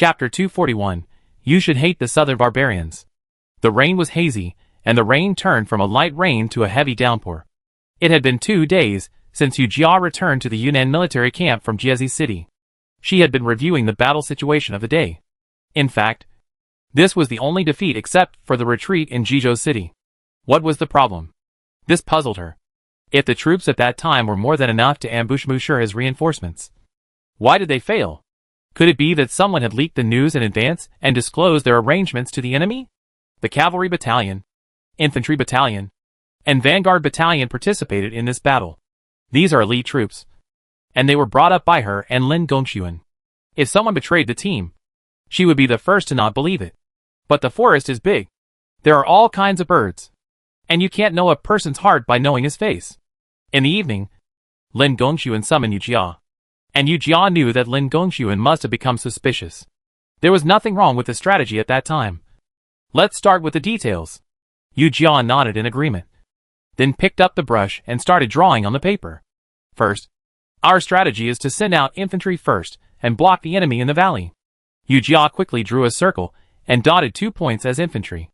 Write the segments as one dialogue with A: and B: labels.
A: Chapter 241. You should hate the southern barbarians. The rain was hazy, and the rain turned from a light rain to a heavy downpour. It had been 2 days since Yu Jia returned to the Yunnan military camp from Jiezi City. She had been reviewing the battle situation of the day. In fact, this was the only defeat except for the retreat in Jizhou City. What was the problem? This puzzled her. If the troops at that time were more than enough to ambush Musher's reinforcements, why did they fail? Could it be that someone had leaked the news in advance and disclosed their arrangements to the enemy? The cavalry battalion, infantry battalion, and vanguard battalion participated in this battle. These are elite troops, and they were brought up by her and Lin Gongxuan. If someone betrayed the team, she would be the first to not believe it. But the forest is big. There are all kinds of birds, and you can't know a person's heart by knowing his face. In the evening, Lin Gongxuan summoned Yu Jia, and Yu Jia knew that Lin Gongxuan must have become suspicious. There was nothing wrong with the strategy at that time. Let's start with the details. Yu Jia nodded in agreement, then picked up the brush and started drawing on the paper. First, our strategy is to send out infantry first and block the enemy in the valley. Yu Jia quickly drew a circle and dotted 2 points as infantry.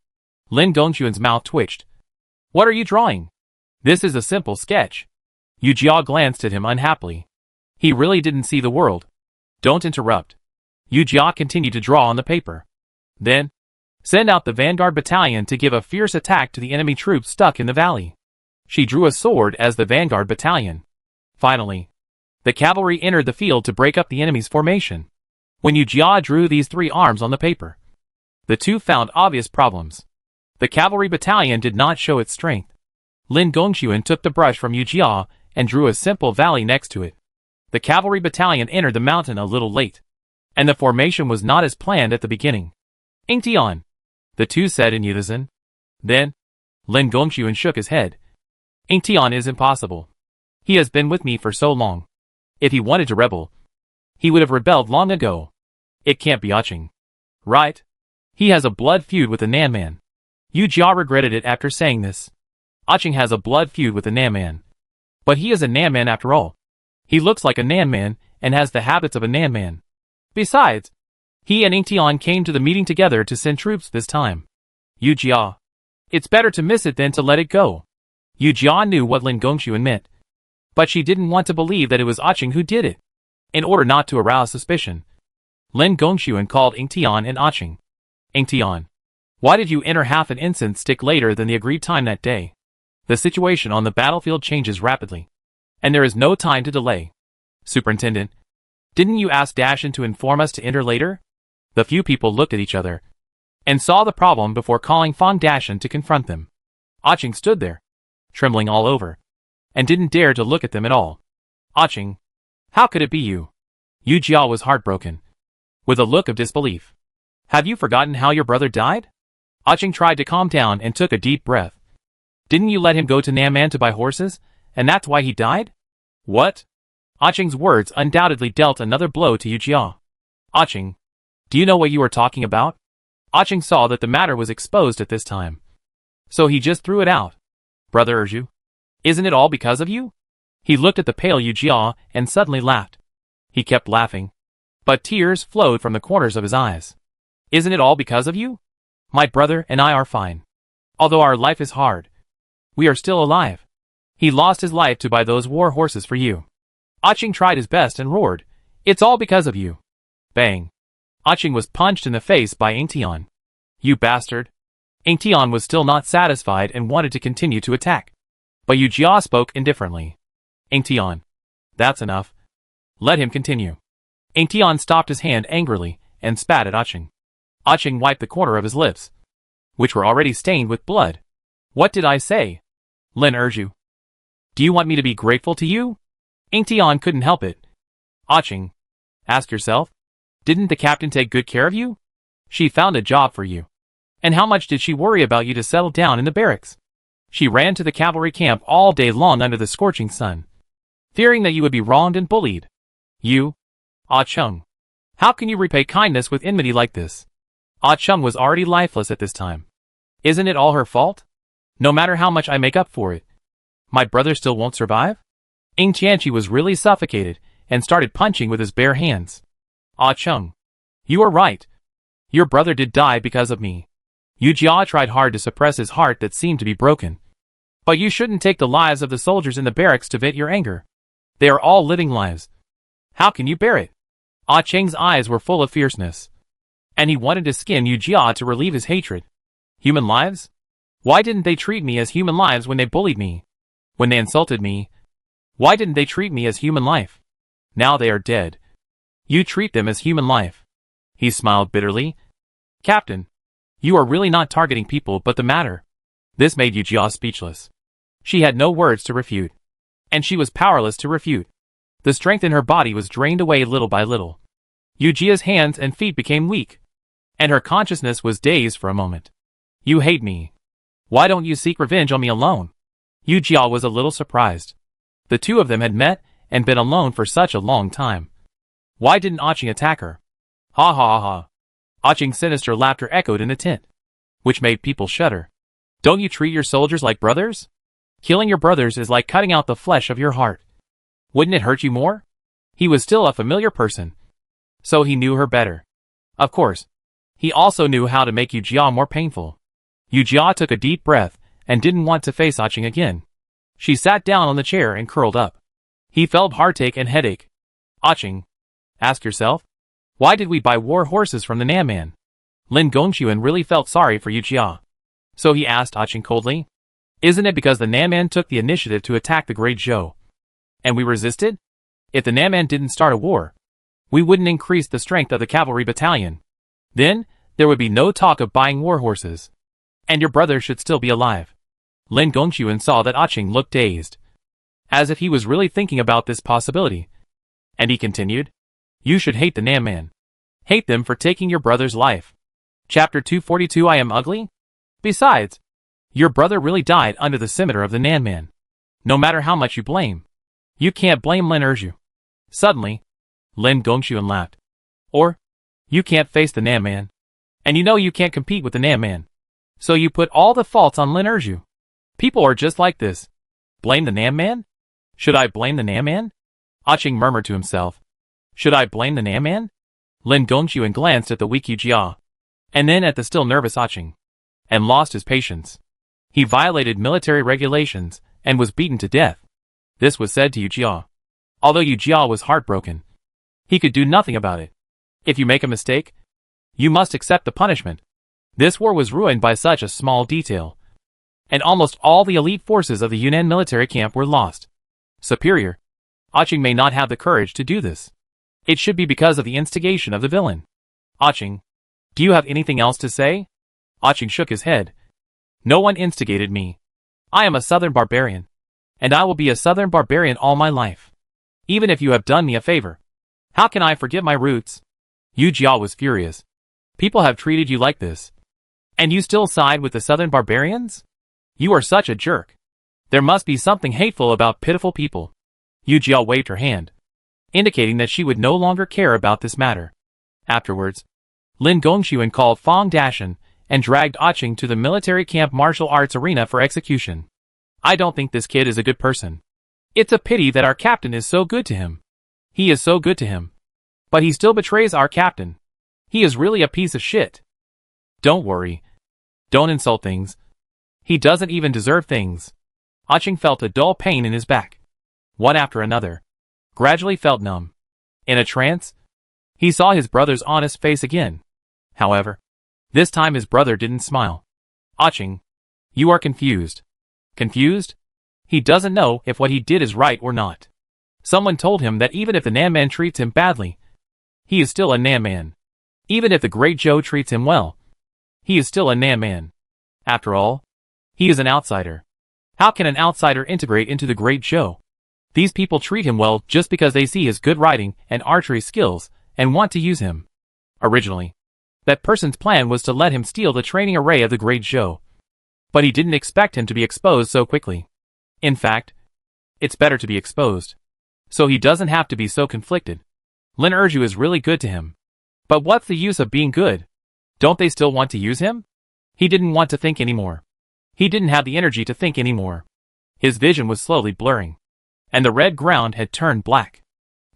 A: Lin Gongxuan's mouth twitched. What are you drawing? This is a simple sketch. Yu Jia glanced at him unhappily. He really didn't see the world. Don't interrupt. Yu Jia continued to draw on the paper. Then, send out the vanguard battalion to give a fierce attack to the enemy troops stuck in the valley. She drew a sword as the vanguard battalion. Finally, the cavalry entered the field to break up the enemy's formation. When Yu Jia drew these 3 arms on the paper, the two found obvious problems. The cavalry battalion did not show its strength. Lin Gongxuan took the brush from Yu Jia and drew a simple valley next to it. The cavalry battalion entered the mountain a little late, and the formation was not as planned at the beginning. Ingtian, the two said in unison. Then, Lin Gongxuan shook his head. Ingtian is impossible. He has been with me for so long. If he wanted to rebel, he would have rebelled long ago. It can't be Aching. Right? He has a blood feud with the Nan man. Yu Jia regretted it after saying this. Aching has a blood feud with the Nan man. But he is a Nan man after all. He looks like a Nan man and has the habits of a Nan man. Besides, he and Ingtian came to the meeting together to send troops this time. Yu Jia. It's better to miss it than to let it go. Yu Jia knew what Lin Gongxuan meant, but she didn't want to believe that it was Aching who did it. In order not to arouse suspicion, Lin Gongxuan called Ingtian and Aching. Ingtian, why did you enter half an incense stick later than the agreed time that day? The situation on the battlefield changes rapidly, and there is no time to delay. Superintendent, didn't you ask Dashin to inform us to enter later? The few people looked at each other and saw the problem before calling Fang Dashin to confront them. Aching stood there, trembling all over, and didn't dare to look at them at all. Aching, how could it be you? Yu Jia was heartbroken, with a look of disbelief. Have you forgotten how your brother died? Aching tried to calm down and took a deep breath. Didn't you let him go to Nanman to buy horses, and that's why he died? What? Aching's words undoubtedly dealt another blow to Yu Jia. Aching, do you know what you are talking about? Aching saw that the matter was exposed at this time, so he just threw it out. Brother Erju, isn't it all because of you? He looked at the pale Yu Jia and suddenly laughed. He kept laughing, but tears flowed from the corners of his eyes. Isn't it all because of you? My brother and I are fine. Although our life is hard, we are still alive. He lost his life to buy those war horses for you. Aching tried his best and roared, it's all because of you. Bang. Aching was punched in the face by Ingtian. You bastard. Ingtian was still not satisfied and wanted to continue to attack. But Yu Jia spoke indifferently. Ingtian, that's enough. Let him continue. Ingtian stopped his hand angrily and spat at Aching. Aching wiped the corner of his lips, which were already stained with blood. What did I say? Lin Erju. Do you want me to be grateful to you? Ingtian couldn't help it. Aching, ask yourself, didn't the captain take good care of you? She found a job for you. And how much did she worry about you to settle down in the barracks? She ran to the cavalry camp all day long under the scorching sun, fearing that you would be wronged and bullied. You, Ah Chung, how can you repay kindness with enmity like this? Ah Chung was already lifeless at this time. Isn't it all her fault? No matter how much I make up for it, my brother still won't survive? Ing Tianchi was really suffocated and started punching with his bare hands. Ah Chung, You are right. Your brother did die because of me. Yu Jia tried hard to suppress his heart that seemed to be broken. But you shouldn't take the lives of the soldiers in the barracks to vent your anger. They are all living lives. How can you bear it? Ah Cheng's eyes were full of fierceness. And he wanted to skin Yu Jia to relieve his hatred. Human lives? Why didn't they treat me as human lives when they bullied me? When they insulted me? Why didn't they treat me as human life? Now they are dead. You treat them as human life. He smiled bitterly. Captain, you are really not targeting people but the matter. This made Yu Jia speechless. She had no words to refute. And she was powerless to refute. The strength in her body was drained away little by little. Yu Jia's hands and feet became weak. And her consciousness was dazed for a moment. You hate me. Why don't you seek revenge on me alone? Yu Jia was a little surprised. The two of them had met and been alone for such a long time. Why didn't Aching attack her? Ha ha ha. Aching's sinister laughter echoed in the tent, which made people shudder. Don't you treat your soldiers like brothers? Killing your brothers is like cutting out the flesh of your heart. Wouldn't it hurt you more? He was still a familiar person, so he knew her better. Of course, he also knew how to make Yu Jia more painful. Yu Jia took a deep breath and didn't want to face Aching again. She sat down on the chair and curled up. He felt heartache and headache. Aching, ask yourself, why did we buy war horses from the Nan Man? Lin Gongxuan really felt sorry for Yu Jia. So he asked Aching coldly, isn't it because the Nan Man took the initiative to attack the Great Zhou? And we resisted? If the Nan Man didn't start a war, we wouldn't increase the strength of the cavalry battalion. Then, there would be no talk of buying war horses. And your brother should still be alive. Lin Gongxuan saw that Aching looked dazed, as if he was really thinking about this possibility. And he continued, you should hate the Nan Man. Hate them for taking your brother's life. Chapter 242 I am ugly? Besides, your brother really died under the scimitar of the Nan Man. No matter how much you blame, you can't blame Lin Erju. Suddenly, Lin Gongxuan laughed. Or, you can't face the Nan Man. And you know you can't compete with the Nan Man. So you put all the faults on Lin Erju. People are just like this. Blame the Nan Man? Should I blame the Nan Man? Aching murmured to himself. Should I blame the Nan Man? Lin Gongxuan glanced at the weak Yu Jia, and then at the still nervous Aching, and lost his patience. He violated military regulations and was beaten to death. This was said to Yu Jia. Although Yu Jia was heartbroken, he could do nothing about it. If you make a mistake, you must accept the punishment. This war was ruined by such a small detail, and almost all the elite forces of the Yunnan military camp were lost. Superior, Aching may not have the courage to do this. It should be because of the instigation of the villain. Aching, do you have anything else to say? Aching shook his head. No one instigated me. I am a southern barbarian, and I will be a southern barbarian all my life. Even if you have done me a favor. How can I forget my roots? Yu Jia was furious. People have treated you like this. And you still side with the southern barbarians? You are such a jerk. There must be something hateful about pitiful people. Yu Jia waved her hand, indicating that she would no longer care about this matter. Afterwards, Lin Gongxuan called Fang Dashan and dragged Aching to the military camp martial arts arena for execution. I don't think this kid is a good person. It's a pity that our captain is so good to him. He is so good to him. But he still betrays our captain. He is really a piece of shit. Don't worry. Don't insult things. He doesn't even deserve things. Aching felt a dull pain in his back. One after another. Gradually felt numb. In a trance, he saw his brother's honest face again. However, this time his brother didn't smile. Aching, you are confused. Confused? He doesn't know if what he did is right or not. Someone told him that even if the Nan Man treats him badly, he is still a Nan Man. Even if the Great Zhou treats him well, he is still a Nan Man. After all, he is an outsider. How can an outsider integrate into the Great Zhou? These people treat him well just because they see his good riding and archery skills and want to use him. Originally, that person's plan was to let him steal the training array of the Great Zhou. But he didn't expect him to be exposed so quickly. In fact, it's better to be exposed, so he doesn't have to be so conflicted. Lin Erju is really good to him. But what's the use of being good? Don't they still want to use him? He didn't want to think anymore. He didn't have the energy to think anymore. His vision was slowly blurring, and the red ground had turned black.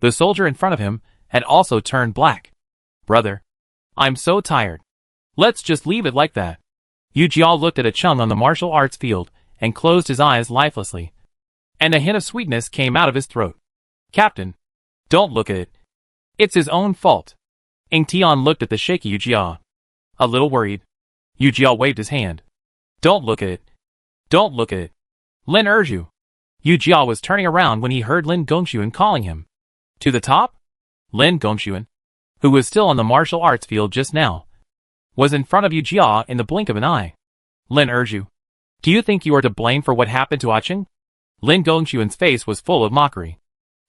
A: The soldier in front of him had also turned black. Brother, I'm so tired. Let's just leave it like that. Yu Jia looked at Chung on the martial arts field and closed his eyes lifelessly. And a hint of sweetness came out of his throat. Captain, don't look at it. It's his own fault. Ng Tian looked at the shaky Yu Jia. A little worried. Yu Jia waved his hand. Don't look at it. Don't look at it. Lin urged you. Yu Jia was turning around when he heard Lin Gongxuan calling him. To the top? Lin Gongxuan, who was still on the martial arts field just now, was in front of Yu Jia in the blink of an eye. Lin urged you. Do you think you are to blame for what happened to Cheng? Lin Gongxuan's face was full of mockery.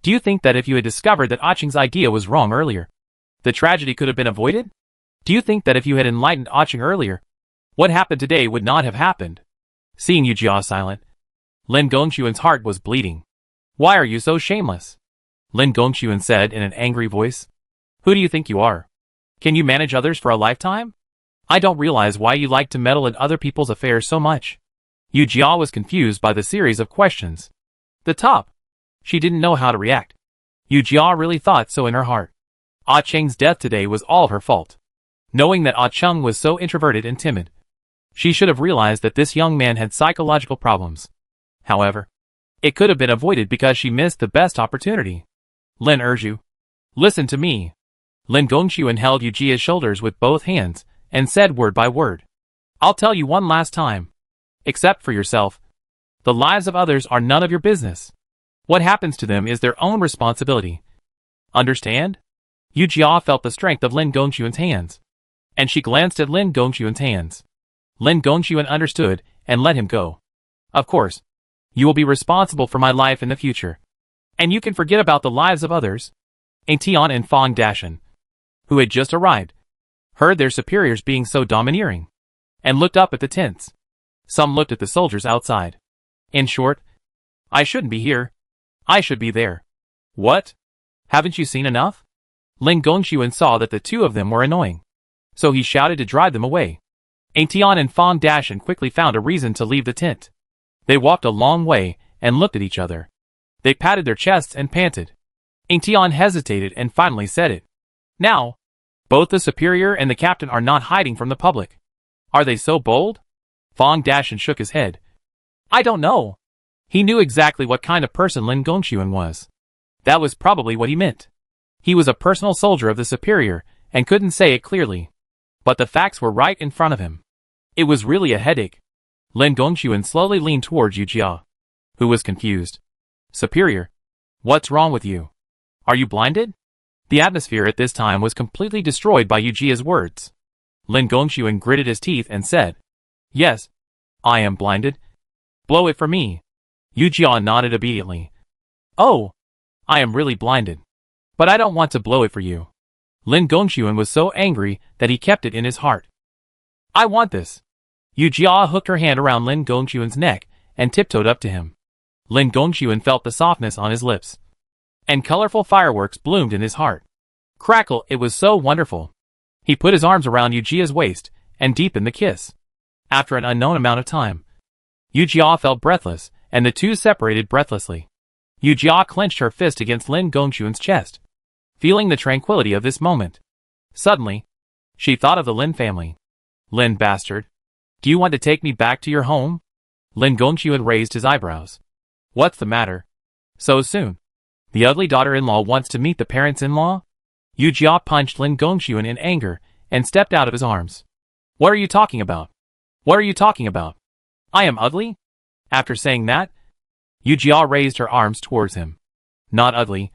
A: Do you think that if you had discovered that Cheng's idea was wrong earlier, the tragedy could have been avoided? Do you think that if you had enlightened Cheng earlier, what happened today would not have happened? Seeing Yu Jia silent, Lin Gongxuan's heart was bleeding. Why are you so shameless? Lin Gongxuan said in an angry voice. Who do you think you are? Can you manage others for a lifetime? I don't realize why you like to meddle in other people's affairs so much. Yu Jia was confused by the series of questions. The top. She didn't know how to react. Yu Jia really thought so in her heart. Cheng's death today was all her fault. Knowing that Cheng was so introverted and timid, she should have realized that this young man had psychological problems. However, it could have been avoided because she missed the best opportunity. Lin urged you. Listen to me. Lin Gongxuan held Yu Jia's shoulders with both hands and said word by word. I'll tell you one last time. Except for yourself, the lives of others are none of your business. What happens to them is their own responsibility. Understand? Yu Jia felt the strength of Lin Gongxuan's hands, and she glanced at Lin Gongxuan's hands. Lin Gongxuan understood and let him go. Of course, you will be responsible for my life in the future, and you can forget about the lives of others. Ng Tian and Fang Dashan, who had just arrived, heard their superiors being so domineering, and looked up at the tents. Some looked at the soldiers outside. In short, I shouldn't be here. I should be there. What? Haven't you seen enough? Lin Gongxuan saw that the two of them were annoying, so he shouted to drive them away. Ng Tian and Fang Dashan quickly found a reason to leave the tent. They walked a long way and looked at each other. They patted their chests and panted. Ng Tian hesitated and finally said it. Now, both the superior and the captain are not hiding from the public. Are they so bold? Fang Dashan shook his head. I don't know. He knew exactly what kind of person Lin Gongxuan was. That was probably what he meant. He was a personal soldier of the superior and couldn't say it clearly. But the facts were right in front of him. It was really a headache. Lin Gongxuan slowly leaned towards Yu Jia, who was confused. Superior, what's wrong with you? Are you blinded? The atmosphere at this time was completely destroyed by Yu Jia's words. Lin Gongxuan gritted his teeth and said, Yes, I am blinded. Blow it for me. Yu Jia nodded obediently. Oh, I am really blinded. But I don't want to blow it for you. Lin Gongxuan was so angry that he kept it in his heart. I want this. Yu Jia hooked her hand around Lin Gongxuan's neck and tiptoed up to him. Lin Gongxuan felt the softness on his lips, and colorful fireworks bloomed in his heart. Crackle, it was so wonderful. He put his arms around Yu Jia's waist and deepened the kiss. After an unknown amount of time, Yu Jia felt breathless, and the two separated breathlessly. Yu Jia clenched her fist against Lin Gongxuan's chest, feeling the tranquility of this moment. Suddenly, she thought of the Lin family. Lin bastard. Do you want to take me back to your home? Lin Gongxuan raised his eyebrows. What's the matter? So soon? The ugly daughter-in-law wants to meet the parents-in-law? Yu Jia punched Lin Gongxuan in anger and stepped out of his arms. What are you talking about? What are you talking about? I am ugly? After saying that, Yu Jia raised her arms towards him. Not ugly.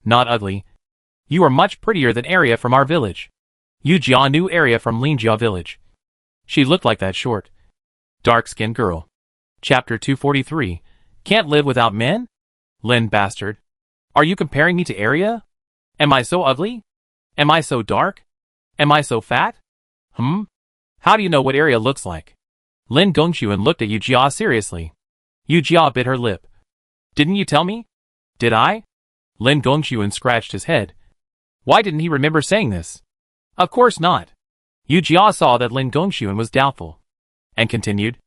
A: Not ugly. You are much prettier than Arya from our village. Yu Jia knew Arya from Linjia village. She looked like that short, dark-skinned girl. Chapter 243. Can't live without men? Lin bastard. Are you comparing me to Arya? Am I so ugly? Am I so dark? Am I so fat? How do you know what Arya looks like? Lin Gongxuan looked at Yu Jia seriously. Yu Jia bit her lip. Didn't you tell me? Did I? Lin Gongxuan scratched his head. Why didn't he remember saying this? Of course not. Yu Jia saw that Lin Gongxuan was doubtful, and continued.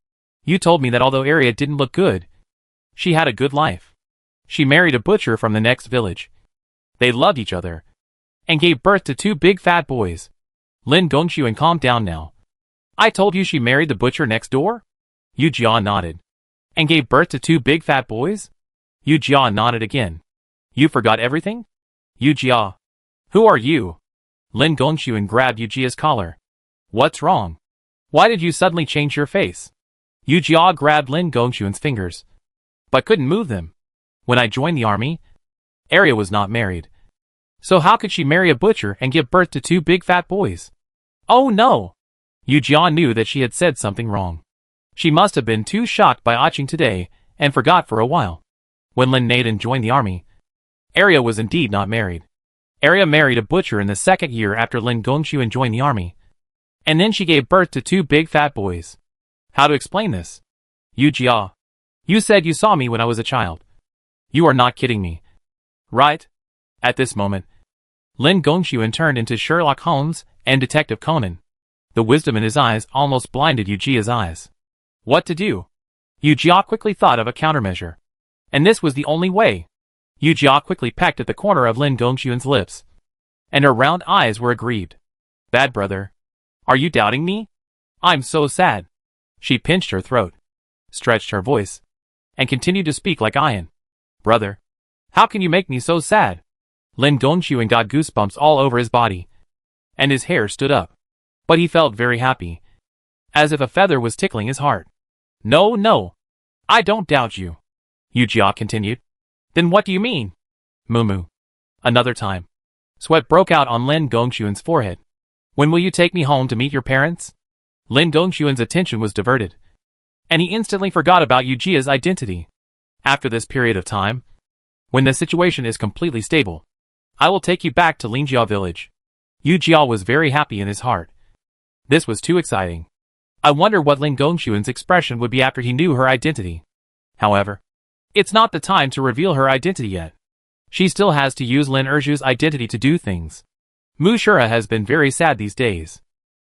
A: You told me that although Arya didn't look good, she had a good life. She married a butcher from the next village. They loved each other, and gave birth to two big fat boys. Lin Gongxuan, calm down now. I told you she married the butcher next door? Yu Jia nodded. And gave birth to 2 big fat boys? Yu Jia nodded again. You forgot everything? Yu Jia. Who are you? Lin Gongxuan grabbed Yu Jia's collar. What's wrong? Why did you suddenly change your face? Yu Jia grabbed Lin Gongxuan's fingers, but couldn't move them. When I joined the army, Arya was not married. So how could she marry a butcher and give birth to 2 big fat boys? Oh no! Yu Jia knew that she had said something wrong. She must have been too shocked by Aching today and forgot for a while. When Lin Naden joined the army, Arya was indeed not married. Arya married a butcher in the 2nd year after Lin Gongxuan joined the army. And then she gave birth to 2 big fat boys. How to explain this? Yu Jia. You said you saw me when I was a child. You are not kidding me. Right? At this moment, Lin Gongxuan turned into Sherlock Holmes and Detective Conan. The wisdom in his eyes almost blinded Yu Jia's eyes. What to do? Yu Jia quickly thought of a countermeasure. And this was the only way. Yu Jia quickly pecked at the corner of Lin Gongxuan's lips. And her round eyes were aggrieved. Bad brother. Are you doubting me? I'm so sad. She pinched her throat, stretched her voice, and continued to speak like iron. Brother, how can you make me so sad? Lin Gongxuan got goosebumps all over his body, and his hair stood up. But he felt very happy, as if a feather was tickling his heart. No, no. I don't doubt you. Yu Jia continued. Then what do you mean? Mumu. Another time. Sweat broke out on Lin Gongxuan's forehead. When will you take me home to meet your parents? Lin Gongxuan's attention was diverted, and he instantly forgot about Yu Jia's identity. After this period of time, when the situation is completely stable, I will take you back to Lingjia village. Yu Jia was very happy in his heart. This was too exciting. I wonder what Lin Gongxuan's expression would be after he knew her identity. However, it's not the time to reveal her identity yet. She still has to use Lin Erju's identity to do things. Mu Shura has been very sad these days.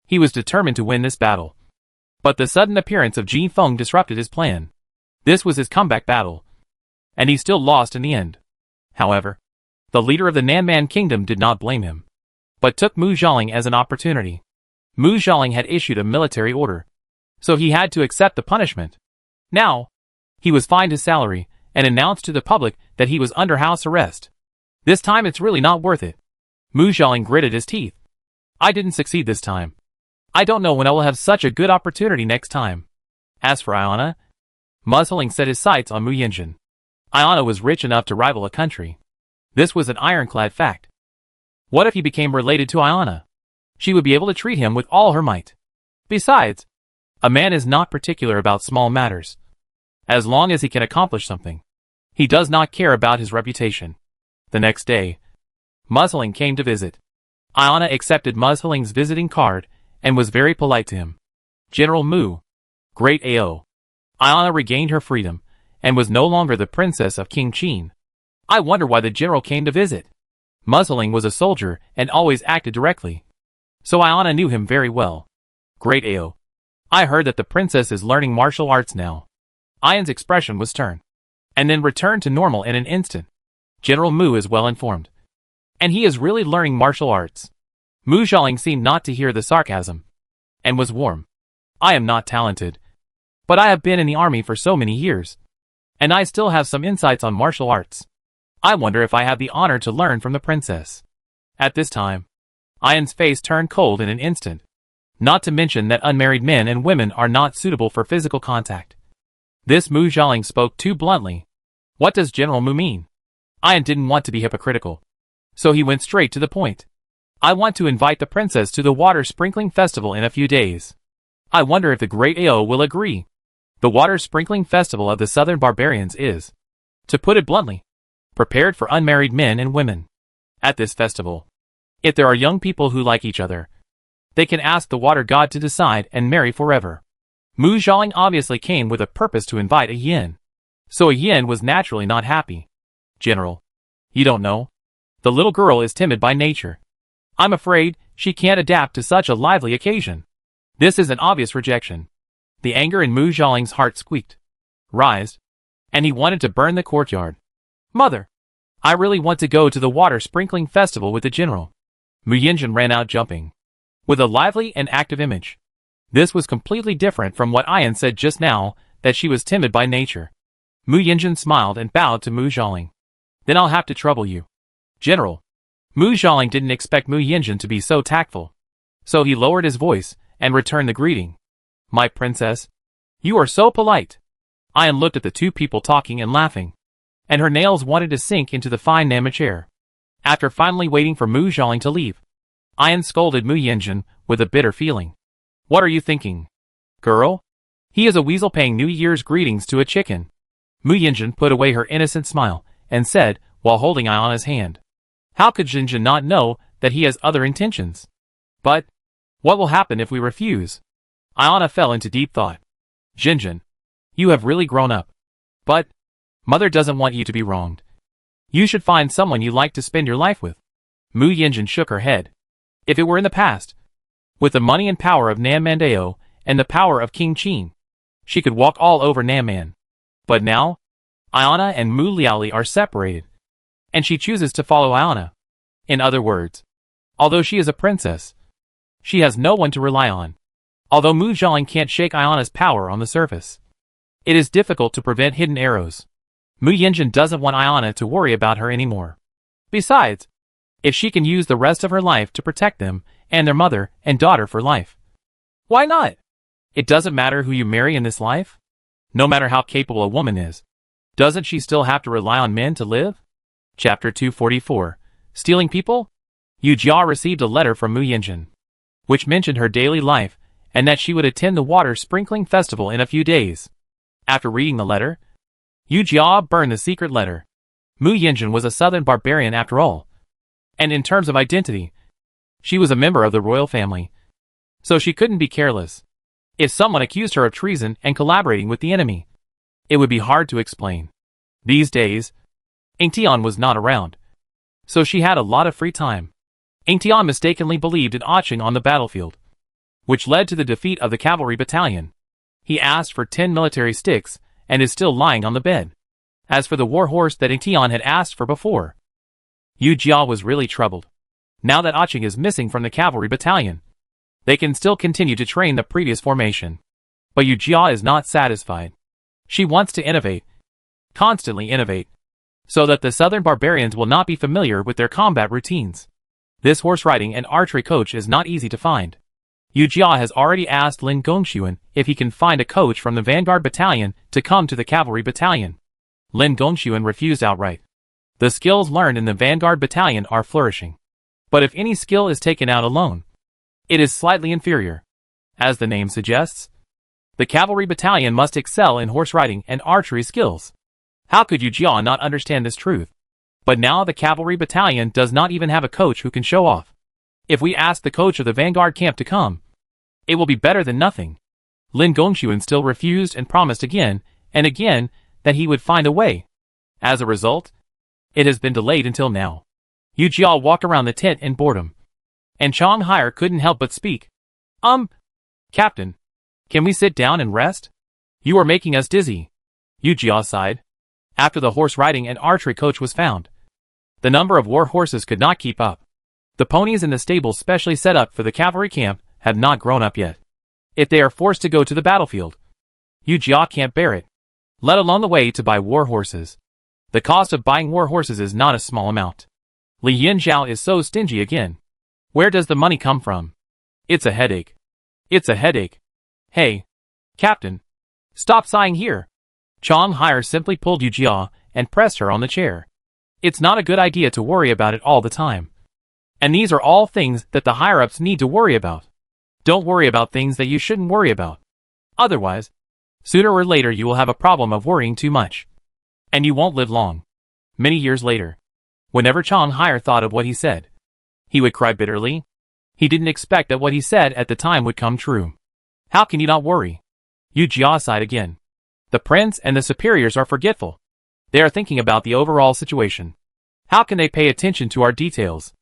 A: He was determined to win this battle. But the sudden appearance of Ji Feng disrupted his plan. This was his comeback battle, and he still lost in the end. However, the leader of the Nanman Kingdom did not blame him, but took Mu Xiaoling as an opportunity. Mu Xiaoling had issued a military order, so he had to accept the punishment. Now, he was fined his salary and announced to the public that he was under house arrest. This time it's really not worth it. Mu Xiaoling gritted his teeth. I didn't succeed this time. I don't know when I will have such a good opportunity next time. As for Ayana, Mu Xiaoling set his sights on Mu Yinjin. Ayana was rich enough to rival a country. This was an ironclad fact. What if he became related to Ayana? She would be able to treat him with all her might. Besides, a man is not particular about small matters. As long as he can accomplish something, he does not care about his reputation. The next day, Mu Xiaoling came to visit. Ayana accepted Mu Xiaoling's visiting card and was very polite to him. General Mu. Great AO. Ayana regained her freedom and was no longer the princess of King Qin. I wonder why the general came to visit. Mu Xiaoling was a soldier and always acted directly, so Ayana knew him very well. Great AO. I heard that the princess is learning martial arts now. Ayan's expression was stern, and then returned to normal in an instant. General Mu is well informed, and he is really learning martial arts. Mu Xiaoling seemed not to hear the sarcasm, and was warm. I am not talented, but I have been in the army for so many years, and I still have some insights on martial arts. I wonder if I have the honor to learn from the princess. At this time, Ayan's face turned cold in an instant. Not to mention that unmarried men and women are not suitable for physical contact. This Mu Xiaoling spoke too bluntly. What does General Mu mean? Ayan didn't want to be hypocritical, so he went straight to the point. I want to invite the princess to the water sprinkling festival in a few days. I wonder if the great AO will agree. The water sprinkling festival of the southern barbarians is, to put it bluntly, prepared for unmarried men and women. At this festival, if there are young people who like each other, they can ask the water god to decide and marry forever. Mu Xiaoling obviously came with a purpose to invite a yin, so a yin was naturally not happy. General, you don't know? The little girl is timid by nature. I'm afraid she can't adapt to such a lively occasion. This is an obvious rejection. The anger in Mu Xiaoling's heart squeaked, rised, and he wanted to burn the courtyard. Mother, I really want to go to the water sprinkling festival with the general. Mu Yinjin ran out jumping. with a lively and active image. This was completely different from what Ian said just now, that she was timid by nature. Mu Yinjin smiled and bowed to Mu Xiaoling. Then I'll have to trouble you. General. Mu Xiaoling didn't expect Mu Yinjin to be so tactful. So he lowered his voice and returned the greeting. My princess. You are so polite. Ian looked at the two people talking and laughing, and her nails wanted to sink into the fine Nama chair. After finally waiting for Mu Xiaoling to leave, Ian scolded Mu Yinjin with a bitter feeling. What are you thinking? Girl? He is a weasel paying New Year's greetings to a chicken. Mu Yinjin put away her innocent smile and said, while holding Iona's hand. How could Jinjin not know that he has other intentions? But what will happen if we refuse? Iona fell into deep thought. Jinjin, you have really grown up. But mother doesn't want you to be wronged. You should find someone you like to spend your life with. Mu Yinjin shook her head. If it were in the past, with the money and power of Nan Mandao and the power of King Qin, she could walk all over Nan Man. But now, Iona and Mu Liaoli are separated, and she chooses to follow Iona. In other words, although she is a princess, she has no one to rely on. Although Mu Xiaoling can't shake Iona's power on the surface, it is difficult to prevent hidden arrows. Mu Yinjin doesn't want Iona to worry about her anymore. Besides, if she can use the rest of her life to protect them and their mother and daughter for life, why not? It doesn't matter who you marry in this life. No matter how capable a woman is, doesn't she still have to rely on men to live? Chapter 244. Stealing People? Yu Jia received a letter from Mu Yinjin, which mentioned her daily life and that she would attend the water sprinkling festival in a few days. After reading the letter, Yu Jia burned the secret letter. Mu Yinjin was a southern barbarian after all, and in terms of identity, she was a member of the royal family, so she couldn't be careless. If someone accused her of treason and collaborating with the enemy, it would be hard to explain. These days, Ingtian was not around, so she had a lot of free time. Ingtian mistakenly believed in Aching on the battlefield, which led to the defeat of the cavalry battalion. He asked for 10 military sticks and is still lying on the bed. As for the war horse that Ingtian had asked for before, Yu Jia was really troubled. Now that Aching is missing from the cavalry battalion, they can still continue to train the previous formation. But Yu Jia is not satisfied. She wants to innovate, constantly innovate, so that the southern barbarians will not be familiar with their combat routines. This horse riding and archery coach is not easy to find. Yu Jia has already asked Lin Gongxuan if he can find a coach from the vanguard battalion to come to the cavalry battalion. Lin Gongxuan refused outright. The skills learned in the vanguard battalion are flourishing, but if any skill is taken out alone, it is slightly inferior. As the name suggests, the cavalry battalion must excel in horse riding and archery skills. How could Yu Jia not understand this truth? But now the cavalry battalion does not even have a coach who can show off. If we ask the coach of the vanguard camp to come, it will be better than nothing. Lin Gongxuan still refused and promised again and again that he would find a way. As a result, it has been delayed until now. Yu Jia walked around the tent in boredom, and Chong Hire couldn't help but speak. Captain, can we sit down and rest? You are making us dizzy. Yu Jia sighed. After the horse riding and archery coach was found, the number of war horses could not keep up. The ponies in the stables specially set up for the cavalry camp have not grown up yet. If they are forced to go to the battlefield, Yu Jia can't bear it, let alone the way to buy war horses. The cost of buying war horses is not a small amount. Li Yinzhao is so stingy again. Where does the money come from? It's a headache. It's a headache. Hey, Captain, stop sighing here. Chong Hire simply pulled Yu Jia and pressed her on the chair. It's not a good idea to worry about it all the time. And these are all things that the higher-ups need to worry about. Don't worry about things that you shouldn't worry about. Otherwise, sooner or later you will have a problem of worrying too much, and you won't live long. Many years later, whenever Chong Hire thought of what he said, he would cry bitterly. He didn't expect that what he said at the time would come true. How can you not worry? Yu Jia sighed again. The prince and the superiors are forgetful. They are thinking about the overall situation. How can they pay attention to our details?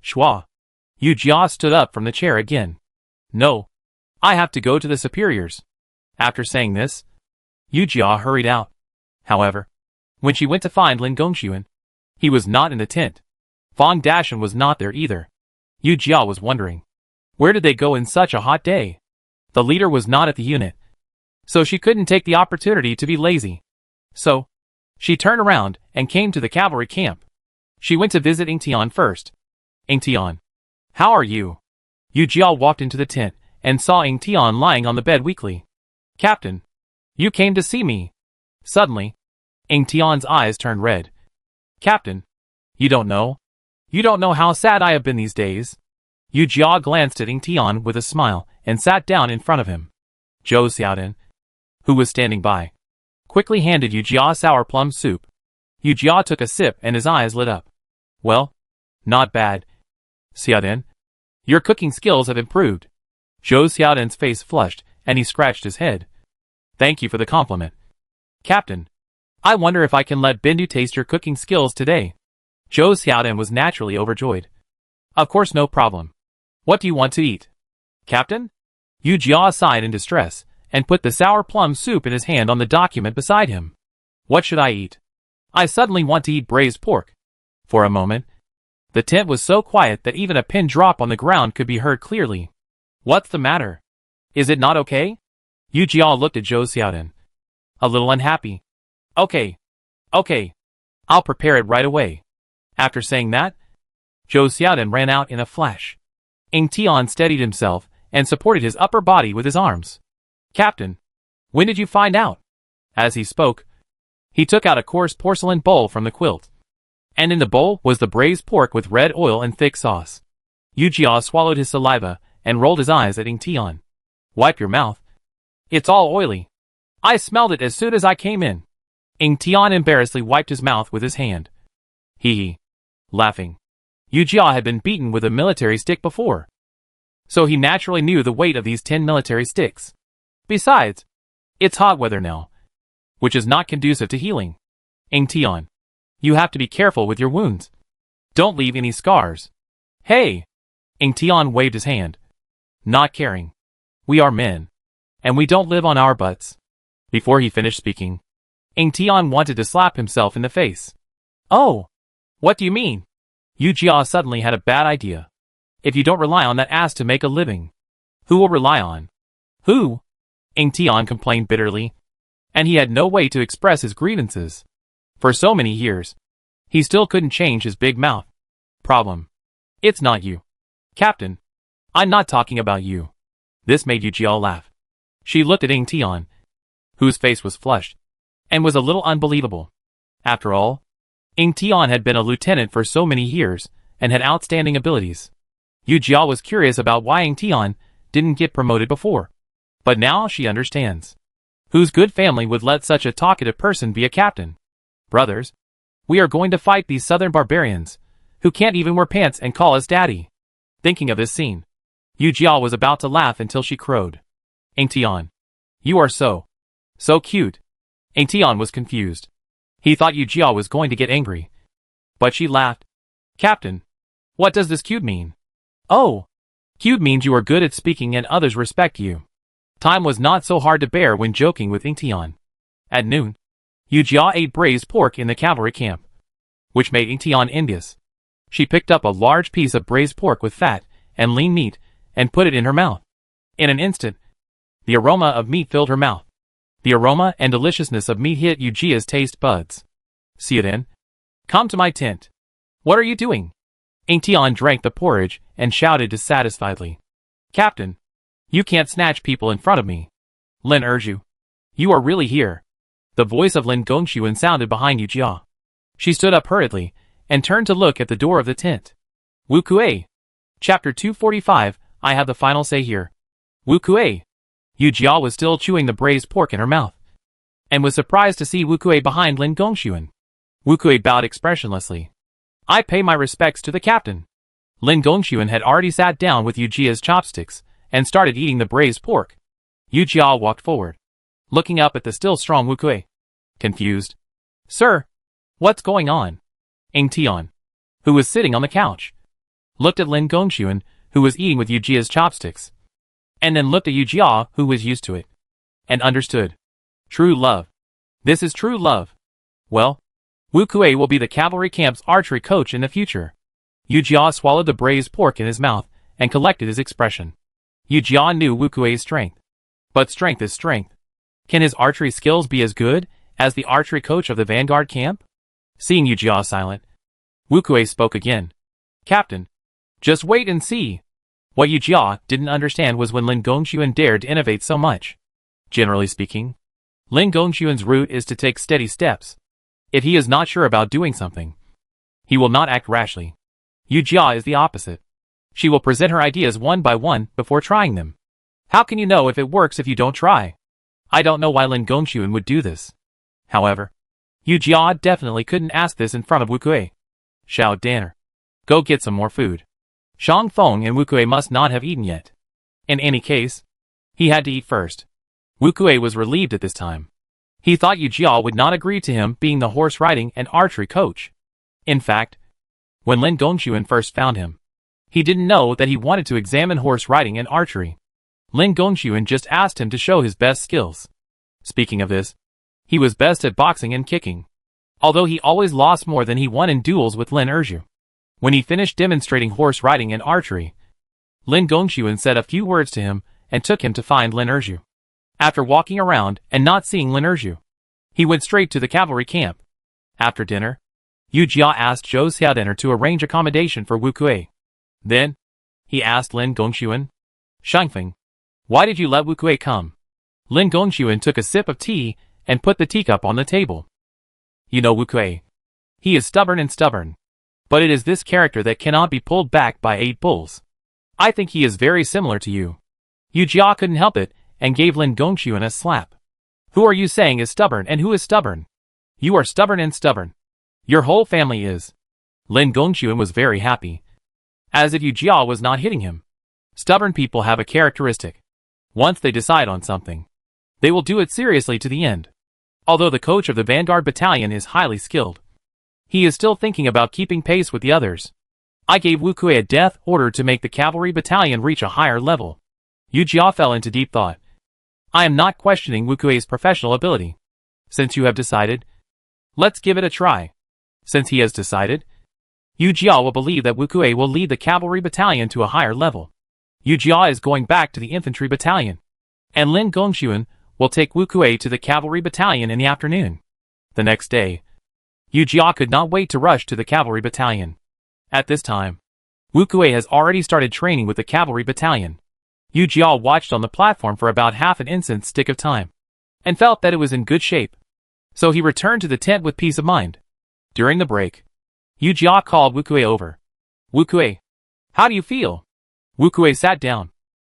A: Shua. Yu Jia stood up from the chair again. No. I have to go to the superiors. After saying this, Yu Jia hurried out. However, when she went to find Lin Gongxuan, he was not in the tent. Fang Dashan was not there either. Yu Jia was wondering, Where did they go in such a hot day? The leader was not at the unit, so she couldn't take the opportunity to be lazy. So, she turned around and came to the cavalry camp. She went to visit Ing Tian first. Ing Tian, how are you? Yu Jia walked into the tent and saw Ing Tian lying on the bed weakly. Captain, you came to see me. Suddenly, Ing Tian's eyes turned red. Captain, you don't know? You don't know how sad I have been these days. Yu Jia glanced at Ing Tian with a smile and sat down in front of him. Zhou Xiaodan, who was standing by, quickly handed Yu Jia sour plum soup. Yu Jia took a sip and his eyes lit up. Well, not bad. Xiaodan, your cooking skills have improved. Zhou Xiaodan's face flushed and he scratched his head. Thank you for the compliment. Captain, I wonder if I can let Bindu taste your cooking skills today. Zhou Xiaodan was naturally overjoyed. Of course, no problem. What do you want to eat? Captain? Yu Jia sighed in distress and put the sour plum soup in his hand on the document beside him. What should I eat? I suddenly want to eat braised pork. For a moment, the tent was so quiet that even a pin drop on the ground could be heard clearly. What's the matter? Is it not okay? Yu Jia looked at Zhou Xiaodan. A little unhappy. Okay. I'll prepare it right away. After saying that, Zhou Xiaodan ran out in a flash. Ing Tian steadied himself and supported his upper body with his arms. Captain, when did you find out? As he spoke, he took out a coarse porcelain bowl from the quilt. And in the bowl was the braised pork with red oil and thick sauce. Yu Jia swallowed his saliva and rolled his eyes at Ing Tian. Wipe your mouth. It's all oily. I smelled it as soon as I came in. Ing Tian embarrassedly wiped his mouth with his hand. Hee. Laughing. Yu Jia had been beaten with a military stick before, so he naturally knew the weight of these 10 military sticks. Besides, it's hot weather now, which is not conducive to healing. Ing Tian, you have to be careful with your wounds. Don't leave any scars. Hey! Ing Tian waved his hand. Not caring. We are men, and we don't live on our butts. Before he finished speaking, Ing Tian wanted to slap himself in the face. Oh! What do you mean? Yu Jia suddenly had a bad idea. If you don't rely on that ass to make a living, who will rely on? Who? Ing Tian complained bitterly. And he had no way to express his grievances. For so many years, he still couldn't change his big mouth. Problem. It's not you. Captain, I'm not talking about you. This made Yu Jia laugh. She looked at Ing Tian, whose face was flushed, and was a little unbelievable. After all, Ing Tian had been a lieutenant for so many years, and had outstanding abilities. Yu Jia was curious about why Ing Tian didn't get promoted before. But now she understands. Whose good family would let such a talkative person be a captain? Brothers, we are going to fight these southern barbarians, who can't even wear pants and call us daddy. Thinking of this scene, Yu Jia was about to laugh until she crowed. Ing Tian, you are so cute. Ing Tian was confused. He thought Yu Jia was going to get angry. But she laughed. Captain, what does this cute mean? Oh, cute means you are good at speaking and others respect you. Time was not so hard to bear when joking with Ing Tian. At noon, Yu Jia ate braised pork in the cavalry camp, which made Ing Tian envious. She picked up a large piece of braised pork with fat and lean meat and put it in her mouth. In an instant, the aroma of meat filled her mouth. The aroma and deliciousness of meat hit Yu Jia's taste buds. Xiaodan, come to my tent. What are you doing? Ing Tian drank the porridge and shouted dissatisfiedly. Captain, you can't snatch people in front of me. Lin urged you. You are really here. The voice of Lin Gongxuan sounded behind Yu Jia. She stood up hurriedly and turned to look at the door of the tent. Wu Kuei. Chapter 245, I have the final say here. Wu Kuei. Yu Jia was still chewing the braised pork in her mouth, and was surprised to see Wu Kuei behind Lin Gongxuan. Wu Kuei bowed expressionlessly. I pay my respects to the captain. Lin Gongxuan had already sat down with Yu Jia's chopsticks, and started eating the braised pork. Yu Jia walked forward, looking up at the still strong Wu Kuei. Confused. Sir, what's going on? Ing Tian, who was sitting on the couch, looked at Lin Gongxuan, who was eating with Yu Jia's chopsticks, and then looked at Yu Jia, who was used to it, and understood. True love. This is true love. Well, Wu Kuei will be the cavalry camp's archery coach in the future. Yu Jia swallowed the braised pork in his mouth, and collected his expression. Yu Jia knew Wu Kuei's strength. But strength is strength. Can his archery skills be as good as the archery coach of the vanguard camp? Seeing Yu Jia silent, Wu Kuei spoke again. Captain, just wait and see. What Yu Jia didn't understand was when Lin Gongxuan dared to innovate so much. Generally speaking, Lin Gongxuan's route is to take steady steps. If he is not sure about doing something, he will not act rashly. Yu Jia is the opposite. She will present her ideas one by one before trying them. How can you know if it works if you don't try? I don't know why Lin Gongxuan would do this. However, Yu Jia definitely couldn't ask this in front of Wu Kuei. Shouted Danner. Go get some more food. Shang Feng and Wu Kuei must not have eaten yet. In any case, he had to eat first. Wu Kuei was relieved at this time. He thought Yu Jia would not agree to him being the horse riding and archery coach. In fact, when Lin Gongxuan first found him, he didn't know that he wanted to examine horse riding and archery. Lin Gongxuan just asked him to show his best skills. Speaking of this, he was best at boxing and kicking, although he always lost more than he won in duels with Lin Erju. When he finished demonstrating horse riding and archery, Lin Gongxuan said a few words to him and took him to find Lin Erju. After walking around and not seeing Lin Erju, he went straight to the cavalry camp. After dinner, Yu Jia asked Zhou Xiaodanner to arrange accommodation for Wu Kuei. Then, he asked Lin Gongxuan, Shangfeng, why did you let Wu Kuei come? Lin Gongxuan took a sip of tea and put the teacup on the table. You know Wu Kuei. He is stubborn. But it is this character that cannot be pulled back by 8 bulls. I think he is very similar to you. Yu Jia couldn't help it and gave Lin Gongxuan a slap. Who are you saying is stubborn and who is stubborn? You are stubborn. Your whole family is. Lin Gongxuan was very happy. As if Yu Jia was not hitting him. Stubborn people have a characteristic. Once they decide on something, they will do it seriously to the end. Although the coach of the vanguard battalion is highly skilled, he is still thinking about keeping pace with the others. I gave Wu Kuei a death order to make the cavalry battalion reach a higher level. Yu Jia fell into deep thought. I am not questioning Wu Kuei's professional ability. Since you have decided, let's give it a try. Since he has decided, Yu Jia will believe that Wu Kuei will lead the cavalry battalion to a higher level. Yu Jia is going back to the infantry battalion, and Lin Gongxuan will take Wu Kuei to the cavalry battalion in the afternoon. The next day, Yu Jia could not wait to rush to the cavalry battalion. At this time, Wu Kuei has already started training with the cavalry battalion. Yu Jia watched on the platform for about half an instant's stick of time, and felt that it was in good shape. So he returned to the tent with peace of mind. During the break, Yu Jia called Wu Kuei over. Wu Kuei, how do you feel? Wu Kuei sat down,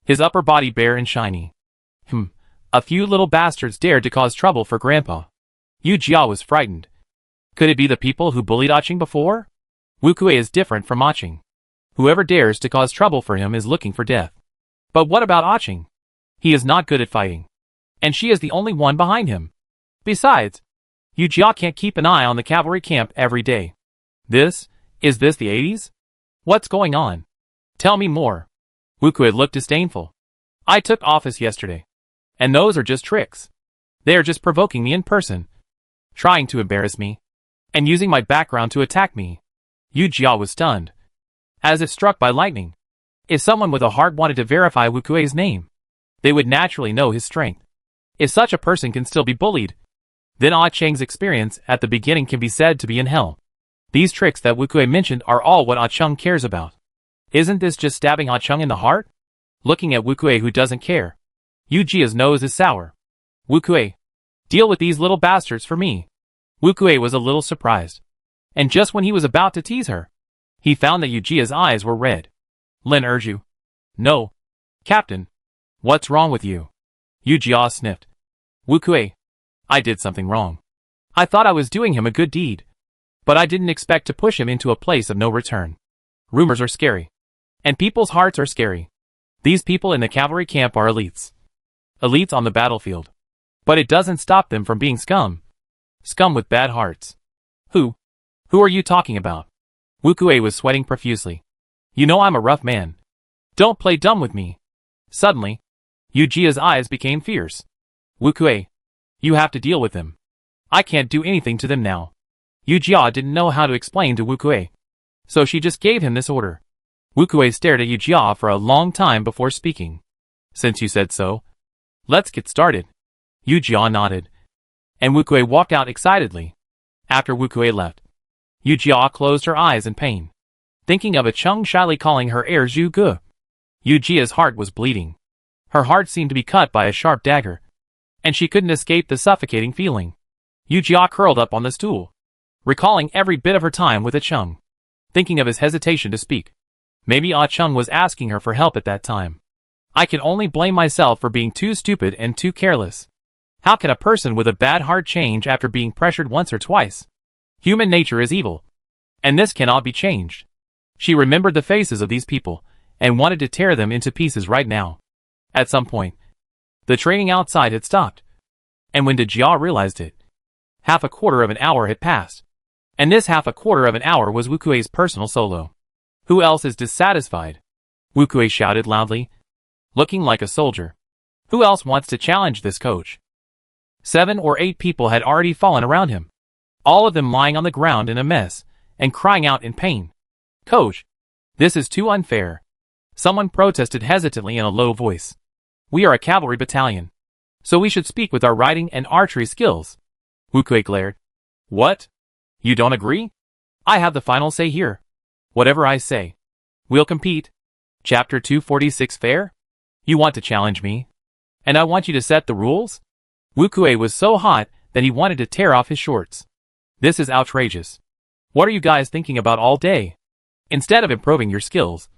A: his upper body bare and shiny. A few little bastards dared to cause trouble for Grandpa. Yu Jia was frightened. Could it be the people who bullied Ah Ching before? Wu Kuei is different from Ah Ching. Whoever dares to cause trouble for him is looking for death. But what about Ah Ching? He is not good at fighting. And she is the only one behind him. Besides, Yu Jia can't keep an eye on the cavalry camp every day. Is this the 80s? What's going on? Tell me more. Wu Kuei looked disdainful. I took office yesterday. And those are just tricks. They are just provoking me in person. Trying to embarrass me. And using my background to attack me. Yu Jia was stunned. As if struck by lightning. If someone with a heart wanted to verify Wu Kuei's name, they would naturally know his strength. If such a person can still be bullied, then Ah Cheng's experience at the beginning can be said to be in hell. These tricks that Wu Kuei mentioned are all what Ah Cheng cares about. Isn't this just stabbing Ah Cheng in the heart? Looking at Wu Kuei who doesn't care, Yu Jia's nose is sour. Wu Kuei, deal with these little bastards for me. Wu Kuei was a little surprised. And just when he was about to tease her, he found that Yu Jia's eyes were red. Lin Erju. No. Captain. What's wrong with you? Yu Jia sniffed. Wu Kuei. I did something wrong. I thought I was doing him a good deed. But I didn't expect to push him into a place of no return. Rumors are scary. And people's hearts are scary. These people in the cavalry camp are elites. Elites on the battlefield. But it doesn't stop them from being scum. Scum with bad hearts. Who are you talking about? Wu Kuei was sweating profusely. You know I'm a rough man. Don't play dumb with me. Suddenly, Yu Jia's eyes became fierce. Wu Kuei, you have to deal with them. I can't do anything to them now. Yu Jia didn't know how to explain to Wu Kuei. So she just gave him this order. Wukue stared at Yu Jia for a long time before speaking. Since you said so, let's get started. Yu Jia nodded, and Wukue walked out excitedly. After Wukue left, Yu Jia closed her eyes in pain, thinking of Chung shyly calling her heir Zhu Ge. Yu Jia's heart was bleeding. Her heart seemed to be cut by a sharp dagger, and she couldn't escape the suffocating feeling. Yu Jia curled up on the stool, recalling every bit of her time with Chung, thinking of his hesitation to speak. Maybe Chung was asking her for help at that time. I can only blame myself for being too stupid and too careless. How can a person with a bad heart change after being pressured once or twice? Human nature is evil, and this cannot be changed. She remembered the faces of these people, and wanted to tear them into pieces right now. At some point, the training outside had stopped. And when Jia realized it, half a quarter of an hour had passed. And this half a quarter of an hour was Wukue's personal solo. Who else is dissatisfied? Wukue shouted loudly, looking like a soldier. Who else wants to challenge this coach? 7 or 8 people had already fallen around him, all of them lying on the ground in a mess, and crying out in pain. Coach, this is too unfair. Someone protested hesitantly in a low voice. We are a cavalry battalion, so we should speak with our riding and archery skills. Wukue glared. What? You don't agree? I have the final say here. Whatever I say. We'll compete. Chapter 246 Fair? You want to challenge me? And I want you to set the rules? Wukue was so hot that he wanted to tear off his shorts. This is outrageous. What are you guys thinking about all day? Instead of improving your skills,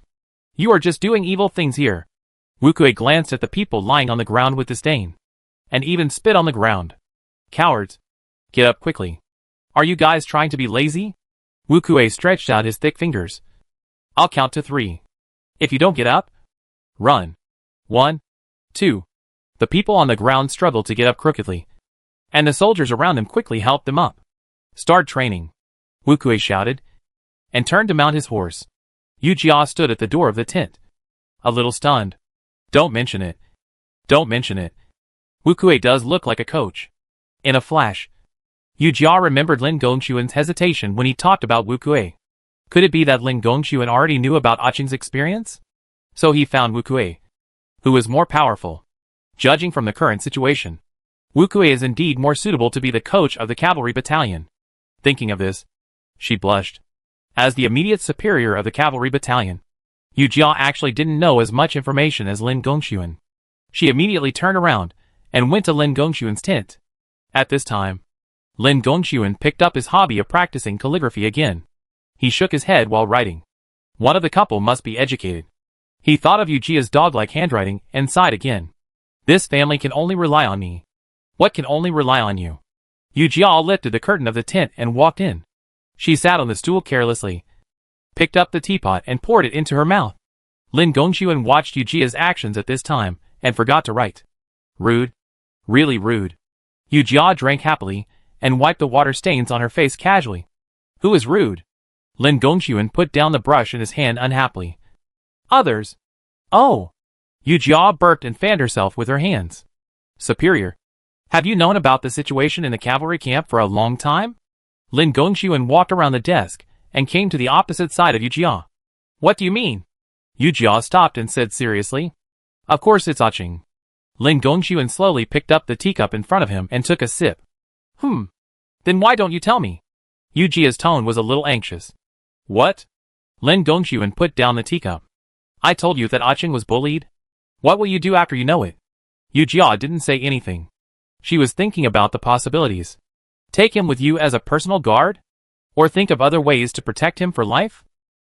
A: you are just doing evil things here. Wukue glanced at the people lying on the ground with disdain, and even spit on the ground. Cowards. Get up quickly. Are you guys trying to be lazy? Wukue stretched out his thick fingers. I'll count to 3. If you don't get up, run. 1, 2. The people on the ground struggled to get up crookedly, and the soldiers around them quickly helped them up. Start training, Wukue shouted, and turned to mount his horse. Yu Jia stood at the door of the tent, a little stunned. Don't mention it. Don't mention it. Wukue does look like a coach. In a flash, Yu Jia remembered Lin Gongxuan's hesitation when he talked about Wukue. Could it be that Lin Gongxuan already knew about Cheng's experience? So he found Wukue, who was more powerful. Judging from the current situation, Wukue is indeed more suitable to be the coach of the cavalry battalion. Thinking of this, she blushed. As the immediate superior of the cavalry battalion, Yu Jia actually didn't know as much information as Lin Gongxuan. She immediately turned around and went to Lin Gongxuan's tent. At this time, Lin Gongxuan picked up his hobby of practicing calligraphy again. He shook his head while writing. One of the couple must be educated. He thought of Yu Jia's dog-like handwriting and sighed again. This family can only rely on me. What can only rely on you? Yu Jia lifted the curtain of the tent and walked in. She sat on the stool carelessly, picked up the teapot and poured it into her mouth. Lin Gongxuan watched Yu Jia's actions at this time and forgot to write. Rude. Really rude. Yu Jia drank happily and wiped the water stains on her face casually. Who is rude? Lin Gongxuan put down the brush in his hand unhappily. Others. Oh. Yu Jia burped and fanned herself with her hands. Superior. Have you known about the situation in the cavalry camp for a long time? Lin Gongxuan walked around the desk and came to the opposite side of Yu Jia. What do you mean? Yu Jia stopped and said seriously. Of course it's Cheng. Lin Gongxuan slowly picked up the teacup in front of him and took a sip. Then why don't you tell me? Yu Jia's tone was a little anxious. What? Lin Gongxuan put down the teacup. I told you that Cheng was bullied. What will you do after you know it? Yu Jia didn't say anything. She was thinking about the possibilities. Take him with you as a personal guard? Or think of other ways to protect him for life?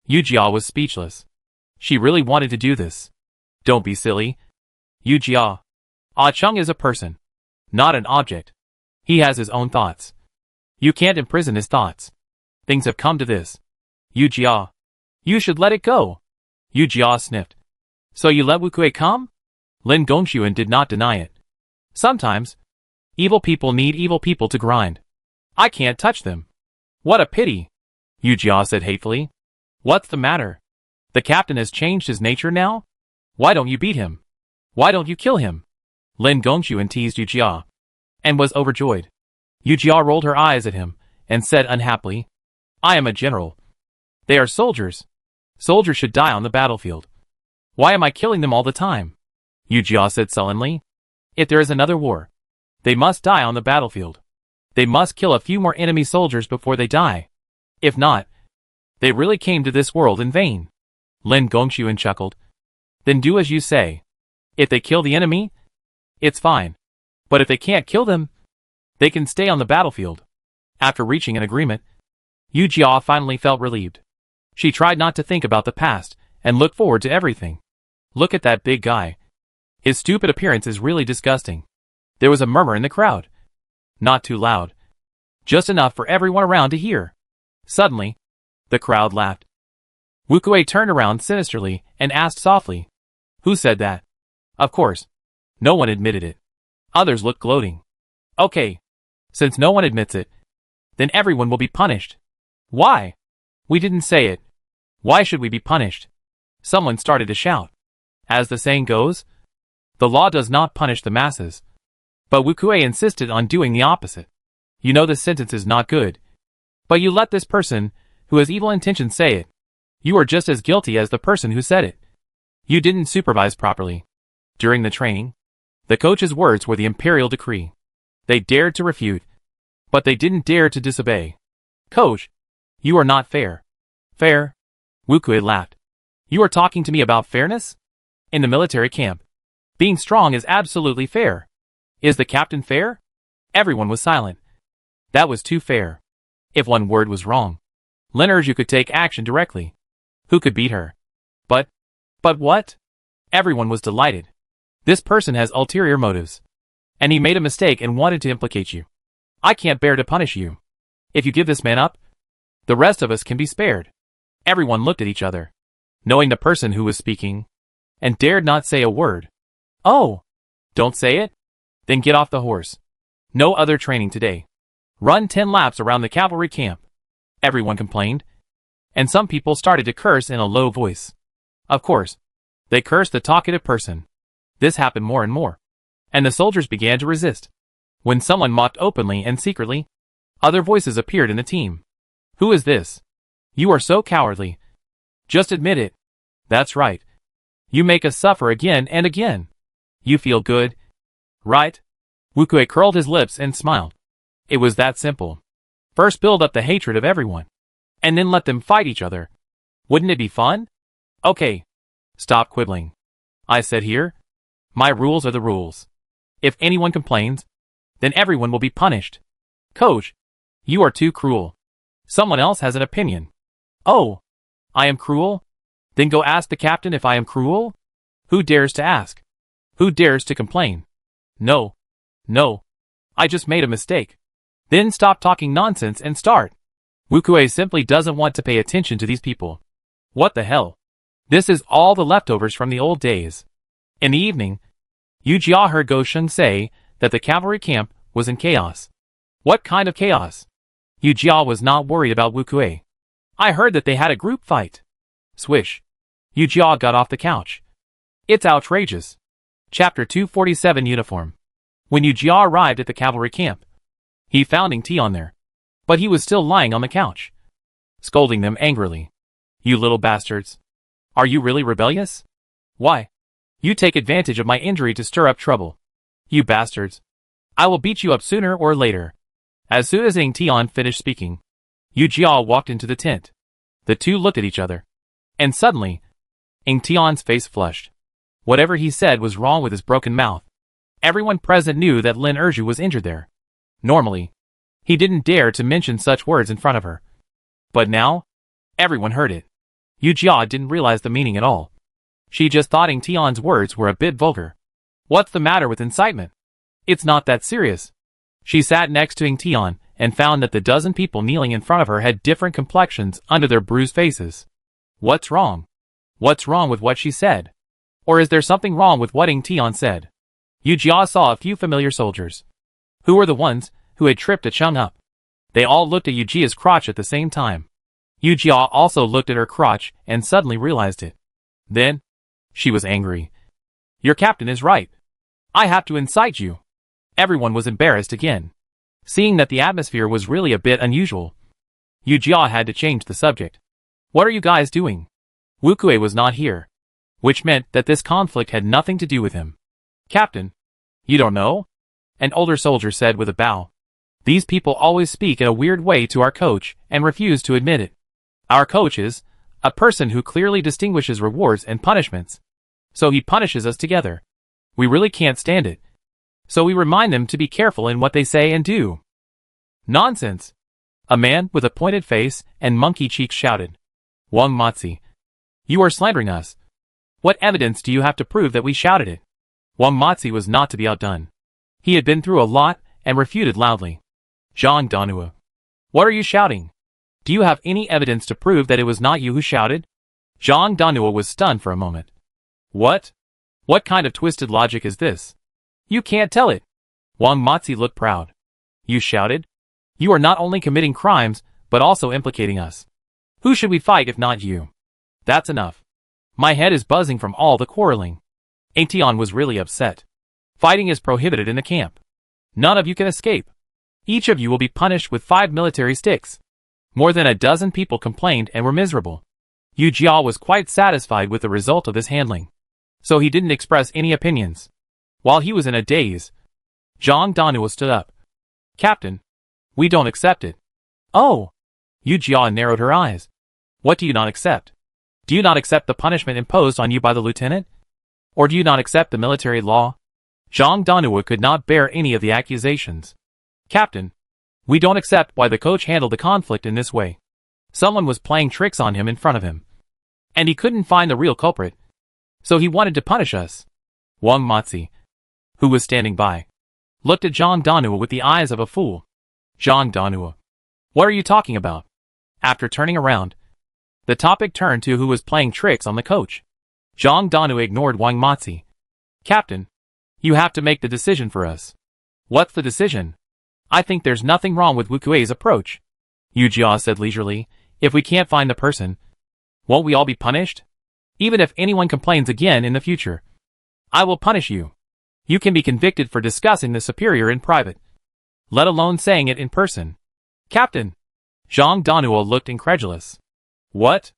A: Yu Jia was speechless. She really wanted to do this. Don't be silly. Yu Jia. Cheng is a person, not an object. He has his own thoughts. You can't imprison his thoughts. Things have come to this. Yu Jia. You should let it go. Yu Jia sniffed. So you let Wukue come? Lin Gongxuan did not deny it. Sometimes, evil people need evil people to grind. I can't touch them. What a pity. Yu Jia said hatefully. What's the matter? The captain has changed his nature now? Why don't you beat him? Why don't you kill him? Lin Gongxuan teased Yu Jia, and was overjoyed. Yu Jia rolled her eyes at him, and said unhappily, I am a general. They are soldiers. Soldiers should die on the battlefield. Why am I killing them all the time? Yu Jia said sullenly. If there is another war, they must die on the battlefield. They must kill a few more enemy soldiers before they die. If not, they really came to this world in vain. Lin Gongxuan chuckled. Then do as you say. If they kill the enemy, it's fine. But if they can't kill them, they can stay on the battlefield. After reaching an agreement, Yu Jia finally felt relieved. She tried not to think about the past and look forward to everything. Look at that big guy. His stupid appearance is really disgusting. There was a murmur in the crowd. Not too loud. Just enough for everyone around to hear. Suddenly, the crowd laughed. Wu Kuei turned around sinisterly and asked softly, "Who said that?" Of course, no one admitted it. Others looked gloating. Okay, since no one admits it, then everyone will be punished. Why? We didn't say it. Why should we be punished? Someone started to shout. As the saying goes, the law does not punish the masses. But Wu Kuei insisted on doing the opposite. You know this sentence is not good. But you let this person, who has evil intentions, say it. You are just as guilty as the person who said it. You didn't supervise properly. During the training, the coach's words were the imperial decree. They dared to refute, but they didn't dare to disobey. Coach, you are not fair. Fair? Wu Kuei laughed. You are talking to me about fairness? In the military camp, being strong is absolutely fair. Is the captain fair? Everyone was silent. That was too fair. If one word was wrong, Lin Erju could take action directly. Who could beat her? But what? Everyone was delighted. This person has ulterior motives. And he made a mistake and wanted to implicate you. I can't bear to punish you. If you give this man up, the rest of us can be spared. Everyone looked at each other, knowing the person who was speaking, and dared not say a word. Oh, don't say it? Then get off the horse. No other training today. Run 10 laps around the cavalry camp. Everyone complained, and some people started to curse in a low voice. Of course, they cursed the talkative person. This happened more and more, and the soldiers began to resist. When someone mocked openly and secretly, other voices appeared in the team. Who is this? You are so cowardly. Just admit it. That's right. You make us suffer again and again. You feel good, right? Wu Kuei curled his lips and smiled. It was that simple. First build up the hatred of everyone, and then let them fight each other. Wouldn't it be fun? Okay. Stop quibbling. I said here. My rules are the rules. If anyone complains, then everyone will be punished. Coach, you are too cruel. Someone else has an opinion. Oh, I am cruel? Then go ask the captain if I am cruel? Who dares to ask? Who dares to complain? No. I just made a mistake. Then stop talking nonsense and start. Wu Kuei simply doesn't want to pay attention to these people. What the hell? This is all the leftovers from the old days. In the evening, Yu Jia heard Go Sheng say that the cavalry camp was in chaos. What kind of chaos? Yu Jia was not worried about Wu Kuei. I heard that they had a group fight. Swish. Yu Jia got off the couch. It's outrageous. Chapter 247 Uniform. When Yu Jia arrived at the cavalry camp, he found Ing Tian there, but he was still lying on the couch, scolding them angrily. You little bastards. Are you really rebellious? Why? You take advantage of my injury to stir up trouble. You bastards. I will beat you up sooner or later. As soon as Ing Tian finished speaking, Yu Jia walked into the tent. The two looked at each other, and suddenly, Ing Tian's face flushed. Whatever he said was wrong with his broken mouth. Everyone present knew that Lin Erju was injured there. Normally, he didn't dare to mention such words in front of her. But now, everyone heard it. Yu Jia didn't realize the meaning at all. She just thought Ing Tian's words were a bit vulgar. What's the matter with incitement? It's not that serious. She sat next to Ing Tian and found that the dozen people kneeling in front of her had different complexions under their bruised faces. What's wrong? What's wrong with what she said? Or is there something wrong with what Ing Tian said? Yu Jia saw a few familiar soldiers. Who were the ones who had tripped a Chung up? They all looked at Yu Jia's crotch at the same time. Yu Jia also looked at her crotch and suddenly realized it. Then, she was angry. Your captain is right. I have to incite you. Everyone was embarrassed again. Seeing that the atmosphere was really a bit unusual, Yu Jia had to change the subject. What are you guys doing? Wukue was not here, which meant that this conflict had nothing to do with him. Captain, you don't know? An older soldier said with a bow. These people always speak in a weird way to our coach and refuse to admit it. Our coach is a person who clearly distinguishes rewards and punishments. So he punishes us together. We really can't stand it. So we remind them to be careful in what they say and do. Nonsense! A man with a pointed face and monkey cheeks shouted. Wang Matzi, you are slandering us. What evidence do you have to prove that we shouted it? Wang Matzi was not to be outdone. He had been through a lot and refuted loudly. Zhang Danua, what are you shouting? Do you have any evidence to prove that it was not you who shouted? Zhang Danua was stunned for a moment. What? What kind of twisted logic is this? You can't tell it. Wang Matzi looked proud. You shouted? You are not only committing crimes, but also implicating us. Who should we fight if not you? That's enough. My head is buzzing from all the quarreling. Atian was really upset. Fighting is prohibited in the camp. None of you can escape. Each of you will be punished with 5 military sticks. More than a dozen people complained and were miserable. Yu Jia was quite satisfied with the result of this handling. So he didn't express any opinions. While he was in a daze, Zhang Danua stood up. Captain, we don't accept it. Oh! Yu Jia narrowed her eyes. What do you not accept? Do you not accept the punishment imposed on you by the lieutenant? Or do you not accept the military law? Zhang Danua could not bear any of the accusations. Captain, we don't accept why the coach handled the conflict in this way. Someone was playing tricks on him in front of him. And he couldn't find the real culprit. So he wanted to punish us. Wang Matzi, who was standing by, looked at Zhang Danua with the eyes of a fool. Zhang Danua, what are you talking about? After turning around, the topic turned to who was playing tricks on the coach. Zhang Danua ignored Wang Matzi. Captain, you have to make the decision for us. What's the decision? I think there's nothing wrong with Wukue's approach. Yu Jia said leisurely, if we can't find the person, won't we all be punished? Even if anyone complains again in the future, I will punish you. You can be convicted for discussing the superior in private, let alone saying it in person. Captain! Zhang Danua looked incredulous. What?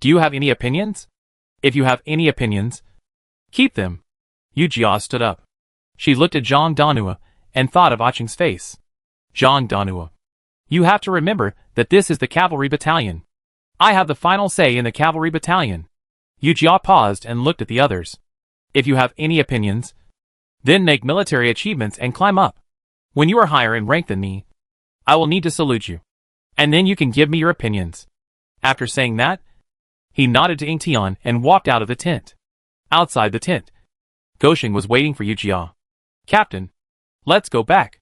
A: Do you have any opinions? If you have any opinions, keep them. Yu Jia stood up. She looked at Zhang Danua and thought of Aching's face. Zhang Danua, you have to remember that this is the cavalry battalion. I have the final say in the cavalry battalion. Yu Jia paused and looked at the others. If you have any opinions, then make military achievements and climb up. When you are higher in rank than me, I will need to salute you. And then you can give me your opinions. After saying that, he nodded to Ingtian and walked out of the tent. Outside the tent, Gosheng was waiting for Yu Jia. Captain, let's go back.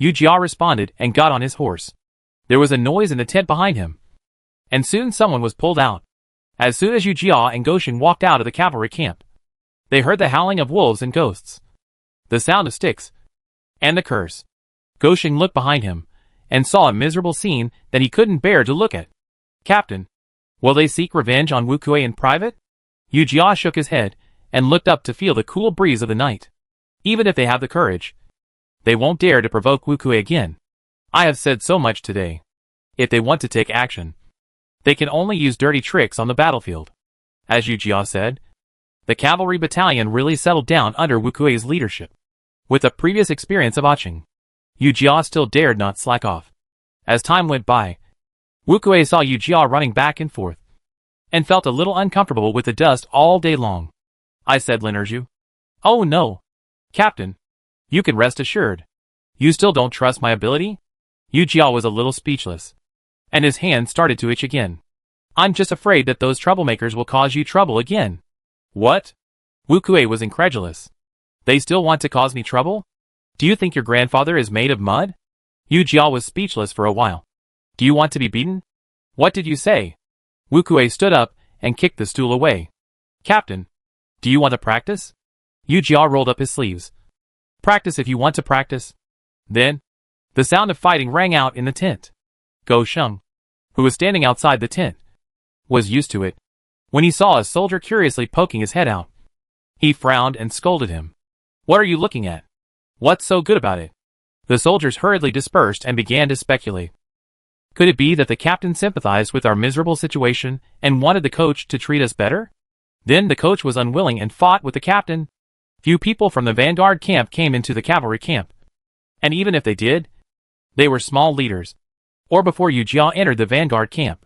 A: Yu Jia responded and got on his horse. There was a noise in the tent behind him. And soon someone was pulled out. As soon as Yu Jia and Gosheng walked out of the cavalry camp, they heard the howling of wolves and ghosts, the sound of sticks, and the curse. Gosheng looked behind him and saw a miserable scene that he couldn't bear to look at. Captain, will they seek revenge on Wukue in private? Yu Jia shook his head and looked up to feel the cool breeze of the night. Even if they have the courage, they won't dare to provoke Wukue again. I have said so much today. If they want to take action, they can only use dirty tricks on the battlefield. As Yu Jia said, the cavalry battalion really settled down under Wukue's leadership. With the previous experience of Aching, Yu Jia still dared not slack off. As time went by, Wukue saw Yu Jia running back and forth, and felt a little uncomfortable with the dust all day long. I said Linerju. Oh no. Captain, you can rest assured. You still don't trust my ability? Yu Jia was a little speechless, and his hand started to itch again. I'm just afraid that those troublemakers will cause you trouble again. What? Wukue was incredulous. They still want to cause me trouble? Do you think your grandfather is made of mud? Yu Jia was speechless for a while. Do you want to be beaten? What did you say? Wukue stood up and kicked the stool away. Captain, do you want to practice? Yu Jia rolled up his sleeves. Practice if you want to practice. Then, the sound of fighting rang out in the tent. Gosheng, who was standing outside the tent, was used to it. When he saw a soldier curiously poking his head out, he frowned and scolded him. What are you looking at? What's so good about it? The soldiers hurriedly dispersed and began to speculate. Could it be that the captain sympathized with our miserable situation and wanted the coach to treat us better? Then the coach was unwilling and fought with the captain. Few people from the vanguard camp came into the cavalry camp. And even if they did, they were small leaders. Or before Yu Jia entered the vanguard camp.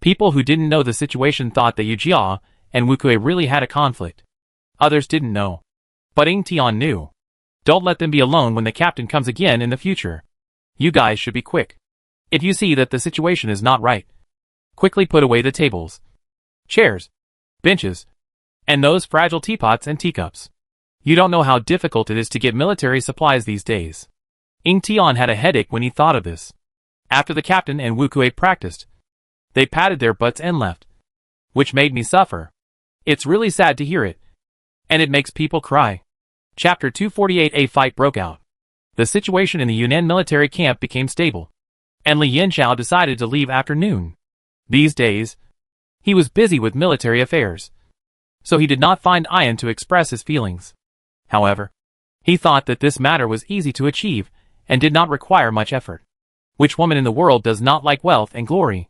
A: People who didn't know the situation thought that Yu Jia and Wu Kui really had a conflict. Others didn't know. But Ying Tian knew. Don't let them be alone when the captain comes again in the future. You guys should be quick. If you see that the situation is not right, quickly put away the tables, chairs, benches, and those fragile teapots and teacups. You don't know how difficult it is to get military supplies these days. Ying Tian had a headache when he thought of this. After the captain and Wu Kui practiced, they patted their butts and left. Which made me suffer. It's really sad to hear it. And it makes people cry. Chapter 248. A fight broke out. The situation in the Yunnan military camp became stable. And Li Yanxiao decided to leave after noon. These days, he was busy with military affairs. So he did not find Ian to express his feelings. However, he thought that this matter was easy to achieve and did not require much effort. Which woman in the world does not like wealth and glory?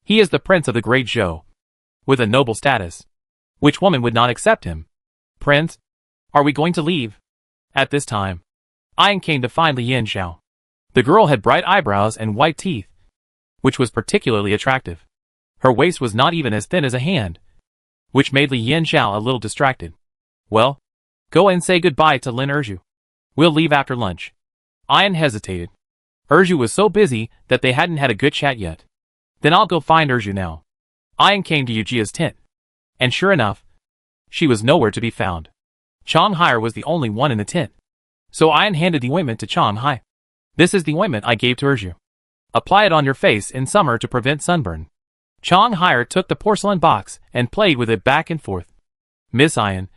A: He is the prince of the great Zhou, with a noble status. Which woman would not accept him? Prince, are we going to leave? At this time, Ian came to find Li Yanxiao. The girl had bright eyebrows and white teeth, which was particularly attractive. Her waist was not even as thin as a hand, which made Li Yanxiao a little distracted. Well, go and say goodbye to Lin Erju. We'll leave after lunch. Ian hesitated. Erju was so busy that they hadn't had a good chat yet. Then I'll go find Erju now. Ian came to Yujia's tent. And sure enough, she was nowhere to be found. Chang Hai was the only one in the tent. So Ian handed the ointment to Chang Hai. This is the ointment I gave to Erju. Apply it on your face in summer to prevent sunburn. Chang Hai took the porcelain box and played with it back and forth. Miss Ian,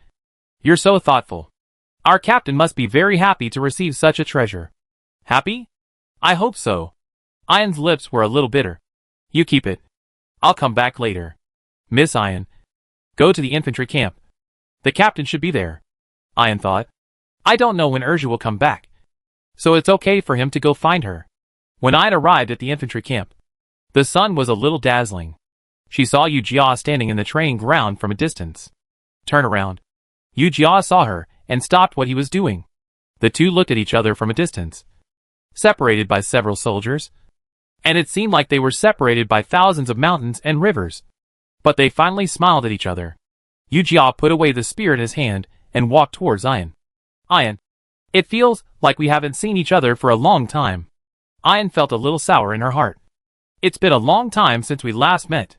A: you're so thoughtful. Our captain must be very happy to receive such a treasure. Happy? I hope so. Ian's lips were a little bitter. You keep it. I'll come back later. Miss Ian, go to the infantry camp. The captain should be there. Ian thought. I don't know when Erju will come back. So it's okay for him to go find her. When Ian arrived at the infantry camp, the sun was a little dazzling. She saw Yu Jia standing in the training ground from a distance. Turn around. Yu Jia saw her and stopped what he was doing. The two looked at each other from a distance, separated by several soldiers, and it seemed like they were separated by thousands of mountains and rivers. But they finally smiled at each other. Yu Jia put away the spear in his hand and walked towards Ian. Ian, it feels like we haven't seen each other for a long time. Ian felt a little sour in her heart. It's been a long time since we last met.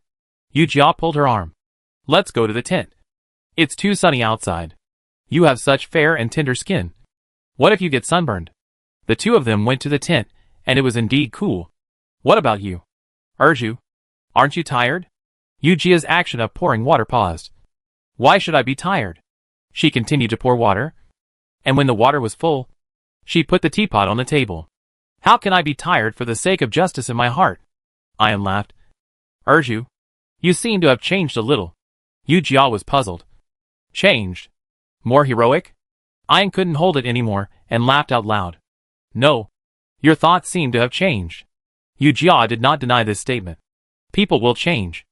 A: Yu Jia pulled her arm. Let's go to the tent. It's too sunny outside. You have such fair and tender skin. What if you get sunburned? The two of them went to the tent, and it was indeed cool. What about you? Erju, aren't you tired? Yu Jia's action of pouring water paused. Why should I be tired? She continued to pour water. And when the water was full, she put the teapot on the table. How can I be tired for the sake of justice in my heart? Ian laughed. Erju, you seem to have changed a little. Yu Jia was puzzled. Changed? More heroic? Ian couldn't hold it anymore and laughed out loud. No. Your thoughts seem to have changed. Yu Jia did not deny this statement. People will change.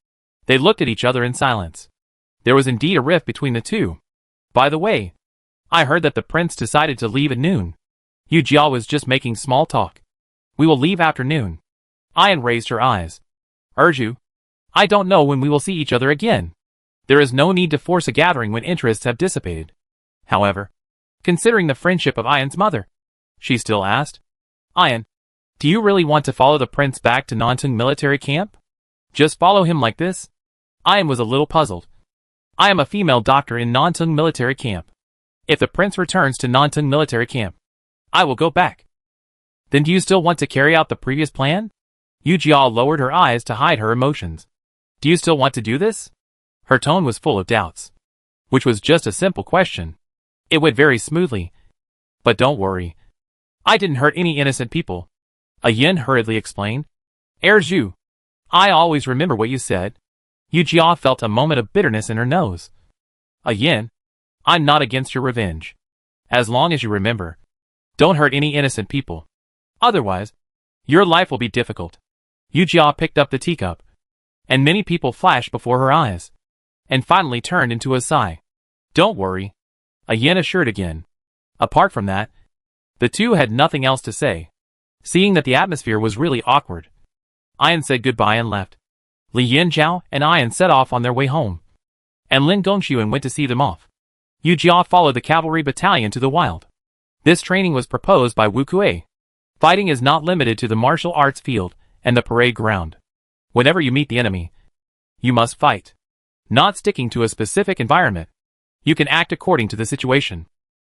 A: They looked at each other in silence. There was indeed a rift between the two. By the way, I heard that the prince decided to leave at noon. Yu Jia was just making small talk. We will leave after noon. Ian raised her eyes. Erju, I don't know when we will see each other again. There is no need to force a gathering when interests have dissipated. However, considering the friendship of Ian's mother, she still asked, Ian, do you really want to follow the prince back to Nantung military camp? Just follow him like this? Ian was a little puzzled. I am a female doctor in Nantung military camp. If the prince returns to Nantung military camp, I will go back. Then do you still want to carry out the previous plan? Yu Jia lowered her eyes to hide her emotions. Do you still want to do this? Her tone was full of doubts. Which was just a simple question. It went very smoothly. But don't worry. I didn't hurt any innocent people. A Yin hurriedly explained. Erju, I always remember what you said. Yu Jia felt a moment of bitterness in her nose. A Yin, I'm not against your revenge. As long as you remember, don't hurt any innocent people. Otherwise, your life will be difficult. Yu Jia picked up the teacup, and many people flashed before her eyes, and finally turned into a sigh. Don't worry, Yin assured again. Apart from that, the two had nothing else to say. Seeing that the atmosphere was really awkward, Ian said goodbye and left. Li Yanjiao and Ian set off on their way home, and Lin Gongxuan went to see them off. Yu Jia followed the cavalry battalion to the wild. This training was proposed by Wu Kuei. Fighting is not limited to the martial arts field and the parade ground. Whenever you meet the enemy, you must fight. Not sticking to a specific environment. You can act according to the situation.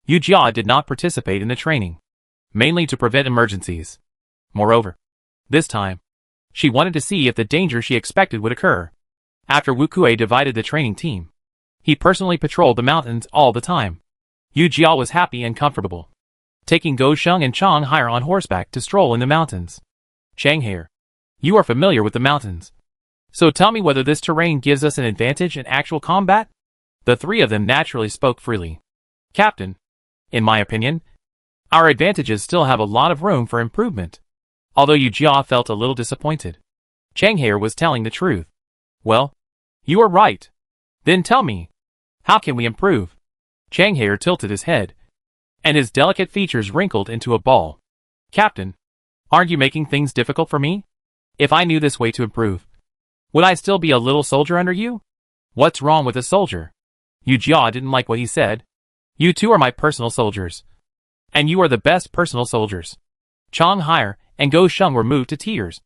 A: Yu Jia did not participate in the training, mainly to prevent emergencies. Moreover, this time, she wanted to see if the danger she expected would occur. After Wu Kuei divided the training team, he personally patrolled the mountains all the time. Yu Jia was happy and comfortable, taking Go Sheng and Chang Hire on horseback to stroll in the mountains. Chang Hire, you are familiar with the mountains, so tell me whether this terrain gives us an advantage in actual combat? The three of them naturally spoke freely. Captain, in my opinion, our advantages still have a lot of room for improvement. Although Yu Jia felt a little disappointed, Chang Hire was telling the truth. Well, you are right. Then tell me, how can we improve? Chang Hire tilted his head, and his delicate features wrinkled into a ball. Captain, aren't you making things difficult for me? If I knew this way to improve, would I still be a little soldier under you? What's wrong with a soldier? Yu Jia didn't like what he said. You two are my personal soldiers, and you are the best personal soldiers. Chang Hire and Go Sheng were moved to tears,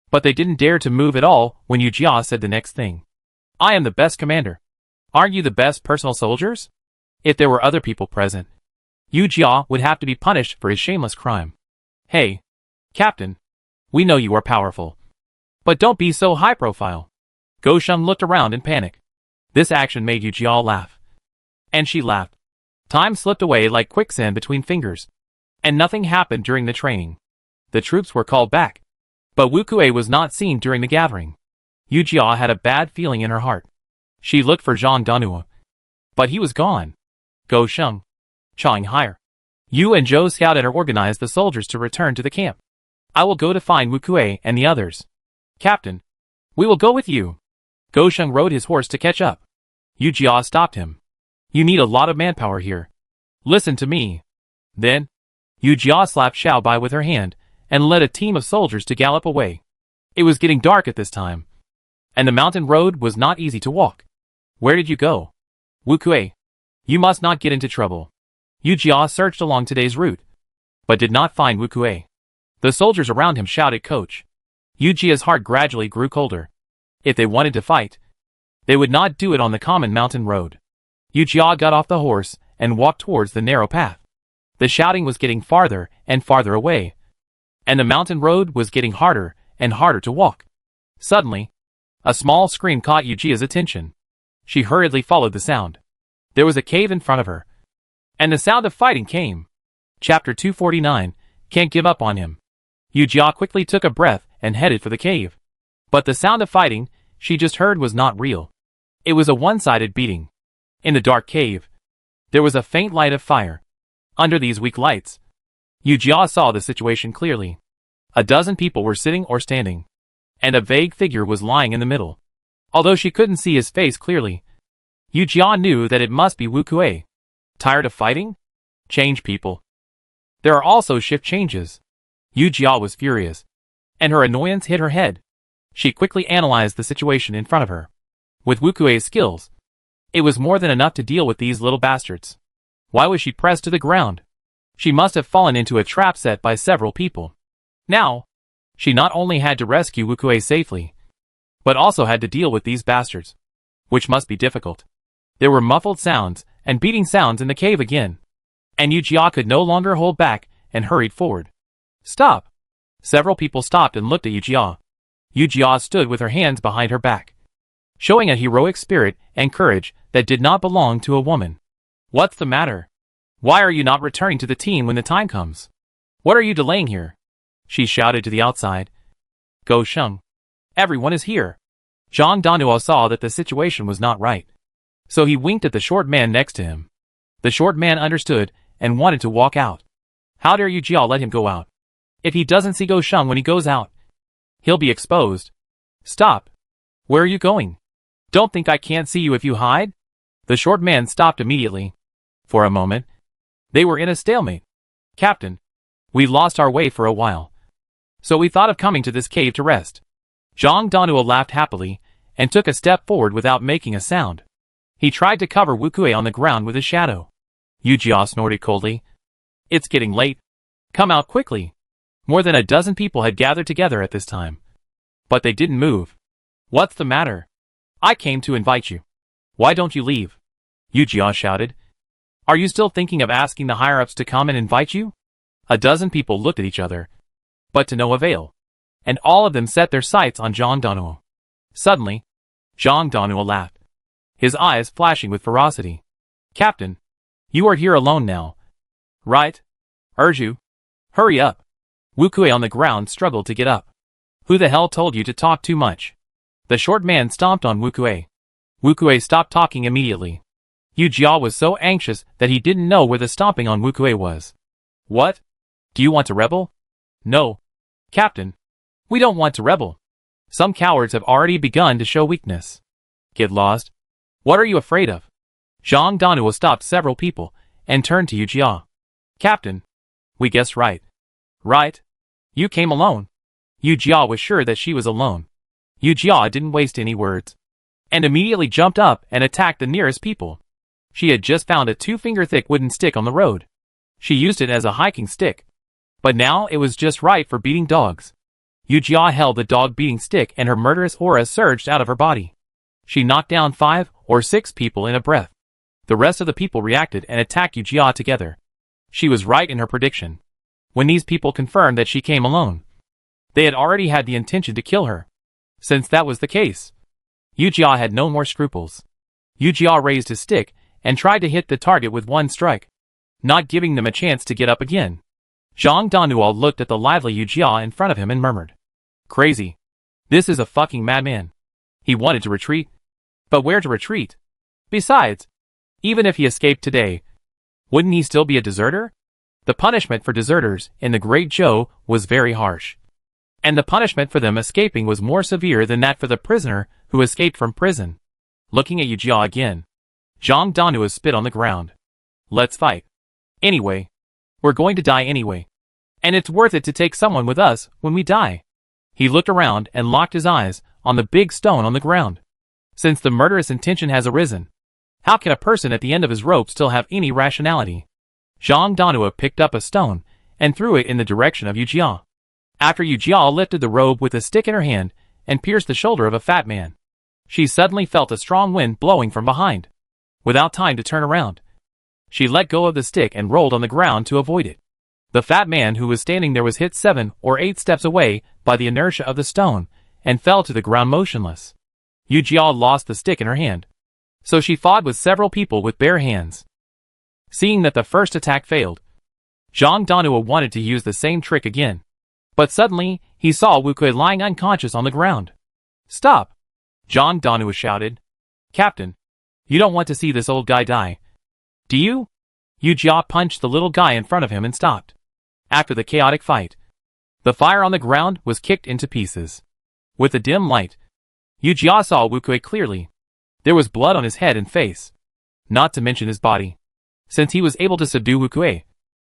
A: but they didn't dare to move at all when Yu Jia said the next thing. I am the best commander. Aren't you the best personal soldiers? If there were other people present, Yu Jia would have to be punished for his shameless crime. Hey, Captain, we know you are powerful, but don't be so high profile. Go Sheng looked around in panic. This action made Yu Jia laugh, and she laughed. Time slipped away like quicksand between fingers, and nothing happened during the training. The troops were called back, but Wu Kuei was not seen during the gathering. Yu Jia had a bad feeling in her heart. She looked for Zhang Danua, but he was gone. Go Sheng, Chang Hire, you and Zhou scouted or organized the soldiers to return to the camp. I will go to find Wu Kuei and the others. Captain, we will go with you. Go Sheng rode his horse to catch up. Yu Jia stopped him. You need a lot of manpower here. Listen to me. Then, Yu Jia slapped Xiao Bai with her hand and led a team of soldiers to gallop away. It was getting dark at this time, and the mountain road was not easy to walk. Where did you go? Wu Kuei, you must not get into trouble. Yu Jia searched along today's route, but did not find Wu Kuei. The soldiers around him shouted coach. Yu Jia's heart gradually grew colder. If they wanted to fight, they would not do it on the common mountain road. Yu Jia got off the horse and walked towards the narrow path. The shouting was getting farther and farther away, and the mountain road was getting harder and harder to walk. Suddenly, a small scream caught Yu Jia's attention. She hurriedly followed the sound. There was a cave in front of her, and the sound of fighting came. Chapter 249, Can't Give Up on Him. Yu Jia quickly took a breath and headed for the cave. But the sound of fighting she just heard was not real. It was a one-sided beating. In the dark cave, there was a faint light of fire. Under these weak lights, Yu Jia saw the situation clearly. A dozen people were sitting or standing, and a vague figure was lying in the middle. Although she couldn't see his face clearly, Yu Jia knew that it must be Wu Kuei. Tired of fighting? Change people. There are also shift changes. Yu Jia was furious, and her annoyance hit her head. She quickly analyzed the situation in front of her. With Wu Kuei's skills, it was more than enough to deal with these little bastards. Why was she pressed to the ground? She must have fallen into a trap set by several people. Now, she not only had to rescue Wu Kuei safely, but also had to deal with these bastards, which must be difficult. There were muffled sounds and beating sounds in the cave again, and Yu Jia could no longer hold back and hurried forward. Stop! Several people stopped and looked at Yu Jia. Yu Jia stood with her hands behind her back, showing a heroic spirit and courage that did not belong to a woman. What's the matter? Why are you not returning to the team when the time comes? What are you delaying here? She shouted to the outside. Go Sheng. Everyone is here. Zhang Danua saw that the situation was not right, so he winked at the short man next to him. The short man understood and wanted to walk out. How dare Yu Jia let him go out? If he doesn't see Go Sheng when he goes out, He'll be exposed. Stop. Where are you going? Don't think I can't see you if you hide? The short man stopped immediately. For a moment, they were in a stalemate. Captain, we lost our way for a while. So we thought of coming to this cave to rest. Zhang Danua laughed happily, and took a step forward without making a sound. He tried to cover Wu Kuei on the ground with his shadow. Yu Jia snorted coldly. It's getting late. Come out quickly. More than a dozen people had gathered together at this time. But they didn't move. What's the matter? I came to invite you. Why don't you leave? Yu Jia shouted. Are you still thinking of asking the higher-ups to come and invite you? A dozen people looked at each other, but to no avail, and all of them set their sights on Zhang Danua. Suddenly, Zhang Danua laughed, his eyes flashing with ferocity. Captain, you are here alone now. Right? Urju, hurry up. Wu Kuei on the ground struggled to get up. Who the hell told you to talk too much? The short man stomped on Wu Kuei. Wu Kuei stopped talking immediately. Yu Jia was so anxious that he didn't know where the stomping on Wu Kuei was. What? Do you want to rebel? No. Captain, we don't want to rebel. Some cowards have already begun to show weakness. Get lost. What are you afraid of? Zhang Danua stopped several people and turned to Yu Jia. Captain, we guessed right. Right? You came alone. Yu Jia was sure that she was alone. Yu Jia didn't waste any words, and immediately jumped up and attacked the nearest people. She had just found a 2-finger-thick wooden stick on the road. She used it as a hiking stick, but now it was just right for beating dogs. Yu Jia held the dog-beating stick and her murderous aura surged out of her body. She knocked down 5 or 6 people in a breath. The rest of the people reacted and attacked Yu Jia together. She was right in her prediction. When these people confirmed that she came alone, they had already had the intention to kill her. Since that was the case, Yu Jia had no more scruples. Yu Jia raised his stick and tried to hit the target with one strike, not giving them a chance to get up again. Zhang Danua looked at the lively Yu Jia in front of him and murmured, Crazy. This is a fucking madman. He wanted to retreat. But where to retreat? Besides, even if he escaped today, wouldn't he still be a deserter? The punishment for deserters in the Great Zhou was very harsh, and the punishment for them escaping was more severe than that for the prisoner who escaped from prison. Looking at Yu Jia again, Zhang Danua spit on the ground. Let's fight. Anyway, we're going to die anyway, and it's worth it to take someone with us when we die. He looked around and locked his eyes on the big stone on the ground. Since the murderous intention has arisen, how can a person at the end of his rope still have any rationality? Zhang Danua picked up a stone and threw it in the direction of Yu Jia. After Yu Jia lifted the robe with a stick in her hand and pierced the shoulder of a fat man, she suddenly felt a strong wind blowing from behind. Without time to turn around, she let go of the stick and rolled on the ground to avoid it. The fat man who was standing there was hit 7 or 8 steps away by the inertia of the stone and fell to the ground motionless. Yu Jia lost the stick in her hand, so she fought with several people with bare hands. Seeing that the first attack failed, Zhang Danua wanted to use the same trick again. But suddenly, he saw Wu Kuei lying unconscious on the ground. Stop! Zhang Danua shouted. Captain, you don't want to see this old guy die, do you? Yu Jia punched the little guy in front of him and stopped. After the chaotic fight, the fire on the ground was kicked into pieces. With the dim light, Yu Jia saw Wu Kuei clearly. There was blood on his head and face, not to mention his body. Since he was able to subdue Wu Kuei,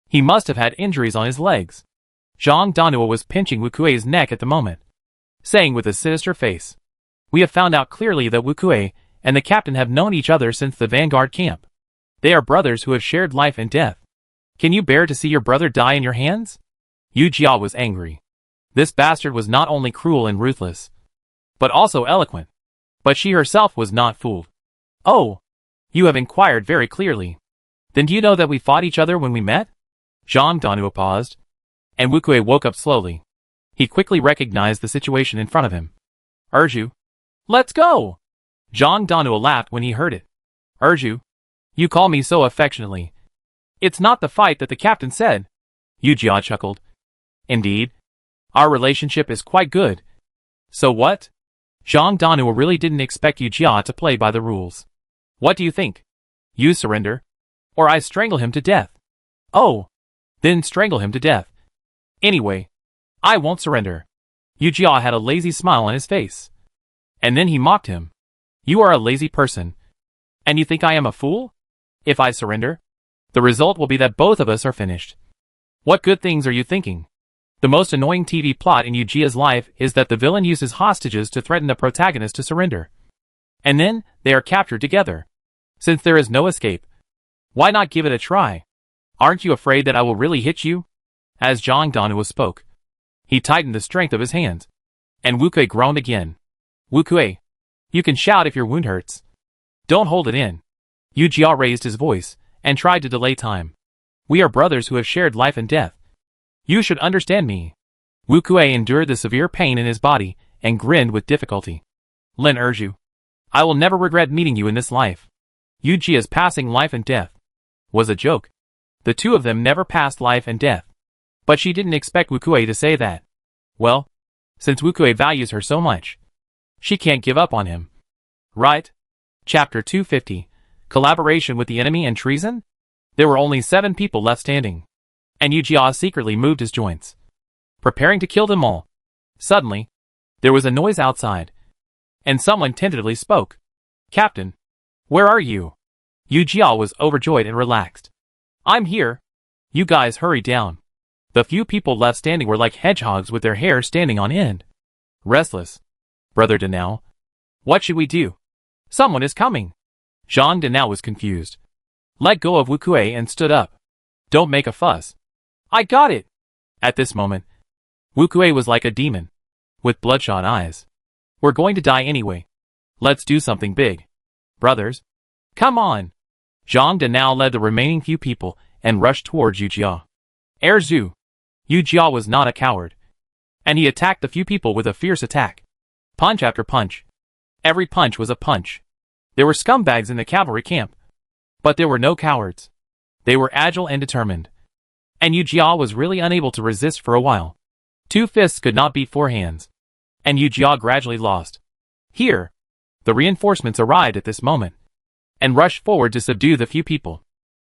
A: he must have had injuries on his legs. Zhang Danua was pinching Wu Kuei's neck at the moment, saying with a sinister face, We have found out clearly that Wu Kuei and the captain have known each other since the vanguard camp. They are brothers who have shared life and death. Can you bear to see your brother die in your hands? Yu Jia was angry. This bastard was not only cruel and ruthless, but also eloquent. But she herself was not fooled. Oh, you have inquired very clearly. Then do you know that we fought each other when we met? Zhang Danua paused, and Wu Kuei woke up slowly. He quickly recognized the situation in front of him. Urju, let's go! Zhang Danua laughed when he heard it. Urju, you call me so affectionately. It's not the fight that the captain said. Yu Jia chuckled. Indeed, our relationship is quite good. So what? Zhang Danua really didn't expect Yu Jia to play by the rules. What do you think? You surrender, or I strangle him to death. Oh, then strangle him to death. Anyway, I won't surrender. Yu Jia had a lazy smile on his face. And then he mocked him. You are a lazy person. And you think I am a fool? If I surrender, the result will be that both of us are finished. What good things are you thinking? The most annoying TV plot in Yu Jia's life is that the villain uses hostages to threaten the protagonist to surrender. And then, they are captured together. Since there is no escape, why not give it a try? Aren't you afraid that I will really hit you? As Zhang Danhua spoke, he tightened the strength of his hands. And Wu Kui groaned again. Wu Kui, you can shout if your wound hurts. Don't hold it in. Yu Jia raised his voice, and tried to delay time. We are brothers who have shared life and death. You should understand me. Wu Kui endured the severe pain in his body, and grinned with difficulty. Lin Erju, I will never regret meeting you in this life. Yu Jia's passing life and death was a joke. The two of them never passed life and death. But she didn't expect Wu Kui to say that. Well, since Wu Kui values her so much, she can't give up on him. Right? Chapter 250. Collaboration with the enemy and treason? There were only 7 people left standing. And Yu Jia secretly moved his joints, preparing to kill them all. Suddenly, there was a noise outside. And someone tentatively spoke. Captain, where are you? Yu Jia was overjoyed and relaxed. I'm here. You guys hurry down. The few people left standing were like hedgehogs with their hair standing on end. Restless. Brother Danao. What should we do? Someone is coming. Zhang Danao was confused. Let go of Wu Kui and stood up. Don't make a fuss. I got it. At this moment, Wu Kui was like a demon, with bloodshot eyes. We're going to die anyway. Let's do something big. Brothers, come on. Zhang Danao led the remaining few people and rushed towards Yu Jia. Erzu. Yu Jia was not a coward. And he attacked the few people with a fierce attack. Punch after punch. Every punch was a punch. There were scumbags in the cavalry camp. But there were no cowards. They were agile and determined. And Yu Jia was really unable to resist for a while. 2 fists could not beat 4 hands. And Yu Jia gradually lost. Here. The reinforcements arrived at this moment, and rushed forward to subdue the few people.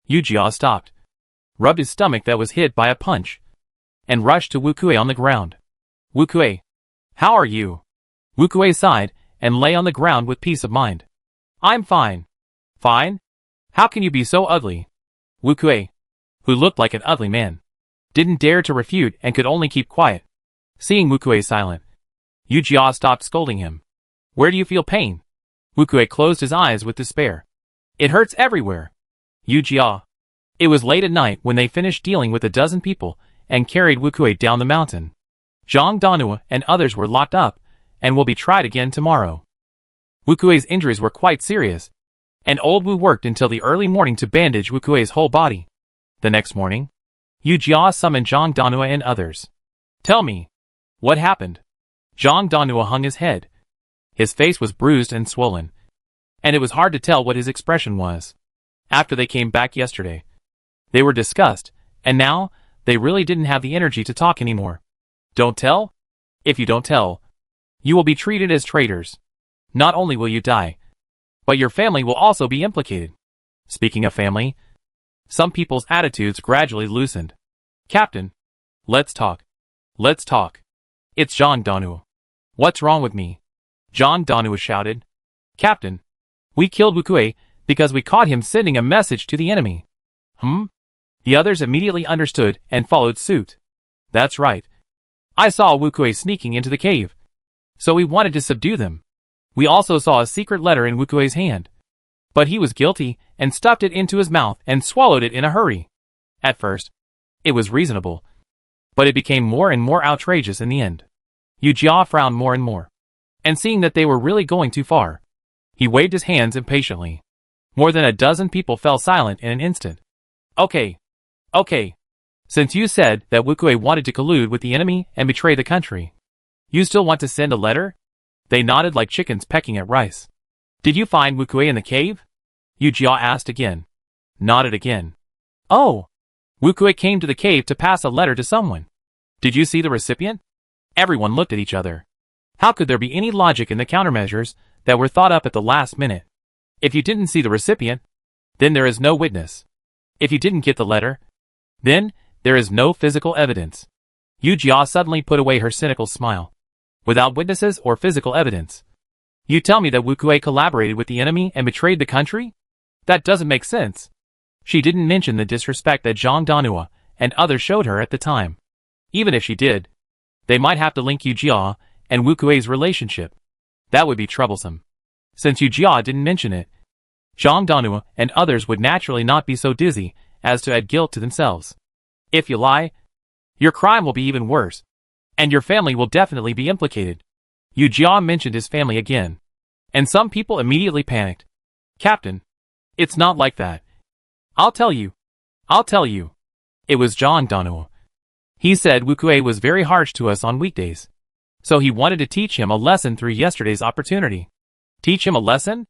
A: Yu Jia stopped, rubbed his stomach that was hit by a punch, and rushed to Wu Kui on the ground. Wu Kui, how are you? Wu Kui sighed, and lay on the ground with peace of mind. I'm fine. Fine? How can you be so ugly? Wu Kui, who looked like an ugly man, didn't dare to refute and could only keep quiet. Seeing Wu Kui silent, Yu Jia stopped scolding him. Where do you feel pain? Wu Kui closed his eyes with despair. It hurts everywhere. Yu Jia. It was late at night when they finished dealing with a dozen people and carried Wu Kui down the mountain. Zhang Danhua and others were locked up and will be tried again tomorrow. Wu Kui's injuries were quite serious, and old Wu worked until the early morning to bandage Wu Kui's whole body. The next morning, Yu Jia summoned Zhang Danhua and others. Tell me, what happened? Zhang Danhua hung his head. His face was bruised and swollen, and it was hard to tell what his expression was. After they came back yesterday, they were disgusted, and now, they really didn't have the energy to talk anymore. Don't tell? If you don't tell, you will be treated as traitors. Not only will you die, but your family will also be implicated. Speaking of family, some people's attitudes gradually loosened. Captain, let's talk. Let's talk. It's Zhang Danhua. What's wrong with me? Zhang Danhua shouted. Captain, we killed Wu Kui because we caught him sending a message to the enemy. The others immediately understood and followed suit. That's right. I saw Wu Kui sneaking into the cave, so we wanted to subdue them. We also saw a secret letter in Wu Kui's hand. But he was guilty and stuffed it into his mouth and swallowed it in a hurry. At first, it was reasonable, but it became more and more outrageous in the end. Yu Jia frowned more and more, and seeing that they were really going too far, he waved his hands impatiently. More than a dozen people fell silent in an instant. Okay. Since you said that Wu Kui wanted to collude with the enemy and betray the country, you still want to send a letter? They nodded like chickens pecking at rice. Did you find Wu Kui in the cave? Yu Jia asked again. Nodded again. Oh! Wu Kui came to the cave to pass a letter to someone. Did you see the recipient? Everyone looked at each other. How could there be any logic in the countermeasures that were thought up at the last minute? If you didn't see the recipient, then there is no witness. If you didn't get the letter, then there is no physical evidence. Yu Jia suddenly put away her cynical smile. without witnesses or physical evidence. You tell me that Wu Kuei collaborated with the enemy and betrayed the country? That doesn't make sense. She didn't mention the disrespect that Zhang Danhua and others showed her at the time. Even if she did, they might have to link Yu Jia and Wu Kuei's relationship. That would be troublesome. Since Yu Jia didn't mention it, Zhang Danhua and others would naturally not be so dizzy as to add guilt to themselves. If you lie, your crime will be even worse, and your family will definitely be implicated. Yu Jia mentioned his family again, and some people immediately panicked. Captain, it's not like that. I'll tell you. It was Zhang Danhua. He said Wu Kuei was very harsh to us on weekdays, so he wanted to teach him a lesson through yesterday's opportunity. Teach him a lesson?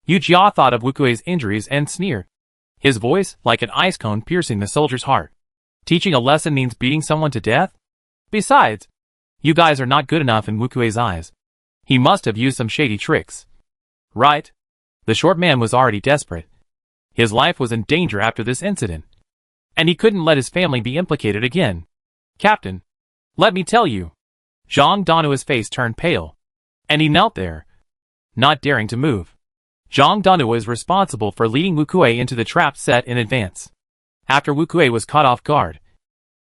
A: Yu Jia thought of Wu Kuei's injuries and sneered, his voice like an ice cone piercing the soldier's heart. Teaching a lesson means beating someone to death? Besides, you guys are not good enough in Wu Kuei's eyes. He must have used some shady tricks. Right? The short man was already desperate. His life was in danger after this incident, and he couldn't let his family be implicated again. Captain, let me tell you. Zhang Danhua's face turned pale, and he knelt there, not daring to move. Zhang Danhua is responsible for leading Wu Kuei into the trap set in advance. After Wu Kuei was caught off guard,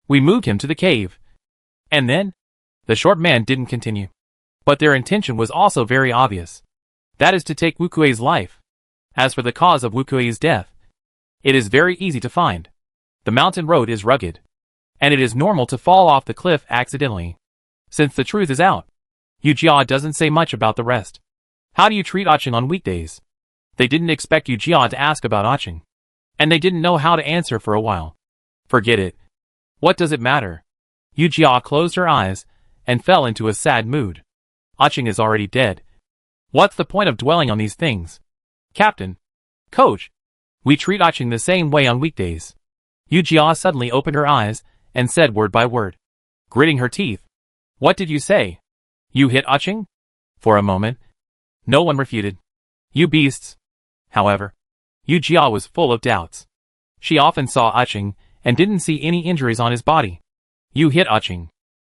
A: we moved him to the cave. And then? The short man didn't continue. But their intention was also very obvious. That is to take Wu Kuei's life. As for the cause of Wu Kuei's death, it is very easy to find. The mountain road is rugged, and it is normal to fall off the cliff accidentally. Since the truth is out, Yu Jia doesn't say much about the rest. How do you treat Aching on weekdays? They didn't expect Yu Jia to ask about Aching, and they didn't know how to answer for a while. Forget it. What does it matter? Yu Jia closed her eyes and fell into a sad mood. Aching is already dead. What's the point of dwelling on these things? Captain, Coach, we treat Aching the same way on weekdays. Yu Jia suddenly opened her eyes and said word by word, gritting her teeth. What did you say? You hit Aching? For a moment, no one refuted. You beasts. However, Yu Jia was full of doubts. She often saw Aching and didn't see any injuries on his body. You hit Aching.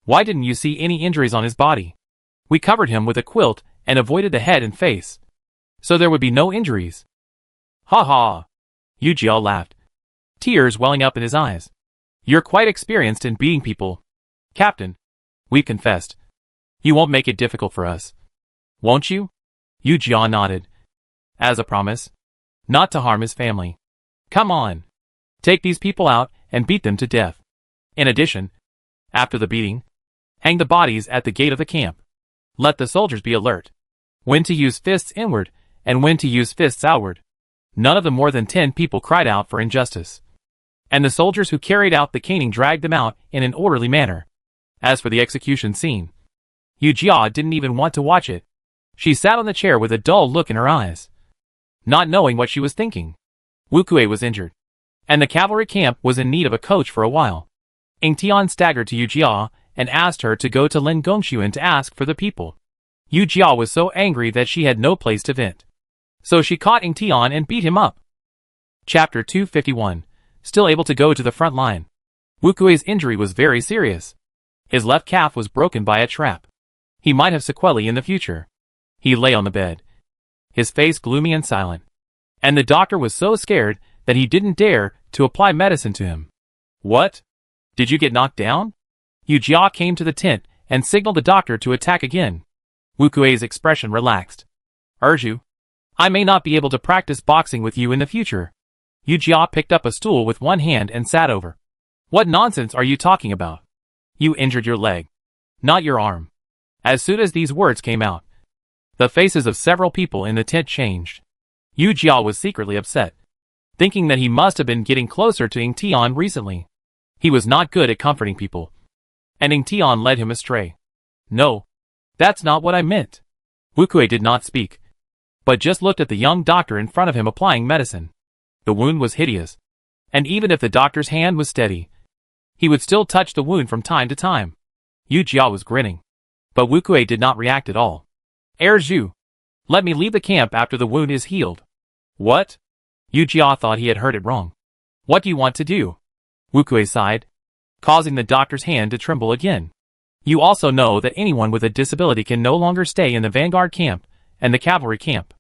A: Why didn't you see any injuries on his body? We covered him with a quilt and avoided the head and face, so there would be no injuries. Ha ha! Yu Jia laughed, tears welling up in his eyes. You're quite experienced in beating people. Captain, we confessed. You won't make it difficult for us, won't you? Yu Jia nodded. As a promise, not to harm his family. Come on. Take these people out and beat them to death. In addition, after the beating, hang the bodies at the gate of the camp. Let the soldiers be alert. When to use fists inward and when to use fists outward. None of the more than 10 people cried out for injustice, and the soldiers who carried out the caning dragged them out in an orderly manner. As for the execution scene, Yu Jia didn't even want to watch it. She sat on the chair with a dull look in her eyes, not knowing what she was thinking. Wu Kuei was injured, and the cavalry camp was in need of a coach for a while. Ing Tian staggered to Yu Jia and asked her to go to Lin Gongxuan to ask for the people. Yu Jia was so angry that she had no place to vent, so she caught Ing Tian and beat him up. Chapter 251. Still able to go to the front line. Wu Kuei's injury was very serious. His left calf was broken by a trap. He might have sequelae in the future. He lay on the bed, his face gloomy and silent, and the doctor was so scared that he didn't dare to apply medicine to him. What? Did you get knocked down? Yu Jia came to the tent and signaled the doctor to attack again. Wu Kuei's expression relaxed. Urju, I may not be able to practice boxing with you in the future. Yu Jia picked up a stool with one hand and sat over. What nonsense are you talking about? You injured your leg, not your arm. As soon as these words came out, the faces of several people in the tent changed. Yu Jia was secretly upset, thinking that he must have been getting closer to Ing Tian recently. He was not good at comforting people, and Ing Tian led him astray. No, that's not what I meant. Wu Kuei did not speak, but just looked at the young doctor in front of him applying medicine. The wound was hideous, and even if the doctor's hand was steady, he would still touch the wound from time to time. Yu Jia was grinning, but Wu Kuei did not react at all. Zhu, let me leave the camp after the wound is healed. What? Yu Jia thought he had heard it wrong. What do you want to do? Wu Kuei sighed, causing the doctor's hand to tremble again. You also know that anyone with a disability can no longer stay in the vanguard camp and the cavalry camp.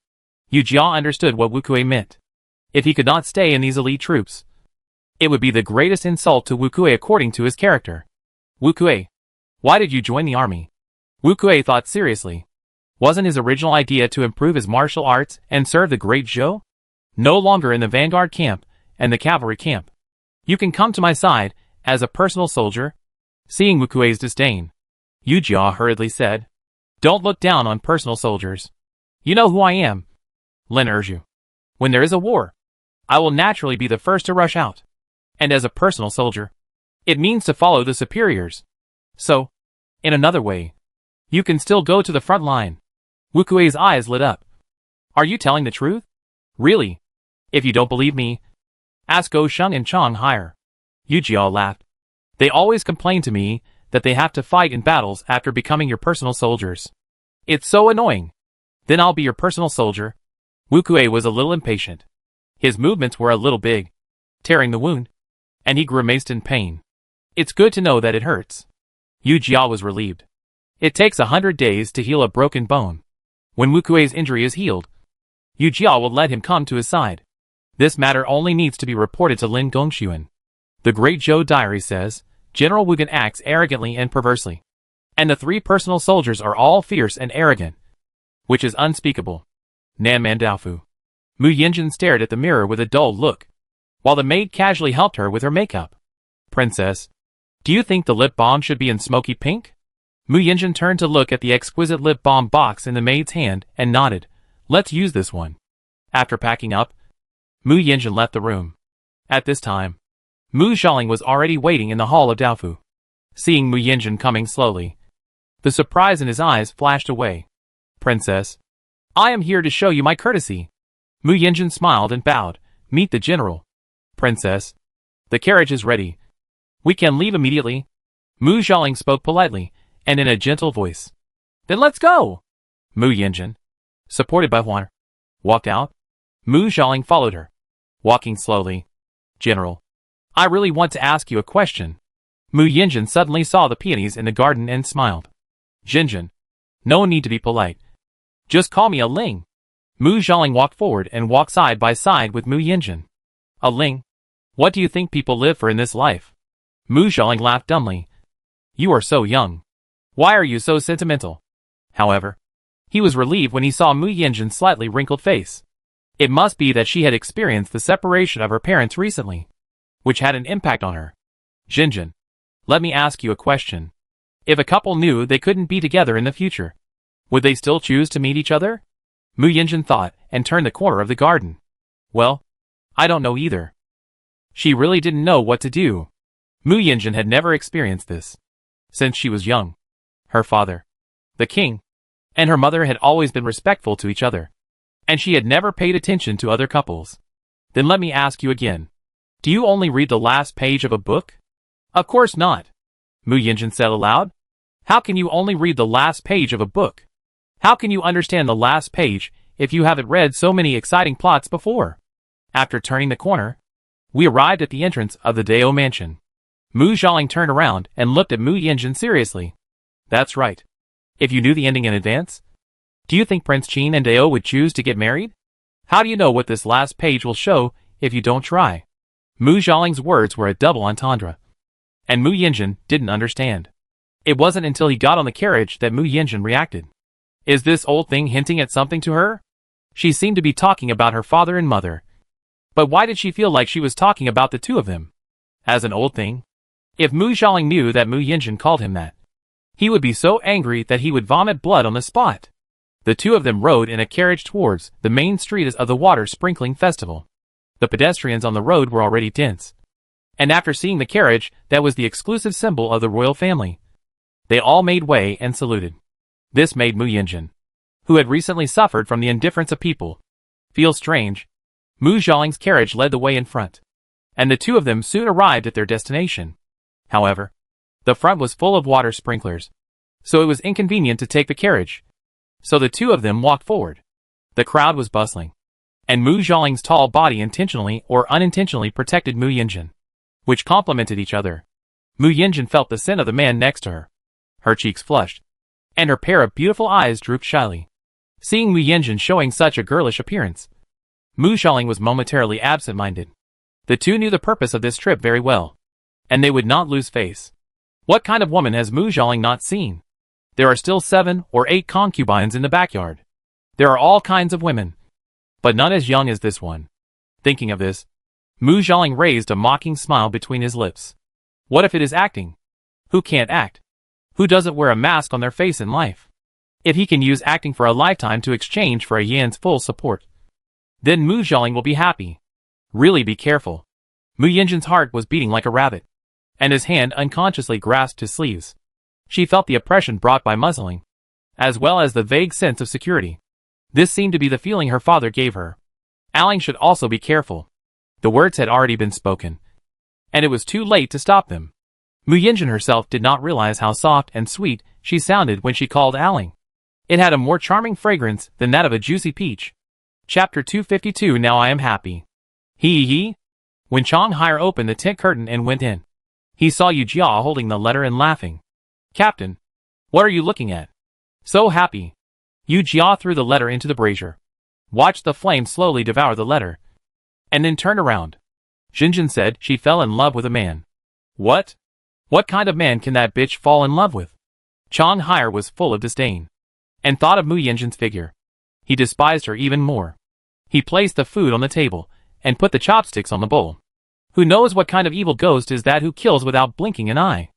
A: Yu Jia understood what Wu Kuei meant. If he could not stay in these elite troops, it would be the greatest insult to Wu Kuei according to his character. Wu Kuei, why did you join the army? Wu Kuei thought seriously. Wasn't his original idea to improve his martial arts and serve the great Zhou? No longer in the vanguard camp and the cavalry camp. You can come to my side as a personal soldier. Seeing Wu Kuei's disdain, Yu Jia hurriedly said, Don't look down on personal soldiers. You know who I am. Lin Erju. When there is a war, I will naturally be the first to rush out. And as a personal soldier, it means to follow the superiors. So, in another way, you can still go to the front line. Wu Kuei's eyes lit up. Are you telling the truth? Really? If you don't believe me, ask Go Sheng and Chang Haier. Yu Jia laughed. They always complain to me that they have to fight in battles after becoming your personal soldiers. It's so annoying. Then I'll be your personal soldier. Wu Kuei was a little impatient. His movements were a little big, tearing the wound, and he grimaced in pain. It's good to know that it hurts. Yu Jia was relieved. It takes 100 days to heal a broken bone. When Wu Kuei's injury is healed, Yu Jia will let him come to his side. This matter only needs to be reported to Lin Gongxuan. The Great Zhou diary says, General Wugen acts arrogantly and perversely. And the 3 personal soldiers are all fierce and arrogant, which is unspeakable. Nan Mandaofu. Mu Yinjin stared at the mirror with a dull look, while the maid casually helped her with her makeup. Princess, do you think the lip balm should be in smoky pink? Mu Yinjin turned to look at the exquisite lip balm box in the maid's hand and nodded. Let's use this one. After packing up, Mu Yinjin left the room. At this time, Mu Xiaoling was already waiting in the hall of Daofu. Seeing Mu Yinjin coming slowly, the surprise in his eyes flashed away. Princess, I am here to show you my courtesy. Mu Yinjin smiled and bowed. Meet the general. Princess, the carriage is ready. We can leave immediately. Mu Xiaoling spoke politely and in a gentle voice. Then let's go. Mu Yinjin, supported by Huan, walked out. Mu Xiaoling followed her, walking slowly. General, I really want to ask you a question. Mu Yinjin suddenly saw the peonies in the garden and smiled. Jinjin, no need to be polite. Just call me a Ling. Mu Xiaoling walked forward and walked side by side with Mu Yinjin. A Ling? What do you think people live for in this life? Mu Xiaoling laughed dumbly. You are so young. Why are you so sentimental? However, he was relieved when he saw Mu Yinjin's slightly wrinkled face. It must be that she had experienced the separation of her parents recently, which had an impact on her. Jinjin, let me ask you a question. If a couple knew they couldn't be together in the future, would they still choose to meet each other? Mu Yinjin thought and turned the corner of the garden. Well, I don't know either. She really didn't know what to do. Mu Yinjin had never experienced this. Since she was young, her father, the king, and her mother had always been respectful to each other, and she had never paid attention to other couples. Then let me ask you again. Do you only read the last page of a book? Of course not. Mu Yinjin said aloud. How can you only read the last page of a book? How can you understand the last page if you haven't read so many exciting plots before? After turning the corner, we arrived at the entrance of the Dao mansion. Mu Xiaoling turned around and looked at Mu Yinjin seriously. That's right. If you knew the ending in advance, do you think Prince Qin and Dao would choose to get married? How do you know what this last page will show if you don't try? Mu Xiaoling's words were a double entendre, and Mu Yinjin didn't understand. It wasn't until he got on the carriage that Mu Yinjin reacted. Is this old thing hinting at something to her? She seemed to be talking about her father and mother. But why did she feel like she was talking about the two of them? As an old thing? If Mu Xiaoling knew that Mu Yinjin called him that, he would be so angry that he would vomit blood on the spot. The two of them rode in a carriage towards the main street of the water sprinkling festival. The pedestrians on the road were already dense. And after seeing the carriage that was the exclusive symbol of the royal family, they all made way and saluted. This made Mu Yinjin, who had recently suffered from the indifference of people, feel strange. Mu Xiaoling's carriage led the way in front, and the two of them soon arrived at their destination. However, the front was full of water sprinklers, so it was inconvenient to take the carriage. So the two of them walked forward. The crowd was bustling, and Mu Xiaoling's tall body intentionally or unintentionally protected Mu Yinjin, which complemented each other. Mu Yinjin felt the scent of the man next to her. Her cheeks flushed, and her pair of beautiful eyes drooped shyly. Seeing Mu Yanjun showing such a girlish appearance, Mu Xiaoling was momentarily absent-minded. The two knew the purpose of this trip very well, and they would not lose face. What kind of woman has Mu Xiaoling not seen? There are still 7 or 8 concubines in the backyard. There are all kinds of women, but none as young as this one. Thinking of this, Mu Xiaoling raised a mocking smile between his lips. What if it is acting? Who can't act? Who doesn't wear a mask on their face in life? If he can use acting for a lifetime to exchange for a Yan's full support, then Mu Xiaoling will be happy. Really be careful. Mu Yanjun's heart was beating like a rabbit, and his hand unconsciously grasped his sleeves. She felt the oppression brought by muzzling, as well as the vague sense of security. This seemed to be the feeling her father gave her. Aling should also be careful. The words had already been spoken, and it was too late to stop them. Mu Yanjun herself did not realize how soft and sweet she sounded when she called Aling. It had a more charming fragrance than that of a juicy peach. Chapter 252. Now I am happy. He. When Chang Haier opened the tent curtain and went in, he saw Yu Jia holding the letter and laughing. Captain, what are you looking at? So happy. Yu Jia threw the letter into the brazier, watched the flame slowly devour the letter, and then turned around. Jinjin said she fell in love with a man. What? What kind of man can that bitch fall in love with? Chang Haier was full of disdain, and thought of Mu Yanjun's figure. He despised her even more. He placed the food on the table, and put the chopsticks on the bowl. Who knows what kind of evil ghost is that who kills without blinking an eye?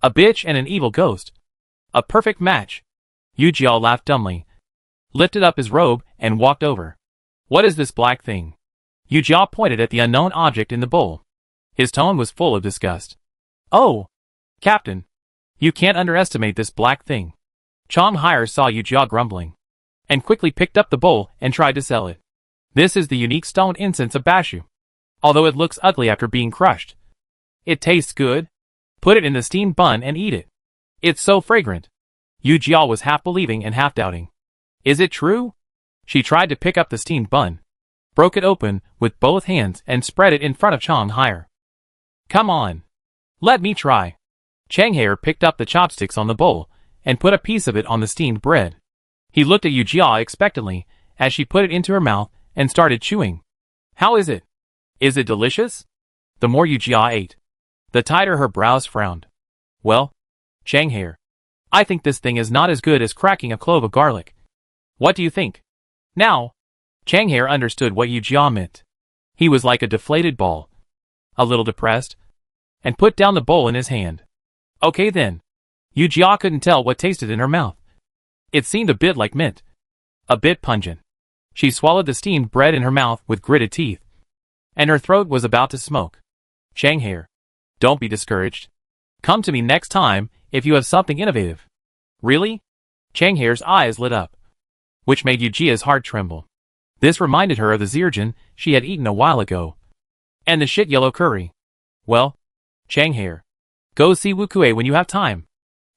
A: A bitch and an evil ghost. A perfect match. Yu Jia laughed dumbly, lifted up his robe, and walked over. What is this black thing? Yu Jia pointed at the unknown object in the bowl. His tone was full of disgust. Oh! Captain! You can't underestimate this black thing. Chang Haier saw Yu Jia grumbling, and quickly picked up the bowl and tried to sell it. This is the unique stone incense of Bashu. Although it looks ugly after being crushed, it tastes good. Put it in the steamed bun and eat it. It's so fragrant. Yu Jia was half believing and half doubting. Is it true? She tried to pick up the steamed bun, broke it open with both hands and spread it in front of Chang Haier. Come on. Let me try. Chang Haier picked up the chopsticks on the bowl and put a piece of it on the steamed bread. He looked at Yu Jia expectantly as she put it into her mouth and started chewing. How is it? Is it delicious? The more Yu Jia ate, the tighter her brows frowned. Well, Chang Haier, I think this thing is not as good as cracking a clove of garlic. What do you think? Now, Chang Haier understood what Yu Jia meant. He was like a deflated ball, a little depressed, and put down the bowl in his hand. Okay then. Yu Jia couldn't tell what tasted in her mouth. It seemed a bit like mint, a bit pungent. She swallowed the steamed bread in her mouth with gritted teeth, and her throat was about to smoke. Chang Haier, don't be discouraged. Come to me next time if you have something innovative. Really? Chang Haier's eyes lit up, which made Yu Jia's heart tremble. This reminded her of the zirjin she had eaten a while ago, and the shit yellow curry. Well, Chang Haier, go see Wu Kue when you have time.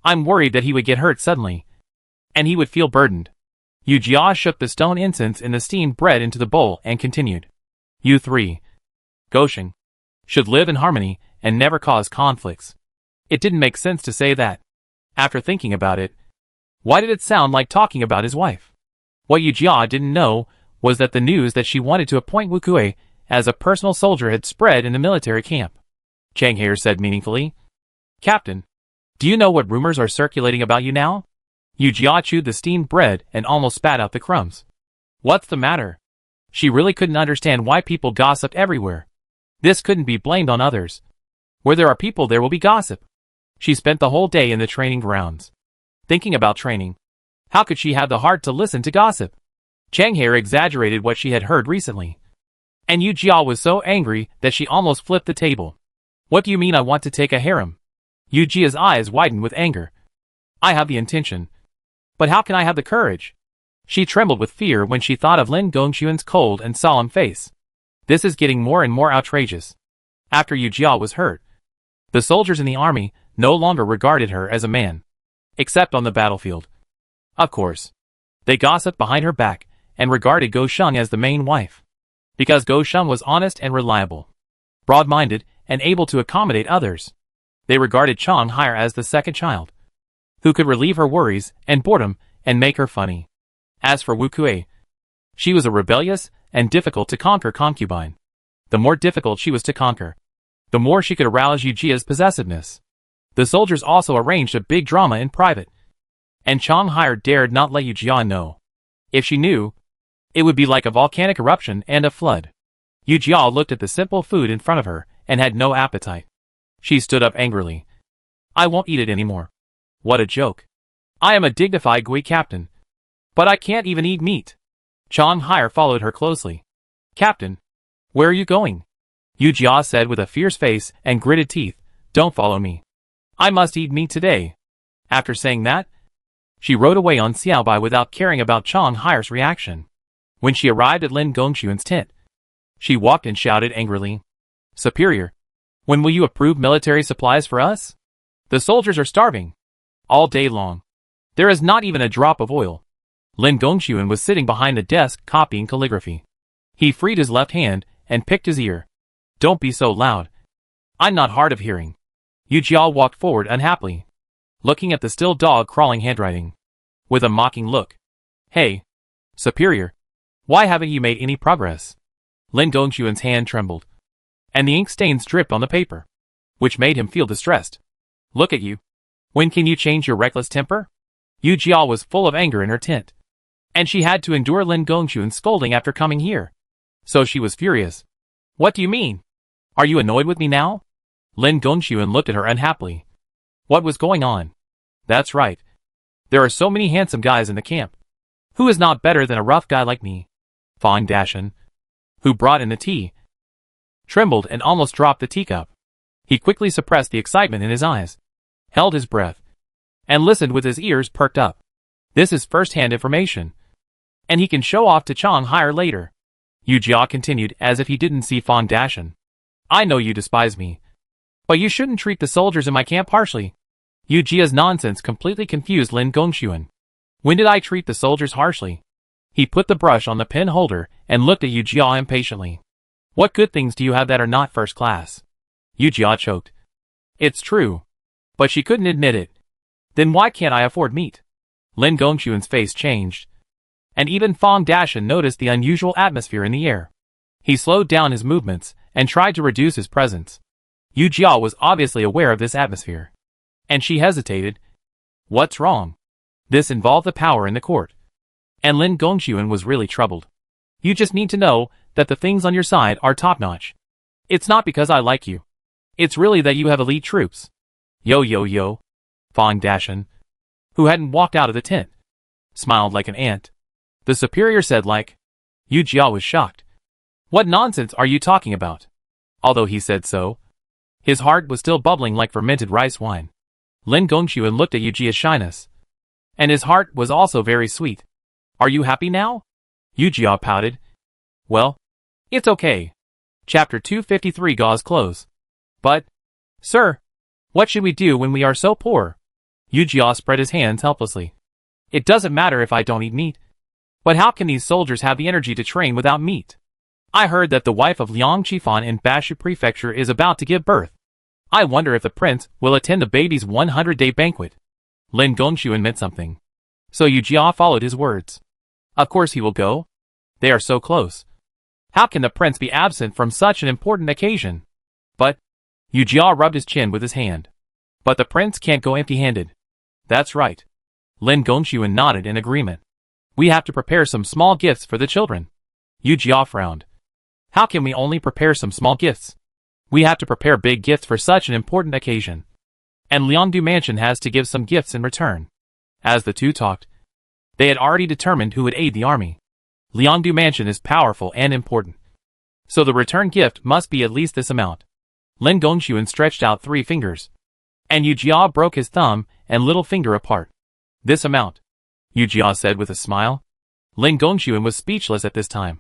A: I'm worried that he would get hurt suddenly, and he would feel burdened. Yu Jia shook the stone incense in the steamed bread into the bowl and continued. You 3. Gosheng should live in harmony and never cause conflicts. It didn't make sense to say that. After thinking about it, why did it sound like talking about his wife? What Yu Jia didn't know was that the news that she wanted to appoint Wu Kue as a personal soldier had spread in the military camp. Chang Haier said meaningfully. Captain, do you know what rumors are circulating about you now? Yu Jia chewed the steamed bread and almost spat out the crumbs. What's the matter? She really couldn't understand why people gossiped everywhere. This couldn't be blamed on others. Where there are people, there will be gossip. She spent the whole day in the training grounds, thinking about training. How could she have the heart to listen to gossip? Chang Haier exaggerated what she had heard recently, and Yu Jia was so angry that she almost flipped the table. What do you mean I want to take a harem? Yu Jia's eyes widened with anger. I have the intention, but how can I have the courage? She trembled with fear when she thought of Lin Gongxuan's cold and solemn face. This is getting more and more outrageous. After Yu Jia was hurt, the soldiers in the army no longer regarded her as a man, except on the battlefield. Of course, they gossiped behind her back and regarded Go Sheng as the main wife, because Go Sheng was honest and reliable, broad-minded, and able to accommodate others. They regarded Chang Haier as the second child, who could relieve her worries and boredom and make her funny. As for Wu Kuei, she was a rebellious and difficult to conquer concubine. The more difficult she was to conquer, the more she could arouse Yu Jia's possessiveness. The soldiers also arranged a big drama in private, and Chang Hai dared not let Yu Jia know. If she knew, it would be like a volcanic eruption and a flood. Yu Jia looked at the simple food in front of her and had no appetite. She stood up angrily. I won't eat it anymore. What a joke. I am a dignified Gui captain, but I can't even eat meat. Chang Hai followed her closely. Captain, where are you going? Yu Jia said with a fierce face and gritted teeth. Don't follow me. I must eat meat today. After saying that, she rode away on Xiaobai without caring about Chang Hai's reaction. When she arrived at Lin Gongxuan's tent, she walked and shouted angrily. Superior, when will you approve military supplies for us? The soldiers are starving. All day long. There is not even a drop of oil. Lin Gongxuan was sitting behind a desk copying calligraphy. He freed his left hand and picked his ear. Don't be so loud. I'm not hard of hearing. Yu Jia walked forward unhappily, looking at the still dog-crawling handwriting, with a mocking look. Hey, superior, why haven't you made any progress? Lin Gongxuan's hand trembled, and the ink stains dripped on the paper, which made him feel distressed. Look at you. When can you change your reckless temper? Yu Jia was full of anger in her tent, and she had to endure Lin Gongxuan's scolding after coming here. So she was furious. What do you mean? Are you annoyed with me now? Lin Gongxuan looked at her unhappily. What was going on? That's right. There are so many handsome guys in the camp. Who is not better than a rough guy like me? Fang Dashan, who brought in the tea, trembled and almost dropped the teacup. He quickly suppressed the excitement in his eyes, held his breath, and listened with his ears perked up. This is first-hand information, and he can show off to Chang Hai later. Yu Jia continued as if he didn't see Fang Dashan. I know you despise me, but you shouldn't treat the soldiers in my camp harshly. Yu Jia's nonsense completely confused Lin Gongxuan. When did I treat the soldiers harshly? He put the brush on the pen holder and looked at Yu Jia impatiently. What good things do you have that are not first class? Yu Jia choked. It's true, but she couldn't admit it. Then why can't I afford meat? Lin Gongxuan's face changed, and even Fang Dashan noticed the unusual atmosphere in the air. He slowed down his movements and tried to reduce his presence. Yu Jia was obviously aware of this atmosphere, and she hesitated. What's wrong? This involved the power in the court, and Lin Gongxuan was really troubled. You just need to know that the things on your side are top-notch. It's not because I like you. It's really that you have elite troops. Yo. Fang Dashan, who hadn't walked out of the tent, smiled like an ant. The superior said like. Yu Jia was shocked. What nonsense are you talking about? Although he said so, his heart was still bubbling like fermented rice wine. Lin Gongxuan looked at Yu Jia's shyness, and his heart was also very sweet. Are you happy now? Yu Jia pouted. Well, it's okay. Chapter 253 Gauze Clothes. But, sir, what should we do when we are so poor? Yu Jia spread his hands helplessly. It doesn't matter if I don't eat meat. But how can these soldiers have the energy to train without meat? I heard that the wife of Liang Qifan in Bashu Prefecture is about to give birth. I wonder if the prince will attend the baby's 100-day banquet. Lin Gongxuan meant something, so Yu Jia followed his words. Of course he will go. They are so close. How can the prince be absent from such an important occasion? But, Yu Jia rubbed his chin with his hand. But the prince can't go empty-handed. That's right. Lin Gongxuan nodded in agreement. We have to prepare some small gifts for the children. Yu Jia frowned. How can we only prepare some small gifts? We have to prepare big gifts for such an important occasion. And Liangdu Mansion has to give some gifts in return. As the two talked, they had already determined who would aid the army. Liangdu Mansion is powerful and important, so the return gift must be at least this amount. Lin Gongxuan stretched out 3 fingers, and Yu Jia broke his thumb and little finger apart. This amount, Yu Jia said with a smile. Lin Gongxuan was speechless at this time.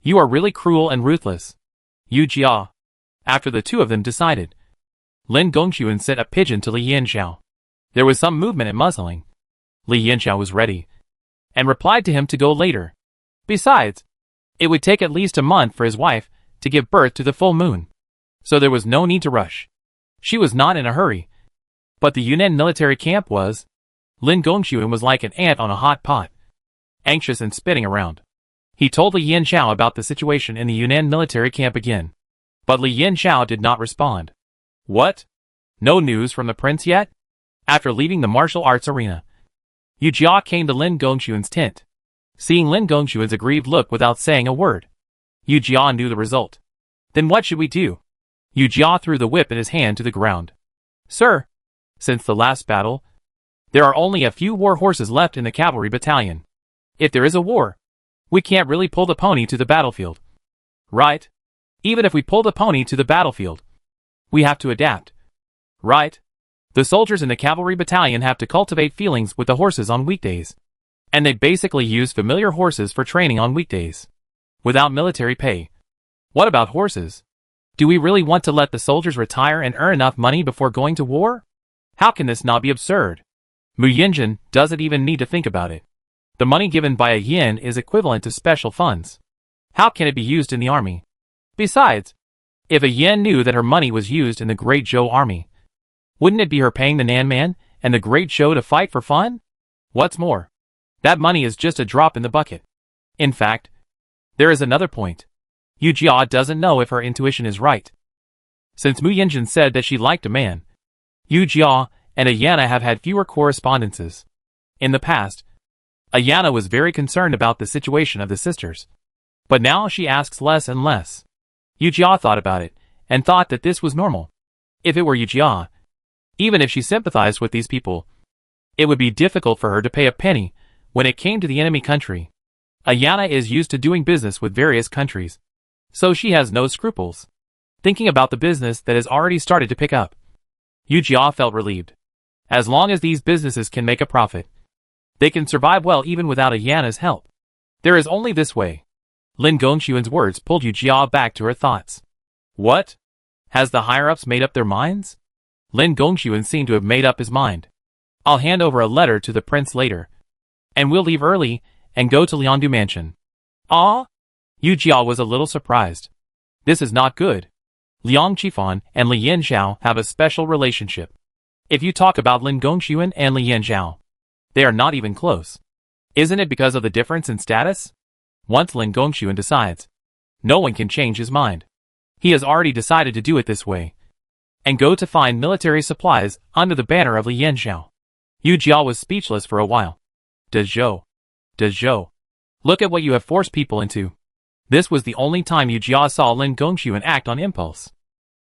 A: You are really cruel and ruthless. Yu Jia. After the two of them decided, Lin Gongxuan sent a pigeon to Li Yanxiao. There was some movement at muzzling. Li Yanxiao was ready, and replied to him to go later. Besides, it would take at least a month for his wife to give birth to the full moon, so there was no need to rush. She was not in a hurry, but the Yunnan military camp was. Lin Gongxuan was like an ant on a hot pot, anxious and spinning around. He told Li Yanxiao about the situation in the Yunnan military camp again. But Li Yanxiao did not respond. What? No news from the prince yet? After leaving the martial arts arena, Yu Jia came to Lin Gongxuan's tent. Seeing Lin Gongxuan's aggrieved look without saying a word, Yu Jia knew the result. Then what should we do? Yu Jia threw the whip in his hand to the ground. Sir, since the last battle, there are only a few war horses left in the cavalry battalion. If there is a war, we can't really pull the pony to the battlefield. Right? Even if we pull the pony to the battlefield, we have to adapt. Right? The soldiers in the cavalry battalion have to cultivate feelings with the horses on weekdays. And they basically use familiar horses for training on weekdays, without military pay. What about horses? Do we really want to let the soldiers retire and earn enough money before going to war? How can this not be absurd? Mu Yinjin doesn't even need to think about it. The money given by a yin is equivalent to special funds. How can it be used in the army? Besides, if a yin knew that her money was used in the Great Zhou army, wouldn't it be her paying the Nan Man and the Great Zhou to fight for fun? What's more, that money is just a drop in the bucket. In fact, there is another point. Yu Jia doesn't know if her intuition is right. Since Mu Yinjin said that she liked a man, Yu Jia and Ayana have had fewer correspondences. In the past, Ayana was very concerned about the situation of the sisters. But now she asks less and less. Yu Jia thought about it, and thought that this was normal. If it were Yu Jia, even if she sympathized with these people, it would be difficult for her to pay a penny when it came to the enemy country. Ayana is used to doing business with various countries, so she has no scruples. Thinking about the business that has already started to pick up, Yu Jia felt relieved. As long as these businesses can make a profit, they can survive well even without Ayana's help. There is only this way. Lin Gongxuan's words pulled Yu Jia back to her thoughts. What? Has the higher-ups made up their minds? Lin Gongxuan seemed to have made up his mind. I'll hand over a letter to the prince later, and we'll leave early and go to Liandu Mansion. Ah? Yu Jia was a little surprised. This is not good. Liang Qifan and Li Yanxiao have a special relationship. If you talk about Lin Gongxuan and Li Yanxiao, they are not even close. Isn't it because of the difference in status? Once Lin Gongxuan decides, no one can change his mind. He has already decided to do it this way, and go to find military supplies under the banner of Li Yanxiao. Yu Jia was speechless for a while. Does Zhou. Look at what you have forced people into. This was the only time Yu Jia saw Lin Gongxuan act on impulse.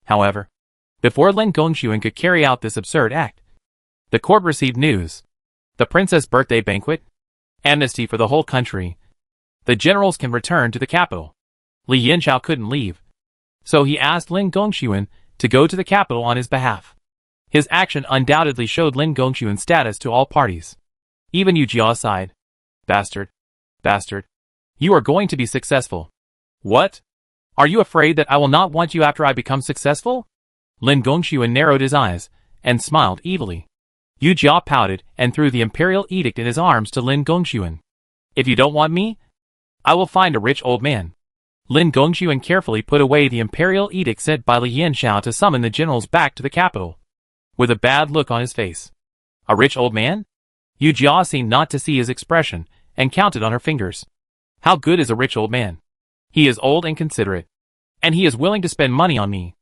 A: However, before Lin Gongxuan could carry out this absurd act, the court received news. The princess' birthday banquet, amnesty for the whole country. The generals can return to the capital. Li Yanxiao couldn't leave, so he asked Lin Gongxuan to go to the capital on his behalf. His action undoubtedly showed Lin Gongxuan's status to all parties. Even Yu Jia sighed. Bastard. You are going to be successful. What? Are you afraid that I will not want you after I become successful? Lin Gongxuan narrowed his eyes and smiled evilly. Yu Jia pouted and threw the imperial edict in his arms to Lin Gongxuan. If you don't want me, I will find a rich old man. Lin Gongxuan carefully put away the imperial edict sent by Li Yanxiao to summon the generals back to the capital, with a bad look on his face. A rich old man? Yu Jia seemed not to see his expression, and counted on her fingers. How good is a rich old man? He is old and considerate, and he is willing to spend money on me.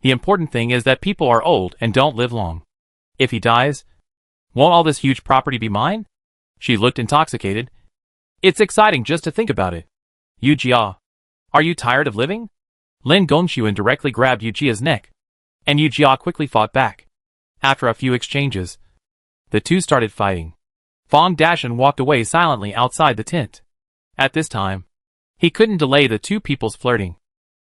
A: The important thing is that people are old and don't live long. If he dies, won't all this huge property be mine? She looked intoxicated. It's exciting just to think about it. Yu Jia, are you tired of living? Lin Gongxuan directly grabbed Yu Jia's neck, and Yu Jia quickly fought back. After a few exchanges, the two started fighting. Fang Dashan walked away silently outside the tent. At this time, he couldn't delay the two people's flirting.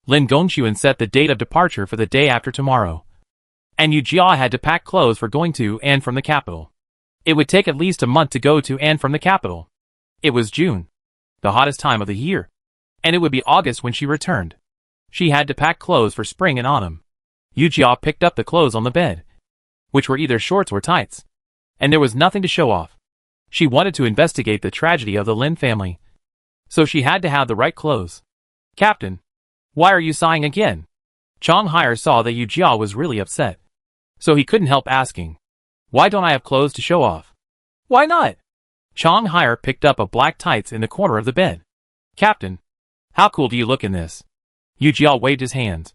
A: Lin Gongxuan set the date of departure for the day after tomorrow, and Yu Jia had to pack clothes for going to and from the capital. It would take at least a month to go to and from the capital. It was June, the hottest time of the year, and it would be August when she returned. She had to pack clothes for spring and autumn. Yu Jia picked up the clothes on the bed, which were either shorts or tights, and there was nothing to show off. She wanted to investigate the tragedy of the Lin family, so she had to have the right clothes. Captain, why are you sighing again? Chang Haier saw that Yu Jia was really upset, so he couldn't help asking, why don't I have clothes to show off? Why not? Chong Hire picked up a black tights in the corner of the bed. Captain, how cool do you look in this? Yu Jia waved his hands.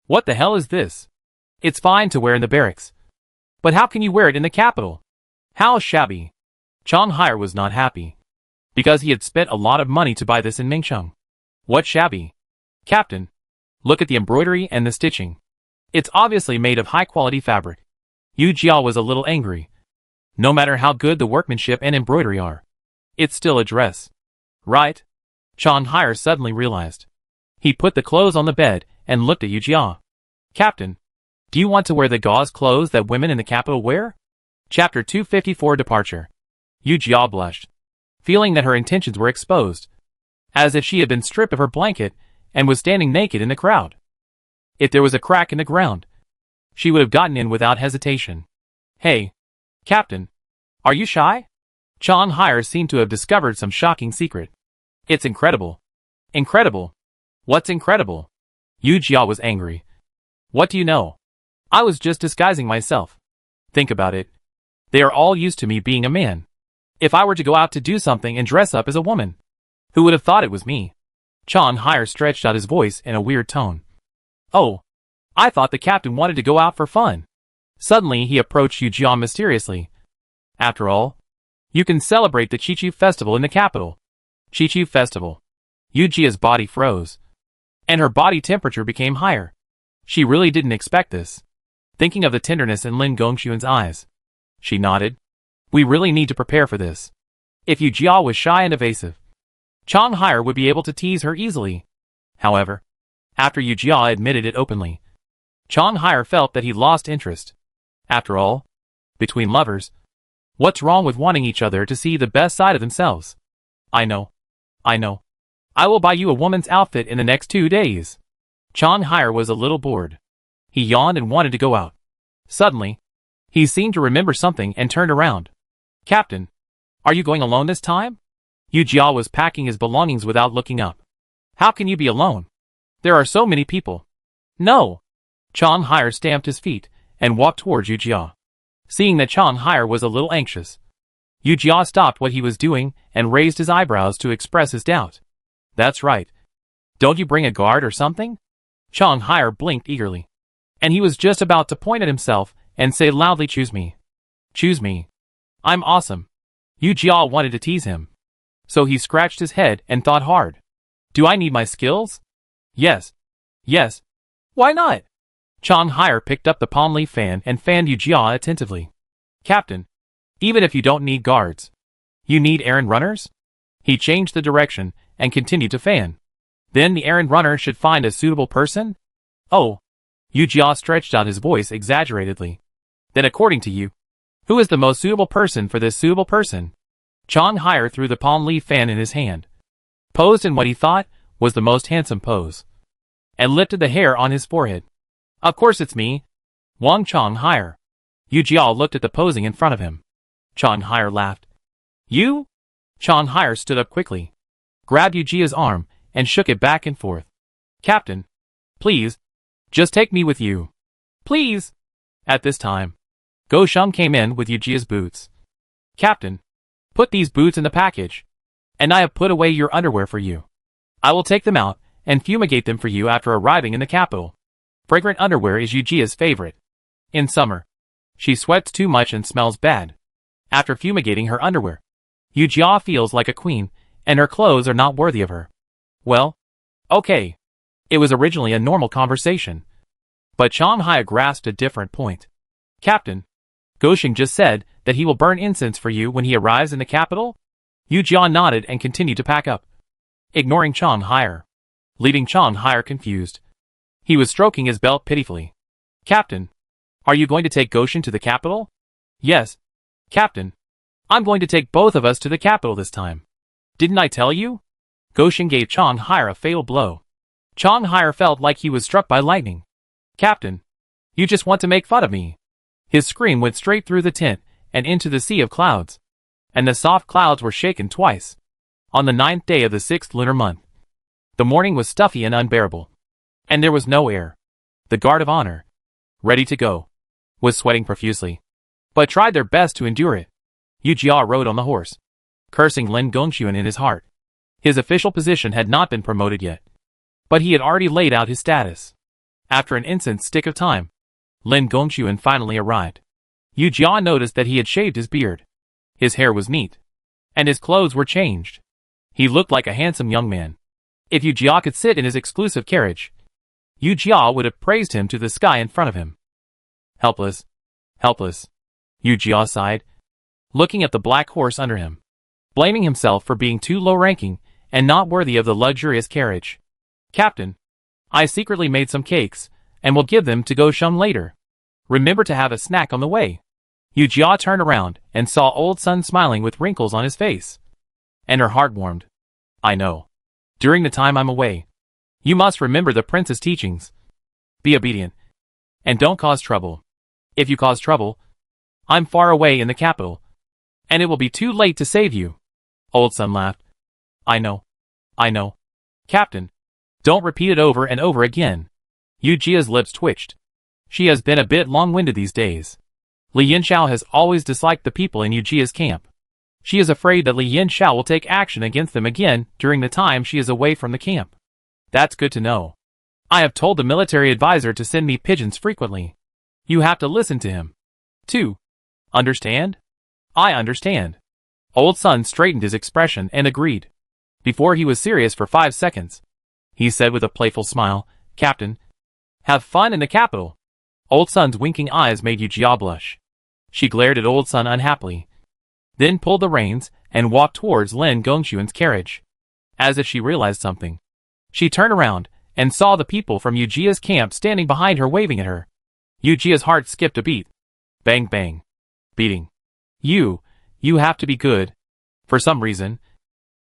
A: What the hell is this? It's fine to wear in the barracks. But how can you wear it in the capital? How shabby. Chong Hire was not happy. Because he had spent a lot of money to buy this in Mingsheng. What shabby? Captain, look at the embroidery and the stitching. It's obviously made of high-quality fabric. Yu Jia was a little angry. No matter how good the workmanship and embroidery are, it's still a dress. Right? Chong Hire suddenly realized. He put the clothes on the bed and looked at Yu Jia. Captain, do you want to wear the gauze clothes that women in the capital wear? Chapter 254 Departure. Yu Jia blushed, feeling that her intentions were exposed, as if she had been stripped of her blanket and was standing naked in the crowd. If there was a crack in the ground, she would have gotten in without hesitation. Hey, Captain, are you shy? Chong Hire seemed to have discovered some shocking secret. It's incredible. Incredible. What's incredible? Yu Jia was angry. What do you know? I was just disguising myself. Think about it. They are all used to me being a man. If I were to go out to do something and dress up as a woman, who would have thought it was me? Chong Hire stretched out his voice in a weird tone. Oh, I thought the captain wanted to go out for fun. Suddenly he approached Yu Jia mysteriously. After all, you can celebrate the Chichu festival in the capital. Chichu festival. Yu Jia's body froze, and her body temperature became higher. She really didn't expect this. Thinking of the tenderness in Lin Gongxuan's eyes, she nodded. We really need to prepare for this. If Yu Jia was shy and evasive, Chong Hire would be able to tease her easily. However, after Yu Jia admitted it openly, Chong Hire felt that he lost interest. After all, between lovers, what's wrong with wanting each other to see the best side of themselves? I know. I will buy you a woman's outfit in the next 2 days. Chong Hire was a little bored. He yawned and wanted to go out. Suddenly, he seemed to remember something and turned around. Captain, are you going alone this time? Yu Jia was packing his belongings without looking up. How can you be alone? There are so many people. No. Chong Hire stamped his feet and walked towards Yu Jia. Seeing that Chong Hire was a little anxious, Yu Jia stopped what he was doing and raised his eyebrows to express his doubt. That's right. Don't you bring a guard or something? Chong Hire blinked eagerly, and he was just about to point at himself and say loudly, choose me. Choose me. I'm awesome. Yu Jia wanted to tease him, so he scratched his head and thought hard. Do I need my skills? Yes. Yes. Why not? Chong Hire picked up the palm leaf fan and fanned Yu Jia attentively. Captain, even if you don't need guards, you need errand runners? He changed the direction and continued to fan. Then the errand runner should find a suitable person? Oh. Yu Jia stretched out his voice exaggeratedly. Then according to you, who is the most suitable person for this suitable person? Chong Hire threw the palm leaf fan in his hand, posed in what he thought was the most handsome pose, and lifted the hair on his forehead. Of course it's me. Wang Chong Hire. Yu Jia looked at the posing in front of him. Chong Hire laughed. You? Chong Hire stood up quickly, grabbed Yu Jia's arm, and shook it back and forth. Captain, please, just take me with you. Please. At this time, Go Sheng came in with Yu Jia's boots. Captain, put these boots in the package, and I have put away your underwear for you. I will take them out and fumigate them for you after arriving in the capital. Fragrant underwear is Yu Jia's favorite. In summer, she sweats too much and smells bad. After fumigating her underwear, Yu Jia feels like a queen, and her clothes are not worthy of her. Well, okay. It was originally a normal conversation, but Chong Hire grasped a different point. Captain, Gosheng just said that he will burn incense for you when he arrives in the capital? Yu Jia nodded and continued to pack up, ignoring Chong Hire, leaving Chong Hire confused. He was stroking his belt pitifully. Captain, are you going to take Gosheng to the capital? Yes, Captain. I'm going to take both of us to the capital this time. Didn't I tell you? Gosheng gave Chong Hire a fatal blow. Chong Hire felt like he was struck by lightning. Captain, you just want to make fun of me. His scream went straight through the tent and into the sea of clouds, and the soft clouds were shaken twice. On the 9th day of the 6th lunar month, the morning was stuffy and unbearable, and there was no air. The guard of honor, ready to go, was sweating profusely, but tried their best to endure it. Yu Jia rode on the horse, cursing Lin Gongxuan in his heart. His official position had not been promoted yet, but he had already laid out his status. After an instant's stick of time, Lin Gongxuan finally arrived. Yu Jia noticed that he had shaved his beard. His hair was neat, and his clothes were changed. He looked like a handsome young man. If Yu Jia could sit in his exclusive carriage, Yu Jia would have praised him to the sky in front of him. Helpless, helpless, Yu Jia sighed, looking at the black horse under him, blaming himself for being too low-ranking and not worthy of the luxurious carriage. Captain, I secretly made some cakes, and will give them to Go Sheng later. Remember to have a snack on the way. Yu Jia turned around and saw Old Sun smiling with wrinkles on his face, and her heart warmed. I know. During the time I'm away, you must remember the prince's teachings. Be obedient, and don't cause trouble. If you cause trouble, I'm far away in the capital, and it will be too late to save you. Old Sun laughed. I know. Captain, don't repeat it over and over again. Yu Jia's lips twitched. She has been a bit long-winded these days. Li Yinshao has always disliked the people in Yu Jia's camp. She is afraid that Li Yinshao will take action against them again during the time she is away from the camp. That's good to know. I have told the military advisor to send me pigeons frequently. You have to listen to him, too. Understand? I understand. Old Sun straightened his expression and agreed. Before he was serious for 5 seconds, he said with a playful smile, Captain, have fun in the capital. Old Sun's winking eyes made Yu Jia blush. She glared at Old Sun unhappily, then pulled the reins and walked towards Lin Gongxuan's carriage. As if she realized something, she turned around and saw the people from Yu Jia's camp standing behind her waving at her. Yu Jia's heart skipped a beat. Bang bang. Beating. You have to be good. For some reason,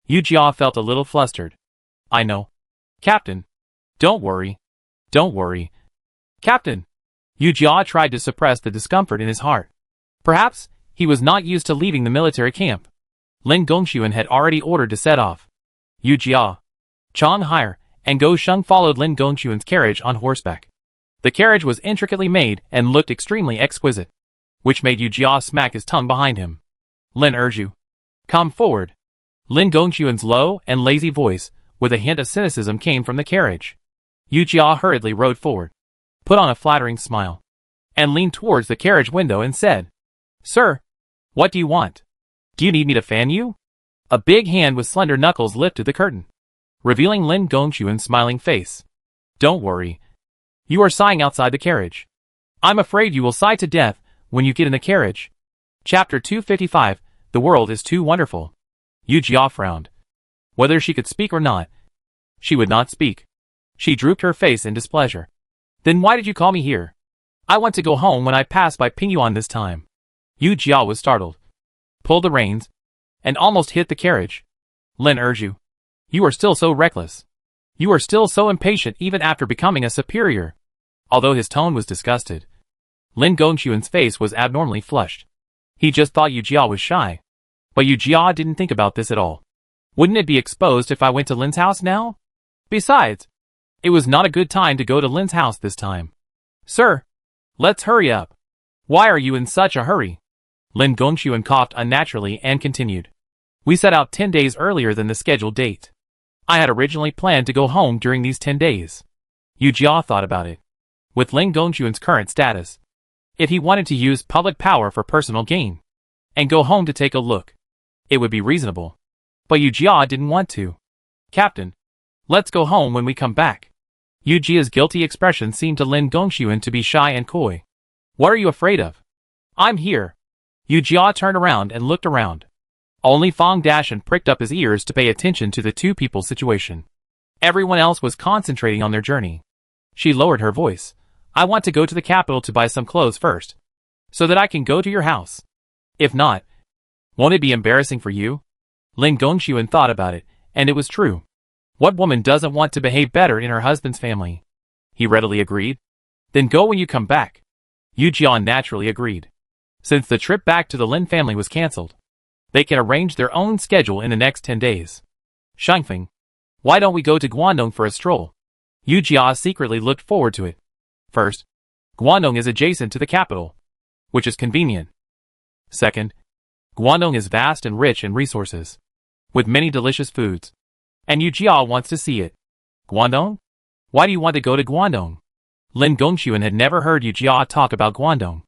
A: Yu Jia felt a little flustered. I know. Captain. Don't worry. Captain. Yu Jia tried to suppress the discomfort in his heart. Perhaps he was not used to leaving the military camp. Lin Gongxuan had already ordered to set off. Yu Jia, Chang Hai, and Go Sheng followed Lin Gongxuan's carriage on horseback. The carriage was intricately made and looked extremely exquisite, which made Yu Jia smack his tongue behind him. Lin urge you. Come forward. Lin Gongxuan's low and lazy voice, with a hint of cynicism, came from the carriage. Yu Jia hurriedly rode forward, put on a flattering smile, and leaned towards the carriage window and said, Sir, what do you want? Do you need me to fan you? A big hand with slender knuckles lifted the curtain, revealing Lin Gongxuan's smiling face. Don't worry. You are sighing outside the carriage. I'm afraid you will sigh to death when you get in the carriage. Chapter 255, The World is Too Wonderful. Yu Jia frowned. Whether she could speak or not, she would not speak. She drooped her face in displeasure. Then why did you call me here? I want to go home when I pass by Pingyuan this time. Yu Jia was startled, pulled the reins, and almost hit the carriage. Lin urge you. You are still so reckless. You are still so impatient even after becoming a superior. Although his tone was disgusted, Lin Gongxuan's face was abnormally flushed. He just thought Yu Jia was shy. But Yu Jia didn't think about this at all. Wouldn't it be exposed if I went to Lin's house now? Besides, it was not a good time to go to Lin's house this time. Sir, let's hurry up. Why are you in such a hurry? Lin Gongxuan coughed unnaturally and continued. We set out 10 days earlier than the scheduled date. I had originally planned to go home during these 10 days. Yu Jia thought about it. With Lin Gongxuan's current status, if he wanted to use public power for personal gain, and go home to take a look, it would be reasonable. But Yu Jia didn't want to. Captain, let's go home when we come back. Yu Jia's guilty expression seemed to Lin Gongxuan to be shy and coy. What are you afraid of? I'm here. Yu Jia turned around and looked around. Only Fang Dashan pricked up his ears to pay attention to the two people's situation. Everyone else was concentrating on their journey. She lowered her voice. I want to go to the capital to buy some clothes first, so that I can go to your house. If not, won't it be embarrassing for you? Lin Gongxuan thought about it, and it was true. What woman doesn't want to behave better in her husband's family? He readily agreed. Then go when you come back. Yu Jia naturally agreed. Since the trip back to the Lin family was cancelled, they can arrange their own schedule in the next 10 days. Shangfeng, why don't we go to Guangdong for a stroll? Yu Jia secretly looked forward to it. First, Guangdong is adjacent to the capital, which is convenient. Second, Guangdong is vast and rich in resources, with many delicious foods. And Yu Jia wants to see it. Guangdong? Why do you want to go to Guangdong? Lin Gongxuan had never heard Yu Jia talk about Guangdong,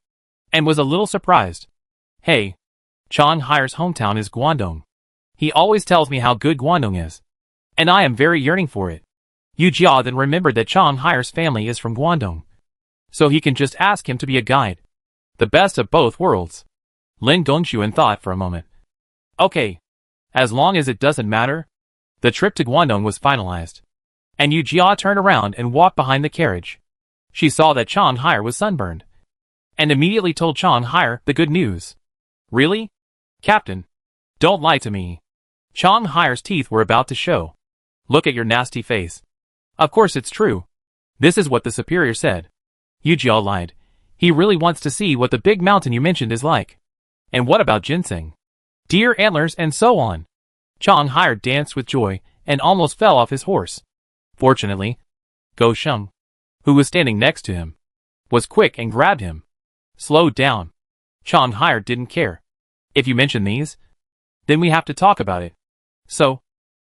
A: and was a little surprised. Hey, Chang Hai's hometown is Guangdong. He always tells me how good Guangdong is, and I am very yearning for it. Yu Jia then remembered that Chang Hai's family is from Guangdong, so he can just ask him to be a guide. The best of both worlds. Lin Gongxuan thought for a moment. Okay, as long as it doesn't matter. The trip to Guangdong was finalized, and Yu Jia turned around and walked behind the carriage. She saw that Chang Hai was sunburned, and immediately told Chang Hai the good news. Really? Captain, don't lie to me. Chang Hai's teeth were about to show. Look at your nasty face. Of course it's true. This is what the superior said. Yu Jia lied. He really wants to see what the big mountain you mentioned is like. And what about ginseng, deer antlers, and so on? Chang Hai danced with joy and almost fell off his horse. Fortunately, Go Sheng, who was standing next to him, was quick and grabbed him. Slow down. Chang Hai didn't care. If you mention these, then we have to talk about it. So,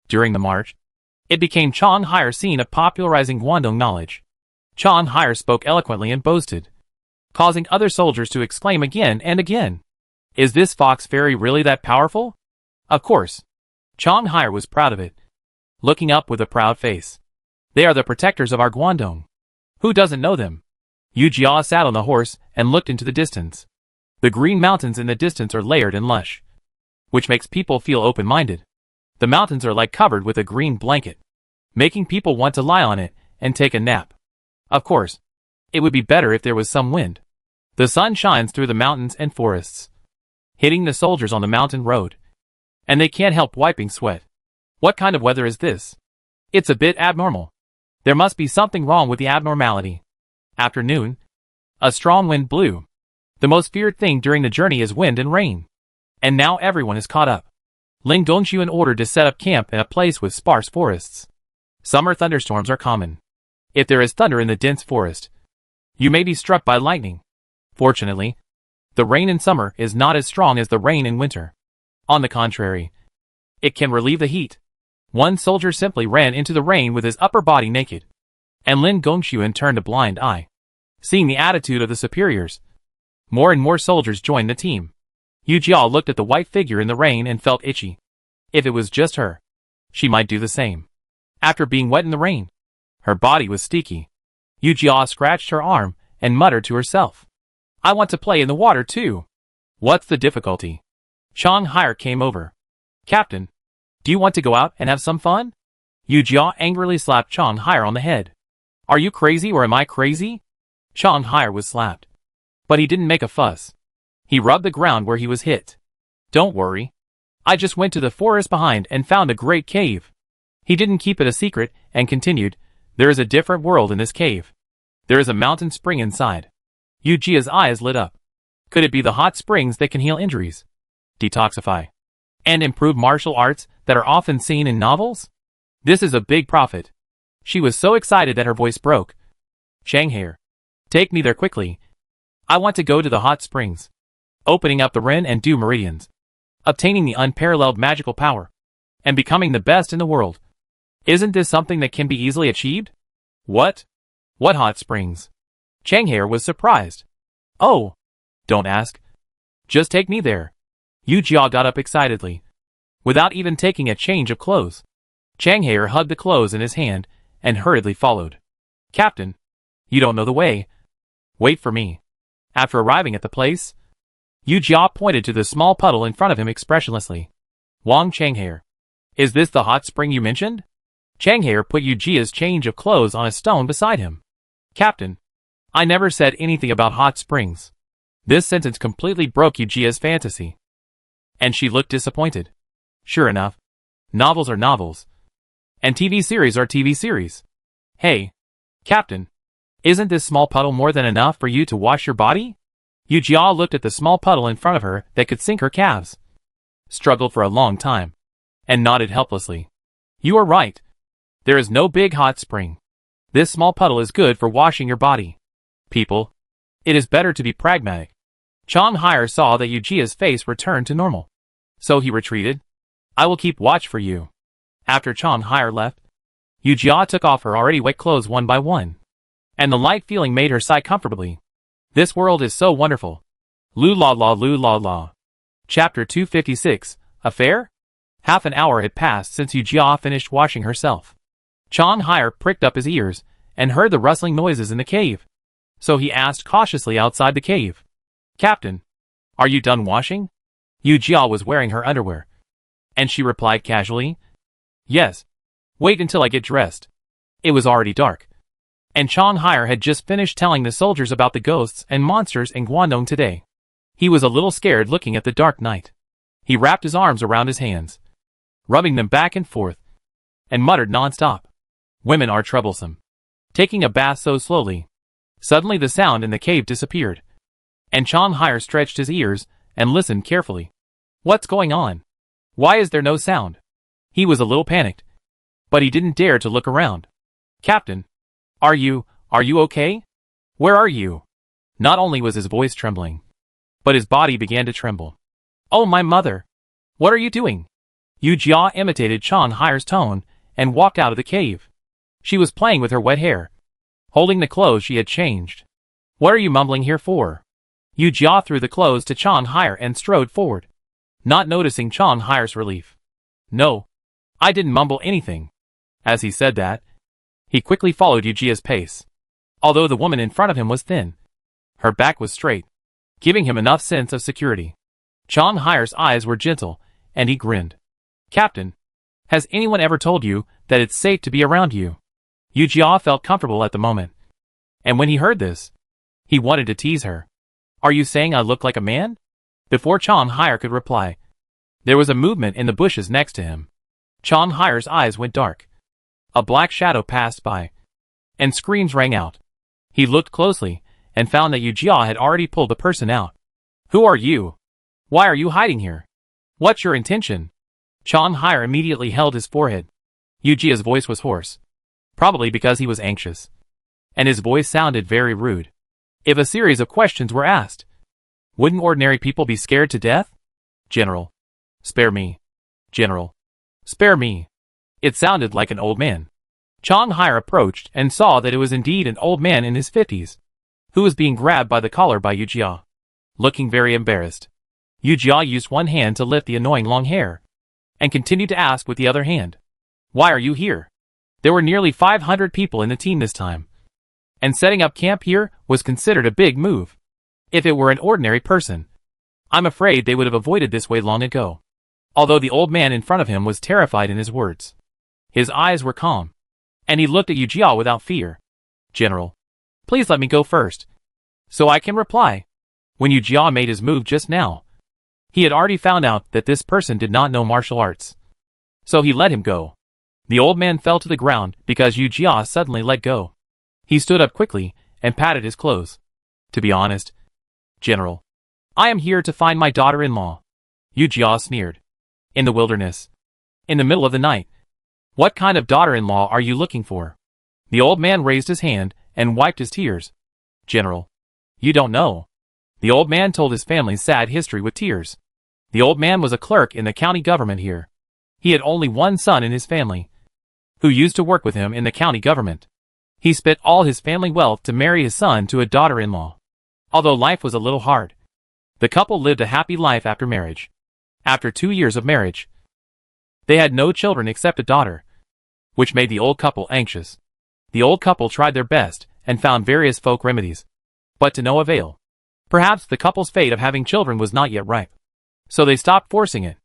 A: during the march, it became Chang Hai's scene of popularizing Guangdong knowledge. Chang Hai spoke eloquently and boasted, causing other soldiers to exclaim again and again. Is this fox fairy really that powerful? Of course. Chang Hai was proud of it, looking up with a proud face. They are the protectors of our Guangdong. Who doesn't know them? Yu Jia sat on the horse and looked into the distance. The green mountains in the distance are layered and lush, which makes people feel open-minded. The mountains are like covered with a green blanket, making people want to lie on it and take a nap. Of course, it would be better if there was some wind. The sun shines through the mountains and forests, hitting the soldiers on the mountain road, and they can't help wiping sweat. What kind of weather is this? It's a bit abnormal. There must be something wrong with the abnormality. After noon, a strong wind blew. The most feared thing during the journey is wind and rain. And now everyone is caught up. Lin Gongxuan ordered to set up camp in a place with sparse forests. Summer thunderstorms are common. If there is thunder in the dense forest, you may be struck by lightning. Fortunately, the rain in summer is not as strong as the rain in winter. On the contrary, it can relieve the heat. One soldier simply ran into the rain with his upper body naked, and Lin Gongxuan turned a blind eye. Seeing the attitude of the superiors, more and more soldiers joined the team. Yu Jia looked at the white figure in the rain and felt itchy. If it was just her, she might do the same. After being wet in the rain, her body was sticky. Yu Jia scratched her arm and muttered to herself, I want to play in the water too. What's the difficulty? Chang Hai came over. Captain, do you want to go out and have some fun? Yu Jia angrily slapped Chang Hai on the head. Are you crazy or am I crazy? Chang Hai was slapped, but he didn't make a fuss. He rubbed the ground where he was hit. Don't worry. I just went to the forest behind and found a great cave. He didn't keep it a secret and continued, there is a different world in this cave. There is a mountain spring inside. Yu Jia's eyes lit up. Could it be the hot springs that can heal injuries, detoxify, and improve martial arts that are often seen in novels? This is a big profit. She was so excited that her voice broke. Shanghai, take me there quickly. I want to go to the hot springs, opening up the Ren and Du meridians, obtaining the unparalleled magical power, and becoming the best in the world. Isn't this something that can be easily achieved? What? What hot springs? Shanghai was surprised. Oh, don't ask. Just take me there. Yu Jia got up excitedly, without even taking a change of clothes. Shanghai hugged the clothes in his hand and hurriedly followed. Captain, you don't know the way. Wait for me. After arriving at the place, Yu Jia pointed to the small puddle in front of him expressionlessly. Wang Shanghai, is this the hot spring you mentioned? Shanghai put Yu Jia's change of clothes on a stone beside him. Captain, I never said anything about hot springs. This sentence completely broke Yu Jia's fantasy, and she looked disappointed. Sure enough, novels are novels, and TV series are TV series. Hey, Captain, isn't this small puddle more than enough for you to wash your body? Yu Jia looked at the small puddle in front of her that could sink her calves, struggled for a long time, and nodded helplessly. You are right. There is no big hot spring. This small puddle is good for washing your body. People, it is better to be pragmatic. Chang Hai saw that Yu Jia's face returned to normal. So he retreated. I will keep watch for you. After Chong Hire left, Yu Jia took off her already wet clothes one by one. And the light feeling made her sigh comfortably. This world is so wonderful. Lu la la lu la la. Chapter 256, Affair? Half an hour had passed since Yu Jia finished washing herself. Chong Hire pricked up his ears and heard the rustling noises in the cave. So he asked cautiously outside the cave. Captain, are you done washing? Yu Jia was wearing her underwear. And she replied casually, Yes. Wait until I get dressed. It was already dark. And Chong Hire had just finished telling the soldiers about the ghosts and monsters in Guangdong today. He was a little scared looking at the dark night. He wrapped his arms around his hands, rubbing them back and forth, and muttered non-stop. Women are troublesome. Taking a bath so slowly. Suddenly the sound in the cave disappeared. And Chong Hire stretched his ears and listened carefully. What's going on? Why is there no sound? He was a little panicked. But he didn't dare to look around. Captain, are you okay? Where are you? Not only was his voice trembling, but his body began to tremble. Oh my mother! What are you doing? Yu Jia imitated Chong Hire's tone and walked out of the cave. She was playing with her wet hair, holding the clothes she had changed. What are you mumbling here for? Yu Jia threw the clothes to Chong Hire and strode forward, not noticing Chong Hire's relief. No, I didn't mumble anything. As he said that, he quickly followed Yu Jia's pace. Although the woman in front of him was thin, her back was straight, giving him enough sense of security. Chong Hire's eyes were gentle, and he grinned. Captain, has anyone ever told you that it's safe to be around you? Yu Jia felt comfortable at the moment. And when he heard this, he wanted to tease her. Are you saying I look like a man? Before Chong Hire could reply, there was a movement in the bushes next to him. Chong Hire's eyes went dark. A black shadow passed by, and screams rang out. He looked closely, and found that Yu Jia had already pulled the person out. Who are you? Why are you hiding here? What's your intention? Chong Hire immediately held his forehead. Yu Jia's voice was hoarse, probably because he was anxious. And his voice sounded very rude. If a series of questions were asked, wouldn't ordinary people be scared to death? General, spare me. General, spare me. It sounded like an old man. Chong Hire approached and saw that it was indeed an old man in his 50s, who was being grabbed by the collar by Yu Jia. Looking very embarrassed, Yu Jia used one hand to lift the annoying long hair, and continued to ask with the other hand. Why are you here? There were nearly 500 people in the team this time, and setting up camp here was considered a big move. If it were an ordinary person, I'm afraid they would have avoided this way long ago. Although the old man in front of him was terrified in his words, his eyes were calm, and he looked at Yu Jia without fear. General, please let me go first, so I can reply. When Yu Jia made his move just now, he had already found out that this person did not know martial arts. So he let him go. The old man fell to the ground because Yu Jia suddenly let go. He stood up quickly and patted his clothes. To be honest, General, I am here to find my daughter-in-law. Yu Jia sneered. In the wilderness, in the middle of the night. What kind of daughter-in-law are you looking for? The old man raised his hand and wiped his tears. General, you don't know. The old man told his family's sad history with tears. The old man was a clerk in the county government here. He had only one son in his family, who used to work with him in the county government. He spent all his family wealth to marry his son to a daughter-in-law. Although life was a little hard, the couple lived a happy life after marriage. After 2 years of marriage, they had no children except a daughter, which made the old couple anxious. The old couple tried their best and found various folk remedies, but to no avail. Perhaps the couple's fate of having children was not yet ripe, so they stopped forcing it.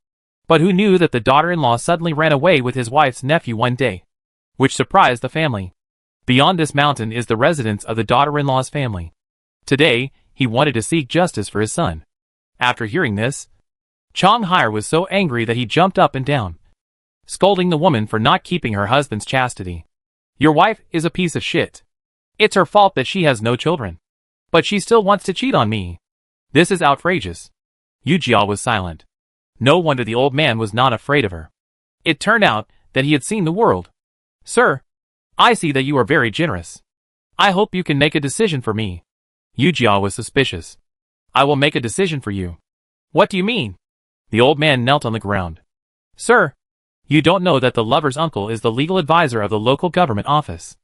A: But who knew that the daughter-in-law suddenly ran away with his wife's nephew one day, which surprised the family. Beyond this mountain is the residence of the daughter-in-law's family. Today, he wanted to seek justice for his son. After hearing this, Chong Hire was so angry that he jumped up and down, scolding the woman for not keeping her husband's chastity. Your wife is a piece of shit. It's her fault that she has no children. But she still wants to cheat on me. This is outrageous. Yu Jia was silent. No wonder the old man was not afraid of her. It turned out that he had seen the world. Sir, I see that you are very generous. I hope you can make a decision for me. Yu Jia was suspicious. I will make a decision for you. What do you mean? The old man knelt on the ground. Sir, you don't know that the lover's uncle is the legal advisor of the local government office.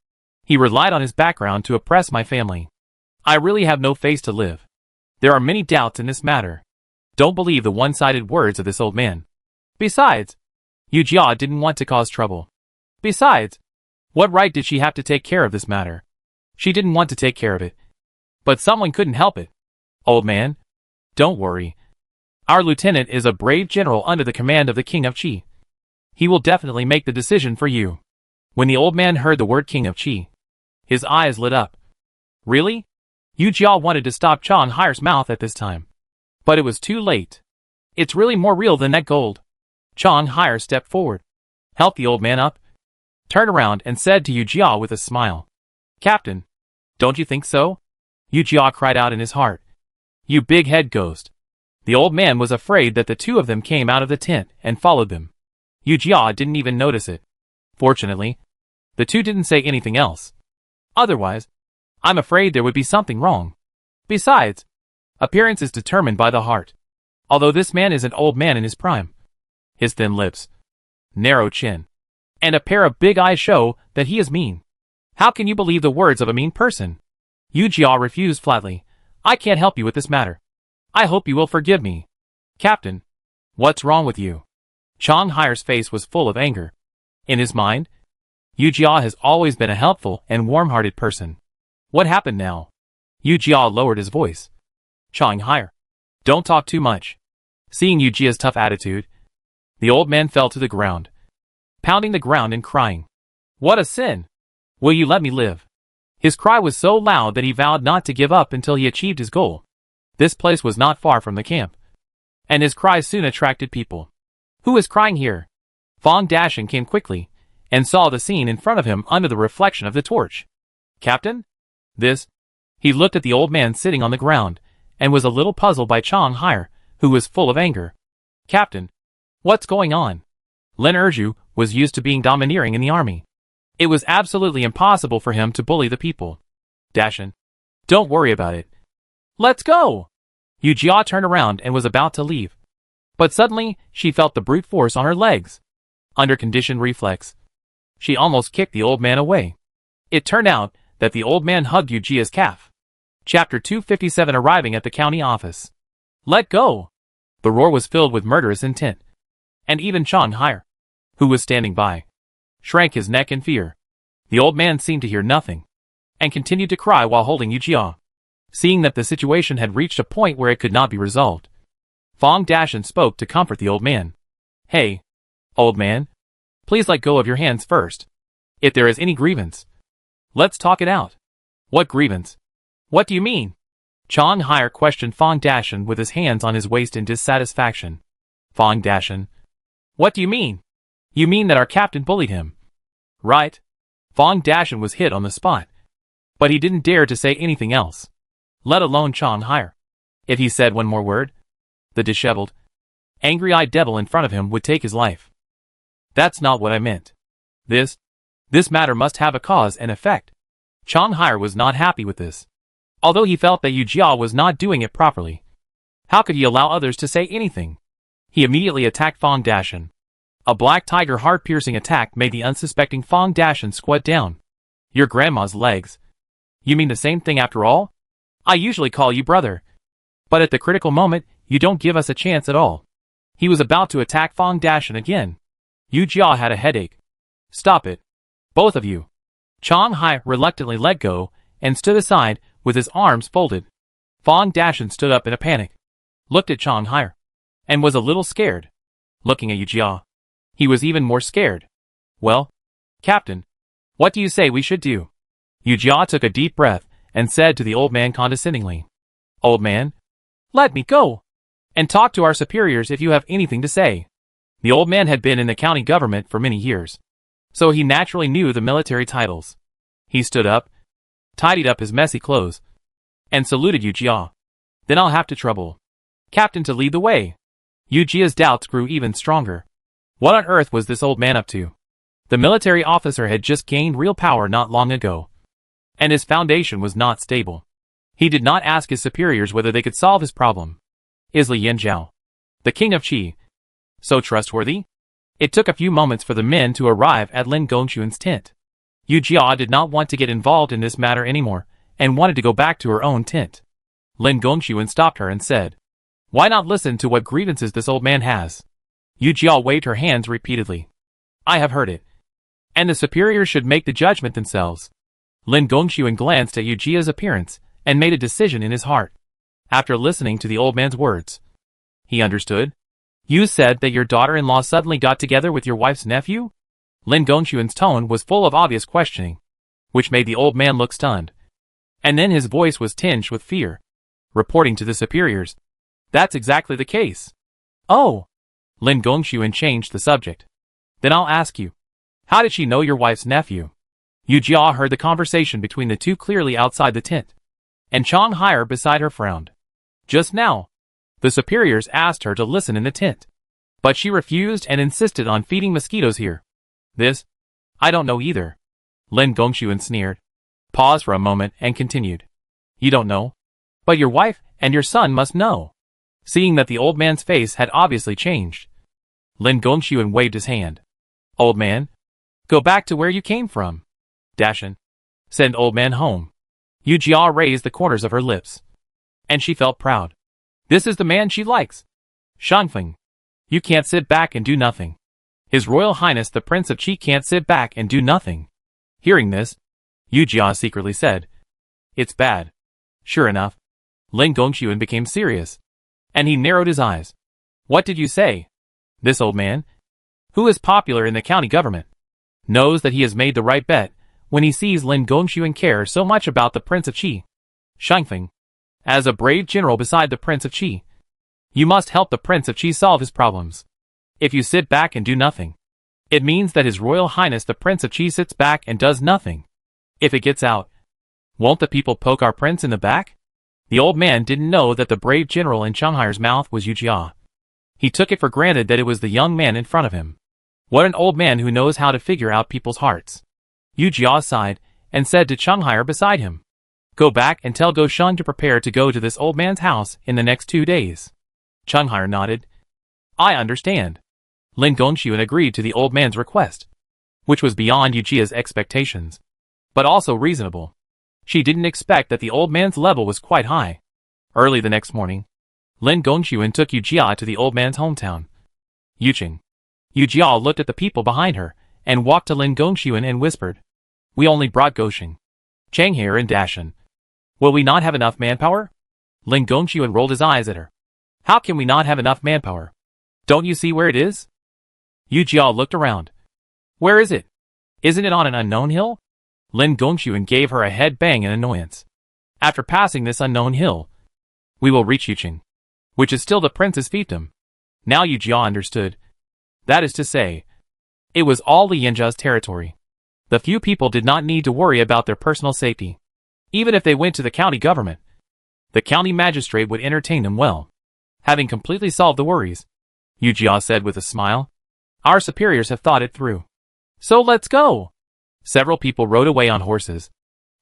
A: He relied on his background to oppress my family. I really have no face to live. There are many doubts in this matter. Don't believe the one-sided words of this old man. Besides, Yu Jia didn't want to cause trouble. Besides, what right did she have to take care of this matter? She didn't want to take care of it. But someone couldn't help it. Old man, don't worry. Our lieutenant is a brave general under the command of the King of Qi. He will definitely make the decision for you. When the old man heard the word King of Qi, his eyes lit up. Really? Yu Jia wanted to stop Chang Hai's mouth at this time. But it was too late. It's really more real than that gold. Chang Hai stepped forward, helped the old man up, turned around and said to Yu Jia with a smile. Captain, don't you think so? Yu Jia cried out in his heart. You big head ghost. The old man was afraid that the two of them came out of the tent and followed them. Yu Jia didn't even notice it. Fortunately, the two didn't say anything else. Otherwise, I'm afraid there would be something wrong. Besides, appearance is determined by the heart. Although this man is an old man in his prime. His thin lips, narrow chin, and a pair of big eyes show that he is mean. How can you believe the words of a mean person? Yu Jia refused flatly. I can't help you with this matter. I hope you will forgive me. Captain, what's wrong with you? Chang Hai's face was full of anger. In his mind, Yu Jia has always been a helpful and warm-hearted person. What happened now? Yu Jia lowered his voice. Chang Hai, don't talk too much. Seeing Yu Jia's tough attitude, the old man fell to the ground, pounding the ground and crying. What a sin! Will you let me live? His cry was so loud that he vowed not to give up until he achieved his goal. This place was not far from the camp, and his cries soon attracted people. Who is crying here? Fong Dashin came quickly, and saw the scene in front of him under the reflection of the torch. Captain? This? He looked at the old man sitting on the ground, and was a little puzzled by Chang Hai, who was full of anger. Captain, what's going on? Lin Erju was used to being domineering in the army. It was absolutely impossible for him to bully the people. Dashin, don't worry about it. Let's go! Yu Jia turned around and was about to leave. But suddenly, she felt the brute force on her legs. Under conditioned reflex, she almost kicked the old man away. It turned out that the old man hugged Yu Jia's calf. Chapter 257 Arriving at the county office. Let go! The roar was filled with murderous intent. And even Chang Hai, who was standing by, shrank his neck in fear. The old man seemed to hear nothing, and continued to cry while holding Yu Jia. Seeing that the situation had reached a point where it could not be resolved, Fong Dashin spoke to comfort the old man. Hey, old man, please let go of your hands first. If there is any grievance, let's talk it out. What grievance? What do you mean? Chang Hai questioned Fong Dashin with his hands on his waist in dissatisfaction. Fong Dashin, what do you mean? You mean that our captain bullied him? Right. Fong Dashin was hit on the spot. But he didn't dare to say anything else. Let alone Chang Hai. If he said one more word, the disheveled, angry-eyed devil in front of him would take his life. That's not what I meant. This matter must have a cause and effect. Chang Hai was not happy with this. Although he felt that Yu Jia was not doing it properly. How could he allow others to say anything? He immediately attacked Fong Dashin. A black tiger heart-piercing attack made the unsuspecting Fong Dashin squat down. Your grandma's legs. You mean the same thing after all? I usually call you brother. But at the critical moment, you don't give us a chance at all. He was about to attack Fong Dashin again. Yu Jia had a headache. Stop it. Both of you. Chang Hai reluctantly let go, and stood aside, with his arms folded. Fong Dashin stood up in a panic, looked at Chang Hai, and was a little scared. Looking at Yu Jia, he was even more scared. Well, Captain, what do you say we should do? Yu Jia took a deep breath, and said to the old man condescendingly, Old man, let me go, and talk to our superiors if you have anything to say. The old man had been in the county government for many years, so he naturally knew the military titles. He stood up, tidied up his messy clothes, and saluted Yu Jia. Then I'll have to trouble Captain to lead the way. Yu Jia's doubts grew even stronger. What on earth was this old man up to? The military officer had just gained real power not long ago, and his foundation was not stable. He did not ask his superiors whether they could solve his problem. Is Li Yanzhao The king of Qi. So trustworthy? It took a few moments for the men to arrive at Lin Gongxuan's tent. Yu Jia did not want to get involved in this matter anymore, and wanted to go back to her own tent. Lin Gongxuan stopped her and said, "Why not listen to what grievances this old man has?" Yu Jia waved her hands repeatedly. "I have heard it. And the superiors should make the judgment themselves." Lin Gongxuan glanced at Yu Jia's appearance, and made a decision in his heart. After listening to the old man's words, he understood. "You said that your daughter-in-law suddenly got together with your wife's nephew?" Lin Gongxuan's tone was full of obvious questioning, which made the old man look stunned. And then his voice was tinged with fear. Reporting to the superiors, "That's exactly the case." "Oh." Lin Gongxuan changed the subject. "Then I'll ask you, how did she know your wife's nephew?" Yu Jia heard the conversation between the two clearly outside the tent, and Chang Haier beside her frowned. Just now, the superiors asked her to listen in the tent, but she refused and insisted on feeding mosquitoes here. This? I don't know either. Lin Gongxuan sneered, paused for a moment and continued. You don't know? But your wife and your son must know. Seeing that the old man's face had obviously changed, Lin Gongxuan waved his hand. Old man, go back to where you came from. Dashin. Send old man home. Yu Jia raised the corners of her lips, and she felt proud. This is the man she likes. Shangfeng. You can't sit back and do nothing. His Royal Highness the Prince of Qi can't sit back and do nothing. Hearing this, Yu Jia secretly said, It's bad. Sure enough, Lin Gongxuan became serious, and he narrowed his eyes. What did you say? This old man, who is popular in the county government, knows that he has made the right bet when he sees Lin Gongxuan care so much about the Prince of Qi. Shangfeng, as a brave general beside the Prince of Qi, you must help the Prince of Qi solve his problems. If you sit back and do nothing, it means that His Royal Highness the Prince of Qi sits back and does nothing. If it gets out, won't the people poke our prince in the back? The old man didn't know that the brave general in Changhair's mouth was Yu Jia. He took it for granted that it was the young man in front of him. What an old man who knows how to figure out people's hearts. Yu Jia sighed and said to Changhair beside him, Go back and tell Go Shun to prepare to go to this old man's house in the next 2 days. Changhair nodded. I understand. Lin Gongxuan agreed to the old man's request, which was beyond Yu Jia's expectations, but also reasonable. She didn't expect that the old man's level was quite high. Early the next morning, Lin Gongxuan took Yu Jia to the old man's hometown, Yuqing. Yu Jia looked at the people behind her and walked to Lin Gongxuan and whispered, We only brought Goshing, Changhair and Dashan. Will we not have enough manpower? Lin Gongxuan rolled his eyes at her. How can we not have enough manpower? Don't you see where it is? Yu Jia looked around. Where is it? Isn't it on an unknown hill? Lin Gongxuan gave her a head bang in annoyance. After passing this unknown hill, we will reach Yuqing, which is still the prince's fiefdom. Now Yu Jia understood. That is to say, it was all Li Yanjia's territory. The few people did not need to worry about their personal safety. Even if they went to the county government, the county magistrate would entertain them well. Having completely solved the worries, Yu Jia said with a smile, Our superiors have thought it through. So let's go. Several people rode away on horses.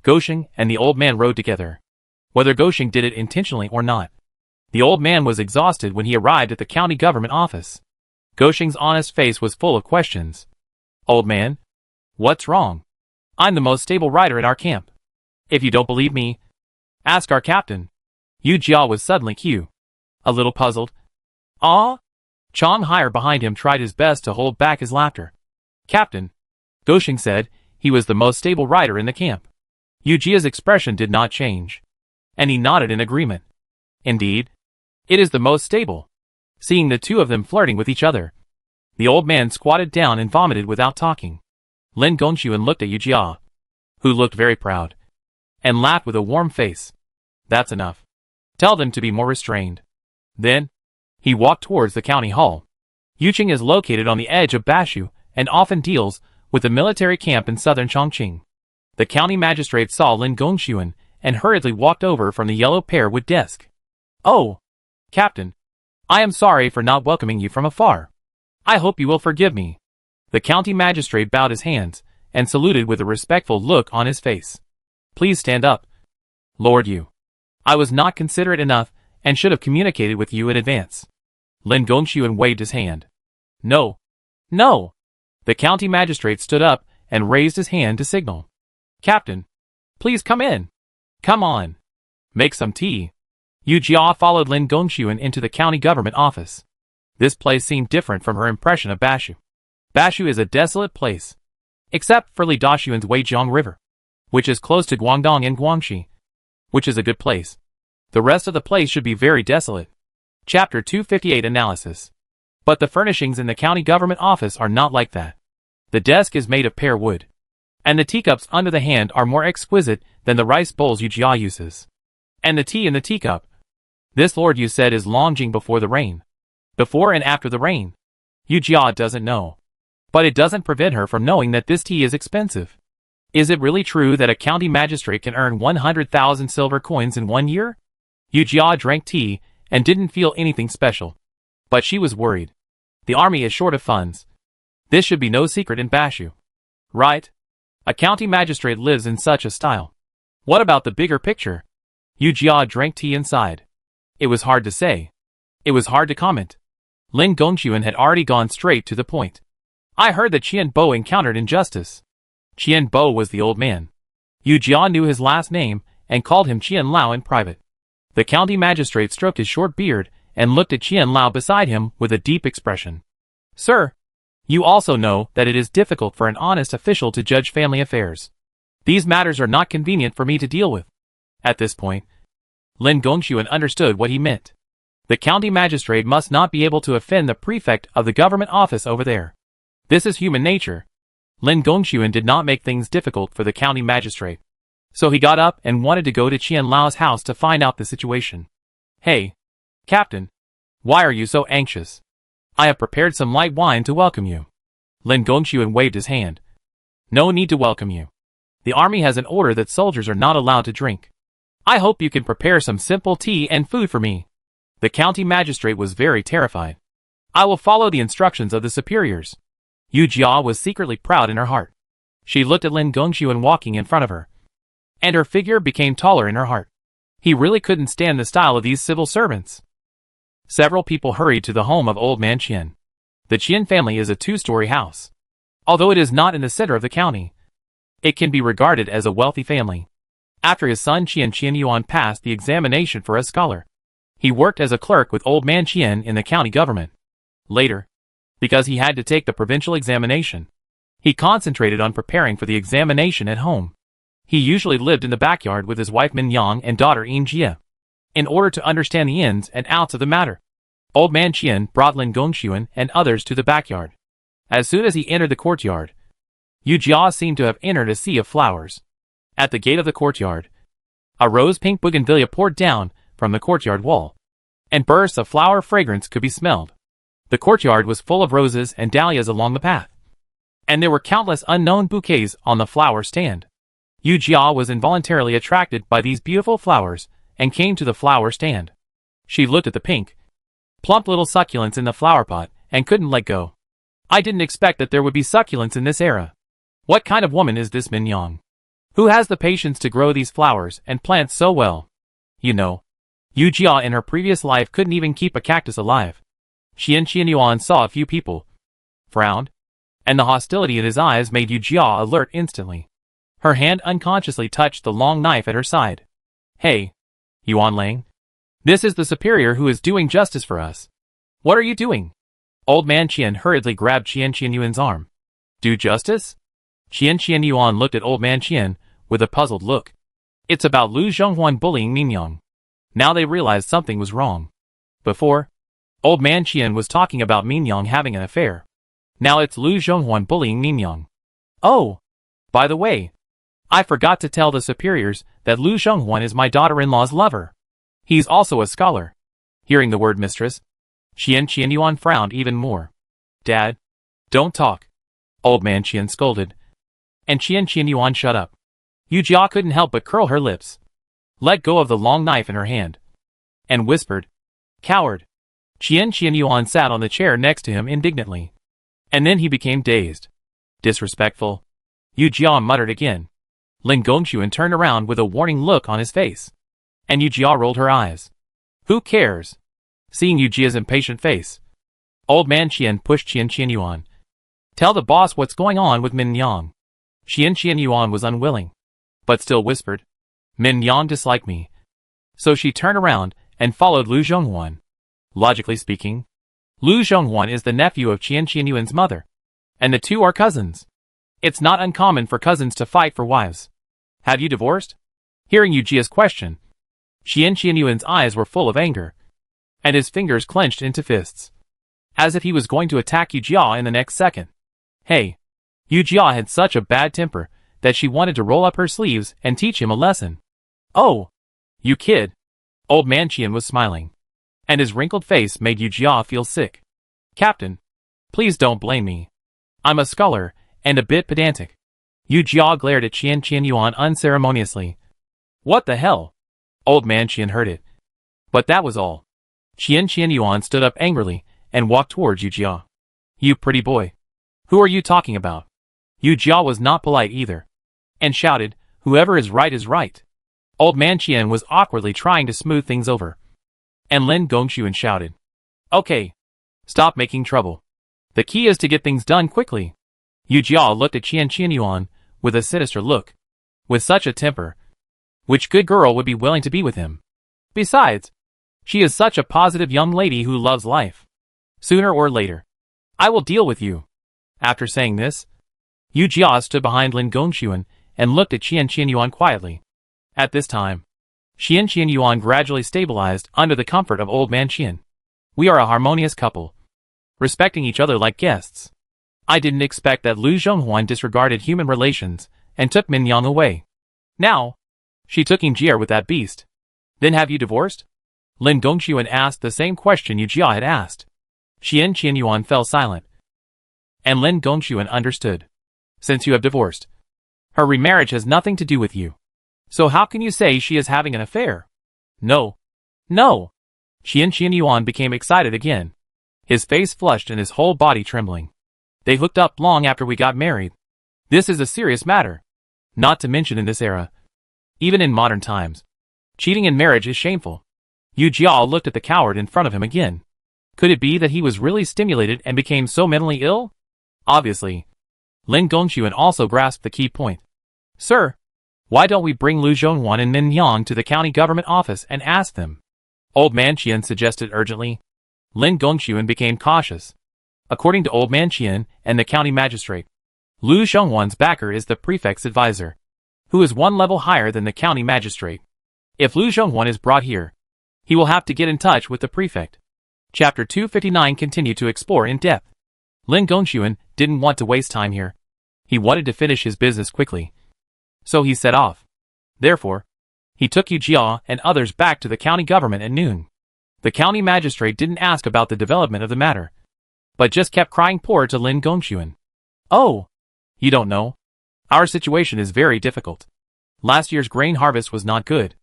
A: Goshing and the old man rode together. Whether Goshing did it intentionally or not, the old man was exhausted when he arrived at the county government office. Goshing's honest face was full of questions. Old man, what's wrong? I'm the most stable rider at our camp. If you don't believe me, ask our captain. Yu Jia was suddenly a little puzzled. Ah? Chang Haier behind him tried his best to hold back his laughter. Captain, Goshing said he was the most stable rider in the camp. Yu Jia's expression did not change, and he nodded in agreement. Indeed, it is the most stable. Seeing the two of them flirting with each other, the old man squatted down and vomited without talking. Lin Gongxuan looked at Yu Jia, who looked very proud, and laughed with a warm face. That's enough. Tell them to be more restrained. Then, he walked towards the county hall. Yuqing is located on the edge of Bashu and often deals with the military camp in southern Chongqing. The county magistrate saw Lin Gongxuan and hurriedly walked over from the yellow pear-wood desk. Oh, Captain, I am sorry for not welcoming you from afar. I hope you will forgive me. The county magistrate bowed his hands and saluted with a respectful look on his face. Please stand up. Lord Yu, I was not considerate enough and should have communicated with you in advance. Lin Gongxuan waved his hand. No. No! The county magistrate stood up and raised his hand to signal. Captain, please come in. Come on. Make some tea. Yu Jia followed Lin Gongxuan into the county government office. This place seemed different from her impression of Bashu. Bashu is a desolate place. Except for Li Daxuan's Weijiang River, which is close to Guangdong and Guangxi, which is a good place. The rest of the place should be very desolate. Chapter 258 Analysis. But the furnishings in the county government office are not like that. The desk is made of pear wood. And the teacups under the hand are more exquisite than the rice bowls Yu Jia uses. And the tea in the teacup. This Lord Yu said is longing before the rain. Before and after the rain. Yu Jia doesn't know. But it doesn't prevent her from knowing that this tea is expensive. Is it really true that a county magistrate can earn 100,000 silver coins in 1 year? Yu Jia drank tea and didn't feel anything special. But she was worried. The army is short of funds. This should be no secret in Bashu. Right? A county magistrate lives in such a style. What about the bigger picture? Yu Jia drank tea and sighed. It was hard to say. It was hard to comment. Lin Gongxuan had already gone straight to the point. I heard that Qian Bo encountered injustice. Qian Bo was the old man. Yu Jia knew his last name and called him Qian Lao in private. The county magistrate stroked his short beard and looked at Qian Lao beside him with a deep expression. Sir, you also know that it is difficult for an honest official to judge family affairs. These matters are not convenient for me to deal with. At this point, Lin Gongxuan understood what he meant. The county magistrate must not be able to offend the prefect of the government office over there. This is human nature. Lin Gongxuan did not make things difficult for the county magistrate. So he got up and wanted to go to Qian Lao's house to find out the situation. Hey, Captain, why are you so anxious? I have prepared some light wine to welcome you. Lin Gongxuan waved his hand. No need to welcome you. The army has an order that soldiers are not allowed to drink. I hope you can prepare some simple tea and food for me. The county magistrate was very terrified. I will follow the instructions of the superiors. Yu Jia was secretly proud in her heart. She looked at Lin Gongxuan walking in front of her. And her figure became taller in her heart. He really couldn't stand the style of these civil servants. Several people hurried to the home of old man Qian. The Qian family is a 2-story house. Although it is not in the center of the county, it can be regarded as a wealthy family. After his son Qian Yuan passed the examination for a scholar, he worked as a clerk with old man Qian in the county government. Later, because he had to take the provincial examination, he concentrated on preparing for the examination at home. He usually lived in the backyard with his wife Min Yang and daughter Yin Jia. In order to understand the ins and outs of the matter, old man Qian brought Lin Gongxuan and others to the backyard. As soon as he entered the courtyard, Yu Jia seemed to have entered a sea of flowers. At the gate of the courtyard, a rose-pink bougainvillea poured down from the courtyard wall, and bursts of flower fragrance could be smelled. The courtyard was full of roses and dahlias along the path, and there were countless unknown bouquets on the flower stand. Yu Jia was involuntarily attracted by these beautiful flowers and came to the flower stand. She looked at the pink, plump little succulents in the flower pot and couldn't let go. I didn't expect that there would be succulents in this era. What kind of woman is this Min Yang? Who has the patience to grow these flowers and plants so well? You know, Yu Jia in her previous life couldn't even keep a cactus alive. Qian Yuan saw a few people, frowned, and the hostility in his eyes made Yu Jia alert instantly. Her hand unconsciously touched the long knife at her side. Hey, Yuan Lang. This is the superior who is doing justice for us. What are you doing? Old man Qian hurriedly grabbed Qian Yuan's arm. Do justice? Qian Yuan looked at old man Qian with a puzzled look. It's about Lu Zhonghuan bullying Min Yang. Now they realized something was wrong. Before, old man Qian was talking about Min Yang having an affair. Now it's Lu Zhonghuan bullying Min Yang. Oh, by the way, I forgot to tell the superiors that Lu Zhonghuan is my daughter-in-law's lover. He's also a scholar. Hearing the word mistress, Qian Yuan frowned even more. Dad, don't talk. Old man Qian scolded. And Qian Yuan shut up. Yu Jia couldn't help but curl her lips, let go of the long knife in her hand, and whispered, Coward. Qian Yuan sat on the chair next to him indignantly. And then he became dazed. Disrespectful. Yu Jia muttered again. Lin Gongxuan turned around with a warning look on his face. And Yu Jia rolled her eyes. Who cares? Seeing Yu Jia's impatient face, Old Man Qian pushed Qian Yuan. Tell the boss what's going on with Min Yang. Qian Yuan was unwilling, but still whispered, Min Yang disliked me. So she turned around and followed Lu Zhonghuan. Logically speaking, Lu Zhonghuan is the nephew of Qian Yuan's mother, and the two are cousins. It's not uncommon for cousins to fight for wives. Have you divorced? Hearing Yu Jia's question, Qian Yuan's eyes were full of anger, and his fingers clenched into fists, as if he was going to attack Yu Jia in the next second. Hey! Yu Jia had such a bad temper that she wanted to roll up her sleeves and teach him a lesson. Oh! You kid! Old Man Qian was smiling, and his wrinkled face made Yu Jia feel sick. Captain, please don't blame me. I'm a scholar, and a bit pedantic. Yu Jia glared at Qian Yuan unceremoniously. What the hell? Old Man Qian heard it. But that was all. Qian Yuan stood up angrily and walked towards Yu Jia. You pretty boy. Who are you talking about? Yu Jia was not polite either, and shouted, whoever is right is right. Old Man Qian was awkwardly trying to smooth things over, and Lin Gongxuan shouted, okay, stop making trouble. The key is to get things done quickly. Yu Jia looked at Qian Yuan with a sinister look. With such a temper, which good girl would be willing to be with him? Besides, she is such a positive young lady who loves life. Sooner or later, I will deal with you. After saying this, Yu Jia stood behind Lin Gongxuan and looked at Qian Yuan quietly. At this time, Qian Yuan gradually stabilized under the comfort of Old Man Qian. We are a harmonious couple, respecting each other like guests. I didn't expect that Lu Zhonghuan disregarded human relations and took Min Yang away. Now, she took Jia with that beast. Then have you divorced? Lin Gongxuan asked the same question Yu Jia had asked. Qian Yuan fell silent, and Lin Gongxuan understood. Since you have divorced, her remarriage has nothing to do with you. So how can you say she is having an affair? No. No. Qian Yuan became excited again, his face flushed and his whole body trembling. They hooked up long after we got married. This is a serious matter. Not to mention in this era, even in modern times, cheating in marriage is shameful. Yu Jia looked at the coward in front of him again. Could it be that he was really stimulated and became so mentally ill? Obviously. Lin Gongxuan also grasped the key point. Sir, why don't we bring Lu Zhonghuan and Min Yang to the county government office and ask them? Old Man Qian suggested urgently. Lin Gongxuan became cautious. According to Old Man Qian and the county magistrate, Lu Zhonghuan's backer is the prefect's advisor, who is one level higher than the county magistrate. If Lu Zhonghuan is brought here, he will have to get in touch with the prefect. Chapter 259 continued to explore in depth. Lin Gongxuan didn't want to waste time here. He wanted to finish his business quickly. So he set off. Therefore, he took Yu Jia and others back to the county government at noon. The county magistrate didn't ask about the development of the matter, but just kept crying poor to Lin Gongxuan. Oh, you don't know? Our situation is very difficult. Last year's grain harvest was not good,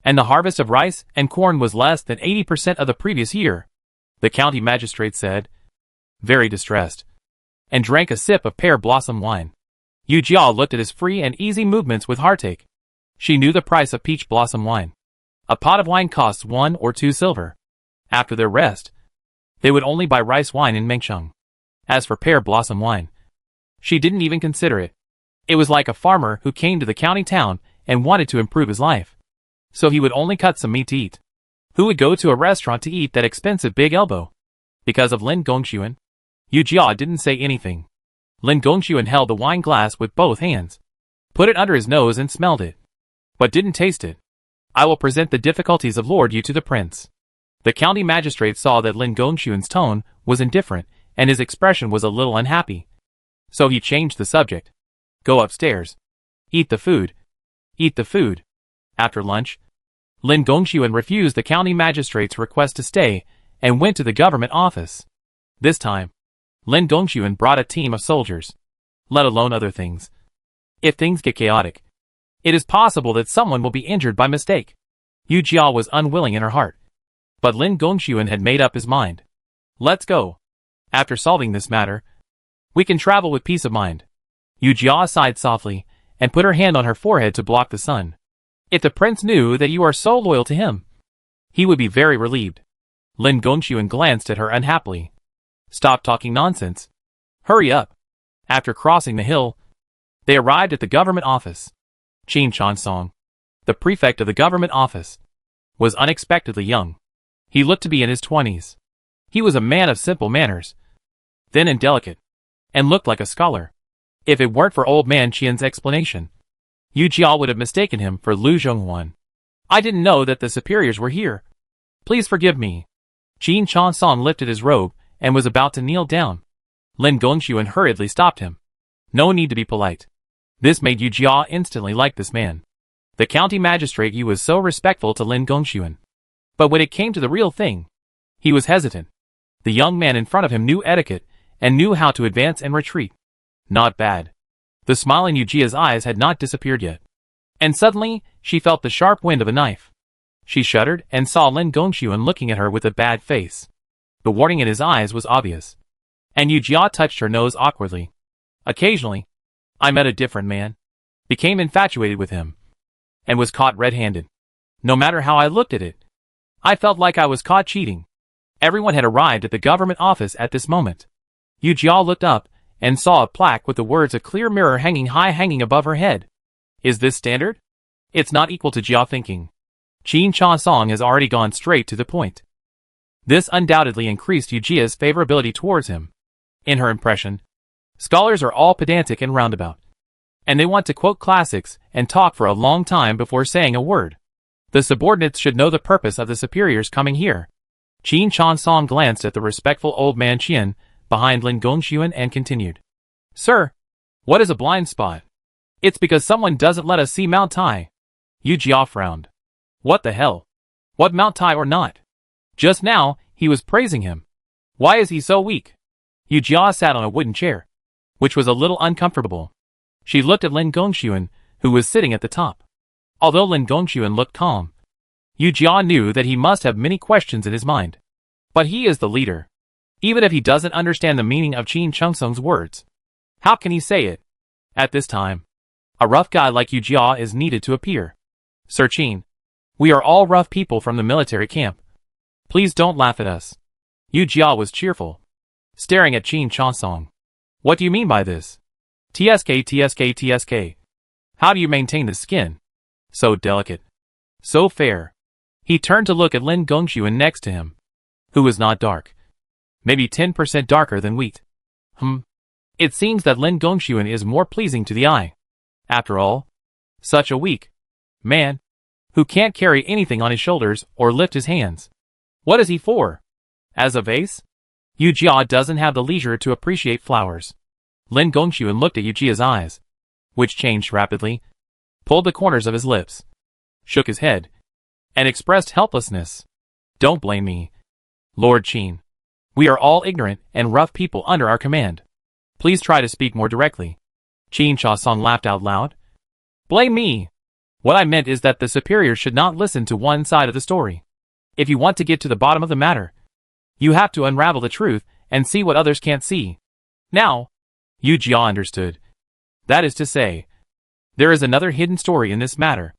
A: and the harvest of rice and corn was less than 80% of the previous year, the county magistrate said, very distressed, and drank a sip of pear blossom wine. Yu Jia looked at his free and easy movements with heartache. She knew the price of peach blossom wine. A pot of wine costs 1 or 2 silver. After their rest, they would only buy rice wine in Mengsheng. As for pear blossom wine, she didn't even consider it. It was like a farmer who came to the county town and wanted to improve his life, so he would only cut some meat to eat. Who would go to a restaurant to eat that expensive big elbow? Because of Lin Gongxuan, Yu Jia didn't say anything. Lin Gongxuan held the wine glass with both hands, put it under his nose and smelled it, but didn't taste it. I will present the difficulties of Lord Yu to the prince. The county magistrate saw that Lin Gongxuan's tone was indifferent and his expression was a little unhappy. So he changed the subject. Go upstairs. Eat the food. Eat the food. After lunch, Lin Gongxuan refused the county magistrate's request to stay and went to the government office. This time, Lin Gongxuan brought a team of soldiers, let alone other things. If things get chaotic, it is possible that someone will be injured by mistake. Yu Jia was unwilling in her heart, but Lin Gongxuan had made up his mind. Let's go. After solving this matter, we can travel with peace of mind. Yu Jia sighed softly and put her hand on her forehead to block the sun. If the prince knew that you are so loyal to him, he would be very relieved. Lin Gongxuan glanced at her unhappily. Stop talking nonsense. Hurry up. After crossing the hill, they arrived at the government office. Qin Chansong, the prefect of the government office, was unexpectedly young. He looked to be in his 20s. He was a man of simple manners, thin and delicate, and looked like a scholar. If it weren't for old man Qian's explanation, Yu Jia would have mistaken him for Lu Zhonghuan. I didn't know that the superiors were here. Please forgive me. Qin Chansong lifted his robe and was about to kneel down. Lin Gongxuan hurriedly stopped him. No need to be polite. This made Yu Jia instantly like this man. The county magistrate Yu was so respectful to Lin Gongxuan. But when it came to the real thing, he was hesitant. The young man in front of him knew etiquette and knew how to advance and retreat. Not bad. The smile in Yu Jia's eyes had not disappeared yet. And suddenly, she felt the sharp wind of a knife. She shuddered and saw Lin Gongxuan looking at her with a bad face. The warning in his eyes was obvious. And Yu Jia touched her nose awkwardly. Occasionally, I met a different man, became infatuated with him, and was caught red-handed. No matter how I looked at it, I felt like I was caught cheating. Everyone had arrived at the government office at this moment. Yu Jia looked up and saw a plaque with the words "A clear mirror hanging above her head." Is this standard? It's not equal to Jia thinking. Qin Chansong has already gone straight to the point. This undoubtedly increased Yu Jia's favorability towards him. In her impression, scholars are all pedantic and roundabout, and they want to quote classics and talk for a long time before saying a word. The subordinates should know the purpose of the superiors coming here. Qin Chansong glanced at the respectful old man Qian behind Lin Gongxuan and continued. Sir, what is a blind spot? It's because someone doesn't let us see Mount Tai. Yu Jia frowned. What the hell? What Mount Tai or not? Just now, he was praising him. Why is he so weak? Yu Jia sat on a wooden chair, which was a little uncomfortable. She looked at Lin Gongxuan, who was sitting at the top. Although Lin Gongxuan looked calm, Yu Jia knew that he must have many questions in his mind. But he is the leader. Even if he doesn't understand the meaning of Qin Chansong's words, how can he say it? At this time, a rough guy like Yu Jia is needed to appear. Sir Qin, we are all rough people from the military camp. Please don't laugh at us. Yu Jia was cheerful, staring at Qin Chansong. What do you mean by this? TSK. How do you maintain the skin? So delicate. So fair. He turned to look at Lin Gongxuan next to him, who was not dark. Maybe 10% darker than wheat. It seems that Lin Gongxuan is more pleasing to the eye. After all, such a weak man, who can't carry anything on his shoulders or lift his hands. What is he for? As a vase? Yu Jia doesn't have the leisure to appreciate flowers. Lin Gongxuan looked at Yu Jia's eyes, which changed rapidly, pulled the corners of his lips, shook his head, and expressed helplessness. Don't blame me, Lord Qin. We are all ignorant and rough people under our command. Please try to speak more directly. Qin Chansong laughed out loud. Blame me. What I meant is that the superiors should not listen to one side of the story. If you want to get to the bottom of the matter, you have to unravel the truth and see what others can't see. Now, Yu Jia understood. That is to say, there is another hidden story in this matter.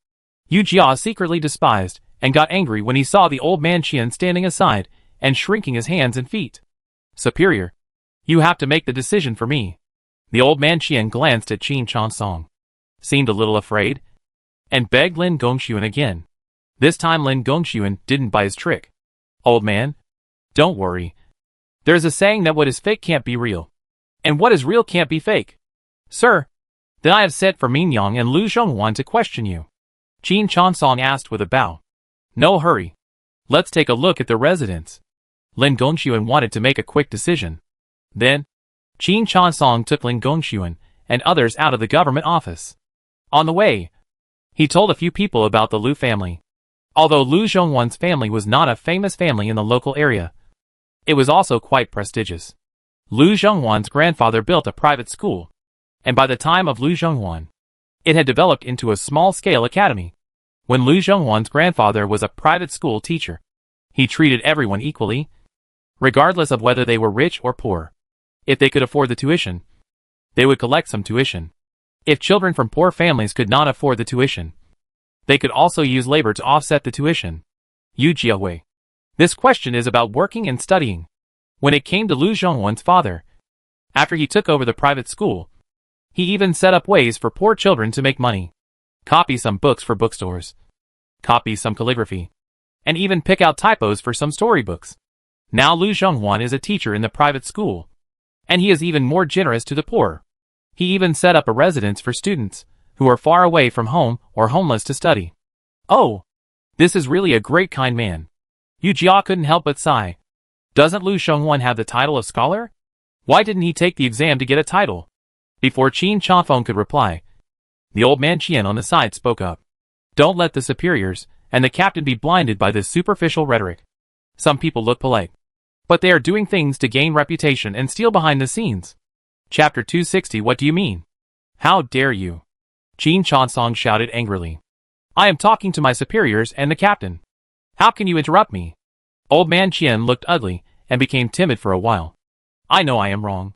A: Yu Jia secretly despised and got angry when he saw the old man Qian standing aside and shrinking his hands and feet. Superior, you have to make the decision for me. The old man Qian glanced at Qin Chansong, seemed a little afraid, and begged Lin Gongxuan again. This time Lin Gongxuan didn't buy his trick. Old man, don't worry. There's a saying that what is fake can't be real, and what is real can't be fake. Sir, then I have sent for Mingyang and Lu Zhonghuan to question you. Qin Chansong asked with a bow. No hurry. Let's take a look at the residence. Lin Gongxuan wanted to make a quick decision. Then, Qin Chansong took Lin Gongxuan and others out of the government office. On the way, he told a few people about the Lu family. Although Lu Zhonghuan's family was not a famous family in the local area, it was also quite prestigious. Lu Zhonghuan's grandfather built a private school, and by the time of Lu Zhonghuan, it had developed into a small-scale academy. When Lu Zhonghuan's grandfather was a private school teacher, he treated everyone equally, regardless of whether they were rich or poor. If they could afford the tuition, they would collect some tuition. If children from poor families could not afford the tuition, they could also use labor to offset the tuition. Yu Jiawei, This question is about working and studying. When it came to Lu Zhongwan's father, after he took over the private school, he even set up ways for poor children to make money. Copy some books for bookstores. Copy some calligraphy. And even pick out typos for some storybooks. Now Lu Zhongwan is a teacher in the private school. And he is even more generous to the poor. He even set up a residence for students who are far away from home or homeless to study. Oh, this is really a great kind man. Yu Jia couldn't help but sigh. Doesn't Lu Zhongwan have the title of scholar? Why didn't he take the exam to get a title? Before Qin Changfeng could reply, the old man Qian on the side spoke up. Don't let the superiors and the captain be blinded by this superficial rhetoric. Some people look polite, but they are doing things to gain reputation and steal behind the scenes. Chapter 260. What do you mean? How dare you? Qin Changfeng shouted angrily. I am talking to my superiors and the captain. How can you interrupt me? Old man Qian looked ugly and became timid for a while. I know I am wrong.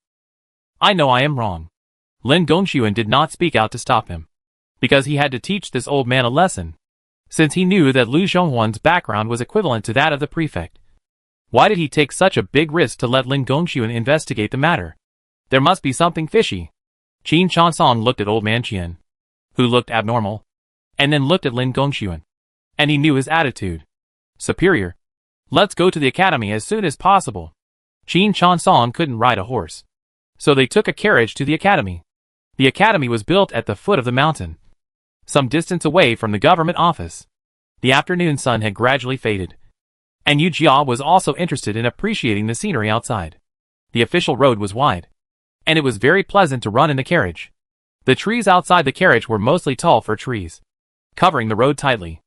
A: I know I am wrong. Lin Gongxuan did not speak out to stop him, because he had to teach this old man a lesson, since he knew that Lu Zhongwan's background was equivalent to that of the prefect. Why did he take such a big risk to let Lin Gongxuan investigate the matter? There must be something fishy. Qin Changfeng looked at old man Qian, who looked abnormal, and then looked at Lin Gongxuan, and he knew his attitude. Superior, let's go to the academy as soon as possible. Qin Changfeng couldn't ride a horse, so they took a carriage to the academy. The academy was built at the foot of the mountain, some distance away from the government office. The afternoon sun had gradually faded, and Yu Jia was also interested in appreciating the scenery outside. The official road was wide, and it was very pleasant to run in the carriage. The trees outside the carriage were mostly tall fir trees, covering the road tightly.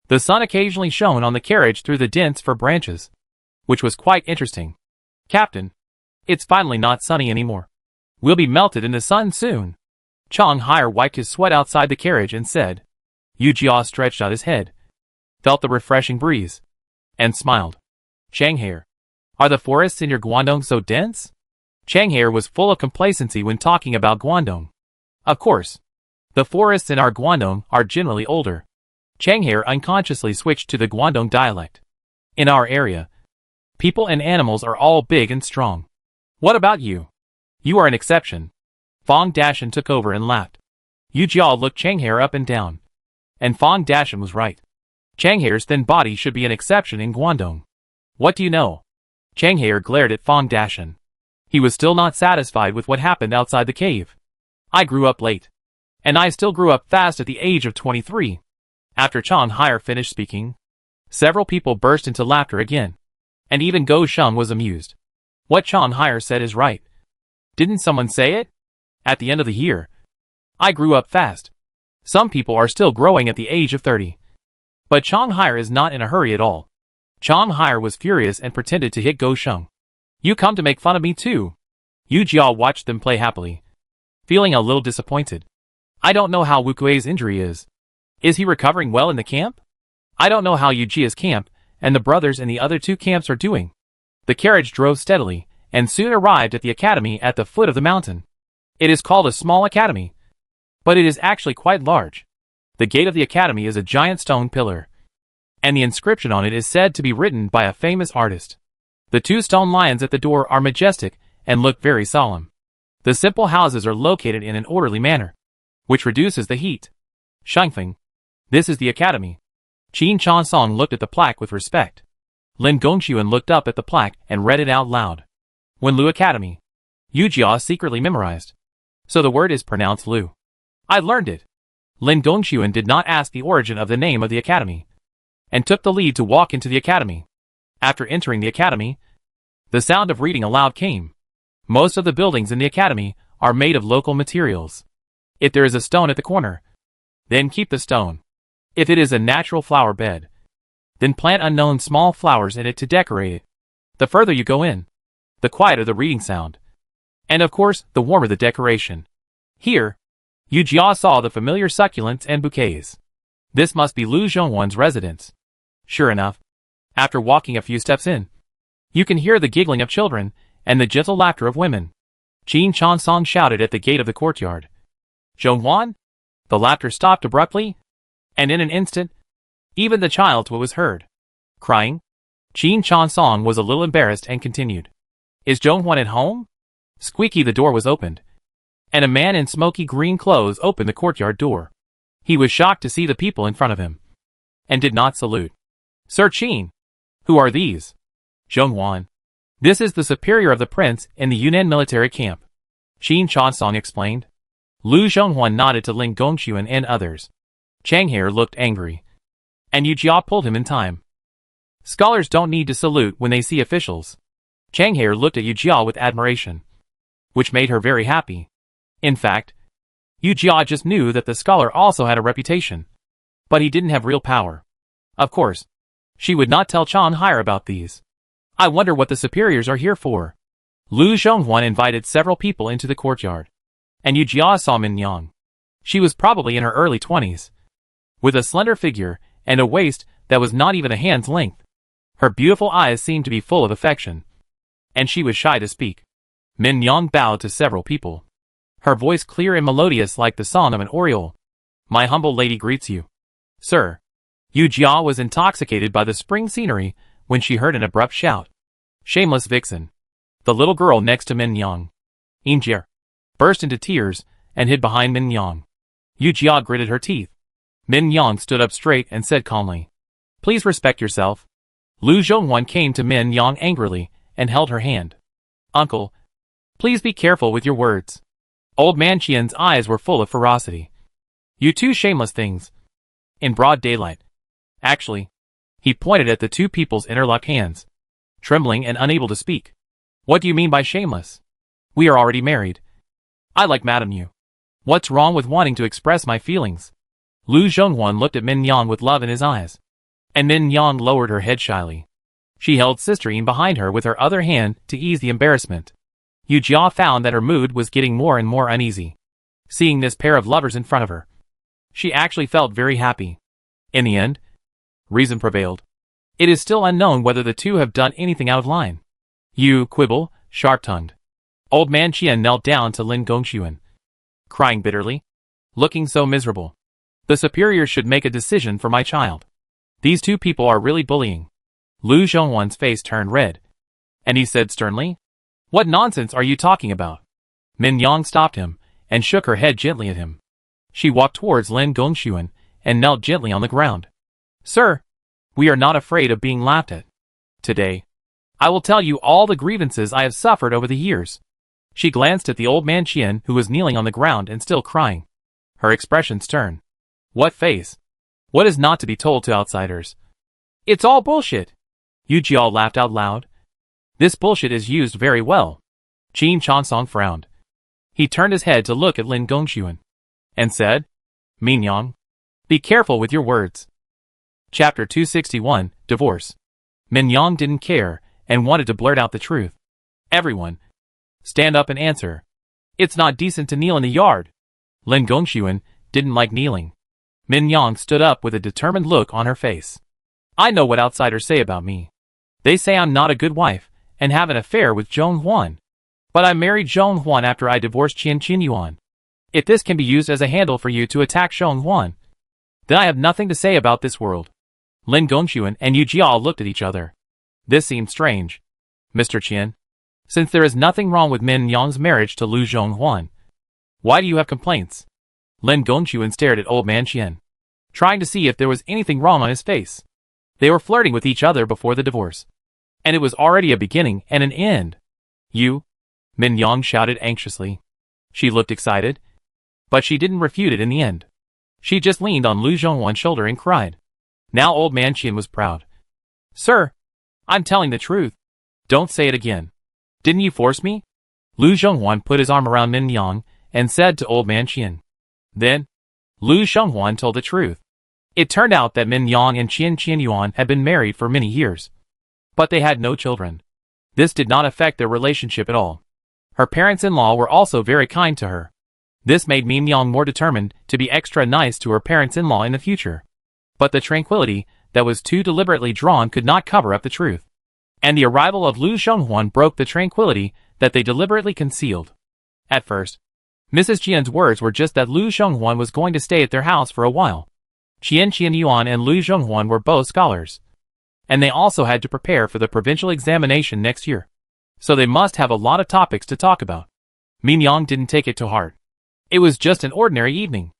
A: The sun occasionally shone on the carriage through the dense fir branches, which was quite interesting. Captain, it's finally not sunny anymore. We'll be melted in the sun soon. Chang Haier wiped his sweat outside the carriage and said. Yu Jia stretched out his head, felt the refreshing breeze, and smiled. Chang Haier, are the forests in your Guangdong so dense? Chang Haier was full of complacency when talking about Guangdong. Of course, the forests in our Guangdong are generally older. Chang Haier unconsciously switched to the Guangdong dialect. In our area, people and animals are all big and strong. What about you? You are an exception. Fang Dashan took over and laughed. Yu Jia looked Chang Haier up and down. And Fang Dashan was right. Chang Haier's thin body should be an exception in Guangdong. What do you know? Chang Haier glared at Fang Dashan. He was still not satisfied with what happened outside the cave. I grew up late. And I still grew up fast at the age of 23. After Chang Haier finished speaking, several people burst into laughter again. And even Go Sheng was amused. What Chang Haier said is right. Didn't someone say it? At the end of the year, I grew up fast. Some people are still growing at the age of 30. But Chang Haier is not in a hurry at all. Chang Haier was furious and pretended to hit Go Sheng. You come to make fun of me too. Yu Jia watched them play happily, feeling a little disappointed. I don't know how Wu Kui's injury is. Is he recovering well in the camp? I don't know how Yu Jia's camp and the brothers in the other two camps are doing. The carriage drove steadily and soon arrived at the academy at the foot of the mountain. It is called a small academy, but it is actually quite large. The gate of the academy is a giant stone pillar, and the inscription on it is said to be written by a famous artist. The two stone lions at the door are majestic and look very solemn. The simple houses are located in an orderly manner, which reduces the heat. Shangfeng, this is the academy. Qin Changfeng looked at the plaque with respect. Lin Gongxuan looked up at the plaque and read it out loud. Wenlu Academy. Yu Jia secretly memorized. So the word is pronounced Lu. I learned it. Lin Gongxuan did not ask the origin of the name of the academy, and took the lead to walk into the academy. After entering the academy, the sound of reading aloud came. Most of the buildings in the academy are made of local materials. If there is a stone at the corner, then keep the stone. If it is a natural flower bed, then plant unknown small flowers in it to decorate it. The further you go in, the quieter the reading sound. And of course, the warmer the decoration. Here, Yu Jia saw the familiar succulents and bouquets. This must be Lu Zhongwan's residence. Sure enough, after walking a few steps in, you can hear the giggling of children and the gentle laughter of women. Qin Changfeng shouted at the gate of the courtyard. Zhongwan? The laughter stopped abruptly, and in an instant, even the child's was heard. Crying? Qin Chansong was a little embarrassed and continued. Is Zhonghwan at home? Squeaky, the door was opened, and a man in smoky green clothes opened the courtyard door. He was shocked to see the people in front of him, and did not salute. Sir Qin. Who are these? Zhonghwan. This is the superior of the prince in the Yunnan military camp, Qin Chansong explained. Lu Zhonghwan nodded to Lin Gongxuan and others. Chang He looked angry, and Yu Jia pulled him in time. Scholars don't need to salute when they see officials. Chang He looked at Yu Jia with admiration, which made her very happy. In fact, Yu Jia just knew that the scholar also had a reputation, but he didn't have real power. Of course, she would not tell Chan Hire about these. I wonder what the superiors are here for. Lu Zhonghwan invited several people into the courtyard, and Yu Jia saw Min Yang. She was probably in her early 20s, with a slender figure and a waist that was not even a hand's length. Her beautiful eyes seemed to be full of affection, and she was shy to speak. Min Yang bowed to several people, her voice clear and melodious like the song of an oriole. My humble lady greets you, sir. Yu Jia was intoxicated by the spring scenery when she heard an abrupt shout. Shameless vixen. The little girl next to Min Yang, Injie, burst into tears and hid behind Min Yang. Yu Jia gritted her teeth. Min Yang stood up straight and said calmly, please respect yourself. Lu Zhonghwan came to Min Yang angrily and held her hand. Uncle, please be careful with your words. Old man Qian's eyes were full of ferocity. You two shameless things. In broad daylight. Actually, he pointed at the two people's interlocked hands, trembling and unable to speak. What do you mean by shameless? We are already married. I like Madame Yu. What's wrong with wanting to express my feelings? Lu Zhonghwan looked at Min Yang with love in his eyes, and Min Yang lowered her head shyly. She held Sister Yin behind her with her other hand to ease the embarrassment. Yu Jia found that her mood was getting more and more uneasy. Seeing this pair of lovers in front of her, she actually felt very happy. In the end, reason prevailed. It is still unknown whether the two have done anything out of line. You quibble, sharp-tongued. Old man Qian knelt down to Lin Gongxuan, crying bitterly, looking so miserable. The superior should make a decision for my child. These two people are really bullying. Lu Zhonghwan's face turned red, and he said sternly, what nonsense are you talking about? Min Yang stopped him, and shook her head gently at him. She walked towards Lin Gongxuan, and knelt gently on the ground. Sir, we are not afraid of being laughed at. Today, I will tell you all the grievances I have suffered over the years. She glanced at the old man Qian who was kneeling on the ground and still crying. Her expression stern. What face? What is not to be told to outsiders? It's all bullshit. Yu Jia laughed out loud. This bullshit is used very well. Qin Chansong frowned. He turned his head to look at Lin Gongxuan, and said, Min Yang, be careful with your words. Chapter 261, Divorce. Min Yang didn't care, and wanted to blurt out the truth. Everyone, stand up and answer. It's not decent to kneel in the yard. Lin Gongxuan didn't like kneeling. Min Yang stood up with a determined look on her face. I know what outsiders say about me. They say I'm not a good wife, and have an affair with Zhonghwan. But I married Zhonghwan after I divorced Qian Yuan. If this can be used as a handle for you to attack Zhonghwan, then I have nothing to say about this world. Lin Gongxuan and Yu Jia looked at each other. This seemed strange. Mr. Qian, since there is nothing wrong with Min Yang's marriage to Lu Zhonghwan, why do you have complaints? Lin Gongxuan stared at old man Qian, trying to see if there was anything wrong on his face. They were flirting with each other before the divorce, and it was already a beginning and an end. You? Min Yang shouted anxiously. She looked excited, but she didn't refute it in the end. She just leaned on Lu Zhonghwan's shoulder and cried. Now old man Qian was proud. Sir, I'm telling the truth. Don't say it again. Didn't you force me? Lu Zhonghwan put his arm around Min Yang and said to old man Qian. Then, Lu Zhonghwan told the truth. It turned out that Min Yang and Qian Yuan had been married for many years, but they had no children. This did not affect their relationship at all. Her parents-in-law were also very kind to her. This made Min Yang more determined to be extra nice to her parents-in-law in the future. But the tranquility that was too deliberately drawn could not cover up the truth. And the arrival of Lu Zhonghwan broke the tranquility that they deliberately concealed. At first, Mrs. Jian's words were just that Lu Zhonghwan was going to stay at their house for a while. Qian Yuan and Lu Zhonghwan were both scholars, and they also had to prepare for the provincial examination next year. So they must have a lot of topics to talk about. Min Yang didn't take it to heart. It was just an ordinary evening.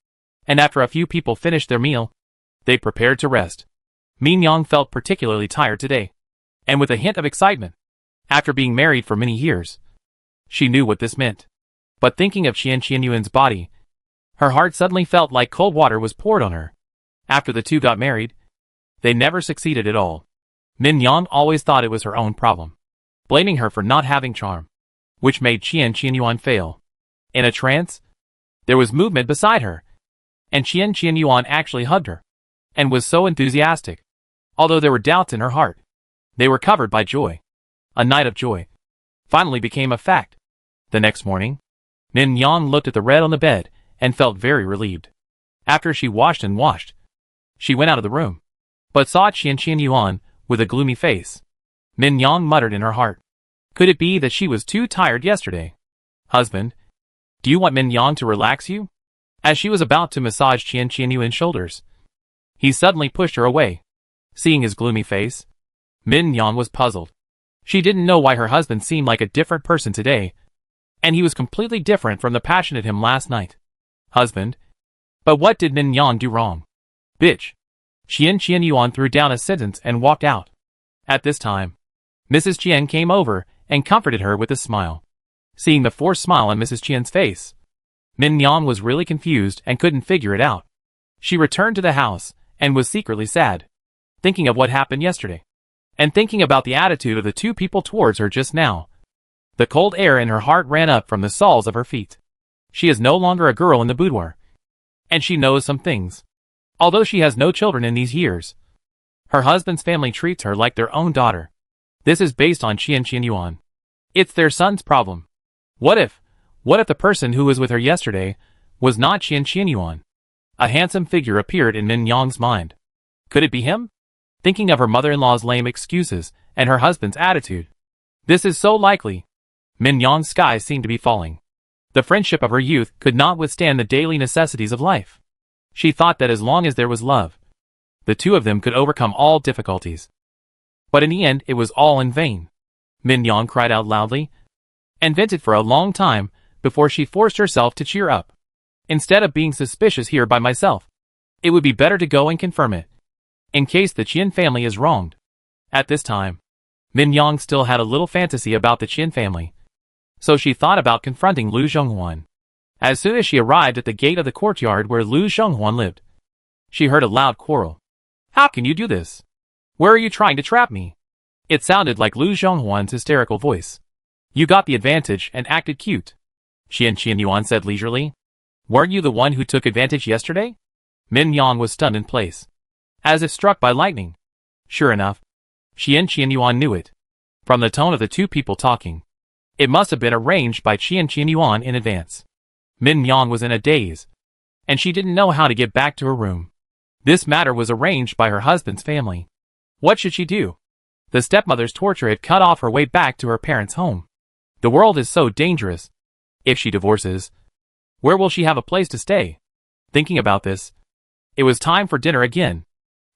A: And after a few people finished their meal, they prepared to rest. Min Yang felt particularly tired today, and with a hint of excitement. After being married for many years, she knew what this meant. But thinking of Qian Qianyuan's body, her heart suddenly felt like cold water was poured on her. After the two got married, they never succeeded at all. Min Yang always thought it was her own problem, blaming her for not having charm, which made Qian Qianyuan fail. In a trance, there was movement beside her, and Qian Qianyuan actually hugged her, and was so enthusiastic. Although there were doubts in her heart, they were covered by joy. A night of joy finally became a fact. The next morning, Min Yang looked at the red on the bed and felt very relieved. After she washed and washed, she went out of the room, but saw Qian Qianyuan with a gloomy face. Min Yang muttered in her heart. Could it be that she was too tired yesterday? Husband, do you want Min Yang to relax you? As she was about to massage Qian Qianyuan's shoulders, he suddenly pushed her away. Seeing his gloomy face, Min Yang was puzzled. She didn't know why her husband seemed like a different person today, and he was completely different from the passionate him last night. Husband? But what did Min Yang do wrong? Bitch. Qian Qianyuan threw down a sentence and walked out. At this time, Mrs. Qian came over and comforted her with a smile. Seeing the forced smile on Mrs. Qian's face, Min Yang was really confused and couldn't figure it out. She returned to the house and was secretly sad, thinking of what happened yesterday, and thinking about the attitude of the two people towards her just now. The cold air in her heart ran up from the soles of her feet. She is no longer a girl in the boudoir, and she knows some things. Although she has no children in these years, her husband's family treats her like their own daughter. This is based on Qian Qianyuan. It's their son's problem. What if the person who was with her yesterday was not Qian Qianyuan? A handsome figure appeared in Min Yang's mind. Could it be him? Thinking of her mother-in-law's lame excuses and her husband's attitude, this is so likely. Min Yang's sky seemed to be falling. The friendship of her youth could not withstand the daily necessities of life. She thought that as long as there was love, the two of them could overcome all difficulties. But in the end it was all in vain. Min Yang cried out loudly, and vented for a long time before she forced herself to cheer up. Instead of being suspicious here by myself, it would be better to go and confirm it, in case the Qian family is wronged. At this time, Min Yang still had a little fantasy about the Qian family, so she thought about confronting Lu Zhonghuan. As soon as she arrived at the gate of the courtyard where Lu Zhonghuan lived, she heard a loud quarrel. How can you do this? Where are you trying to trap me? It sounded like Lu Zhonghuan's hysterical voice. You got the advantage and acted cute, Qian Qianyuan said leisurely. Weren't you the one who took advantage yesterday? Min Yang was stunned in place, as if struck by lightning. Sure enough, Qian Qianyuan knew it, from the tone of the two people talking. It must have been arranged by Qian Qianyuan in advance. Min Yang was in a daze, and she didn't know how to get back to her room. This matter was arranged by her husband's family. What should she do? The stepmother's torture had cut off her way back to her parents' home. The world is so dangerous. If she divorces, where will she have a place to stay? Thinking about this, it was time for dinner again.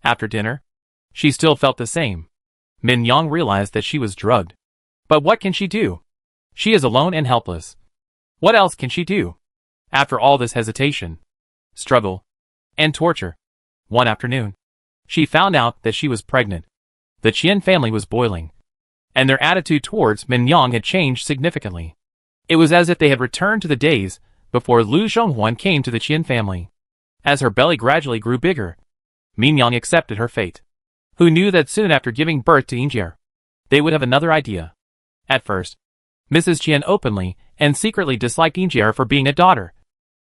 A: After dinner, she still felt the same. Min Yang realized that she was drugged. But what can she do? She is alone and helpless. What else can she do? After all this hesitation, struggle, and torture, one afternoon, she found out that she was pregnant. The Qian family was boiling, and their attitude towards Min Yang had changed significantly. It was as if they had returned to the days before Lu Zhonghuan came to the Qian family. As her belly gradually grew bigger, Min Yang accepted her fate. Who knew that soon after giving birth to Injier, they would have another idea? At first, Mrs. Qian openly and secretly disliked Injier for being a daughter.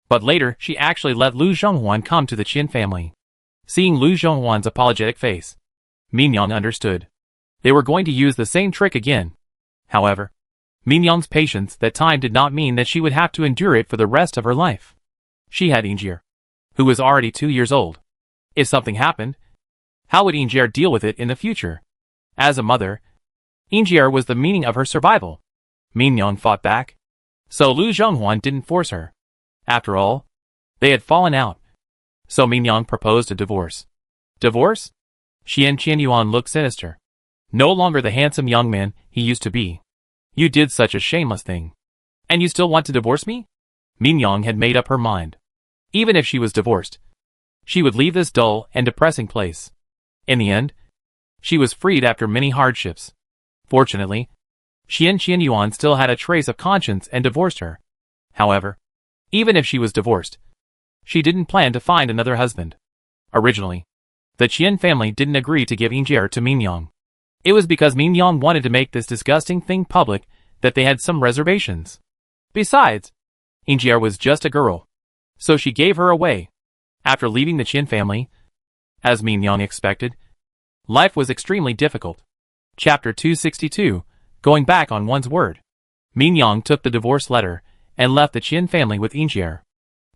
A: But later she actually let Lu Zhonghuan come to the Qian family. Seeing Lu Zhonghuan's apologetic face, Min Yang understood. They were going to use the same trick again. However, Min Yang's patience that time did not mean that she would have to endure it for the rest of her life. She had Injier, who was already 2 years old. If something happened, how would Injier deal with it in the future? As a mother, Injier was the meaning of her survival. Min Yang fought back, so Lu Zhonghuan didn't force her. After all, they had fallen out, so Min Yang proposed a divorce. Divorce? Qian Qianyuan looked sinister. No longer the handsome young man he used to be. You did such a shameless thing. And you still want to divorce me? Min-young had made up her mind. Even if she was divorced, she would leave this dull and depressing place. In the end, she was freed after many hardships. Fortunately, Qian Yuan still had a trace of conscience and divorced her. However, even if she was divorced, she didn't plan to find another husband. Originally, the Qian family didn't agree to give Injier to Min-young. It was because Min-young wanted to make this disgusting thing public that they had some reservations. Besides, Injier was just a girl, so she gave her away. After leaving the Qian family, as Min-young expected, life was extremely difficult. Chapter 262, Going Back on One's Word. Min-young took the divorce letter and left the Qian family with Injier.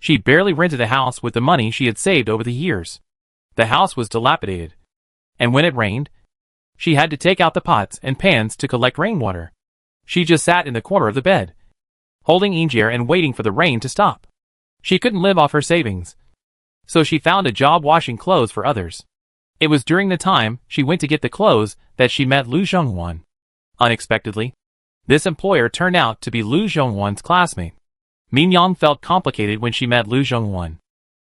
A: She barely rented a house with the money she had saved over the years. The house was dilapidated, and when it rained, she had to take out the pots and pans to collect rainwater. She just sat in the corner of the bed, holding Injier and waiting for the rain to stop. She couldn't live off her savings, so she found a job washing clothes for others. It was during the time she went to get the clothes that she met Lu Zhongwan. Unexpectedly, this employer turned out to be Lu Zhongwan's classmate. Min-young felt complicated when she met Lu Zhongwan.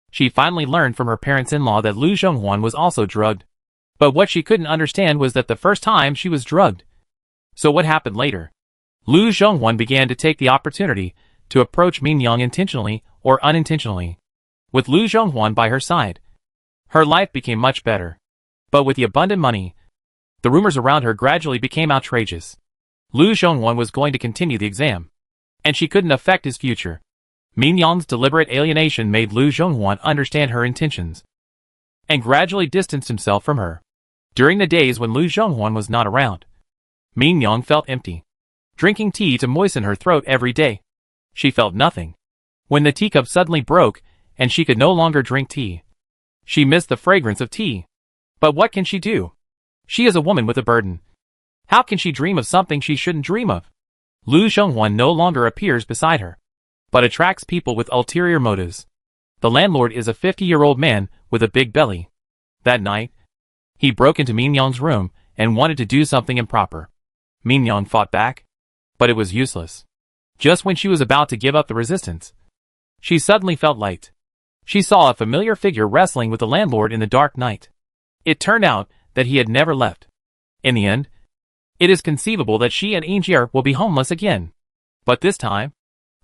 A: She finally learned from her parents-in-law that Lu Zhongwan was also drugged. But what she couldn't understand was that the first time she was drugged. So what happened later? Lu Zhongwan began to take the opportunity to approach Min-young intentionally or unintentionally. With Lu Zhongwan by her side, her life became much better. But with the abundant money, the rumors around her gradually became outrageous. Lu Zhongwan was going to continue the exam, and she couldn't affect his future. Min-young's deliberate alienation made Lu Zhongwan understand her intentions, and gradually distanced himself from her. During the days when Lu Zhongwan was not around, Min-young felt empty. Drinking tea to moisten her throat every day, she felt nothing. When the teacup suddenly broke, and she could no longer drink tea, she missed the fragrance of tea. But what can she do? She is a woman with a burden. How can she dream of something she shouldn't dream of? Lu Zhongwan no longer appears beside her, but attracts people with ulterior motives. The landlord is a 50-year-old man with a big belly. That night, he broke into Min-young's room and wanted to do something improper. Min-young fought back, but it was useless. Just when she was about to give up the resistance, she suddenly felt light. She saw a familiar figure wrestling with the landlord in the dark night. It turned out that he had never left. In the end, it is conceivable that she and Injier will be homeless again. But this time,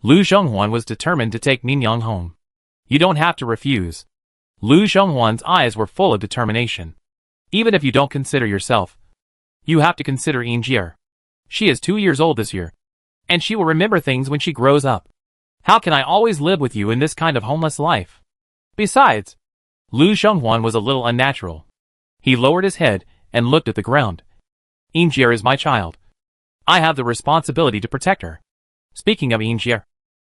A: Lu Zhongwan was determined to take Min-young home. You don't have to refuse. Lu Zhongwan's eyes were full of determination. Even if you don't consider yourself, you have to consider Injier. She is 2 years old this year, and she will remember things when she grows up. How can I always live with you in this kind of homeless life? Besides, Lu Zhongwan was a little unnatural. He lowered his head and looked at the ground. Injier is my child. I have the responsibility to protect her. Speaking of Injier,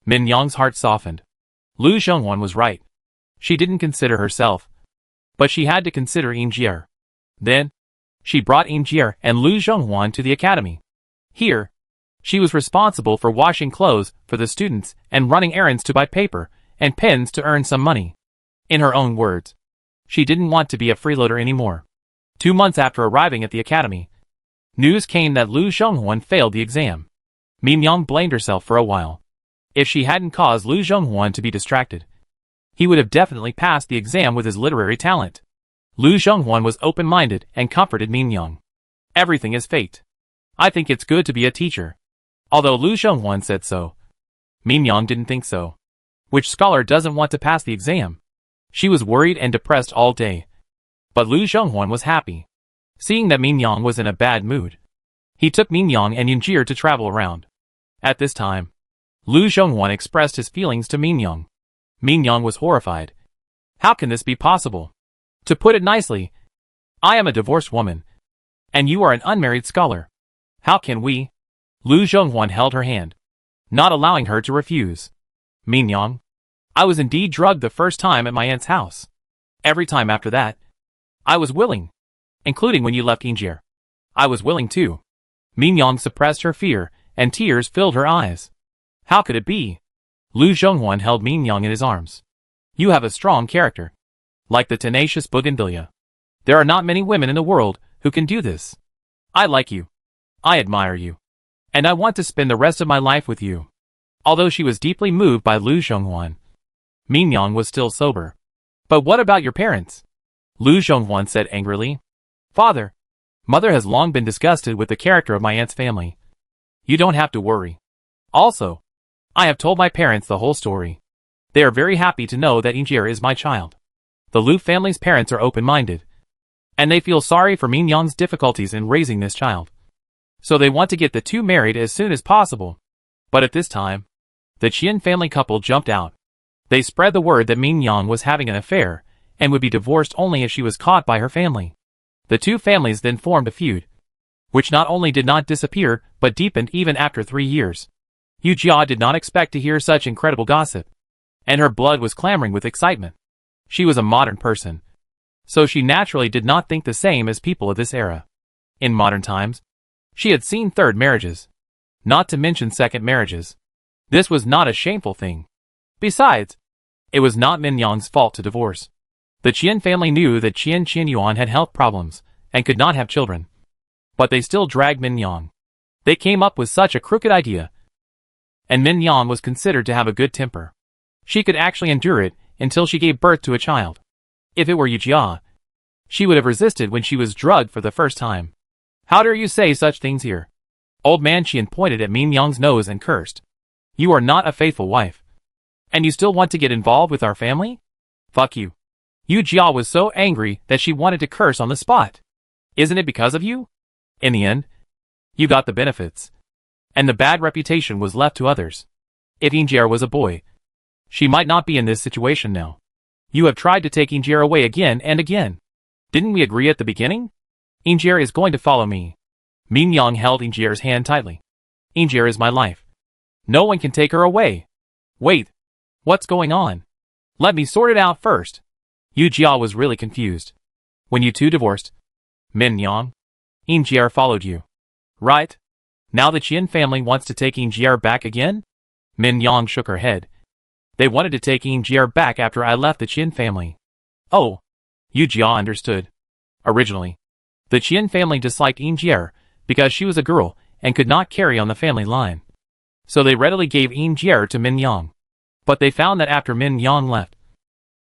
A: Min-young's heart softened. Lu Zhongwan was right. She didn't consider herself, but she had to consider Injier. Then, she brought Injier and Lu Zhongwan to the academy. Here, she was responsible for washing clothes for the students and running errands to buy paper and pens to earn some money. In her own words, she didn't want to be a freeloader anymore. 2 months after arriving at the academy, news came that Lu Zhongwan failed the exam. Min-young blamed herself for a while. If she hadn't caused Lu Zhongwan to be distracted, he would have definitely passed the exam with his literary talent. Lu Zhongwan was open-minded and comforted Min-young. Everything is fate. I think it's good to be a teacher. Although Lu Zhongwan said so, Min-young didn't think so. Which scholar doesn't want to pass the exam? She was worried and depressed all day. But Lu Zhongwan was happy. Seeing that Min-young was in a bad mood, he took Min-young and Injier to travel around. At this time, Lu Zhongwan expressed his feelings to Min-young. Min-young was horrified. How can this be possible? To put it nicely, I am a divorced woman, and you are an unmarried scholar. How can we? Lu Zhongwan held her hand, not allowing her to refuse. Min-young, I was indeed drugged the first time at my aunt's house. Every time after that, I was willing, including when you left Injier. I was willing too. Min-young suppressed her fear, and tears filled her eyes. How could it be? Lu Zhongwan held Min-young in his arms. You have a strong character. Like the tenacious bougainvillea. There are not many women in the world who can do this. I like you. I admire you. And I want to spend the rest of my life with you. Although she was deeply moved by Lu Zhonghuan, Mingyang was still sober. But what about your parents? Lu Zhonghuan said angrily. Father, Mother has long been disgusted with the character of my aunt's family. You don't have to worry. Also, I have told my parents the whole story. They are very happy to know that Injir is my child. The Lu family's parents are open-minded, and they feel sorry for Mingyang's difficulties in raising this child. So they want to get the two married as soon as possible. But at this time, the Qian family couple jumped out. They spread the word that Mingyang was having an affair, and would be divorced only if she was caught by her family. The two families then formed a feud, which not only did not disappear, but deepened even after 3 years. Yu Jia did not expect to hear such incredible gossip, and her blood was clamoring with excitement. She was a modern person, so she naturally did not think the same as people of this era. In modern times, she had seen third marriages, not to mention second marriages. This was not a shameful thing. Besides, it was not Mingyang's fault to divorce. The Qian family knew that Qian Yuan had health problems and could not have children. But they still dragged Mingyang. They came up with such a crooked idea, and Mingyang was considered to have a good temper. She could actually endure it until she gave birth to a child. If it were Yu Jia, she would have resisted when she was drugged for the first time. How dare you say such things here? Old man Qian pointed at Mingyang's nose and cursed. You are not a faithful wife. And you still want to get involved with our family? Fuck you. Yu Jia was so angry that she wanted to curse on the spot. Isn't it because of you? In the end, you got the benefits, and the bad reputation was left to others. If Injir was a boy, she might not be in this situation now. You have tried to take Injir away again and again. Didn't we agree at the beginning? Injir is going to follow me. Mingyang held Injir's hand tightly. Injir is my life. No one can take her away. Wait. What's going on? Let me sort it out first. Yu Jia was really confused. When you two divorced, Mingyang, Injir followed you. Right? Now the Qian family wants to take Injir back again? Mingyang shook her head. They wanted to take Injir back after I left the Qian family. Oh. Yu Jia understood. Originally, the Qian family disliked Injir because she was a girl and could not carry on the family line. So they readily gave Injir to Mingyang. But they found that after Mingyang left,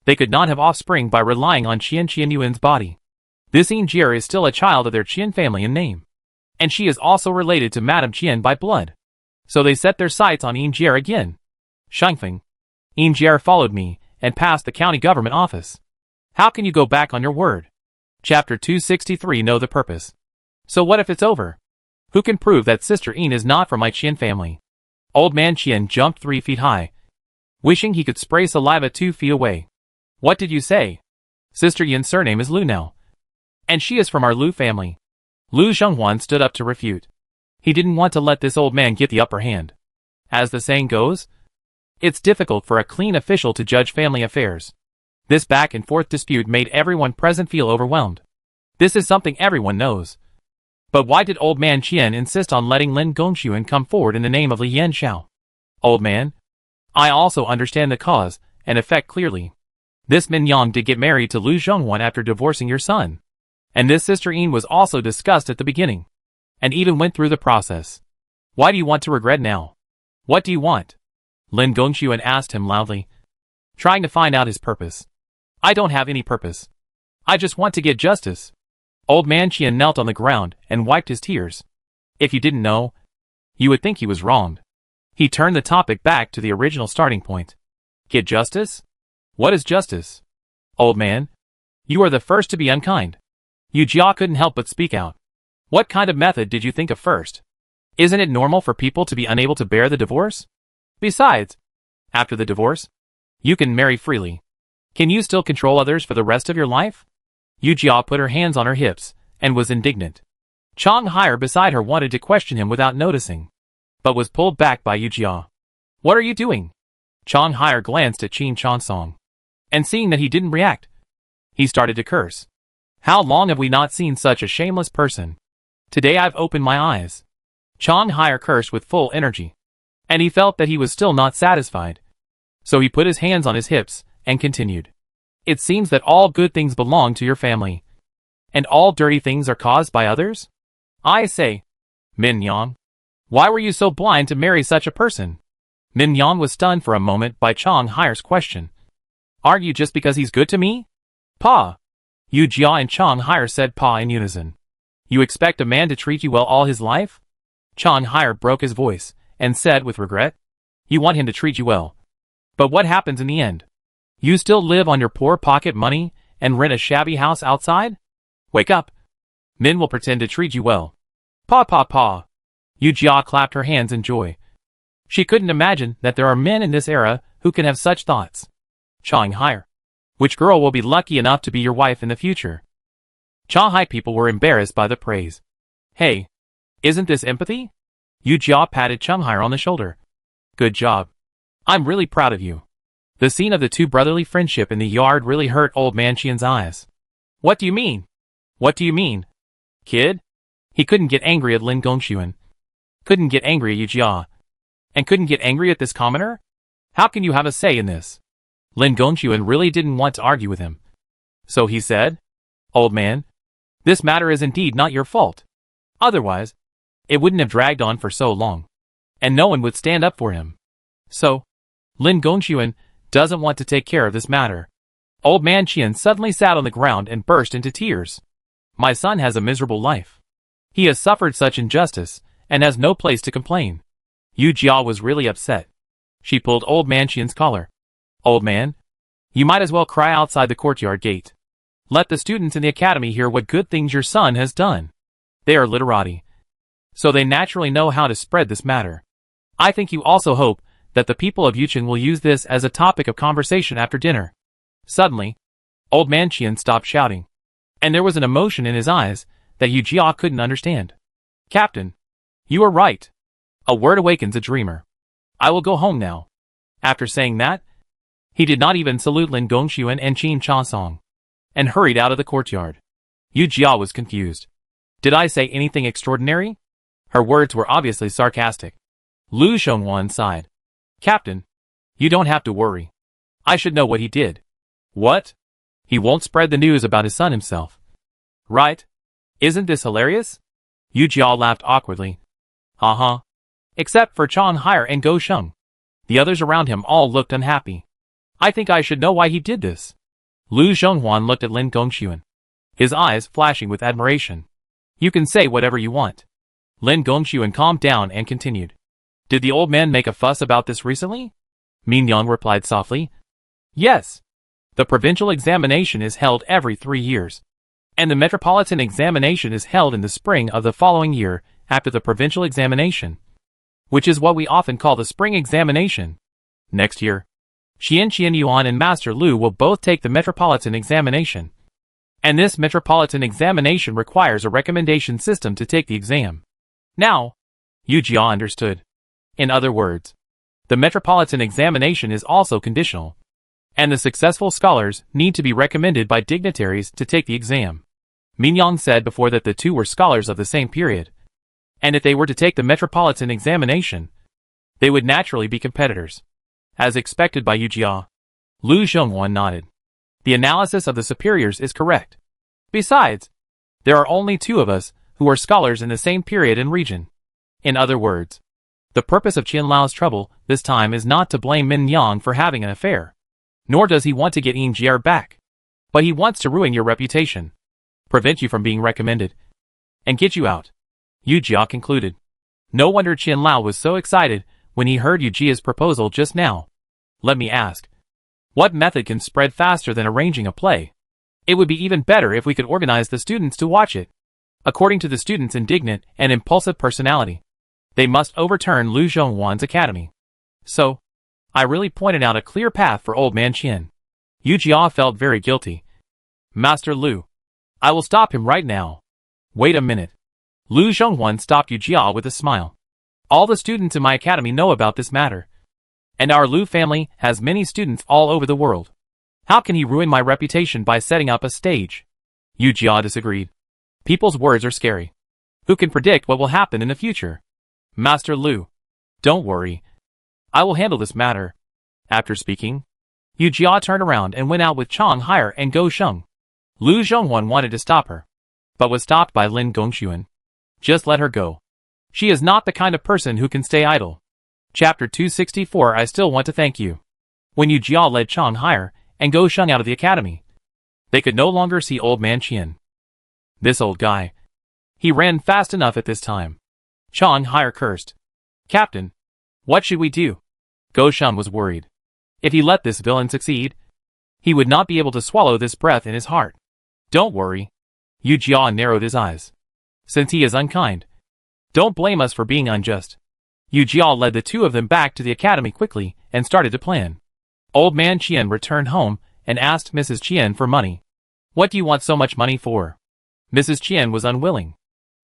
A: they could not have offspring by relying on Qian Yuan's body. This Injir is still a child of their Qian family in name, and she is also related to Madame Qian by blood. So they set their sights on Injir again. Shangfeng, Injir followed me and passed the county government office. How can you go back on your word? Chapter 263 Know the Purpose. So what if it's over? Who can prove that Sister Yin is not from my Qian family? Old man Qian jumped 3 feet high, wishing he could spray saliva 2 feet away. What did you say? Sister Yin's surname is Lu now, and she is from our Lu family. Lu Zhonghuan stood up to refute. He didn't want to let this old man get the upper hand. As the saying goes, it's difficult for a clean official to judge family affairs. This back and forth dispute made everyone present feel overwhelmed. This is something everyone knows. But why did old man Qian insist on letting Lin Gongxuan come forward in the name of Li Yanxiao? Old man, I also understand the cause and effect clearly. This Mingyang did get married to Lu Zhonghuan after divorcing your son. And this Sister Yin was also discussed at the beginning, and even went through the process. Why do you want to regret now? What do you want? Lin Gongxuan asked him loudly, trying to find out his purpose. I don't have any purpose. I just want to get justice. Old man Qian knelt on the ground and wiped his tears. If you didn't know, you would think he was wronged. He turned the topic back to the original starting point. Get justice? What is justice? Old man, you are the first to be unkind. Yu Jia couldn't help but speak out. What kind of method did you think of first? Isn't it normal for people to be unable to bear the divorce? Besides, after the divorce, you can marry freely. Can you still control others for the rest of your life? Yu Jia put her hands on her hips and was indignant. Chang Haier beside her wanted to question him without noticing, but was pulled back by Yu Jia. What are you doing? Chang Haier glanced at Qin Chansong, and seeing that he didn't react, he started to curse. How long have we not seen such a shameless person? Today I've opened my eyes. Chang Haier cursed with full energy, and he felt that he was still not satisfied. So he put his hands on his hips and continued. It seems that all good things belong to your family, and all dirty things are caused by others? I say, Min Yang, why were you so blind to marry such a person? Min Yang was stunned for a moment by Chang Hai's question. Aren't you just because he's good to me? Pa. Yu Jia and Chang Hai said pa in unison. You expect a man to treat you well all his life? Chang Hai broke his voice and said with regret. You want him to treat you well. But what happens in the end? You still live on your poor pocket money and rent a shabby house outside? Wake up. Min will pretend to treat you well. Pa pa pa. Yu Jia clapped her hands in joy. She couldn't imagine that there are men in this era who can have such thoughts. Chang Hai. Which girl will be lucky enough to be your wife in the future? Shanghai people were embarrassed by the praise. Hey, isn't this empathy? Yu Jia patted Shanghai on the shoulder. Good job. I'm really proud of you. The scene of the two brotherly friendship in the yard really hurt old man Qian's eyes. What do you mean? What do you mean? Kid? He couldn't get angry at Lin Gongxuan. Couldn't get angry at Yu Jia. And couldn't get angry at this commoner? How can you have a say in this? Lin Gongxuan really didn't want to argue with him. So he said, Old man, this matter is indeed not your fault. Otherwise, it wouldn't have dragged on for so long. And no one would stand up for him. So, Lin Gongxuan doesn't want to take care of this matter. Old man Qian suddenly sat on the ground and burst into tears. My son has a miserable life. He has suffered such injustice, and has no place to complain. Yu Jia was really upset. She pulled old man Qian's collar. Old man, you might as well cry outside the courtyard gate. Let the students in the academy hear what good things your son has done. They are literati, so they naturally know how to spread this matter. I think you also hope that the people of Yuchen will use this as a topic of conversation after dinner. Suddenly, old man Qian stopped shouting, and there was an emotion in his eyes that Yu Jia couldn't understand. Captain, you are right. A word awakens a dreamer. I will go home now. After saying that, he did not even salute Lin Gongxuan and Qin Chasong, and hurried out of the courtyard. Yu Jia was confused. Did I say anything extraordinary? Her words were obviously sarcastic. Lu Shengwan sighed. Captain, you don't have to worry. I should know what he did. What? He won't spread the news about his son himself. Right? Isn't this hilarious? Yu Jia laughed awkwardly. Uh-huh. Except for Chang Hai and Go Sheng. The others around him all looked unhappy. I think I should know why he did this. Lu Zhonghuan looked at Lin Gongxuan, his eyes flashing with admiration. You can say whatever you want. Lin Gongxuan calmed down and continued. Did the old man make a fuss about this recently? Min Yang replied softly. Yes. The provincial examination is held every 3 years. And the metropolitan examination is held in the spring of the following year after the provincial examination, which is what we often call the spring examination. Next year, Qian Yuan and Master Lu will both take the metropolitan examination. And this metropolitan examination requires a recommendation system to take the exam. Now, Yu Jia understood. In other words, the metropolitan examination is also conditional, and the successful scholars need to be recommended by dignitaries to take the exam. Min Yang said before that the two were scholars of the same period, and if they were to take the metropolitan examination, they would naturally be competitors. As expected by Yu Jia, Lu Zhonghuan nodded. The analysis of the superiors is correct. Besides, there are only 2 of us who are scholars in the same period and region. In other words, the purpose of Qian Lao's trouble this time is not to blame Min Yang for having an affair, nor does he want to get Yin Jier back, but he wants to ruin your reputation, prevent you from being recommended, and get you out. Yu Jia concluded. No wonder Qian Lao was so excited when he heard Yu Jia's proposal just now. Let me ask, what method can spread faster than arranging a play? It would be even better if we could organize the students to watch it. According to the students' indignant and impulsive personality, they must overturn Lu Zhonghuan's academy. So, I really pointed out a clear path for old man Qian. Yu Jia felt very guilty. Master Lu, I will stop him right now. Wait a minute. Lu Zhonghuan stopped Yu Jia with a smile. All the students in my academy know about this matter. And our Lu family has many students all over the world. How can he ruin my reputation by setting up a stage? Yu Jia disagreed. People's words are scary. Who can predict what will happen in the future? Master Lu, don't worry. I will handle this matter. After speaking, Yu Jia turned around and went out with Chang Hai and Go Sheng. Lu Zhonghuan wanted to stop her, but was stopped by Lin Gongxuan. Just let her go. She is not the kind of person who can stay idle. Chapter 264. I still want to thank you. When Yu Jia led Chang Hire and Go Sheng out of the academy, they could no longer see Old Man Qian. This old guy. He ran fast enough at this time. Chang Hire cursed. Captain, what should we do? Go Sheng was worried. If he let this villain succeed, he would not be able to swallow this breath in his heart. Don't worry. Yu Jia narrowed his eyes. Since he is unkind, don't blame us for being unjust. Yu Jia led the two of them back to the academy quickly and started to plan. Old Man Qian returned home and asked Mrs. Qian for money. What do you want so much money for? Mrs. Qian was unwilling.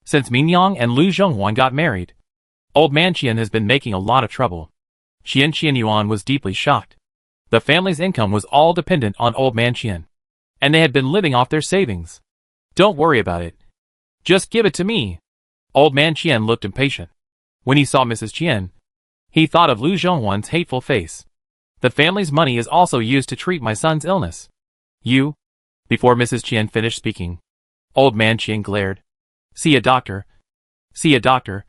A: Since Mingyang and Lu Zhonghuan got married, Old Man Qian has been making a lot of trouble. Qian Qianyuan was deeply shocked. The family's income was all dependent on Old Man Qian, and they had been living off their savings. Don't worry about it. Just give it to me. Old Man Qian looked impatient. When he saw Mrs. Qian, he thought of Lu Zhonghuan's hateful face. The family's money is also used to treat my son's illness. You? Before Mrs. Qian finished speaking, Old Man Qian glared. See a doctor. See a doctor.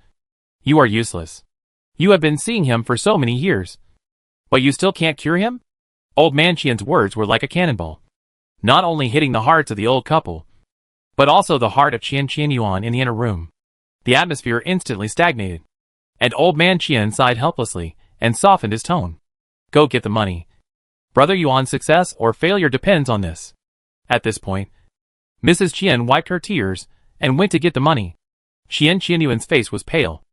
A: You are useless. You have been seeing him for so many years. But you still can't cure him? Old Man Qian's words were like a cannonball, not only hitting the hearts of the old couple, but also the heart of Qian Qianyuan in the inner room. The atmosphere instantly stagnated, and Old Man Qian sighed helplessly and softened his tone. Go get the money. Brother Yuan's success or failure depends on this. At this point, Mrs. Qian wiped her tears and went to get the money. Qian Qianyuan's face was pale,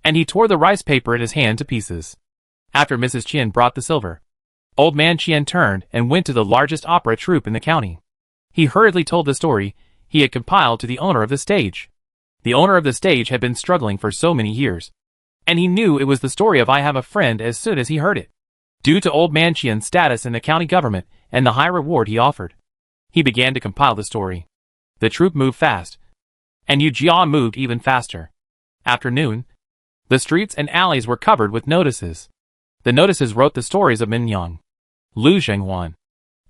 A: and he tore the rice paper in his hand to pieces. After Mrs. Qian brought the silver, Old Man Qian turned and went to the largest opera troupe in the county. He hurriedly told the story he had compiled to the owner of the stage. The owner of the stage had been struggling for so many years, and he knew it was the story of I Have a Friend as soon as he heard it. Due to Old Man Qian's status in the county government and the high reward he offered, he began to compile the story. The troupe moved fast, and Yu Jia moved even faster. After noon, the streets and alleys were covered with notices. The notices wrote the stories of Mingyang, Lu Zhonghuan,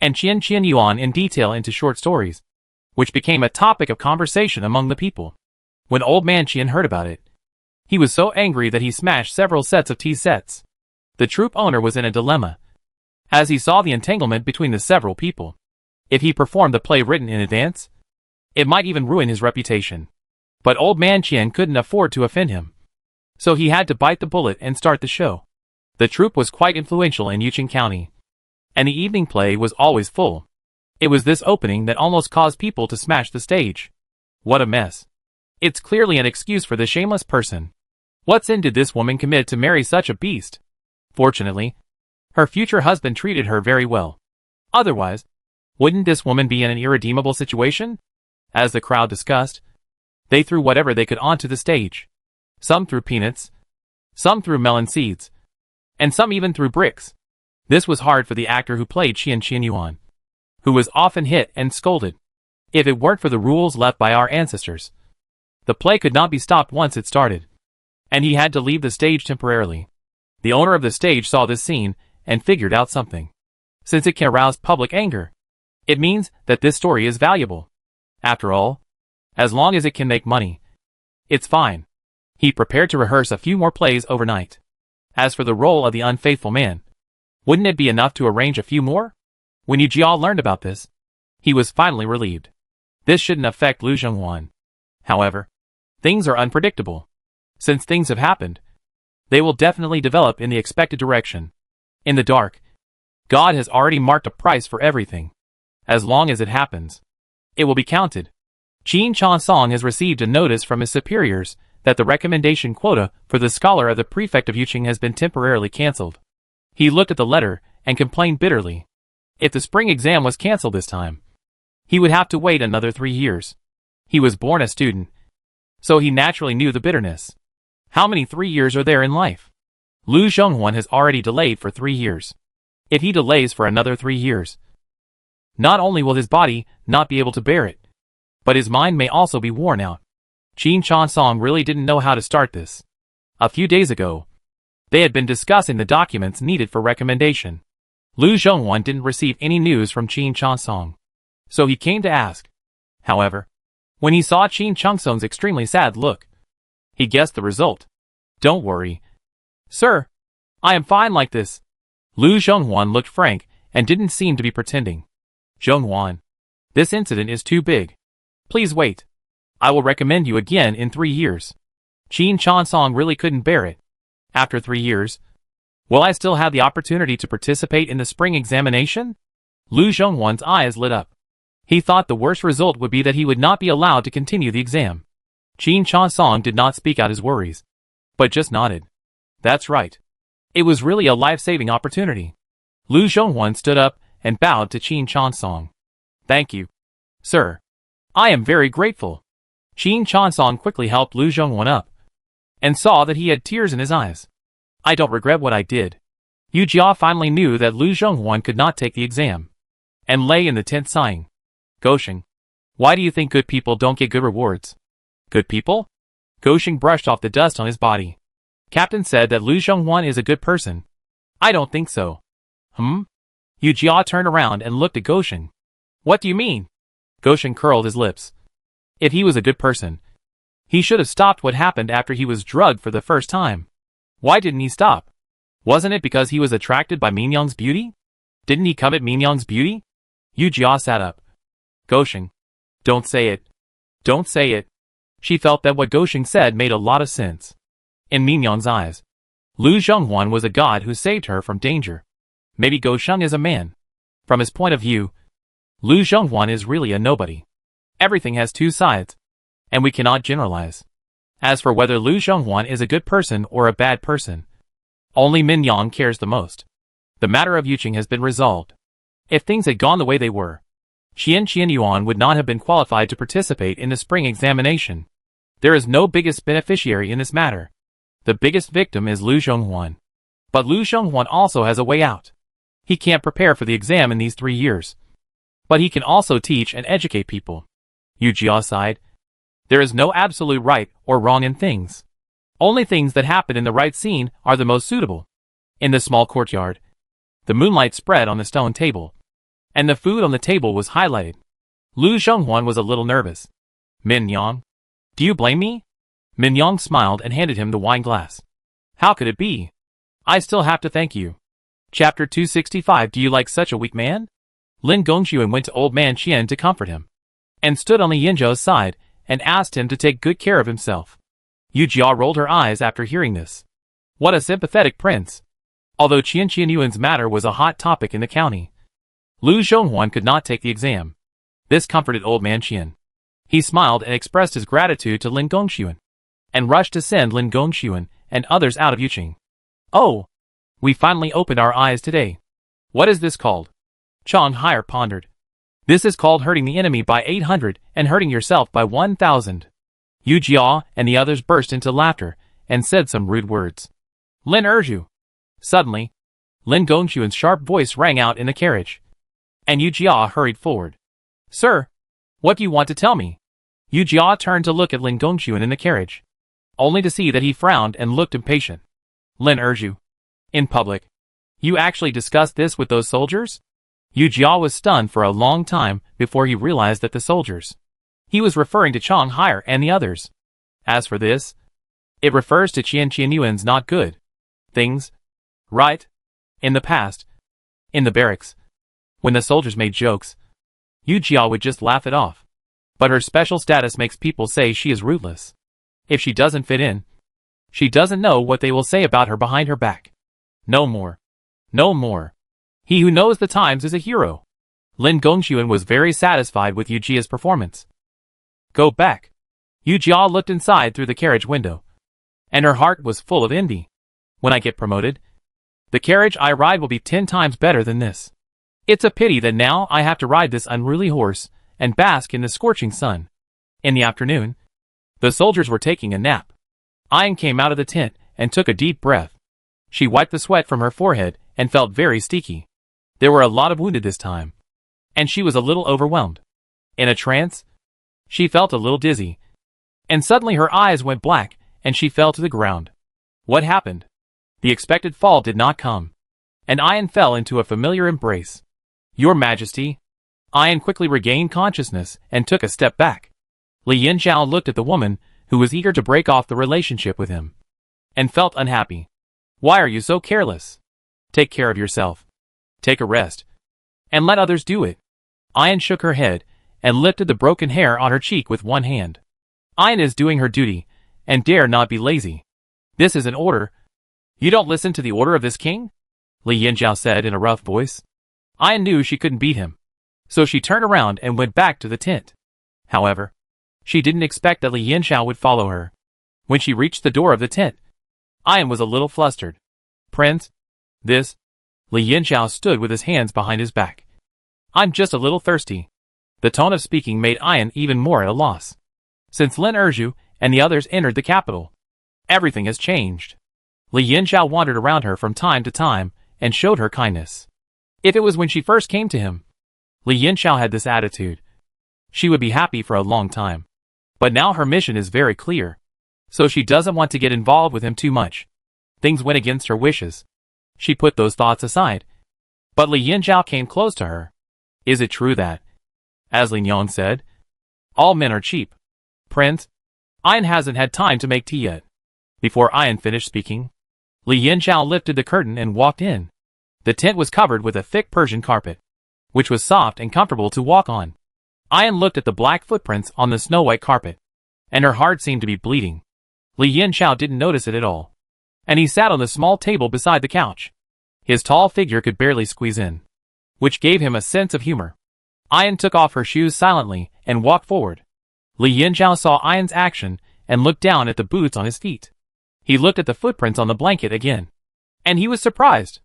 A: and Qian Qianyuan in detail into short stories, which became a topic of conversation among the people. When Old Man Qian heard about it, he was so angry that he smashed several sets of tea sets. The troupe owner was in a dilemma, as he saw the entanglement between the several people. If he performed the play written in advance, it might even ruin his reputation. But Old Man Qian couldn't afford to offend him, so he had to bite the bullet and start the show. The troupe was quite influential in Yuqing County, and the evening play was always full. It was this opening that almost caused people to smash the stage. What a mess. It's clearly an excuse for the shameless person. What sin did this woman commit to marry such a beast? Fortunately, her future husband treated her very well. Otherwise, wouldn't this woman be in an irredeemable situation? As the crowd discussed, they threw whatever they could onto the stage. Some threw peanuts, some threw melon seeds, and some even threw bricks. This was hard for the actor who played Qian Qianyuan, who was often hit and scolded. If it weren't for the rules left by our ancestors, the play could not be stopped once it started, and he had to leave the stage temporarily. The owner of the stage saw this scene and figured out something. Since it can arouse public anger, it means that this story is valuable. After all, as long as it can make money, it's fine. He prepared to rehearse a few more plays overnight. As for the role of the unfaithful man, wouldn't it be enough to arrange a few more? When Yu Jia learned about this, he was finally relieved. This shouldn't affect Lu Zhonghuan. However, things are unpredictable. Since things have happened, they will definitely develop in the expected direction. In the dark, God has already marked a price for everything. As long as it happens, it will be counted. Qin Chansong has received a notice from his superiors that the recommendation quota for the scholar of the prefect of Yuqing has been temporarily cancelled. He looked at the letter and complained bitterly. If the spring exam was cancelled this time, he would have to wait another 3 years. He was born a student, so he naturally knew the bitterness. How many 3 years are there in life? Lu Zhonghuan has already delayed for 3 years. If he delays for another 3 years, not only will his body not be able to bear it, but his mind may also be worn out. Qin Chansong really didn't know how to start this. A few days ago, they had been discussing the documents needed for recommendation. Lu Zhonghuan didn't receive any news from Qin Chansong, so he came to ask. However, when he saw Qin Chansong's extremely sad look, He guessed the result. Don't worry. Sir, I am fine like this. Lu Zhonghuan looked frank and didn't seem to be pretending. Zhonghuan, this incident is too big. Please wait. I will recommend you again in 3 years. Qin Chansong really couldn't bear it. After 3 years, will I still have the opportunity to participate in the spring examination? Lu Zhonghuan's eyes lit up. He thought the worst result would be that he would not be allowed to continue the exam. Qin Chansong did not speak out his worries, but just nodded. That's right. It was really a life-saving opportunity. Lu Zhonghuan stood up and bowed to Qin Chansong. Thank you, sir. I am very grateful. Qin Chansong quickly helped Lu Zhonghuan up, and saw that he had tears in his eyes. I don't regret what I did. Yu Jia finally knew that Lu Zhonghuan could not take the exam, and lay in the tent sighing. Gosheng, why do you think good people don't get good rewards? Good people? Gosheng brushed off the dust on his body. Captain said that Lu Zhonghuan is a good person. I don't think so. Yu Jia turned around and looked at Gosheng. What do you mean? Gosheng curled his lips. If he was a good person, he should have stopped what happened after he was drugged for the first time. Why didn't he stop? Wasn't it because he was attracted by Mingyang's beauty? Didn't he covet Mingyang's beauty? Yu Jia sat up. Gosheng, don't say it. Don't say it. She felt that what Gosheng said made a lot of sense. In Mingyang's eyes, Lu Zhonghuan was a god who saved her from danger. Maybe Gosheng is a man. From his point of view, Lu Zhonghuan is really a nobody. Everything has two sides, and we cannot generalize. As for whether Lu Zhonghuan is a good person or a bad person, only Mingyang cares the most. The matter of Yuqing has been resolved. If things had gone the way they were, Qian Yuan would not have been qualified to participate in the spring examination. There is no biggest beneficiary in this matter. The biggest victim is Lu Zhonghuan. But Lu Zhonghuan also has a way out. He can't prepare for the exam in these 3 years, but he can also teach and educate people. Yu Jia sighed. There is no absolute right or wrong in things. Only things that happen in the right scene are the most suitable. In the small courtyard, the moonlight spread on the stone table, and the food on the table was highlighted. Lu Zhonghuan was a little nervous. Mingyang, do you blame me? Mingyang smiled and handed him the wine glass. How could it be? I still have to thank you. Chapter 265. Do you like such a weak man? Lin Gongxuan went to old man Qian to comfort him, and stood on Li Yinzhou's side and asked him to take good care of himself. Yu Jia rolled her eyes after hearing this. What a sympathetic prince. Although Qian Yuan's matter was a hot topic in the county, Lu Zhonghuan could not take the exam. This comforted old man Qian. He smiled and expressed his gratitude to Lin Gongxuan, and rushed to send Lin Gongxuan and others out of Yuqing. Oh, we finally opened our eyes today. What is this called? Chang Haier pondered. This is called hurting the enemy by 800 and hurting yourself by 1,000. Yu Jia and the others burst into laughter and said some rude words. Lin Erju. Suddenly, Lin Gongxuan's sharp voice rang out in the carriage, and Yu Jia hurried forward. Sir, what do you want to tell me? Yu Jia turned to look at Lin Gongxuan in the carriage, only to see that he frowned and looked impatient. Lin Erju. In public. You actually discussed this with those soldiers? Yu Jia was stunned for a long time before he realized that the soldiers. He was referring to Chang Haier and the others. As for this, it refers to Qian Yuan's not good things, right? In the past, in the barracks, when the soldiers made jokes, Yu Jia would just laugh it off. But her special status makes people say she is ruthless. If she doesn't fit in, she doesn't know what they will say about her behind her back. No more. No more. He who knows the times is a hero. Lin Gongxuan was very satisfied with Yu Jia's performance. Go back. Yu Jia looked inside through the carriage window, and her heart was full of envy. When I get promoted, the carriage I ride will be 10 times better than this. It's a pity that now I have to ride this unruly horse and bask in the scorching sun. In the afternoon, the soldiers were taking a nap. Ayan came out of the tent and took a deep breath. She wiped the sweat from her forehead and felt very sticky. There were a lot of wounded this time, and she was a little overwhelmed. In a trance, she felt a little dizzy, and suddenly her eyes went black and she fell to the ground. What happened? The expected fall did not come, and Ayan fell into a familiar embrace. Your Majesty. Ayan quickly regained consciousness and took a step back. Li Yinzhao looked at the woman, who was eager to break off the relationship with him, and felt unhappy. Why are you so careless? Take care of yourself. Take a rest. And let others do it. Ayan shook her head, and lifted the broken hair on her cheek with one hand. Ayan is doing her duty, and dare not be lazy. This is an order. You don't listen to the order of this king? Li Yinzhao said in a rough voice. Ayan knew she couldn't beat him, so she turned around and went back to the tent. However, she didn't expect that Li Yinzhao would follow her. When she reached the door of the tent, Ayan was a little flustered. Prince? This? Li Yinzhao stood with his hands behind his back. I'm just a little thirsty. The tone of speaking made Ayan even more at a loss. Since Lin Erju and the others entered the capital, everything has changed. Li Yinzhao wandered around her from time to time and showed her kindness. If it was when she first came to him, Li Yinzhao had this attitude, she would be happy for a long time. But now her mission is very clear, so she doesn't want to get involved with him too much. Things went against her wishes. She put those thoughts aside. But Li Yinzhao came close to her. Is it true that, as Lin Yong said, all men are cheap? Prince, Ayan hasn't had time to make tea yet. Before Ayan finished speaking, Li Yinzhao lifted the curtain and walked in. The tent was covered with a thick Persian carpet, which was soft and comfortable to walk on. Ayan looked at the black footprints on the snow-white carpet, and her heart seemed to be bleeding. Li Yinzhao didn't notice it at all, and he sat on the small table beside the couch. His tall figure could barely squeeze in, which gave him a sense of humor. Ayan took off her shoes silently and walked forward. Li Yinzhao saw Ayan's action and looked down at the boots on his feet. He looked at the footprints on the blanket again, and he was surprised.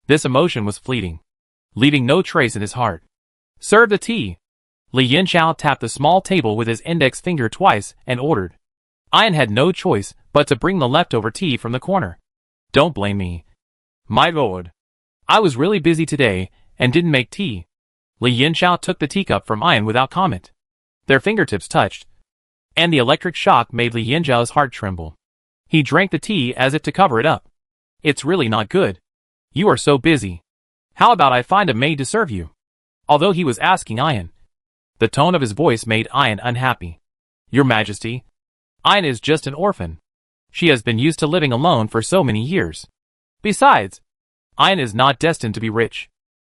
A: This emotion was fleeting, leaving no trace in his heart. Serve the tea. Li Yinzhao tapped the small table with his index finger twice and ordered. Ayan had no choice but to bring the leftover tea from the corner. Don't blame me. My lord. I was really busy today and didn't make tea. Li Yinzhao took the teacup from Ayan without comment. Their fingertips touched, and the electric shock made Li Yinzhao's heart tremble. He drank the tea as if to cover it up. It's really not good. You are so busy. How about I find a maid to serve you? Although he was asking Ayan, the tone of his voice made Ayan unhappy. Your Majesty, Ayan is just an orphan. She has been used to living alone for so many years. Besides, Ayan is not destined to be rich.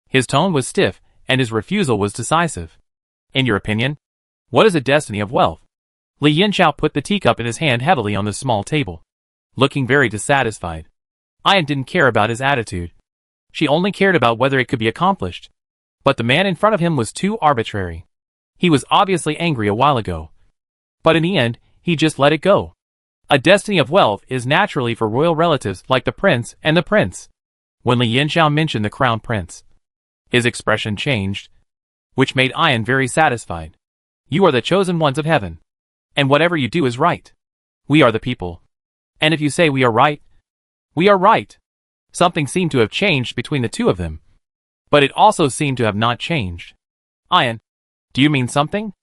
A: His tone was stiff, and his refusal was decisive. In your opinion, what is the destiny of wealth? Li Yinzhao put the teacup in his hand heavily on the small table, looking very dissatisfied. Ayan didn't care about his attitude. She only cared about whether it could be accomplished. But the man in front of him was too arbitrary. He was obviously angry a while ago, but in the end, he just let it go. A destiny of wealth is naturally for royal relatives like the prince and the prince. When Li Yinzhao mentioned the crown prince, his expression changed, which made Ayan very satisfied. You are the chosen ones of heaven, and whatever you do is right. We are the people, and if you say we are right, we are right. Something seemed to have changed between the two of them, but it also seemed to have not changed. Ayan, do you mean something?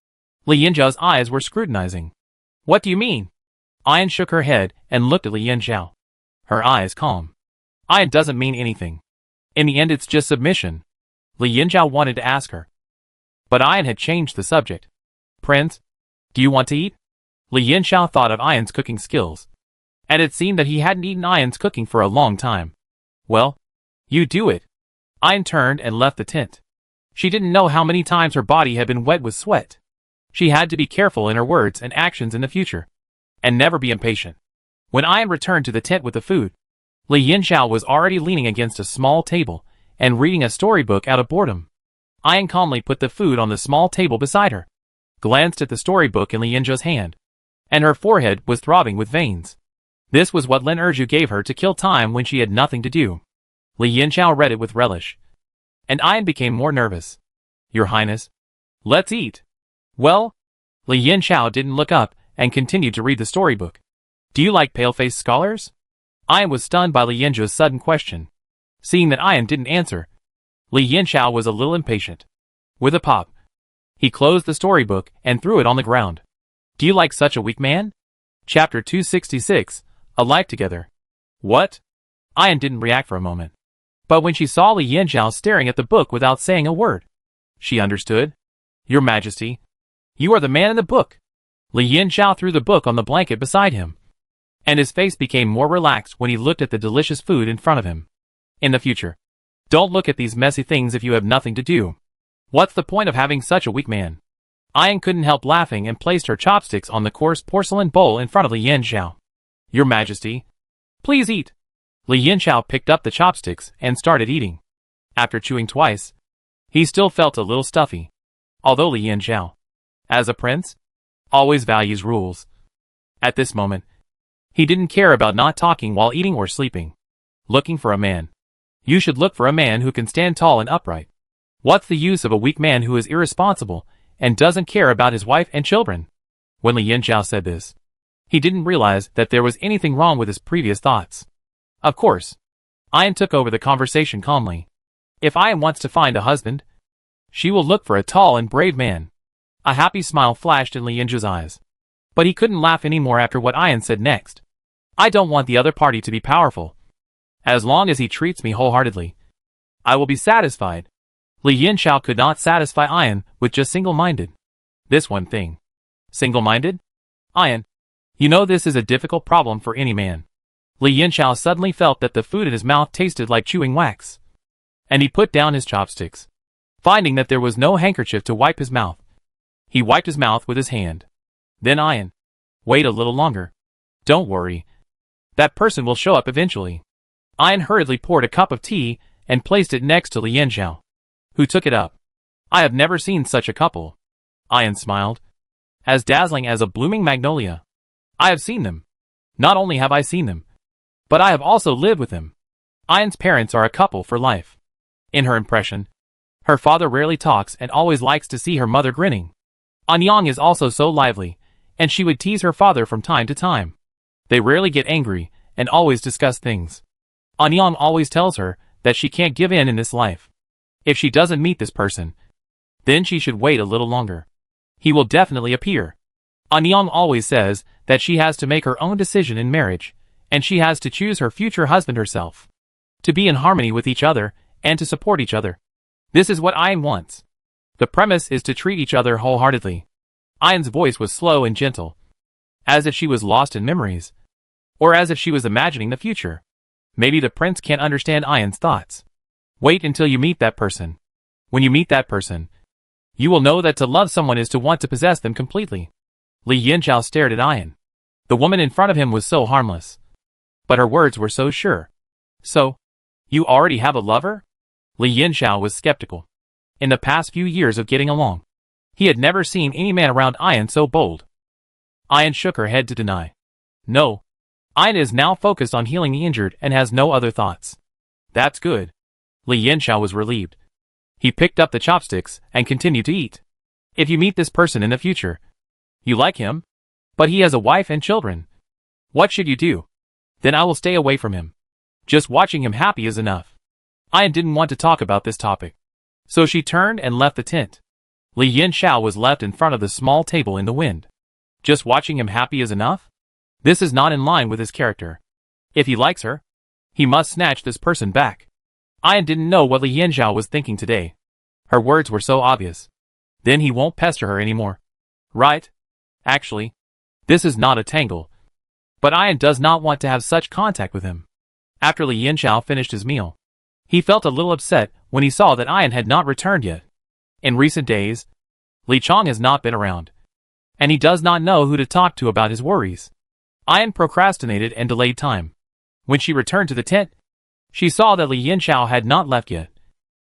A: Li Yinzhao's eyes were scrutinizing. What do you mean? Ayan shook her head and looked at Li Yinzhao, her eyes calm. Ayan doesn't mean anything. In the end, it's just submission. Li Yinzhao wanted to ask her, but Ayan had changed the subject. Prince, do you want to eat? Li Yinzhao thought of Ayan's cooking skills, and it seemed that he hadn't eaten Ayan's cooking for a long time. Well, you do it. Ayan turned and left the tent. She didn't know how many times her body had been wet with sweat. She had to be careful in her words and actions in the future, and never be impatient. When Ayan returned to the tent with the food, Li Yinzhao was already leaning against a small table and reading a storybook out of boredom. Ayan calmly put the food on the small table beside her, glanced at the storybook in Li Yinzhao's hand, and her forehead was throbbing with veins. This was what Lin Erju gave her to kill time when she had nothing to do. Li Yinzhao read it with relish, and Ayan became more nervous. Your Highness, let's eat. Well, Li Yinzhao didn't look up and continued to read the storybook. Do you like pale-faced scholars? Ayan was stunned by Li Yinzhao's sudden question. Seeing that Ayan didn't answer, Li Yinzhao was a little impatient. With a pop, he closed the storybook and threw it on the ground. Do you like such a weak man? Chapter 266, A Life Together. What? Ayan didn't react for a moment. But when she saw Li Yinzhao staring at the book without saying a word, she understood. Your Majesty, you are the man in the book. Li Yanxiao threw the book on the blanket beside him, and his face became more relaxed when he looked at the delicious food in front of him. In the future, don't look at these messy things if you have nothing to do. What's the point of having such a weak man? Ayan couldn't help laughing and placed her chopsticks on the coarse porcelain bowl in front of Li Yanxiao. Your Majesty, please eat. Li Yanxiao picked up the chopsticks and started eating. After chewing twice, he still felt a little stuffy. Although Li Yanxiao, as a prince, always values rules. At this moment, he didn't care about not talking while eating or sleeping. Looking for a man. You should look for a man who can stand tall and upright. What's the use of a weak man who is irresponsible and doesn't care about his wife and children? When Li Yanxiao said this, he didn't realize that there was anything wrong with his previous thoughts. Of course, Ayan took over the conversation calmly. If Ayan wants to find a husband, she will look for a tall and brave man. A happy smile flashed in Li Yanxiao's eyes. But he couldn't laugh anymore after what Ayan said next. I don't want the other party to be powerful. As long as he treats me wholeheartedly, I will be satisfied. Li Yanxiao could not satisfy Ayan with just single-minded. This one thing. Single-minded? Ayan, you know this is a difficult problem for any man. Li Yanxiao suddenly felt that the food in his mouth tasted like chewing wax. And he put down his chopsticks. Finding that there was no handkerchief to wipe his mouth, he wiped his mouth with his hand. Then Ayan, wait a little longer. Don't worry. That person will show up eventually. Ayan hurriedly poured a cup of tea and placed it next to Li Yanxiao, who took it up. I have never seen such a couple. Ayan smiled. As dazzling as a blooming magnolia. I have seen them. Not only have I seen them, but I have also lived with them. Ayan's parents are a couple for life. In her impression, her father rarely talks and always likes to see her mother grinning. Anyang is also so lively, and she would tease her father from time to time. They rarely get angry, and always discuss things. Anyang always tells her that she can't give in this life. If she doesn't meet this person, then she should wait a little longer. He will definitely appear. Anyang always says that she has to make her own decision in marriage, and she has to choose her future husband herself. To be in harmony with each other, and to support each other. This is what Ayan wants. The premise is to treat each other wholeheartedly. Ayan's voice was slow and gentle, as if she was lost in memories, or as if she was imagining the future. Maybe the prince can't understand Ayan's thoughts. Wait until you meet that person. When you meet that person, you will know that to love someone is to want to possess them completely. Li Yanxiao stared at Ayan. The woman in front of him was so harmless, but her words were so sure. So, you already have a lover? Li Yanxiao was skeptical. In the past few years of getting along, he had never seen any man around Ayan so bold. Ayan shook her head to deny. No. Ayan is now focused on healing the injured and has no other thoughts. That's good. Li Yanxiao was relieved. He picked up the chopsticks and continued to eat. If you meet this person in the future, you like him, but he has a wife and children. What should you do? Then I will stay away from him. Just watching him happy is enough. Ayan didn't want to talk about this topic, so she turned and left the tent. Li Yanxiao was left in front of the small table in the wind. Just watching him happy is enough? This is not in line with his character. If he likes her, he must snatch this person back. Ayan didn't know what Li Yanxiao was thinking today. Her words were so obvious. Then he won't pester her anymore. Right? Actually, this is not a tangle. But Ayan does not want to have such contact with him. After Li Yanxiao finished his meal, he felt a little upset when he saw that Ayan had not returned yet. In recent days, Li Chong has not been around, and he does not know who to talk to about his worries. Ayan procrastinated and delayed time. When she returned to the tent, she saw that Li Yanxiao had not left yet,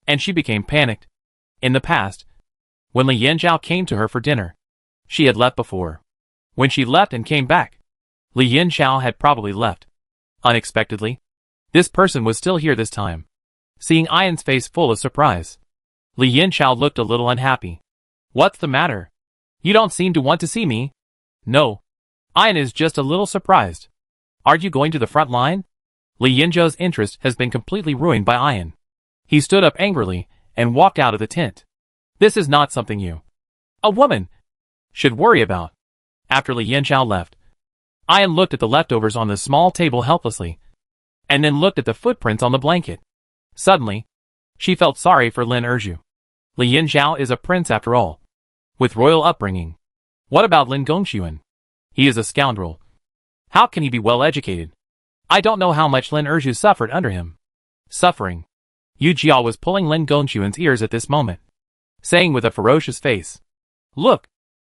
A: and she became panicked. In the past, when Li Yanxiao came to her for dinner, she had left before. When she left and came back, Li Yanxiao had probably left. Unexpectedly, this person was still here this time. Seeing Ayan's face full of surprise, Li Yanxiao looked a little unhappy. What's the matter? You don't seem to want to see me. No. Ayan is just a little surprised. Aren't you going to the front line? Li Yanxiao's interest has been completely ruined by Ayan. He stood up angrily and walked out of the tent. This is not something you, a woman, should worry about. After Li Yanxiao left, Ayan looked at the leftovers on the small table helplessly, and then looked at the footprints on the blanket. Suddenly, she felt sorry for Lin Erju. Li Yanxiao is a prince after all, with royal upbringing. What about Lin Gongxuan? He is a scoundrel. How can he be well educated? I don't know how much Lin Erzhu suffered under him. Suffering. Yu Jia was pulling Lin Gongxuan's ears at this moment, saying with a ferocious face, "Look!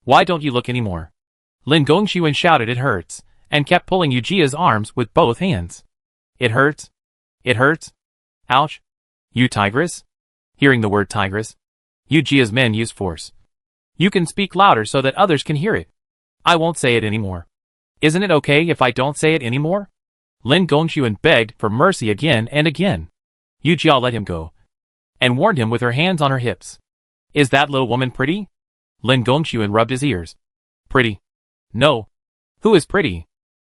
A: Why don't you look anymore?" Lin Gongxuan shouted it hurts, and kept pulling Yu Jia's arms with both hands. It hurts? It hurts? Ouch! You tigress? Hearing the word tigress, Yu Jia's men used force. You can speak louder so that others can hear it. I won't say it anymore. Isn't it okay if I don't say it anymore? Lin Gongxuan begged for mercy again and again. Yu Jia let him go, and warned him with her hands on her hips. Is that little woman pretty? Lin Gongxuan rubbed his ears. Pretty? No. Who is pretty?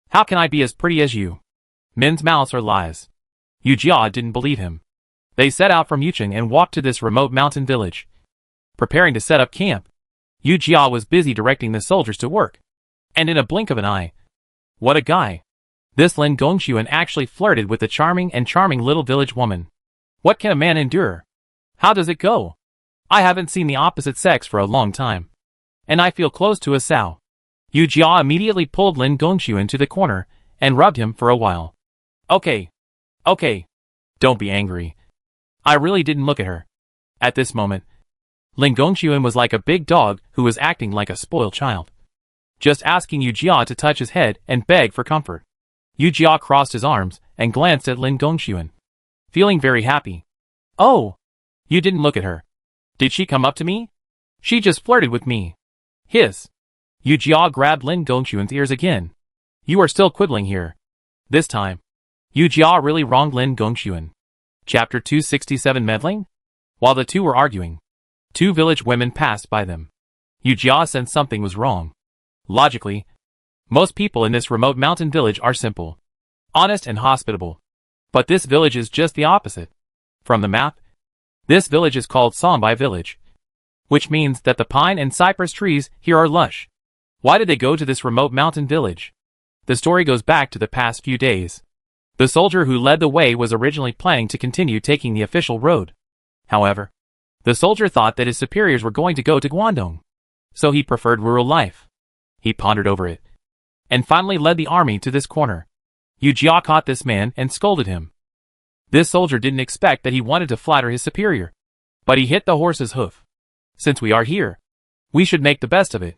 A: How can I be as pretty as you? Men's mouths are lies. Yu Jia didn't believe him. They set out from Yucheng and walked to this remote mountain village. Preparing to set up camp, Yu Jia was busy directing the soldiers to work. And in a blink of an eye, what a guy! This Lin Gongxuan actually flirted with the charming little village woman. What can a man endure? How does it go? I haven't seen the opposite sex for a long time. And I feel close to a sow. Yu Jia immediately pulled Lin Gongxuan to the corner and rubbed him for a while. Okay. Don't be angry. I really didn't look at her. At this moment, Lin Gongxuan was like a big dog who was acting like a spoiled child, just asking Yu Jia to touch his head and beg for comfort. Yu Jia crossed his arms and glanced at Lin Gongxuan, feeling very happy. Oh, you didn't look at her. Did she come up to me? She just flirted with me. Hiss. Yu Jia grabbed Lin Gongxuan's ears again. You are still quibbling here. This time, Yu Jia really wronged Lin Gongxuan. Chapter 267 Meddling? While the two were arguing, two village women passed by them. Yu Jia sensed something was wrong. Logically, most people in this remote mountain village are simple, honest and hospitable. But this village is just the opposite. From the map, this village is called Sombai Village, which means that the pine and cypress trees here are lush. Why did they go to this remote mountain village? The story goes back to the past few days. The soldier who led the way was originally planning to continue taking the official road. However, the soldier thought that his superiors were going to go to Guangdong, so he preferred rural life. He pondered over it, and finally led the army to this corner. Yu Jia caught this man and scolded him. This soldier didn't expect that he wanted to flatter his superior, but he hit the horse's hoof. Since we are here, we should make the best of it.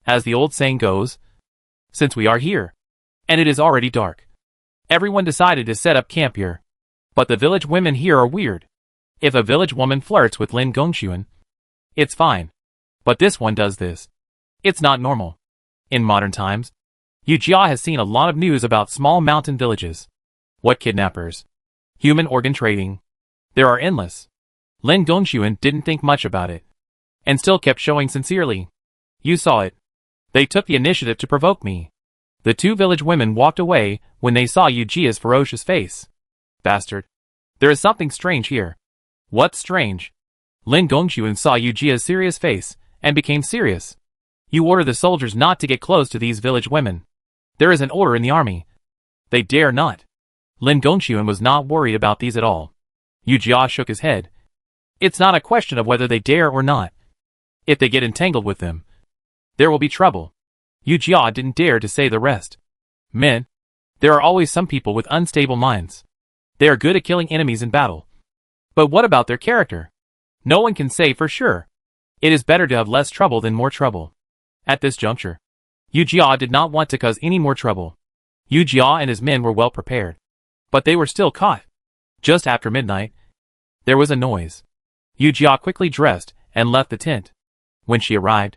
A: As the old saying goes, since we are here, and it is already dark, everyone decided to set up camp here. But the village women here are weird. If a village woman flirts with Lin Gongxuan, it's fine. But this one does this. It's not normal. In modern times, Yu Jia has seen a lot of news about small mountain villages. What kidnappers? Human organ trading? There are endless. Lin Gongxuan didn't think much about it, and still kept showing sincerely. You saw it. They took the initiative to provoke me. The two village women walked away when they saw Yu Jia's ferocious face. Bastard. There is something strange here. What's strange? Lin Gongxuan saw Yu Jia's serious face, and became serious. You order the soldiers not to get close to these village women. There is an order in the army. They dare not. Lin Gongxuan was not worried about these at all. Yu Jia shook his head. It's not a question of whether they dare or not. If they get entangled with them, there will be trouble. Yu Jia didn't dare to say the rest. Men, there are always some people with unstable minds. They are good at killing enemies in battle. But what about their character? No one can say for sure. It is better to have less trouble than more trouble. At this juncture, Yu Jia did not want to cause any more trouble. Yu Jia and his men were well prepared, but they were still caught. Just after midnight, there was a noise. Yu Jia quickly dressed and left the tent. When she arrived,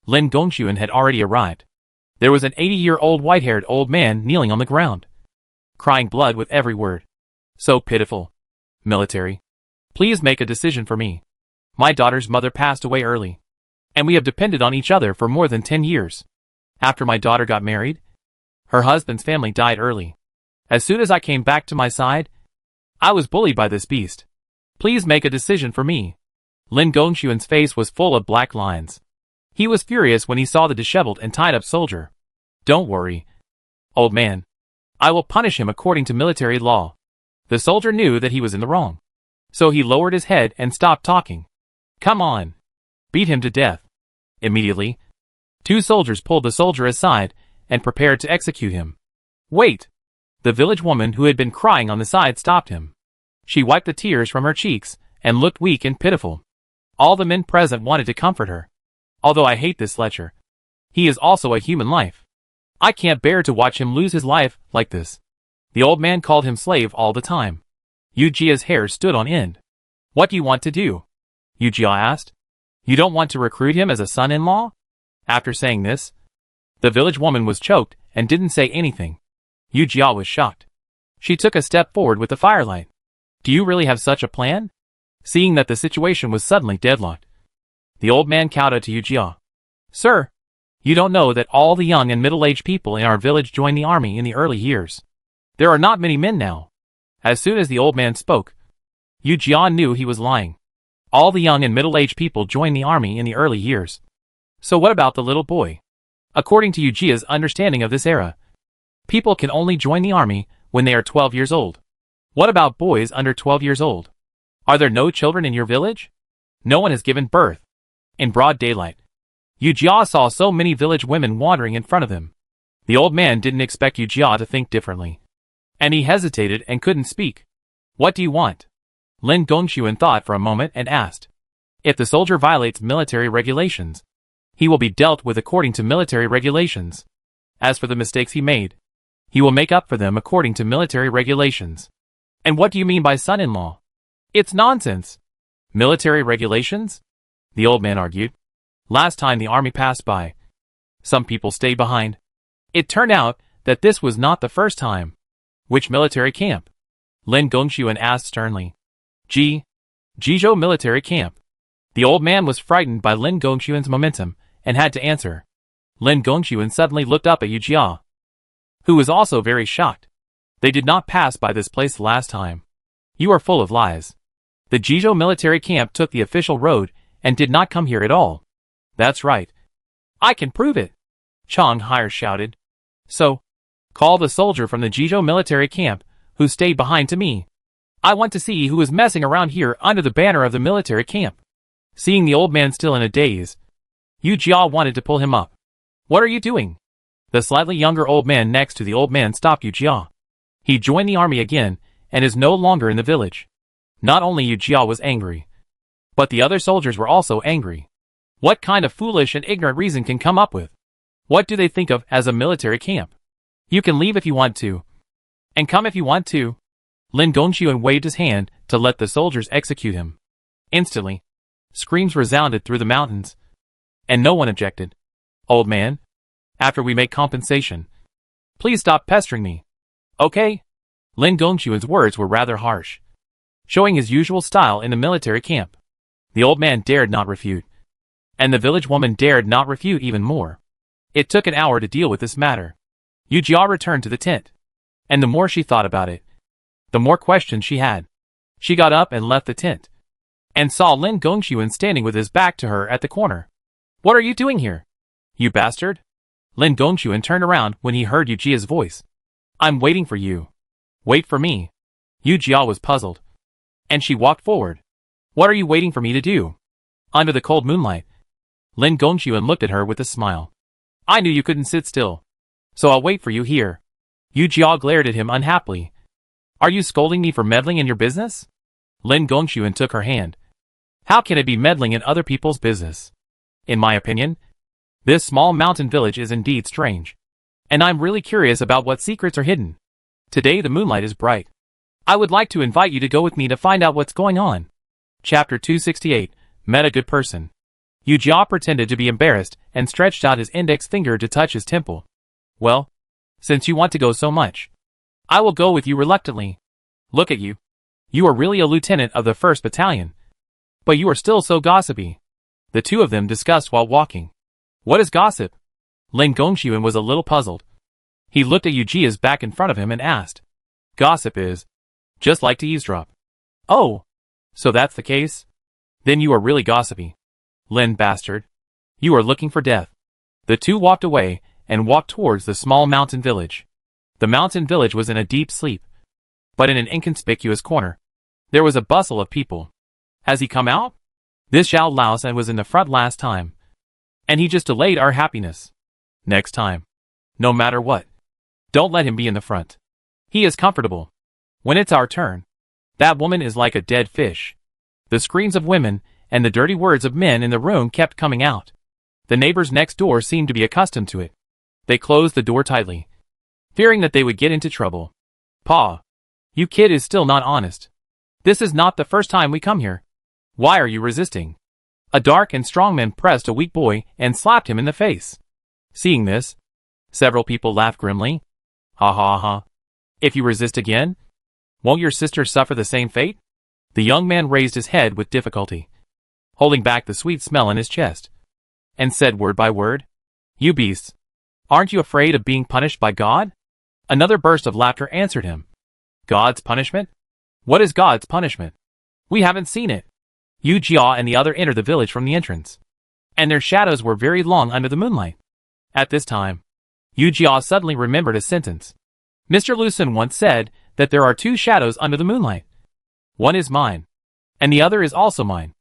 A: Lin Gongxuan had already arrived. There was an 80-year-old white-haired old man kneeling on the ground, crying blood with every word. So pitiful. Military, please make a decision for me. My daughter's mother passed away early, and we have depended on each other for more than 10 years. After my daughter got married, her husband's family died early. As soon as I came back to my side, I was bullied by this beast. Please make a decision for me. Lin Gongxuan's face was full of black lines. He was furious when he saw the disheveled and tied-up soldier. Don't worry, old man. I will punish him according to military law. The soldier knew that he was in the wrong, so he lowered his head and stopped talking. Come on. Beat him to death. Immediately, Two soldiers pulled the soldier aside and prepared to execute him. Wait! The village woman who had been crying on the side stopped him. She wiped the tears from her cheeks and looked weak and pitiful. All the men present wanted to comfort her. Although I hate this lecher, he is also a human life. I can't bear to watch him lose his life like this. The old man called him slave all the time. Yujia's hair stood on end. What do you want to do? Yujia asked. You don't want to recruit him as a son-in-law? After saying this, the village woman was choked and didn't say anything. Yujia was shocked. She took a step forward with the firelight. Do you really have such a plan? Seeing that the situation was suddenly deadlocked, the old man kowtowed to Yujia. Sir, you don't know that all the young and middle-aged people in our village joined the army in the early years. There are not many men now. As soon as the old man spoke, Yujia knew he was lying. All the young and middle-aged people joined the army in the early years. So what about the little boy? According to Yujia's understanding of this era, people can only join the army when they are 12 years old. What about boys under 12 years old? Are there no children in your village? No one has given birth. In broad daylight, Yujia saw so many village women wandering in front of him. The old man didn't expect Yujia to think differently, and he hesitated and couldn't speak. What do you want? Lin Gongxuan thought for a moment and asked. If the soldier violates military regulations, he will be dealt with according to military regulations. As for the mistakes he made, he will make up for them according to military regulations. And what do you mean by son-in-law? It's nonsense. Military regulations? The old man argued. Last time the army passed by, some people stayed behind. It turned out that this was not the first time. Which military camp? Lin Gongxuan asked sternly. Jizhou military camp. The old man was frightened by Lin Gongxuan's momentum and had to answer. Lin Gongxuan suddenly looked up at Yujia, who was also very shocked. They did not pass by this place last time. You are full of lies. The Jizhou military camp took the official road and did not come here at all. That's right. I can prove it. Chang Hai shouted. So, call the soldier from the Jizhou military camp who stayed behind to me. I want to see who is messing around here under the banner of the military camp. Seeing the old man still in a daze, Yujia wanted to pull him up. What are you doing? The slightly younger old man next to the old man stopped Yujia. He joined the army again and is no longer in the village. Not only Yujia was angry, but the other soldiers were also angry. What kind of foolish and ignorant reason can come up with? What do they think of as a military camp? You can leave if you want to, and come if you want to. Lin Gongxuan waved his hand to let the soldiers execute him. Instantly, screams resounded through the mountains, and no one objected. Old man, after we make compensation, please stop pestering me. Okay? Lin Gongxuan's words were rather harsh, showing his usual style in the military camp. The old man dared not refute, and the village woman dared not refute even more. It took an hour to deal with this matter. Yujia returned to the tent, and the more she thought about it, the more questions she had. She got up and left the tent, and saw Lin Gongxuan standing with his back to her at the corner. What are you doing here? You bastard? Lin Gongxuan turned around when he heard Yujia's voice. I'm waiting for you. Wait for me. Yujia was puzzled, and she walked forward. What are you waiting for me to do? Under the cold moonlight, Lin Gongxuan looked at her with a smile. I knew you couldn't sit still, so I'll wait for you here. Yujia glared at him unhappily. Are you scolding me for meddling in your business? Lin Gongxuan took her hand. How can it be meddling in other people's business? In my opinion, this small mountain village is indeed strange, and I'm really curious about what secrets are hidden. Today the moonlight is bright. I would like to invite you to go with me to find out what's going on. Chapter 268, Met a Good Person. Yujia pretended to be embarrassed and stretched out his index finger to touch his temple. Well, since you want to go so much, I will go with you reluctantly. Look at you. You are really a lieutenant of the 1st Battalion. But you are still so gossipy. The two of them discussed while walking. What is gossip? Lin Gongxuan was a little puzzled. He looked at Yujia's back in front of him and asked. Gossip is just like to eavesdrop. Oh, so that's the case? Then you are really gossipy. Lin bastard. You are looking for death. The two walked away and walked towards the small mountain village. The mountain village was in a deep sleep, but in an inconspicuous corner, there was a bustle of people. Has he come out? This Xiao Laosan was in the front last time, And he just delayed our happiness. Next time. No matter what. Don't let him be in the front. He is comfortable. When it's our turn. That woman is like a dead fish. The screams of women and the dirty words of men in the room kept coming out. The neighbors next door seemed to be accustomed to it. They closed the door tightly, fearing that they would get into trouble. Pa, you kid is still not honest. This is not the first time we come here. Why are you resisting? A dark and strong man pressed a weak boy and slapped him in the face. Seeing this, several people laughed grimly. Ha ha ha. If you resist again, won't your sister suffer the same fate? The young man raised his head with difficulty, holding back the sweet smell in his chest, and said word by word, "You beasts, aren't you afraid of being punished by God?" Another burst of laughter answered him. God's punishment? What is God's punishment? We haven't seen it. Yu Jia and the other entered the village from the entrance, and their shadows were very long under the moonlight. At this time, Yu Jia suddenly remembered a sentence. Mr. Lucen once said that there are two shadows under the moonlight. One is mine, and the other is also mine.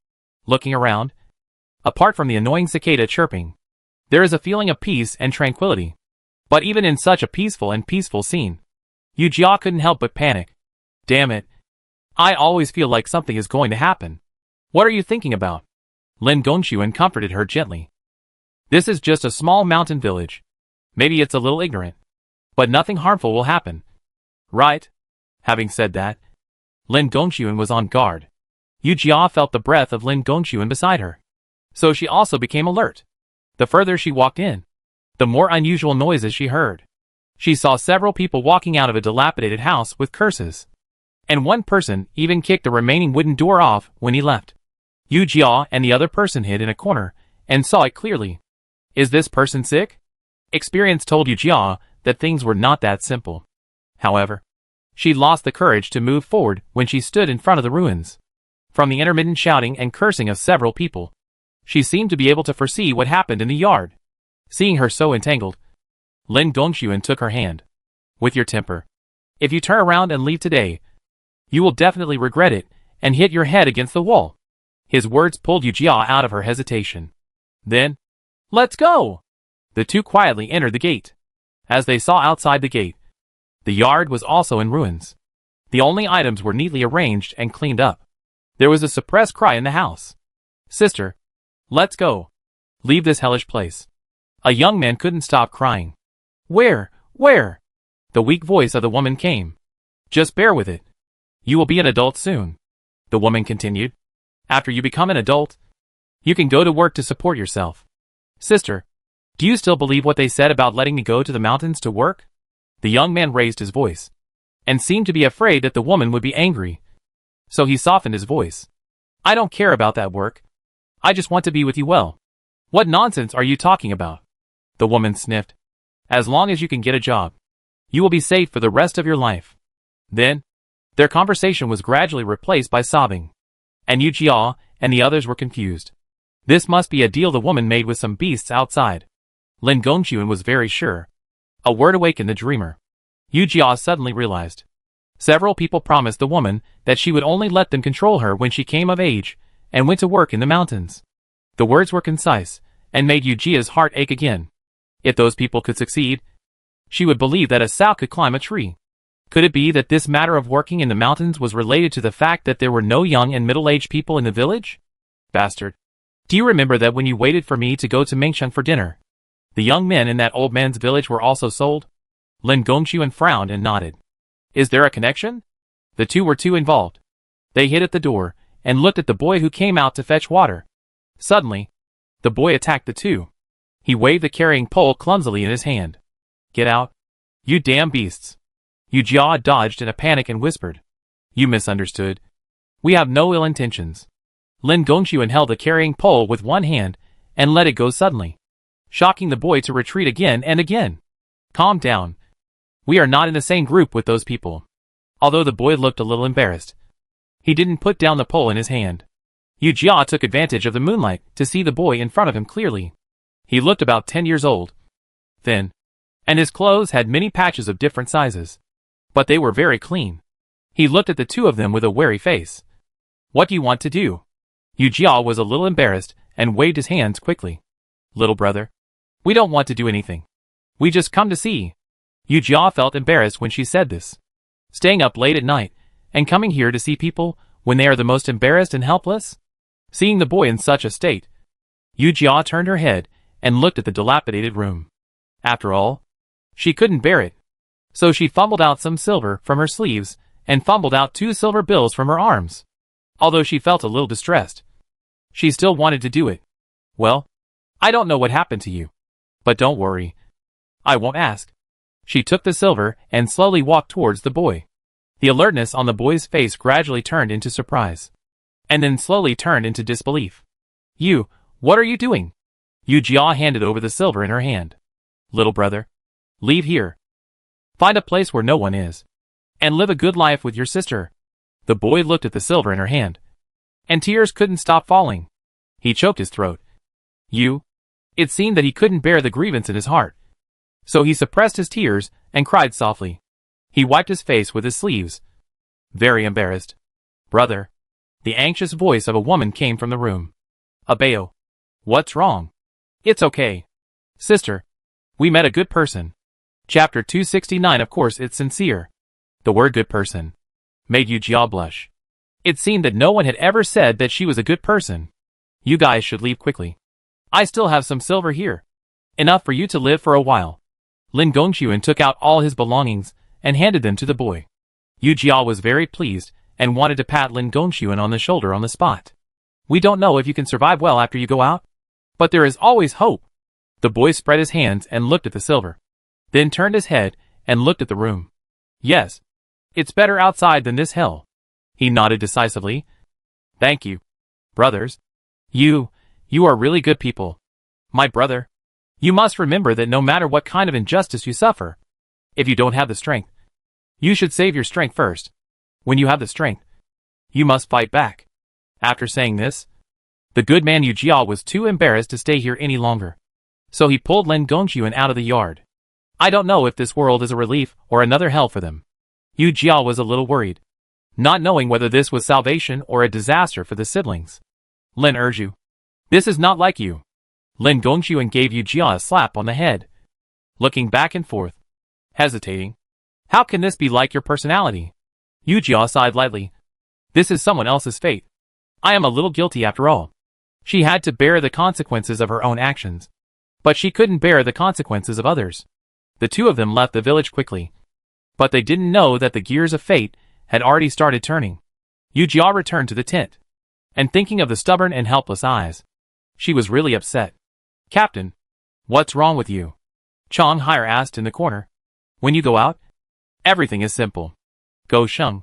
A: Looking around, apart from the annoying cicada chirping, there is a feeling of peace and tranquility. But even in such a peaceful scene, Yu Jia couldn't help but panic. Damn it. I always feel like something is going to happen. What are you thinking about? Lin Gongxuan comforted her gently. This is just a small mountain village. Maybe it's a little ignorant, but nothing harmful will happen. Right? Having said that, Lin Gongxuan was on guard. Yu Jia felt the breath of Lin Gongxuan beside her, so she also became alert. The further she walked in, the more unusual noises she heard. She saw several people walking out of a dilapidated house with curses, and one person even kicked the remaining wooden door off when he left. Yu Jia and the other person hid in a corner and saw it clearly. Is this person sick? Experience told Yu Jia that things were not that simple. However, she lost the courage to move forward when she stood in front of the ruins. From the intermittent shouting and cursing of several people, she seemed to be able to foresee what happened in the yard. Seeing her so entangled, Lin Gongxuan took her hand. With your temper, if you turn around and leave today, you will definitely regret it and hit your head against the wall. His words pulled Yu Jia out of her hesitation. Then, let's go! The two quietly entered the gate. As they saw outside the gate, the yard was also in ruins. The only items were neatly arranged and cleaned up. There was a suppressed cry in the house. Sister, let's go. Leave this hellish place. A young man couldn't stop crying. Where? The weak voice of the woman came. Just bear with it. You will be an adult soon. The woman continued. After you become an adult, you can go to work to support yourself. Sister, do you still believe what they said about letting me go to the mountains to work? The young man raised his voice, and seemed to be afraid that the woman would be angry. So he softened his voice. I don't care about that work. I just want to be with you well. What nonsense are you talking about? The woman sniffed. As long as you can get a job, you will be safe for the rest of your life. Then, their conversation was gradually replaced by sobbing, and Yu Jia and the others were confused. This must be a deal the woman made with some beasts outside. Lin Gongxuan was very sure. A word awakened the dreamer. Yu Jia suddenly realized. Several people promised the woman that she would only let them control her when she came of age and went to work in the mountains. The words were concise and made Yu Jia's heart ache again. If those people could succeed, she would believe that a sow could climb a tree. Could it be that this matter of working in the mountains was related to the fact that there were no young and middle-aged people in the village? Bastard. Do you remember that when you waited for me to go to Mengshan for dinner, the young men in that old man's village were also sold? Lin Gongxuan frowned and nodded. Is there a connection? The two were too involved. They hid at the door and looked at the boy who came out to fetch water. Suddenly, the boy attacked the two. He waved the carrying pole clumsily in his hand. Get out. You damn beasts. Yu Jia dodged in a panic and whispered. You misunderstood. We have no ill intentions. Lin Gongxuan held the carrying pole with one hand and let it go suddenly, shocking the boy to retreat again and again. Calm down. We are not in the same group with those people. Although the boy looked a little embarrassed, he didn't put down the pole in his hand. Yu Jia took advantage of the moonlight to see the boy in front of him clearly. He looked about 10 years old, thin, and his clothes had many patches of different sizes, but they were very clean. He looked at the two of them with a wary face. What do you want to do? Yu Jia was a little embarrassed and waved his hands quickly. Little brother. We don't want to do anything. We just come to see. Yu Jia felt embarrassed when she said this. Staying up late at night, and coming here to see people when they are the most embarrassed and helpless? Seeing the boy in such a state, Yu Jia turned her head and looked at the dilapidated room. After all, she couldn't bear it. So she fumbled out some silver from her sleeves and fumbled out 2 silver bills from her arms. Although she felt a little distressed, she still wanted to do it. Well, I don't know what happened to you. But don't worry. I won't ask. She took the silver and slowly walked towards the boy. The alertness on the boy's face gradually turned into surprise. And then slowly turned into disbelief. You, what are you doing? Yu Jia handed over the silver in her hand. Little brother, leave here. Find a place where no one is. And live a good life with your sister. The boy looked at the silver in her hand. And tears couldn't stop falling. He choked his throat. It seemed that he couldn't bear the grievance in his heart. So he suppressed his tears and cried softly. He wiped his face with his sleeves. Very embarrassed. Brother. The anxious voice of a woman came from the room. Abayo. What's wrong? It's okay. Sister. We met a good person. Chapter 269. Of course it's sincere. The word good person made Yu Jia blush. It seemed that no one had ever said that she was a good person. You guys should leave quickly. I still have some silver here. Enough for you to live for a while. Lin Gongxuan took out all his belongings and handed them to the boy. Yu Jia was very pleased and wanted to pat Lin Gongxuan on the shoulder on the spot. We don't know if you can survive well after you go out, but there is always hope. The boy spread his hands and looked at the silver. Then turned his head and looked at the room. Yes. It's better outside than this hell. He nodded decisively. Thank you. Brothers. You are really good people. My brother. You must remember that no matter what kind of injustice you suffer, if you don't have the strength, you should save your strength first. When you have the strength, you must fight back. After saying this, the good man Yu Jia was too embarrassed to stay here any longer. So he pulled Lin Gongxuan out of the yard. I don't know if this world is a relief or another hell for them. Yu Jia was a little worried, not knowing whether this was salvation or a disaster for the siblings. Lin Erju. This is not like you. Lin Gongxuan gave Yu Jia a slap on the head. Looking back and forth, hesitating. How can this be like your personality? Yu Jia sighed lightly. This is someone else's fate. I am a little guilty after all. She had to bear the consequences of her own actions. But she couldn't bear the consequences of others. The two of them left the village quickly. But they didn't know that the gears of fate had already started turning. Yu Jia returned to the tent. And thinking of the stubborn and helpless eyes, she was really upset. Captain, what's wrong with you? Chong Hire asked in the corner. When you go out, everything is simple. Go Sheng.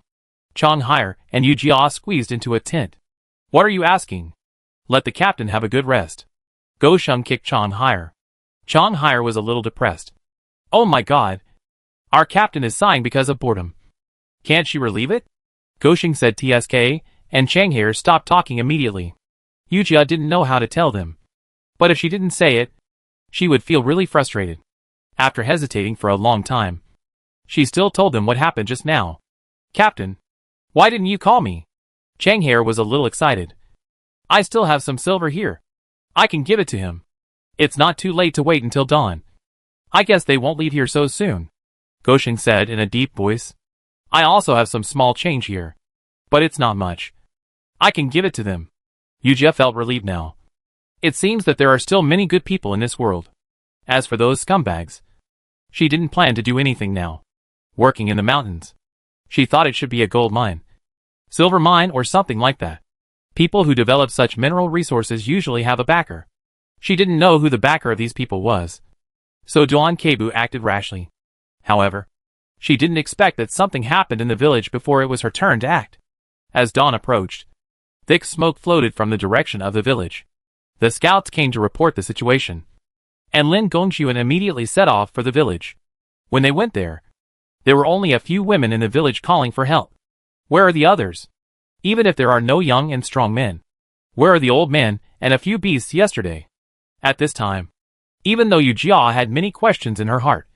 A: Chong Hire and Yu Jia squeezed into a tent. What are you asking? Let the captain have a good rest. Go Sheng kicked Chong Hire. Chong Hire was a little depressed. Oh my god. Our captain is sighing because of boredom. Can't she relieve it? Go Sheng said TSK, and Chang Hire stopped talking immediately. Yu Jia didn't know how to tell them. But if she didn't say it, she would feel really frustrated. After hesitating for a long time, she still told them what happened just now. Captain, why didn't you call me? Chang Hare was a little excited. I still have some silver here. I can give it to him. It's not too late to wait until dawn. I guess they won't leave here so soon. Gosheng said in a deep voice. I also have some small change here. But it's not much. I can give it to them. Yu Jia felt relieved now. It seems that there are still many good people in this world. As for those scumbags, she didn't plan to do anything now. Working in the mountains, she thought it should be a gold mine, silver mine or something like that. People who develop such mineral resources usually have a backer. She didn't know who the backer of these people was. So Duan Kebu acted rashly. However, she didn't expect that something happened in the village before it was her turn to act. As dawn approached, thick smoke floated from the direction of the village. The scouts came to report the situation, and Lin Gongxuan immediately set off for the village. When they went there were only a few women in the village calling for help. Where are the others? Even if there are no young and strong men, where are the old men and a few beasts yesterday? At this time, even though Yu Jia had many questions in her heart,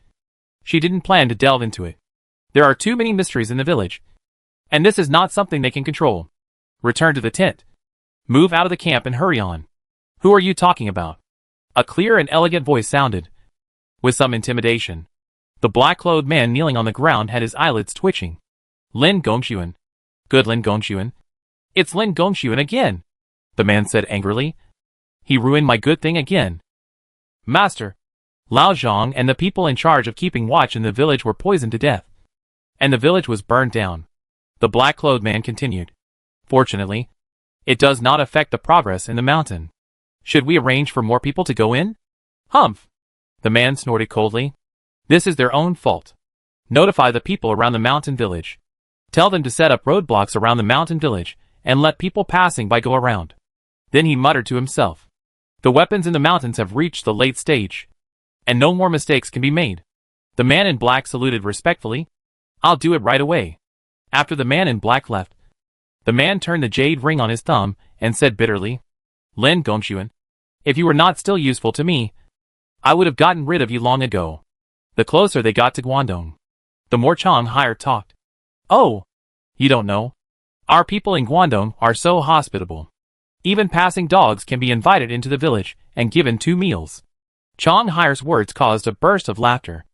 A: she didn't plan to delve into it. There are too many mysteries in the village, and this is not something they can control. Return to the tent. Move out of the camp and hurry on. Who are you talking about? A clear and elegant voice sounded, with some intimidation. The black-clothed man kneeling on the ground had his eyelids twitching. Lin Gongxuan. Good Lin Gongxuan. It's Lin Gongxuan again, the man said angrily. He ruined my good thing again. Master, Lao Zhang and the people in charge of keeping watch in the village were poisoned to death. And the village was burned down. The black-clothed man continued. Fortunately, it does not affect the progress in the mountain. Should we arrange for more people to go in? Humph! The man snorted coldly. This is their own fault. Notify the people around the mountain village. Tell them to set up roadblocks around the mountain village, and let people passing by go around. Then he muttered to himself. The weapons in the mountains have reached the late stage, and no more mistakes can be made. The man in black saluted respectfully. I'll do it right away. After the man in black left, the man turned the jade ring on his thumb and said bitterly, Lin Gongxuan, if you were not still useful to me, I would have gotten rid of you long ago. The closer they got to Guangdong, the more Chang Haier talked. Oh, you don't know? Our people in Guangdong are so hospitable. Even passing dogs can be invited into the village and given 2 meals. Chang Haier's words caused a burst of laughter.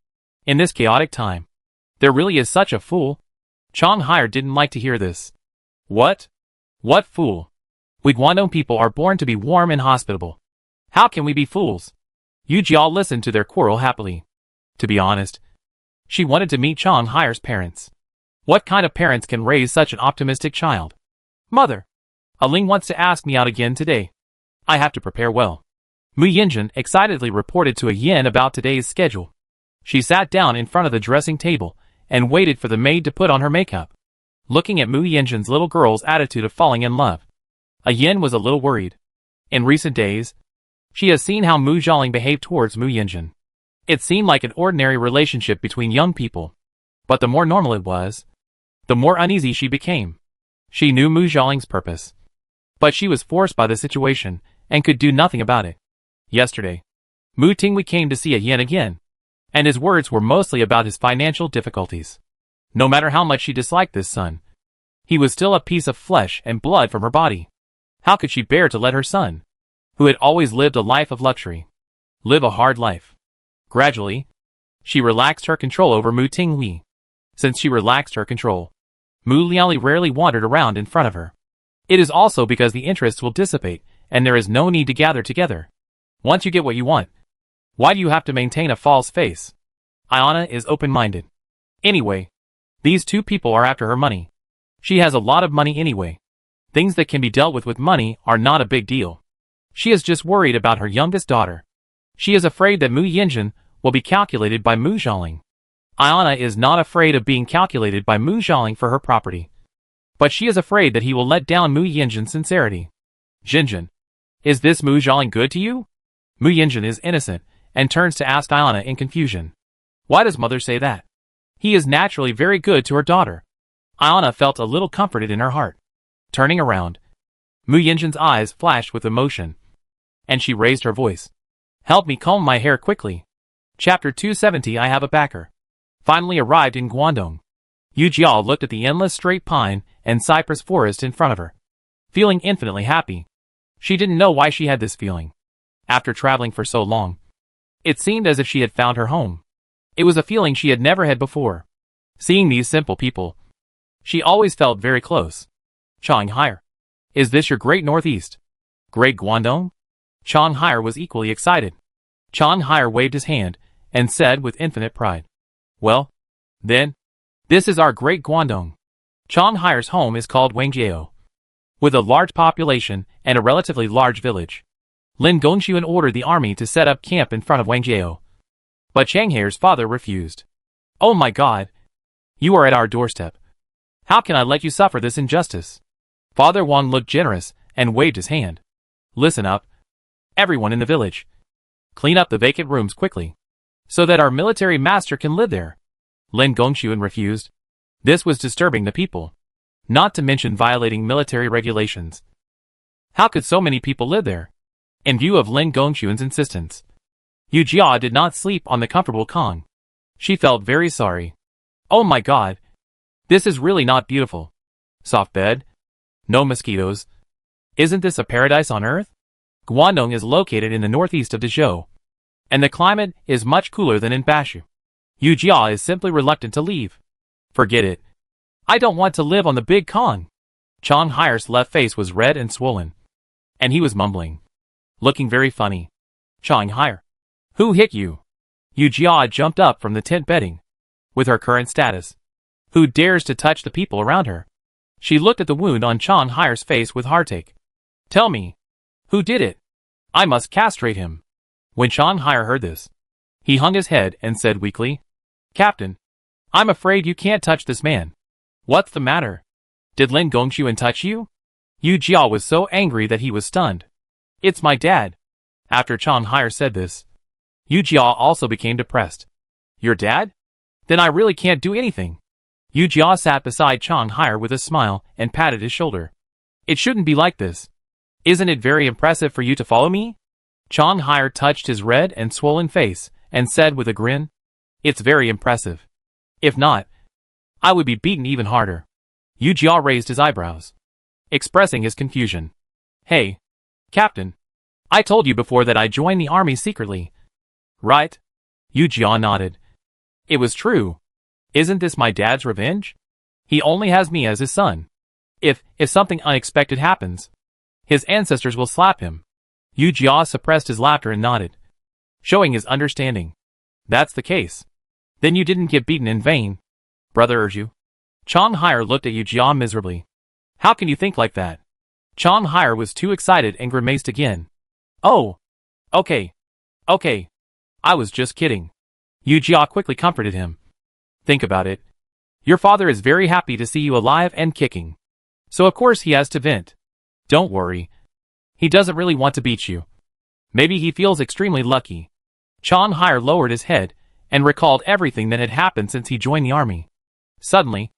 A: In this chaotic time, there really is such a fool. Chang Haier didn't like to hear this. What? What fool? We Guangdong people are born to be warm and hospitable. How can we be fools? Yu Jiao listened to their quarrel happily. To be honest, she wanted to meet Chang Haier's parents. What kind of parents can raise such an optimistic child? Mother, Aling wants to ask me out again today. I have to prepare well. Mu Yinjin excitedly reported to Yin about today's schedule. She sat down in front of the dressing table and waited for the maid to put on her makeup. Looking at Mu Yinjin's little girl's attitude of falling in love, Yin was a little worried. In recent days, she has seen how Mu Zhaoling behaved towards Mu Yinjin. It seemed like an ordinary relationship between young people, but the more normal it was, the more uneasy she became. She knew Mu Zhaoling's purpose, but she was forced by the situation and could do nothing about it. Yesterday, Mu Tingwei came to see Yin again, and his words were mostly about his financial difficulties. No matter how much she disliked this son, he was still a piece of flesh and blood from her body. How could she bear to let her son, who had always lived a life of luxury, live a hard life? Gradually, she relaxed her control over Mu Tingwei. Since she relaxed her control, Mu Liaoli rarely wandered around in front of her. It is also because the interests will dissipate, and there is no need to gather together. Once you get what you want, why do you have to maintain a false face? Ayana is open-minded. Anyway, these 2 people are after her money. She has a lot of money anyway. Things that can be dealt with money are not a big deal. She is just worried about her youngest daughter. She is afraid that Mu Yinjin will be calculated by Mu Zhaoling. Ayana is not afraid of being calculated by Mu Zhaoling for her property, but she is afraid that he will let down Mu Yinjin's sincerity. Jinjin, is this Mu Zhaoling good to you? Mu Yinjin is innocent and turns to ask Ayana in confusion. Why does mother say that? He is naturally very good to her daughter. Ayana felt a little comforted in her heart. Turning around, Mu Yinjin's eyes flashed with emotion, and she raised her voice. Help me comb my hair quickly. Chapter 270. I have a backer. Finally arrived in Guangdong. Yu Jiao looked at the endless straight pine and cypress forest in front of her, feeling infinitely happy. She didn't know why she had this feeling. After traveling for so long, it seemed as if she had found her home. It was a feeling she had never had before. Seeing these simple people, she always felt very close. Chang Haier, is this your great northeast? Great Guangdong? Chang Haier was equally excited. Chang Haier waved his hand and said with infinite pride, well, then, this is our great Guangdong. Chang Haier's home is called Wangjiao. With a large population and a relatively large village, Lin Gongxuan ordered the army to set up camp in front of Wangjiao. But Chang Haier's father refused. Oh my God! You are at our doorstep. How can I let you suffer this injustice? Father Wang looked generous and waved his hand. Listen up, everyone in the village. Clean up the vacant rooms quickly, so that our military master can live there. Lin Gongxuan refused. This was disturbing the people, not to mention violating military regulations. How could so many people live there? In view of Lin Gongxuan's insistence, Yu Jia did not sleep on the comfortable Kong. She felt very sorry. Oh my God! This is really not beautiful. Soft bed, no mosquitoes. Isn't this a paradise on earth? Guangdong is located in the northeast of Dezhou, and the climate is much cooler than in Bashu. Yu Jia is simply reluctant to leave. Forget it. I don't want to live on the Big Kong. Chang Hai's left face was red and swollen, and he was mumbling, looking very funny. Chang Hai, who hit you? Yu Jia jumped up from the tent bedding. With her current status, who dares to touch the people around her? She looked at the wound on Chang Hai's face with heartache. Tell me, who did it? I must castrate him. When Chang Hai heard this, he hung his head and said weakly, Captain, I'm afraid you can't touch this man. What's the matter? Did Lin Gongxuan touch you? Yu Jia was so angry that he was stunned. It's my dad. After Chang Hai said this, Yu Jia also became depressed. Your dad? Then I really can't do anything. Yu Jia sat beside Chang Hai with a smile and patted his shoulder. It shouldn't be like this. Isn't it very impressive for you to follow me? Chang Hai touched his red and swollen face and said with a grin, It's very impressive. If not, I would be beaten even harder. Yu Jia raised his eyebrows, expressing his confusion. Hey, Captain, I told you before that I joined the army secretly. Right? Yu Jia nodded. It was true. Isn't this my dad's revenge? He only has me as his son. If something unexpected happens, his ancestors will slap him. Yu Jia suppressed his laughter and nodded, showing his understanding. That's the case. Then you didn't get beaten in vain. Brother urged you. Chang Hai looked at Yu Jia miserably. How can you think like that? Chang Hai was too excited and grimaced again. Oh. Okay. I was just kidding. Yu Jia quickly comforted him. Think about it. Your father is very happy to see you alive and kicking. So of course he has to vent. Don't worry. He doesn't really want to beat you. Maybe he feels extremely lucky. Chang Hai lowered his head and recalled everything that had happened since he joined the army. Suddenly,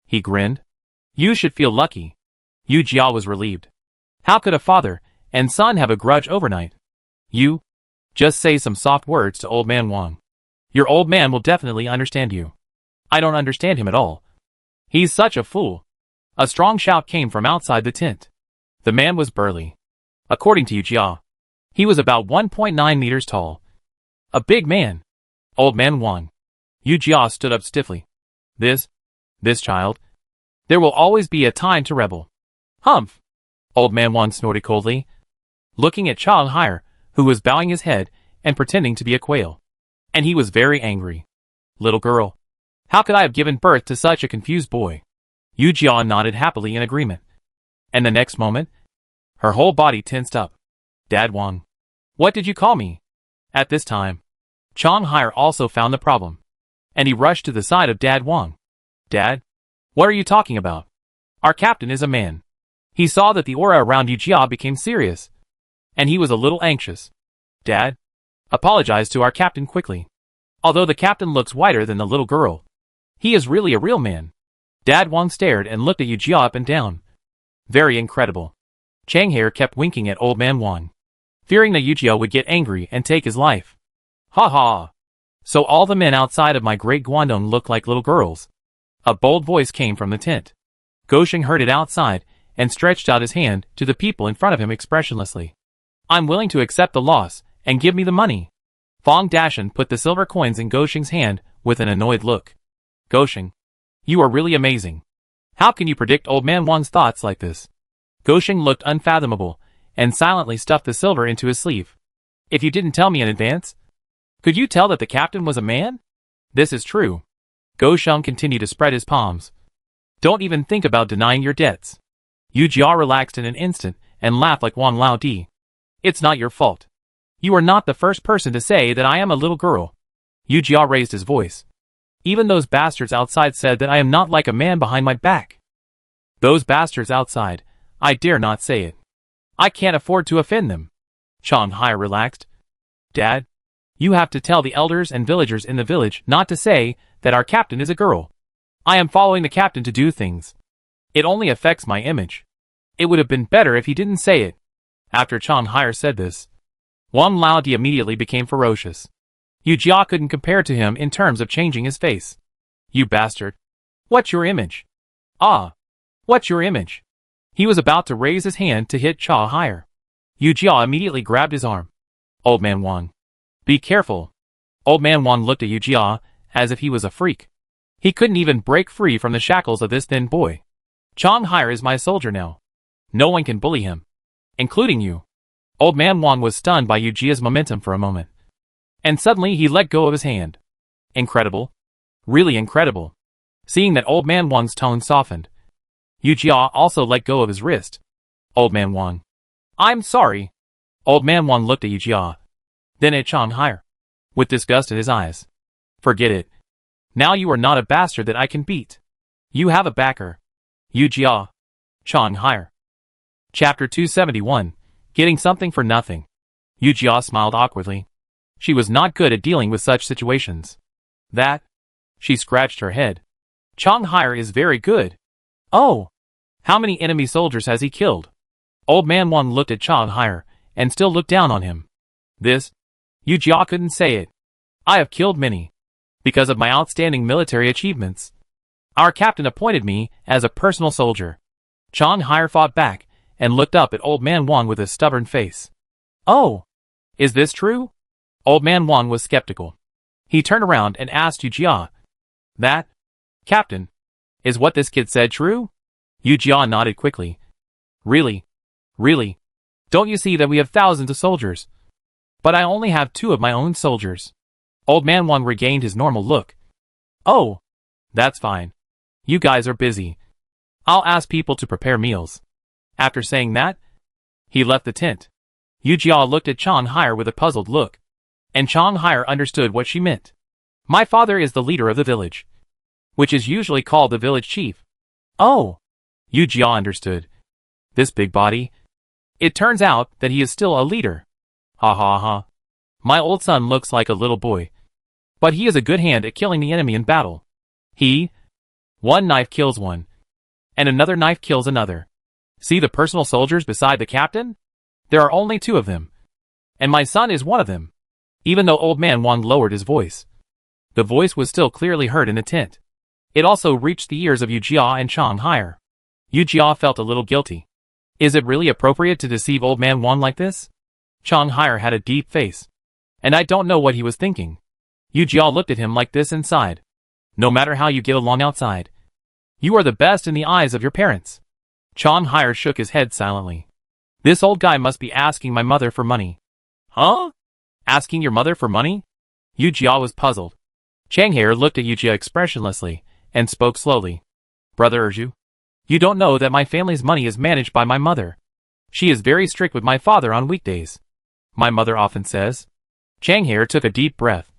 A: he grinned. You should feel lucky. Yu Jia was relieved. How could a father and son have a grudge overnight? You just say some soft words to old man Wang. Your old man will definitely understand you. I don't understand him at all. He's such a fool. A strong shout came from outside the tent. The man was burly. According to Yu Jia, he was about 1.9 meters tall. A big man. Old man Wang. Yu Jia stood up stiffly. This child. There will always be a time to rebel. Humph. Old man Wang snorted coldly, looking at Chang Hai, who was bowing his head and pretending to be a quail. And he was very angry. Little girl. How could I have given birth to such a confused boy? Yu Jia nodded happily in agreement. And the next moment, her whole body tensed up. Dad Wang. What did you call me? At this time, Chang Hai also found the problem, and he rushed to the side of Dad Wang. Dad? What are you talking about? Our captain is a man. He saw that the aura around Yu Jia became serious, and he was a little anxious. Dad? Apologize to our captain quickly. Although the captain looks whiter than the little girl, he is really a real man. Dad Wang stared and looked at Yu Jia up and down. Very incredible. Chang Hai kept winking at old man Wang, fearing that Yu Jia would get angry and take his life. Ha ha! So all the men outside of my great Guangdong look like little girls. A bold voice came from the tent. Gosheng heard it outside and stretched out his hand to the people in front of him expressionlessly. I'm willing to accept the loss and give me the money. Fong Dashan put the silver coins in Gosheng's hand with an annoyed look. Gosheng, you are really amazing. How can you predict old man Wang's thoughts like this? Gosheng looked unfathomable and silently stuffed the silver into his sleeve. If you didn't tell me in advance, could you tell that the captain was a man? This is true. Gosheng continued to spread his palms. Don't even think about denying your debts. Yu Jia relaxed in an instant and laughed like Wang Lao Di. It's not your fault. You are not the first person to say that I am a little girl. Yu Jia raised his voice. Even those bastards outside said that I am not like a man behind my back. Those bastards outside, I dare not say it. I can't afford to offend them. Chang Hai relaxed. Dad, you have to tell the elders and villagers in the village not to say that our captain is a girl. I am following the captain to do things. It only affects my image. It would have been better if he didn't say it. After Chang Hai said this, Wang Lao Di immediately became ferocious. Yu Jia couldn't compare to him in terms of changing his face. You bastard. What's your image? Ah. What's your image? He was about to raise his hand to hit Chang Hai. Yu Jia immediately grabbed his arm. Old man Wang. Be careful. Old man Wang looked at Yu Jia as if he was a freak. He couldn't even break free from the shackles of this thin boy. Chang Hire is my soldier now. No one can bully him. Including you. Old man Wang was stunned by Yu Jia's momentum for a moment. And suddenly he let go of his hand. Incredible. Really incredible. Seeing that old man Wang's tone softened, Yu Jia also let go of his wrist. Old man Wang. I'm sorry. Old man Wang looked at Yu Jia. Then at Chang Hire. With disgust in his eyes. Forget it. Now you are not a bastard that I can beat. You have a backer. Yu Jia. Chang Hire. Chapter 271. Getting something for nothing. Yu Jia smiled awkwardly. She was not good at dealing with such situations. That? She scratched her head. Chang Hire is very good. Oh! How many enemy soldiers has he killed? Old man Wang looked at Chang Hire, and still looked down on him. This? Yu Jia couldn't say it. I have killed many. Because of my outstanding military achievements. Our captain appointed me as a personal soldier. Chang Hire fought back, and looked up at old man Wang with a stubborn face. Oh! Is this true? Old man Wang was skeptical. He turned around and asked Yu Jia. That, captain, is what this kid said true? Yu Jia nodded quickly. Really? Really? Don't you see that we have thousands of soldiers? But I only have 2 of my own soldiers. Old man Wang regained his normal look. Oh, that's fine. You guys are busy. I'll ask people to prepare meals. After saying that, he left the tent. Yu Jia looked at Chang Hire with a puzzled look. And Chang Hire understood what she meant. My father is the leader of the village, which is usually called the village chief. Oh! Yu Jia understood. This big body. It turns out that he is still a leader. Ha ha ha. My old son looks like a little boy. But he is a good hand at killing the enemy in battle. One knife kills one. And another knife kills another. See the personal soldiers beside the captain? There are only 2 of them. And my son is one of them. Even though old man Wang lowered his voice. The voice was still clearly heard in the tent. It also reached the ears of Yu Jia and Chang Hire. Yu Jia felt a little guilty. Is it really appropriate to deceive old man Wang like this? Chang Hire had a deep face. And I don't know what he was thinking. Yu Jia looked at him like this and sighed. No matter how you get along outside, you are the best in the eyes of your parents. Chang Hire shook his head silently. This old guy must be asking my mother for money. Huh? Asking your mother for money? Yu Jia was puzzled. Chang Hire looked at Yu Jia expressionlessly, and spoke slowly. Brother Erju, you don't know that my family's money is managed by my mother. She is very strict with my father on weekdays. My mother often says. Chang Hire took a deep breath.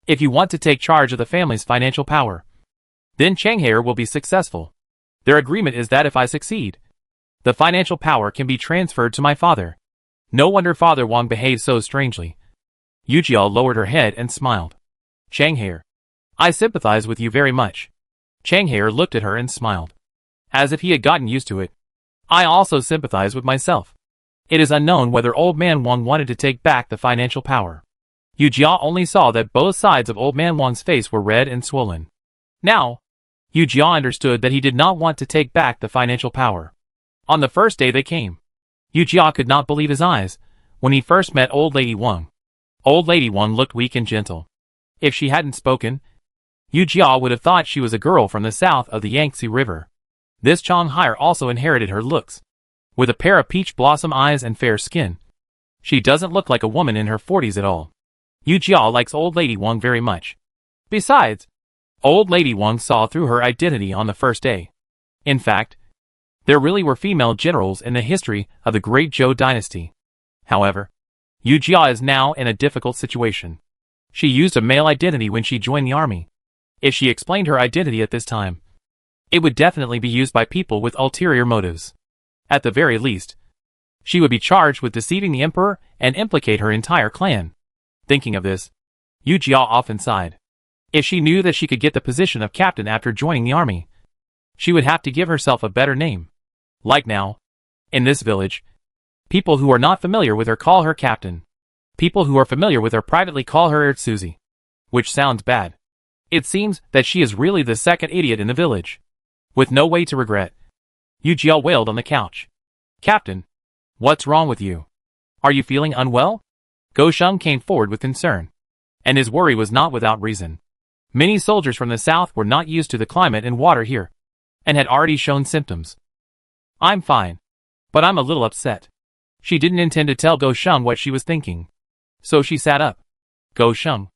A: If you want to take charge of the family's financial power, then Chang Hire will be successful. Their agreement is that if I succeed, the financial power can be transferred to my father. No wonder Father Wang behaved so strangely. Yu Jia lowered her head and smiled. Chang Hire, I sympathize with you very much. Chang Hire looked at her and smiled. As if he had gotten used to it. I also sympathize with myself. It is unknown whether old man Wang wanted to take back the financial power. Yu Jia only saw that both sides of old man Wang's face were red and swollen. Now, Yu Jia understood that he did not want to take back the financial power. On the first day they came, Yu Jia could not believe his eyes when he first met old lady Wang. Old lady Wang looked weak and gentle. If she hadn't spoken, Yu Jia would have thought she was a girl from the south of the Yangtze River. This Chang Hire also inherited her looks. With a pair of peach blossom eyes and fair skin. She doesn't look like a woman in her 40s at all. Yu Jia likes old lady Wang very much. Besides, old lady Wang saw through her identity on the first day. In fact, there really were female generals in the history of the great Zhou dynasty. However, Yu Jia is now in a difficult situation. She used a male identity when she joined the army. If she explained her identity at this time, it would definitely be used by people with ulterior motives. At the very least, she would be charged with deceiving the emperor and implicate her entire clan. Thinking of this, Yu Jia often sighed. If she knew that she could get the position of captain after joining the army, she would have to give herself a better name. Like now, in this village, people who are not familiar with her call her captain. People who are familiar with her privately call her Ertsuzi. Which sounds bad. It seems that she is really the second idiot in the village. With no way to regret, Yu Jia wailed on the couch. Captain, what's wrong with you? Are you feeling unwell? Go Sheng came forward with concern. And his worry was not without reason. Many soldiers from the south were not used to the climate and water here, and had already shown symptoms. I'm fine. But I'm a little upset. She didn't intend to tell Go Sheng what she was thinking. So she sat up. Go Sheng,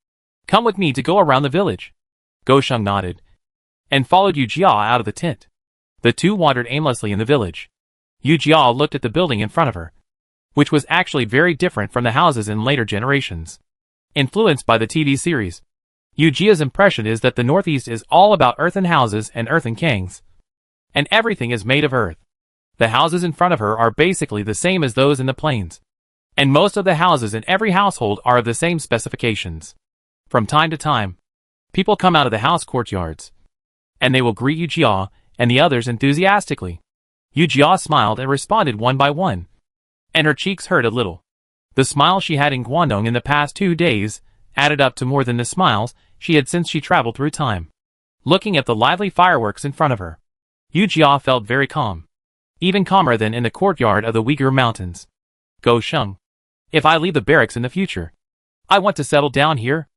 A: come with me to go around the village. Go Sheng nodded, and followed Yu Jia out of the tent. The two wandered aimlessly in the village. Yu Jia looked at the building in front of her, which was actually very different from the houses in later generations. Influenced by the TV series, Yu Jia's impression is that the Northeast is all about earthen houses and earthen kangs. And everything is made of earth. The houses in front of her are basically the same as those in the plains. And most of the houses in every household are of the same specifications. From time to time, people come out of the house courtyards, and they will greet Yu Jia and the others enthusiastically. Yu Jia smiled and responded one by one, and her cheeks hurt a little. The smile she had in Guangdong in the past 2 days added up to more than the smiles she had since she traveled through time. Looking at the lively fireworks in front of her, Yu Jia felt very calm, even calmer than in the courtyard of the Uyghur Mountains. Go Sheng, if I leave the barracks in the future, I want to settle down here.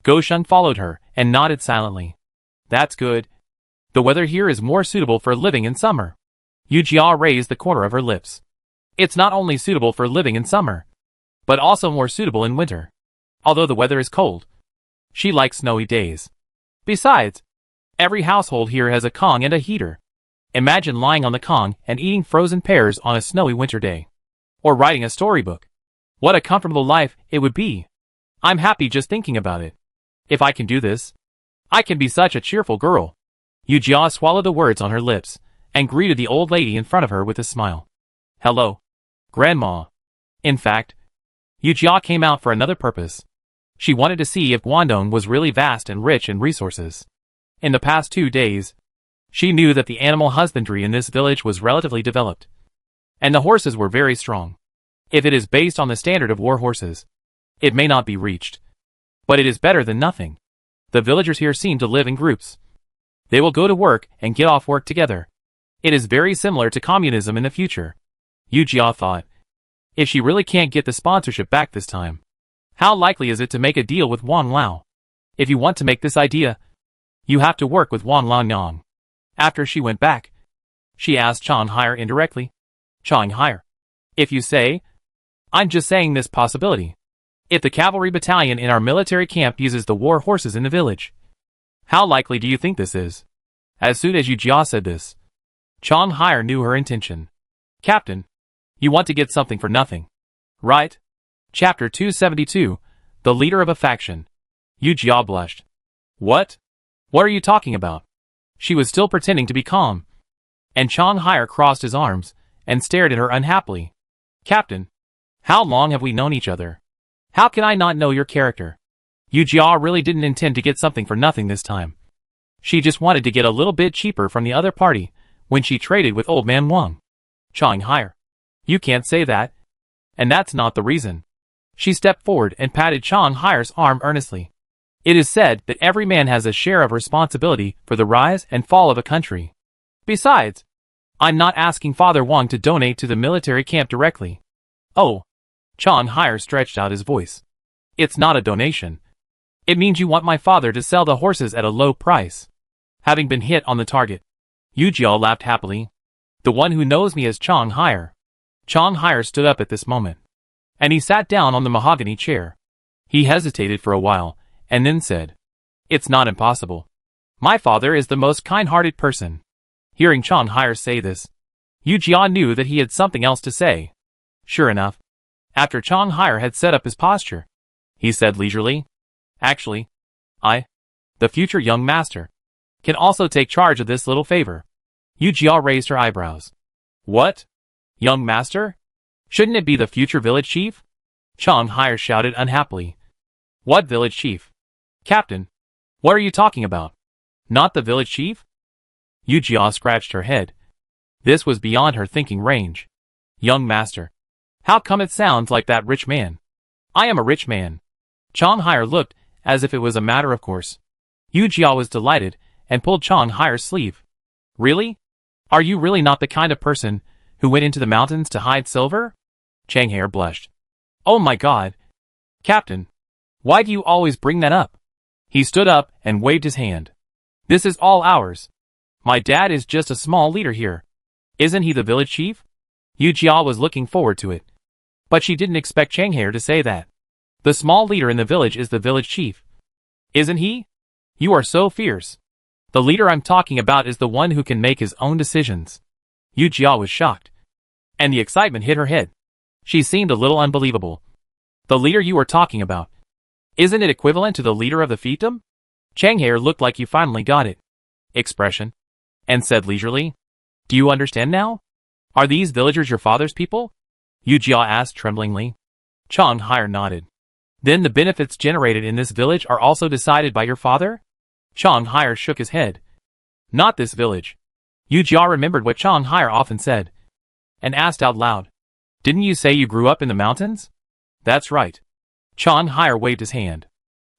A: Go Sheng followed her and nodded silently. That's good. The weather here is more suitable for living in summer. Yu Jia raised the corner of her lips. It's not only suitable for living in summer, but also more suitable in winter. Although the weather is cold, she likes snowy days. Besides, every household here has a Kong and a heater. Imagine lying on the Kong and eating frozen pears on a snowy winter day. Or writing a storybook. What a comfortable life it would be. I'm happy just thinking about it. If I can do this, I can be such a cheerful girl. Yu Jia swallowed the words on her lips, and greeted the old lady in front of her with a smile. Hello, Grandma. In fact, Yu Jia came out for another purpose. She wanted to see if Guangdong was really vast and rich in resources. In the past 2 days, she knew that the animal husbandry in this village was relatively developed, and the horses were very strong. If it is based on the standard of war horses, it may not be reached, but it is better than nothing. The villagers here seem to live in groups. They will go to work and get off work together. It is very similar to communism in the future. Yu Jia thought. If she really can't get the sponsorship back this time, how likely is it to make a deal with Wang Lao? If you want to make this idea, you have to work with Wang Lao Nyang. After she went back, she asked Chang Haier indirectly. Chang Haier, if you say, I'm just saying this possibility. If the cavalry battalion in our military camp uses the war horses in the village, how likely do you think this is? As soon as Yu Jia said this, Chang Haier knew her intention. Captain, you want to get something for nothing, right? Chapter 272, The Leader of a Faction. Yu Jia blushed. What? What are you talking about? She was still pretending to be calm. And Chang Haier crossed his arms and stared at her unhappily. Captain, how long have we known each other? How can I not know your character? Yu Jia really didn't intend to get something for nothing this time. She just wanted to get a little bit cheaper from the other party when she traded with Old Man Wang. Chang Haier, you can't say that. And that's not the reason. She stepped forward and patted Chang Haier's arm earnestly. It is said that every man has a share of responsibility for the rise and fall of a country. Besides, I'm not asking Father Wang to donate to the military camp directly. Oh. Chang Haier stretched out his voice. It's not a donation. It means you want my father to sell the horses at a low price. Having been hit on the target, Yu Jia laughed happily. The one who knows me as Chang Haier. Chang Haier stood up at this moment, and he sat down on the mahogany chair. He hesitated for a while, and then said, It's not impossible. My father is the most kind-hearted person. Hearing Chang Haier say this, Yu Jia knew that he had something else to say. Sure enough, after Chang Haier had set up his posture, he said leisurely, Actually, I, the future young master, can also take charge of this little favor. Yu Jia raised her eyebrows. What? Young master? Shouldn't it be the future village chief? Chang Haier shouted unhappily. What village chief? Captain, what are you talking about? Not the village chief? Yu Jia scratched her head. This was beyond her thinking range. Young master. How come it sounds like that rich man? I am a rich man. Chang Haier looked as if it was a matter of course. Yu Jia was delighted and pulled Chang Haier's sleeve. Really? Are you really not the kind of person who went into the mountains to hide silver? Chang Haier blushed. Oh my God. Captain, why do you always bring that up? He stood up and waved his hand. This is all ours. My dad is just a small leader here. Isn't he the village chief? Yu Jia was looking forward to it. But she didn't expect Chang Hair to say that. The small leader in the village is the village chief. Isn't he? You are so fierce. The leader I'm talking about is the one who can make his own decisions. Yu Jia was shocked. And the excitement hit her head. She seemed a little unbelievable. The leader you are talking about. Isn't it equivalent to the leader of the fiefdom? Chang Hair looked like you finally got it. Expression. And said leisurely. Do you understand now? Are these villagers your father's people? Yu Jia asked tremblingly. Chang Hair nodded. Then the benefits generated in this village are also decided by your father? Chang Hair shook his head. Not this village. Yu Jia remembered what Chang Hair often said. And asked out loud. Didn't you say you grew up in the mountains? That's right. Chang Hair waved his hand.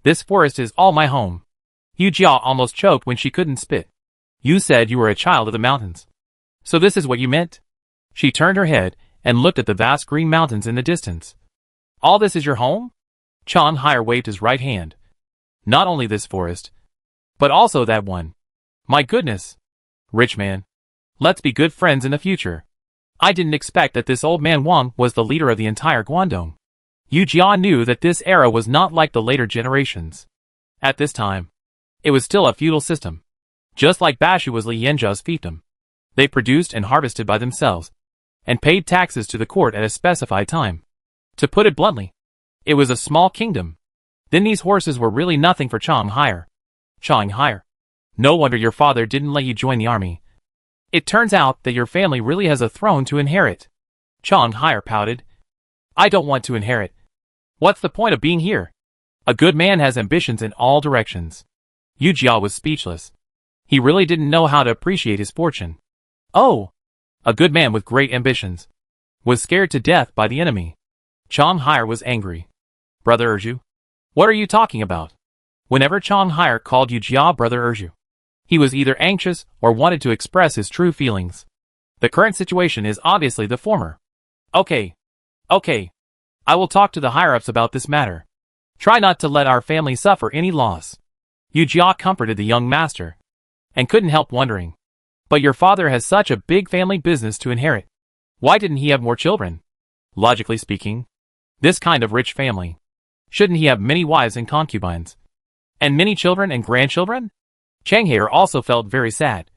A: This forest is all my home. Yu Jia almost choked when she couldn't spit. You said you were a child of the mountains. So this is what you meant? She turned her head and looked at the vast green mountains in the distance. All this is your home? Chang Hair waved his right hand. Not only this forest, but also that one. My goodness. Rich man. Let's be good friends in the future. I didn't expect that this old man Wang was the leader of the entire Guangdong. Yu Jia knew that this era was not like the later generations. At this time, it was still a feudal system. Just like Bashu was Li Yanzha's fiefdom. They produced and harvested by themselves, and paid taxes to the court at a specified time. To put it bluntly, it was a small kingdom. Then these horses were really nothing for Chang Hair. Chang Hair. No wonder your father didn't let you join the army. It turns out that your family really has a throne to inherit. Chang Hair pouted. I don't want to inherit. What's the point of being here? A good man has ambitions in all directions. Yu Jia was speechless. He really didn't know how to appreciate his fortune. Oh! A good man with great ambitions. Was scared to death by the enemy. Chang Hair was angry. Brother Erju? What are you talking about? Whenever Chang Hair called Yu Jia Brother Erju, he was either anxious or wanted to express his true feelings. The current situation is obviously the former. Okay. I will talk to the higher-ups about this matter. Try not to let our family suffer any loss. Yu Jia comforted the young master, and couldn't help wondering. But your father has such a big family business to inherit. Why didn't he have more children? Logically speaking, this kind of rich family. Shouldn't he have many wives and concubines? And many children and grandchildren? Chang Hair also felt very sad.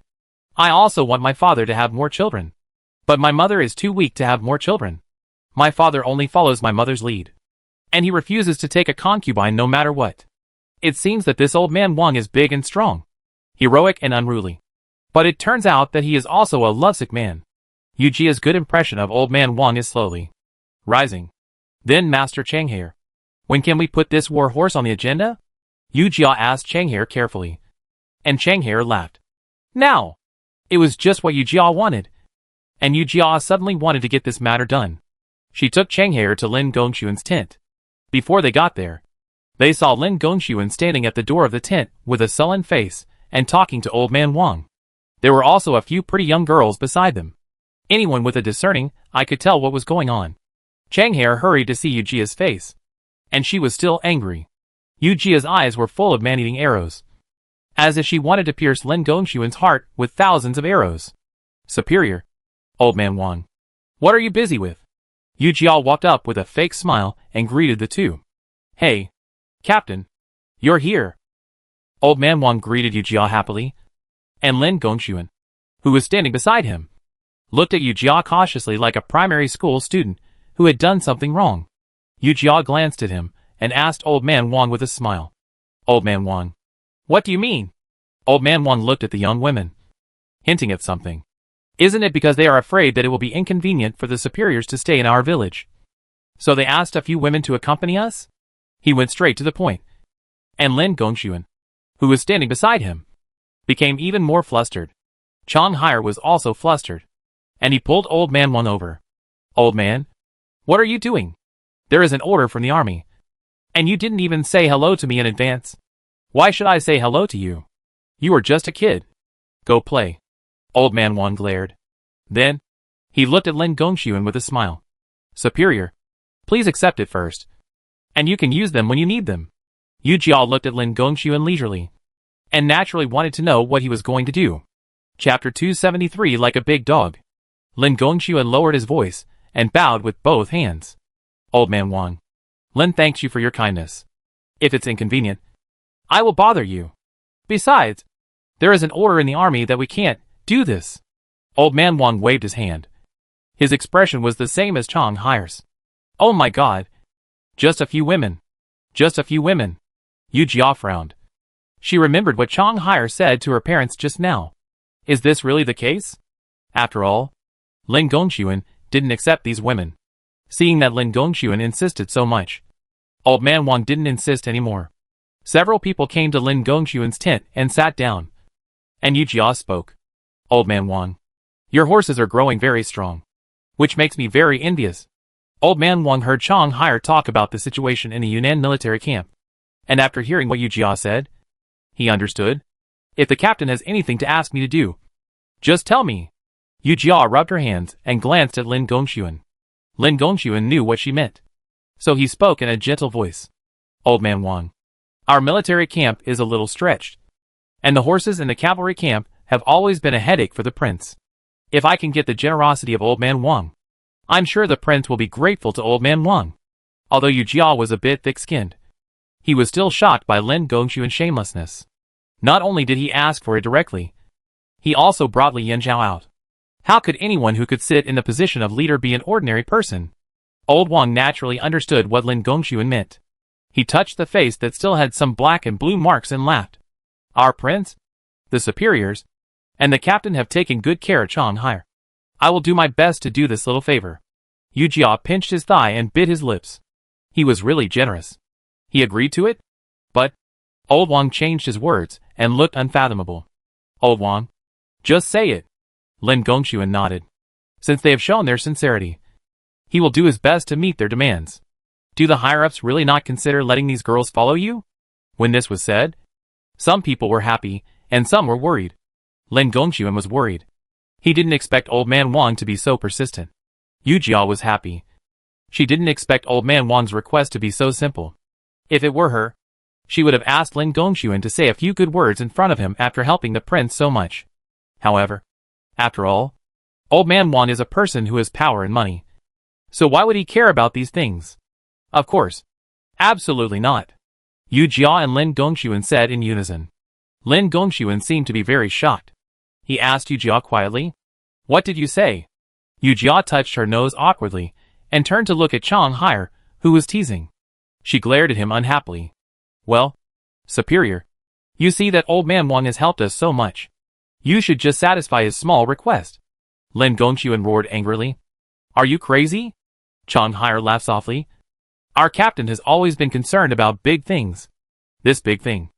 A: I also want my father to have more children. But my mother is too weak to have more children. My father only follows my mother's lead. And he refuses to take a concubine no matter what. It seems that this old man Wang is big and strong, heroic and unruly. But it turns out that he is also a lovesick man. Yu Jia's good impression of old man Wang is slowly rising. Then Master Chang Hair. When can we put this war horse on the agenda? Yu Jia asked Chang Hair carefully. And Chang Hair laughed. Now! It was just what Yu Jia wanted. And Yu Jia suddenly wanted to get this matter done. She took Chang Hair to Lin Gongxuan's tent. Before they got there, they saw Lin Gongxuan standing at the door of the tent with a sullen face and talking to old man Wang. There were also a few pretty young girls beside them. Anyone with a discerning eye could tell what was going on. Chang Hair hurried to see Yu Jia's face. And she was still angry. Yu Jia's eyes were full of man-eating arrows. As if she wanted to pierce Lin Gongxuan's heart with thousands of arrows. Superior. Old man Wang. What are you busy with? Yu Jia walked up with a fake smile and greeted the two. Hey, Captain. You're here. Old man Wang greeted Yu Jia happily. And Lin Gongxuan, who was standing beside him, looked at Yu Jia cautiously like a primary school student who had done something wrong. Yu Jia glanced at him and asked old man Wang with a smile. Old man Wang. What do you mean? Old man Wang looked at the young women, hinting at something. Isn't it because they are afraid that it will be inconvenient for the superiors to stay in our village? So they asked a few women to accompany us? He went straight to the point. And Lin Gongxuan, who was standing beside him, became even more flustered. Chang Hair was also flustered. And he pulled old man Wang over. Old man? What are you doing? There is an order from the army. And you didn't even say hello to me in advance. Why should I say hello to you? You are just a kid. Go play. Old man Wang glared. Then, he looked at Lin Gongxuan with a smile. Superior. Please accept it first. And you can use them when you need them. Yu Jia looked at Lin Gongxuan leisurely, and naturally wanted to know what he was going to do. Chapter 273 Like a Big Dog. Lin Gongxuan lowered his voice, and bowed with both hands. Old man Wang. Lin thanks you for your kindness. If it's inconvenient, I will bother you. Besides, there is an order in the army that we can't do this. Old man Wang waved his hand. His expression was the same as Chang Hai's. Oh my god. Just a few women. Just a few women. Yu Jia frowned. She remembered what Chang Hai said to her parents just now. Is this really the case? After all, Lin Gongxuan didn't accept these women. Seeing that Lin Gongxuan insisted so much, Old Man Wang didn't insist anymore. Several people came to Lin Gongxuan's tent and sat down. And Yu Jia spoke. Old Man Wang, your horses are growing very strong, which makes me very envious. Old Man Wang heard Chang Hai talk about the situation in the Yunnan military camp. And after hearing what Yu Jia said, he understood. If the captain has anything to ask me to do, just tell me. Yu Jia rubbed her hands and glanced at Lin Gongxuan. Lin Gongxuan knew what she meant, so he spoke in a gentle voice. Old Man Wang, our military camp is a little stretched, and the horses in the cavalry camp have always been a headache for the prince. If I can get the generosity of Old Man Wang, I'm sure the prince will be grateful to Old Man Wang. Although Yu Jia was a bit thick-skinned, he was still shocked by Lin Gongxuan's shamelessness. Not only did he ask for it directly, he also brought Li Yanzhao out. How could anyone who could sit in the position of leader be an ordinary person? Old Wang naturally understood what Lin Gongxuan meant. He touched the face that still had some black and blue marks and laughed. Our prince, the superiors, and the captain have taken good care of Chang Hai. I will do my best to do this little favor. Yu Jia pinched his thigh and bit his lips. He was really generous. He agreed to it? But Old Wang changed his words and looked unfathomable. Old Wang, just say it. Lin Gongxuan nodded. Since they have shown their sincerity, he will do his best to meet their demands. Do the higher-ups really not consider letting these girls follow you? When this was said, some people were happy, and some were worried. Lin Gongxuan was worried. He didn't expect Old Man Wang to be so persistent. Yu Jia was happy. She didn't expect Old Man Wang's request to be so simple. If it were her, she would have asked Lin Gongxuan to say a few good words in front of him after helping the prince so much. However, after all, Old Man Wang is a person who has power and money. So why would he care about these things? Of course. Absolutely not. Yu Jia and Lin Gongxuan said in unison. Lin Gongxuan seemed to be very shocked. He asked Yu Jia quietly, What did you say? Yu Jia touched her nose awkwardly, and turned to look at Chang Hai, who was teasing. She glared at him unhappily. Well, superior, you see that Old Man Wang has helped us so much. You should just satisfy his small request. Lin Gongxuan roared angrily. Are you crazy? Chang Hai laughed softly. Our captain has always been concerned about big things. This big thing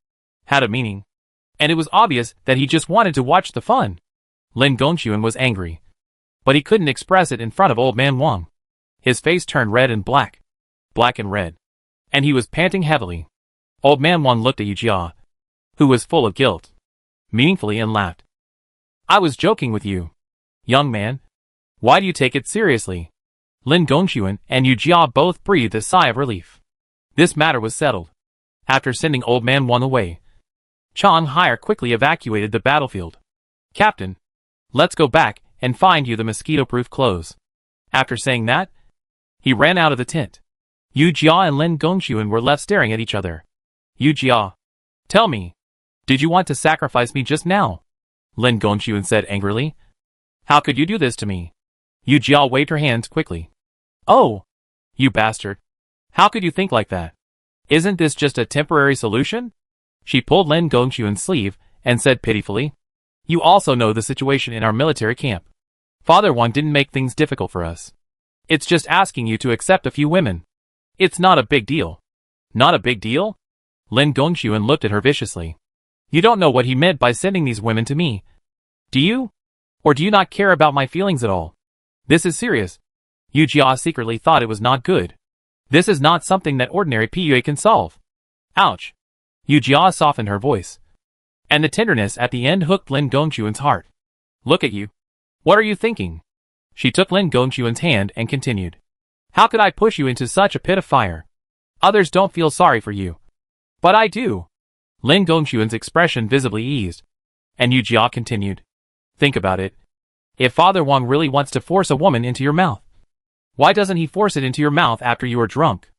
A: had a meaning, and it was obvious that he just wanted to watch the fun. Lin Gongxuan was angry, but he couldn't express it in front of Old Man Wang. His face turned red and black and red, and he was panting heavily. Old Man Wang looked at Yu Jia, who was full of guilt, meaningfully, and laughed. I was joking with you. Young man, why do you take it seriously? Lin Gongxuan and Yu Jia both breathed a sigh of relief. This matter was settled. After sending Old Man Wang away, Chang Hai quickly evacuated the battlefield. Captain, let's go back and find you the mosquito-proof clothes. After saying that, he ran out of the tent. Yu Jia and Lin Gongxuan were left staring at each other. Yu Jia, tell me, did you want to sacrifice me just now? Lin Gongxuan said angrily. How could you do this to me? Yu Jia waved her hands quickly. Oh, you bastard. How could you think like that? Isn't this just a temporary solution? She pulled Lin Gongxuan's sleeve and said pitifully. You also know the situation in our military camp. Father Wang didn't make things difficult for us. It's just asking you to accept a few women. It's not a big deal. Not a big deal? Lin Gongxuan looked at her viciously. You don't know what he meant by sending these women to me. Do you? Or do you not care about my feelings at all? This is serious. Yu Jia secretly thought it was not good. This is not something that ordinary PUA can solve. Ouch. Yu Jia softened her voice, and the tenderness at the end hooked Lin Gongxuan's heart. Look at you. What are you thinking? She took Lin Gongxuan's hand and continued. How could I push you into such a pit of fire? Others don't feel sorry for you. But I do. Lin Gongxuan's expression visibly eased. And Yu Jia continued. Think about it. If Father Wang really wants to force a woman into your mouth, why doesn't he force it into your mouth after you are drunk?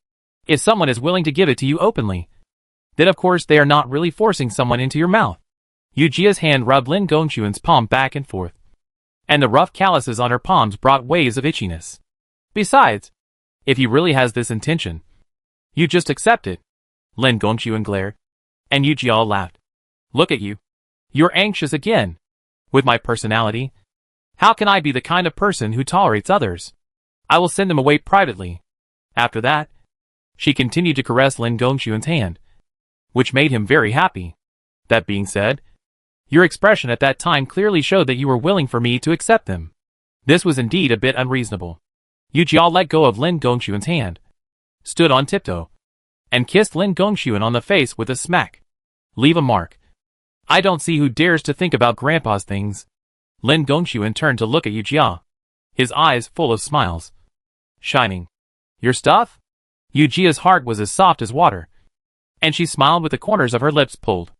A: If someone is willing to give it to you openly, then of course they are not really forcing someone into your mouth. Yu Jia's hand rubbed Lin Gongxuan's palm back and forth, and the rough calluses on her palms brought waves of itchiness. Besides, if he really has this intention, you just accept it. Lin Gongxuan glared, and Yu Jia laughed. Look at you. You're anxious again. With my personality, how can I be the kind of person who tolerates others? I will send them away privately. After that, she continued to caress Lin Gongxuan's hand, which made him very happy. That being said, your expression at that time clearly showed that you were willing for me to accept them. This was indeed a bit unreasonable. Yu Jia let go of Lin Gongxuan's hand, stood on tiptoe, and kissed Lin Gongxuan on the face with a smack. Leave a mark. I don't see who dares to think about Grandpa's things. Lin Gongxuan turned to look at Yu Jia, his eyes full of smiles, shining. Your stuff? Yu Jia's heart was as soft as water, and she smiled with the corners of her lips pulled.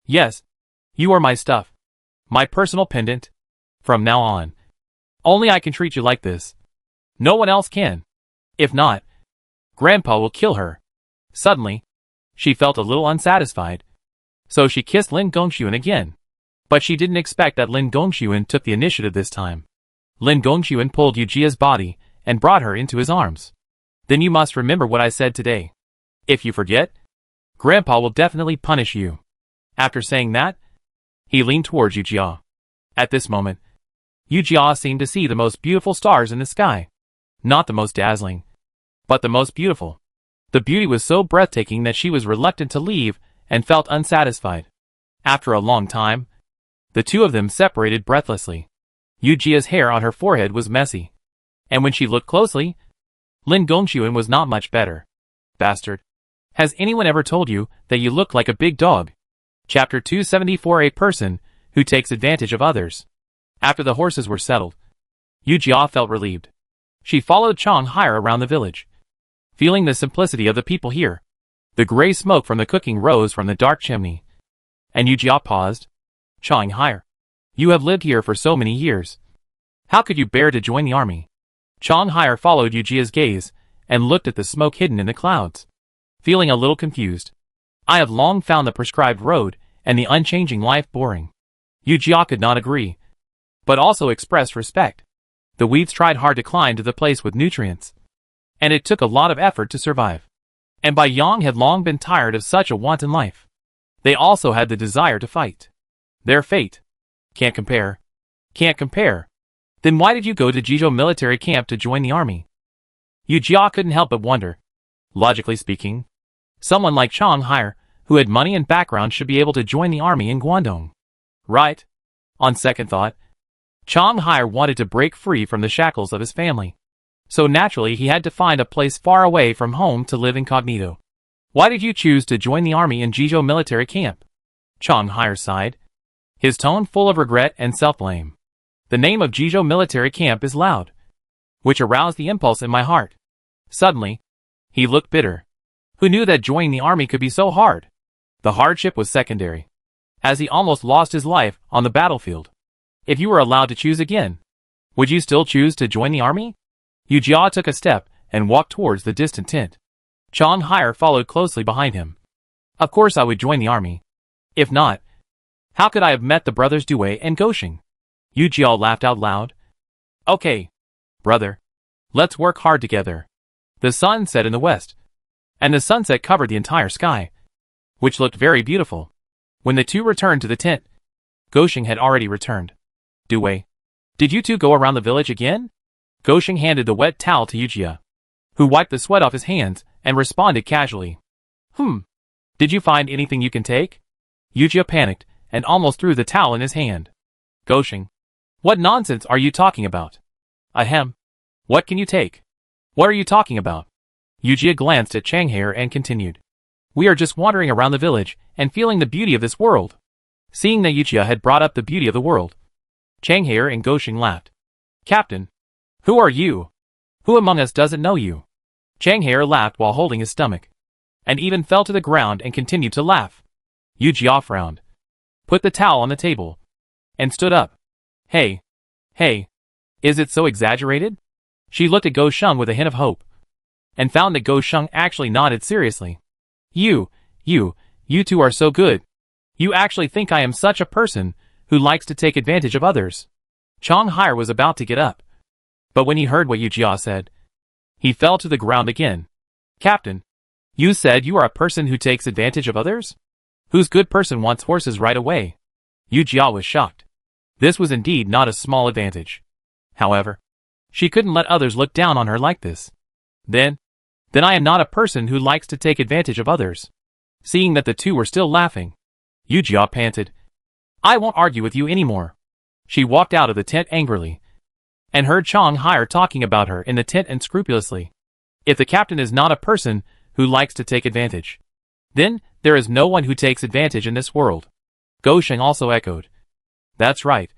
A: Yes, you are my stuff. My personal pendant. From now on, only I can treat you like this. No one else can. If not, Grandpa will kill her. Suddenly, she felt a little unsatisfied, so she kissed Lin Gongxuan again. But she didn't expect that Lin Gongxuan took the initiative this time. Lin Gongxuan pulled Yu Jia's body and brought her into his arms. Then you must remember what I said today. If you forget, Grandpa will definitely punish you. After saying that, he leaned towards Yu Jia. At this moment, Yu Jia seemed to see the most beautiful stars in the sky. Not the most dazzling, but the most beautiful. The beauty was so breathtaking that she was reluctant to leave and felt unsatisfied. After a long time, the two of them separated breathlessly. Yu Jia's hair on her forehead was messy, and when she looked closely, Lin Gongxuan was not much better. Bastard. Has anyone ever told you that you look like a big dog? Chapter 274. A person who takes advantage of others. After the horses were settled, Yu Jia felt relieved. She followed Chang Hire around the village, feeling the simplicity of the people here. The gray smoke from the cooking rose from the dark chimney, and Yu Jia paused. Chang Hire, you have lived here for so many years. How could you bear to join the army? Chang Hire followed Yu Jia's gaze and looked at the smoke hidden in the clouds, feeling a little confused. I have long found the prescribed road and the unchanging life boring. Yu Jia could not agree, but also expressed respect. The weeds tried hard to climb to the place with nutrients, and it took a lot of effort to survive. And Bai Yang had long been tired of such a wanton life. They also had the desire to fight. Their fate. Can't compare. Can't compare. Then why did you go to Jizhou military camp to join the army? Yu Jia couldn't help but wonder. Logically speaking, someone like Chang Hire, who had money and background, should be able to join the army in Guangdong. Right? On second thought, Chang Hire wanted to break free from the shackles of his family. So naturally he had to find a place far away from home to live incognito. Why did you choose to join the army in Jizhou military camp? Chang Hire sighed, his tone full of regret and self-blame. The name of Jizhou military camp is loud, which aroused the impulse in my heart. Suddenly, he looked bitter. Who knew that joining the army could be so hard? The hardship was secondary, as he almost lost his life on the battlefield. If you were allowed to choose again, would you still choose to join the army? Yu Jia took a step and walked towards the distant tent. Chang Hire followed closely behind him. Of course I would join the army. If not, how could I have met the brothers Due and Goshing? Yu Jia laughed out loud. Okay, brother. Let's work hard together. The sun set in the west, and the sunset covered the entire sky, which looked very beautiful. When the two returned to the tent, Goshing had already returned. Due, did you two go around the village again? Goshing handed the wet towel to Yu Jia, who wiped the sweat off his hands and responded casually. Did you find anything you can take? Yu Jia panicked and almost threw the towel in his hand. Goshing, what nonsense are you talking about? Ahem. What can you take? What are you talking about? Yu Jia glanced at Chang Hare and continued. We are just wandering around the village and feeling the beauty of this world. Seeing that Yu Jia had brought up the beauty of the world, Chang Hare and Goshing laughed. Captain, who are you? Who among us doesn't know you? Chang Hair laughed while holding his stomach, and even fell to the ground and continued to laugh. Yu Jia frowned, put the towel on the table, and stood up. Hey, is it so exaggerated? She looked at Go Sheng with a hint of hope, and found that Go Sheng actually nodded seriously. You two are so good. You actually think I am such a person who likes to take advantage of others. Chang Hai was about to get up, but when he heard what Yu Jia said, he fell to the ground again. Captain, you said you are a person who takes advantage of others? Whose good person wants horses right away? Yu Jia was shocked. This was indeed not a small advantage. However, she couldn't let others look down on her like this. Then I am not a person who likes to take advantage of others. Seeing that the two were still laughing, Yu Jia panted, I won't argue with you anymore. She walked out of the tent angrily, and heard Chang Hai talking about her in the tent unscrupulously. If the captain is not a person who likes to take advantage, then there is no one who takes advantage in this world. Go Sheng also echoed. That's right.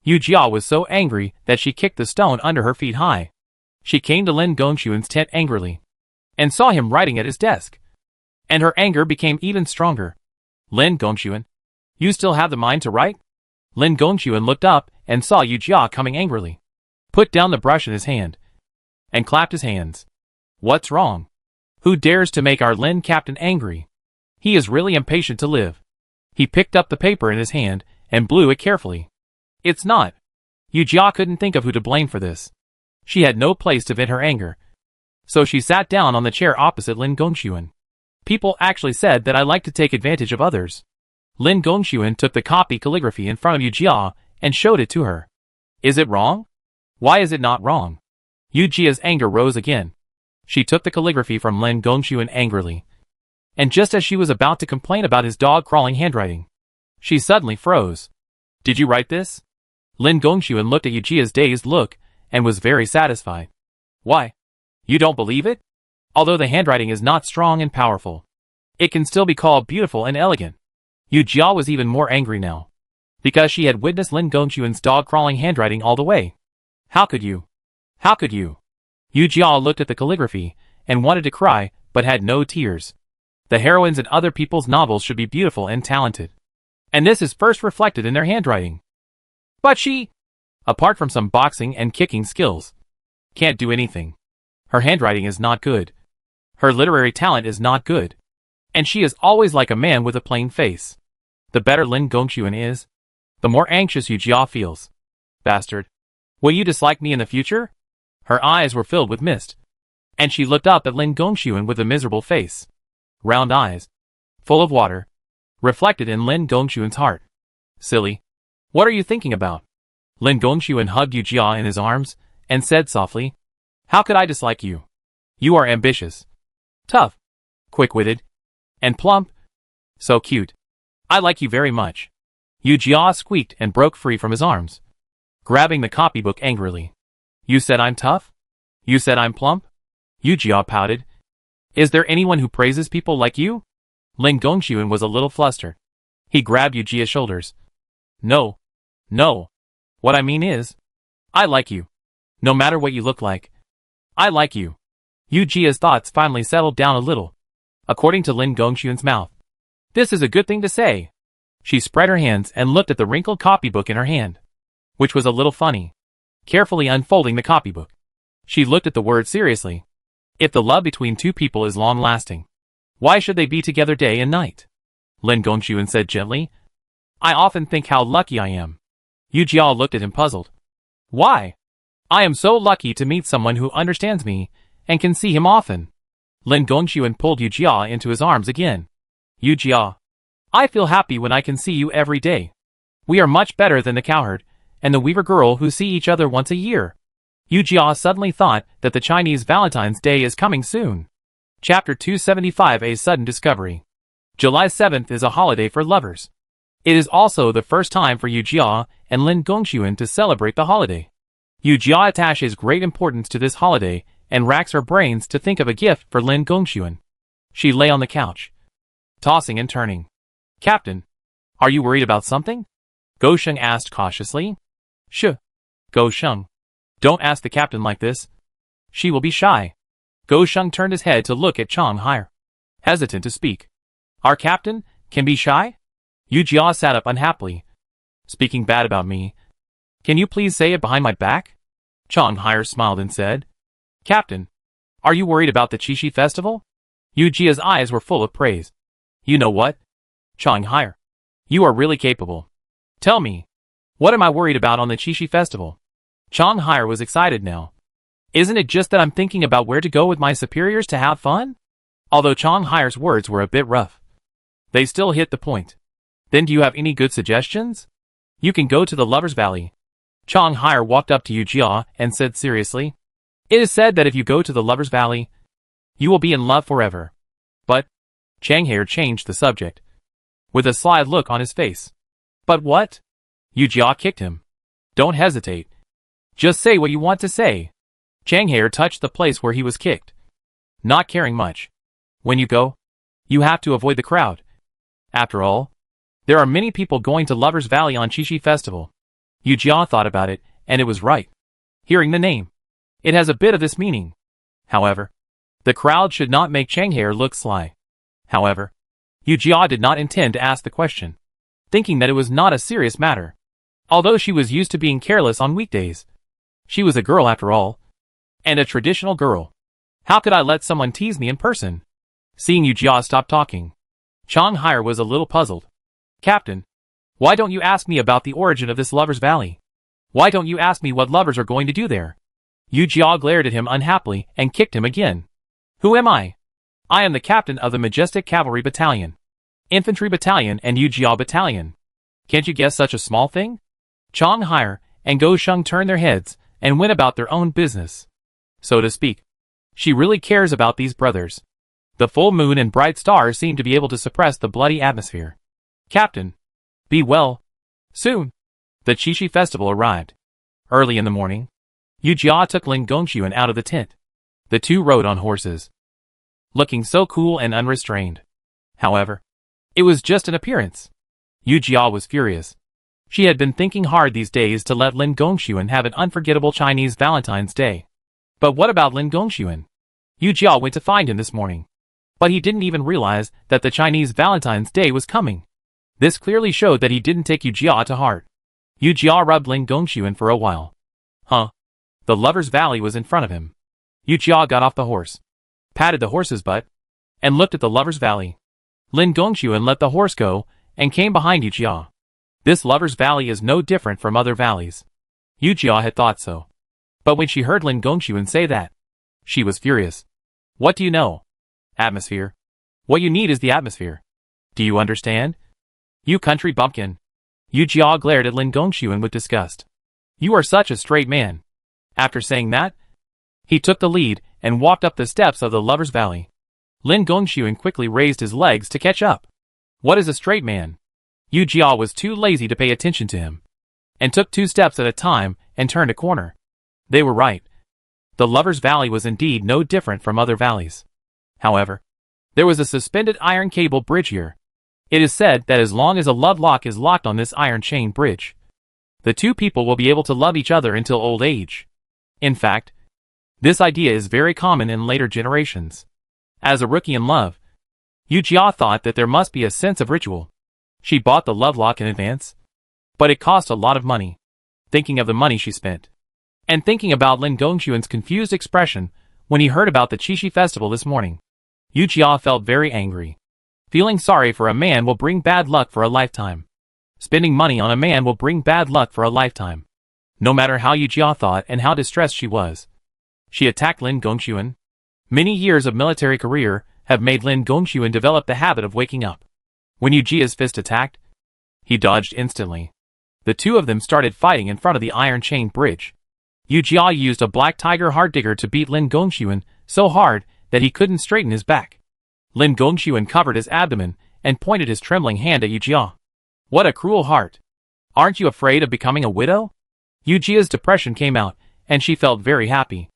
A: Yu Jia was so angry that she kicked the stone under her feet high. She came to Lin Gongxuan's tent angrily, and saw him writing at his desk. And her anger became even stronger. Lin Gongxuan, you still have the mind to write? Lin Gongxuan looked up and saw Yu Jia coming angrily, put down the brush in his hand, and clapped his hands. What's wrong? Who dares to make our Lin captain angry? He is really impatient to live. He picked up the paper in his hand and blew it carefully. It's not. Yu Jia couldn't think of who to blame for this. She had no place to vent her anger, so she sat down on the chair opposite Lin Gongxuan. People actually said that I like to take advantage of others. Lin Gongxuan took the copy calligraphy in front of Yu Jia and showed it to her. Is it wrong? Why is it not wrong? Yu Jia's anger rose again. She took the calligraphy from Lin Gongxuan angrily, and just as she was about to complain about his dog-crawling handwriting, she suddenly froze. Did you write this? Lin Gongxuan looked at Yu Jia's dazed look and was very satisfied. Why? You don't believe it? Although the handwriting is not strong and powerful, it can still be called beautiful and elegant. Yu Jia was even more angry now, because she had witnessed Lin Gongxuan's dog-crawling handwriting all the way. How could you? How could you? Yu Jia looked at the calligraphy and wanted to cry, but had no tears. The heroines in other people's novels should be beautiful and talented, and this is first reflected in their handwriting. But she, apart from some boxing and kicking skills, can't do anything. Her handwriting is not good. Her literary talent is not good. And she is always like a man with a plain face. The better Lin Gongxuan is, the more anxious Yu Jia feels. Bastard. Will you dislike me in the future? Her eyes were filled with mist, and she looked up at Lin Gongxuan with a miserable face. Round eyes, full of water, reflected in Lin Gongxuan's heart. Silly. What are you thinking about? Lin Gongxuan hugged Yu Jia in his arms, and said softly, How could I dislike you? You are ambitious, tough, quick-witted, and plump. So cute. I like you very much. Yu Jia squeaked and broke free from his arms, grabbing the copybook angrily. You said I'm tough? You said I'm plump? Yu Jia pouted. Is there anyone who praises people like you? Lin Gongxuan was a little flustered. He grabbed Yu Jia's shoulders. No. What I mean is, I like you. No matter what you look like, I like you. Yu Jia's thoughts finally settled down a little, according to Lin Gongxuan's mouth. This is a good thing to say. She spread her hands and looked at the wrinkled copybook in her hand, which was a little funny. Carefully unfolding the copybook, she looked at the words seriously. If the love between two people is long-lasting, why should they be together day and night? Lin Gongxuan said gently. I often think how lucky I am. Yu Jia looked at him puzzled. Why? I am so lucky to meet someone who understands me and can see him often. Lin Gongxuan pulled Yu Jia into his arms again. Yu Jia, I feel happy when I can see you every day. We are much better than the cowherd and the weaver girl who see each other once a year. Yu Jia suddenly thought that the Chinese Valentine's Day is coming soon. Chapter 275, A Sudden Discovery. July 7th is a holiday for lovers. It is also the first time for Yu Jia and Lin Gongxuan to celebrate the holiday. Yu Jia attaches great importance to this holiday and racks her brains to think of a gift for Lin Gongxuan. She lay on the couch, tossing and turning. Captain, are you worried about something? Go Sheng asked cautiously. Go Sheng. Don't ask the captain like this. She will be shy. Go Sheng turned his head to look at Chang Hai, hesitant to speak. Our captain can be shy? Yu Jia sat up unhappily. Speaking bad about me. Can you please say it behind my back? Chang Hai smiled and said. Captain, are you worried about the Qixi festival? Yu Jia's eyes were full of praise. You know what? Chang Hai, you are really capable. Tell me, what am I worried about on the Qixi festival? Chang Hai was excited now. Isn't it just that I'm thinking about where to go with my superiors to have fun? Although Chang Hai's words were a bit rough, they still hit the point. Then do you have any good suggestions? You can go to the Lover's Valley. Chang Hai walked up to Yu Jia and said seriously. It is said that if you go to the Lover's Valley, you will be in love forever. But Chang Hai changed the subject, with a sly look on his face. But what? Yu Jia kicked him. Don't hesitate. Just say what you want to say. Chang Hai touched the place where he was kicked, not caring much. When you go, you have to avoid the crowd. After all, there are many people going to Lover's Valley on Qixi Festival. Yu Jia thought about it, and it was right. Hearing the name, it has a bit of this meaning. However, the crowd should not make Chang Hai look sly. However, Yu Jia did not intend to ask the question, thinking that it was not a serious matter. Although she was used to being careless on weekdays, she was a girl after all, and a traditional girl. How could I let someone tease me in person? Seeing Yu Jia stop talking, Chang Hai was a little puzzled. Captain, why don't you ask me about the origin of this Lover's Valley? Why don't you ask me what lovers are going to do there? Yu Jia glared at him unhappily and kicked him again. Who am I? I am the captain of the Majestic Cavalry Battalion, Infantry Battalion and Yu Jia Battalion. Can't you guess such a small thing? Chang Hai and Go Sheng turned their heads and went about their own business. So to speak, she really cares about these brothers. The full moon and bright stars seemed to be able to suppress the bloody atmosphere. Captain, be well. Soon, the Qixi festival arrived. Early in the morning, Yu Jia took Lin Gongxuan out of the tent. The two rode on horses, looking so cool and unrestrained. However, it was just an appearance. Yu Jia was furious. She had been thinking hard these days to let Lin Gongxuan have an unforgettable Chinese Valentine's Day. But what about Lin Gongxuan? Yu Jia went to find him this morning, but he didn't even realize that the Chinese Valentine's Day was coming. This clearly showed that he didn't take Yu Jia to heart. Yu Jia rubbed Lin Gongxuan for a while. The Lover's Valley was in front of him. Yu Jia got off the horse, patted the horse's butt, and looked at the Lover's Valley. Lin Gongxuan let the horse go and came behind Yu Jia. This Lover's Valley is no different from other valleys. Yu Jia had thought so. But when she heard Lin Gongxuan say that, she was furious. What do you know? Atmosphere. What you need is the atmosphere. Do you understand? You country bumpkin. Yu Jia glared at Lin Gongxuan with disgust. You are such a straight man. After saying that, he took the lead and walked up the steps of the Lover's Valley. Lin Gongxuan quickly raised his legs to catch up. What is a straight man? Yu Jia was too lazy to pay attention to him, and took 2 steps at a time and turned a corner. They were right. The Lover's Valley was indeed no different from other valleys. However, there was a suspended iron cable bridge here. It is said that as long as a love lock is locked on this iron chain bridge, the two people will be able to love each other until old age. In fact, this idea is very common in later generations. As a rookie in love, Yu Jia thought that there must be a sense of ritual. She bought the love lock in advance, but it cost a lot of money. Thinking of the money she spent, and thinking about Lin Gongxuan's confused expression when he heard about the Qixi festival this morning, Yu Jia felt very angry. Feeling sorry for a man will bring bad luck for a lifetime. Spending money on a man will bring bad luck for a lifetime. No matter how Yu Jia thought and how distressed she was, she attacked Lin Gongxuan. Many years of military career have made Lin Gongxuan develop the habit of waking up. When Yu Jia's fist attacked, he dodged instantly. The two of them started fighting in front of the iron chain bridge. Yu Jia used a black tiger hard digger to beat Lin Gongxuan so hard that he couldn't straighten his back. Lin Gongxuan covered his abdomen and pointed his trembling hand at Yu Jia. What a cruel heart. Aren't you afraid of becoming a widow? Yu Jia's depression came out, and she felt very happy.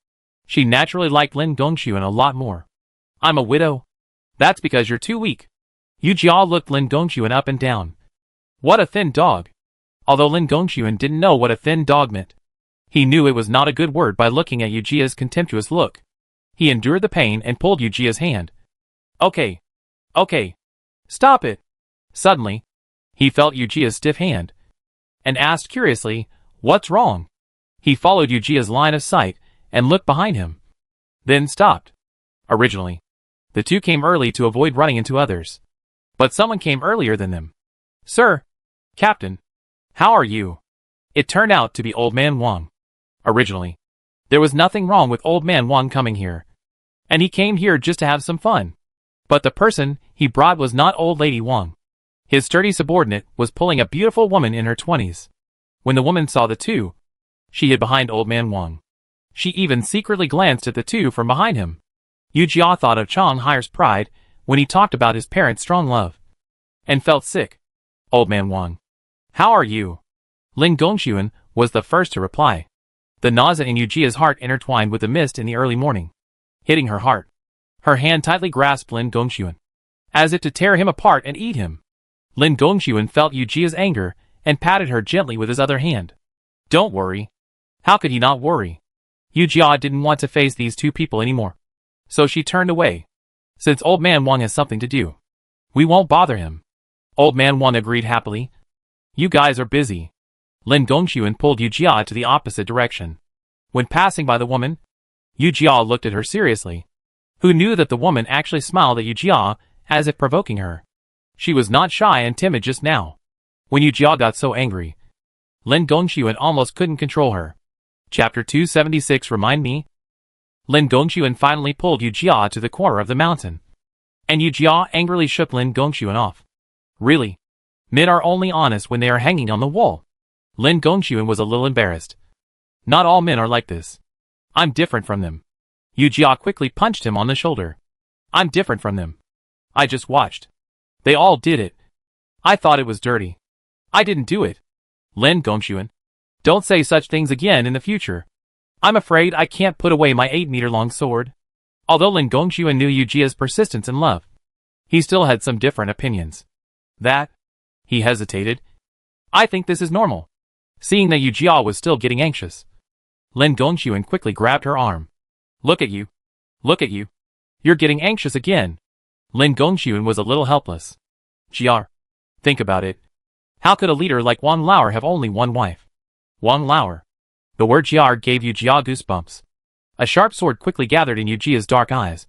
A: She naturally liked Lin Gongxuan a lot more. I'm a widow? That's because you're too weak. Yu Jia looked Lin Gongxuan up and down. What a thin dog. Although Lin Gongxuan didn't know what a thin dog meant, He knew it was not a good word by looking at Yujia's contemptuous look. He endured the pain and pulled Yujia's hand. Okay. Okay. Stop it. Suddenly, he felt Yujia's stiff hand and asked curiously, "What's wrong?" He followed Yujia's line of sight and looked behind him, then stopped. Originally, the two came early to avoid running into others. But someone came earlier than them. "Sir, Captain, how are you?" It turned out to be Old Man Wang. Originally, there was nothing wrong with Old Man Wang coming here, and he came here just to have some fun. But the person he brought was not Old Lady Wang. His sturdy subordinate was pulling a beautiful woman in her 20s. When the woman saw the two, she hid behind Old Man Wang. She even secretly glanced at the two from behind him. Yujia thought of Chang Hai's pride when he talked about his parents' strong love, and felt sick. "Old Man Wang, how are you?" Lin Gongxuan was the first to reply. The nausea in Yujia's heart intertwined with the mist in the early morning, hitting her heart. Her hand tightly grasped Lin Gongxuan, as if to tear him apart and eat him. Lin Gongxuan felt Yujia's anger and patted her gently with his other hand. "Don't worry." How could he not worry? Yujia didn't want to face these two people anymore, so she turned away. "Since Old Man Wang has something to do, we won't bother him." Old Man Wang agreed happily. "You guys are busy." Lin Gongxuan pulled Yujia to the opposite direction. When passing by the woman, Yujia looked at her seriously. Who knew that the woman actually smiled at Yujia, as if provoking her? She was not shy and timid just now. When Yujia got so angry, Lin Gongxuan almost couldn't control her. Chapter 276 Remind me? Lin Gongxuan finally pulled Yujia to the corner of the mountain, and Yujia angrily shook Lin Gongxuan off. "Really? Men are only honest when they are hanging on the wall." Lin Gongxuan was a little embarrassed. "Not all men are like this. I'm different from them." Yujia quickly punched him on the shoulder. "I'm different from them. I just watched. They all did it. I thought it was dirty. I didn't do it." "Lin Gongxuan, don't say such things again in the future. I'm afraid I can't put away my 8-meter-long sword." Although Lin Gongxuan knew Yujia's persistence in love, he still had some different opinions. "That?" He hesitated. "I think this is normal." Seeing that Yujia was still getting anxious, Lin Gongxuan quickly grabbed her arm. Look at you. Look at you. You're getting anxious again." Lin Gongxuan was a little helpless. "Jiar, think about it. How could a leader like Wang Lauer have only one wife?" Wang Lauer. The word Jiar gave Yujia goosebumps. A sharp sword quickly gathered in Yujia's dark eyes,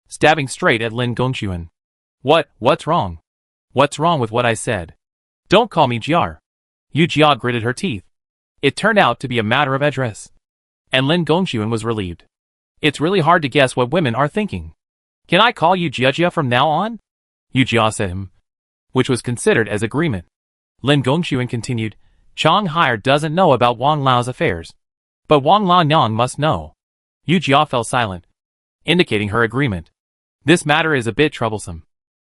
A: stabbing straight at Lin Gongxuan. What's wrong? What's wrong with what I said?" "Don't call me Jiar." Yujia gritted her teeth. It turned out to be a matter of address, and Lin Gongxuan was relieved. "It's really hard to guess what women are thinking. Can I call you Jia from now on?" Yujia said him, which was considered as agreement. Lin Gongxuan continued, "Chang Hai doesn't know about Wang Lao's affairs, but Wang Lao Nyang must know." Yujia fell silent, indicating her agreement. This matter is a bit troublesome.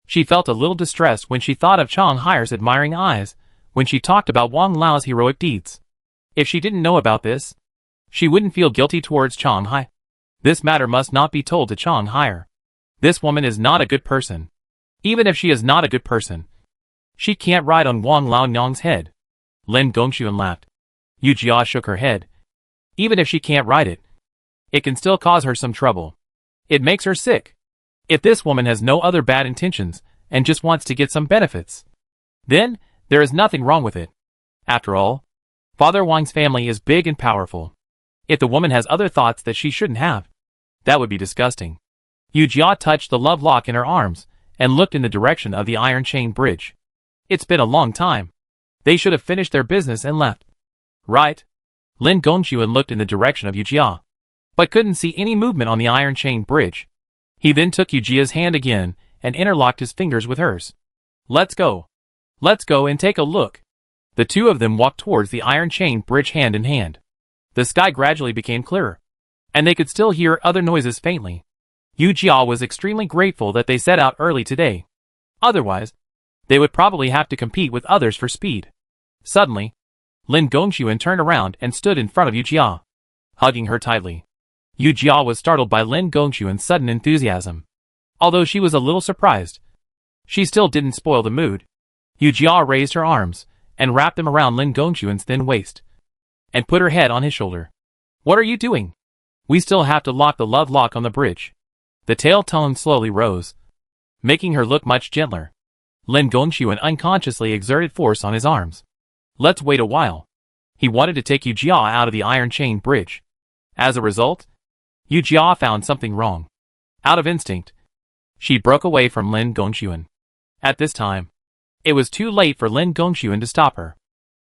A: She felt a little distressed when she thought of Chang Hai's admiring eyes when she talked about Wang Lao's heroic deeds. If she didn't know about this, she wouldn't feel guilty towards Chang Hai. This matter must not be told to Chang Hai. This woman is not a good person. Even if she is not a good person, she can't ride on Wang Lao Nyang's head. Lin Gongxuan laughed. Yujia shook her head. Even if she can't ride it, it can still cause her some trouble. It makes her sick. If this woman has no other bad intentions and just wants to get some benefits, then there is nothing wrong with it. After all, Father Wang's family is big and powerful. If the woman has other thoughts that she shouldn't have, that would be disgusting. Yujia touched the love lock in her arms and looked in the direction of the iron chain bridge. It's been a long time. They should have finished their business and left. Right? Lin Gongxuan looked in the direction of Yujia, but couldn't see any movement on the iron chain bridge. He then took Yujia's hand again and interlocked his fingers with hers. Let's go. Let's go and take a look. The two of them walked towards the iron chain bridge hand in hand. The sky gradually became clearer, and they could still hear other noises faintly. Yujia was extremely grateful that they set out early today. Otherwise, they would probably have to compete with others for speed. Suddenly, Lin Gongxuan turned around and stood in front of Yujia, hugging her tightly. Yujia was startled by Lin Gongxuan's sudden enthusiasm. Although she was a little surprised, she still didn't spoil the mood. Yujia raised her arms and wrapped them around Lin Gongxuan's thin waist, and put her head on his shoulder. What are you doing? We still have to lock the love lock on the bridge. The tail tone slowly rose, making her look much gentler. Lin Gongxuan unconsciously exerted force on his arms. Let's wait a while. He wanted to take Yu Jia out of the iron chain bridge. As a result, Yu Jia found something wrong. Out of instinct, she broke away from Lin Gongxuan. At this time, it was too late for Lin Gongxuan to stop her.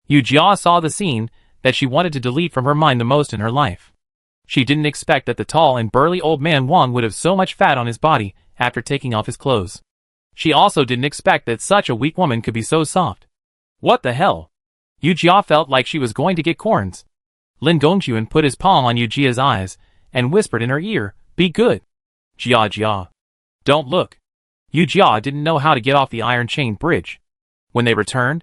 A: Yu Jia saw the scene that she wanted to delete from her mind the most in her life. She didn't expect that the tall and burly old man Wang would have so much fat on his body after taking off his clothes. She also didn't expect that such a weak woman could be so soft. What the hell? Yu Jia felt like she was going to get corns. Lin Gongxuan put his palm on Yu Jia's eyes and whispered in her ear, "Be good. Jia Jia. Don't look." Yu Jia didn't know how to get off the iron chain bridge. When they returned,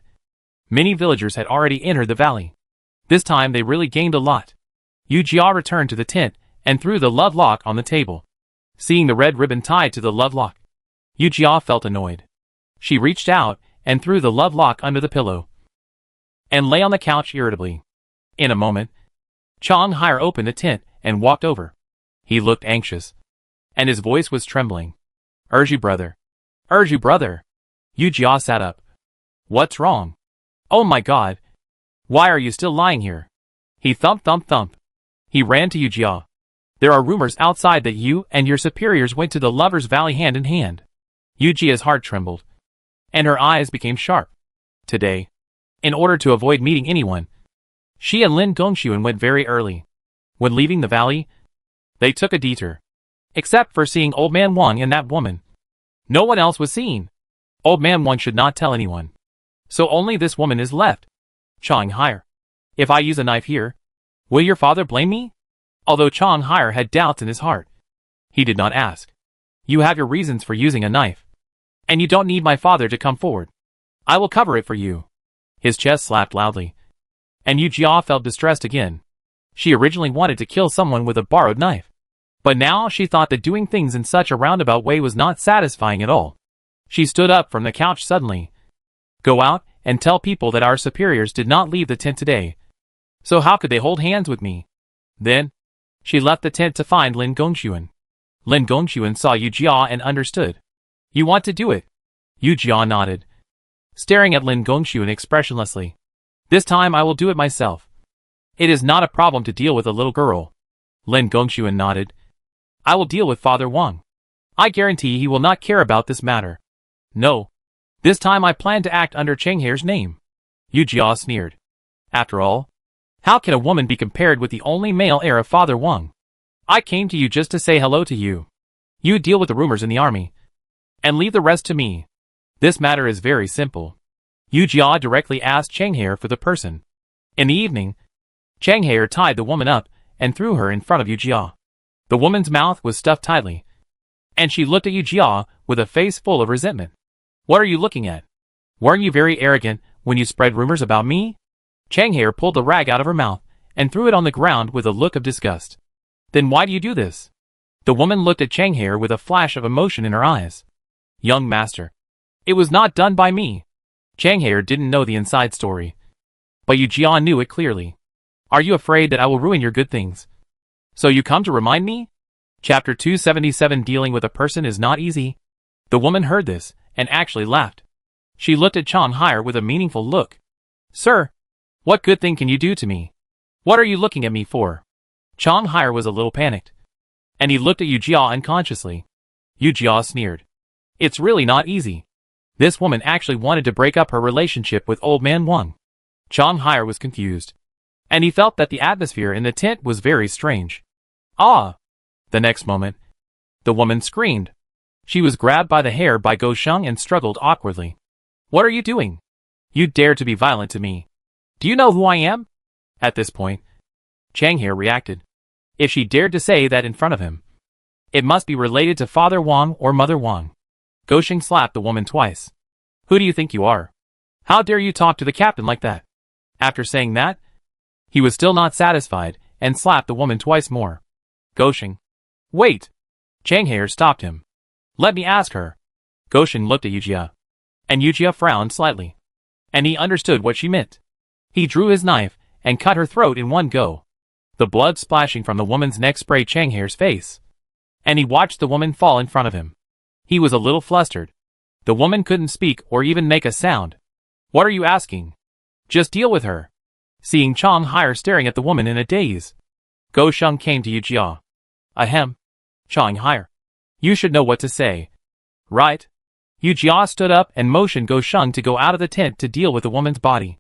A: many villagers had already entered the valley. This time they really gained a lot. Yu Jia returned to the tent and threw the love lock on the table. Seeing the red ribbon tied to the love lock, Yu Jia felt annoyed. She reached out and threw the love lock under the pillow and lay on the couch irritably. In a moment, Chang Hire opened the tent and walked over. He looked anxious, and his voice was trembling. "Urju brother. Urju brother." Yu Jia sat up. "What's wrong? Oh my god. Why are you still lying here?" He thump thump thump. He ran to Yu Jia. "There are rumors outside that you and your superiors went to the Lover's Valley hand in hand." Yu Jia's heart trembled, and her eyes became sharp. Today, in order to avoid meeting anyone, she and Lin Gongxuan went very early. When leaving the valley, they took a detour. Except for seeing Old Man Wang and that woman, no one else was seen. Old Man Wang should not tell anyone. So only this woman is left. Chang Hire. If I use a knife here, will your father blame me? Although Chang Hire had doubts in his heart, he did not ask. You have your reasons for using a knife, and you don't need my father to come forward. I will cover it for you. His chest slapped loudly, and Yu Jia felt distressed again. She originally wanted to kill someone with a borrowed knife, but now she thought that doing things in such a roundabout way was not satisfying at all. She stood up from the couch suddenly. Go out and tell people that our superiors did not leave the tent today. So how could they hold hands with me? Then, she left the tent to find Lin Gongxuan. Lin Gongxuan saw Yu Jia and understood. You want to do it? Yu Jia nodded, staring at Lin Gongxuan expressionlessly. This time I will do it myself. It is not a problem to deal with a little girl. Lin Gongxuan nodded. I will deal with Father Wang. I guarantee he will not care about this matter. No. This time I plan to act under Changhair's name. Yu Jia sneered. After all, how can a woman be compared with the only male heir of Father Wang? I came to you just to say hello to you. You deal with the rumors in the army, and leave the rest to me. This matter is very simple. Yu Jia directly asked Changhair for the person. In the evening, Changhair tied the woman up and threw her in front of Yu Jia. The woman's mouth was stuffed tightly, and she looked at Yu Jia with a face full of resentment. What are you looking at? Weren't you very arrogant when you spread rumors about me? Changhair pulled the rag out of her mouth and threw it on the ground with a look of disgust. Then why do you do this? The woman looked at Changhair with a flash of emotion in her eyes. Young master, it was not done by me. Changhair didn't know the inside story, but Yu Jia knew it clearly. Are you afraid that I will ruin your good things? So you come to remind me? Chapter 277. Dealing with a person is not easy. The woman heard this and actually laughed. She looked at Chang Hire with a meaningful look. Sir, what good thing can you do to me? What are you looking at me for? Chang Hire was a little panicked, and he looked at Yu Jia unconsciously. Yu Jia sneered. It's really not easy. This woman actually wanted to break up her relationship with Old Man Wang. Chang Hire was confused, and he felt that the atmosphere in the tent was very strange. Ah! The next moment, the woman screamed. She was grabbed by the hair by Go Sheng and struggled awkwardly. What are you doing? You dare to be violent to me. Do you know who I am? At this point, Changhair reacted. If she dared to say that in front of him, it must be related to Father Wang or Mother Wang. Go Sheng slapped the woman twice. Who do you think you are? How dare you talk to the captain like that? After saying that, he was still not satisfied and slapped the woman twice more. Go Sheng. Wait! Changhair stopped him. Let me ask her. Go Sheng looked at Yu Jia, and Yu Jia frowned slightly, and he understood what she meant. He drew his knife and cut her throat in one go. The blood splashing from the woman's neck sprayed Chang Hair's face, and he watched the woman fall in front of him. He was a little flustered. The woman couldn't speak or even make a sound. What are you asking? Just deal with her. Seeing Chang Hair staring at the woman in a daze, Go Sheng came to Yu Jia. Ahem. Chang Hair. You should know what to say. Right? Yu Jia stood up and motioned Go Sheng to go out of the tent to deal with the woman's body.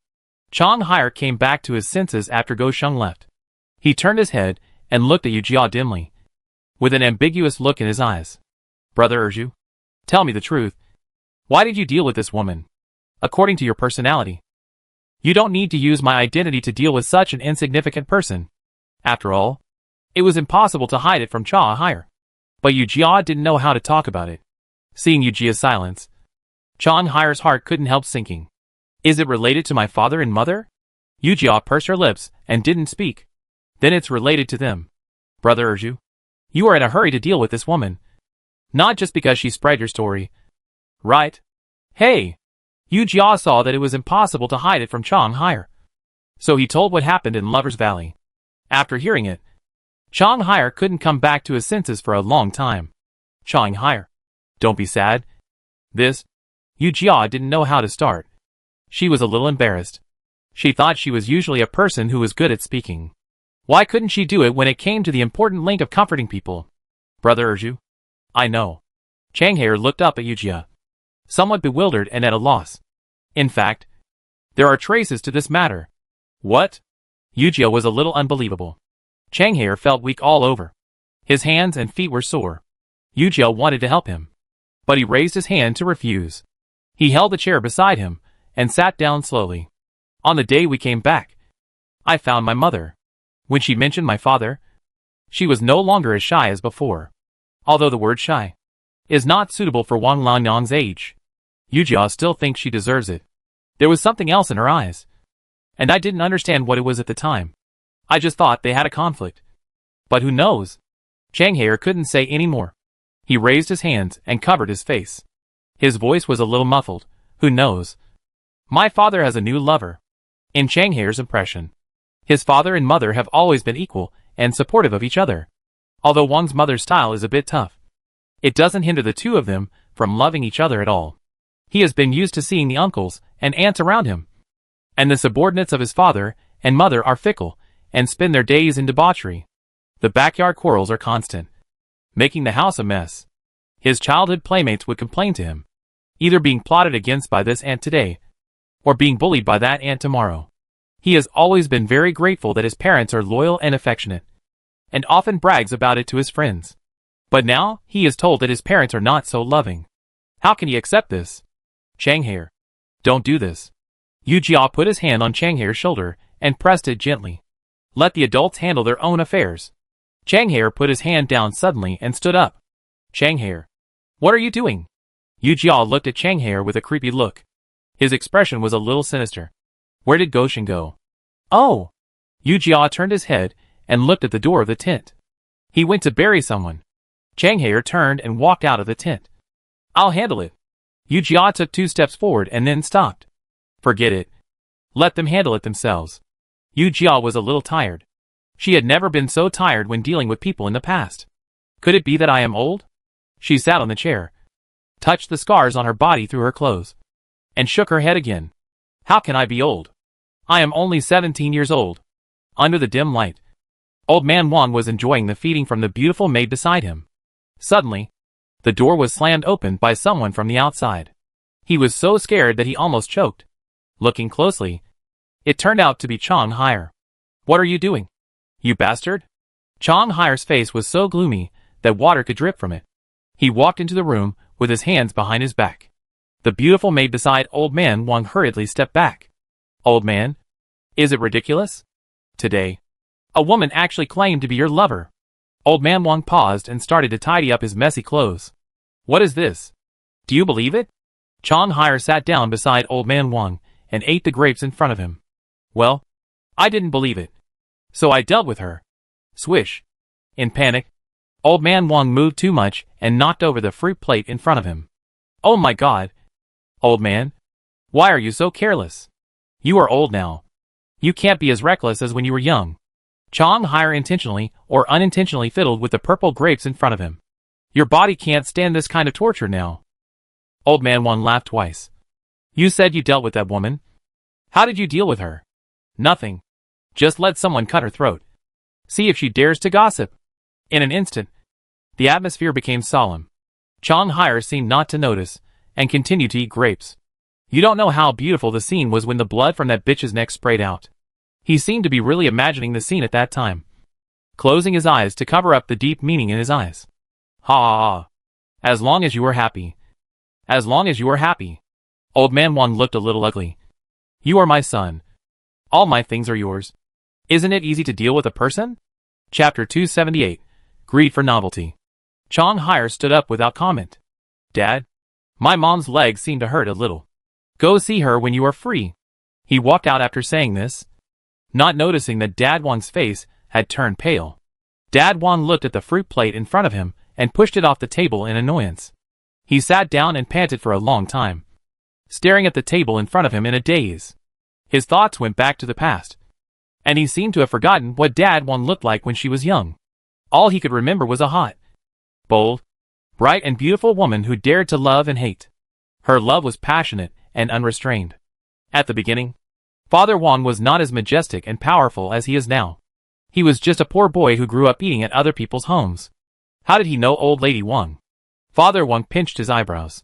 A: Chang Hair came back to his senses after Go Sheng left. He turned his head and looked at Yu Jia dimly, with an ambiguous look in his eyes. Brother Erju, tell me the truth. Why did you deal with this woman? According to your personality. You don't need to use my identity to deal with such an insignificant person. After all, it was impossible to hide it from Chang Hair. But Yu Jia didn't know how to talk about it. Seeing Yu Jia's silence, Chang Hair's heart couldn't help sinking. Is it related to my father and mother? Yu Jia pursed her lips and didn't speak. Then it's related to them. Brother Erju, you are in a hurry to deal with this woman. Not just because she spread your story. Right? Hey! Yu Jia saw that it was impossible to hide it from Chang Hair. So he told what happened in Lover's Valley. After hearing it, Chang Hair couldn't come back to his senses for a long time. Chang Hair, don't be sad. Yu Jia didn't know how to start. She was a little embarrassed. She thought she was usually a person who was good at speaking. Why couldn't she do it when it came to the important link of comforting people? Brother Erju? I know. Chang Hair looked up at Yu Jia, somewhat bewildered and at a loss. In fact, there are traces to this matter. What? Yu Jia was a little unbelievable. Chang Hair felt weak all over. His hands and feet were sore. Yu Jia wanted to help him, but he raised his hand to refuse. He held the chair beside him and sat down slowly. On the day we came back, I found my mother. When she mentioned my father, she was no longer as shy as before. Although the word shy is not suitable for Wang Lanyan's age, Yu Jia still thinks she deserves it. There was something else in her eyes, and I didn't understand what it was at the time. I just thought they had a conflict. But who knows? Chang Hair couldn't say any more. He raised his hands and covered his face. His voice was a little muffled. Who knows? My father has a new lover. In Chang Hair's impression, his father and mother have always been equal and supportive of each other. Although Wang's mother's style is a bit tough, it doesn't hinder the two of them from loving each other at all. He has been used to seeing the uncles and aunts around him, and the subordinates of his father and mother are fickle and spend their days in debauchery. The backyard quarrels are constant, making the house a mess. His childhood playmates would complain to him, either being plotted against by this aunt today, or being bullied by that aunt tomorrow. He has always been very grateful that his parents are loyal and affectionate, and often brags about it to his friends. But now, he is told that his parents are not so loving. How can he accept this? Chang Hair, don't do this. Yu Jia put his hand on Chang Hair's shoulder and pressed it gently. Let the adults handle their own affairs. Chang Hair put his hand down suddenly and stood up. Chang Hair, what are you doing? Yu Jia looked at Chang Hair with a creepy look. His expression was a little sinister. Where did Go Sheng go? Oh! Yu Jia turned his head and looked at the door of the tent. He went to bury someone. Chang Hair turned and walked out of the tent. I'll handle it. Yu Jia took 2 steps forward and then stopped. Forget it. Let them handle it themselves. Yu Jia was a little tired. She had never been so tired when dealing with people in the past. Could it be that I am old? She sat on the chair, touched the scars on her body through her clothes, and shook her head again. How can I be old? I am only 17 years old. Under the dim light, Old Man Wang was enjoying the feeding from the beautiful maid beside him. Suddenly, the door was slammed open by someone from the outside. He was so scared that he almost choked. Looking closely, it turned out to be Chang Hair. What are you doing? You bastard? Chang Hair's face was so gloomy that water could drip from it. He walked into the room with his hands behind his back. The beautiful maid beside Old Man Wang hurriedly stepped back. Old man, is it ridiculous? Today, a woman actually claimed to be your lover. Old Man Wang paused and started to tidy up his messy clothes. What is this? Do you believe it? Chang Hair sat down beside Old Man Wang and ate the grapes in front of him. Well, I didn't believe it, so I dealt with her. Swish. In panic, Old Man Wang moved too much and knocked over the fruit plate in front of him. Oh my God. Old man, why are you so careless? You are old now. You can't be as reckless as when you were young. Chong Hire intentionally or unintentionally fiddled with the purple grapes in front of him. Your body can't stand this kind of torture now. Old Man Wan laughed twice. You said you dealt with that woman. How did you deal with her? Nothing. Just let someone cut her throat. See if she dares to gossip. In an instant, the atmosphere became solemn. Chong Hire seemed not to notice, and continued to eat grapes. You don't know how beautiful the scene was when the blood from that bitch's neck sprayed out. He seemed to be really imagining the scene at that time, closing his eyes to cover up the deep meaning in his eyes. Ha ha ha. As long as you are happy. As long as you are happy. Old Man Wan looked a little ugly. You are my son. All my things are yours. Isn't it easy to deal with a person? Chapter 278. Greed for Novelty. Chong Hire stood up without comment. Dad? My mom's legs seem to hurt a little. Go see her when you are free. He walked out after saying this, not noticing that Dad Wan's face had turned pale. Dad Wan looked at the fruit plate in front of him and pushed it off the table in annoyance. He sat down and panted for a long time, staring at the table in front of him in a daze. His thoughts went back to the past, and he seemed to have forgotten what Dad Wan looked like when she was young. All he could remember was a hot, bold, bright and beautiful woman who dared to love and hate. Her love was passionate and unrestrained. At the beginning, Father Wan was not as majestic and powerful as he is now. He was just a poor boy who grew up eating at other people's homes. How did he know Old Lady Wang? Father Wang pinched his eyebrows.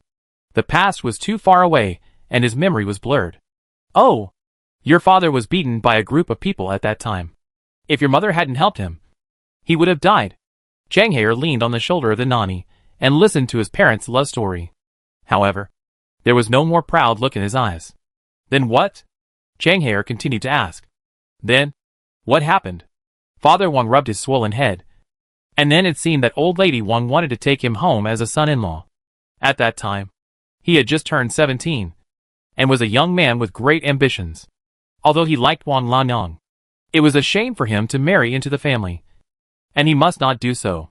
A: The past was too far away, and his memory was blurred. Oh! Your father was beaten by a group of people at that time. If your mother hadn't helped him, he would have died. Chang Hair leaned on the shoulder of the nanny and listened to his parents' love story. However, there was no more proud look in his eyes. Then what? Chang Hair continued to ask. Then, what happened? Father Wang rubbed his swollen head. And then it seemed that Old Lady Wang wanted to take him home as a son-in-law. At that time, he had just turned 17, and was a young man with great ambitions. Although he liked Wan Lanyang, it was a shame for him to marry into the family. And he must not do so.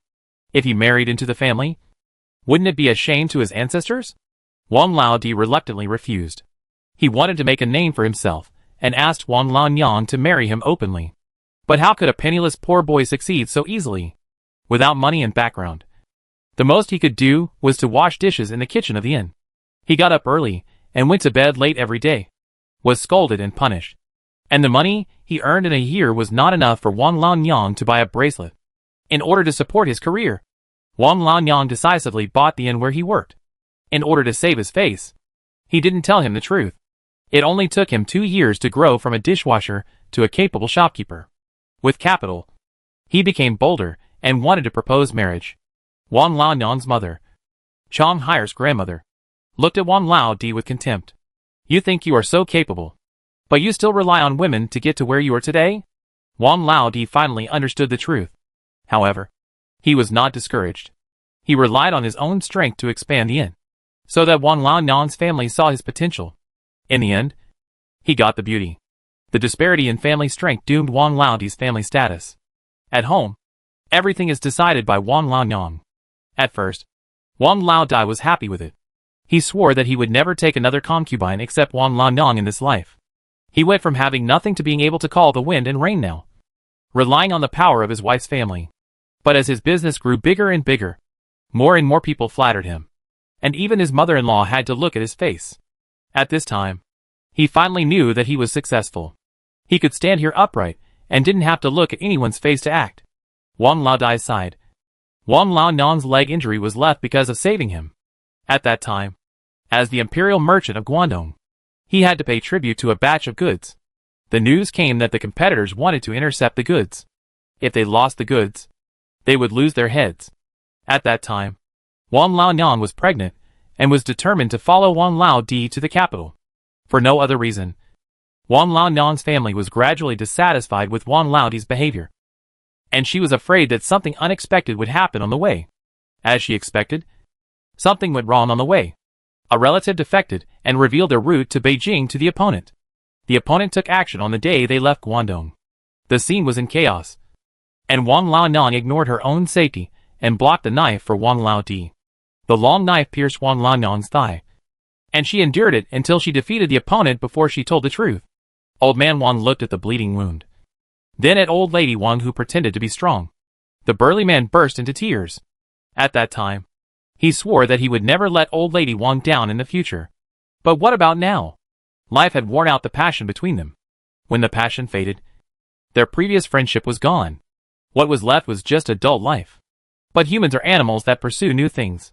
A: If he married into the family, wouldn't it be a shame to his ancestors? Wan Laodi reluctantly refused. He wanted to make a name for himself, and asked Wan Lanyang to marry him openly. But how could a penniless poor boy succeed so easily, without money and background? The most he could do was to wash dishes in the kitchen of the inn. He got up early, and went to bed late every day, was scolded and punished. And the money he earned in a year was not enough for Wan Lanyang to buy a bracelet. In order to support his career, Wan Lanyang decisively bought the inn where he worked. In order to save his face, he didn't tell him the truth. It only took him 2 years to grow from a dishwasher to a capable shopkeeper. With capital, he became bolder and wanted to propose marriage. Wan Lanyang's mother, Chong Hire's grandmother, looked at Wan Lao Di with contempt. You think you are so capable, but you still rely on women to get to where you are today? Wan Lao Di finally understood the truth. However, he was not discouraged. He relied on his own strength to expand the inn, so that Wan Lanyang's family saw his potential. In the end, he got the beauty. The disparity in family strength doomed Wan Laodi's family status. At home, everything is decided by Wan Lanyang. At first, Wan Laodi was happy with it. He swore that he would never take another concubine except Wan Lanyang in this life. He went from having nothing to being able to call the wind and rain now, relying on the power of his wife's family. But as his business grew bigger and bigger, more and more people flattered him, and even his mother-in-law had to look at his face. At this time, he finally knew that he was successful. He could stand here upright, and didn't have to look at anyone's face to act. Wan Laodi sighed. Wan Lanyang's leg injury was left because of saving him. At that time, as the imperial merchant of Guangdong, he had to pay tribute to a batch of goods. The news came that the competitors wanted to intercept the goods. If they lost the goods, they would lose their heads. At that time, Wan Lanyang was pregnant, and was determined to follow Wan Lao Di to the capital. For no other reason, Wan Lanyang's family was gradually dissatisfied with Wan Laodi's behavior, and she was afraid that something unexpected would happen on the way. As she expected, something went wrong on the way. A relative defected and revealed their route to Beijing to the opponent. The opponent took action on the day they left Guangdong. The scene was in chaos, and Wan Lanyang ignored her own safety and blocked the knife for Wan Lao Di. The long knife pierced Wan Lanyang's thigh, and she endured it until she defeated the opponent before she told the truth. Old Man Wan looked at the bleeding wound. Then at old lady Wang, who pretended to be strong. The burly man burst into tears. At that time, he swore that he would never let old lady Wang down in the future. But what about now? Life had worn out the passion between them. When the passion faded, their previous friendship was gone. What was left was just a dull life. But humans are animals that pursue new things.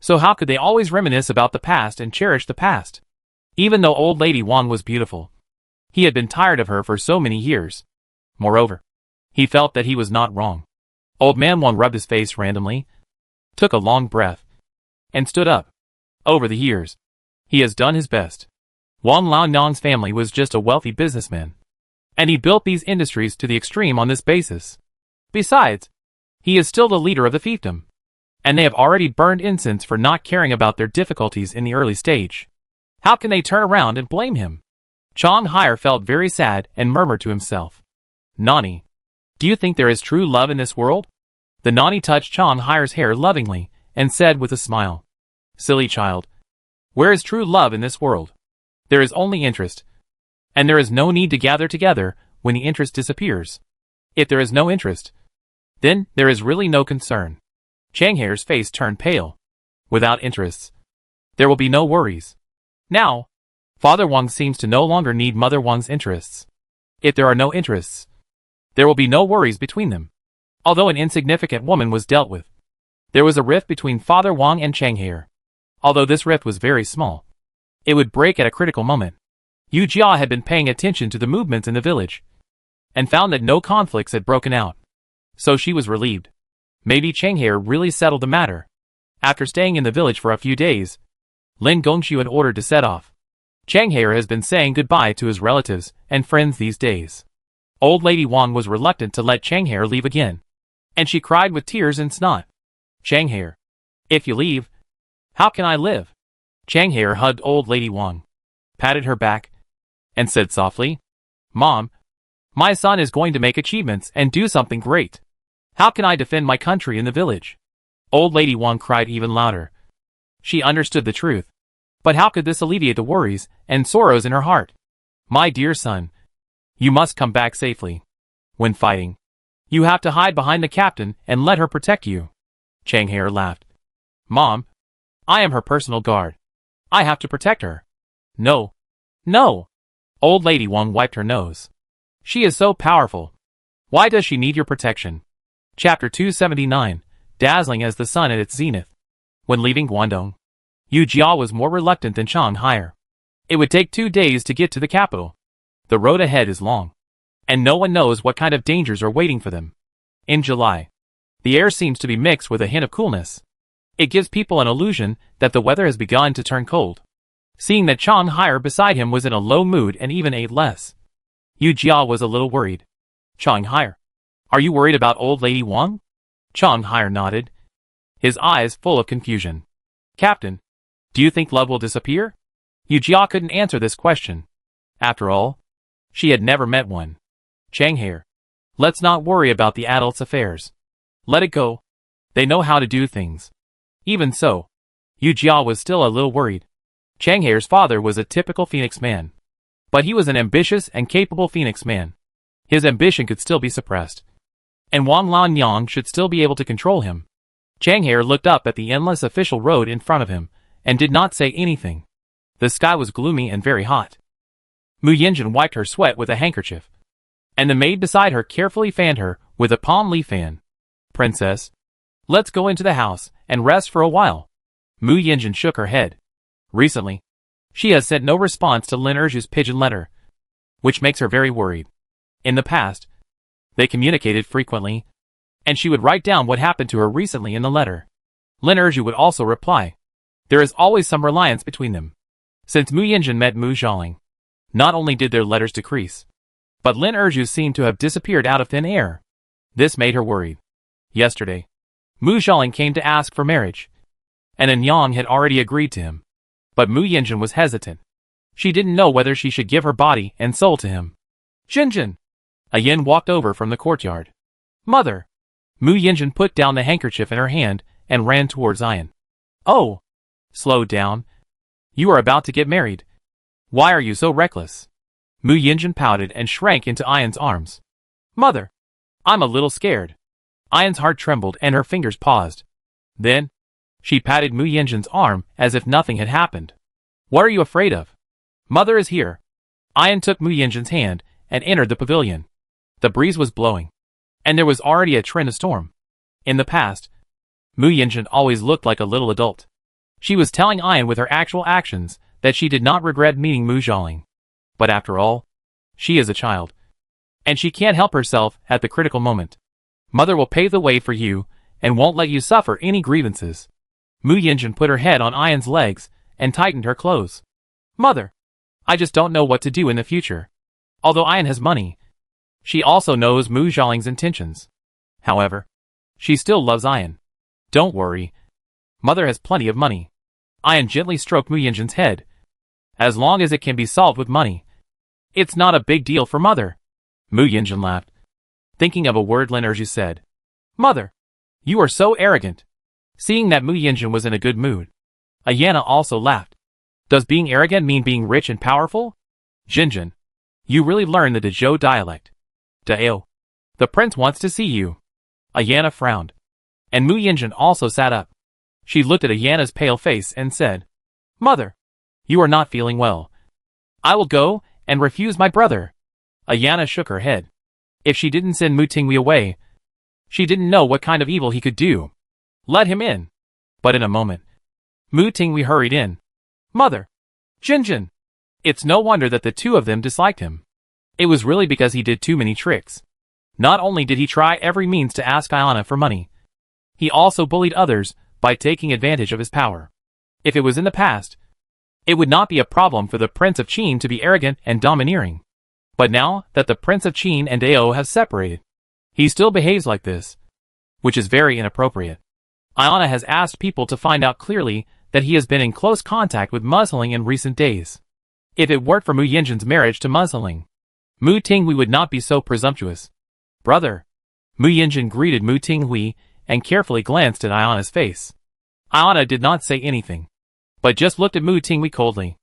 A: So how could they always reminisce about the past and cherish the past? Even though old lady Wang was beautiful, he had been tired of her for so many years. Moreover, he felt that he was not wrong. Old man Wang rubbed his face randomly, took a long breath, and stood up. Over the years, he has done his best. Wang Laonyang's family was just a wealthy businessman, and he built these industries to the extreme on this basis. Besides, he is still the leader of the fiefdom, and they have already burned incense for not caring about their difficulties in the early stage. How can they turn around and blame him? Chang Haier felt very sad and murmured to himself, "Nani, do you think there is true love in this world?" The Nani touched Chang Haier's hair lovingly and said with a smile, "Silly child, where is true love in this world? There is only interest, and there is no need to gather together when the interest disappears. If there is no interest, then there is really no concern." Chang Haier's face turned pale. Without interests, there will be no worries. Now, Father Wang seems to no longer need Mother Wang's interests. If there are no interests, there will be no worries between them. Although an insignificant woman was dealt with, there was a rift between Father Wang and Chang Haier. Although this rift was very small, it would break at a critical moment. Yu Jia had been paying attention to the movements in the village, and found that no conflicts had broken out. So she was relieved. Maybe Chang Haier really settled the matter. After staying in the village for a few days, Lin Gongxiu had ordered to set off. Chang Haier has been saying goodbye to his relatives and friends these days. Old lady Wang was reluctant to let Chang Haier leave again, and she cried with tears and snot. "Chang Haier, if you leave, how can I live?" Chang Haier hugged old lady Wang, patted her back, and said softly, "Mom, my son is going to make achievements and do something great. How can I defend my country in the village?" Old lady Wang cried even louder. She understood the truth. But how could this alleviate the worries and sorrows in her heart? "My dear son, you must come back safely. When fighting, you have to hide behind the captain and let her protect you." Chang Haier laughed. "Mom, I am her personal guard. I have to protect her." "No. No." Old lady Wang wiped her nose. "She is so powerful. Why does she need your protection?" Chapter 279, dazzling as the sun at its zenith. When leaving Guangdong, Yu Jia was more reluctant than Chang Haier. It would take 2 days to get to the capital. The road ahead is long, and no one knows what kind of dangers are waiting for them. In July, the air seems to be mixed with a hint of coolness. It gives people an illusion that the weather has begun to turn cold. Seeing that Chang Haier beside him was in a low mood and even ate less, Yu Jia was a little worried. "Chang Haier, are you worried about old lady Wang?" Chang Haier nodded, his eyes full of confusion. "Captain, do you think love will disappear?" Yu Jia couldn't answer this question. After all, she had never met one. "Chang Haier, let's not worry about the adults' affairs. Let it go. They know how to do things." Even so, Yu Jia was still a little worried. Chang Haier's father was a typical Phoenix man. But he was an ambitious and capable Phoenix man. His ambition could still be suppressed, and Wang Laonyang should still be able to control him. Chang Haier looked up at the endless official road in front of him, and did not say anything. The sky was gloomy and very hot. Mu Yinjin wiped her sweat with a handkerchief, and the maid beside her carefully fanned her with a palm leaf fan. "Princess, let's go into the house and rest for a while." Mu Yinjin shook her head. Recently, she has sent no response to Lin Erju's pigeon letter, which makes her very worried. In the past, they communicated frequently, and she would write down what happened to her recently in the letter. Lin Erju would also reply. There is always some reliance between them. Since Mu Yinjin met Mu Zhaoling, not only did their letters decrease, but Lin Erju seemed to have disappeared out of thin air. This made her worried. Yesterday, Mu Zhaoling came to ask for marriage, and Anyang had already agreed to him. But Mu Yinjin was hesitant. She didn't know whether she should give her body and soul to him. "Jinjin!" A yin walked over from the courtyard. "Mother!" Mu Yinjin put down the handkerchief in her hand and ran towards Ayan. "Oh! Slow down. You are about to get married. Why are you so reckless?" Mu Yinjin pouted and shrank into Ayan's arms. Mother! I'm a little scared. Ayan's heart trembled and her fingers paused. Then, she patted Mu Yinjin's arm as if nothing had happened. What are you afraid of? Mother is here. Ayan took Mu Yinjin's hand and entered the pavilion. The breeze was blowing, and there was already a trend of storm. In the past, Mu Yinjin always looked like a little adult. She was telling Ayan with her actual actions that she did not regret meeting Mu Xiaoling. But after all, she is a child, and she can't help herself at the critical moment. Mother will pave the way for you and won't let you suffer any grievances. Mu Yinjin put her head on Ayan's legs and tightened her clothes. Mother, I just don't know what to do in the future. Although Ayan has money, she also knows Mu Xiaoling's intentions. However, she still loves Ayan. Don't worry. Mother has plenty of money. Ayan gently stroked Mu Yinjin's head. As long as it can be solved with money, it's not a big deal for Mother. Mu Yinjin laughed, thinking of a word Lin Erju said. Mother, you are so arrogant. Seeing that Mu Yinjin was in a good mood, Ayana also laughed. Does being arrogant mean being rich and powerful? Jinjin, you really learned the Dezhou dialect. Dao, the prince wants to see you. Ayana frowned, and Mu Yinjin also sat up. She looked at Ayana's pale face and said, Mother, you are not feeling well. I will go and refuse my brother. Ayana shook her head. If she didn't send Mu Tingwei away, she didn't know what kind of evil he could do. Let him in. But in a moment, Mu Tingwei hurried in. Mother! Jinjin! It's no wonder that the two of them disliked him. It was really because he did too many tricks. Not only did he try every means to ask Ayana for money, he also bullied others by taking advantage of his power. If it was in the past, it would not be a problem for the Prince of Qin to be arrogant and domineering. But now that the Prince of Qin and Dao have separated, he still behaves like this, which is very inappropriate. Ayana has asked people to find out clearly that he has been in close contact with Musling in recent days. If it weren't for Mu Yinjin's marriage to Musling, Mu Tingwei would not be so presumptuous. Brother! Mu Yinjin greeted Mu Tingwei and carefully glanced at Ayana's face. Ayana did not say anything, but just looked at Mu Tingwei coldly.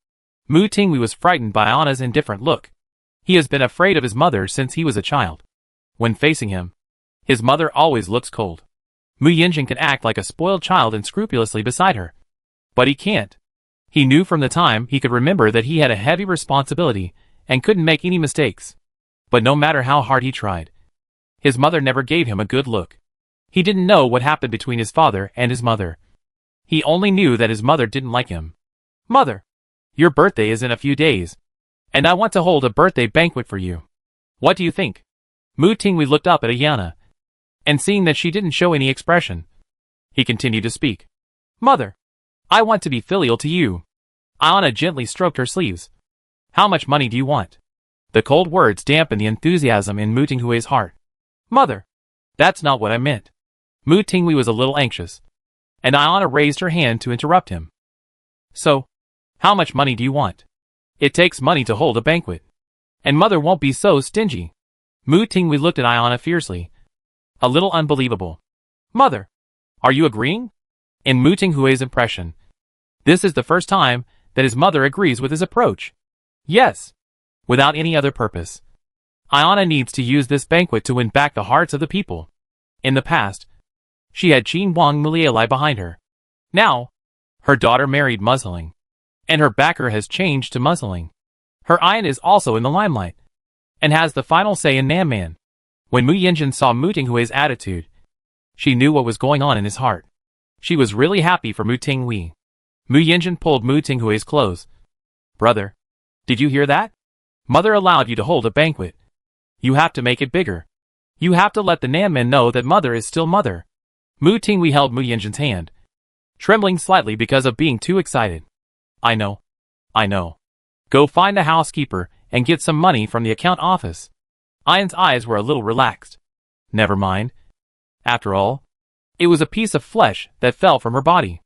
A: Mu Tingwei was frightened by Ayana's indifferent look. He has been afraid of his mother since he was a child. When facing him, his mother always looks cold. Mu Yinjin can act like a spoiled child and scrupulously beside her. But he can't. He knew from the time he could remember that he had a heavy responsibility and couldn't make any mistakes. But no matter how hard he tried, his mother never gave him a good look. He didn't know what happened between his father and his mother. He only knew that his mother didn't like him. Mother! Your birthday is in a few days, and I want to hold a birthday banquet for you. What do you think? Mu Tingwei looked up at Ayana, and seeing that she didn't show any expression, he continued to speak. Mother! I want to be filial to you. Ayana gently stroked her sleeves. How much money do you want? The cold words dampened the enthusiasm in Mu Tingwei's heart. Mother! That's not what I meant. Mu Tingwei was a little anxious, and Ayana raised her hand to interrupt him. So, how much money do you want? It takes money to hold a banquet, and Mother won't be so stingy. Mu Tingwei looked at Ayana fiercely, a little unbelievable. Mother! Are you agreeing? In Mu Tingwei's impression, this is the first time that his mother agrees with his approach. Yes. Without any other purpose. Ayana needs to use this banquet to win back the hearts of the people. In the past, she had Qin Wang Muliali behind her. Now, her daughter married Musling, and her backer has changed to Musling. Her Ayan is also in the limelight, and has the final say in Namman. When Mu Yinjin saw Mu Tingwei's attitude, she knew what was going on in his heart. She was really happy for Mu Tingwei. Mu Yinjin pulled Mu Tingwei's clothes. Brother, did you hear that? Mother allowed you to hold a banquet. You have to make it bigger. You have to let the Nammen know that Mother is still Mother. Mu Tingwei held Mu Yinjin's hand, trembling slightly because of being too excited. I know. Go find the housekeeper and get some money from the account office. Ayan's eyes were a little relaxed. Never mind. After all, it was a piece of flesh that fell from her body.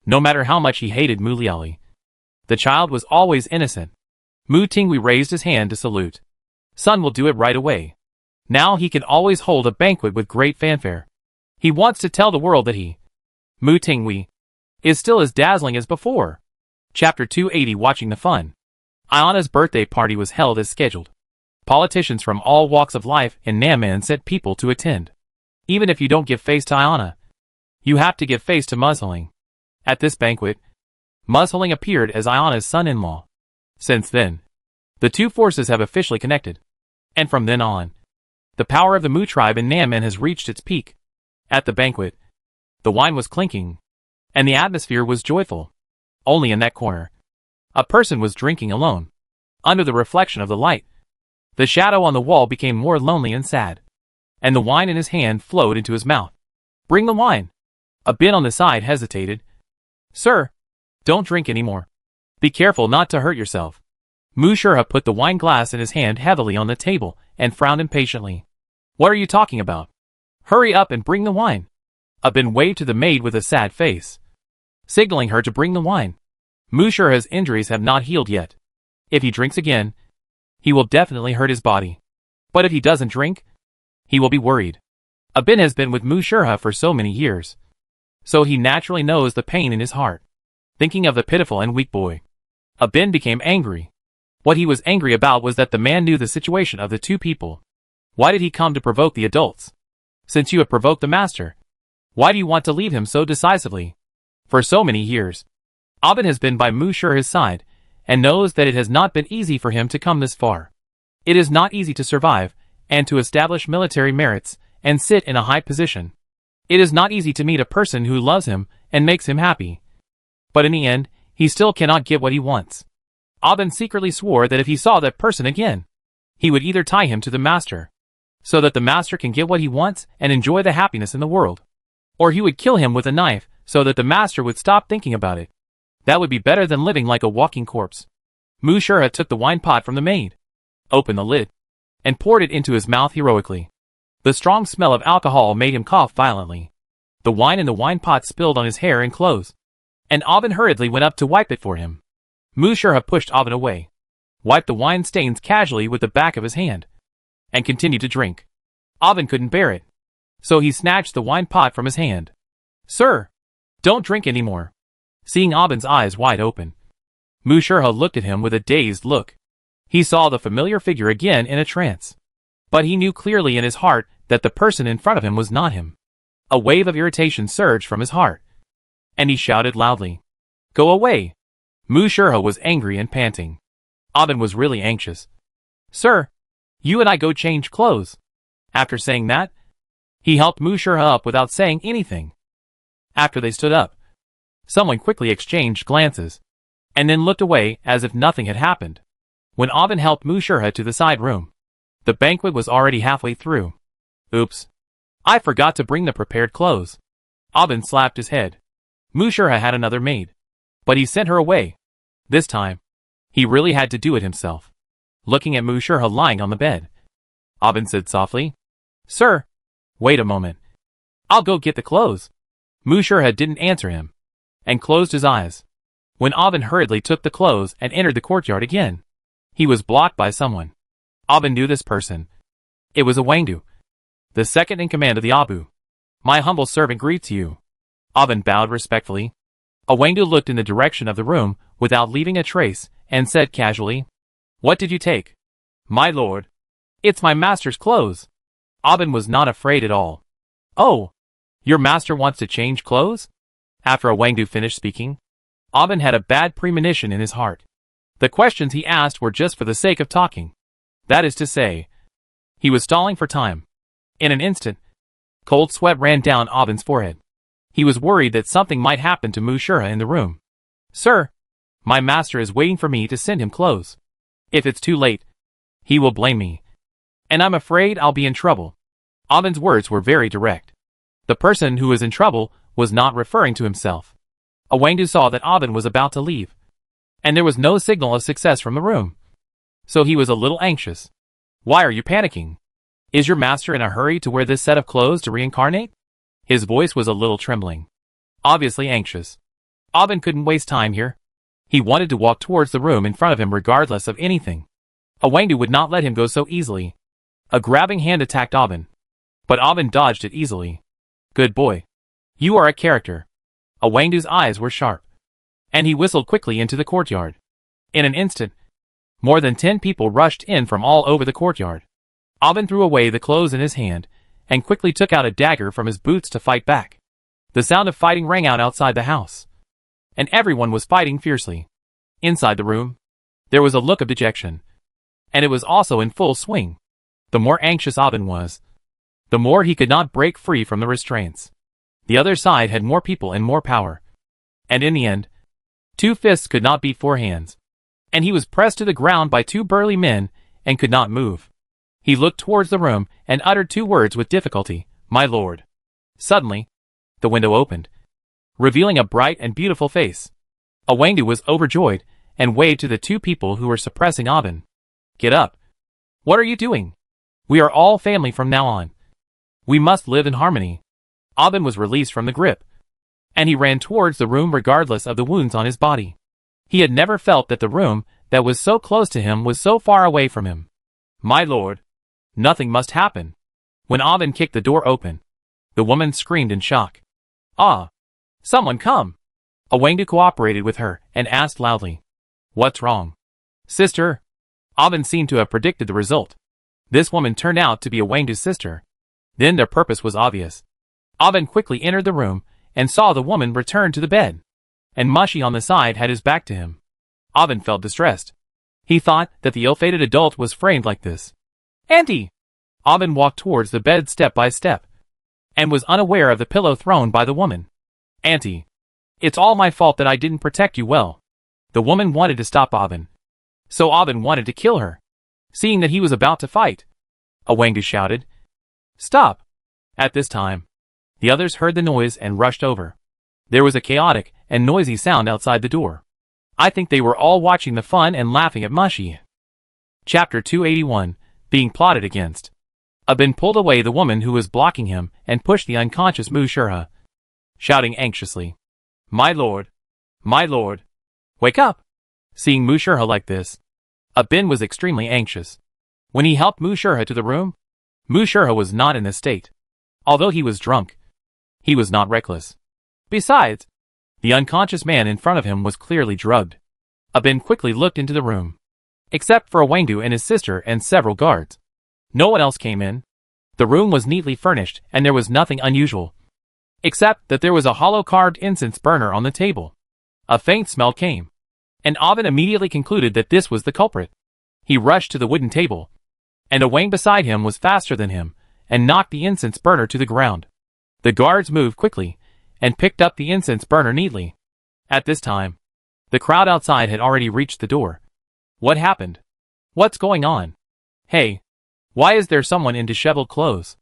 A: No matter how much he hated Muliali, the child was always innocent. Mu Tingwei raised his hand to salute. Son will do it right away. Now he can always hold a banquet with great fanfare. He wants to tell the world that he, Mu Tingwei, is still as dazzling as before. Chapter 280 Watching the Fun. Ayana's birthday party was held as scheduled. Politicians from all walks of life in Namman sent people to attend. Even if you don't give face to Iona, you have to give face to Musling. At this banquet, Musling appeared as Iona's son-in-law. Since then, the two forces have officially connected. And from then on, the power of the Mu tribe in Namman has reached its peak. At the banquet, the wine was clinking, and the atmosphere was joyful. Only in that corner, a person was drinking alone. Under the reflection of the light, the shadow on the wall became more lonely and sad, and the wine in his hand flowed into his mouth. "Bring the wine." A bin on the side hesitated. "Sir, don't drink anymore. Be careful not to hurt yourself." Mushurha put the wine glass in his hand heavily on the table and frowned impatiently. "What are you talking about? Hurry up and bring the wine." A bin waved to the maid with a sad face, signaling her to bring the wine. Mushurha's injuries have not healed yet. If he drinks again, he will definitely hurt his body. But if he doesn't drink, he will be worried. Abin has been with Mushurha for so many years, so he naturally knows the pain in his heart. Thinking of the pitiful and weak boy, Abin became angry. What he was angry about was that the man knew the situation of the two people. Why did he come to provoke the adults? Since you have provoked the master, why do you want to leave him so decisively? For so many years, Abin has been by Mushurha's side, and knows that it has not been easy for him to come this far. It is not easy to survive, and to establish military merits, and sit in a high position. It is not easy to meet a person who loves him, and makes him happy. But in the end, he still cannot get what he wants. Abin secretly swore that if he saw that person again, he would either tie him to the master, so that the master can get what he wants and enjoy the happiness in the world, or he would kill him with a knife, so that the master would stop thinking about it. That would be better than living like a walking corpse. Mushurha took the wine pot from the maid, opened the lid, and poured it into his mouth heroically. The strong smell of alcohol made him cough violently. The wine in the wine pot spilled on his hair and clothes, and Abin hurriedly went up to wipe it for him. Mushurha pushed Abin away, wiped the wine stains casually with the back of his hand, and continued to drink. Abin couldn't bear it, so he snatched the wine pot from his hand. "Sir, don't drink anymore." Seeing Abin's eyes wide open, Mushurha looked at him with a dazed look. He saw the familiar figure again in a trance, but he knew clearly in his heart that the person in front of him was not him. A wave of irritation surged from his heart, and he shouted loudly, "Go away!" Mushurha was angry and panting. Abin was really anxious. "Sir, you and I go change clothes." After saying that, he helped Mushurha up without saying anything. After they stood up, someone quickly exchanged glances, and then looked away as if nothing had happened. When Abin helped Mushurha to the side room, the banquet was already halfway through. "Oops. I forgot to bring the prepared clothes." Abin slapped his head. Mushurha had another maid, but he sent her away. This time, he really had to do it himself. Looking at Mushurha lying on the bed, Abin said softly, "Sir, wait a moment. I'll go get the clothes." Mushurha didn't answer him, and closed his eyes. When Abin hurriedly took the clothes and entered the courtyard again, he was blocked by someone. Abin knew this person. It was Awangdu, the second in command of the Abu. "My humble servant greets you." Abin bowed respectfully. Awangdu looked in the direction of the room without leaving a trace, and said casually, "What did you take?" "My lord, it's my master's clothes." Abin was not afraid at all. "Oh, your master wants to change clothes?" After Awangdu finished speaking, Abin had a bad premonition in his heart. The questions he asked were just for the sake of talking. That is to say, he was stalling for time. In an instant, cold sweat ran down Abin's forehead. He was worried that something might happen to Mushurha in the room. "Sir, my master is waiting for me to send him clothes. If it's too late, he will blame me, and I'm afraid I'll be in trouble." Abin's words were very direct. The person who was in trouble was not referring to himself. Awangdu saw that Abin was about to leave, and there was no signal of success from the room. So he was a little anxious. "Why are you panicking? Is your master in a hurry to wear this set of clothes to reincarnate?" His voice was a little trembling, obviously anxious. Abin couldn't waste time here. He wanted to walk towards the room in front of him regardless of anything. Awangdu would not let him go so easily. A grabbing hand attacked Abin, but Abin dodged it easily. "Good boy. You are a character." Awangdu's eyes were sharp, and he whistled quickly into the courtyard. In an instant, More than 10 people rushed in from all over the courtyard. Aben threw away the clothes in his hand and quickly took out a dagger from his boots to fight back. The sound of fighting rang out outside the house, and everyone was fighting fiercely. Inside the room, there was a look of dejection, and it was also in full swing. The more anxious Aben was, the more he could not break free from the restraints. The other side had more people and more power, and in the end, 2 fists could not beat 4 hands, and he was pressed to the ground by 2 burly men and could not move. He looked towards the room and uttered 2 words with difficulty, "My lord." Suddenly, the window opened, revealing a bright and beautiful face. Awangdu was overjoyed and waved to the 2 people who were suppressing Aben. "Get up. What are you doing? We are all family from now on. We must live in harmony." Aben was released from the grip, and he ran towards the room regardless of the wounds on his body. He had never felt that the room that was so close to him was so far away from him. "My lord, nothing must happen." When Aben kicked the door open, the woman screamed in shock. "Ah! Someone come!" Awangdu cooperated with her and asked loudly, "What's wrong?" "Sister." Aben seemed to have predicted the result. This woman turned out to be Awangdu's sister. Then their purpose was obvious. Aben quickly entered the room and saw the woman return to the bed, and Mushi on the side had his back to him. Aben felt distressed. He thought that the ill-fated adult was framed like this. "Auntie!" Aben walked towards the bed step by step, and was unaware of the pillow thrown by the woman. "Auntie, it's all my fault that I didn't protect you well." The woman wanted to stop Aben, so Aben wanted to kill her. Seeing that he was about to fight, Awangdu shouted, "Stop!" At this time, the others heard the noise and rushed over. There was a chaotic and noisy sound outside the door. I think they were all watching the fun and laughing at Mushi. Chapter 281, Being Plotted Against. Aben pulled away the woman who was blocking him and pushed the unconscious Mushurha, shouting anxiously, "My lord! My lord! Wake up!" Seeing Mushurha like this, Aben was extremely anxious. When he helped Mushurha to the room, Mushurha was not in this state. Although he was drunk, he was not reckless. Besides, the unconscious man in front of him was clearly drugged. Aben quickly looked into the room. Except for Awangdu and his sister and several guards, no one else came in. The room was neatly furnished and there was nothing unusual, except that there was a hollow carved incense burner on the table. A faint smell came, and Aben immediately concluded that this was the culprit. He rushed to the wooden table, and Awang beside him was faster than him, and knocked the incense burner to the ground. The guards moved quickly, and picked up the incense burner neatly. At this time, the crowd outside had already reached the door. What happened? What's going on? Hey, why is there someone in disheveled clothes?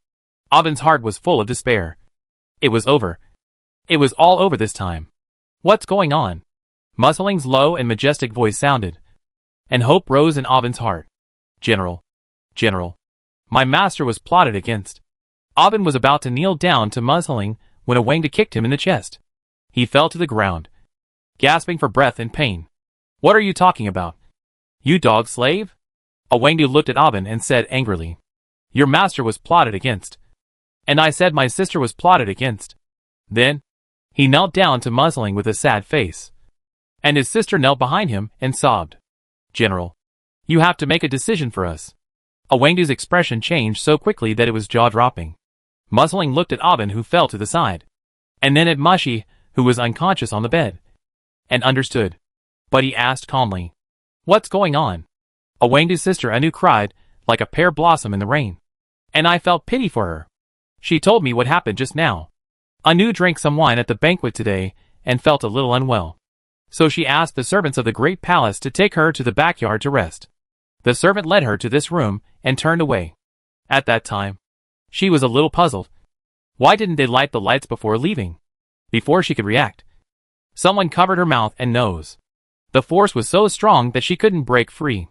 A: Aben's heart was full of despair. It was over. It was all over this time. What's going on? Musling's low and majestic voice sounded, and hope rose in Aben's heart. General, my master was plotted against. Aben was about to kneel down to Musling when Awangdu kicked him in the chest. He fell to the ground, gasping for breath in pain. What are you talking about? You dog slave? Awangdu looked at Aben and said angrily, Your master was plotted against. And I said my sister was plotted against. Then, he knelt down to Musling with a sad face. And his sister knelt behind him and sobbed. General, you have to make a decision for us. Awangdu's expression changed so quickly that it was jaw-dropping. Musling looked at Aben, who fell to the side, and then at Mushi, who was unconscious on the bed, and understood. But he asked calmly, What's going on? Awangdu's sister Anu cried, like a pear blossom in the rain. And I felt pity for her. She told me what happened just now. Anu drank some wine at the banquet today, and felt a little unwell. So she asked the servants of the great palace to take her to the backyard to rest. The servant led her to this room, and turned away. At that time, she was a little puzzled. Why didn't they light the lights before leaving? Before she could react, someone covered her mouth and nose. The force was so strong that she couldn't break free.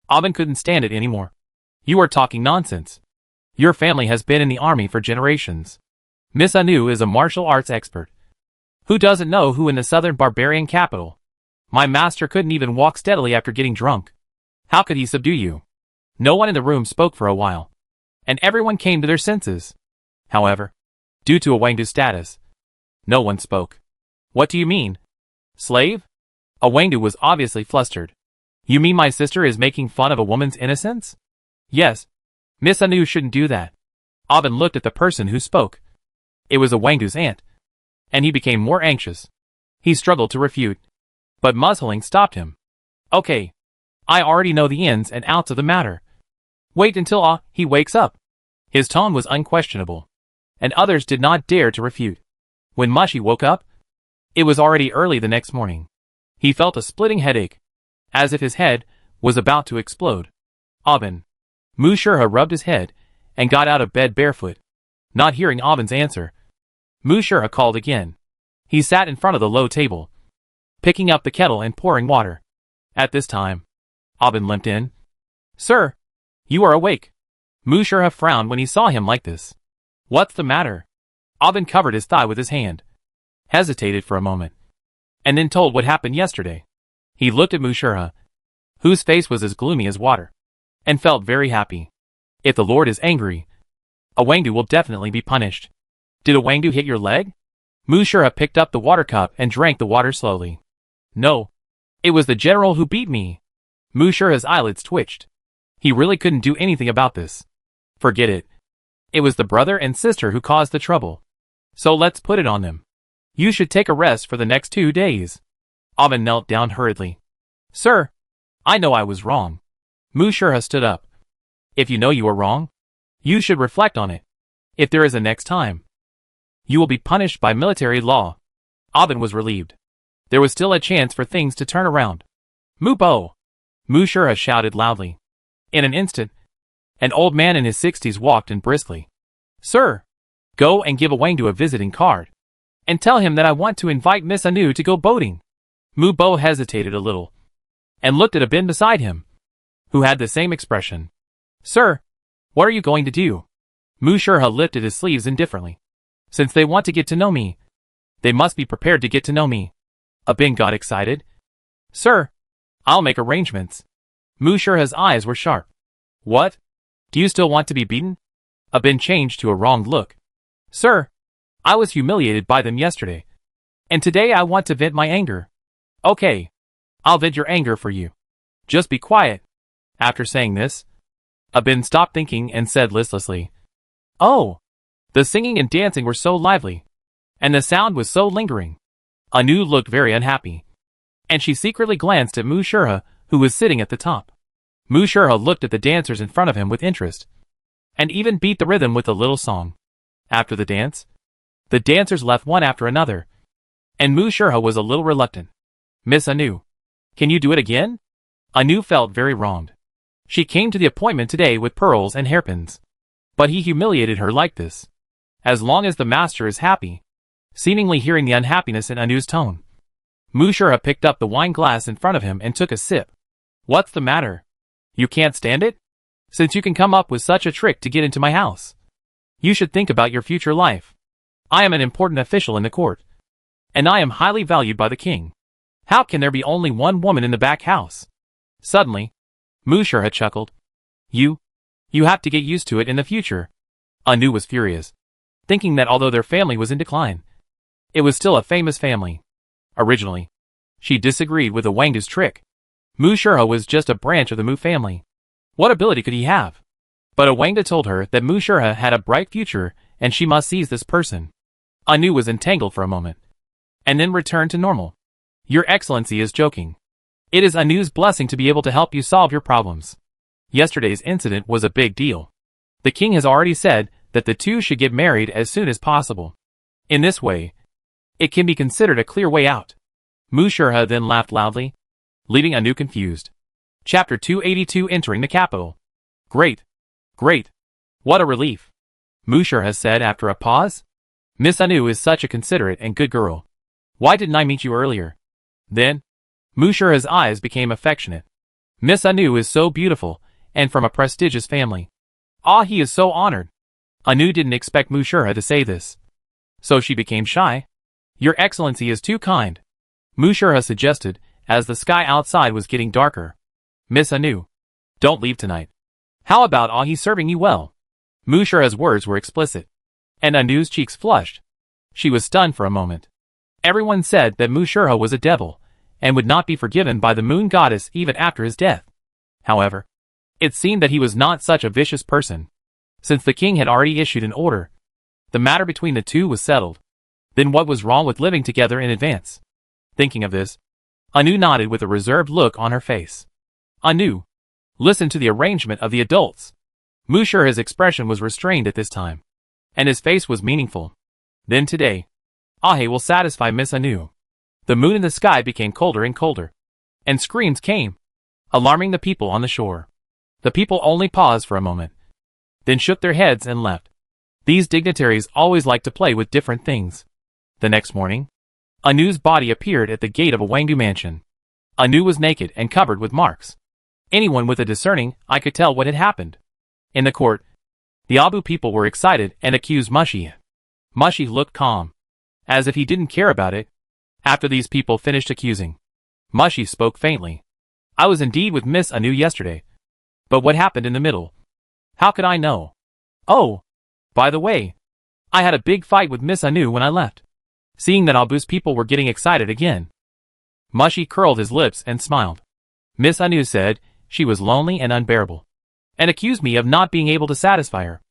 A: Aben couldn't stand it anymore. You are talking nonsense. Your family has been in the army for generations. Miss Anu is a martial arts expert. Who doesn't know who in the southern barbarian capital? My master couldn't even walk steadily after getting drunk. How could he subdue you? No one in the room spoke for a while, and everyone came to their senses. However, due to Awangdu's status, no one spoke. What do you mean? Slave? Awangdu was obviously flustered. You mean my sister is making fun of a woman's innocence? Yes. Miss Anu shouldn't do that. Aubin looked at the person who spoke. It was Awangdu's aunt. And he became more anxious. He struggled to refute. But Musling stopped him. Okay. I already know the ins and outs of the matter. Wait until he wakes up. His tone was unquestionable. And others did not dare to refute. When Mushi woke up, it was already early the next morning. He felt a splitting headache, as if his head was about to explode. Aubin. Mushurha rubbed his head and got out of bed barefoot. Not hearing Aubin's answer, Mushurha called again. He sat in front of the low table, picking up the kettle and pouring water. At this time, Aubin limped in. Sir, you are awake. Mushurha frowned when he saw him like this. What's the matter? Aubin covered his thigh with his hand, hesitated for a moment, and then told what happened yesterday. He looked at Mushurha, whose face was as gloomy as water, and felt very happy. If the Lord is angry, Awangdu will definitely be punished. Did Awangdu hit your leg? Mushurha picked up the water cup and drank the water slowly. No. It was the general who beat me. Mushurha's eyelids twitched. He really couldn't do anything about this. Forget it. It was the brother and sister who caused the trouble. So let's put it on them. You should take a rest for the next 2 days. Aubin knelt down hurriedly. Sir, I know I was wrong. Mushurha stood up. If you know you were wrong, you should reflect on it. If there is a next time, you will be punished by military law. Aubin was relieved. There was still a chance for things to turn around. Mubo! Mushurha shouted loudly. In an instant, an old man in his 60s walked in briskly. Sir, go and give Awangdu a visiting card. And tell him that I want to invite Miss Anu to go boating. Mubo hesitated a little, and looked at a bin beside him, who had the same expression. Sir, what are you going to do? Mushurha lifted his sleeves indifferently. Since they want to get to know me, they must be prepared to get to know me. Abin got excited. Sir, I'll make arrangements. Mushurha's eyes were sharp. What? Do you still want to be beaten? Abin changed to a wronged look. Sir, I was humiliated by them yesterday, and today I want to vent my anger. Okay, I'll vent your anger for you. Just be quiet. After saying this, Abin stopped thinking and said listlessly, Oh! The singing and dancing were so lively, and the sound was so lingering. Anu looked very unhappy, and she secretly glanced at Mushurha, who was sitting at the top. Mushurha looked at the dancers in front of him with interest, and even beat the rhythm with a little song. After the dance, the dancers left one after another, and Mushurha was a little reluctant. Miss Anu, can you do it again? Anu felt very wronged. She came to the appointment today with pearls and hairpins, but he humiliated her like this. As long as the master is happy, seemingly hearing the unhappiness in Anu's tone, Mushurha picked up the wine glass in front of him and took a sip. What's the matter? You can't stand it? Since you can come up with such a trick to get into my house, you should think about your future life. I am an important official in the court, and I am highly valued by the king. How can there be only one woman in the back house? Suddenly, Mushurha chuckled. You have to get used to it in the future. Anu was furious, thinking that although their family was in decline, it was still a famous family. Originally, she disagreed with Awangdu's trick. Mushurha was just a branch of the Mu family. What ability could he have? But Awangdu told her that Mushurha had a bright future and she must seize this person. Anu was entangled for a moment, and then returned to normal. Your Excellency is joking. It is Anu's blessing to be able to help you solve your problems. Yesterday's incident was a big deal. The king has already said that the two should get married as soon as possible. In this way, it can be considered a clear way out. Mushurha then laughed loudly, leaving Anu confused. Chapter 282 Entering the capital. Great. Great. What a relief. Mushurha said after a pause. Miss Anu is such a considerate and good girl. Why didn't I meet you earlier? Then, Mushurha's eyes became affectionate. Miss Anu is so beautiful, and from a prestigious family. Ah, he is so honored. Anu didn't expect Mushurha to say this, so she became shy. Your Excellency is too kind, Mushurha suggested, as the sky outside was getting darker. Miss Anu, don't leave tonight. How about Ahi serving you well? Mushurha's words were explicit, and Anu's cheeks flushed. She was stunned for a moment. Everyone said that Mushurha was a devil, and would not be forgiven by the moon goddess even after his death. However, it seemed that he was not such a vicious person. Since the king had already issued an order, the matter between the two was settled. Then what was wrong with living together in advance? Thinking of this, Anu nodded with a reserved look on her face. Anu, listen to the arrangement of the adults. Mushur's expression was restrained at this time, and his face was meaningful. Then today, Ahe will satisfy Miss Anu. The moon in the sky became colder and colder, and screams came, alarming the people on the shore. The people only paused for a moment, then shook their heads and left. These dignitaries always like to play with different things. The next morning, Anu's body appeared at the gate of a Wangdu mansion. Anu was naked and covered with marks. Anyone with a discerning eye could tell what had happened. In the court, the Abu people were excited and accused Mushi. Mushi looked calm, as if he didn't care about it. After these people finished accusing, Mushi spoke faintly. I was indeed with Miss Anu yesterday. But what happened in the middle? How could I know? Oh, by the way, I had a big fight with Miss Anu when I left. Seeing that Abu's people were getting excited again, Mushi curled his lips and smiled. Miss Anu said she was lonely and unbearable, and accused me of not being able to satisfy her.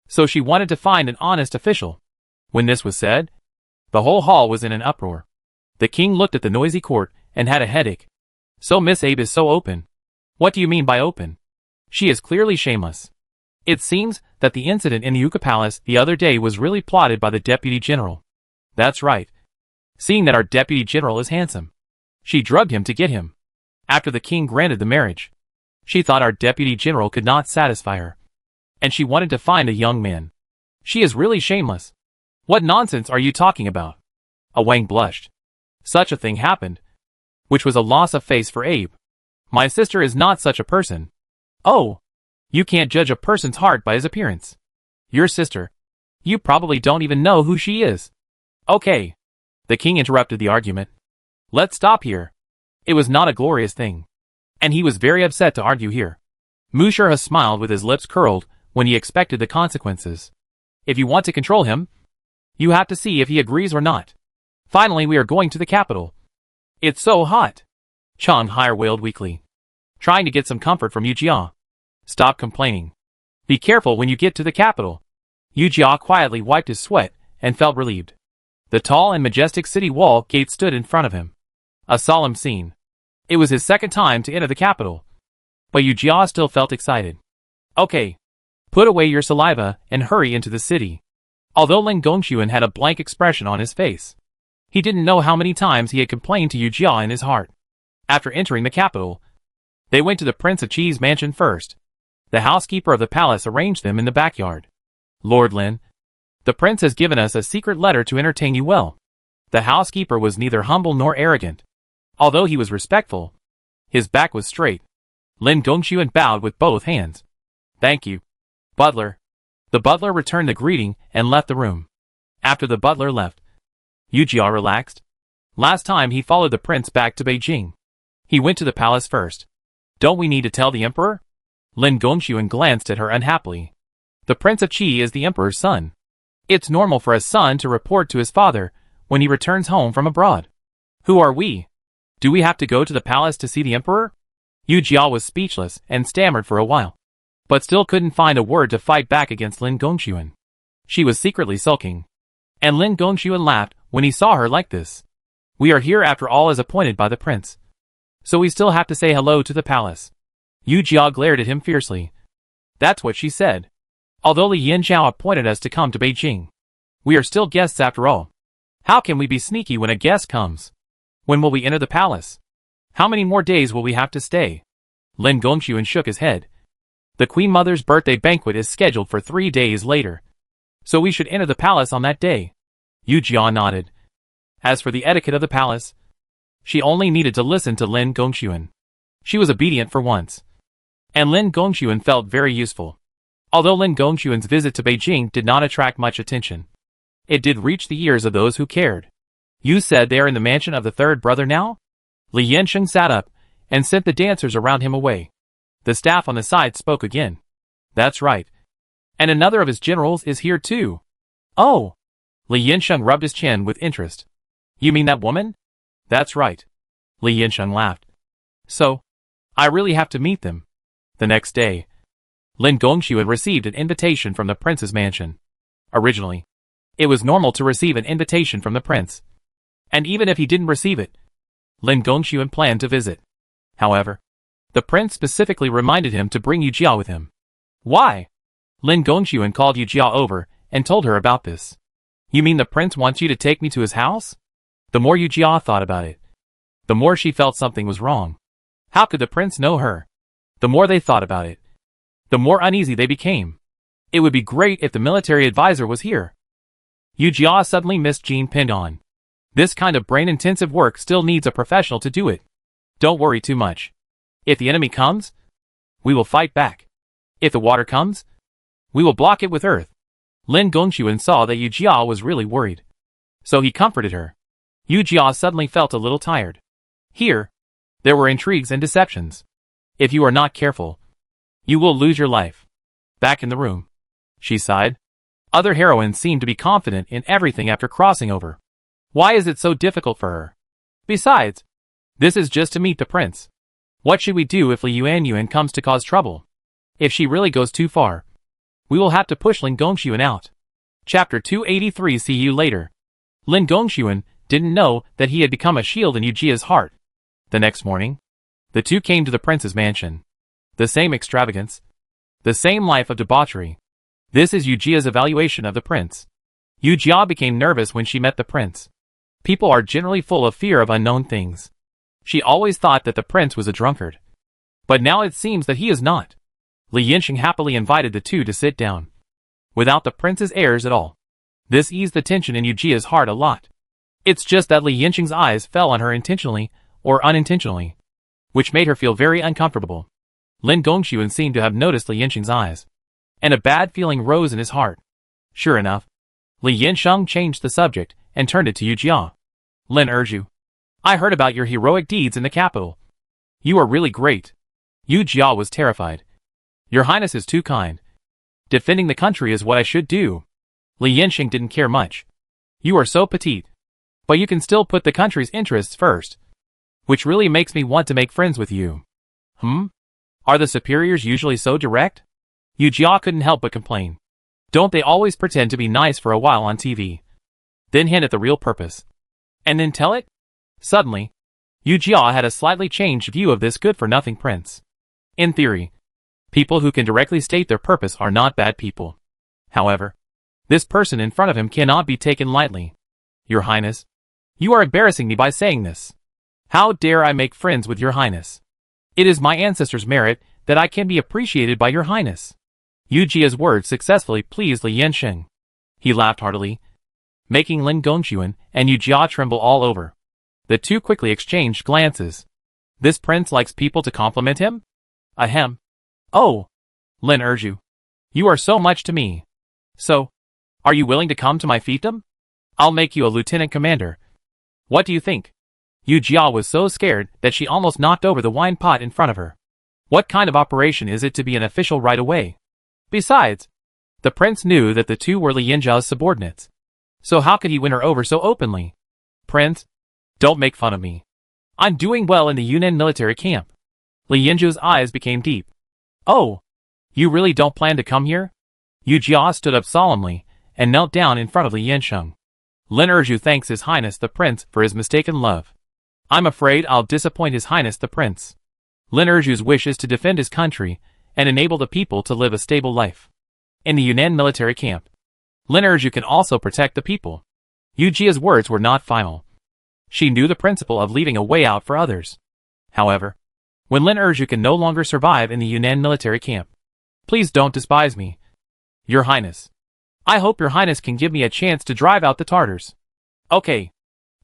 A: So she wanted to find an honest official. When this was said, the whole hall was in an uproar. The king looked at the noisy court and had a headache. So Miss Abe is so open. What do you mean by open? She is clearly shameless. It seems that the incident in the Yucca Palace the other day was really plotted by the Deputy General. That's right. Seeing that our Deputy General is handsome, she drugged him to get him. After the king granted the marriage, she thought our Deputy General could not satisfy her, and she wanted to find a young man. She is really shameless. What nonsense are you talking about? Wang blushed. Such a thing happened, which was a loss of face for Abe. My sister is not such a person. Oh, you can't judge a person's heart by his appearance. Your sister. You probably don't even know who she is. Okay. The king interrupted the argument. Let's stop here. It was not a glorious thing, and he was very upset to argue here. Mushur smiled with his lips curled when he expected the consequences. If you want to control him, you have to see if he agrees or not. Finally, we are going to the capital. It's so hot. Chang Hai wailed weakly, trying to get some comfort from Yu Jia. Stop complaining. Be careful when you get to the capital. Yu Jia quietly wiped his sweat and felt relieved. The tall and majestic city wall gate stood in front of him. A solemn scene. It was his second time to enter the capital, but Yu Jia still felt excited. Okay. Put away your saliva and hurry into the city. Although Ling Gongxuan had a blank expression on his face, he didn't know how many times he had complained to Yu Jia in his heart. After entering the capital, they went to the Prince of Qi's mansion first. The housekeeper of the palace arranged them in the backyard. Lord Lin, the prince has given us a secret letter to entertain you well. The housekeeper was neither humble nor arrogant. Although he was respectful, his back was straight. Lin Gongxuan bowed with both hands. Thank you, butler. The butler returned the greeting and left the room. After the butler left, Yu Jia relaxed. Last time he followed the prince back to Beijing. He went to the palace first. Don't we need to tell the emperor? Lin Gongxuan glanced at her unhappily. The Prince of Qi is the emperor's son. It's normal for a son to report to his father when he returns home from abroad. Who are we? Do we have to go to the palace to see the emperor? Yu Jia was speechless and stammered for a while, but still couldn't find a word to fight back against Lin Gongxuan. She was secretly sulking, and Lin Gongxuan laughed when he saw her like this. We are here after all as appointed by the prince, so we still have to say hello to the palace. Yu Jia glared at him fiercely. That's what she said. Although Li Yinzhao appointed us to come to Beijing, we are still guests after all. How can we be sneaky when a guest comes? When will we enter the palace? How many more days will we have to stay? Lin Gongxuan shook his head. The Queen Mother's birthday banquet is scheduled for 3 days later, so we should enter the palace on that day. Yu Jia nodded. As for the etiquette of the palace, she only needed to listen to Lin Gongxuan. She was obedient for once, and Lin Gongxuan felt very useful. Although Lin Gongxuan's visit to Beijing did not attract much attention, it did reach the ears of those who cared. You said they are in the mansion of the third brother now? Li Yansheng sat up and sent the dancers around him away. The staff on the side spoke again. That's right. And another of his generals is here too. Oh! Li Yansheng rubbed his chin with interest. You mean that woman? That's right. Li Yinsheng laughed. So, I really have to meet them. The next day, Lin Gongxiu had received an invitation from the prince's mansion. Originally, it was normal to receive an invitation from the prince. And even if he didn't receive it, Lin Gongxiu had planned to visit. However, the prince specifically reminded him to bring Yu Jia with him. Why? Lin Gongxiu called Yu Jia over and told her about this. You mean the prince wants you to take me to his house? The more Yu Jia thought about it, the more she felt something was wrong. How could the prince know her? The more they thought about it, the more uneasy they became. It would be great if the military advisor was here. Yu Jia suddenly missed Jean Ping'an. This kind of brain-intensive work still needs a professional to do it. Don't worry too much. If the enemy comes, we will fight back. If the water comes, we will block it with earth. Lin Gongxiu saw that Yu Jia was really worried. So he comforted her. Yu Jia suddenly felt a little tired. Here, there were intrigues and deceptions. If you are not careful, you will lose your life. Back in the room, she sighed. Other heroines seemed to be confident in everything after crossing over. Why is it so difficult for her? Besides, this is just to meet the prince. What should we do if Li Yuan comes to cause trouble? If she really goes too far, we will have to push Lin Gongxiu out. Chapter 283. See you later. Lin Gongxiu didn't know that he had become a shield in Yu Jia's heart. The next morning, the two came to the prince's mansion. The same extravagance. The same life of debauchery. This is Yu Jia's evaluation of the prince. Yu Jia became nervous when she met the prince. People are generally full of fear of unknown things. She always thought that the prince was a drunkard. But now it seems that he is not. Li Yinsheng happily invited the two to sit down. Without the prince's airs at all. This eased the tension in Yu Jia's heart a lot. It's just that Li Yinsheng's eyes fell on her intentionally or unintentionally, which made her feel very uncomfortable. Lin Gongxiu seemed to have noticed Li Yinsheng's eyes, and a bad feeling rose in his heart. Sure enough, Li Yinsheng changed the subject and turned it to Yu Jia. Lin Erju, I heard about your heroic deeds in the capital. You are really great. Yu Jia was terrified. Your Highness is too kind. Defending the country is what I should do. Li Yinsheng didn't care much. You are so petite. But you can still put the country's interests first. Which really makes me want to make friends with you. Are the superiors usually so direct? Yu Jia couldn't help but complain. Don't they always pretend to be nice for a while on TV? Then hint at the real purpose. And then tell it? Suddenly, Yu Jia had a slightly changed view of this good-for-nothing prince. In theory, people who can directly state their purpose are not bad people. However, this person in front of him cannot be taken lightly. Your Highness, you are embarrassing me by saying this. How dare I make friends with your Highness? It is my ancestors' merit that I can be appreciated by your Highness. Yu Jia's words successfully pleased Li Yinsheng. He laughed heartily, making Lin Gongxiu and Yu Jia tremble all over. The two quickly exchanged glances. This prince likes people to compliment him? Ahem. Oh, Lin Erju, you are so much to me. So, are you willing to come to my fiefdom? I'll make you a lieutenant commander. What do you think? Yu Jia was so scared that she almost knocked over the wine pot in front of her. What kind of operation is it to be an official right away? Besides, the prince knew that the two were Li Yinjia's subordinates. So how could he win her over so openly? Prince, don't make fun of me. I'm doing well in the Yunnan military camp. Li Yinjia's eyes became deep. Oh, you really don't plan to come here? Yu Jia stood up solemnly and knelt down in front of Li Yinsheng. Lin Erju thanks His Highness the Prince for his mistaken love. I'm afraid I'll disappoint His Highness the Prince. Lin Erju's wish is to defend his country and enable the people to live a stable life. In the Yunnan military camp, Lin Erju can also protect the people. Yu Jia's words were not final. She knew the principle of leaving a way out for others. However, when Lin Erju can no longer survive in the Yunnan military camp, please don't despise me. Your Highness, I hope your Highness can give me a chance to drive out the Tartars. Okay.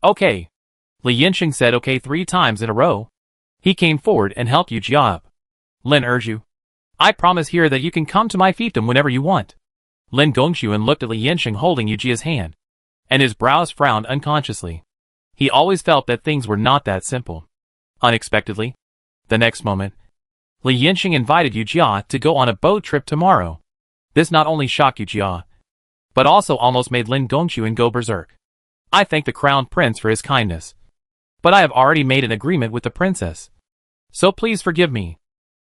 A: Okay. Li Yinsheng said okay 3 times in a row. He came forward and helped Yu Jia up. Lin Erju, I promise here that you can come to my fiefdom whenever you want. Lin Gongxiu looked at Li Yinsheng holding Yu Jia's hand, and his brows frowned unconsciously. He always felt that things were not that simple. Unexpectedly, the next moment, Li Yinsheng invited Yu Jia to go on a boat trip tomorrow. This not only shocked Yu Jia, but also almost made Lin Gongxiu go berserk. I thank the crown prince for his kindness. but I have already made an agreement with the princess. So please forgive me.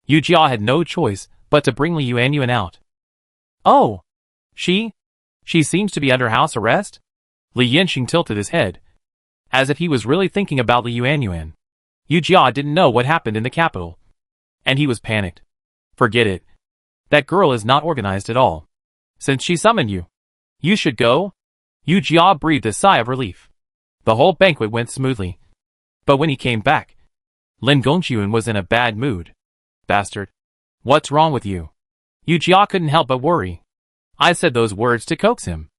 A: Yu Jia had no choice but to bring Li Yuanyuan out. Oh! She seems to be under house arrest? Li Yanqing tilted his head, as if he was really thinking about Li Yuanyuan. Yu Jia didn't know what happened in the capital, and he was panicked. Forget it. That girl is not organized at all. Since she summoned you, you should go? Yu Jia breathed a sigh of relief. The whole banquet went smoothly. But when he came back, Lin Gongxuan was in a bad mood. Bastard. What's wrong with you? Yu Jia couldn't help but worry. I said those words to coax him.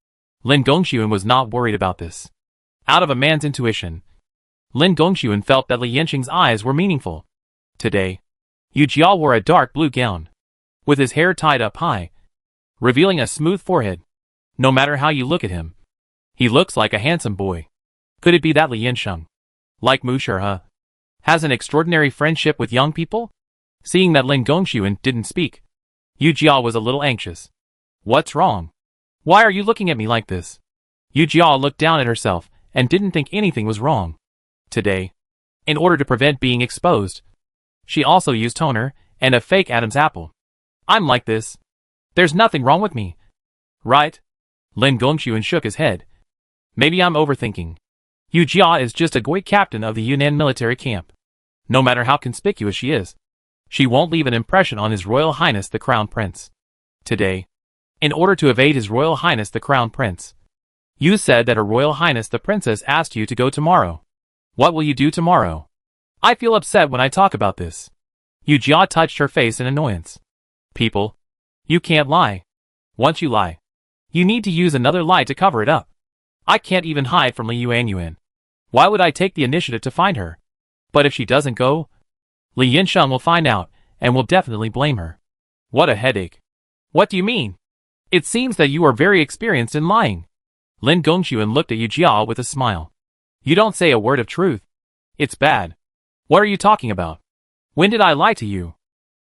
A: Lin Gongxuan was not worried about this. Out of a man's intuition, Lin Gongxuan felt that Li Yanqing's eyes were meaningful. Today, Yu Jia wore a dark blue gown, with his hair tied up high, revealing a smooth forehead. No matter how you look at him, he looks like a handsome boy. Could it be that Li Yanqing, like Mu Shirhe, has an extraordinary friendship with young people? Seeing that Lin Gongxuan didn't speak, Yu Jia was a little anxious. What's wrong? Why are you looking at me like this? Yu Jia looked down at herself and didn't think anything was wrong. Today, in order to prevent being exposed, she also used toner and a fake Adam's apple. I'm like this. There's nothing wrong with me. Right? Lin Gongxuan shook his head. Maybe I'm overthinking. Yu Jia is just a great captain of the Yunnan military camp. No matter how conspicuous she is, she won't leave an impression on His Royal Highness the Crown Prince. Today, in order to evade His Royal Highness the Crown Prince, you said that Her Royal Highness the Princess asked you to go tomorrow. What will you do tomorrow? I feel upset when I talk about this. Yu Jia touched her face in annoyance. People, you can't lie. Once you lie, you need to use another lie to cover it up. I can't even hide from Li Yuanyuan. Why would I take the initiative to find her? But if she doesn't go, Li Yanqing will find out and will definitely blame her. What a headache. What do you mean? It seems that you are very experienced in lying. Lin Gongxuan looked at Yu Jia with a smile. You don't say a word of truth. It's bad. What are you talking about? When did I lie to you?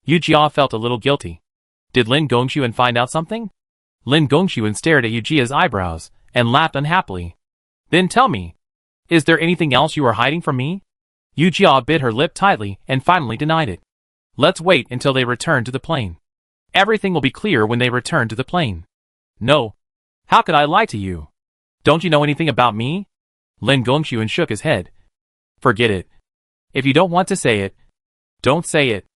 A: Yu Jia felt a little guilty. Did Lin Gongxuan find out something? Lin Gongxuan stared at Yu Jia's eyebrows and laughed unhappily. Then tell me, is there anything else you are hiding from me? Yu Jia bit her lip tightly and finally denied it. Let's wait until they return to the plane. Everything will be clear when they return to the plane. No. How could I lie to you? Don't you know anything about me? Lin Gongxuan shook his head. Forget it. If you don't want to say it, don't say it.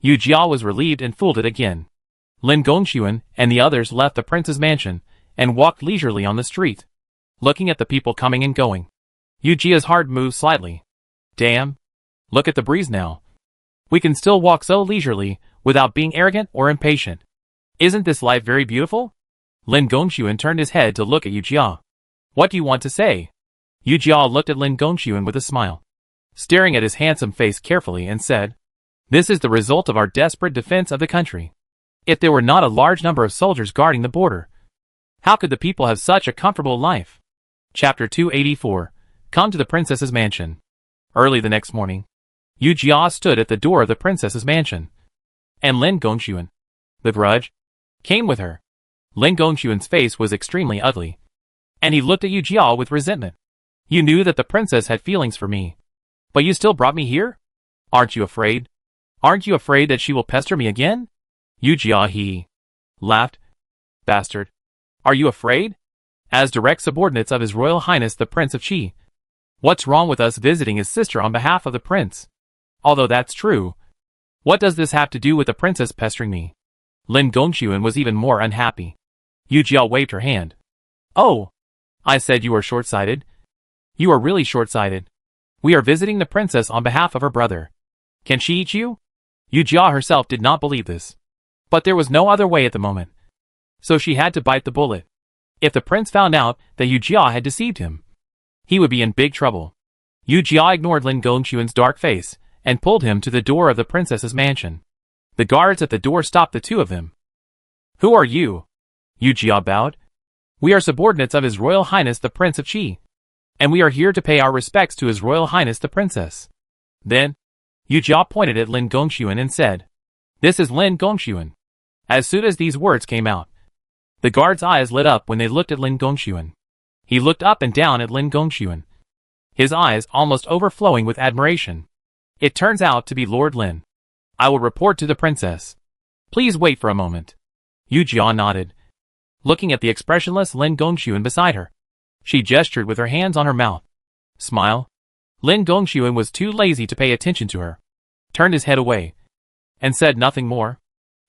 A: Yu Jia was relieved and fooled it again. Lin Gongxuan and the others left the prince's mansion and walked leisurely on the street, looking at the people coming and going. Yu Jia's heart moved slightly. Damn. Look at the breeze now. We can still walk so leisurely without being arrogant or impatient. Isn't this life very beautiful? Lin Gongxuan turned his head to look at Yu Jia. What do you want to say? Yu Jia looked at Lin Gongxuan with a smile, staring at his handsome face carefully, and said, This is the result of our desperate defense of the country. If there were not a large number of soldiers guarding the border, how could the people have such a comfortable life? Chapter 284. Come to the princess's mansion. Early the next morning, Yu Jia stood at the door of the princess's mansion, and Lin Gongxuan, the grudge, came with her. Lin Gongxuan's face was extremely ugly, and he looked at Yu Jia with resentment. You knew that the princess had feelings for me, but you still brought me here? Aren't you afraid? Aren't you afraid that she will pester me again? Yu Jia laughed. Bastard. Are you afraid? As direct subordinates of His Royal Highness the Prince of Qi, what's wrong with us visiting his sister on behalf of the prince? Although that's true, what does this have to do with the princess pestering me? Lin Gongxuan was even more unhappy. Yu Jia waved her hand. Oh! I said you are short-sighted. You are really short-sighted. We are visiting the princess on behalf of her brother. Can she eat you? Yu Jia herself did not believe this. But there was no other way at the moment. So she had to bite the bullet. If the prince found out that Yu Jia had deceived him, he would be in big trouble. Yu Jia ignored Lin Gongxuan's dark face and pulled him to the door of the princess's mansion. The guards at the door stopped the two of them. Who are you? Yu Jia bowed. We are subordinates of His Royal Highness the Prince of Qi, and we are here to pay our respects to His Royal Highness the Princess. Then, Yu Jia pointed at Lin Gongxuan and said, This is Lin Gongxuan. As soon as these words came out, the guard's eyes lit up when they looked at Lin Gongxuan. He looked up and down at Lin Gongxuan. his eyes almost overflowing with admiration. It turns out to be Lord Lin. I will report to the princess. Please wait for a moment. Yu Jia nodded, looking at the expressionless Lin Gongxuan beside her. She gestured with her hands on her mouth. Smile. Lin Gongxuan was too lazy to pay attention to her, turned his head away, and said nothing more.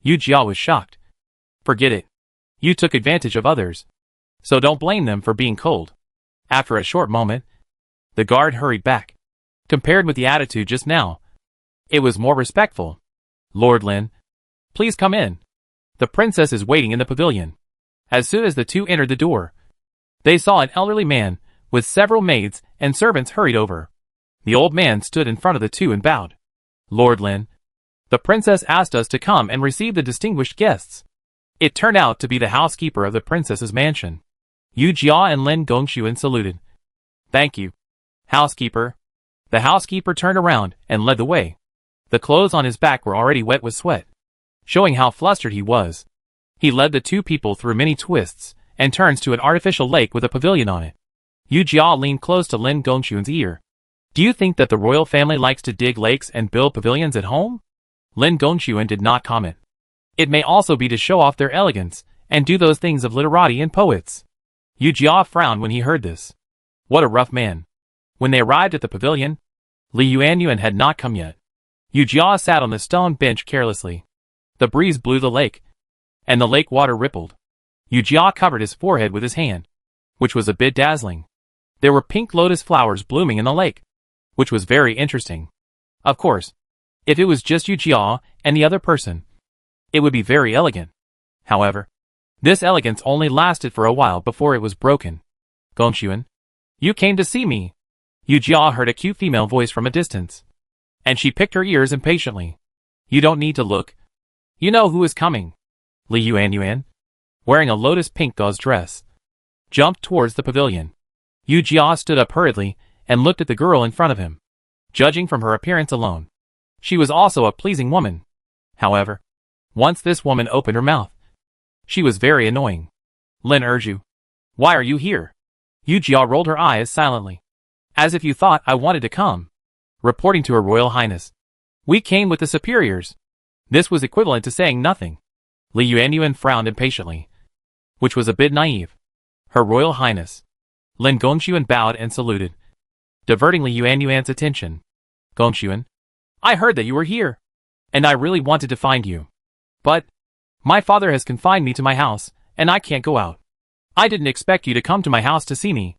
A: Yu Jia was shocked. Forget it. You took advantage of others, so don't blame them for being cold. After a short moment, the guard hurried back. Compared with the attitude just now, it was more respectful. Lord Lin, please come in. The princess is waiting in the pavilion. As soon as the two entered the door, they saw an elderly man with several maids and servants hurried over. The old man stood in front of the two and bowed. Lord Lin, the princess asked us to come and receive the distinguished guests. It turned out to be the housekeeper of the princess's mansion. Yu Jia and Lin Gongxuan saluted. Thank you, housekeeper. The housekeeper turned around and led the way. The clothes on his back were already wet with sweat, showing how flustered he was. He led the two people through many twists and turns to an artificial lake with a pavilion on it. Yu Jia leaned close to Lin Gongxuan's ear. Do you think that the royal family likes to dig lakes and build pavilions at home? Lin Gongxuan did not comment. It may also be to show off their elegance and do those things of literati and poets. Yu Jia frowned when he heard this. What a rough man. When they arrived at the pavilion, Li Yuanyuan had not come yet. Yu Jia sat on the stone bench carelessly. The breeze blew the lake, and the lake water rippled. Yu Jia covered his forehead with his hand, which was a bit dazzling. There were pink lotus flowers blooming in the lake, which was very interesting. Of course, if it was just Yu Jia and the other person, it would be very elegant. However, this elegance only lasted for a while before it was broken. Gongxuan, you came to see me. Yu Jia heard a cute female voice from a distance, and she picked her ears impatiently. You don't need to look. You know who is coming. Li Yuanyuan, wearing a lotus pink gauze dress, jumped towards the pavilion. Yu Jia stood up hurriedly and looked at the girl in front of him. Judging from her appearance alone, she was also a pleasing woman. However, once this woman opened her mouth, she was very annoying. Lin Erju, why are you here? Yu Jia rolled her eyes silently. As if you thought I wanted to come. Reporting to Her Royal Highness. We came with the superiors. This was equivalent to saying nothing. Li Yuanyuan frowned impatiently, which was a bit naive. Her Royal Highness. Lin Gongxuan bowed and saluted, diverting Li Yuanyuan's attention. Gongxuan, I heard that you were here, and I really wanted to find you. But my father has confined me to my house, and I can't go out. I didn't expect you to come to my house to see me.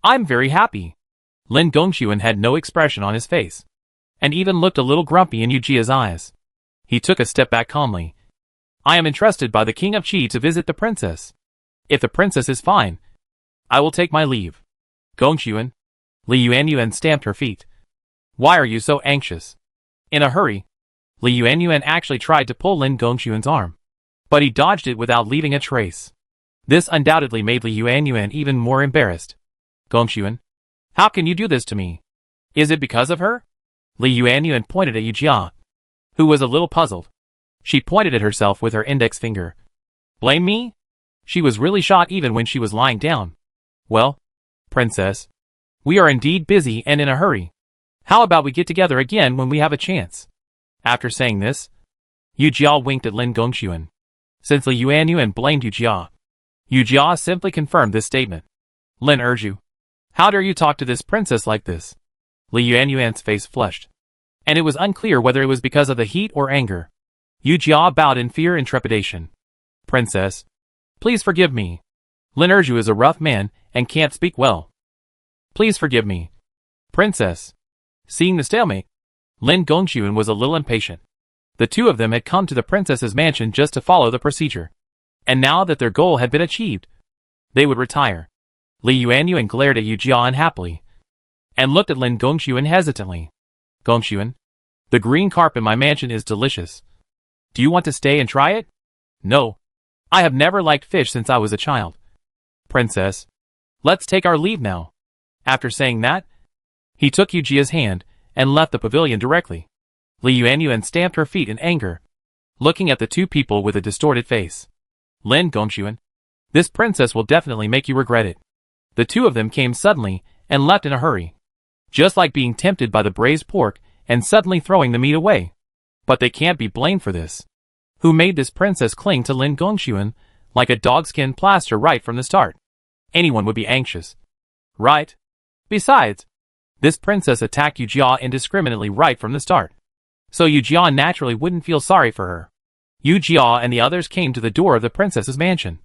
A: I'm very happy. Lin Gongxuan had no expression on his face, and even looked a little grumpy in Yu Jia's eyes. He took a step back calmly. I am entrusted by the King of Qi to visit the princess. If the princess is fine, I will take my leave. Gongxuan. Li Yuanyuan stamped her feet. Why are you so anxious? In a hurry. Li Yuanyuan actually tried to pull Lin Gongxuan's arm, but he dodged it without leaving a trace. This undoubtedly made Li Yuanyuan even more embarrassed. Gongxuan, how can you do this to me? Is it because of her? Li Yuanyuan pointed at Yu Jia, who was a little puzzled. She pointed at herself with her index finger. Blame me? She was really shot even when she was lying down. Well, princess, we are indeed busy and in a hurry. How about we get together again when we have a chance? After saying this, Yu Jia winked at Lin Gongxuan. Since Li Yuanyuan blamed Yu Jia simply confirmed this statement. Lin Erju, how dare you talk to this princess like this? Li Yuanyuan's face flushed, and it was unclear whether it was because of the heat or anger. Yu Jia bowed in fear and trepidation. Princess, please forgive me. Lin Erju is a rough man and can't speak well. Please forgive me. Princess. Seeing the stalemate, Lin Gongxuan was a little impatient. The two of them had come to the princess's mansion just to follow the procedure, and now that their goal had been achieved, they would retire. Li Yuanyuan glared at Yu Jia unhappily, and looked at Lin Gongxuan hesitantly. Gongxuan, the green carp in my mansion is delicious. Do you want to stay and try it? No. I have never liked fish since I was a child. Princess, let's take our leave now. After saying that, he took Yu Jia's hand and left the pavilion directly. Li Yuanyuan stamped her feet in anger, looking at the two people with a distorted face. Lin Gongxuan, this princess will definitely make you regret it. The two of them came suddenly and left in a hurry. Just like being tempted by the braised pork and suddenly throwing the meat away. But they can't be blamed for this. Who made this princess cling to Lin Gongxuan like a dogskin plaster right from the start? Anyone would be anxious. Right? Besides, this princess attacked Yu Jia indiscriminately right from the start. So Yu Jia naturally wouldn't feel sorry for her. Yu Jia and the others came to the door of the princess's mansion.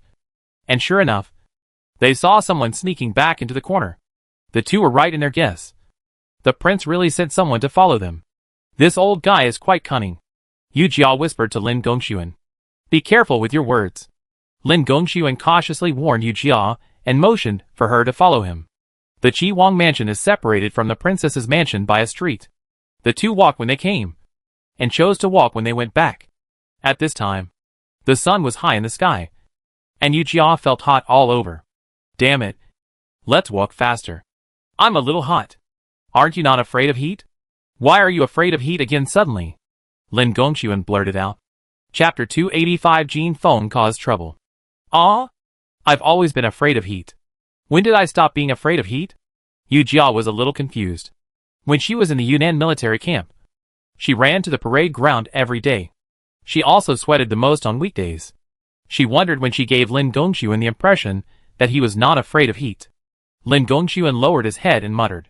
A: And sure enough, they saw someone sneaking back into the corner. The two were right in their guess. The prince really sent someone to follow them. This old guy is quite cunning. Yu Jia whispered to Lin Gongxuan. Be careful with your words. Lin Gongxuan cautiously warned Yu Jia and motioned for her to follow him. The Qi Wang mansion is separated from the princess's mansion by a street. The two walked when they came, and chose to walk when they went back. At this time, the sun was high in the sky, and Yu Jia felt hot all over. Damn it. Let's walk faster. I'm a little hot. Aren't you not afraid of heat? Why are you afraid of heat again suddenly? Lin Gongxuan blurted out. Chapter 285 Jin Feng caused trouble. Ah? I've always been afraid of heat. When did I stop being afraid of heat? Yu Jia was a little confused. When she was in the Yunnan military camp, she ran to the parade ground every day. She also sweated the most on weekdays. She wondered when she gave Lin Gongxuan the impression that he was not afraid of heat. Lin Gongxuan lowered his head and muttered.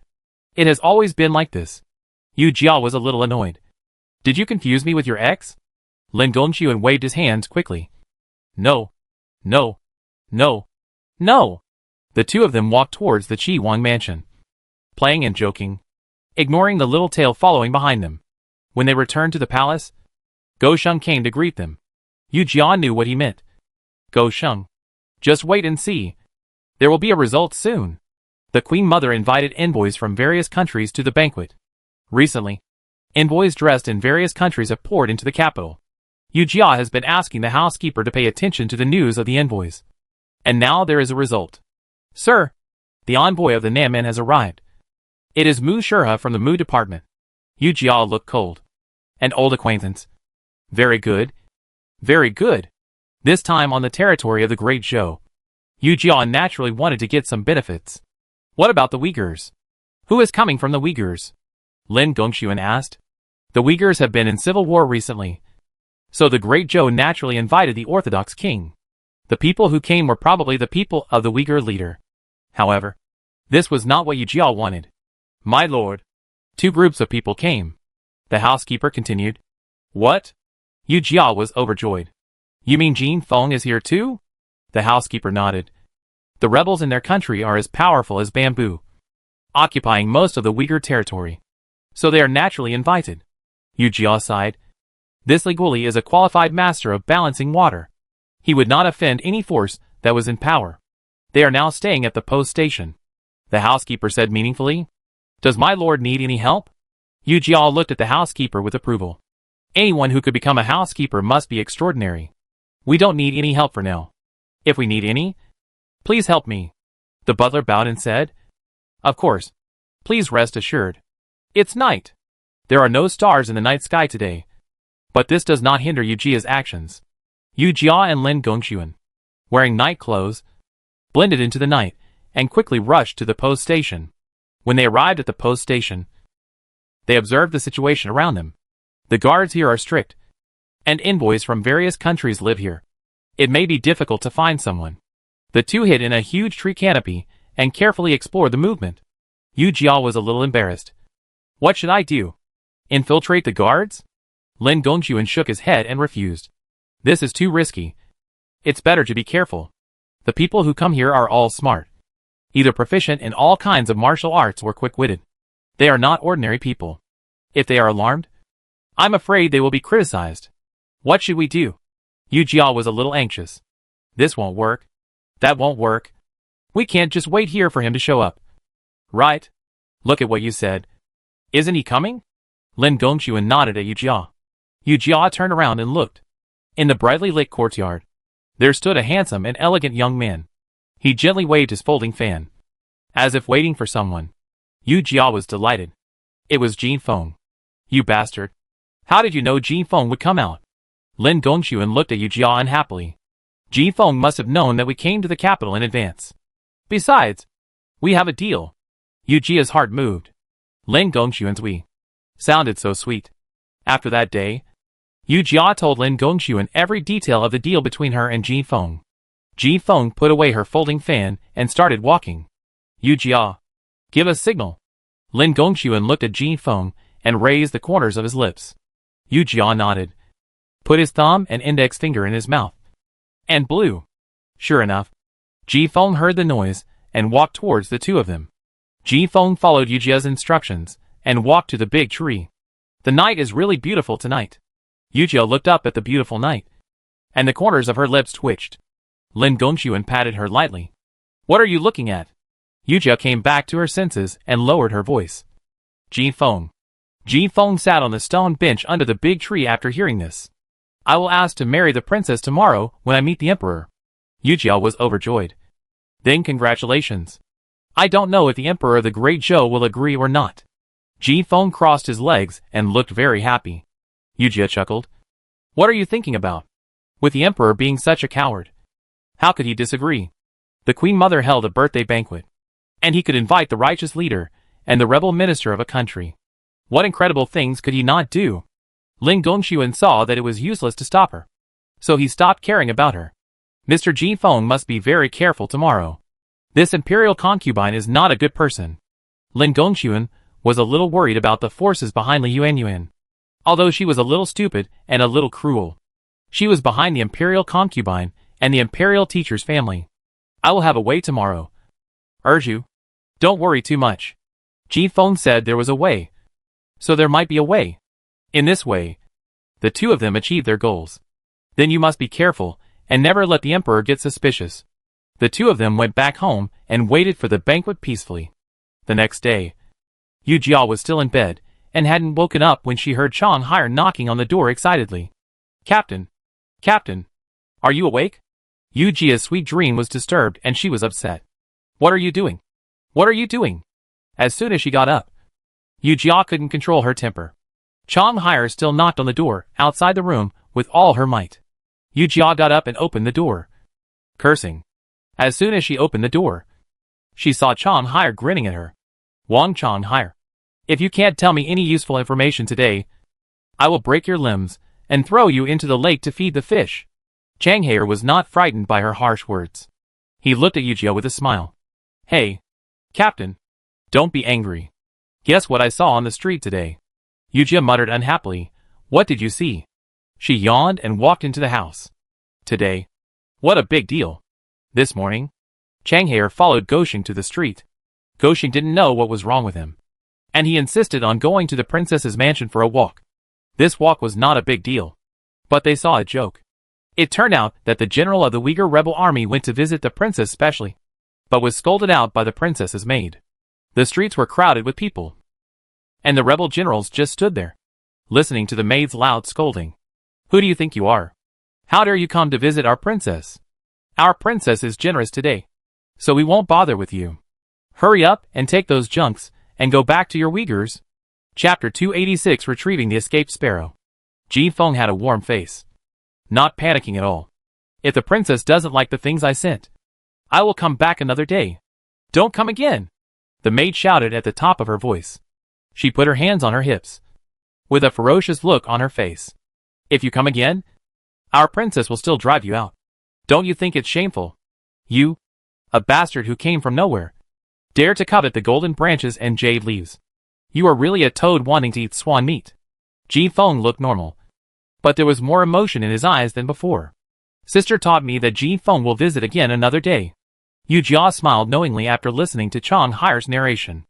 A: It has always been like this. Yu Jia was a little annoyed. Did you confuse me with your ex? Lin Gongxuan waved his hands quickly. No. No. No. No. The two of them walked towards the Qi Wang mansion, playing and joking, ignoring the little tail following behind them. When they returned to the palace, Go Sheng came to greet them. Yu Jia knew what he meant. Go Sheng. Just wait and see. There will be a result soon. The Queen Mother invited envoys from various countries to the banquet. Recently, envoys dressed in various countries have poured into the capital. Yu Jia has been asking the housekeeper to pay attention to the news of the envoys. And now there is a result. Sir, the envoy of the Nanman has arrived. It is Mu Shurha from the Mu department. Yu Jia looked cold. An old acquaintance. Very good. Very good. This time on the territory of the Great Zhou. Yu Jia naturally wanted to get some benefits. What about the Uyghurs? Who is coming from the Uyghurs? Lin Gongxuan asked. The Uyghurs have been in civil war recently, so the Great Zhou naturally invited the Orthodox king. The people who came were probably the people of the Uyghur leader. However, this was not what Yu Jia wanted. My lord. Two groups of people came. The housekeeper continued. What? Yu Jia was overjoyed. You mean Jin Feng is here too? The housekeeper nodded. The rebels in their country are as powerful as bamboo, occupying most of the Uyghur territory. So they are naturally invited. Yu Jia sighed. This Li Guli is a qualified master of balancing water. He would not offend any force that was in power. They are now staying at the post station. The housekeeper said meaningfully. Does my lord need any help? Yu Jia looked at the housekeeper with approval. Anyone who could become a housekeeper must be extraordinary. We don't need any help for now. If we need any, please help me. The butler bowed and said. Of course. Please rest assured. It's night. There are no stars in the night sky today. But this does not hinder Yu Jia's actions. Yu Jia and Lin Gongxuan, wearing night clothes, blended into the night, and quickly rushed to the post station. When they arrived at the post station, they observed the situation around them. The guards here are strict, and envoys from various countries live here. It may be difficult to find someone. The two hid in a huge tree canopy and carefully explored the movement. Yu Jia was a little embarrassed. What should I do? Infiltrate the guards? Lin Gongxuan shook his head and refused. This is too risky. It's better to be careful. The people who come here are all smart, either proficient in all kinds of martial arts or quick-witted. They are not ordinary people. If they are alarmed, I'm afraid they will be criticized. What should we do? Yu Jia was a little anxious. This won't work. That won't work. We can't just wait here for him to show up. Right? Look at what you said. Isn't he coming? Lin Gongxuan nodded at Yu Jia. Yu Jia turned around and looked. In the brightly lit courtyard, there stood a handsome and elegant young man. He gently waved his folding fan, as if waiting for someone. Yu Jia was delighted. It was Jin Feng. You bastard. How did you know Jin Feng would come out? Lin Gongxuan looked at Yu Jia unhappily. Jin Feng must have known that we came to the capital in advance. Besides, we have a deal. Yu Jia's heart moved. Lin Gongxuan's "we" sounded so sweet. After that day, Yu Jia told Lin Gongxuan every detail of the deal between her and Ji Feng. Ji Feng put away her folding fan and started walking. Yu Jia, give a signal. Lin Gongxuan looked at Ji Feng and raised the corners of his lips. Yu Jia nodded, put his thumb and index finger in his mouth, and blew. Sure enough, Ji Feng heard the noise and walked towards the two of them. Ji Feng followed Yu Jia's instructions and walked to the big tree. The night is really beautiful tonight. Yu Jia looked up at the beautiful night, and the corners of her lips twitched. Lin Gongxuan patted her lightly. What are you looking at? Yu Jia came back to her senses and lowered her voice. Ji Feng. Ji Feng sat on the stone bench under the big tree after hearing this. I will ask to marry the princess tomorrow when I meet the emperor. Yu Jia was overjoyed. Then congratulations. I don't know if the emperor of the Great Zhou will agree or not. Ji Feng crossed his legs and looked very happy. Yu Jia chuckled. What are you thinking about? With the emperor being such a coward, how could he disagree? The Queen Mother held a birthday banquet, and he could invite the righteous leader and the rebel minister of a country. What incredible things could he not do? Lin Gongxuan saw that it was useless to stop her, so he stopped caring about her. Mr. Ji Feng must be very careful tomorrow. This imperial concubine is not a good person. Lin Gongxuan was a little worried about the forces behind Li Yuanyuan. Although she was a little stupid and a little cruel, she was behind the imperial concubine and the imperial teacher's family. I will have a way tomorrow. Urge you. Don't worry too much. Ji Feng said there was a way. So there might be a way. In this way, the two of them achieve their goals. Then you must be careful and never let the emperor get suspicious. The two of them went back home and waited for the banquet peacefully. The next day, Yu Jia was still in bed and hadn't woken up when she heard Chang Hire knocking on the door excitedly. Captain! Captain! Are you awake? Yu Jia's sweet dream was disturbed and she was upset. What are you doing? What are you doing? As soon as she got up, Yu Jia couldn't control her temper. Chang Hire still knocked on the door outside the room with all her might. Yu Jia got up and opened the door, cursing. As soon as she opened the door, she saw Chang Hire grinning at her. Wang Chang Hire, if you can't tell me any useful information today, I will break your limbs and throw you into the lake to feed the fish. Chang Hire was not frightened by her harsh words. He looked at Yu Jia with a smile. Hey, Captain, don't be angry. Guess what I saw on the street today? Yu Jia muttered unhappily. What did you see? She yawned and walked into the house. Today? What a big deal. This morning, Chang Hire followed Goshing to the street. Goshing didn't know what was wrong with him, and he insisted on going to the princess's mansion for a walk. This walk was not a big deal, but they saw a joke. It turned out that the general of the Uyghur rebel army went to visit the princess specially, but was scolded out by the princess's maid. The streets were crowded with people, and the rebel generals just stood there, listening to the maid's loud scolding. Who do you think you are? How dare you come to visit our princess? Our princess is generous today, so we won't bother with you. Hurry up and take those junks and go back to your Uyghurs. Chapter 286 Retrieving the Escaped Sparrow. Ji Feng had a warm face, not panicking at all. If the princess doesn't like the things I sent, I will come back another day. Don't come again, the maid shouted at the top of her voice. She put her hands on her hips, with a ferocious look on her face. If you come again, our princess will still drive you out. Don't you think it's shameful? You, a bastard who came from nowhere, dare to covet the golden branches and jade leaves. You are really a toad wanting to eat swan meat. Ji Feng looked normal, but there was more emotion in his eyes than before. Sister taught me that Ji Feng will visit again another day. Yu Jia smiled knowingly after listening to Chang Hire's narration.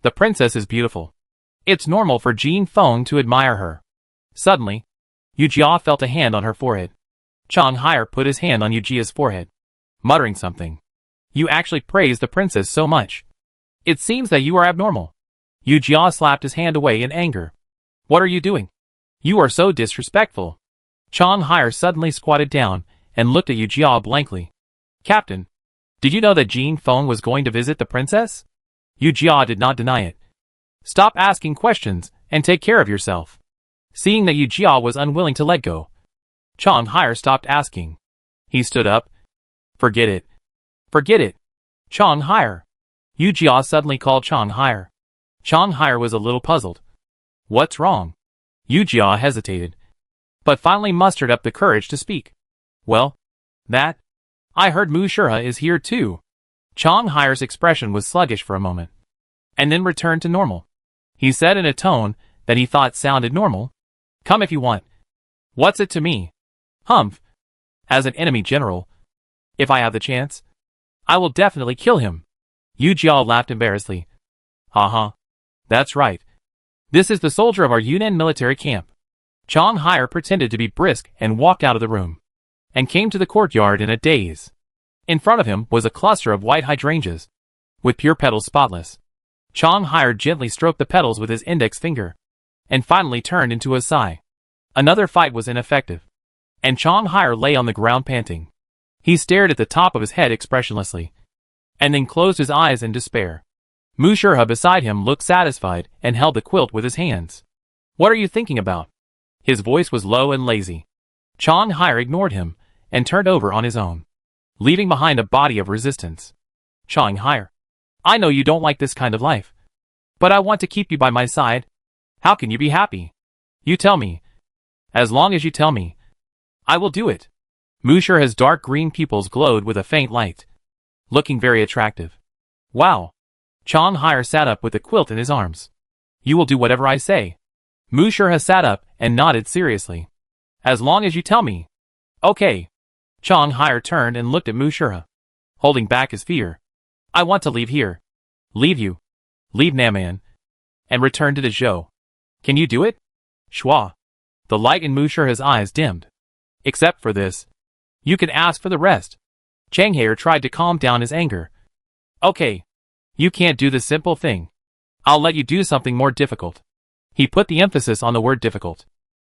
A: The princess is beautiful. It's normal for Ji Feng to admire her. Suddenly, Yu Jia felt a hand on her forehead. Chang Hire put his hand on Yu Jia's forehead, muttering something. You actually praise the princess so much. It seems that you are abnormal. Yu Jia slapped his hand away in anger. What are you doing? You are so disrespectful. Chang Hire suddenly squatted down and looked at Yu Jia blankly. Captain, did you know that Ji Feng was going to visit the princess? Yu Jia did not deny it. Stop asking questions and take care of yourself. Seeing that Yu Jia was unwilling to let go, Chang Hire stopped asking. He stood up. Forget it. Forget it. Chang Hire. Yu Jia suddenly called Chang Hire. Chang Haier was a little puzzled. What's wrong? Yu Jia hesitated, but finally mustered up the courage to speak. Well, I heard Mu Shurha is here too. Chang Haier's expression was sluggish for a moment, and then returned to normal. He said in a tone that he thought sounded normal, "Come if you want. What's it to me? Humph. As an enemy general, if I have the chance, I will definitely kill him." Yu Jia laughed embarrassedly. "Uh-huh. That's right. This is the soldier of our Yunnan military camp." Chang Haier pretended to be brisk and walked out of the room, and came to the courtyard in a daze. In front of him was a cluster of white hydrangeas, with pure petals spotless. Chang Haier gently stroked the petals with his index finger, and finally turned into a sigh. Another fight was ineffective, and Chang Haier lay on the ground panting. He stared at the top of his head expressionlessly, and then closed his eyes in despair. Mu Shurha beside him looked satisfied and held the quilt with his hands. "What are you thinking about?" His voice was low and lazy. Chang Haier ignored him, and turned over on his own, leaving behind a body of resistance. "Chang Haier, I know you don't like this kind of life, but I want to keep you by my side. How can you be happy? You tell me. As long as you tell me, I will do it." Mu Shurha's dark green pupils glowed with a faint light, looking very attractive. "Wow." Chang Haier sat up with the quilt in his arms. "You will do whatever I say." Mu Shurha sat up and nodded seriously. "As long as you tell me." "Okay." Chang Haier turned and looked at Mu Shurha, holding back his fear. "I want to leave here." "Leave you? Leave Naman, and return to the Zhou. Can you do it?" "Shua." The light in Mu Shurha's eyes dimmed. "Except for this, you can ask for the rest." Chang Haier tried to calm down his anger. "Okay. You can't do the simple thing. I'll let you do something more difficult." He put the emphasis on the word difficult,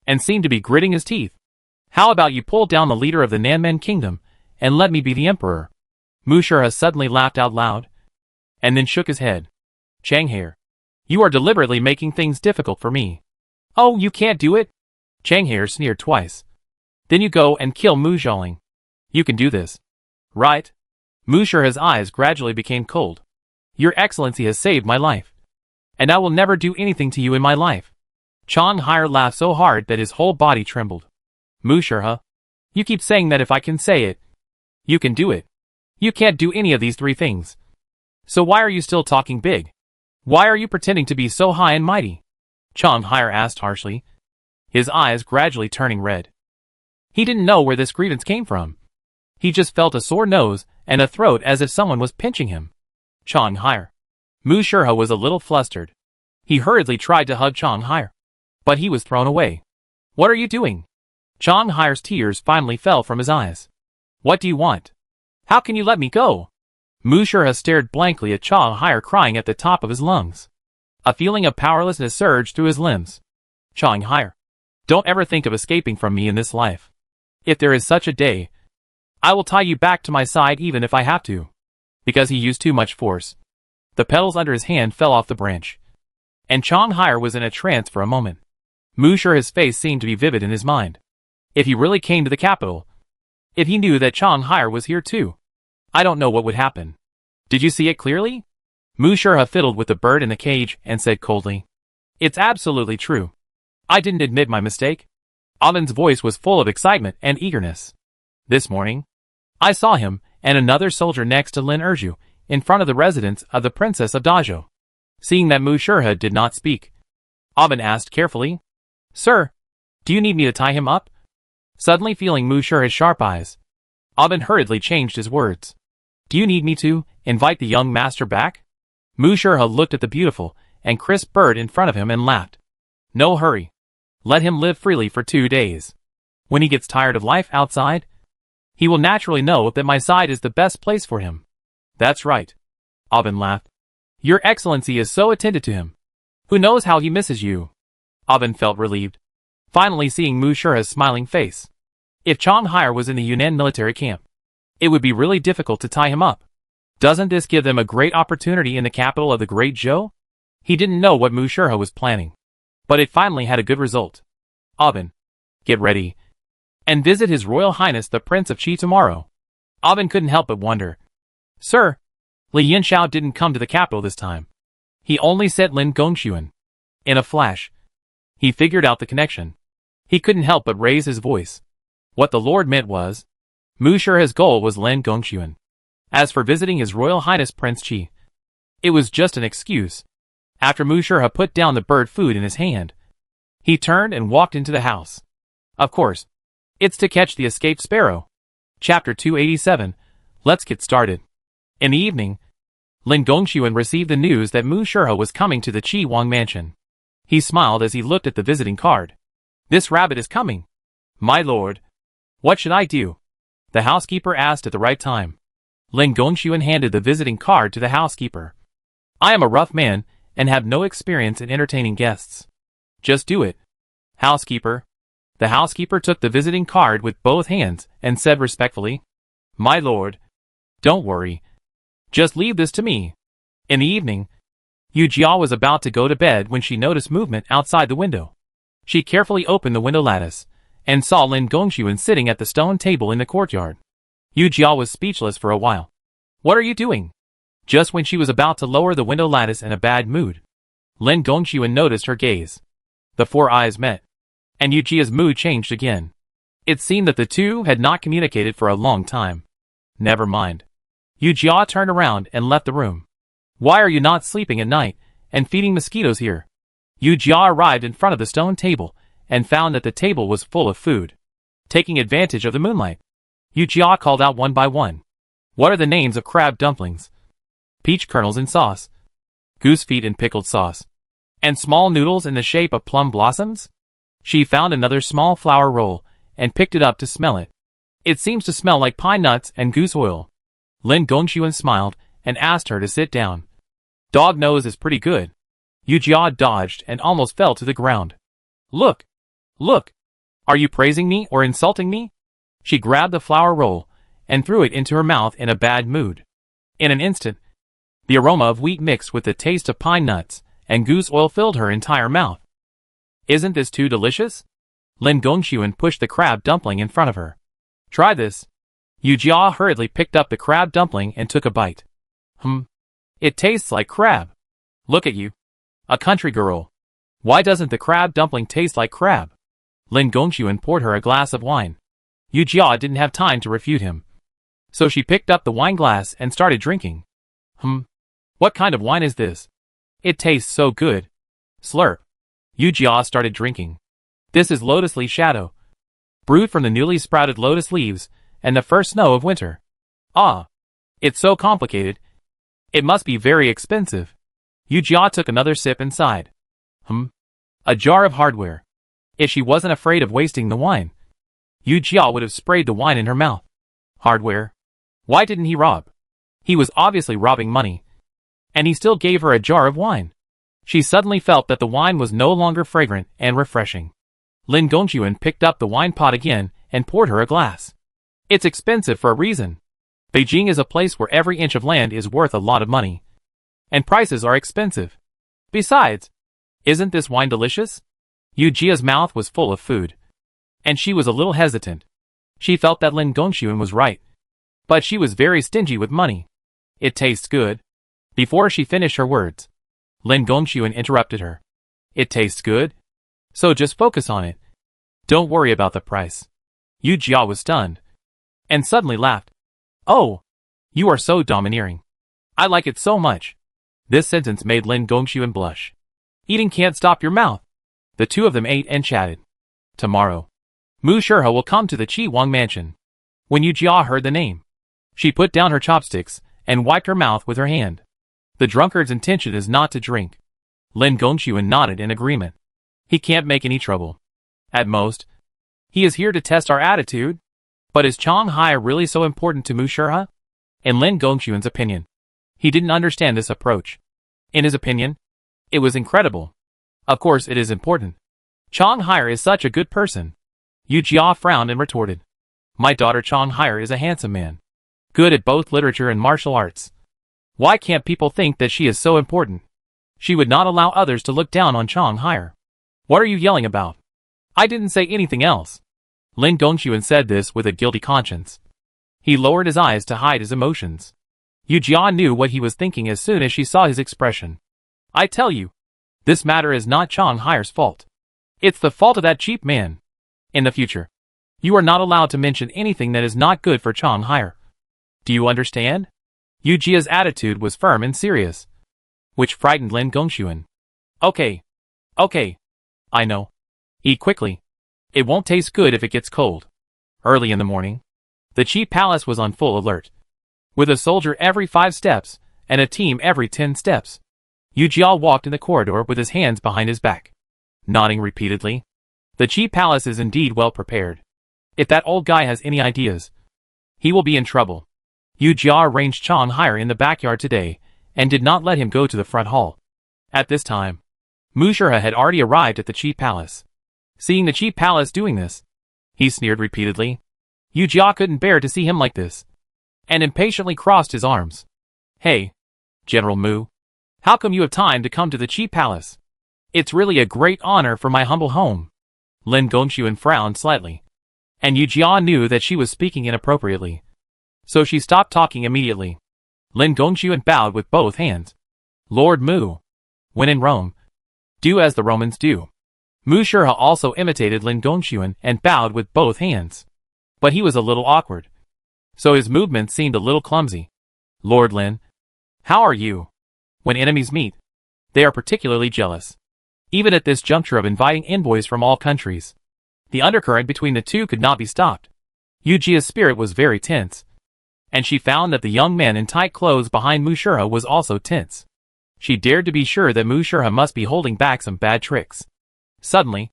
A: and seemed to be gritting his teeth. "How about you pull down the leader of the Nanmen kingdom, and let me be the emperor?" Mu Shurha suddenly laughed out loud, and then shook his head. "Chang Haier, you are deliberately making things difficult for me." "Oh, you can't do it?" Chang Haier sneered twice. "Then you go and kill Mu Zhaoling. You can do this, right?" Mu Shurha's eyes gradually became cold. "Your Excellency has saved my life, and I will never do anything to you in my life." Chang Haier laughed so hard that his whole body trembled. "Mu Shurha, you keep saying that if I can say it, you can do it. You can't do any of these three things. So why are you still talking big? Why are you pretending to be so high and mighty?" Chang Haier asked harshly, his eyes gradually turning red. He didn't know where this grievance came from. He just felt a sore nose and a throat as if someone was pinching him. "Chang Haier." Mu Shurha was a little flustered. He hurriedly tried to hug Chang Haier, but he was thrown away. "What are you doing?" Chang Haier's tears finally fell from his eyes. "What do you want? How can you let me go?" Mu Shurha stared blankly at Chang Haier, crying at the top of his lungs. A feeling of powerlessness surged through his limbs. "Chang Haier, don't ever think of escaping from me in this life. If there is such a day, I will tie you back to my side even if I have to." Because he used too much force, the petals under his hand fell off the branch, and Chang Haier was in a trance for a moment. Mu Shurha's face seemed to be vivid in his mind. If he really came to the capital, if he knew that Chang Haier was here too, I don't know what would happen. "Did you see it clearly?" Mu Shurha fiddled with the bird in the cage and said coldly. "It's absolutely true. I didn't admit my mistake." Aben's voice was full of excitement and eagerness. "This morning, I saw him and another soldier next to Lin Erju, in front of the residence of the Princess of Dazhou." Seeing that Mu Shurha did not speak, Aben asked carefully, "Sir, do you need me to tie him up?" Suddenly feeling Mu Shurha's sharp eyes, Aben hurriedly changed his words. "Do you need me to invite the young master back?" Mu Shurha looked at the beautiful and crisp bird in front of him and laughed. "No hurry. Let him live freely for 2 days. When he gets tired of life outside, he will naturally know that my side is the best place for him." "That's right." Aben laughed. "Your Excellency is so attended to him. Who knows how he misses you?" Aben felt relieved, finally seeing Mu Shurha's smiling face. If Chang Haier was in the Yunnan military camp, it would be really difficult to tie him up. Doesn't this give them a great opportunity in the capital of the Great Zhou? He didn't know what Mu Shurha was planning, but it finally had a good result. "Aben, get ready, and visit His Royal Highness the Prince of Qi tomorrow." Aben couldn't help but wonder. "Sir, Li Yinshao didn't come to the capital this time. He only said Lin Gongxuan. In a flash, he figured out the connection. He couldn't help but raise his voice. What the Lord meant was, Mu Shurha's goal was Lin Gongxuan. As for visiting His Royal Highness Prince Qi, it was just an excuse. After Mu Shurha put down the bird food in his hand, he turned and walked into the house. Of course, it's to catch the escaped sparrow. Chapter 287, let's get started. In the evening, Lin Gongxuan received the news that Mu Shurha was coming to the Qi Wang mansion. He smiled as he looked at the visiting card. This rabbit is coming. My lord. What should I do? The housekeeper asked at the right time. Lin Gongxuan handed the visiting card to the housekeeper. I am a rough man and have no experience in entertaining guests. Just do it. Housekeeper. The housekeeper took the visiting card with both hands and said respectfully, My lord. Don't worry. Just leave this to me. In the evening, Yu Jia was about to go to bed when she noticed movement outside the window. She carefully opened the window lattice and saw Lin Gongxuan sitting at the stone table in the courtyard. Yu Jia was speechless for a while. What are you doing? Just when she was about to lower the window lattice in a bad mood, Lin Gongxuan noticed her gaze. The four eyes met, and Yu Jia's mood changed again. It seemed that the two had not communicated for a long time. Never mind. Yu Jia turned around and left the room. Why are you not sleeping at night and feeding mosquitoes here? Yu Jia arrived in front of the stone table and found that the table was full of food. Taking advantage of the moonlight, Yu Jia called out one by one. What are the names of crab dumplings? Peach kernels in sauce, goose feet in pickled sauce, and small noodles in the shape of plum blossoms? She found another small flour roll and picked it up to smell it. It seems to smell like pine nuts and goose oil. Lin Gongxuan smiled and asked her to sit down. Dog nose is pretty good. Yu Jia dodged and almost fell to the ground. Look! Look! Are you praising me or insulting me? She grabbed the flour roll and threw it into her mouth in a bad mood. In an instant, the aroma of wheat mixed with the taste of pine nuts and goose oil filled her entire mouth. Isn't this too delicious? Lin Gongxuan pushed the crab dumpling in front of her. Try this. Yu Jia hurriedly picked up the crab dumpling and took a bite. It tastes like crab. Look at you. A country girl. Why doesn't the crab dumpling taste like crab? Lin Gongxuan poured her a glass of wine. Yu Jia didn't have time to refute him. So she picked up the wine glass and started drinking. What kind of wine is this? It tastes so good. Slurp. Yu Jia started drinking. This is lotus leaf shadow, brewed from the newly sprouted lotus leaves and the first snow of winter. Ah, it's so complicated. It must be very expensive. Yu Jia took another sip and sighed. A jar of hardware. If she wasn't afraid of wasting the wine, Yu Jia would have sprayed the wine in her mouth. Hardware? Why didn't he rob? He was obviously robbing money. And he still gave her a jar of wine. She suddenly felt that the wine was no longer fragrant and refreshing. Lin Gongxuan picked up the wine pot again and poured her a glass. It's expensive for a reason. Beijing is a place where every inch of land is worth a lot of money. And prices are expensive. Besides, isn't this wine delicious? Yu Jia's mouth was full of food. And she was a little hesitant. She felt that Lin Gongxuan was right. But she was very stingy with money. It tastes good. Before she finished her words, Lin Gongxuan interrupted her. It tastes good? So just focus on it. Don't worry about the price. Yu Jia was stunned. And suddenly laughed. Oh, you are so domineering. I like it so much. This sentence made Lin Gongxuan blush. Eating can't stop your mouth. The two of them ate and chatted. Tomorrow, Mu Shurha will come to the Qi Wang mansion. When Yu Jia heard the name, she put down her chopsticks and wiped her mouth with her hand. The drunkard's intention is not to drink. Lin Gongxuan nodded in agreement. He can't make any trouble. At most, he is here to test our attitude. But is Chang Hai really so important to Mu Shurha? In Lin Gongxuan's opinion, he didn't understand this approach. In his opinion, it was incredible. Of course it is important. Chang Hai is such a good person. Yu Jia frowned and retorted. My daughter Chang Hai is a handsome man. Good at both literature and martial arts. Why can't people think that she is so important? She would not allow others to look down on Chang Hai. What are you yelling about? I didn't say anything else. Lin Gongxuan said this with a guilty conscience. He lowered his eyes to hide his emotions. Yu Jia knew what he was thinking as soon as she saw his expression. I tell you, this matter is not Chang Hai's fault. It's the fault of that cheap man. In the future, you are not allowed to mention anything that is not good for Chang Hai. Do you understand? Yu Jia's attitude was firm and serious, which frightened Lin Gongxuan. Okay. Okay. I know. Eat quickly. It won't taste good if it gets cold. Early in the morning, the Qi Palace was on full alert. With a soldier every 5 steps, and a team every 10 steps. Yu Jia walked in the corridor with his hands behind his back, nodding repeatedly. The Qi Palace is indeed well prepared. If that old guy has any ideas, he will be in trouble. Yu Jia arranged Chang Hai in the backyard today, and did not let him go to the front hall. At this time, Mu Shihua had already arrived at the Qi Palace. Seeing the Qi Palace doing this, he sneered repeatedly. Yu Jia couldn't bear to see him like this, and impatiently crossed his arms. Hey, General Mu, how come you have time to come to the Qi Palace? It's really a great honor for my humble home. Lin Gongxuan frowned slightly, and Yu Jia knew that she was speaking inappropriately. So she stopped talking immediately. Lin Gongxuan bowed with both hands. Lord Mu, when in Rome, do as the Romans do. Mu Shihua also imitated Lin Gongxuan and bowed with both hands. But he was a little awkward, so his movements seemed a little clumsy. Lord Lin, how are you? When enemies meet, they are particularly jealous. Even at this juncture of inviting envoys from all countries, the undercurrent between the two could not be stopped. Yu Jia's spirit was very tense, and she found that the young man in tight clothes behind Mu Shihua was also tense. She dared to be sure that Mu Shihua must be holding back some bad tricks. Suddenly,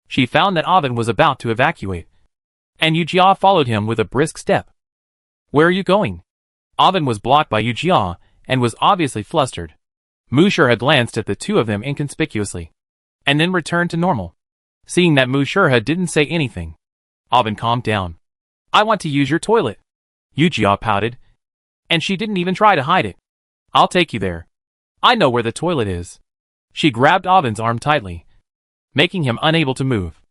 A: she found that Avin was about to evacuate, and Yu Jia followed him with a brisk step. Where are you going? Avin was blocked by Yu Jia, and was obviously flustered. Mu Shihua glanced at the two of them inconspicuously, and then returned to normal. Seeing that Mu Shihua didn't say anything, Avin calmed down. I want to use your toilet. Yu Jia pouted, and she didn't even try to hide it. I'll take you there. I know where the toilet is. She grabbed Avin's arm tightly, making him unable to move.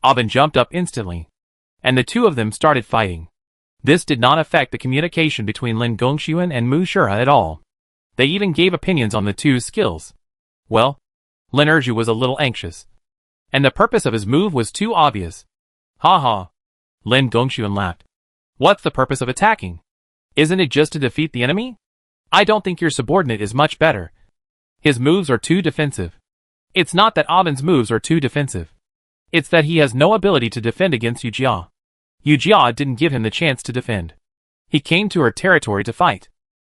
A: Avin jumped up instantly, and the two of them started fighting. This did not affect the communication between Lin Gongxuan and Mu Shihua at all. They even gave opinions on the two's skills. Well, Lin Erju was a little anxious, and the purpose of his move was too obvious. Ha ha. Lin Gongxuan laughed. What's the purpose of attacking? Isn't it just to defeat the enemy? I don't think your subordinate is much better. His moves are too defensive. It's not that Avin's moves are too defensive. It's that he has no ability to defend against Yu Jia. Yu Jia didn't give him the chance to defend. He came to her territory to fight,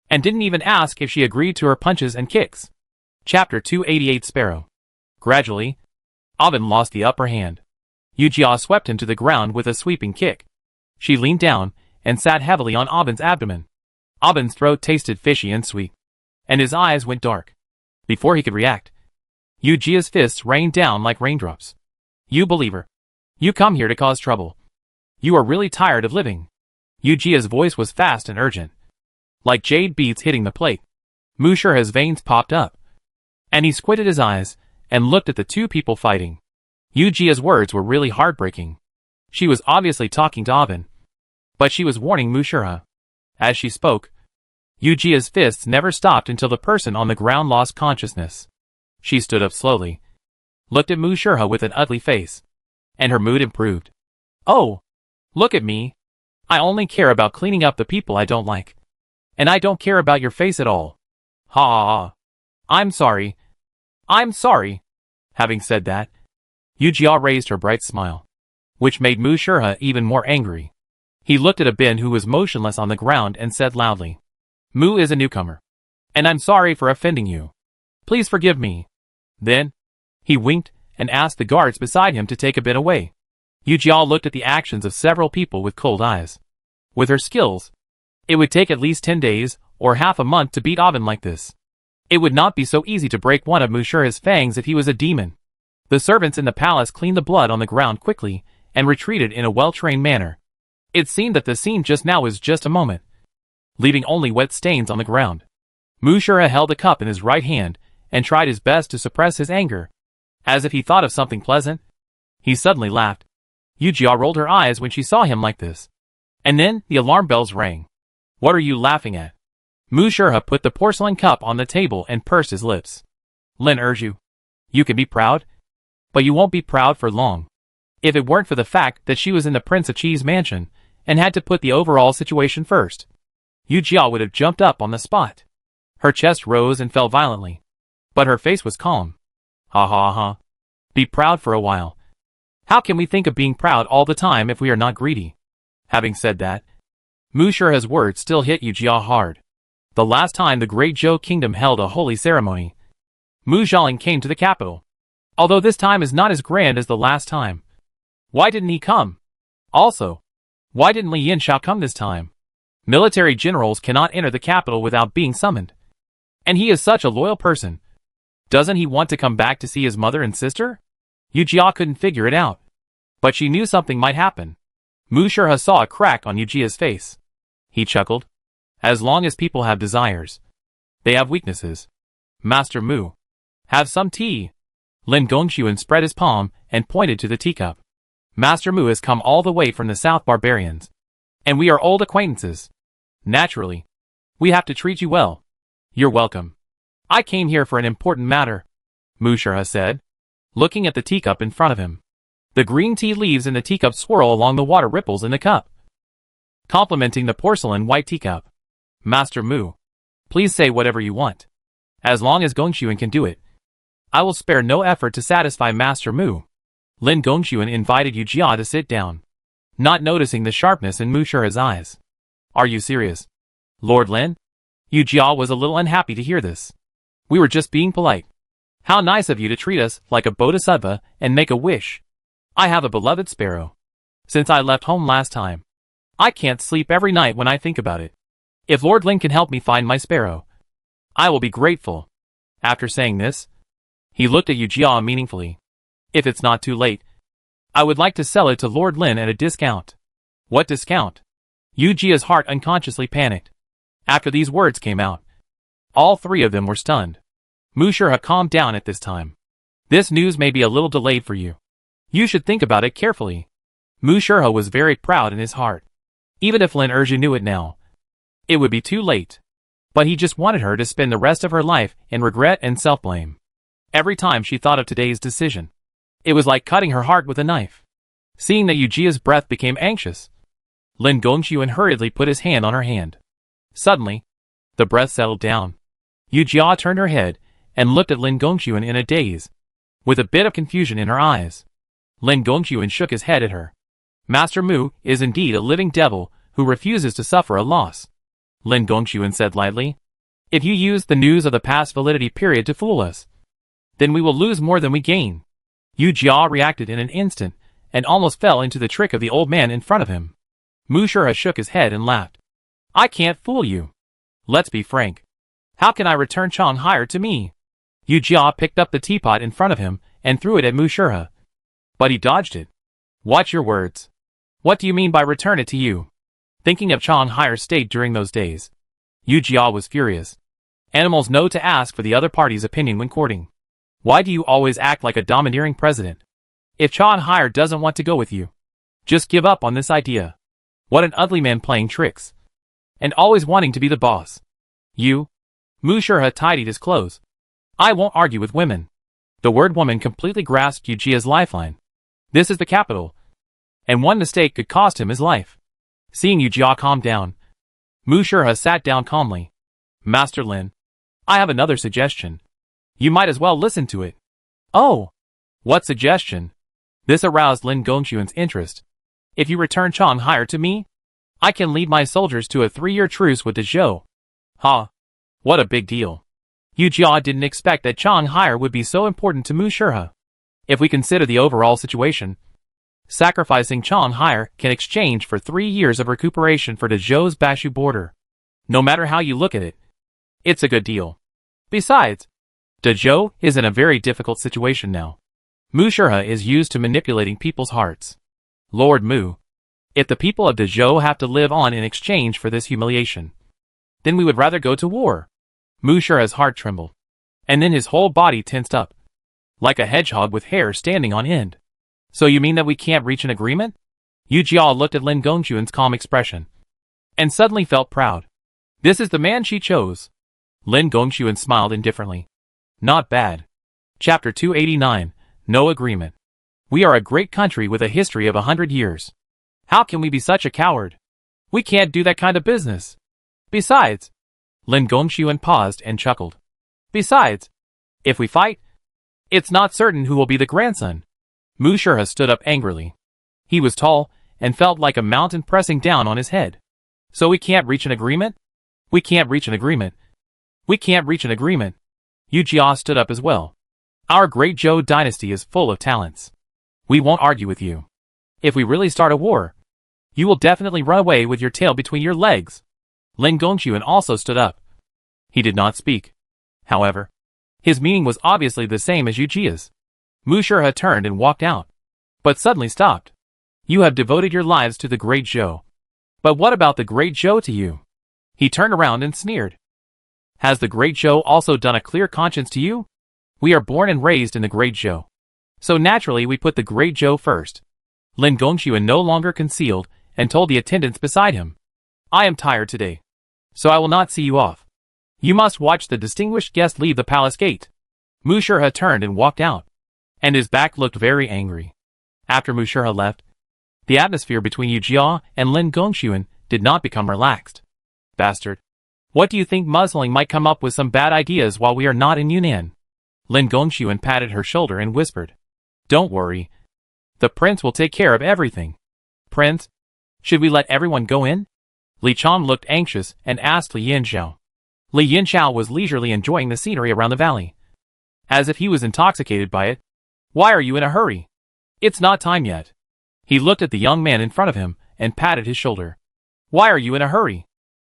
A: and didn't even ask if she agreed to her punches and kicks. Chapter 288 Sparrow. Gradually, Avin lost the upper hand. Yu Jia swept him to the ground with a sweeping kick. She leaned down, and sat heavily on Avin's abdomen. Avin's throat tasted fishy and sweet, and his eyes went dark. Before he could react, Yu Jia's fists rained down like raindrops. You believer. You come here to cause trouble. You are really tired of living. Yu Jia's voice was fast and urgent, like jade beads hitting the plate. Mu Shihua's veins popped up, and he squinted his eyes, and looked at the two people fighting. Yu Jia's words were really heartbreaking. She was obviously talking to Avin, but she was warning Mu Shihua. As she spoke, Yu Jia's fists never stopped until the person on the ground lost consciousness. She stood up slowly, looked at Mu Shihua with an ugly face, and her mood improved. Oh, look at me. I only care about cleaning up the people I don't like. And I don't care about your face at all. Ha ha ha. I'm sorry. I'm sorry. Having said that, Yu Jia raised her bright smile, which made Mu Shihua even more angry. He looked at Abin, who was motionless on the ground, and said loudly, Mu is a newcomer, and I'm sorry for offending you. Please forgive me. Then, he winked and asked the guards beside him to take Abin away. Yu Jia looked at the actions of several people with cold eyes. With her skills, it would take at least 10 days or half a month to beat Avin like this. It would not be so easy to break one of Mu Shihua's fangs if he was a demon. The servants in the palace cleaned the blood on the ground quickly and retreated in a well-trained manner. It seemed that the scene just now was just a moment, leaving only wet stains on the ground. Mu Shihua held a cup in his right hand and tried his best to suppress his anger, as if he thought of something pleasant. He suddenly laughed. Yu Jia rolled her eyes when she saw him like this. And then the alarm bells rang. What are you laughing at? Mu Shihua put the porcelain cup on the table and pursed his lips. Lin urged you. You can be proud, but you won't be proud for long. If it weren't for the fact that she was in the Prince of Cheese mansion and had to put the overall situation first, Yu Jia would have jumped up on the spot. Her chest rose and fell violently, but her face was calm. Ha ha ha. Be proud for a while. How can we think of being proud all the time if we are not greedy? Having said that, Mu Shurha's words still hit Yu Jia hard. The last time the Great Zhou Kingdom held a holy ceremony, Mu Xiaoling came to the capital. Although this time is not as grand as the last time. Why didn't he come? Also, why didn't Li Yanxiao come this time? Military generals cannot enter the capital without being summoned. And he is such a loyal person. Doesn't he want to come back to see his mother and sister? Yu Jia couldn't figure it out. But she knew something might happen. Mu Shurha saw a crack on Yu Jia's face. He chuckled. As long as people have desires, they have weaknesses. Master Mu, have some tea. Lin Gongxuan spread his palm and pointed to the teacup. Master Mu has come all the way from the South Barbarians. And we are old acquaintances. Naturally, we have to treat you well. You're welcome. I came here for an important matter, Mu Shurha said, looking at the teacup in front of him. The green tea leaves in the teacup swirl along the water ripples in the cup, complementing the porcelain white teacup. Master Mu, please say whatever you want. As long as Gongxuan can do it, I will spare no effort to satisfy Master Mu. Lin Gongxuan invited Yu Jia to sit down, not noticing the sharpness in Mu Shurha's eyes. Are you serious, Lord Lin? Yu Jia was a little unhappy to hear this. We were just being polite. How nice of you to treat us like a bodhisattva and make a wish. I have a beloved sparrow. Since I left home last time, I can't sleep every night when I think about it. If Lord Lin can help me find my sparrow, I will be grateful. After saying this, he looked at Yu Jia meaningfully. If it's not too late, I would like to sell it to Lord Lin at a discount. What discount? Yu Jia's heart unconsciously panicked. After these words came out, all three of them were stunned. Mu Shurha calmed down at this time. This news may be a little delayed for you. You should think about it carefully. Mu Shurha was very proud in his heart. Even if Lin Erju knew it now, it would be too late. But he just wanted her to spend the rest of her life in regret and self-blame. Every time she thought of today's decision, it was like cutting her heart with a knife. Seeing that Yu Jia's breath became anxious, Lin Gongxuan hurriedly put his hand on her hand. Suddenly, the breath settled down. Yu Jia turned her head and looked at Lin Gongxuan in a daze, with a bit of confusion in her eyes. Lin Gongxuan shook his head at her. Master Mu is indeed a living devil who refuses to suffer a loss. Lin Gongxuan said lightly. If you use the news of the past validity period to fool us, then we will lose more than we gain. Yu Jia reacted in an instant and almost fell into the trick of the old man in front of him. Mu Shurha shook his head and laughed. I can't fool you. Let's be frank. How can I return Chang Hire to me? Yu Jia picked up the teapot in front of him and threw it at Mu Shurha. But he dodged it. Watch your words. What do you mean by return it to you? Thinking of Chang Hire's state during those days, Yu Jia was furious. Animals know to ask for the other party's opinion when courting. Why do you always act like a domineering president? If Chang Hire doesn't want to go with you, just give up on this idea. What an ugly man playing tricks. And always wanting to be the boss. You? Mu Shurha tidied his clothes. I won't argue with women. The word woman completely grasped Yu Jia's lifeline. This is the capital. And one mistake could cost him his life. Seeing Yu Jia calm down, Mu Shurha sat down calmly. Master Lin, I have another suggestion. You might as well listen to it. Oh! What suggestion? This aroused Lin Gongxuan's interest. If you return Chang Hire to me, I can lead my soldiers to a 3-year truce with the Zhou. Ha! What a big deal. Yu Jia didn't expect that Chang Hire would be so important to Mu Shurha. If we consider the overall situation, sacrificing Chang Hire can exchange for 3 years of recuperation for the Zhou's Bashu border. No matter how you look at it, it's a good deal. Besides, the Zhou is in a very difficult situation now. Mu Shurha is used to manipulating people's hearts. Lord Mu, if the people of the Zhou have to live on in exchange for this humiliation, then we would rather go to war. Mu Shurha's heart trembled, and then his whole body tensed up, like a hedgehog with hair standing on end. So you mean that we can't reach an agreement? Yu Jia looked at Lin Gongxuan's calm expression, and suddenly felt proud. This is the man she chose. Lin Gongxuan smiled indifferently. Not bad. Chapter 289. No agreement. We are a great country with a history of 100 years. How can we be such a coward? We can't do that kind of business. Besides, Lin Gongxuan paused and chuckled. Besides, if we fight, it's not certain who will be the grandson. Mu Shirha stood up angrily. He was tall and felt like a mountain pressing down on his head. So we can't reach an agreement? We can't reach an agreement. We can't reach an agreement. Yu Jia stood up as well. Our great Zhou dynasty is full of talents. We won't argue with you. If we really start a war, you will definitely run away with your tail between your legs. Lin Gongxuan also stood up. He did not speak. However, his meaning was obviously the same as Yu Jia's. Mu Shirha turned and walked out, but suddenly stopped. You have devoted your lives to the great Zhou. But what about the great Zhou to you? He turned around and sneered. Has the great Zhou also done a clear conscience to you? We are born and raised in the great Zhou. So naturally we put the great Zhou first. Lin Gongxuan no longer concealed and told the attendants beside him. I am tired today, so I will not see you off. You must watch the distinguished guest leave the palace gate. Mu Shirha turned and walked out, and his back looked very angry. After Mu Shirha left, the atmosphere between Yu Jia and Lin Gongxuan did not become relaxed. Bastard. What do you think muzzling might come up with some bad ideas while we are not in Yunnan? Lin Gongxuan patted her shoulder and whispered. Don't worry. The prince will take care of everything. Prince, should we let everyone go in? Li Chong looked anxious and asked Li Yinxiao. Li Yinxiao was leisurely enjoying the scenery around the valley, as if he was intoxicated by it. Why are you in a hurry? It's not time yet. He looked at the young man in front of him and patted his shoulder. Why are you in a hurry?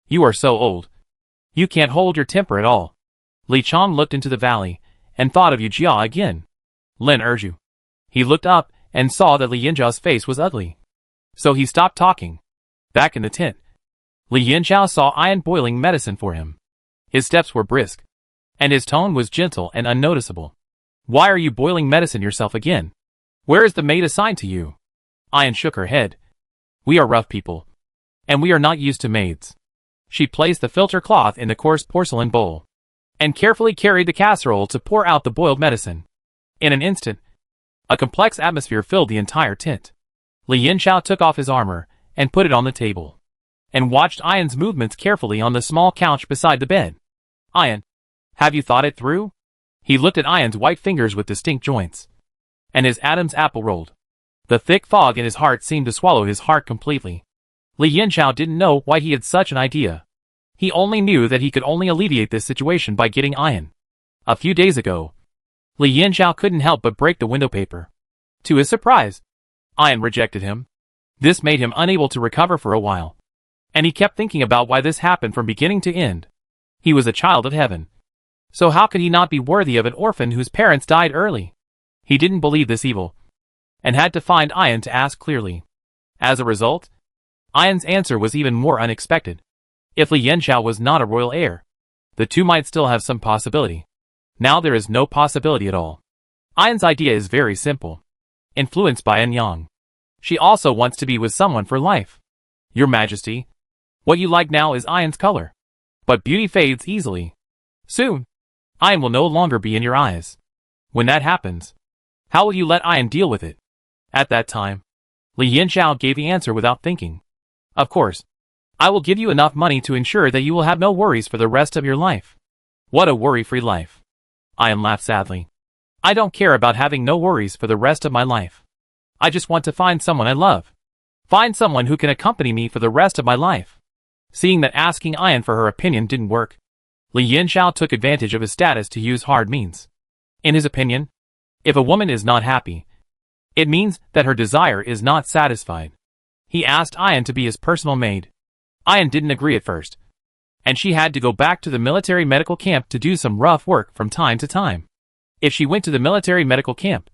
A: You are so old. You can't hold your temper at all. Li Chong looked into the valley and thought of Yu Jia again. Lin urged you. He looked up and saw that Li Yinxiao's face was ugly. So he stopped talking. Back in the tent, Li Yinxiao saw Ian boiling medicine for him. His steps were brisk, and his tone was gentle and unnoticeable. Why are you boiling medicine yourself again? Where is the maid assigned to you? Ian shook her head. We are rough people, and we are not used to maids. She placed the filter cloth in the coarse porcelain bowl, and carefully carried the casserole to pour out the boiled medicine. In an instant, a complex atmosphere filled the entire tent. Li Yinxiao took off his armor and put it on the table, and watched Ian's movements carefully on the small couch beside the bed. Ian, have you thought it through? He looked at Ian's white fingers with distinct joints, and his Adam's apple rolled. The thick fog in his heart seemed to swallow his heart completely. Li Yinxiao didn't know why he had such an idea. He only knew that he could only alleviate this situation by getting Ian. A few days ago, Li Yinxiao couldn't help but break the window paper. To his surprise, Ian rejected him. This made him unable to recover for a while, and he kept thinking about why this happened from beginning to end. He was a child of heaven, so how could he not be worthy of an orphan whose parents died early? He didn't believe this evil, and had to find Ian to ask clearly. As a result, Ian's answer was even more unexpected. If Li Yinxiao was not a royal heir, the two might still have some possibility. Now there is no possibility at all. Ian's idea is very simple. Influenced by An Yang, she also wants to be with someone for life. Your Majesty, what you like now is Ian's color, but beauty fades easily. Soon, Ian will no longer be in your eyes. When that happens, how will you let Ian deal with it? At that time, Li Yinxiao gave the answer without thinking. Of course, I will give you enough money to ensure that you will have no worries for the rest of your life. What a worry-free life. Ian laughed sadly. I don't care about having no worries for the rest of my life. I just want to find someone I love. Find someone who can accompany me for the rest of my life. Seeing that asking Ian for her opinion didn't work, Li Yinxiao took advantage of his status to use hard means. In his opinion, if a woman is not happy, it means that her desire is not satisfied. He asked Ian to be his personal maid. Ian didn't agree at first, and she had to go back to the military medical camp to do some rough work from time to time. If she went to the military medical camp,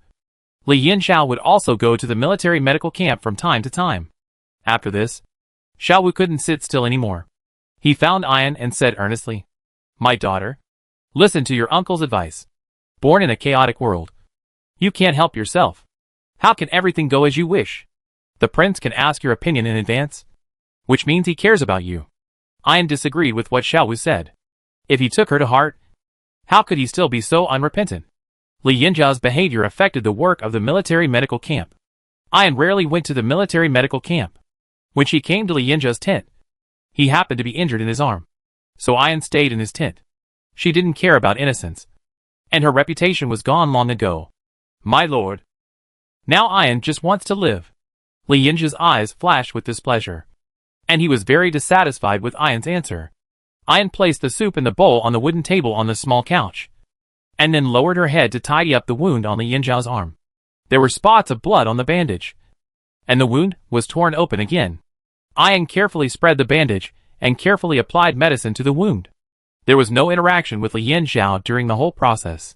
A: Li Yinxiao would also go to the military medical camp from time to time. After this, Xiaowu couldn't sit still anymore. He found Ian and said earnestly, My daughter, listen to your uncle's advice. Born in a chaotic world, you can't help yourself. How can everything go as you wish? The prince can ask your opinion in advance, which means he cares about you. Ian disagreed with what Xiaowu said. If he took her to heart, how could he still be so unrepentant? Li Yinjiao's behavior affected the work of the military medical camp. Ayan rarely went to the military medical camp. When she came to Li Yinjiao's tent, he happened to be injured in his arm. So Ayan stayed in his tent. She didn't care about innocence. And her reputation was gone long ago. My lord. Now Ayan just wants to live. Li Yinjiao's eyes flashed with displeasure. And he was very dissatisfied with Ayan's answer. Ayan placed the soup in the bowl on the wooden table on the small couch, and then lowered her head to tidy up the wound on Li Yinjiao's arm. There were spots of blood on the bandage, and the wound was torn open again. Ayan carefully spread the bandage and carefully applied medicine to the wound. There was no interaction with Li Yinjiao during the whole process.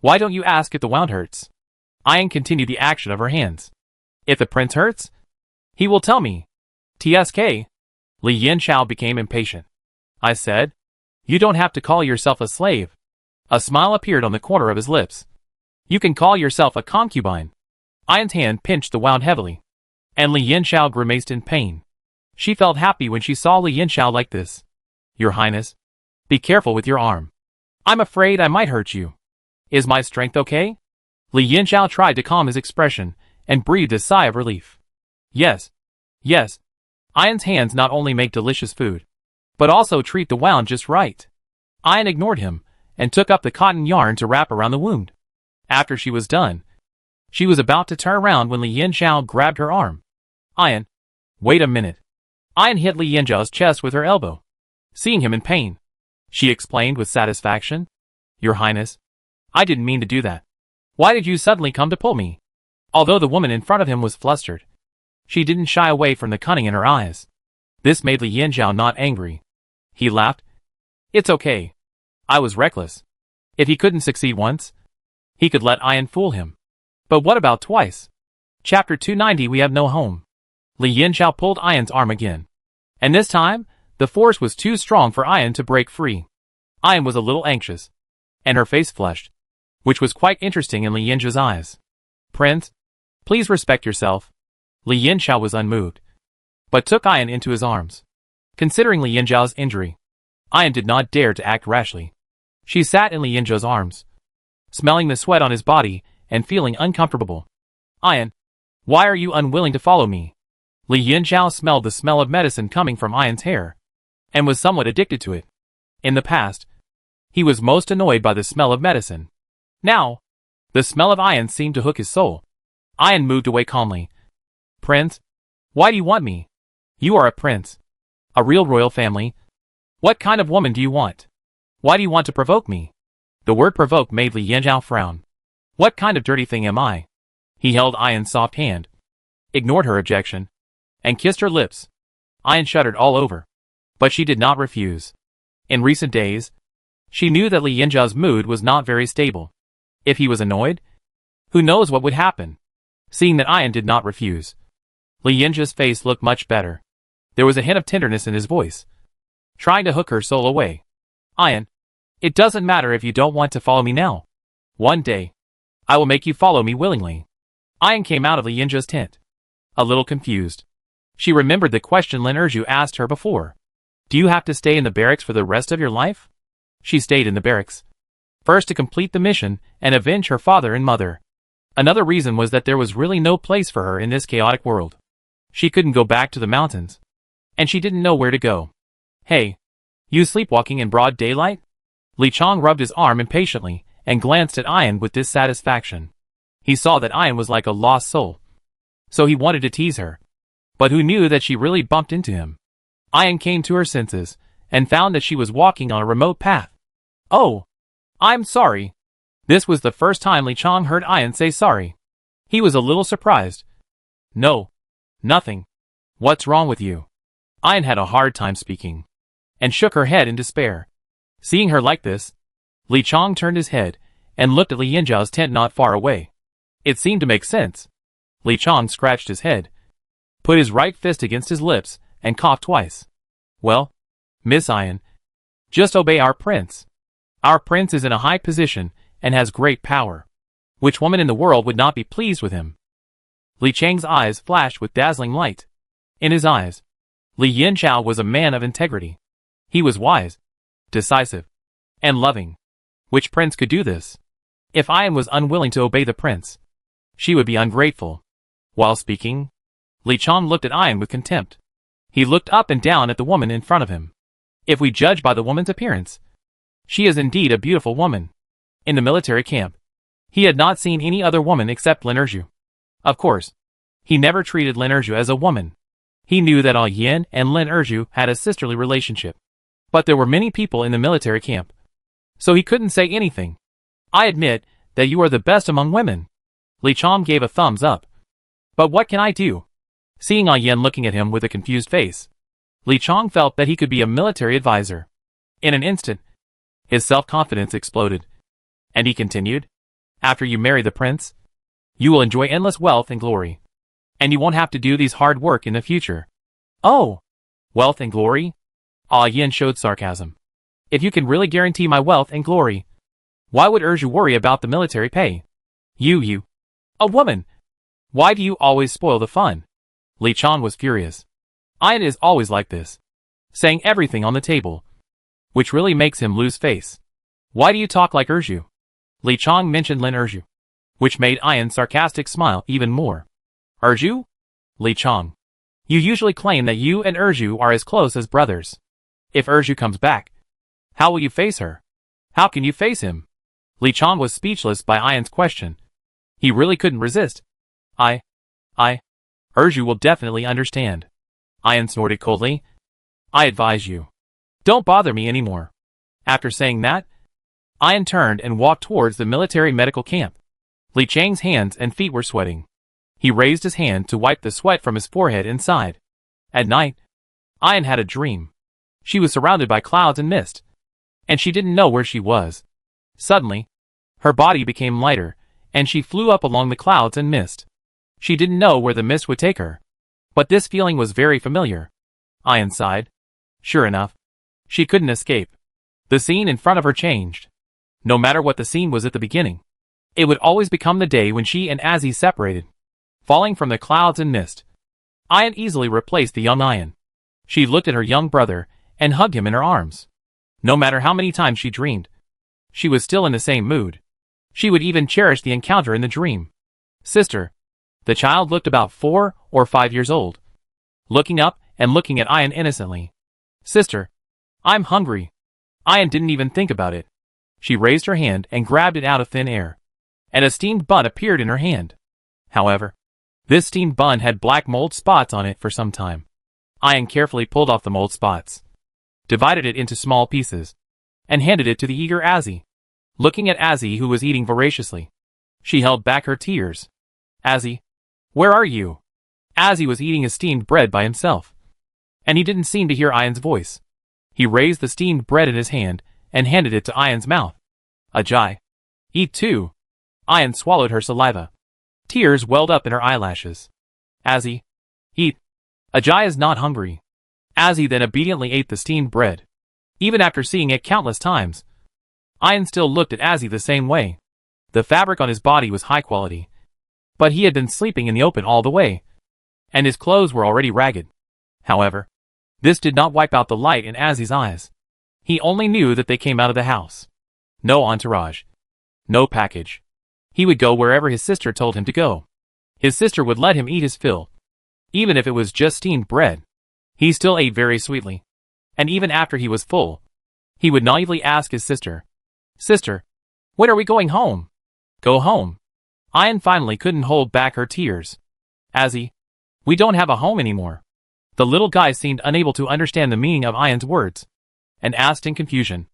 A: Why don't you ask if the wound hurts? Ayan continued the action of her hands. If the prince hurts, he will tell me. TSK. Li Yinjiao became impatient. I said, you don't have to call yourself a slave. A smile appeared on the corner of his lips. You can call yourself a concubine. Ayan's hand pinched the wound heavily, and Li Yinjiao grimaced in pain. She felt happy when she saw Li Yinjiao like this. Your Highness, be careful with your arm. I'm afraid I might hurt you. Is my strength okay? Li Yinjiao tried to calm his expression and breathed a sigh of relief. Yes. Yes. Ayan's hands not only make delicious food, but also treat the wound just right. Ayan ignored him and took up the cotton yarn to wrap around the wound. After she was done, she was about to turn around when Li Yinjiao grabbed her arm. Ayan, wait a minute. Ayan hit Li Yinjiao's chest with her elbow, seeing him in pain. She explained with satisfaction. Your Highness, I didn't mean to do that. Why did you suddenly come to pull me? Although the woman in front of him was flustered, she didn't shy away from the cunning in her eyes. This made Li Yinjiao not angry. He laughed. It's okay. I was reckless. If he couldn't succeed once, he could let Ayan fool him. But what about twice? Chapter 290. We have no home. Li Yinjiao pulled Ayan's arm again. And this time, the force was too strong for Ayan to break free. Ayan was a little anxious, and her face flushed, which was quite interesting in Li Yinjiao's eyes. Prince, please respect yourself. Li Yinjiao was unmoved, but took Ayan into his arms. Considering Li Yinjiao's injury, Ayan did not dare to act rashly. She sat in Li Yinjiao's arms, smelling the sweat on his body and feeling uncomfortable. Ayan, why are you unwilling to follow me? Li Yinjiao smelled the smell of medicine coming from Ayan's hair, and was somewhat addicted to it. In the past, he was most annoyed by the smell of medicine. Now, the smell of Ayan seemed to hook his soul. Ayan moved away calmly. Prince, why do you want me? You are a prince. A real royal family. What kind of woman do you want? Why do you want to provoke me? The word provoke made Li Yinjiao frown. What kind of dirty thing am I? He held Ayan's soft hand, ignored her objection, and kissed her lips. Ayan shuddered all over, but she did not refuse. In recent days, she knew that Li Yinjiao's mood was not very stable. If he was annoyed, who knows what would happen? Seeing that Ayan did not refuse, Li Yinjiao's face looked much better. There was a hint of tenderness in his voice, trying to hook her soul away. Ayan, it doesn't matter if you don't want to follow me now. One day, I will make you follow me willingly. Ayan came out of Li Yinjiao's tent, a little confused. She remembered the question Lin Erju asked her before. Do you have to stay in the barracks for the rest of your life? She stayed in the barracks, first to complete the mission and avenge her father and mother. Another reason was that there was really no place for her in this chaotic world. She couldn't go back to the mountains, and she didn't know where to go. Hey, you sleepwalking in broad daylight? Li Chong rubbed his arm impatiently and glanced at Ayan with dissatisfaction. He saw that Ayan was like a lost soul, so he wanted to tease her. But who knew that she really bumped into him? Ayan came to her senses and found that she was walking on a remote path. Oh, I'm sorry. This was the first time Li Chong heard Ayan say sorry. He was a little surprised. No, nothing. What's wrong with you? Ayan had a hard time speaking, and shook her head in despair. Seeing her like this, Li Chong turned his head and looked at Li Yinjiao's tent not far away. It seemed to make sense. Li Chong scratched his head, put his right fist against his lips, and coughed twice. Well, Miss Ayan, just obey our prince. Our prince is in a high position and has great power. Which woman in the world would not be pleased with him? Li Chang's eyes flashed with dazzling light. In his eyes, Li Yinjiao was a man of integrity. He was wise, decisive, and loving. Which prince could do this? If Ayan was unwilling to obey the prince, she would be ungrateful. While speaking, Li Chong looked at Ayan with contempt. He looked up and down at the woman in front of him. If we judge by the woman's appearance, she is indeed a beautiful woman. In the military camp, he had not seen any other woman except Lin Erju. Of course, he never treated Lin Erju as a woman. He knew that Ayan and Lin Erju had a sisterly relationship. But there were many people in the military camp, so he couldn't say anything. I admit that you are the best among women. Li Chong gave a thumbs up. But what can I do? Seeing Ayan looking at him with a confused face, Li Chong felt that he could be a military advisor. In an instant, his self-confidence exploded. And he continued, after you marry the prince, you will enjoy endless wealth and glory. And you won't have to do these hard work in the future. Oh! Wealth and glory? Ayan showed sarcasm. If you can really guarantee my wealth and glory, why would Erju worry about the military pay? You. A woman! Why do you always spoil the fun? Li Chong was furious. Ayan is always like this, saying everything on the table, which really makes him lose face. Why do you talk like Erju? Li Chong mentioned Lin Erju, which made Ayan's sarcastic smile even more. Erju? Li Chong. You usually claim that you and Erju are as close as brothers. If Erju comes back, how will you face her? How can you face him? Li Chong was speechless by Ayan's question. He really couldn't resist. Erju will definitely understand. Ayan snorted coldly. I advise you. Don't bother me anymore. After saying that, Ayan turned and walked towards the military medical camp. Li Chang's hands and feet were sweating. He raised his hand to wipe the sweat from his forehead and sighed. At night, Ayan had a dream. She was surrounded by clouds and mist, and she didn't know where she was. Suddenly, her body became lighter, and she flew up along the clouds and mist. She didn't know where the mist would take her, but this feeling was very familiar. Ayan sighed. Sure enough, she couldn't escape. The scene in front of her changed. No matter what the scene was at the beginning, it would always become the day when she and Azzy separated. Falling from the clouds and mist, Ayan easily replaced the young Ayan. She looked at her young brother and hugged him in her arms. No matter how many times she dreamed, she was still in the same mood. She would even cherish the encounter in the dream. Sister. The child looked about 4 or 5 years old, looking up and looking at Ayan innocently. Sister. I'm hungry. Ayan didn't even think about it. She raised her hand and grabbed it out of thin air, and a steamed bun appeared in her hand. However, this steamed bun had black mold spots on it for some time. Ayan carefully pulled off the mold spots, divided it into small pieces, and handed it to the eager Azzy. Looking at Azzy, who was eating voraciously, she held back her tears. Azzy, where are you? Azzy was eating his steamed bread by himself, and he didn't seem to hear Ayan's voice. He raised the steamed bread in his hand and handed it to Ayan's mouth. Ajay. Eat too. Ayan swallowed her saliva. Tears welled up in her eyelashes. Azzy. Eat. Ajay is not hungry. Azzy then obediently ate the steamed bread. Even after seeing it countless times, Ayan still looked at Azzy the same way. The fabric on his body was high quality, but he had been sleeping in the open all the way, and his clothes were already ragged. However, this did not wipe out the light in Azzy's eyes. He only knew that they came out of the house. No entourage. No package. He would go wherever his sister told him to go. His sister would let him eat his fill. Even if it was just steamed bread, he still ate very sweetly. And even after he was full, he would naively ask his sister, Sister, when are we going home? Go home. Ayan finally couldn't hold back her tears. Azzy, we don't have a home anymore. The little guy seemed unable to understand the meaning of Ayan's words, and asked in confusion,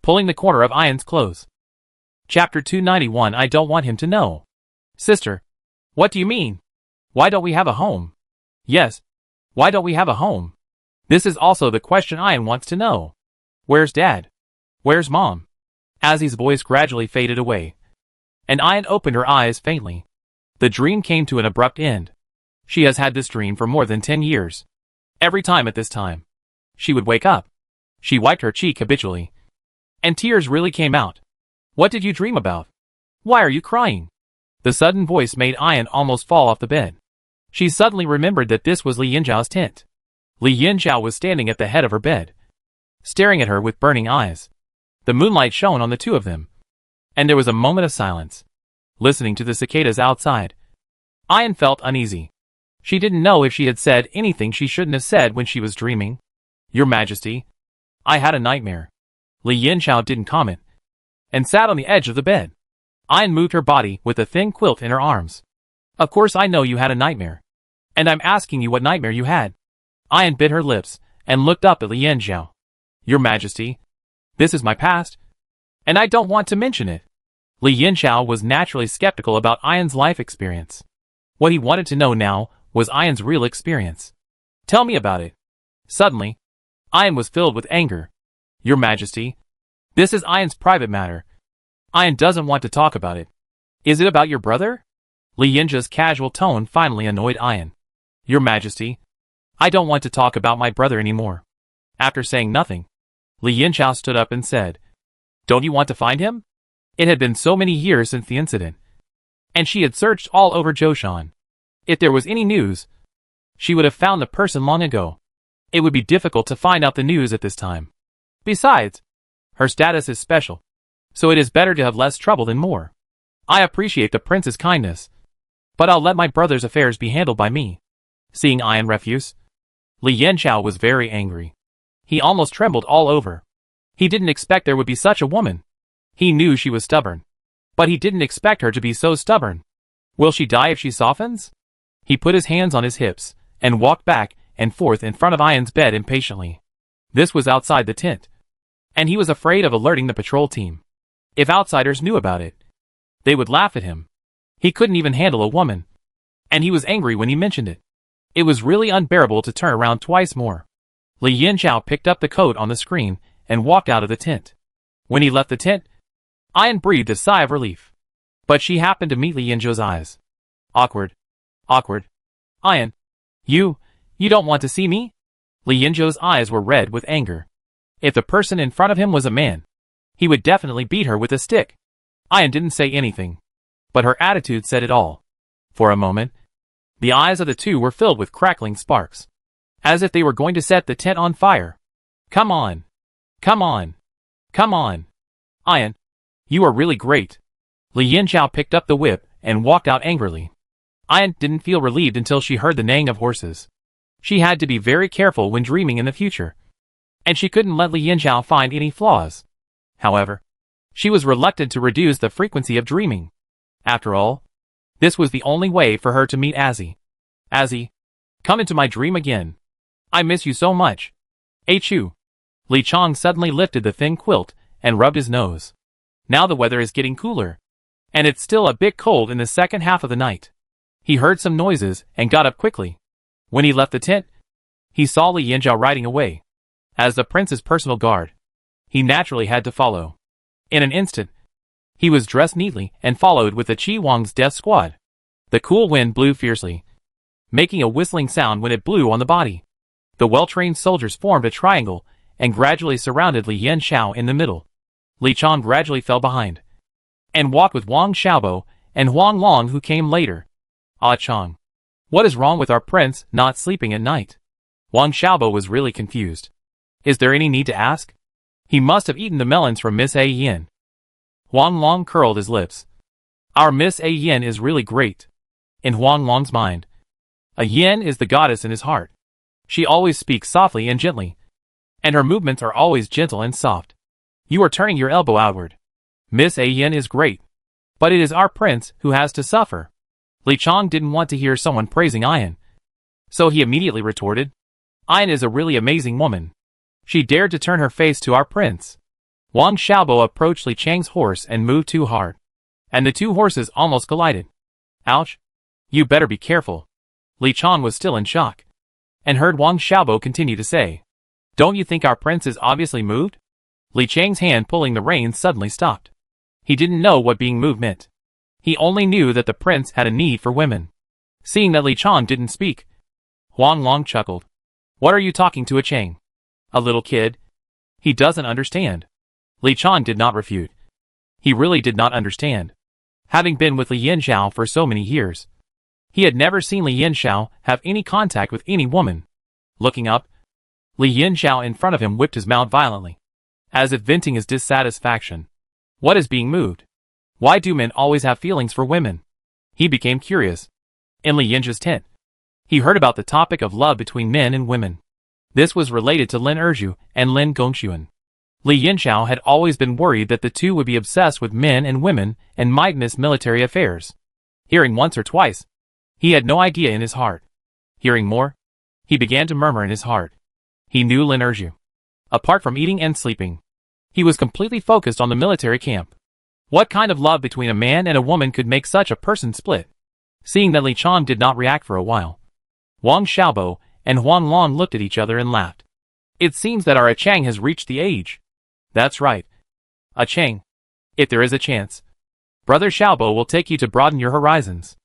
A: pulling the corner of Ayan's clothes. Chapter 291. I don't want him to know. Sister, what do you mean? Why don't we have a home? Yes, why don't we have a home? This is also the question Ayan wants to know. Where's Dad? Where's Mom? Azzy's voice gradually faded away, and Ayan opened her eyes faintly. The dream came to an abrupt end. She has had this dream for more than 10 years. Every time at this time, she would wake up. She wiped her cheek habitually, and tears really came out. What did you dream about? Why are you crying? The sudden voice made Ayan almost fall off the bed. She suddenly remembered that this was Li Yinzhao's tent. Li Yinzhao was standing at the head of her bed, staring at her with burning eyes. The moonlight shone on the two of them, and there was a moment of silence, listening to the cicadas outside. Ayan felt uneasy. She didn't know if she had said anything she shouldn't have said when she was dreaming. Your Majesty, I had a nightmare. Li Yinchao didn't comment, and sat on the edge of the bed. Ayan moved her body with a thin quilt in her arms. Of course I know you had a nightmare. And I'm asking you what nightmare you had. Ayan bit her lips, and looked up at Li Yinchao. Your Majesty, this is my past, and I don't want to mention it. Li Yinchao was naturally skeptical about Ayan's life experience. What he wanted to know now was Ayan's real experience. Tell me about it. Suddenly, Ayan was filled with anger. Your Majesty, this is Ayan's private matter. Ayan doesn't want to talk about it. Is it about your brother? Li Yinchao's casual tone finally annoyed Ayan. Your Majesty, I don't want to talk about my brother anymore. After saying nothing, Li Yinchao stood up and said, Don't you want to find him? It had been so many years since the incident, and she had searched all over Zhoushan. If there was any news, she would have found the person long ago. It would be difficult to find out the news at this time. Besides, her status is special, so it is better to have less trouble than more. I appreciate the prince's kindness, but I'll let my brother's affairs be handled by me. Seeing Ayan refuse, Li Yinchao was very angry. He almost trembled all over. He didn't expect there would be such a woman. He knew she was stubborn, but he didn't expect her to be so stubborn. Will she die if she softens? He put his hands on his hips, and walked back and forth in front of Ayan's bed impatiently. This was outside the tent, and he was afraid of alerting the patrol team. If outsiders knew about it, they would laugh at him. He couldn't even handle a woman, and he was angry when he mentioned it. It was really unbearable to turn around twice more. Li Yinchao picked up the coat on the screen and walked out of the tent. When he left the tent, Ayan breathed a sigh of relief. But she happened to meet Li Yinchao's eyes. Awkward. Awkward. Ayan, you don't want to see me? Li Yinchao's eyes were red with anger. If the person in front of him was a man, he would definitely beat her with a stick. Ayan didn't say anything, but her attitude said it all. For a moment, the eyes of the two were filled with crackling sparks, as if they were going to set the tent on fire. Come on. Come on. Come on. Ayan, you are really great. Li Yinchao picked up the whip and walked out angrily. Ayan didn't feel relieved until she heard the neighing of horses. She had to be very careful when dreaming in the future, and she couldn't let Li Yinchao find any flaws. However, she was reluctant to reduce the frequency of dreaming. After all, this was the only way for her to meet Azzy. Azzy, come into my dream again. I miss you so much. Achoo. Li Chong suddenly lifted the thin quilt and rubbed his nose. Now the weather is getting cooler, and it's still a bit cold in the second half of the night. He heard some noises and got up quickly. When he left the tent, he saw Li Yinchao riding away. As the prince's personal guard, he naturally had to follow. In an instant, he was dressed neatly and followed with the Qi Wang's death squad. The cool wind blew fiercely, making a whistling sound when it blew on the body. The well-trained soldiers formed a triangle and gradually surrounded Li Yinchao in the middle. Li Chong gradually fell behind, and walked with Wang Xiaobo and Huang Long, who came later. Ah Chong, what is wrong with our prince not sleeping at night? Wang Xiaobo was really confused. Is there any need to ask? He must have eaten the melons from Miss A Yin. Huang Long curled his lips. Our Miss A Yin is really great. In Huang Long's mind, a yin is the goddess in his heart. She always speaks softly and gently, and her movements are always gentle and soft. You are turning your elbow outward. Miss A Yin is great, but it is our prince who has to suffer. Li Chong didn't want to hear someone praising Ayan, so he immediately retorted, Ayan is a really amazing woman. She dared to turn her face to our prince. Wang Xiaobo approached Li Chang's horse and moved too hard, and the two horses almost collided. Ouch! You better be careful. Li Chong was still in shock, and heard Wang Xiaobo continue to say, Don't you think our prince is obviously moved? Li Chang's hand pulling the reins suddenly stopped. He didn't know what being moved meant. He only knew that the prince had a need for women. Seeing that Li Chong didn't speak, Huang Long chuckled. What are you talking to a Chang? A little kid? He doesn't understand. Li Chong did not refute. He really did not understand. Having been with Li Yinchao for so many years, he had never seen Li Yinchao have any contact with any woman. Looking up, Li Yinchao in front of him whipped his mouth violently, as if venting his dissatisfaction. What is being moved? Why do men always have feelings for women? He became curious. In Li Yinjia's tent, he heard about the topic of love between men and women. This was related to Lin Erju and Lin Gongxuan. Li Yinxiao had always been worried that the two would be obsessed with men and women and might miss military affairs. Hearing once or twice, he had no idea in his heart. Hearing more, he began to murmur in his heart. He knew Lin Erju. Apart from eating and sleeping, he was completely focused on the military camp. What kind of love between a man and a woman could make such a person split? Seeing that Li Chang did not react for a while, Wang Xiaobo and Huang Long looked at each other and laughed. It seems that our Chang has reached the age. That's right. Chang. If there is a chance, Brother Xiaobo will take you to broaden your horizons.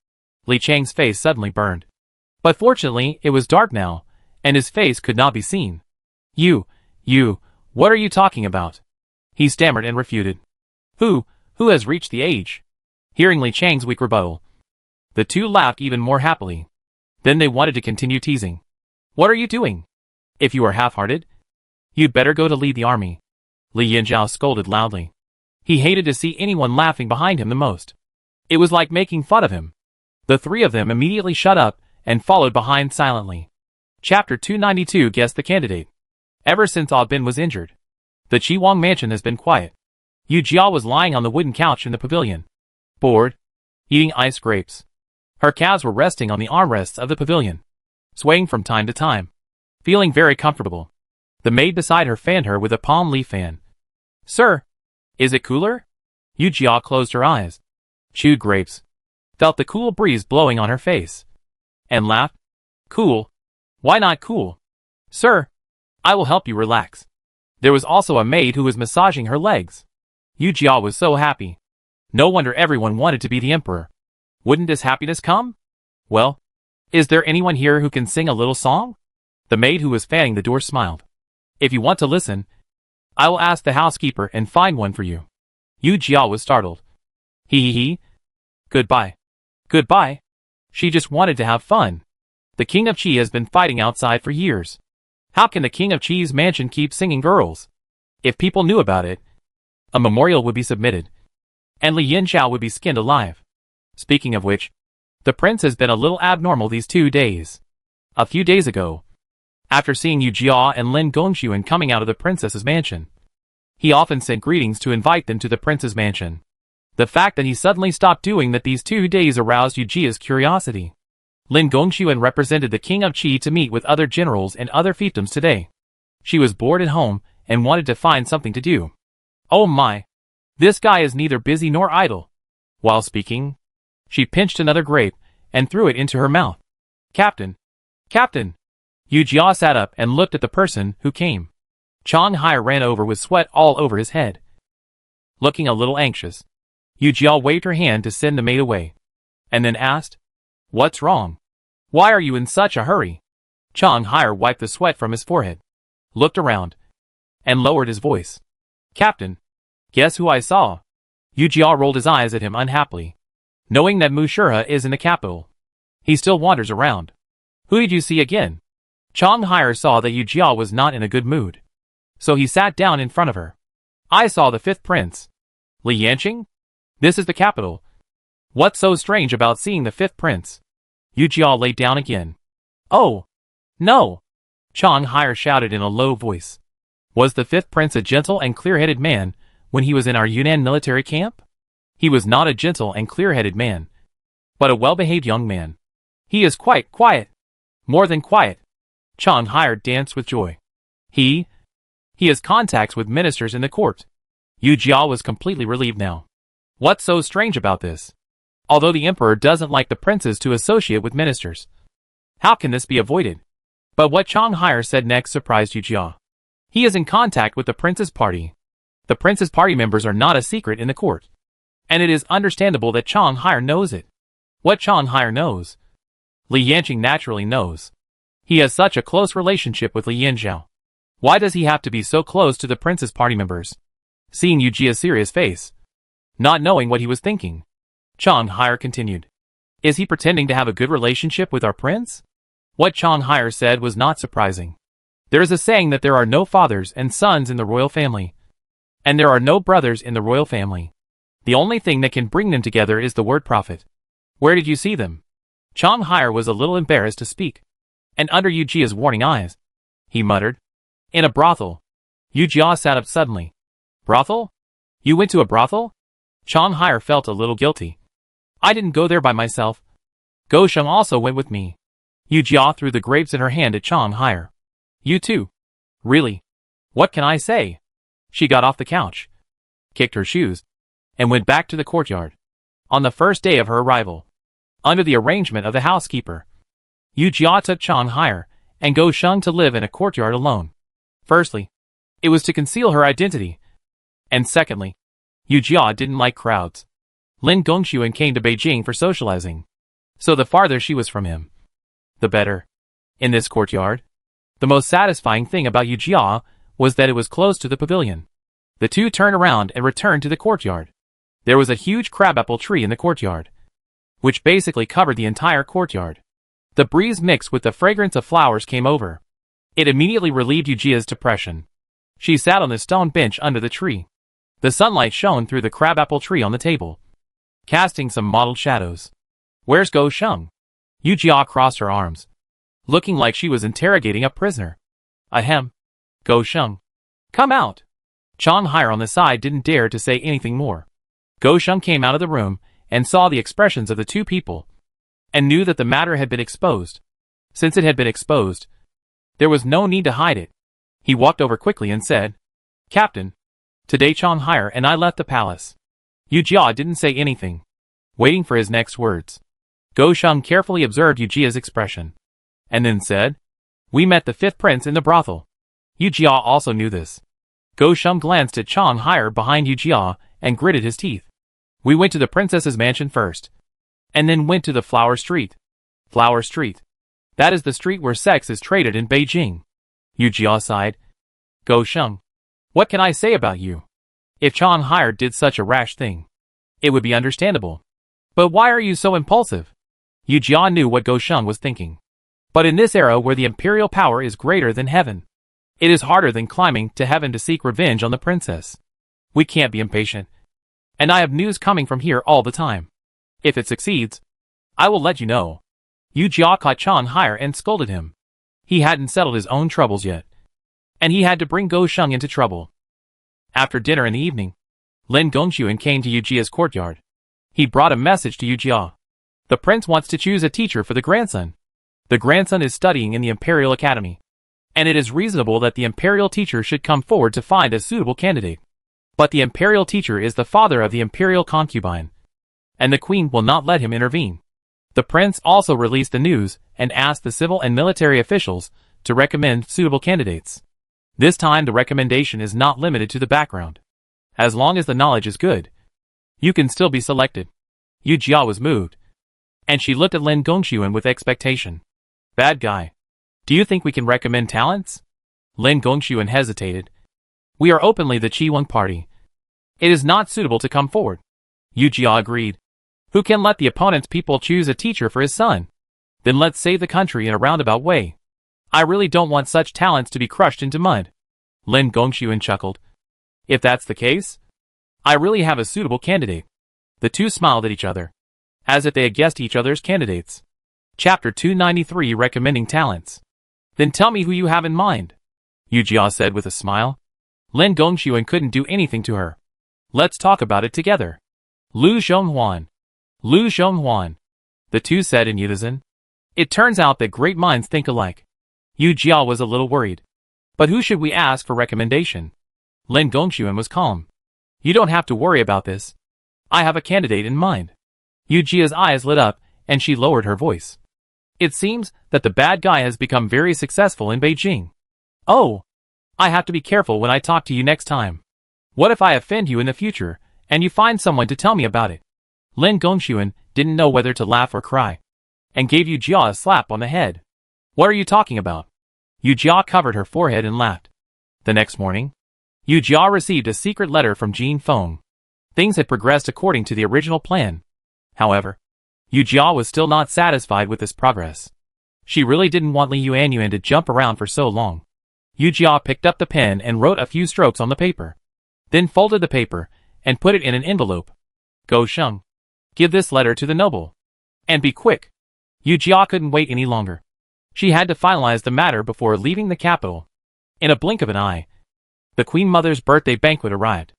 A: Li Chang's face suddenly burned. But fortunately, it was dark now, and his face could not be seen. You, what are you talking about? He stammered and refuted. Who has reached the age? Hearing Li Chang's weak rebuttal, the two laughed even more happily. Then they wanted to continue teasing. What are you doing? If you are half-hearted, you'd better go to lead the army. Li Yinjiao scolded loudly. He hated to see anyone laughing behind him the most. It was like making fun of him. The three of them immediately shut up and followed behind silently. Chapter 292 Guess the Candidate. Ever since Ah Bin was injured, the Chiwang mansion has been quiet. Yu Jia was lying on the wooden couch in the pavilion, bored, eating ice grapes. Her calves were resting on the armrests of the pavilion, swaying from time to time, feeling very comfortable. The maid beside her fanned her with a palm leaf fan. Sir, is it cooler? Yu Jia closed her eyes, chewed grapes, felt the cool breeze blowing on her face, and laughed. Cool? Why not cool? Sir, I will help you relax. There was also a maid who was massaging her legs. Yu Jia was so happy. No wonder everyone wanted to be the emperor. Wouldn't this happiness come? Well, is there anyone here who can sing a little song? The maid who was fanning the door smiled. If you want to listen, I will ask the housekeeper and find one for you. Yu Jia was startled. He. Goodbye. Goodbye? She just wanted to have fun. The king of Qi has been fighting outside for years. How can the king of Qi's mansion keep singing girls? If people knew about it, a memorial would be submitted, and Li Yinxiao would be skinned alive. Speaking of which, the prince has been a little abnormal these 2 days. A few days ago, after seeing Yu Jia and Lin Gongxuan coming out of the princess's mansion, he often sent greetings to invite them to the prince's mansion. The fact that he suddenly stopped doing that these 2 days aroused Yu Jia's curiosity. Lin Gongxuan represented the king of Qi to meet with other generals and other fiefdoms today. She was bored at home and wanted to find something to do. Oh my! This guy is neither busy nor idle. While speaking, she pinched another grape and threw it into her mouth. Captain! Captain! Yu Jia sat up and looked at the person who came. Chang Hai ran over with sweat all over his head. Looking a little anxious, Yu Jia waved her hand to send the maid away, and then asked, What's wrong? Why are you in such a hurry? Chang Hai wiped the sweat from his forehead, looked around, and lowered his voice. Captain, guess who I saw? Yu Jia rolled his eyes at him unhappily. Knowing that Mu Shurha is in the capital, he still wanders around. Who did you see again? Chang Hai saw that Yu Jia was not in a good mood, so he sat down in front of her. I saw the 5th prince. Li Yanqing? This is the capital. What's so strange about seeing the 5th prince? Yu Jia lay down again. Oh! No! Chang Hai shouted in a low voice. Was the 5th prince a gentle and clear-headed man when he was in our Yunnan military camp? He was not a gentle and clear-headed man, but a well-behaved young man. He is quite quiet. More than quiet. Chang Hai danced with joy. He has contacts with ministers in the court. Yu Jia was completely relieved now. What's so strange about this? Although the emperor doesn't like the princes to associate with ministers, how can this be avoided? But what Chang Hai said next surprised Yu Jia. He is in contact with the prince's party. The prince's party members are not a secret in the court, and it is understandable that Chang Hai knows it. What Chang Hai knows, Li Yanqing naturally knows. He has such a close relationship with Li Yinxiao. Why does he have to be so close to the prince's party members? Seeing Yu Jia's serious face, not knowing what he was thinking, Chang Hai continued. Is he pretending to have a good relationship with our prince? What Chang Hai said was not surprising. There is a saying that there are no fathers and sons in the royal family, and there are no brothers in the royal family. The only thing that can bring them together is the word prophet. Where did you see them? Chang Hire was a little embarrassed to speak. And under Yu Jia's warning eyes, he muttered. In a brothel. Yu Jia sat up suddenly. Brothel? You went to a brothel? Chang Hire felt a little guilty. I didn't go there by myself. Go Sheng also went with me. Yu Jia threw the grapes in her hand at Chang Hire. You too? Really? What can I say? She got off the couch, kicked her shoes, and went back to the courtyard. On the first day of her arrival, under the arrangement of the housekeeper, Yu Jia took Chang Hire and Go Sheng to live in a courtyard alone. Firstly, it was to conceal her identity. And secondly, Yu Jia didn't like crowds. Lin Gongxuan came to Beijing for socializing. So the farther she was from him, the better. In this courtyard, the most satisfying thing about Yu Jia was that it was close to the pavilion. The two turned around and returned to the courtyard. There was a huge crabapple tree in the courtyard, which basically covered the entire courtyard. The breeze mixed with the fragrance of flowers came over. It immediately relieved Yu Jia's depression. She sat on the stone bench under the tree. The sunlight shone through the crabapple tree on the table, casting some mottled shadows. Where's Go Sheng? Yu Jia crossed her arms, looking like she was interrogating a prisoner. Ahem. Go Sheng. Come out. Chang Hire on the side didn't dare to say anything more. Go Sheng came out of the room and saw the expressions of the two people, and knew that the matter had been exposed. Since it had been exposed, there was no need to hide it. He walked over quickly and said, Captain, today Chang Hire and I left the palace. Yu Jia didn't say anything, waiting for his next words. Go Sheng carefully observed Yu Jia's expression, and then said, We met the fifth prince in the brothel. Yu Jia also knew this. Go Sheng glanced at Chang Hire behind Yu Jia and gritted his teeth. We went to the princess's mansion first, and then went to the Flower Street. Flower Street. That is the street where sex is traded in Beijing. Yu Jia sighed. Go Sheng. What can I say about you? If Chang Hire did such a rash thing, it would be understandable. But why are you so impulsive? Yu Jia knew what Go Sheng was thinking. But in this era where the imperial power is greater than heaven, it is harder than climbing to heaven to seek revenge on the princess. We can't be impatient. And I have news coming from here all the time. If it succeeds, I will let you know. Yu Jia caught Chang Hire and scolded him. He hadn't settled his own troubles yet, and he had to bring Go Sheng into trouble. After dinner in the evening, Lin Gongxuan came to Yu Jia's courtyard. He brought a message to Yu Jia. The prince wants to choose a teacher for the grandson. The grandson is studying in the Imperial Academy, and it is reasonable that the imperial teacher should come forward to find a suitable candidate. But the imperial teacher is the father of the imperial concubine, and the queen will not let him intervene. The prince also released the news and asked the civil and military officials to recommend suitable candidates. This time the recommendation is not limited to the background. As long as the knowledge is good, you can still be selected. Yu Jia was moved, and she looked at Lin Gongxuan with expectation. Bad guy. Do you think we can recommend talents? Lin Gongxuan hesitated. We are openly the Qi party. It is not suitable to come forward. Yu Jia agreed. Who can let the opponent's people choose a teacher for his son? Then let's save the country in a roundabout way. I really don't want such talents to be crushed into mud. Lin Gongxuan chuckled. If that's the case, I really have a suitable candidate. The two smiled at each other, as if they had guessed each other's candidates. Chapter 293 Recommending Talents. Then tell me who you have in mind, Yu Jia said with a smile. Lin Gongxuan couldn't do anything to her. Let's talk about it together. Lu Zhonghuan. Lu Zhonghuan. The two said in unison. It turns out that great minds think alike. Yu Jia was a little worried. But who should we ask for recommendation? Lin Gongxuan was calm. You don't have to worry about this. I have a candidate in mind. Yu Jia's eyes lit up, and she lowered her voice. It seems that the bad guy has become very successful in Beijing. Oh, I have to be careful when I talk to you next time. What if I offend you in the future, and you find someone to tell me about it? Lin Gongxuan didn't know whether to laugh or cry, and gave Yu Jia a slap on the head. What are you talking about? Yu Jia covered her forehead and laughed. The next morning, Yu Jia received a secret letter from Jin Feng. Things had progressed according to the original plan. However, Yu Jia was still not satisfied with this progress. She really didn't want Li Yuanyuan to jump around for so long. Yu Jia picked up the pen and wrote a few strokes on the paper, then folded the paper and put it in an envelope. Go Sheng. Give this letter to the noble. And be quick. Yu Jia couldn't wait any longer. She had to finalize the matter before leaving the capital. In a blink of an eye, the Queen Mother's birthday banquet arrived.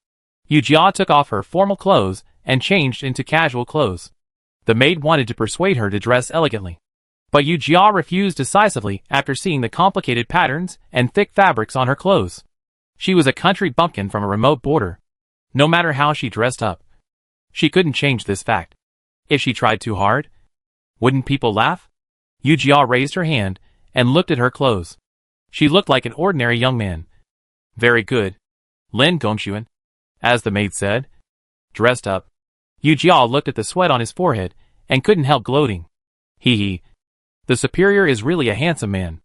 A: Yu Jia took off her formal clothes and changed into casual clothes. The maid wanted to persuade her to dress elegantly. But Yu Jia refused decisively after seeing the complicated patterns and thick fabrics on her clothes. She was a country bumpkin from a remote border. No matter how she dressed up, she couldn't change this fact. If she tried too hard, wouldn't people laugh? Yu Jia raised her hand and looked at her clothes. She looked like an ordinary young man. Very good, Lin Gongxuan, as the maid said. Dressed up. Yu Jia looked at the sweat on his forehead and couldn't help gloating. Hee. The superior is really a handsome man.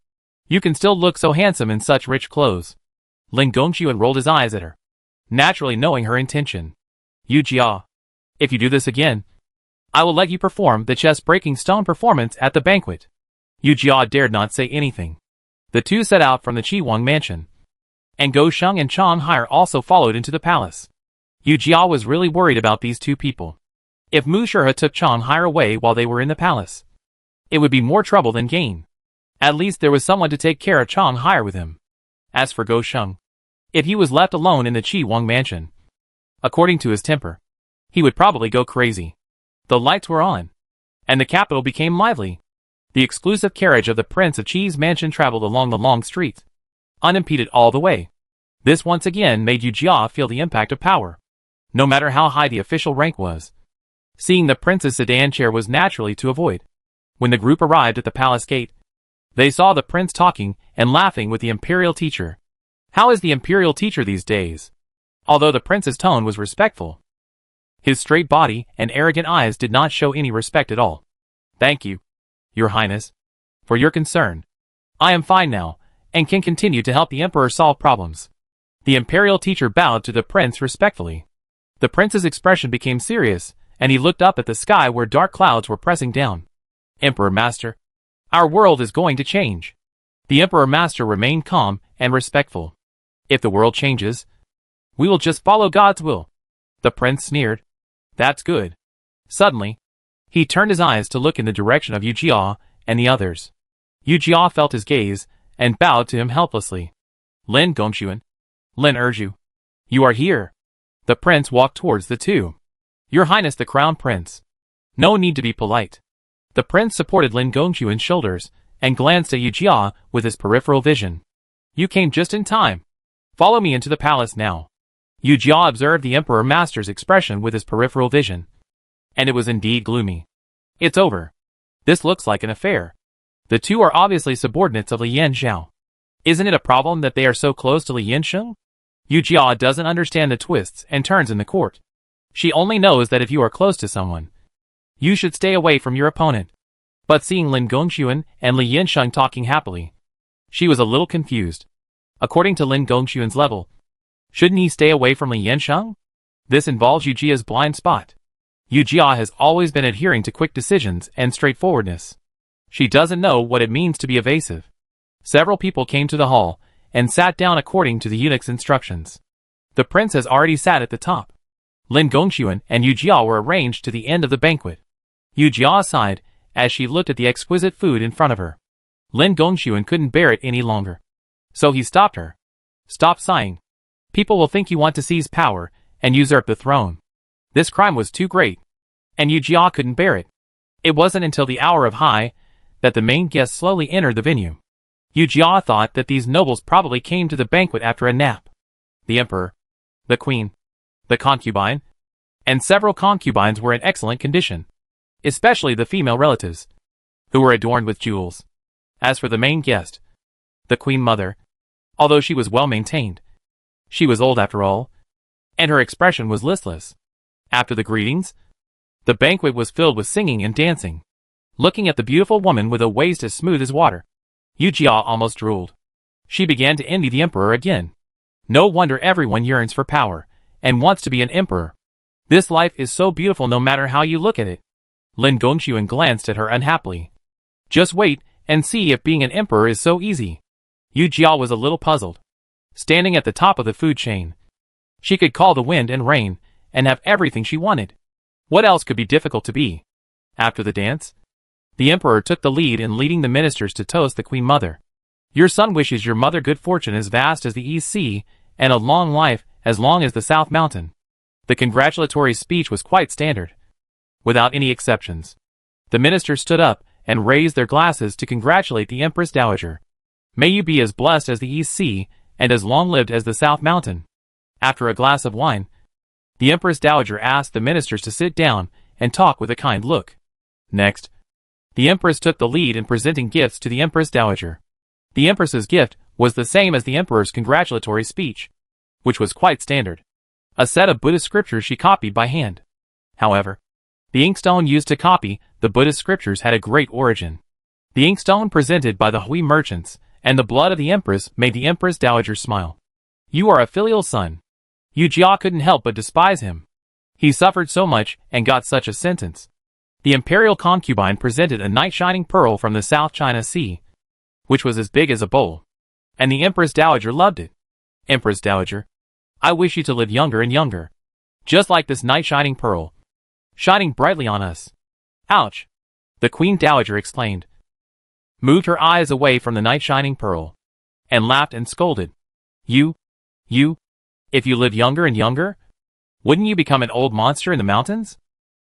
A: You can still look so handsome in such rich clothes. Lin Gongxuan rolled his eyes at her, naturally knowing her intention. Yu Jia, if you do this again, I will let you perform the chest-breaking stone performance at the banquet. Yu Jia dared not say anything. The two set out from the Qiwang mansion, and Go Sheng and Chang Hai also followed into the palace. Yu Jia was really worried about these two people. If Mu Shih took Chang Hai away while they were in the palace, it would be more trouble than gain. At least there was someone to take care of Chang Hai with him. As for Go Sheng, if he was left alone in the Qiwang mansion, according to his temper, he would probably go crazy. The lights were on, and the capital became lively. The exclusive carriage of the Prince of Qi's mansion traveled along the long streets, unimpeded all the way. This once again made Yu Jia feel the impact of power, no matter how high the official rank was. Seeing the prince's sedan chair was naturally to avoid. When the group arrived at the palace gate, they saw the prince talking and laughing with the imperial teacher. How is the imperial teacher these days? Although the prince's tone was respectful, his straight body and arrogant eyes did not show any respect at all. Thank you, Your Highness, for your concern. I am fine now, and can continue to help the emperor solve problems. The imperial teacher bowed to the prince respectfully. The prince's expression became serious, and he looked up at the sky where dark clouds were pressing down. Emperor Master, our world is going to change. The Emperor Master remained calm and respectful. If the world changes, we will just follow God's will. The prince sneered. That's good. Suddenly, he turned his eyes to look in the direction of Yu Jia and the others. Yu Jia felt his gaze and bowed to him helplessly. Lin Gongxuan, Lin Erju, you are here. The prince walked towards the two. Your Highness the Crown Prince. No need to be polite. The prince supported Lin Gongxuan's shoulders and glanced at Yu Jia with his peripheral vision. You came just in time. Follow me into the palace now. Yu Jia observed the Emperor Master's expression with his peripheral vision, and it was indeed gloomy. It's over. This looks like an affair. The two are obviously subordinates of Li Yanxiao. Isn't it a problem that they are so close to Li Yansheng? Yu Jia doesn't understand the twists and turns in the court. She only knows that if you are close to someone, you should stay away from your opponent. But seeing Lin Gongxuan and Li Yansheng talking happily, she was a little confused. According to Lin Gongxuan's level, shouldn't he stay away from Li Yansheng? This involves Yu Jia's blind spot. Yu Jia has always been adhering to quick decisions and straightforwardness. She doesn't know what it means to be evasive. Several people came to the hall and sat down according to the eunuch's instructions. The prince has already sat at the top. Lin Gongxuan and Yu Jia were arranged to the end of the banquet. Yu Jia sighed as she looked at the exquisite food in front of her. Lin Gongxuan couldn't bear it any longer, so he stopped her. Stop sighing. People will think you want to seize power and usurp the throne. This crime was too great, and Yu Jia couldn't bear it. It wasn't until the hour of high that the main guests slowly entered the venue. Yu Jia thought that these nobles probably came to the banquet after a nap. The emperor, the queen, the concubine, and several concubines were in excellent condition, especially the female relatives, who were adorned with jewels. As for the main guest, the queen mother, although she was well maintained, she was old after all, and her expression was listless. After the greetings, the banquet was filled with singing and dancing. Looking at the beautiful woman with a waist as smooth as water, Yu Jia almost drooled. She began to envy the emperor again. No wonder everyone yearns for power and wants to be an emperor. This life is so beautiful no matter how you look at it. Lin Gongxuan glanced at her unhappily. Just wait and see if being an emperor is so easy. Yu Jia was a little puzzled. Standing at the top of the food chain, she could call the wind and rain and have everything she wanted. What else could be difficult to be? After the dance, the emperor took the lead in leading the ministers to toast the Queen Mother. Your son wishes your mother good fortune as vast as the East Sea, and a long life as long as the South Mountain. The congratulatory speech was quite standard, without any exceptions. The ministers stood up and raised their glasses to congratulate the Empress Dowager. May you be as blessed as the East Sea, and as long-lived as the South Mountain. After a glass of wine, the Empress Dowager asked the ministers to sit down and talk with a kind look. Next, the Empress took the lead in presenting gifts to the Empress Dowager. The Empress's gift was the same as the Emperor's congratulatory speech, which was quite standard. A set of Buddhist scriptures she copied by hand. However, the inkstone used to copy the Buddhist scriptures had a great origin. The inkstone presented by the Hui merchants and the blood of the Empress made the Empress Dowager smile. You are a filial son. Yu Jia couldn't help but despise him. He suffered so much and got such a sentence. The imperial concubine presented a night-shining pearl from the South China Sea, which was as big as a bowl. And the Empress Dowager loved it. Empress Dowager, I wish you to live younger and younger. Just like this night-shining pearl, shining brightly on us. Ouch! The Queen Dowager exclaimed, moved her eyes away from the night-shining pearl, and laughed and scolded. You, if you live younger and younger, wouldn't you become an old monster in the mountains?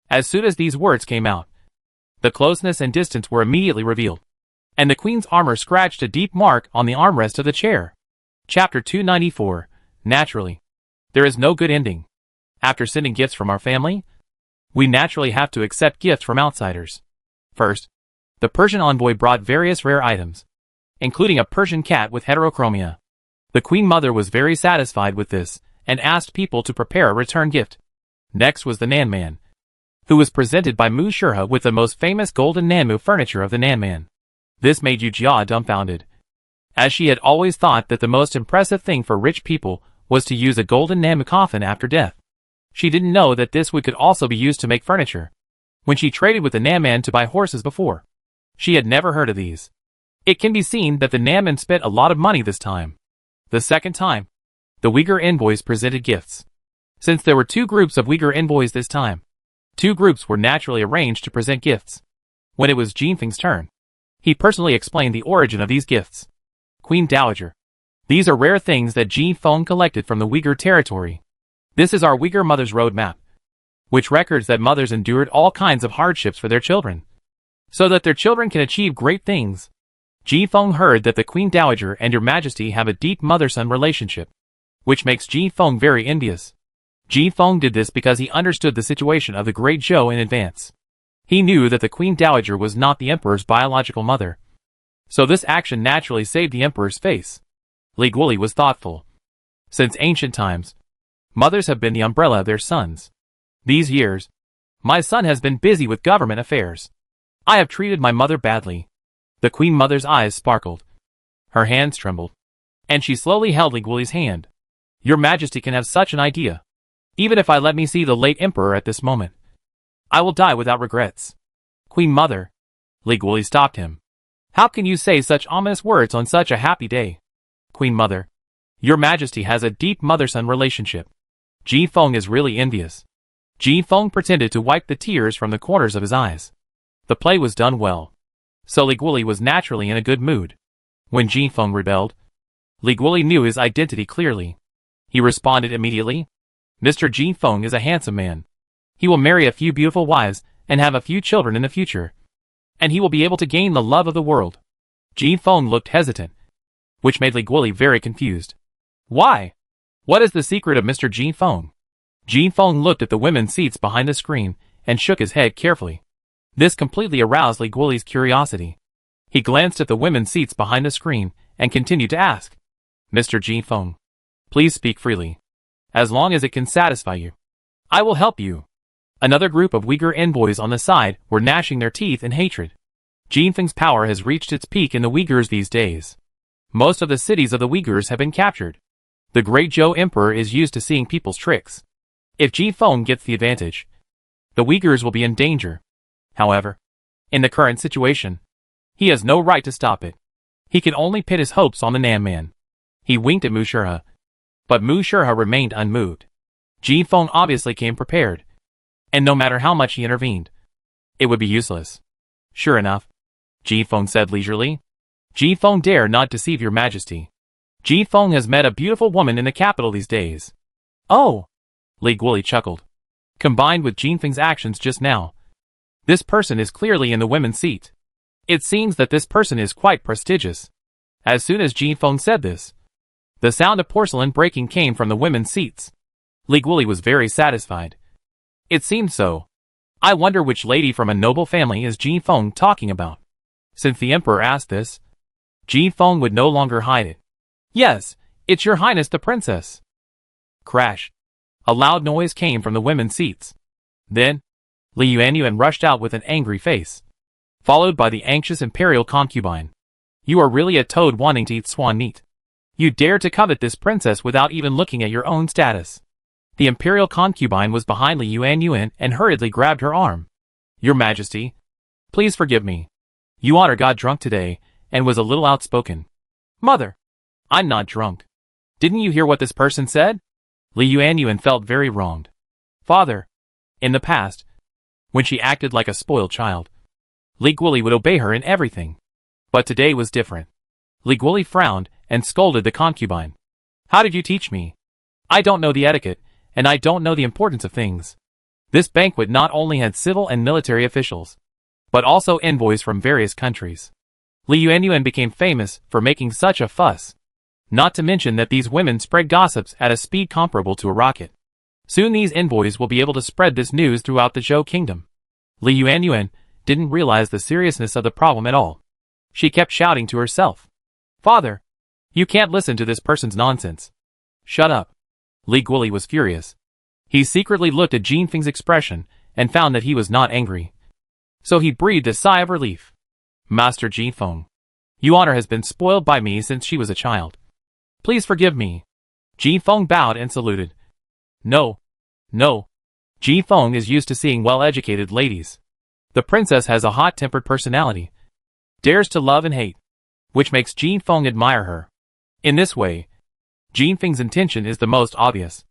A: As soon as these words came out, the closeness and distance were immediately revealed, and the Queen's armor scratched a deep mark on the armrest of the chair. Chapter 294. Naturally, there is no good ending. After sending gifts from our family, we naturally have to accept gifts from outsiders. First, the Persian envoy brought various rare items, including a Persian cat with heterochromia. The Queen Mother was very satisfied with this, and asked people to prepare a return gift. Next was the Nan Man, who was presented by Mu Shurha with the most famous golden Nanmu furniture of the Nan Man. This made Yu Jia dumbfounded, as she had always thought that the most impressive thing for rich people was to use a golden Nanmu coffin after death. She didn't know that this wood could also be used to make furniture. When she traded with the Nan Man to buy horses before, she had never heard of these. It can be seen that the Nan Man spent a lot of money this time. The second time, the Uyghur envoys presented gifts. Since there were two groups of Uyghur envoys this time, two groups were naturally arranged to present gifts. When it was Jinfeng's turn, he personally explained the origin of these gifts. Queen Dowager, these are rare things that Jinfeng collected from the Uyghur territory. This is our Uyghur mother's roadmap, which records that mothers endured all kinds of hardships for their children, so that their children can achieve great things. Jinfeng heard that the Queen Dowager and Your Majesty have a deep mother-son relationship, which makes Jinfeng very envious. Jinfeng did this because he understood the situation of the great Zhou in advance. He knew that the Queen Dowager was not the Emperor's biological mother, so this action naturally saved the Emperor's face. Li Guoli was thoughtful. Since ancient times, mothers have been the umbrella of their sons. These years, my son has been busy with government affairs. I have treated my mother badly. The Queen Mother's eyes sparkled. Her hands trembled, and she slowly held Li Guoli's hand. Your Majesty can have such an idea. Even if I let me see the late Emperor at this moment, I will die without regrets. Queen Mother, Li Guoli stopped him. How can you say such ominous words on such a happy day? Queen Mother, Your Majesty has a deep mother-son relationship. Jinfeng is really envious. Jinfeng pretended to wipe the tears from the corners of his eyes. The play was done well, so Li Guoli was naturally in a good mood. When Jinfeng rebelled, Li Guoli knew his identity clearly. He responded immediately. Mr. Jinfeng is a handsome man. He will marry a few beautiful wives and have a few children in the future, and he will be able to gain the love of the world. Jinfeng looked hesitant, which made Li Guoli very confused. Why? What is the secret of Mr. Jinfeng? Jinfeng looked at the women's seats behind the screen and shook his head carefully. This completely aroused Li Guoli's curiosity. He glanced at the women's seats behind the screen and continued to ask, Mr. Jinfeng, please speak freely. As long as it can satisfy you, I will help you. Another group of Uyghur envoys on the side were gnashing their teeth in hatred. Jinfeng's power has reached its peak in the Uyghurs these days. Most of the cities of the Uyghurs have been captured. The great Zhou Emperor is used to seeing people's tricks. If Jinfeng gets the advantage, the Uyghurs will be in danger. However, in the current situation, he has no right to stop it. He can only pit his hopes on the Nan Man. He winked at Mu Shurha, but Mu Shurha remained unmoved. Jinfeng obviously came prepared. and no matter how much he intervened, it would be useless. Sure enough, Ji Feng said leisurely. Ji Feng dare not deceive your majesty. Ji Feng has met a beautiful woman in the capital these days. Oh! Li Guoli chuckled. Combined with Ji Feng's actions just now, this person is clearly in the women's seat. It seems that this person is quite prestigious. As soon as Ji Feng said this, the sound of porcelain breaking came from the women's seats. Li Guoli was very satisfied. It seemed so. I wonder which lady from a noble family is Ji Feng talking about. Since the emperor asked this, Ji Feng would no longer hide it. Yes, it's your highness the princess. Crash. A loud noise came from the women's seats. Then, Li Yuanyuan rushed out with an angry face, followed by the anxious imperial concubine. You are really a toad wanting to eat swan meat. You dare to covet this princess without even looking at your own status. The imperial concubine was behind Li Yuanyuan and hurriedly grabbed her arm. Your Majesty, please forgive me. Your Honor got drunk today and was a little outspoken. Mother, I'm not drunk. Didn't you hear what this person said? Li Yuanyuan felt very wronged. Father, in the past, when she acted like a spoiled child, Li Guoli would obey her in everything. But today was different. Li Guoli frowned and scolded the concubine. How did you teach me? I don't know the etiquette, and I don't know the importance of things. This banquet not only had civil and military officials, but also envoys from various countries. Li Yuanyuan became famous for making such a fuss. Not to mention that these women spread gossips at a speed comparable to a rocket. Soon these envoys will be able to spread this news throughout the Zhou kingdom. Li Yuanyuan didn't realize the seriousness of the problem at all. She kept shouting to herself. Father, you can't listen to this person's nonsense. Shut up. Li Guoli was furious. He secretly looked at Ji Feng's expression and found that he was not angry. So he breathed a sigh of relief. Master Ji Feng, Your Honor has been spoiled by me since she was a child. Please forgive me. Ji Feng bowed and saluted. No. No. Ji Feng is used to seeing well-educated ladies. The princess has a hot-tempered personality. Dares to love and hate, which makes Ji Feng admire her. In this way, Ji Feng's intention is the most obvious.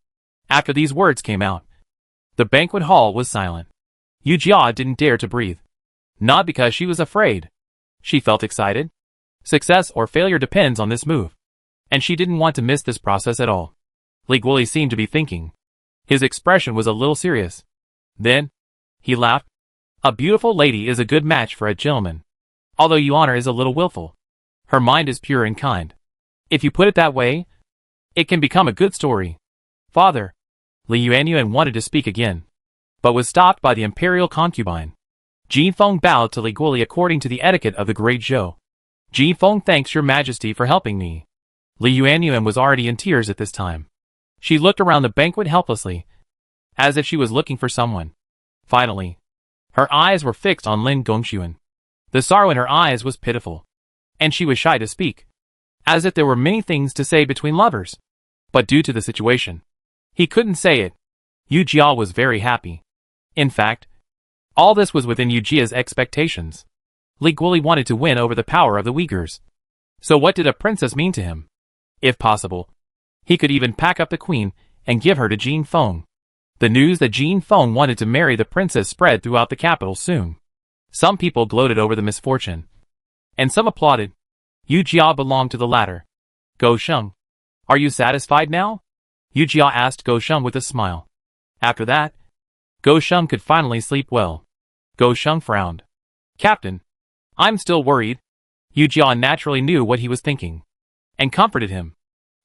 A: After these words came out, the banquet hall was silent. Yu Jia didn't dare to breathe. Not because she was afraid. She felt excited. Success or failure depends on this move. And she didn't want to miss this process at all. Li Guoli seemed to be thinking. His expression was a little serious. Then, he laughed. A beautiful lady is a good match for a gentleman. Although Your Honor is a little willful. Her mind is pure and kind. If you put it that way, it can become a good story. Father, Li Yuanyuan wanted to speak again, but was stopped by the imperial concubine. Ji Feng bowed to Li Guoli according to the etiquette of the great Zhou. Ji Feng thanks your majesty for helping me. Li Yuanyuan was already in tears at this time. She looked around the banquet helplessly, as if she was looking for someone. Finally, her eyes were fixed on Lin Gongxuan. The sorrow in her eyes was pitiful, and she was shy to speak, as if there were many things to say between lovers. But due to the situation, he couldn't say it. Yu Jia was very happy. In fact, all this was within Yu Jia's expectations. Li Guoli wanted to win over the power of the Uyghurs. So what did a princess mean to him? If possible, he could even pack up the queen and give her to Ji Feng. The news that Ji Feng wanted to marry the princess spread throughout the capital soon. Some people gloated over the misfortune, and some applauded. Yu Jia belonged to the latter. Go Sheng, are you satisfied now? Yu Jia asked Go Sheng with a smile. After that, Go Sheng could finally sleep well. Go Sheng frowned. Captain, I'm still worried. Yu Jia naturally knew what he was thinking, and comforted him.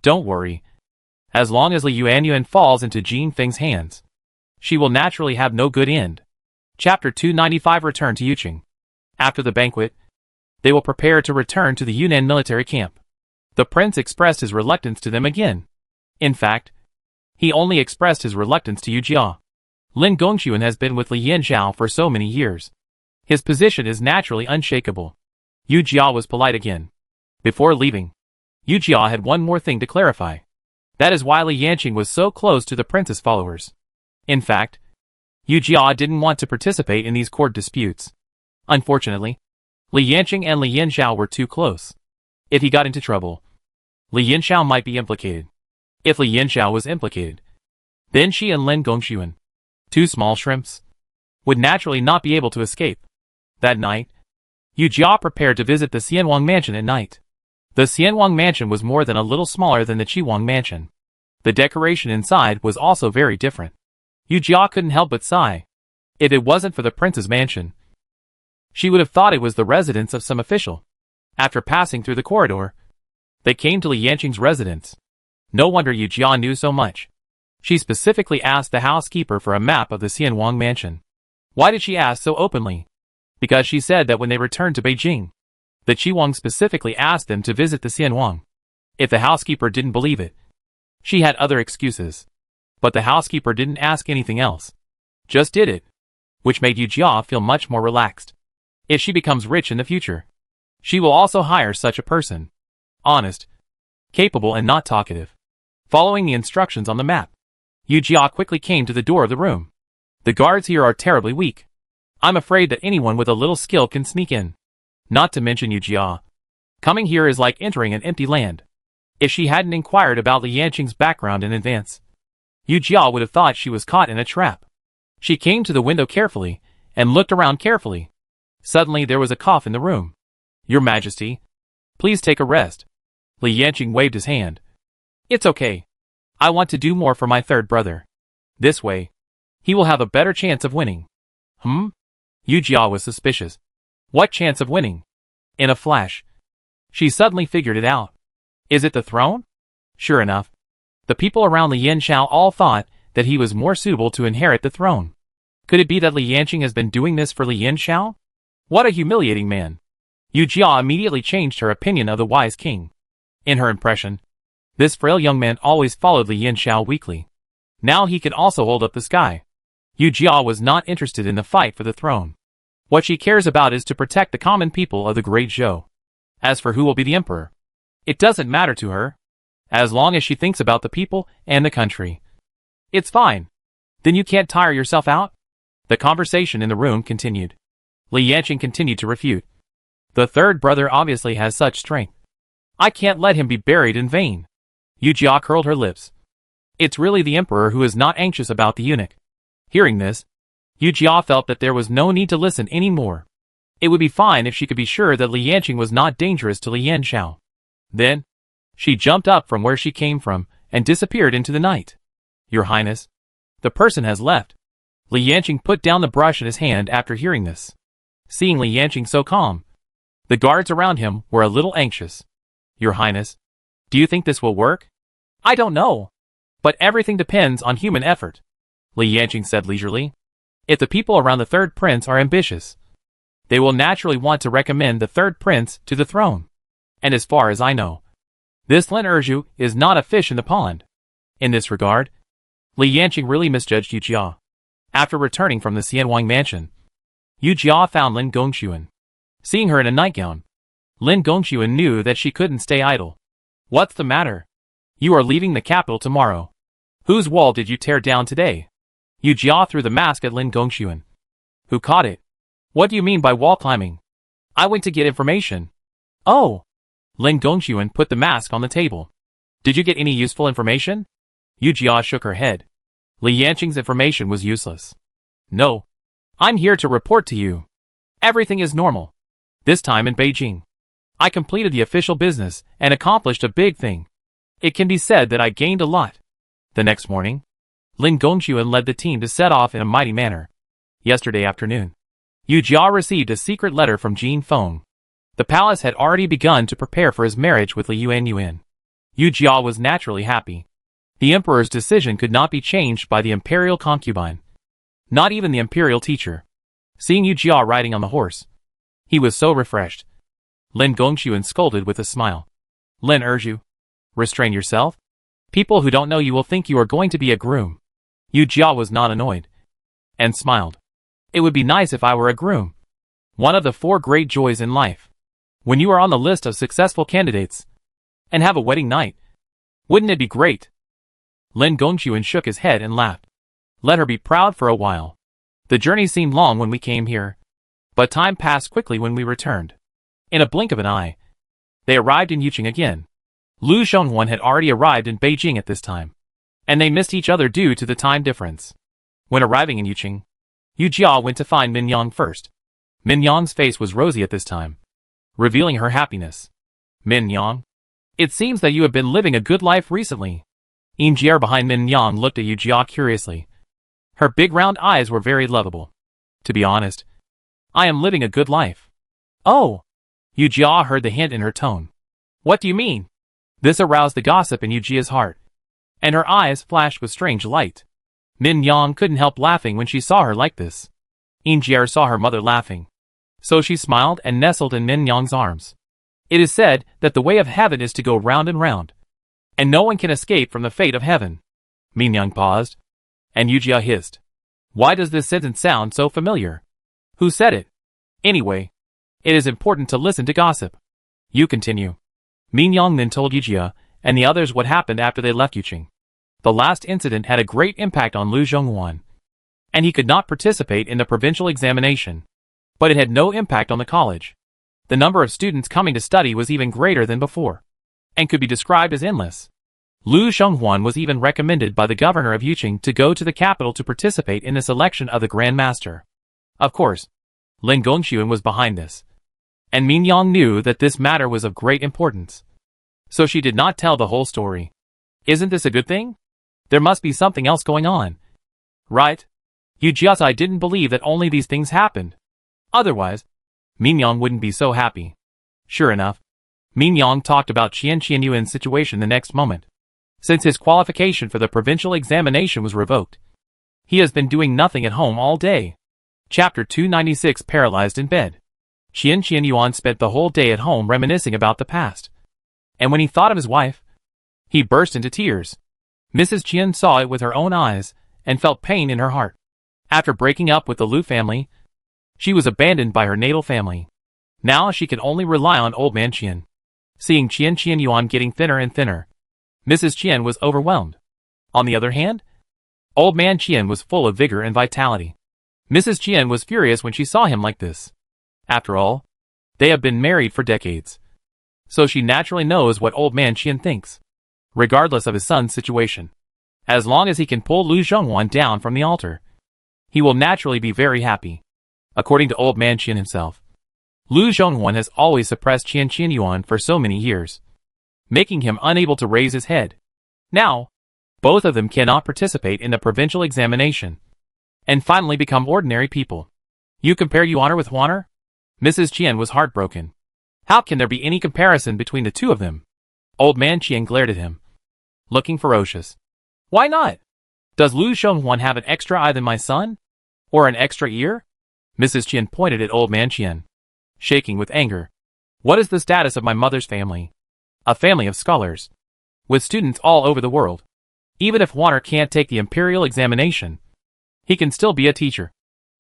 A: Don't worry. As long as Li Yuanyuan falls into Ji Feng's hands, she will naturally have no good end. Chapter 295 Return to Yuqing. After the banquet, they will prepare to return to the Yunnan military camp. The prince expressed his reluctance to them again. In fact, he only expressed his reluctance to Yu Jia. Lin Gongxuan has been with Li Yanzhao for so many years. His position is naturally unshakable. Yu Jia was polite again. Before leaving, Yu Jia had one more thing to clarify. That is why Li Yanqing was so close to the prince's followers. In fact, Yu Jia didn't want to participate in these court disputes. Unfortunately, Li Yanqing and Li Yanzhao were too close. If he got into trouble, Li Yanzhao might be implicated. If Li Yanzhao was implicated, then she and Lin Gongxuan Two small shrimps would naturally not be able to escape. That night, Yu Jia prepared to visit the Xianwang mansion at night. The Xianwang mansion was more than a little smaller than the Qiwang mansion. The decoration inside was also very different. Yu Jia couldn't help but sigh. If it wasn't for the prince's mansion, she would have thought it was the residence of some official. After passing through the corridor, they came to Li Yanqing's residence. No wonder Yu Jia knew so much. She specifically asked the housekeeper for a map of the Xianwang mansion. Why did she ask so openly? Because she said that when they returned to Beijing, the Qiwang specifically asked them to visit the Xianwang. If the housekeeper didn't believe it, she had other excuses. But the housekeeper didn't ask anything else. Just did it. Which made Yu Jia feel much more relaxed. If she becomes rich in the future, she will also hire such a person. Honest, capable and not talkative. Following the instructions on the map, Yu Jia quickly came to the door of the room. The guards here are terribly weak. I'm afraid that anyone with a little skill can sneak in. Not to mention Yu Jia. Coming here is like entering an empty land. If she hadn't inquired about Li Yanqing's background in advance, Yu Jia would have thought she was caught in a trap. She came to the window carefully and looked around carefully. Suddenly there was a cough in the room. Your Majesty, please take a rest. Li Yanqing waved his hand. It's okay. I want to do more for my third brother. This way, he will have a better chance of winning. Yu Jia was suspicious. What chance of winning? In a flash, she suddenly figured it out. Is it the throne? Sure enough, the people around Li Yanshao all thought that he was more suitable to inherit the throne. Could it be that Li Yanqing has been doing this for Li Yanshao? What a humiliating man. Yu Jia immediately changed her opinion of the wise king. In her impression, this frail young man always followed Li Yanshao weakly. Now he could also hold up the sky. Yu Jia was not interested in the fight for the throne. What she cares about is to protect the common people of the Great Zhou. As for who will be the emperor, it doesn't matter to her. As long as she thinks about the people and the country. It's fine. Then you can't tire yourself out? The conversation in the room continued. Li Yanqing continued to refute. The third brother obviously has such strength. I can't let him be buried in vain. Yu Jia curled her lips. It's really the emperor who is not anxious about the eunuch. Hearing this, Yu Jia felt that there was no need to listen anymore. It would be fine if she could be sure that Li Yanqing was not dangerous to Li Yanshao. Then, she jumped up from where she came from and disappeared into the night. Your Highness, the person has left. Li Yanqing put down the brush in his hand after hearing this. Seeing Li Yanqing so calm, the guards around him were a little anxious. Your Highness, do you think this will work? I don't know. But everything depends on human effort. Li Yanqing said leisurely. If the people around the third prince are ambitious, they will naturally want to recommend the third prince to the throne. And as far as I know, this Lin Erju is not a fish in the pond. In this regard, Li Yanqing really misjudged Yu Jia. After returning from the Xianwang mansion, Yu Jia found Lin Gongxuan. Seeing her in a nightgown, Lin Gongxuan knew that she couldn't stay idle. What's the matter? You are leaving the capital tomorrow. Whose wall did you tear down today? Yu Jia threw the mask at Lin Gongxuan. Who caught it? What do you mean by wall climbing? I went to get information. Oh! Lin Gongxuan put the mask on the table. Did you get any useful information? Yu Jia shook her head. Li Yanqing's information was useless. No. I'm here to report to you. Everything is normal. This time in Beijing, I completed the official business and accomplished a big thing. It can be said that I gained a lot. The next morning, Lin Gongxuan led the team to set off in a mighty manner. Yesterday afternoon, Yu Jia received a secret letter from Jin Feng. The palace had already begun to prepare for his marriage with Li Yuan. Yu Jia was naturally happy. The emperor's decision could not be changed by the imperial concubine. Not even the imperial teacher. Seeing Yu Jia riding on the horse, he was so refreshed. Lin Gongxuan scolded with a smile. Lin Erju, restrain yourself. People who don't know you will think you are going to be a groom. Yu Jia was not annoyed, and smiled. It would be nice if I were a groom. One of the 4 great joys in life. When you are on the list of successful candidates, and have a wedding night. Wouldn't it be great? Lin Gongxuan shook his head and laughed. Let her be proud for a while. The journey seemed long when we came here, but time passed quickly when we returned. In a blink of an eye, they arrived in Yuqing again. Lu Shenghuan had already arrived in Beijing at this time, and they missed each other due to the time difference. When arriving in Yuqing, Yu Jia went to find Min Yang first. Min Yang's face was rosy at this time, revealing her happiness. Min Yang, it seems that you have been living a good life recently. Yin Jier behind Min Yang looked at Yu Jia curiously. Her big round eyes were very lovable. To be honest, I am living a good life. Oh! Yu Jia heard the hint in her tone. What do you mean? This aroused the gossip in Yu Jia's heart, and her eyes flashed with strange light. Min Yang couldn't help laughing when she saw her like this. Yin Jier saw her mother laughing, so she smiled and nestled in Min Yang's arms. It is said that the way of heaven is to go round and round, and no one can escape from the fate of heaven. Min Yang paused, and Yu Jia hissed. Why does this sentence sound so familiar? Who said it? Anyway, it is important to listen to gossip. You continue. Min Yang then told Yu Jia and the others what happened after they left Yuqing. The last incident had a great impact on Lu Zhonghuan, and he could not participate in the provincial examination. But it had no impact on the college. The number of students coming to study was even greater than before, and could be described as endless. Lu Zhonghuan was even recommended by the governor of Yuqing to go to the capital to participate in this election of the Grand Master. Of course, Lin Gongxuan was behind this, and Min Yang knew that this matter was of great importance. So she did not tell the whole story. Isn't this a good thing? There must be something else going on. Right? Yu Jiasai didn't believe that only these things happened. Otherwise, Min Yang wouldn't be so happy. Sure enough, Min Yang talked about Qian Qianyuan's situation the next moment. Since his qualification for the provincial examination was revoked, he has been doing nothing at home all day. Chapter 296 Paralyzed in Bed. Qian Qianyuan spent the whole day at home reminiscing about the past. And when he thought of his wife, he burst into tears. Mrs. Qian saw it with her own eyes and felt pain in her heart. After breaking up with the Lu family, she was abandoned by her natal family. Now she could only rely on old man Qian. Seeing Qian Qianyuan getting thinner and thinner, Mrs. Qian was overwhelmed. On the other hand, old man Qian was full of vigor and vitality. Mrs. Qian was furious when she saw him like this. After all, they have been married for decades, so she naturally knows what old man Qian thinks, regardless of his son's situation. As long as he can pull Lu Zhonghuan down from the altar, he will naturally be very happy. According to old man Qian himself, Lu Zhonghuan has always suppressed Qian Qianyuan for so many years, making him unable to raise his head. Now, both of them cannot participate in the provincial examination, and finally become ordinary people. You compare Yuan with Huaner? Mrs. Qian was heartbroken. How can there be any comparison between the two of them? Old man Qian glared at him, looking ferocious. Why not? Does Lu Zhonghuan have an extra eye than my son? Or an extra ear? Mrs. Qian pointed at old man Qian, shaking with anger. What is the status of my mother's family? A family of scholars, with students all over the world. Even if Huaner can't take the imperial examination, he can still be a teacher.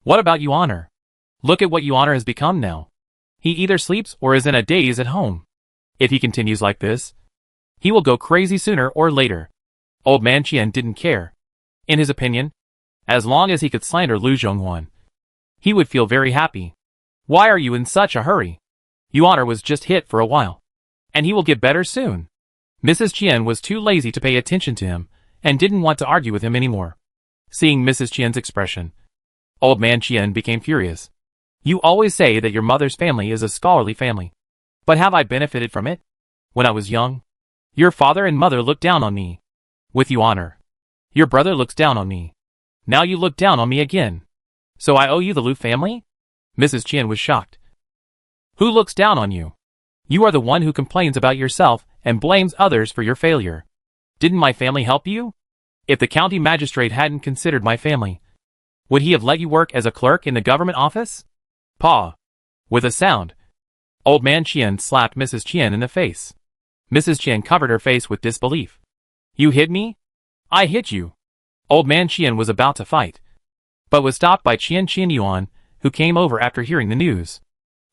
A: What about Yuaner? Look at what Yuaner has become now. He either sleeps or is in a daze at home. If he continues like this, he will go crazy sooner or later. Old man Qian didn't care. In his opinion, as long as he could slander Lu Zhonghuan, he would feel very happy. Why are you in such a hurry? Yuaner was just hit for a while, and he will get better soon. Mrs. Qian was too lazy to pay attention to him and didn't want to argue with him anymore. Seeing Mrs. Qian's expression, old man Qian became furious. You always say that your mother's family is a scholarly family. But have I benefited from it? When I was young, your father and mother looked down on me. With Yuaner, your brother looks down on me. Now you look down on me again. So I owe you the Lu family? Mrs. Qian was shocked. Who looks down on you? You are the one who complains about yourself and blames others for your failure. Didn't my family help you? If the county magistrate hadn't considered my family, would he have let you work as a clerk in the government office? Pa. With a sound, old man Qian slapped Mrs. Qian in the face. Mrs. Qian covered her face with disbelief. You hit me? I hit you. Old man Qian was about to fight, but was stopped by Qian Qianyuan, who came over after hearing the news.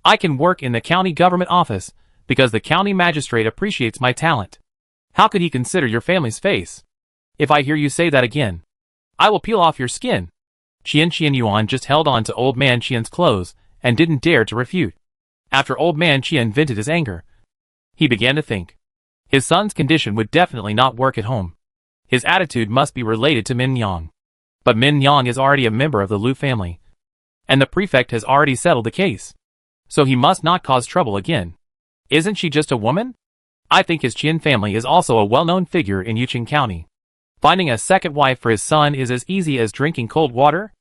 A: I can work in the county government office because the county magistrate appreciates my talent. How could he consider your family's face? If I hear you say that again, I will peel off your skin. Qian Qianyuan just held on to old man Qian's clothes and didn't dare to refute. After old man Qian vented his anger, he began to think. His son's condition would definitely not work at home. His attitude must be related to Min Yang. But Min Yang is already a member of the Lu family, and the prefect has already settled the case. So he must not cause trouble again. Isn't she just a woman? I think his Qian family is also a well-known figure in Yuqing County. Finding a second wife for his son is as easy as drinking cold water.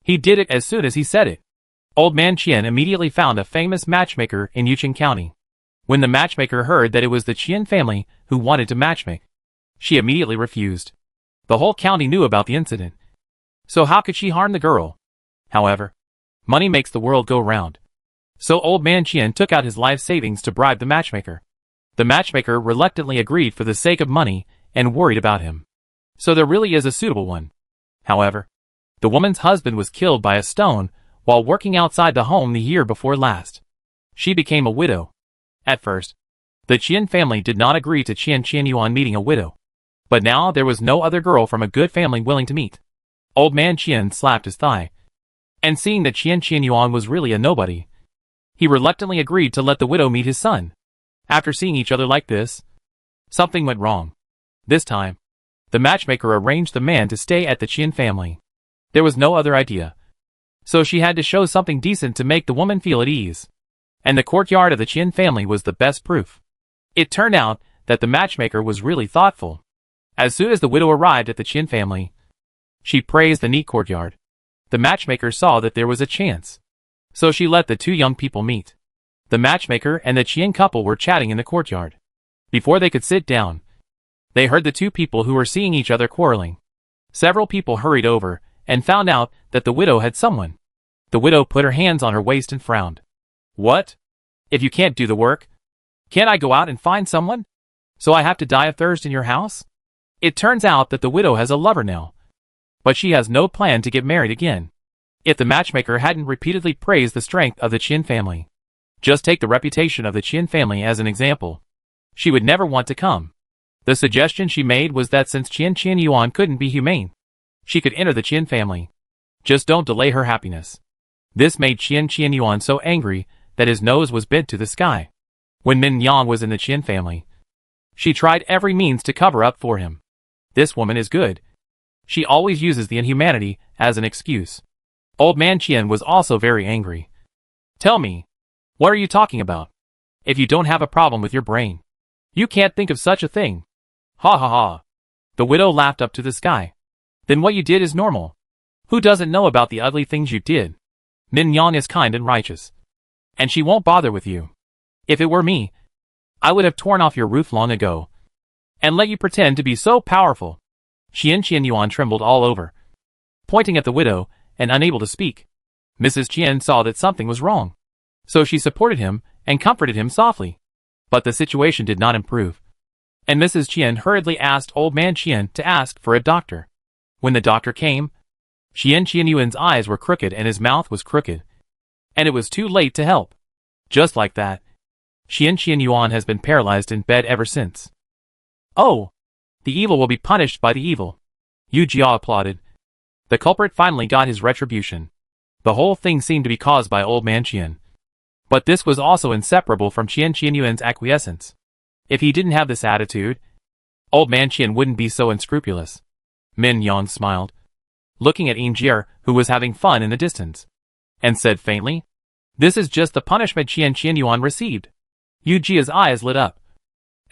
A: He did it as soon as he said it. Old man Qian immediately found a famous matchmaker in Yuqing County. When the matchmaker heard that it was the Qian family who wanted to matchmake, she immediately refused. The whole county knew about the incident. So how could she harm the girl? However, money makes the world go round. So old man Qian took out his life savings to bribe the matchmaker. The matchmaker reluctantly agreed for the sake of money and worried about him. So there really is a suitable one. However, the woman's husband was killed by a stone while working outside the home the year before last. She became a widow. At first, the Qian family did not agree to Qian Yuan meeting a widow. But now there was no other girl from a good family willing to meet. Old man Qian slapped his thigh. And seeing that Qian Yuan was really a nobody, he reluctantly agreed to let the widow meet his son. After seeing each other like this, something went wrong. This time, the matchmaker arranged the man to stay at the Qian family. There was no other idea. So she had to show something decent to make the woman feel at ease. And the courtyard of the Qian family was the best proof. It turned out that the matchmaker was really thoughtful. As soon as the widow arrived at the Qian family, she praised the neat courtyard. The matchmaker saw that there was a chance. So she let the two young people meet. The matchmaker and the Qian couple were chatting in the courtyard. Before they could sit down, they heard the two people who were seeing each other quarreling. Several people hurried over and found out that the widow had someone. The widow put her hands on her waist and frowned. What? If you can't do the work, can't I go out and find someone? So I have to die of thirst in your house? It turns out that the widow has a lover now. But she has no plan to get married again. If the matchmaker hadn't repeatedly praised the strength of the Qian family, just take the reputation of the Qian family as an example, she would never want to come. The suggestion she made was that since Qian Yuan couldn't be humane, she could enter the Qian family. Just don't delay her happiness. This made Qian Yuan so angry that his nose was bent to the sky. When Min Yang was in the Qian family, she tried every means to cover up for him. This woman is good. She always uses the inhumanity as an excuse. Old man Qian was also very angry. Tell me, what are you talking about? If you don't have a problem with your brain, you can't think of such a thing. Ha ha ha. The widow laughed up to the sky. Then what you did is normal. Who doesn't know about the ugly things you did? Min Yang is kind and righteous, and she won't bother with you. If it were me, I would have torn off your roof long ago, and let you pretend to be so powerful. Qian Yuan trembled all over, pointing at the widow and unable to speak. Mrs. Qian saw that something was wrong, so she supported him and comforted him softly. But the situation did not improve, and Mrs. Qian hurriedly asked old man Qian to ask for a doctor. When the doctor came, Qian Yuan's eyes were crooked and his mouth was crooked, and it was too late to help. Just like that, Qian Yuan has been paralyzed in bed ever since. Oh! The evil will be punished by the evil. Yu Jia applauded. The culprit finally got his retribution. The whole thing seemed to be caused by old man Qian. But this was also inseparable from Qian Yuan's acquiescence. If he didn't have this attitude, old man Qian wouldn't be so unscrupulous. Min Yang smiled, looking at Yinjie, who was having fun in the distance, and said faintly, "This is just the punishment Qian Yuan received." Yu Jia's eyes lit up,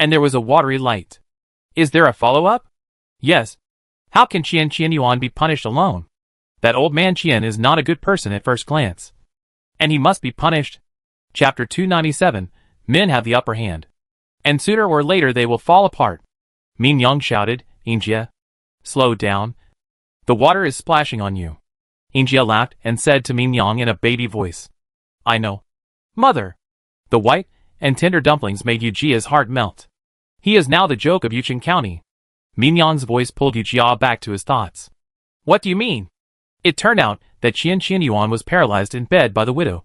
A: and there was a watery light. Is there a follow-up? Yes. How can Qian Yuan be punished alone? That old man Qian is not a good person at first glance, and he must be punished. Chapter 297, Men have the upper hand, and sooner or later they will fall apart. Min Yang shouted, Yinjie, slow down. The water is splashing on you. Yinjie laughed and said to Min Yang in a baby voice, I know. Mother! The white and tender dumplings made Yu Jia's heart melt. He is now the joke of Yuqing County. Min Yang's voice pulled Yu Jia back to his thoughts. What do you mean? It turned out that Qian Yuan was paralyzed in bed by the widow.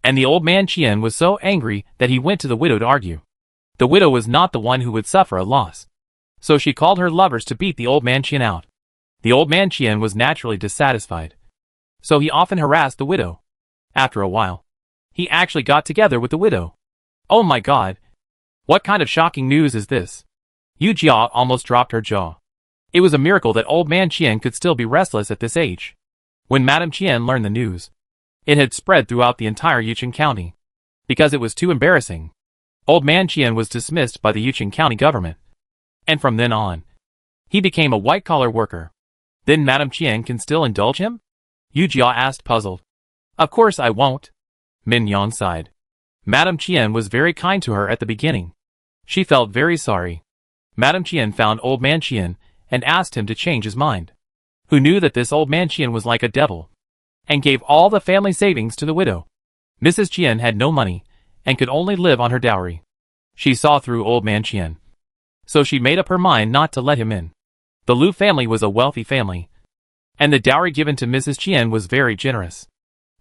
A: And the old man Qian was so angry that he went to the widow to argue. The widow was not the one who would suffer a loss. So she called her lovers to beat the old man Qian out. The old man Qian was naturally dissatisfied, so he often harassed the widow. After a while, he actually got together with the widow. Oh my god! What kind of shocking news is this? Yu Jia almost dropped her jaw. It was a miracle that old man Qian could still be restless at this age. When Madame Qian learned the news, it had spread throughout the entire Yucheng County. Because it was too embarrassing, old man Qian was dismissed by the Yucheng County government. And from then on, he became a white-collar worker. Then Madame Qian can still indulge him? Yu Jia asked, puzzled. Of course I won't. Min Yang sighed. Madame Qian was very kind to her at the beginning. She felt very sorry. Madame Qian found old man Qian and asked him to change his mind. Who knew that this old man Qian was like a devil, and gave all the family savings to the widow. Mrs. Qian had no money and could only live on her dowry. She saw through old man Qian, so she made up her mind not to let him in. The Lu family was a wealthy family, and the dowry given to Mrs. Qian was very generous.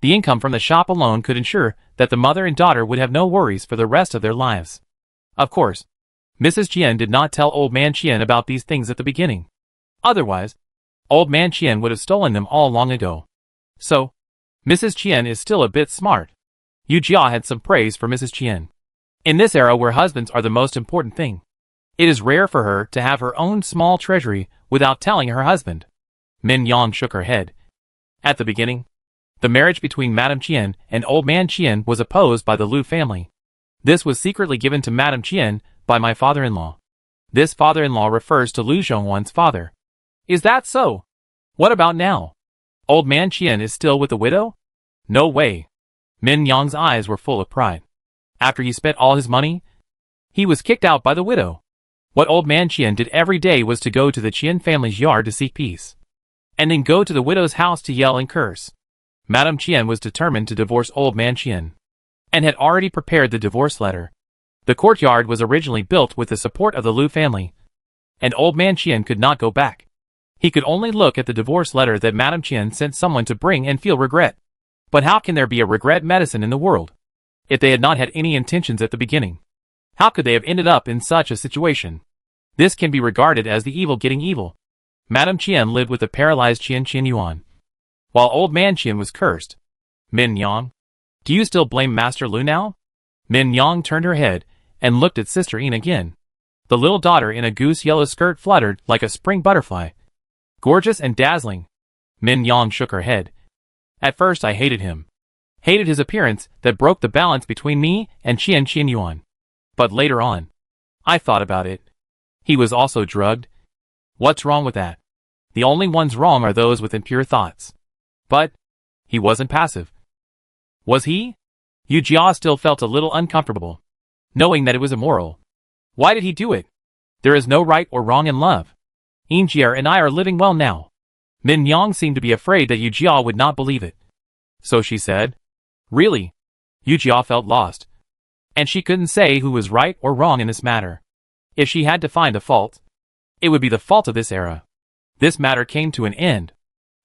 A: The income from the shop alone could ensure that the mother and daughter would have no worries for the rest of their lives. Of course, Mrs. Qian did not tell old man Qian about these things at the beginning. Otherwise, old man Qian would have stolen them all long ago. So, Mrs. Qian is still a bit smart. Yu Jia had some praise for Mrs. Qian. In this era where husbands are the most important thing, it is rare for her to have her own small treasury without telling her husband. Min Yang shook her head. At the beginning, the marriage between Madame Qian and old man Qian was opposed by the Lu family. This was secretly given to Madame Qian by my father-in-law. This father-in-law refers to Lu Zhongwan's father. Is that so? What about now? Old man Qian is still with the widow? No way. Min Yang's eyes were full of pride. After he spent all his money, he was kicked out by the widow. What old man Qian did every day was to go to the Qian family's yard to seek peace, and then go to the widow's house to yell and curse. Madame Qian was determined to divorce old man Qian, and had already prepared the divorce letter. The courtyard was originally built with the support of the Lu family, and old man Qian could not go back. He could only look at the divorce letter that Madame Qian sent someone to bring and feel regret. But how can there be a regret medicine in the world? If they had not had any intentions at the beginning, how could they have ended up in such a situation? This can be regarded as the evil getting evil. Madame Qian lived with the paralyzed Qian Yuan, while old man Qian was cursed. Min Yang, do you still blame Master Lu now? Min Yang turned her head and looked at Sister Yin again. The little daughter in a goose yellow skirt fluttered like a spring butterfly, gorgeous and dazzling. Min Yang shook her head. At first I hated him. Hated his appearance that broke the balance between me and Qian Yuan. But later on, I thought about it. He was also drugged. What's wrong with that? The only ones wrong are those with impure thoughts. But he wasn't passive. Was he? Yu Jia still felt a little uncomfortable, knowing that it was immoral. Why did he do it? There is no right or wrong in love. Yin Jia and I are living well now. Min Yang seemed to be afraid that Yu Jia would not believe it. So she said, really? Yu Jia felt lost, and she couldn't say who was right or wrong in this matter. If she had to find a fault, it would be the fault of this era. This matter came to an end.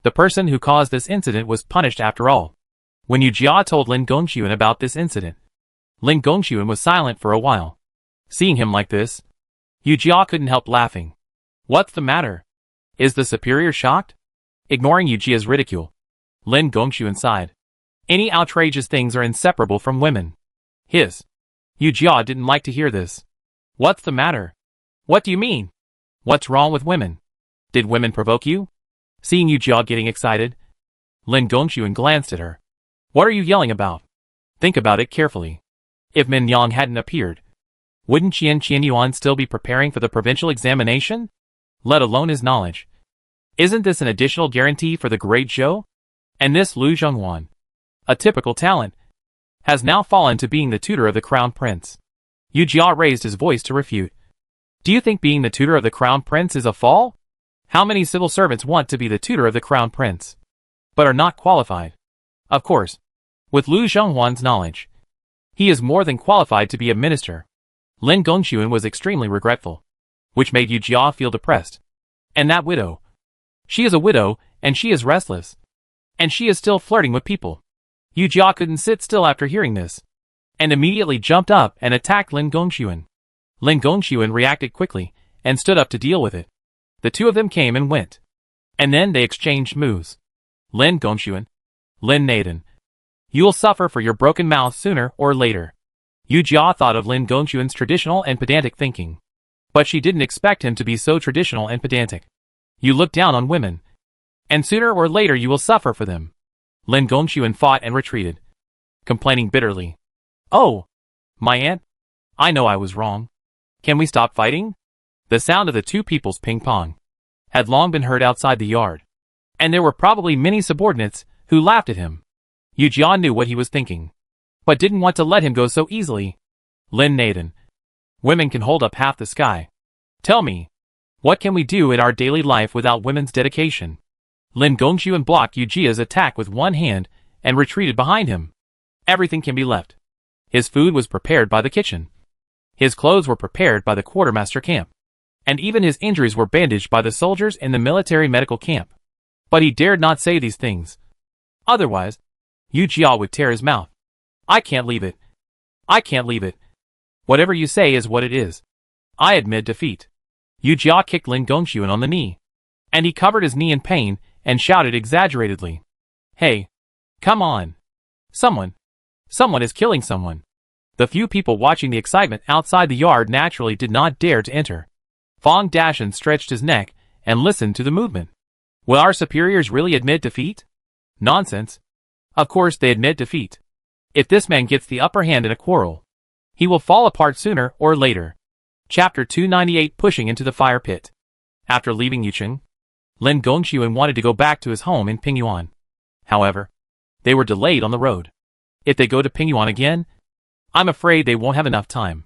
A: The person who caused this incident was punished after all. When Yu Jia told Lin Gongxuan about this incident, Lin Gongxuan was silent for a while. Seeing him like this, Yu Jia couldn't help laughing. What's the matter? Is the superior shocked? Ignoring Yu Jia's ridicule, Lin Gongxuan sighed. Any outrageous things are inseparable from women. Yu Jia didn't like to hear this. What's the matter? What do you mean? What's wrong with women? Did women provoke you? Seeing Yu Jia getting excited, Lin Gongxuan glanced at her. What are you yelling about? Think about it carefully. If Min Yang hadn't appeared, wouldn't Qian Yuan still be preparing for the provincial examination? Let alone his knowledge. Isn't this an additional guarantee for the great Zhou? And this Lu Zhongwan, a typical talent, has now fallen to being the tutor of the crown prince. Yu Jia raised his voice to refute. Do you think being the tutor of the crown prince is a fall? How many civil servants want to be the tutor of the crown prince, but are not qualified? Of course, with Lu Zhongwan's knowledge, he is more than qualified to be a minister. Lin Gongxuan was extremely regretful, which made Yu Jia feel depressed. And that widow. She is a widow, and she is restless. And she is still flirting with people. Yu Jia couldn't sit still after hearing this, and immediately jumped up and attacked Lin Gongxuan. Lin Gongxuan reacted quickly, and stood up to deal with it. The two of them came and went. And then they exchanged moves. Lin Gongxuan. Lin Naden. You'll suffer for your broken mouth sooner or later. Yu Jia thought of Lin Gongxuan's traditional and pedantic thinking. But she didn't expect him to be so traditional and pedantic. You look down on women. And sooner or later you will suffer for them. Lin Gongxuan fought and retreated, complaining bitterly. Oh, my aunt? I know I was wrong. Can we stop fighting? The sound of the two people's ping-pong had long been heard outside the yard, and there were probably many subordinates who laughed at him. Yu Jia knew what he was thinking, but didn't want to let him go so easily. Lin Naden. Women can hold up half the sky. Tell me, what can we do in our daily life without women's dedication? Lin Gongxuan blocked Yu Jia's attack with one hand and retreated behind him. Everything can be left. His food was prepared by the kitchen. His clothes were prepared by the quartermaster camp. And even his injuries were bandaged by the soldiers in the military medical camp. But he dared not say these things. Otherwise, Yu Jia would tear his mouth. I can't leave it. I can't leave it. Whatever you say is what it is. I admit defeat. Yu Jia kicked Lin Gongxuan on the knee. And he covered his knee in pain and shouted exaggeratedly. Hey, come on. Someone is killing someone. The few people watching the excitement outside the yard naturally did not dare to enter. Fang Dashan stretched his neck and listened to the movement. Will our superiors really admit defeat? Nonsense. Of course they admit defeat. If this man gets the upper hand in a quarrel, he will fall apart sooner or later. Chapter 298 Pushing into the Fire Pit. After leaving Yucheng, Lin Gongxuan wanted to go back to his home in Pingyuan. However, they were delayed on the road. If they go to Pingyuan again, I'm afraid they won't have enough time.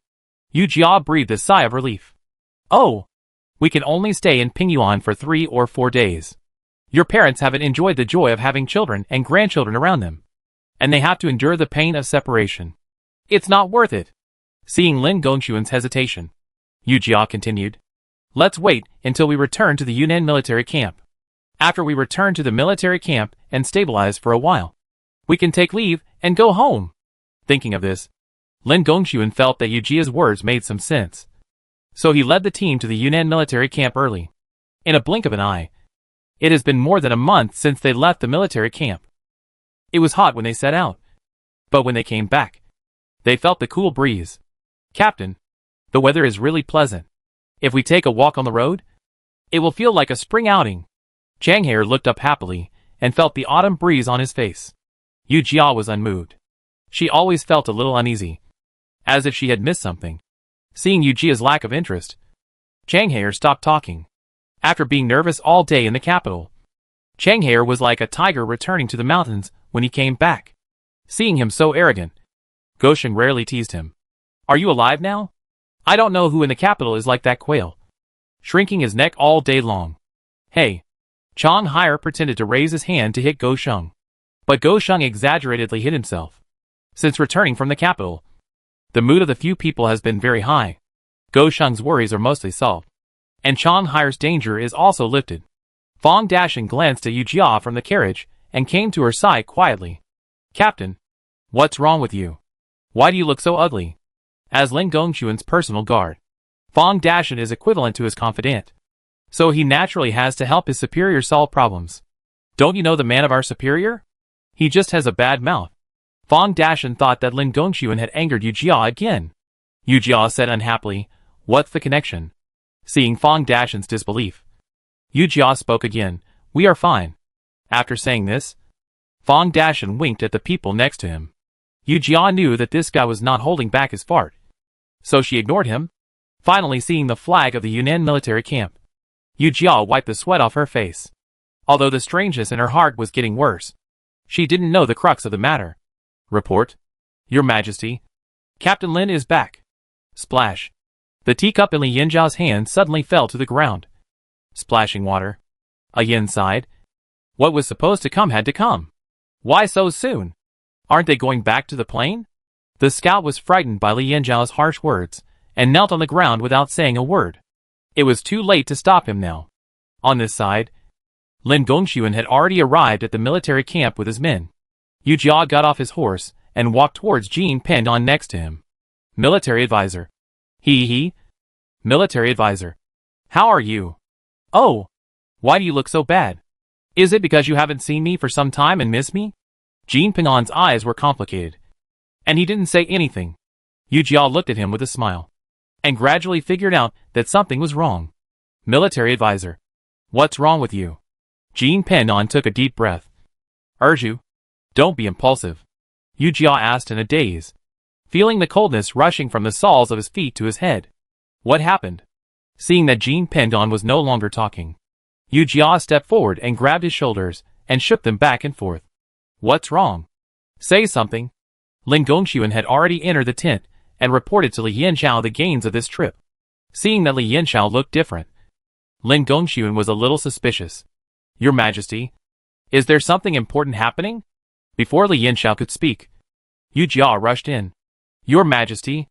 A: Yu Jia breathed a sigh of relief. Oh, we can only stay in Pingyuan for 3 or 4 days. Your parents haven't enjoyed the joy of having children and grandchildren around them, and they have to endure the pain of separation. It's not worth it. Seeing Lin Gongxuan's hesitation, Yu Jia continued. Let's wait until we return to the Yunnan military camp. After we return to the military camp and stabilize for a while, we can take leave and go home. Thinking of this, Lin Gongxuan felt that Yu Jia's words made some sense. So he led the team to the Yunnan military camp early. In a blink of an eye, it has been more than a month since they left the military camp. It was hot when they set out, but when they came back, they felt the cool breeze. Captain, the weather is really pleasant. If we take a walk on the road, it will feel like a spring outing. Changhair looked up happily and felt the autumn breeze on his face. Yu Jia was unmoved. She always felt a little uneasy, as if she had missed something. Seeing Yu Jia's lack of interest, Changhair stopped talking. After being nervous all day in the capital, Changhair was like a tiger returning to the mountains when he came back. Seeing him so arrogant, Gosheng rarely teased him. Are you alive now? I don't know who in the capital is like that quail, shrinking his neck all day long. Hey. Chang Haier pretended to raise his hand to hit Gosheng, but Gosheng exaggeratedly hit himself. Since returning from the capital, the mood of the few people has been very high. Gosheng's worries are mostly solved, and Chang Haier's danger is also lifted. Fang Dashan glanced at Yu Jia from the carriage and came to her side quietly. Captain, what's wrong with you? Why do you look so ugly? As Lin Gongxuan's personal guard, Fang Dashan is equivalent to his confidant, so he naturally has to help his superior solve problems. Don't you know the man of our superior? He just has a bad mouth. Fang Dashan thought that Lin Gongxuan had angered Yu Jia again. Yu Jia said unhappily, What's the connection? Seeing Fang Dashan's disbelief, Yu Jia spoke again, We are fine. After saying this, Fang Dashan winked at the people next to him. Yu Jia knew that this guy was not holding back his fart, so she ignored him. Finally seeing the flag of the Yunnan military camp, Yu Jia wiped the sweat off her face. Although the strangeness in her heart was getting worse, she didn't know the crux of the matter. Report. Your Majesty. Captain Lin is back. Splash. The teacup in Li Yanjiao's hand suddenly fell to the ground, splashing water. A Yin sighed. What was supposed to come had to come. Why so soon? Aren't they going back to the plane? The scout was frightened by Li Yanjiao's harsh words and knelt on the ground without saying a word. It was too late to stop him now. On this side, Lin Gongxuan had already arrived at the military camp with his men. Yu Jia got off his horse and walked towards Jin Pendon next to him. Military advisor. He. Military advisor. How are you? Oh. Why do you look so bad? Is it because you haven't seen me for some time and miss me? Jin Pendon's eyes were complicated, and he didn't say anything. Yu Jia looked at him with a smile, and gradually figured out that something was wrong. Military advisor. What's wrong with you? Jean Pendon took a deep breath. Urju, don't be impulsive, Yu Jia asked in a daze, feeling the coldness rushing from the soles of his feet to his head. What happened? Seeing that Jean Pendon was no longer talking, Yu Jia stepped forward and grabbed his shoulders and shook them back and forth. What's wrong? Say something. Lin Gongxuan had already entered the tent and reported to Li Yanxiao the gains of this trip. Seeing that Li Yanxiao looked different, Lin Gongxuan was a little suspicious. Your Majesty, is there something important happening? Before Li Yanxiao could speak, Yu Jia rushed in. Your Majesty.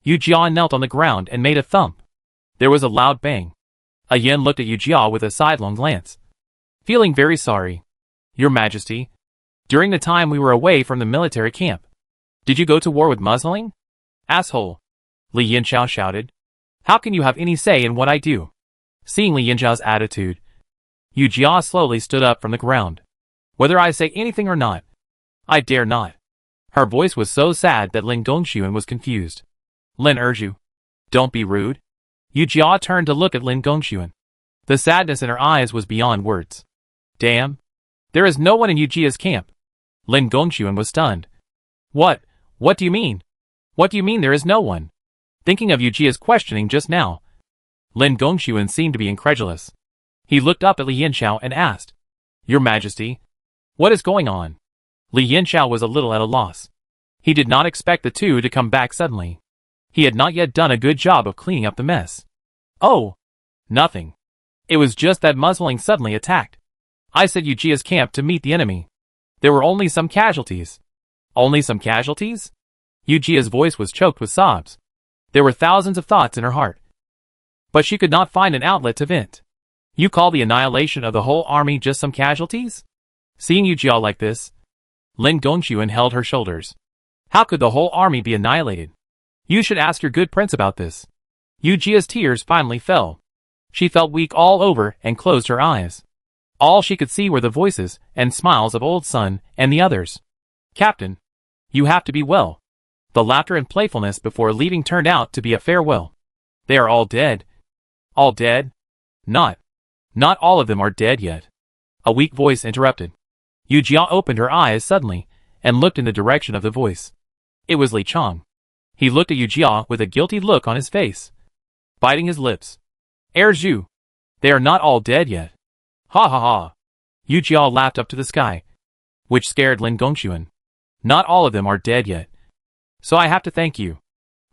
A: Yu Jia knelt on the ground and made a thump. There was a loud bang. A Yin looked at Yu Jia with a sidelong glance, feeling very sorry. Your Majesty, during the time we were away from the military camp, did you go to war with Musling? Asshole! Li Yanxiao shouted. How can you have any say in what I do? Seeing Li Yanxiao's attitude, Yu Jia slowly stood up from the ground. Whether I say anything or not, I dare not. Her voice was so sad that Lin Gongxuan was confused. Lin Erju, don't be rude. Yu Jia turned to look at Lin Gongxuan. The sadness in her eyes was beyond words. Damn. There is no one in Yu Jia's camp. Lin Gongxuan was stunned. What? What do you mean? What do you mean there is no one? Thinking of Yu Jia's questioning just now, Lin Gongxuan seemed to be incredulous. He looked up at Li Yanxiao and asked, Your Majesty, what is going on? Li Yanxiao was a little at a loss. He did not expect the two to come back suddenly. He had not yet done a good job of cleaning up the mess. Oh, nothing. It was just that Musling suddenly attacked. I said Yu Jia's camp to meet the enemy. There were only some casualties. Only some casualties? Yu Jia's voice was choked with sobs. There were thousands of thoughts in her heart, but she could not find an outlet to vent. You call the annihilation of the whole army just some casualties? Seeing Yu Jia like this, Lin Gongxuan held her shoulders. How could the whole army be annihilated? You should ask your good prince about this. Yu Jia's tears finally fell. She felt weak all over and closed her eyes. All she could see were the voices and smiles of Old Sun and the others. Captain, you have to be well. The laughter and playfulness before leaving turned out to be a farewell. They are all dead. All dead? Not all of them are dead yet. A weak voice interrupted. Yu Jia opened her eyes suddenly and looked in the direction of the voice. It was Li Chang. He looked at Yu Jia with a guilty look on his face, biting his lips. Erju, they are not all dead yet. Ha ha ha. Yu Jia laughed up to the sky, which scared Lin Gongxuan. Not all of them are dead yet. So I have to thank you.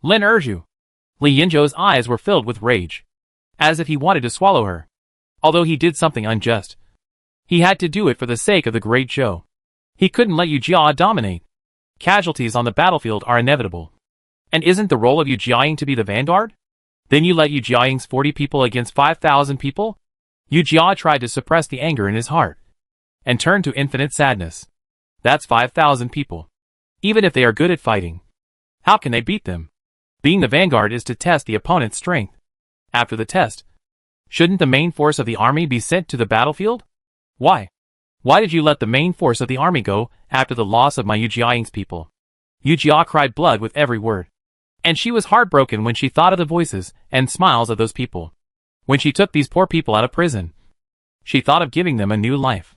A: Lin Erju. Li Yanzhou's eyes were filled with rage, as if he wanted to swallow her. Although he did something unjust, he had to do it for the sake of the great show. He couldn't let Yu Jia dominate. Casualties on the battlefield are inevitable. And isn't the role of Yu Jiaying to be the vanguard? Then you let Yu Jiaying's 40 people against 5,000 people? Yu Jia tried to suppress the anger in his heart, and turned to infinite sadness. That's 5,000 people. Even if they are good at fighting, how can they beat them? Being the vanguard is to test the opponent's strength. After the test, shouldn't the main force of the army be sent to the battlefield? Why? Why did you let the main force of the army go after the loss of my Yu Jiaying's people? Yu Jia cried blood with every word. And she was heartbroken when she thought of the voices and smiles of those people. When she took these poor people out of prison, she thought of giving them a new life.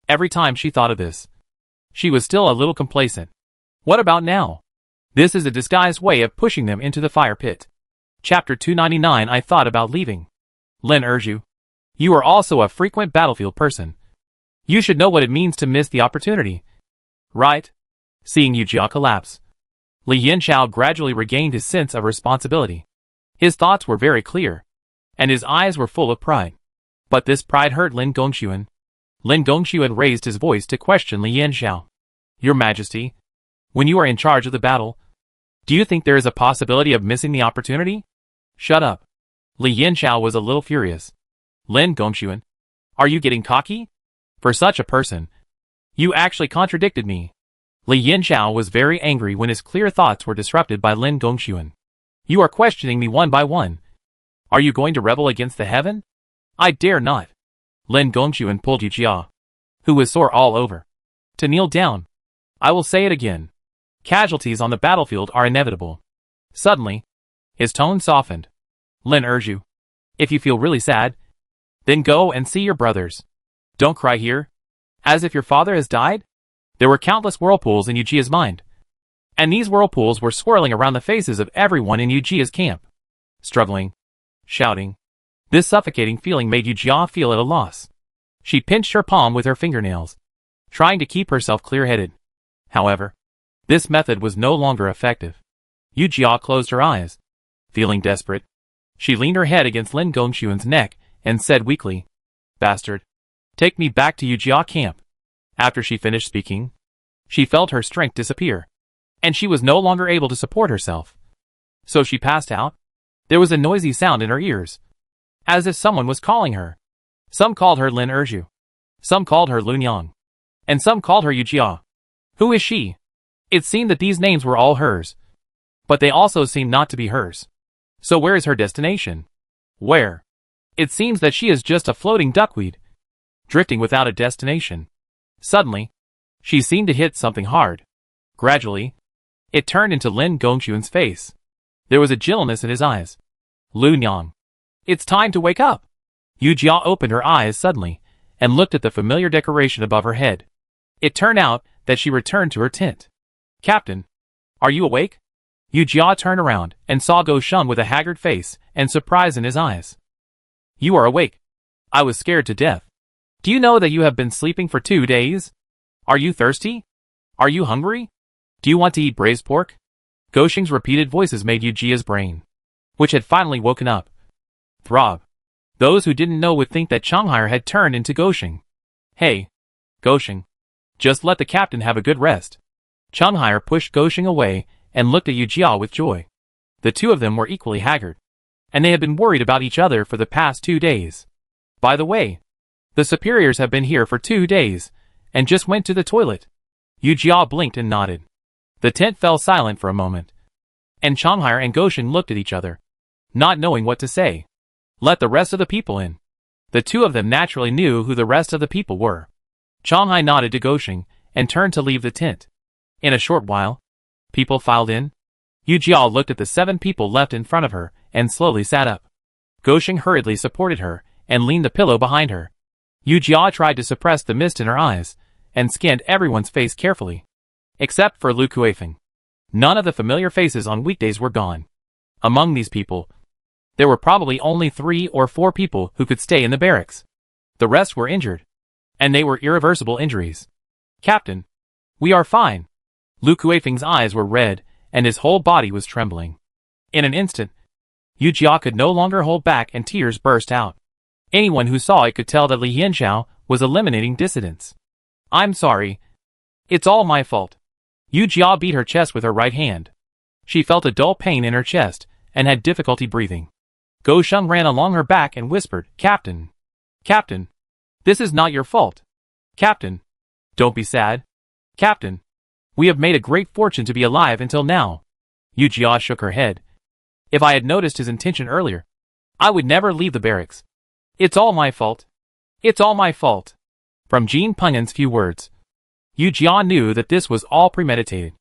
A: Every time she thought of this, she was still a little complacent. What about now? This is a disguised way of pushing them into the fire pit. Chapter 299. I thought about leaving. Lin Erju, you are also a frequent battlefield person. You should know what it means to miss the opportunity. Right? Seeing Yu Jia collapse, Li Yanxiao gradually regained his sense of responsibility. His thoughts were very clear, and his eyes were full of pride. But this pride hurt Lin Gongxuan. Lin Gongxuan raised his voice to question Li Yanxiao. Your Majesty, when you are in charge of the battle, do you think there is a possibility of missing the opportunity? Shut up. Li Yanxiao was a little furious. Lin Gongxuan, are you getting cocky? For such a person, you actually contradicted me. Li Yanxiao was very angry when his clear thoughts were disrupted by Lin Gongxuan. You are questioning me one by one. Are you going to rebel against the heaven? I dare not. Lin Gongxuan pulled Yu Jia, who was sore all over, to kneel down. I will say it again. Casualties on the battlefield are inevitable. Suddenly, his tone softened. Lin Erju, if you feel really sad, Then go and see your brothers. Don't cry here. As if your father has died? There were countless whirlpools in Yujia's mind. And these whirlpools were swirling around the faces of everyone in Yujia's camp. Struggling. Shouting. This suffocating feeling made Yujia feel at a loss. She pinched her palm with her fingernails, trying to keep herself clear-headed. However, this method was no longer effective. Yujia closed her eyes. Feeling desperate, she leaned her head against Lin Gongxuan's neck and said weakly, "Bastard. Take me back to Yujia camp." After she finished speaking, she felt her strength disappear, and she was no longer able to support herself. So she passed out. There was a noisy sound in her ears, as if someone was calling her. Some called her Lin Erju. Some called her Lunyang. And some called her Yujia. Who is she? It seemed that these names were all hers, but they also seemed not to be hers. So where is her destination? Where? It seems that she is just a floating duckweed, drifting without a destination. Suddenly, she seemed to hit something hard. Gradually, it turned into Lin Gongxuan's face. There was a gentleness in his eyes. Lunyang. It's time to wake up. Yujia opened her eyes suddenly, and looked at the familiar decoration above her head. It turned out that she returned to her tent. Captain, are you awake? Yujia turned around and saw Go Sheng with a haggard face and surprise in his eyes. You are awake. I was scared to death. Do you know that you have been sleeping for 2 days? Are you thirsty? Are you hungry? Do you want to eat braised pork? Go Sheng's repeated voices made Yujia's brain, which had finally woken up, throb. Those who didn't know would think that Changhire had turned into Go Sheng. Hey, Go Sheng, just let the captain have a good rest. Changhire pushed Go Sheng away and looked at Yujia with joy. The two of them were equally haggard, and they had been worried about each other for the past 2 days. By the way, the superiors have been here for 2 days, and just went to the toilet. Yujia blinked and nodded. The tent fell silent for a moment, and Changhire and Go Sheng looked at each other, not knowing what to say. Let the rest of the people in. The two of them naturally knew who the rest of the people were. Changhai nodded to Go Sheng and turned to leave the tent. In a short while, people filed in. Yujia looked at the 7 people left in front of her and slowly sat up. Go Sheng hurriedly supported her and leaned the pillow behind her. Yujia tried to suppress the mist in her eyes and scanned everyone's face carefully, except for Lu Kuifeng. None of the familiar faces on weekdays were gone. Among these people, there were probably only 3 or 4 people who could stay in the barracks. The rest were injured, and they were irreversible injuries. Captain, we are fine. Lu Kuifeng's eyes were red, and his whole body was trembling. In an instant, Yujia could no longer hold back and tears burst out. Anyone who saw it could tell that Li Yanxiao was eliminating dissidents. I'm sorry. It's all my fault. Yujia beat her chest with her right hand. She felt a dull pain in her chest, and had difficulty breathing. Go Sheng ran along her back and whispered, Captain. Captain. This is not your fault. Captain. Don't be sad. Captain. We have made a great fortune to be alive until now. Yujia shook her head. If I had noticed his intention earlier, I would never leave the barracks. It's all my fault. It's all my fault. From Jin Pungen's few words, Yujia knew that this was all premeditated.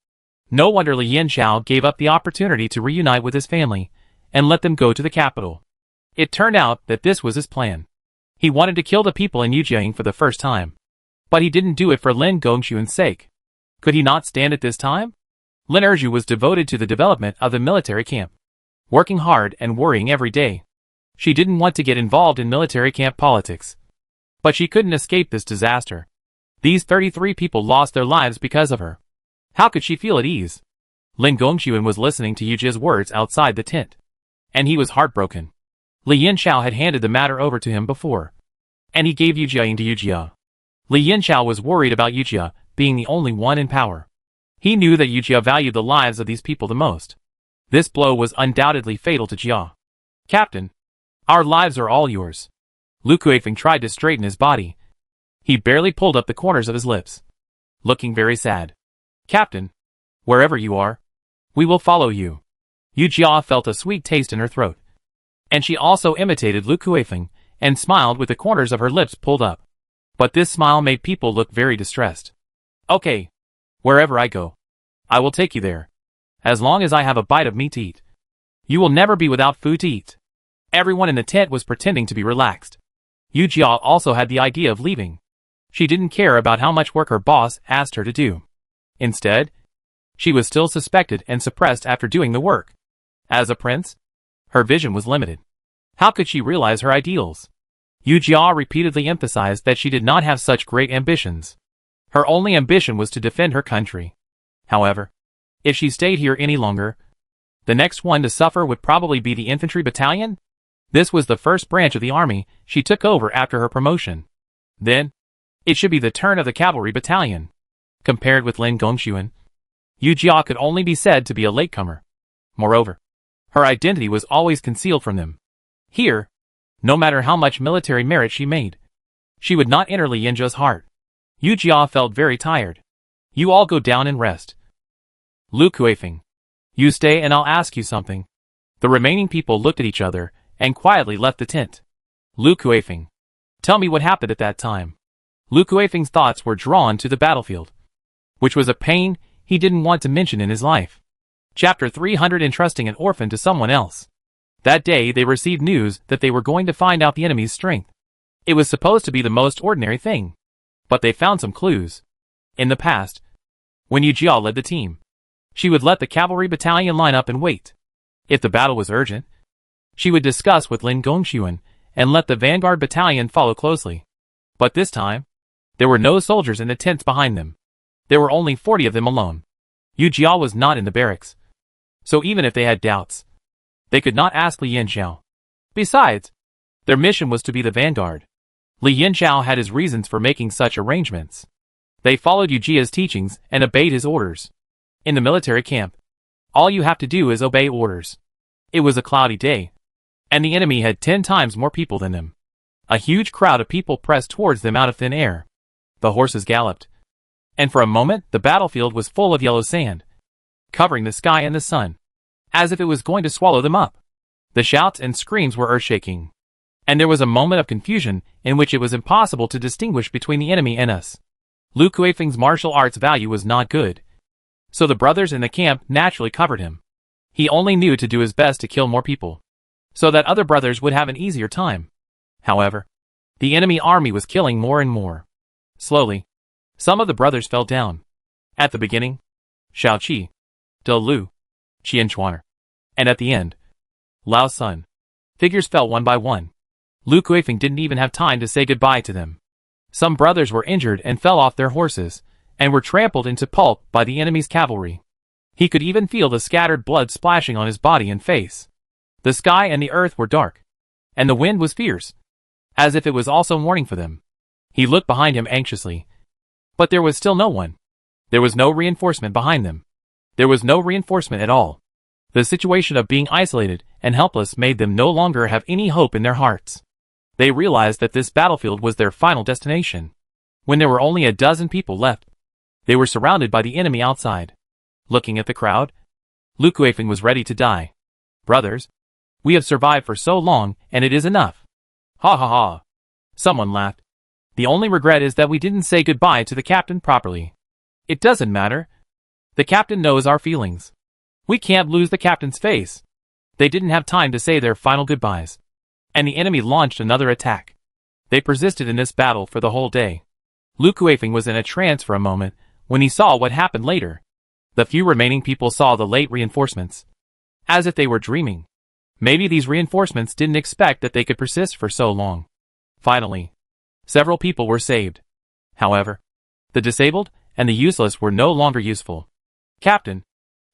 A: No wonder Li Yanxiao gave up the opportunity to reunite with his family and let them go to the capital. It turned out that this was his plan. He wanted to kill the people in Yujiang for the first time. But he didn't do it for Lin Gongxuan's sake. Could he not stand it this time? Lin Erju was devoted to the development of the military camp, working hard and worrying every day. She didn't want to get involved in military camp politics. But she couldn't escape this disaster. These 33 people lost their lives because of her. How could she feel at ease? Lin Gongxuan was listening to Yujia's words outside the tent, and he was heartbroken. Li Yanxiao had handed the matter over to him before, and he gave Yujiang to Yujia. Li Yanxiao was worried about Yujia being the only one in power. He knew that Yujia valued the lives of these people the most. This blow was undoubtedly fatal to Jia. Captain, our lives are all yours. Lu Kuifeng tried to straighten his body. He barely pulled up the corners of his lips, looking very sad. Captain, wherever you are, we will follow you. Yujia felt a sweet taste in her throat, and she also imitated Lu Kuifeng and smiled with the corners of her lips pulled up. But this smile made people look very distressed. Okay, wherever I go, I will take you there. As long as I have a bite of meat to eat. You will never be without food to eat. Everyone in the tent was pretending to be relaxed. Yu Jia also had the idea of leaving. She didn't care about how much work her boss asked her to do. Instead, she was still suspected and suppressed after doing the work. As a prince, her vision was limited. How could she realize her ideals? Yu Jia repeatedly emphasized that she did not have such great ambitions. Her only ambition was to defend her country. However, if she stayed here any longer, the next one to suffer would probably be the infantry battalion. This was the first branch of the army she took over after her promotion. Then, it should be the turn of the cavalry battalion. Compared with Lin Gongxuan, Yu Jia could only be said to be a latecomer. Moreover, her identity was always concealed from them. Here, no matter how much military merit she made, she would not enter Li Yanzhe's heart. Yu Jia felt very tired. You all go down and rest. Lu Kuifeng, you stay and I'll ask you something. The remaining people looked at each other and quietly left the tent. Lu Kuifeng, tell me what happened at that time. Lu Kuifeng's thoughts were drawn to the battlefield, which was a pain he didn't want to mention in his life. Chapter 300 Entrusting an orphan to someone else. That day they received news that they were going to find out the enemy's strength. It was supposed to be the most ordinary thing, but they found some clues. In the past, when Yu Jia led the team, she would let the cavalry battalion line up and wait. If the battle was urgent, she would discuss with Lin Gongxuan and let the vanguard battalion follow closely. But this time, there were no soldiers in the tents behind them. There were only 40 of them alone. Yu Jia was not in the barracks, so even if they had doubts, they could not ask Li Yanzhao. Besides, their mission was to be the vanguard. Li Yanzhao had his reasons for making such arrangements. They followed Yu Jia's teachings and obeyed his orders. In the military camp, all you have to do is obey orders. It was a cloudy day, and the enemy had 10 times more people than them. A huge crowd of people pressed towards them out of thin air. The horses galloped, and for a moment the battlefield was full of yellow sand, covering the sky and the sun, as if it was going to swallow them up. The shouts and screams were earth-shaking, and there was a moment of confusion in which it was impossible to distinguish between the enemy and us. Lu Kuifeng's martial arts value was not good, so the brothers in the camp naturally covered him. He only knew to do his best to kill more people, so that other brothers would have an easier time. However, the enemy army was killing more and more. Slowly, some of the brothers fell down. At the beginning, Shao Qi, De Lu, Qian Chuaner, and at the end, Lao Sun. Figures fell one by one. Lu Kuifeng didn't even have time to say goodbye to them. Some brothers were injured and fell off their horses, and were trampled into pulp by the enemy's cavalry. He could even feel the scattered blood splashing on his body and face. The sky and the earth were dark, and the wind was fierce, as if it was also mourning for them. He looked behind him anxiously, but there was still no one. There was no reinforcement behind them. There was no reinforcement at all. The situation of being isolated and helpless made them no longer have any hope in their hearts. They realized that this battlefield was their final destination. When there were only a dozen people left, they were surrounded by the enemy outside. Looking at the crowd, Lu Kuifeng was ready to die. Brothers, we have survived for so long, and it is enough. Ha ha ha. Someone laughed. The only regret is that we didn't say goodbye to the captain properly. It doesn't matter. The captain knows our feelings. We can't lose the captain's face. They didn't have time to say their final goodbyes, and the enemy launched another attack. They persisted in this battle for the whole day. Lu Kuifeng was in a trance for a moment when he saw what happened later. The few remaining people saw the late reinforcements, as if they were dreaming. Maybe these reinforcements didn't expect that they could persist for so long. Finally, several people were saved. However, the disabled and the useless were no longer useful. Captain,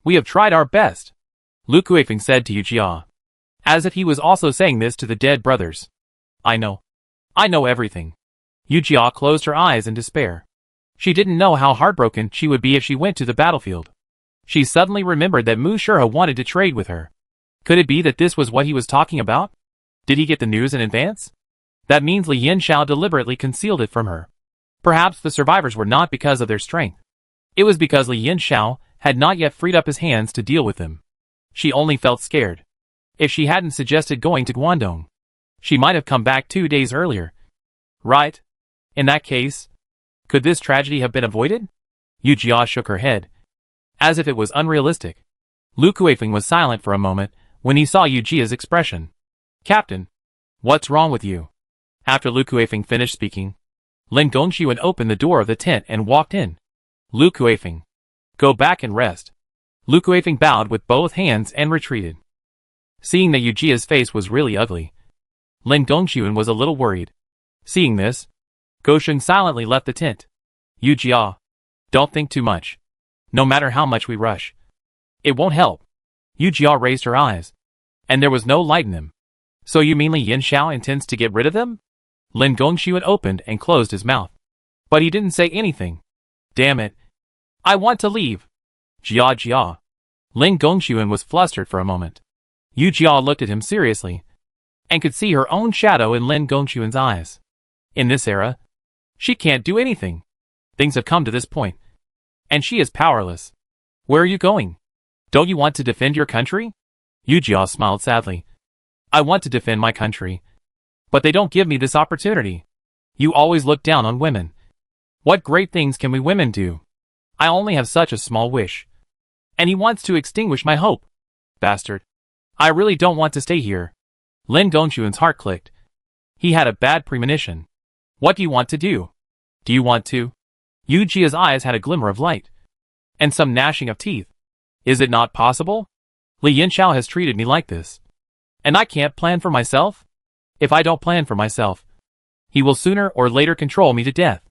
A: we have tried our best, Lu Kuifeng said to Yu Jia, as if he was also saying this to the dead brothers. I know everything. Yu Jia closed her eyes in despair. She didn't know how heartbroken she would be if she went to the battlefield. She suddenly remembered that Mu Shurha wanted to trade with her. Could it be that this was what he was talking about? Did he get the news in advance? That means Li Yanzhao deliberately concealed it from her. Perhaps the survivors were not because of their strength. It was because Li Yanzhao had not yet freed up his hands to deal with them. She only felt scared. If she hadn't suggested going to Guangdong, she might have come back 2 days earlier. Right? In that case, could this tragedy have been avoided? Yu Jia shook her head, as if it was unrealistic. Lu Kuifeng was silent for a moment when he saw Yu Jia's expression. Captain, what's wrong with you? After Lu Kuifeng finished speaking, Lin Gongxuan opened the door of the tent and walked in. Lu Kuifeng, go back and rest. Lu Kuifeng bowed with both hands and retreated. Seeing that Yu Jia's face was really ugly, Lin Gongxuan was a little worried. Seeing this, Gosheng silently left the tent. Yu Jia, don't think too much. No matter how much we rush, it won't help. Yu Jia raised her eyes, and there was no light in them. So you mean Li Yanxiao intends to get rid of them? Lin Gongxuan opened and closed his mouth. But he didn't say anything. Damn it. I want to leave. Jia Jia. Lin Gongxuan was flustered for a moment. Yu Jia looked at him seriously, and could see her own shadow in Lin Gongxuan's eyes. In this era, she can't do anything. Things have come to this point, and she is powerless. Where are you going? Don't you want to defend your country? Yu Jia smiled sadly. I want to defend my country, but they don't give me this opportunity. You always look down on women. What great things can we women do? I only have such a small wish. And he wants to extinguish my hope. Bastard. I really don't want to stay here. Lin Gongxuan's heart clicked. He had a bad premonition. What do you want to do? Do you want to? Yu Jia's eyes had a glimmer of light, and some gnashing of teeth. Is it not possible? Li Yanxiao has treated me like this, and I can't plan for myself? If I don't plan for myself, he will sooner or later control me to death.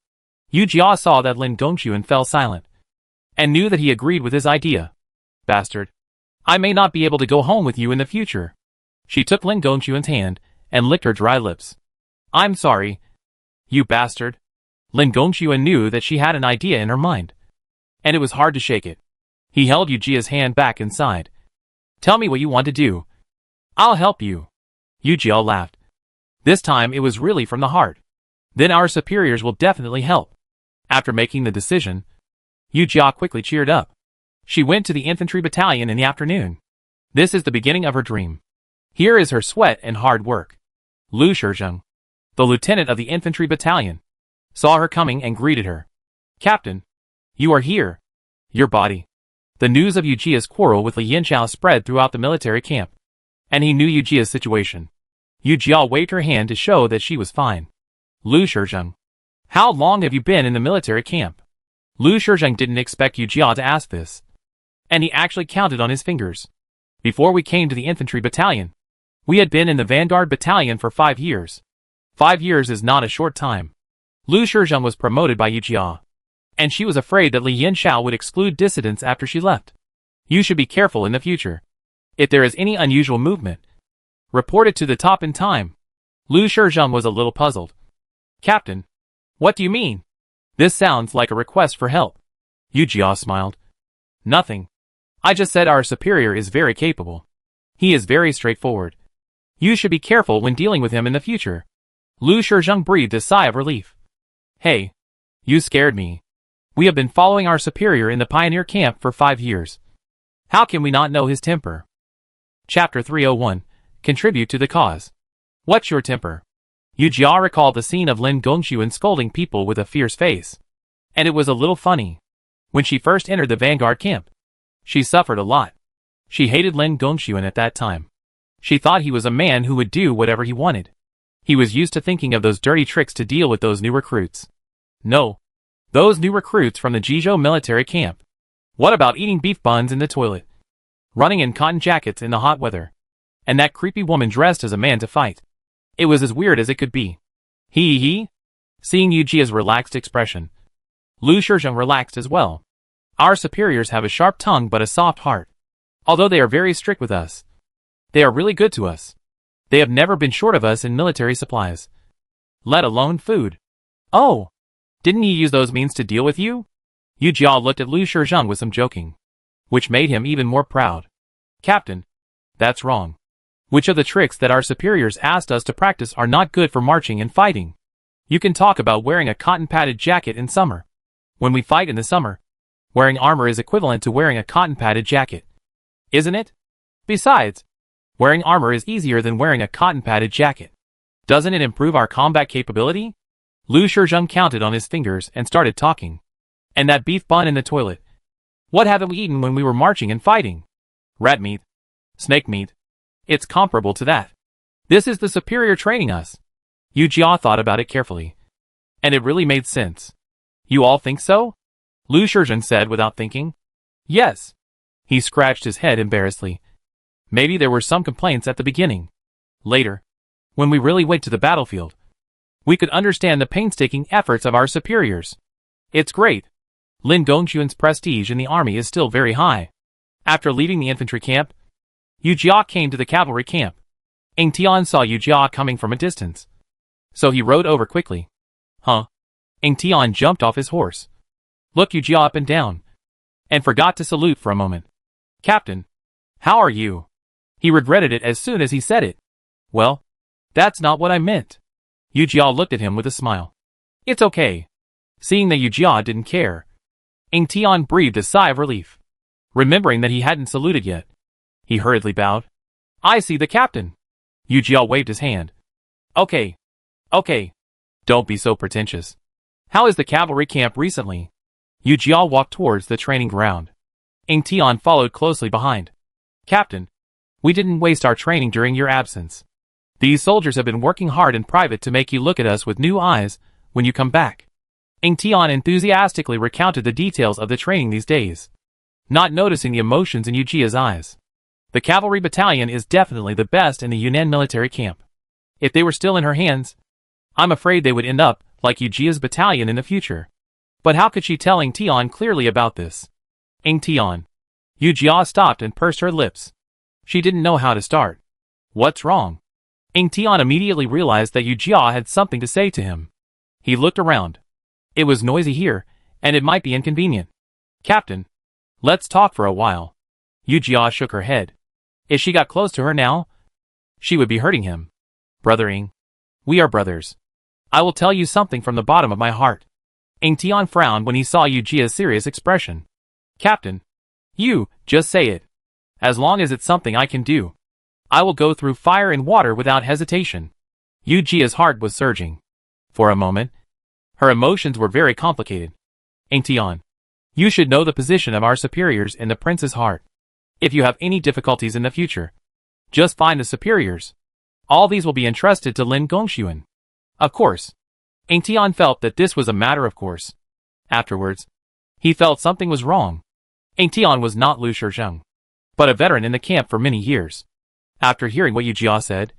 A: Yu Jia saw that Lin Gongxuan fell silent, and knew that he agreed with his idea. Bastard. I may not be able to go home with you in the future. She took Lin Gongxuan's hand and licked her dry lips. I'm sorry. You bastard. Lin Gongxuan knew that she had an idea in her mind, and it was hard to shake it. He held Yu Jia's hand back and sighed. Tell me what you want to do. I'll help you. Yu Jia laughed. This time it was really from the heart. Then our superiors will definitely help. After making the decision, Yu Jia quickly cheered up. She went to the infantry battalion in the afternoon. This is the beginning of her dream. Here is her sweat and hard work. Lu Shizheng, the lieutenant of the infantry battalion, saw her coming and greeted her. Captain, you are here. Your body. The news of Yu Jia's quarrel with Li Yanxiao spread throughout the military camp, and he knew Yu Jia's situation. Yu Jia waved her hand to show that she was fine. Lu Shizheng, how long have you been in the military camp? Lu Shizheng didn't expect Yu Jia to ask this, and he actually counted on his fingers. Before we came to the infantry battalion, we had been in the vanguard battalion for 5 years. 5 years is not a short time. Lu Shizheng was promoted by Yu Jia, and she was afraid that Li Yanxiao would exclude dissidents after she left. You should be careful in the future. If there is any unusual movement, report it to the top in time. Lu Shizheng was a little puzzled. Captain, what do you mean? This sounds like a request for help. Yu Jia smiled. Nothing. I just said our superior is very capable. He is very straightforward. You should be careful when dealing with him in the future. Lu Shizheng breathed a sigh of relief. Hey, you scared me. We have been following our superior in the pioneer camp for 5 years. How can we not know his temper? Chapter 301. Contribute to the cause. What's your temper? Yu Jia recalled the scene of Lin Gongxuan scolding people with a fierce face, and it was a little funny. When she first entered the vanguard camp, she suffered a lot. She hated Lin Gongxuan at that time. She thought he was a man who would do whatever he wanted. He was used to thinking of those dirty tricks to deal with those new recruits. No. Those new recruits from the Jizhou military camp. What about eating beef buns in the toilet? Running in cotton jackets in the hot weather? And that creepy woman dressed as a man to fight? It was as weird as it could be. He. Seeing Yu Jia's relaxed expression, Lu Shizheng relaxed as well. Our superiors have a sharp tongue but a soft heart. Although they are very strict with us, they are really good to us. They have never been short of us in military supplies, let alone food. Oh, didn't he use those means to deal with you? Yu Jia looked at Lu Shizheng with some joking, which made him even more proud. Captain, that's wrong. Which of the tricks that our superiors asked us to practice are not good for marching and fighting? You can talk about wearing a cotton-padded jacket in summer. When we fight in the summer, wearing armor is equivalent to wearing a cotton-padded jacket. Isn't it? Besides, wearing armor is easier than wearing a cotton-padded jacket. Doesn't it improve our combat capability? Lu Shizheng counted on his fingers and started talking. And that beef bun in the toilet. What haven't we eaten when we were marching and fighting? Rat meat. Snake meat. It's comparable to that. This is the superior training us. Yu Jia thought about it carefully. And it really made sense. You all think so? Lu Shizhen said without thinking. Yes. He scratched his head embarrassedly. Maybe there were some complaints at the beginning. Later, when we really went to the battlefield, we could understand the painstaking efforts of our superiors. It's great. Lin Gongxuan's prestige in the army is still very high. After leaving the infantry camp, Yu Jia came to the cavalry camp. Ng Tian saw Yu Jia coming from a distance, so he rode over quickly. Huh? Ng Tian jumped off his horse, looked Yu Jia up and down, and forgot to salute for a moment. Captain, how are you? He regretted it as soon as he said it. Well, that's not what I meant. Yu Jia looked at him with a smile. It's okay. Seeing that Yu Jia didn't care, Ng Tian breathed a sigh of relief. Remembering that he hadn't saluted yet, he hurriedly bowed. I see the captain. Yu Jia waved his hand. Okay. Okay. Don't be so pretentious. How is the cavalry camp recently? Yu Jia walked towards the training ground. Ng Tian followed closely behind. Captain, we didn't waste our training during your absence. These soldiers have been working hard in private to make you look at us with new eyes when you come back. Ng Tian enthusiastically recounted the details of the training these days, not noticing the emotions in Yu Jia's eyes. The cavalry battalion is definitely the best in the Yunnan military camp. If they were still in her hands, I'm afraid they would end up like Yu Jia's battalion in the future. But how could she tell Ng Tian clearly about this? Ng Tian. Yu Jia stopped and pursed her lips. She didn't know how to start. What's wrong? Ng Tian immediately realized that Yu Jia had something to say to him. He looked around. It was noisy here, and it might be inconvenient. Captain, let's talk for a while. Yu Jia shook her head. If she got close to her now, she would be hurting him. Brother Ng, we are brothers. I will tell you something from the bottom of my heart. Ng Tian frowned when he saw Yu Jia's serious expression. Captain, you, just say it. As long as it's something I can do, I will go through fire and water without hesitation. Yu Jia's heart was surging. For a moment, her emotions were very complicated. Ng Tian, you should know the position of our superiors in the prince's heart. If you have any difficulties in the future, just find the superiors. All these will be entrusted to Lin Gongxuan. Of course. Ng Tian felt that this was a matter of course. Afterwards, he felt something was wrong. Ng Tian was not Lu Shizhen, but a veteran in the camp for many years. After hearing what Yu Jia said,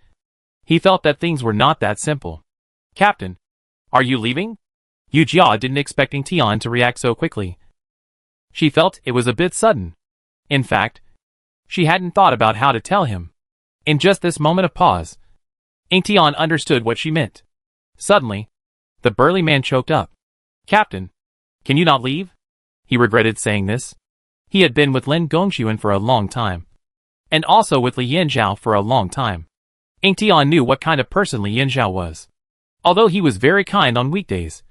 A: he felt that things were not that simple. Captain, are you leaving? Yu Jia didn't expect Ng Tian to react so quickly. She felt it was a bit sudden. In fact, she hadn't thought about how to tell him. In just this moment of pause, Ng Tian understood what she meant. Suddenly, the burly man choked up. Captain, can you not leave? He regretted saying this. He had been with Lin Gongxuan for a long time, and also with Li Yanzhao for a long time. Ng Tian knew what kind of person Li Yanzhao was. Although he was very kind on weekdays,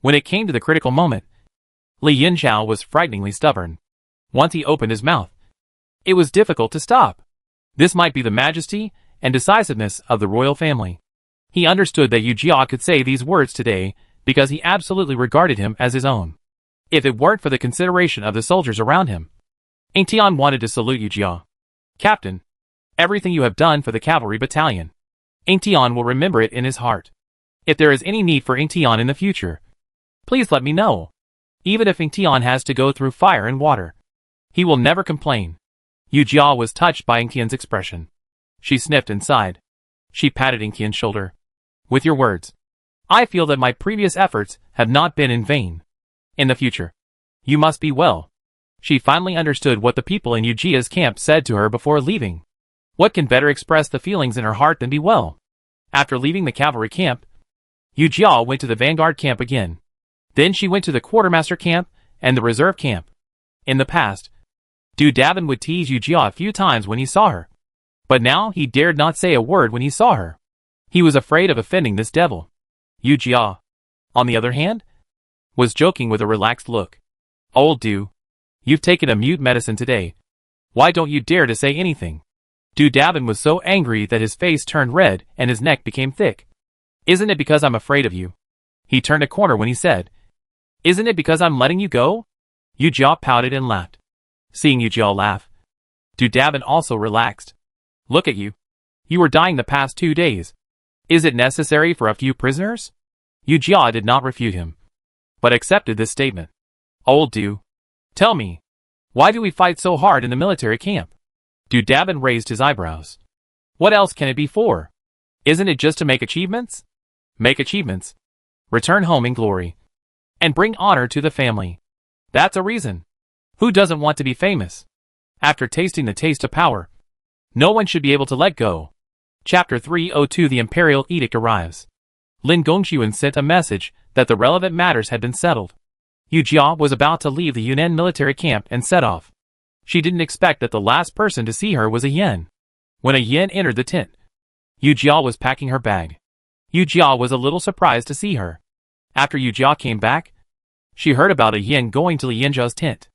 A: when it came to the critical moment, Li Yanzhao was frighteningly stubborn. Once he opened his mouth, it was difficult to stop. This might be the majesty and decisiveness of the royal family. He understood that Yu Jia could say these words today because he absolutely regarded him as his own. If it weren't for the consideration of the soldiers around him, Ng Tian wanted to salute Yu Jia. Captain, everything you have done for the cavalry battalion, Ng Tian will remember it in his heart. If there is any need for Ng Tian in the future, please let me know. Even if Ng Tian has to go through fire and water, he will never complain. Yu Jia was touched by Ng Tian's expression. She sniffed and sighed. She patted Ng Tian's shoulder. With your words, I feel that my previous efforts have not been in vain. In the future, you must be well. She finally understood what the people in Yu Jia's camp said to her before leaving. What can better express the feelings in her heart than be well? After leaving the cavalry camp, Yu Jia went to the vanguard camp again. Then she went to the quartermaster camp and the reserve camp. In the past, Du Davin would tease Yu Jia a few times when he saw her. But now he dared not say a word when he saw her. He was afraid of offending this devil. Yu Jia, on the other hand, was joking with a relaxed look. Old Du, you've taken a mute medicine today. Why don't you dare to say anything? Du Davin was so angry that his face turned red and his neck became thick. Isn't it because I'm afraid of you? He turned a corner when he said, Isn't it because I'm letting you go? Yu Jia pouted and laughed. Seeing Yu Jia laugh, Du Davin also relaxed. Look at you. You were dying the past 2 days. Is it necessary for a few prisoners? Yu Jia did not refute him, but accepted this statement. Old Du, tell me, why do we fight so hard in the military camp? Du Dabin raised his eyebrows. What else can it be for? Isn't it just to make achievements? Make achievements, return home in glory, and bring honor to the family. That's a reason. Who doesn't want to be famous? After tasting the taste of power, no one should be able to let go. Chapter 302 The Imperial Edict arrives. Lin Gongxuan sent a message that the relevant matters had been settled. Yu Jia was about to leave the Yunnan military camp and set off. She didn't expect that the last person to see her was a yen. When a yen entered the tent, Yu Jia was packing her bag. Yu Jia was a little surprised to see her. After Yu Jia came back, she heard about a yen going to Li Yanzhao's tent.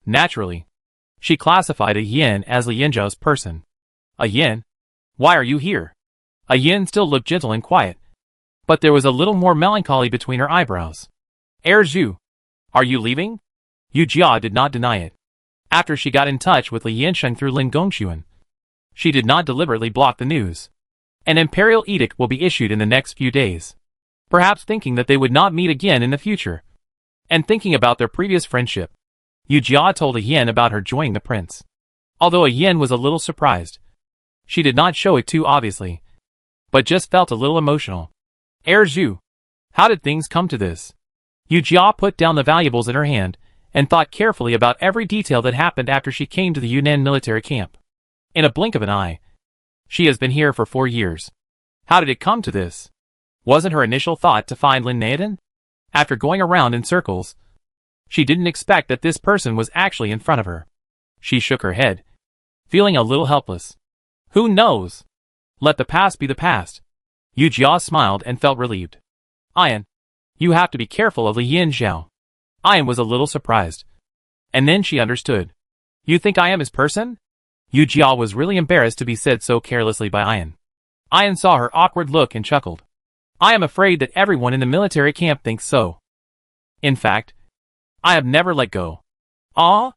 A: Naturally, she classified a yen as Li Yanzhao's person. A yen? Why are you here? A yen still looked gentle and quiet, but there was a little more melancholy between her eyebrows. Zhu, are you leaving? Yu Jia did not deny it. After she got in touch with Li Yansheng through Lin Gongxuan, she did not deliberately block the news. An imperial edict will be issued in the next few days. Perhaps thinking that they would not meet again in the future, and thinking about their previous friendship, Yu Jia told a yen about her joining the prince. Although a yen was a little surprised, she did not show it too obviously, but just felt a little emotional. Zhu, how did things come to this? Yu Jia put down the valuables in her hand and thought carefully about every detail that happened after she came to the Yunnan military camp. In a blink of an eye, she has been here for 4 years. How did it come to this? Wasn't her initial thought to find Lin Naodan? After going around in circles, she didn't expect that this person was actually in front of her. She shook her head, feeling a little helpless. Who knows? Let the past be the past. Yu Jia smiled and felt relieved. Ian, you have to be careful of Li Yanzhao. Ian was a little surprised. And then she understood. You think I am his person? Yu Jia was really embarrassed to be said so carelessly by Ian. Ian saw her awkward look and chuckled. I am afraid that everyone in the military camp thinks so. In fact, I have never let go. Ah?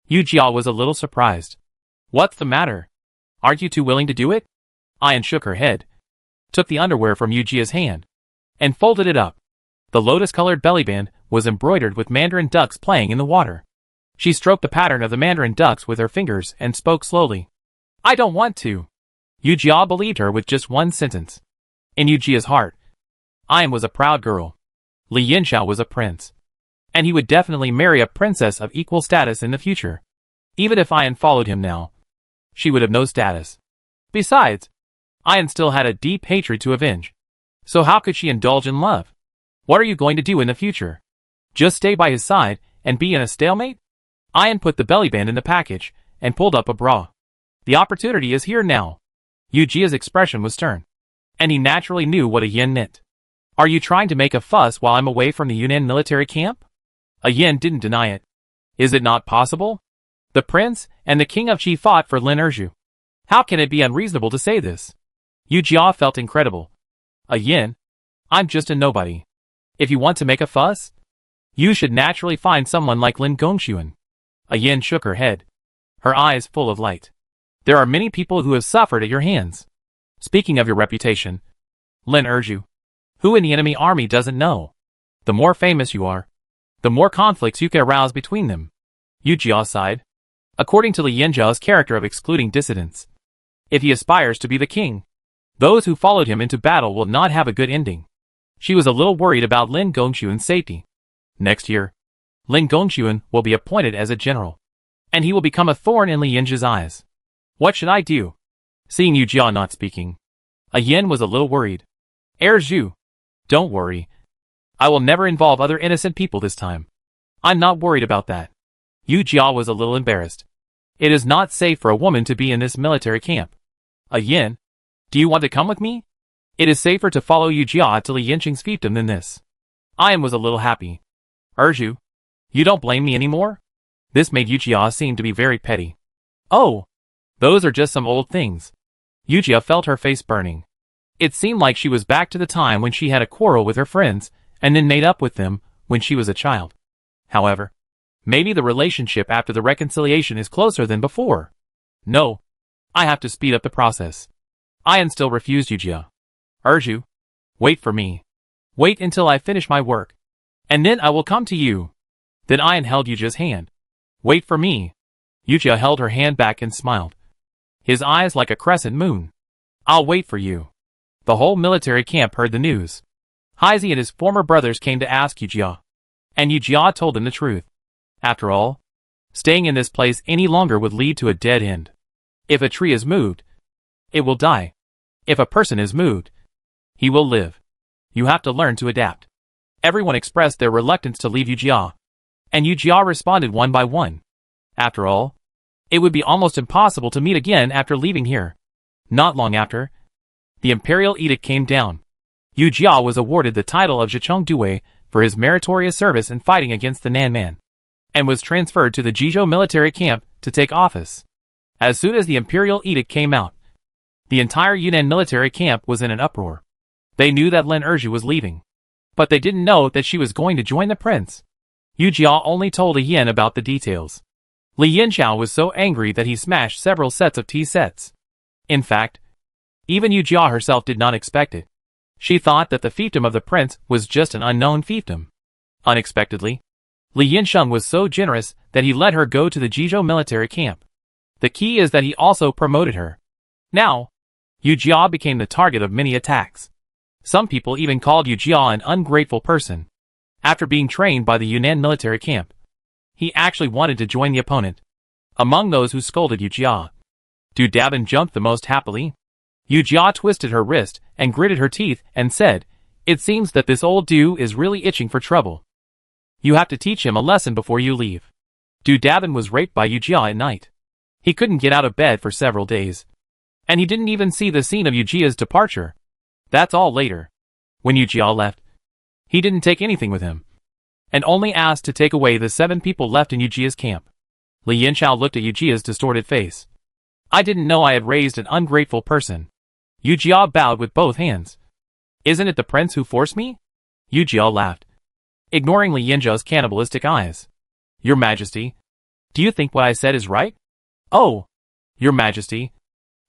A: Yu Jia was a little surprised. What's the matter? Aren't you too willing to do it? Ian shook her head, took the underwear from Yu Jia's hand, and folded it up. The lotus-colored bellyband was embroidered with mandarin ducks playing in the water. She stroked the pattern of the mandarin ducks with her fingers and spoke slowly. I don't want to. Yu Jia believed her with just one sentence. In Yu Jia's heart, Ian was a proud girl. Li Yanzhao was a prince, and he would definitely marry a princess of equal status in the future. Even if Ian followed him now, she would have no status. Besides, Ian still had a deep hatred to avenge. So how could she indulge in love? What are you going to do in the future? Just stay by his side and be in a stalemate? Ian put the bellyband in the package and pulled up a bra. The opportunity is here now. Yu Jia's expression was stern, and he naturally knew what a yen meant. Are you trying to make a fuss while I'm away from the Yunnan military camp? A yen didn't deny it. Is it not possible? The prince and the king of Qi fought for Lin Zhu. How can it be unreasonable to say this? Yu Jia felt incredible. A yen? I'm just a nobody. If you want to make a fuss, you should naturally find someone like Lin Gongxuan. A yen shook her head, her eyes full of light. There are many people who have suffered at your hands. Speaking of your reputation, Lin Zhu, who in the enemy army doesn't know? The more famous you are, the more conflicts you can arouse between them. Yu Jia sighed. According to Li Yanzhao's character of excluding dissidents, if he aspires to be the king, those who followed him into battle will not have a good ending. She was a little worried about Lin Gongxuan's safety. Next year, Lin Gongxuan will be appointed as a general, and he will become a thorn in Li Yanzhao's eyes. What should I do? Seeing Yu Jia not speaking, a yen was a little worried. Zhu, don't worry. I will never involve other innocent people this time. I'm not worried about that. Yu Jia was a little embarrassed. It is not safe for a woman to be in this military camp. A yen, do you want to come with me? It is safer to follow Yu Jia to Li Yansheng's fiefdom than this. Ian was a little happy. Zhu, you don't blame me anymore? This made Yu Jia seem to be very petty. Oh, those are just some old things. Yu Jia felt her face burning. It seemed like she was back to the time when she had a quarrel with her friends and then made up with them when she was a child. However, maybe the relationship after the reconciliation is closer than before. No, I have to speed up the process. Ian still refused Yu Jia. Erju, wait for me. Wait until I finish my work. And then I will come to you. Then Ian held Yujia's hand. Wait for me. Yujia held her hand back and smiled. His eyes like a crescent moon. I'll wait for you. The whole military camp heard the news. Heisei and his former brothers came to ask Yujia. And Yujia told them the truth. After all, staying in this place any longer would lead to a dead end. If a tree is moved, it will die. If a person is moved, he will live. You have to learn to adapt. Everyone expressed their reluctance to leave Yujia. And Yujia responded one by one. After all, it would be almost impossible to meet again after leaving here. Not long after, the imperial edict came down. Yujia was awarded the title of Zhicheng Due for his meritorious service in fighting against the Nanman, and was transferred to the Jizhou military camp to take office. As soon as the imperial edict came out, the entire Yunnan military camp was in an uproar. They knew that Lin Erju was leaving, but they didn't know that she was going to join the prince. Yujia only told Li Yin about the details. Li Yinchao was so angry that he smashed several sets of tea sets. In fact, even Yujia herself did not expect it. She thought that the fiefdom of the prince was just an unknown fiefdom. Unexpectedly, Li Yinsheng was so generous that he let her go to the Jizhou military camp. The key is that he also promoted her. Now, Yujia became the target of many attacks. Some people even called Yujia an ungrateful person. After being trained by the Yunnan military camp, he actually wanted to join the opponent. Among those who scolded Yujia, Du Dabin jumped the most happily. Yujia twisted her wrist and gritted her teeth and said, "It seems that this old Du is really itching for trouble. You have to teach him a lesson before you leave." Du Dabin was raped by Yujia at night. He couldn't get out of bed for several days. And he didn't even see the scene of Yujia's departure. That's all later. When Yujia left, he didn't take anything with him, and only asked to take away the 7 people left in Yujia's camp. Li Yinchao looked at Yujia's distorted face. "I didn't know I had raised an ungrateful person." Yujia bowed with both hands. "Isn't it the prince who forced me?" Yujia laughed, ignoring Li Yinchao's cannibalistic eyes. "Your Majesty, do you think what I said is right?" "Oh, Your Majesty,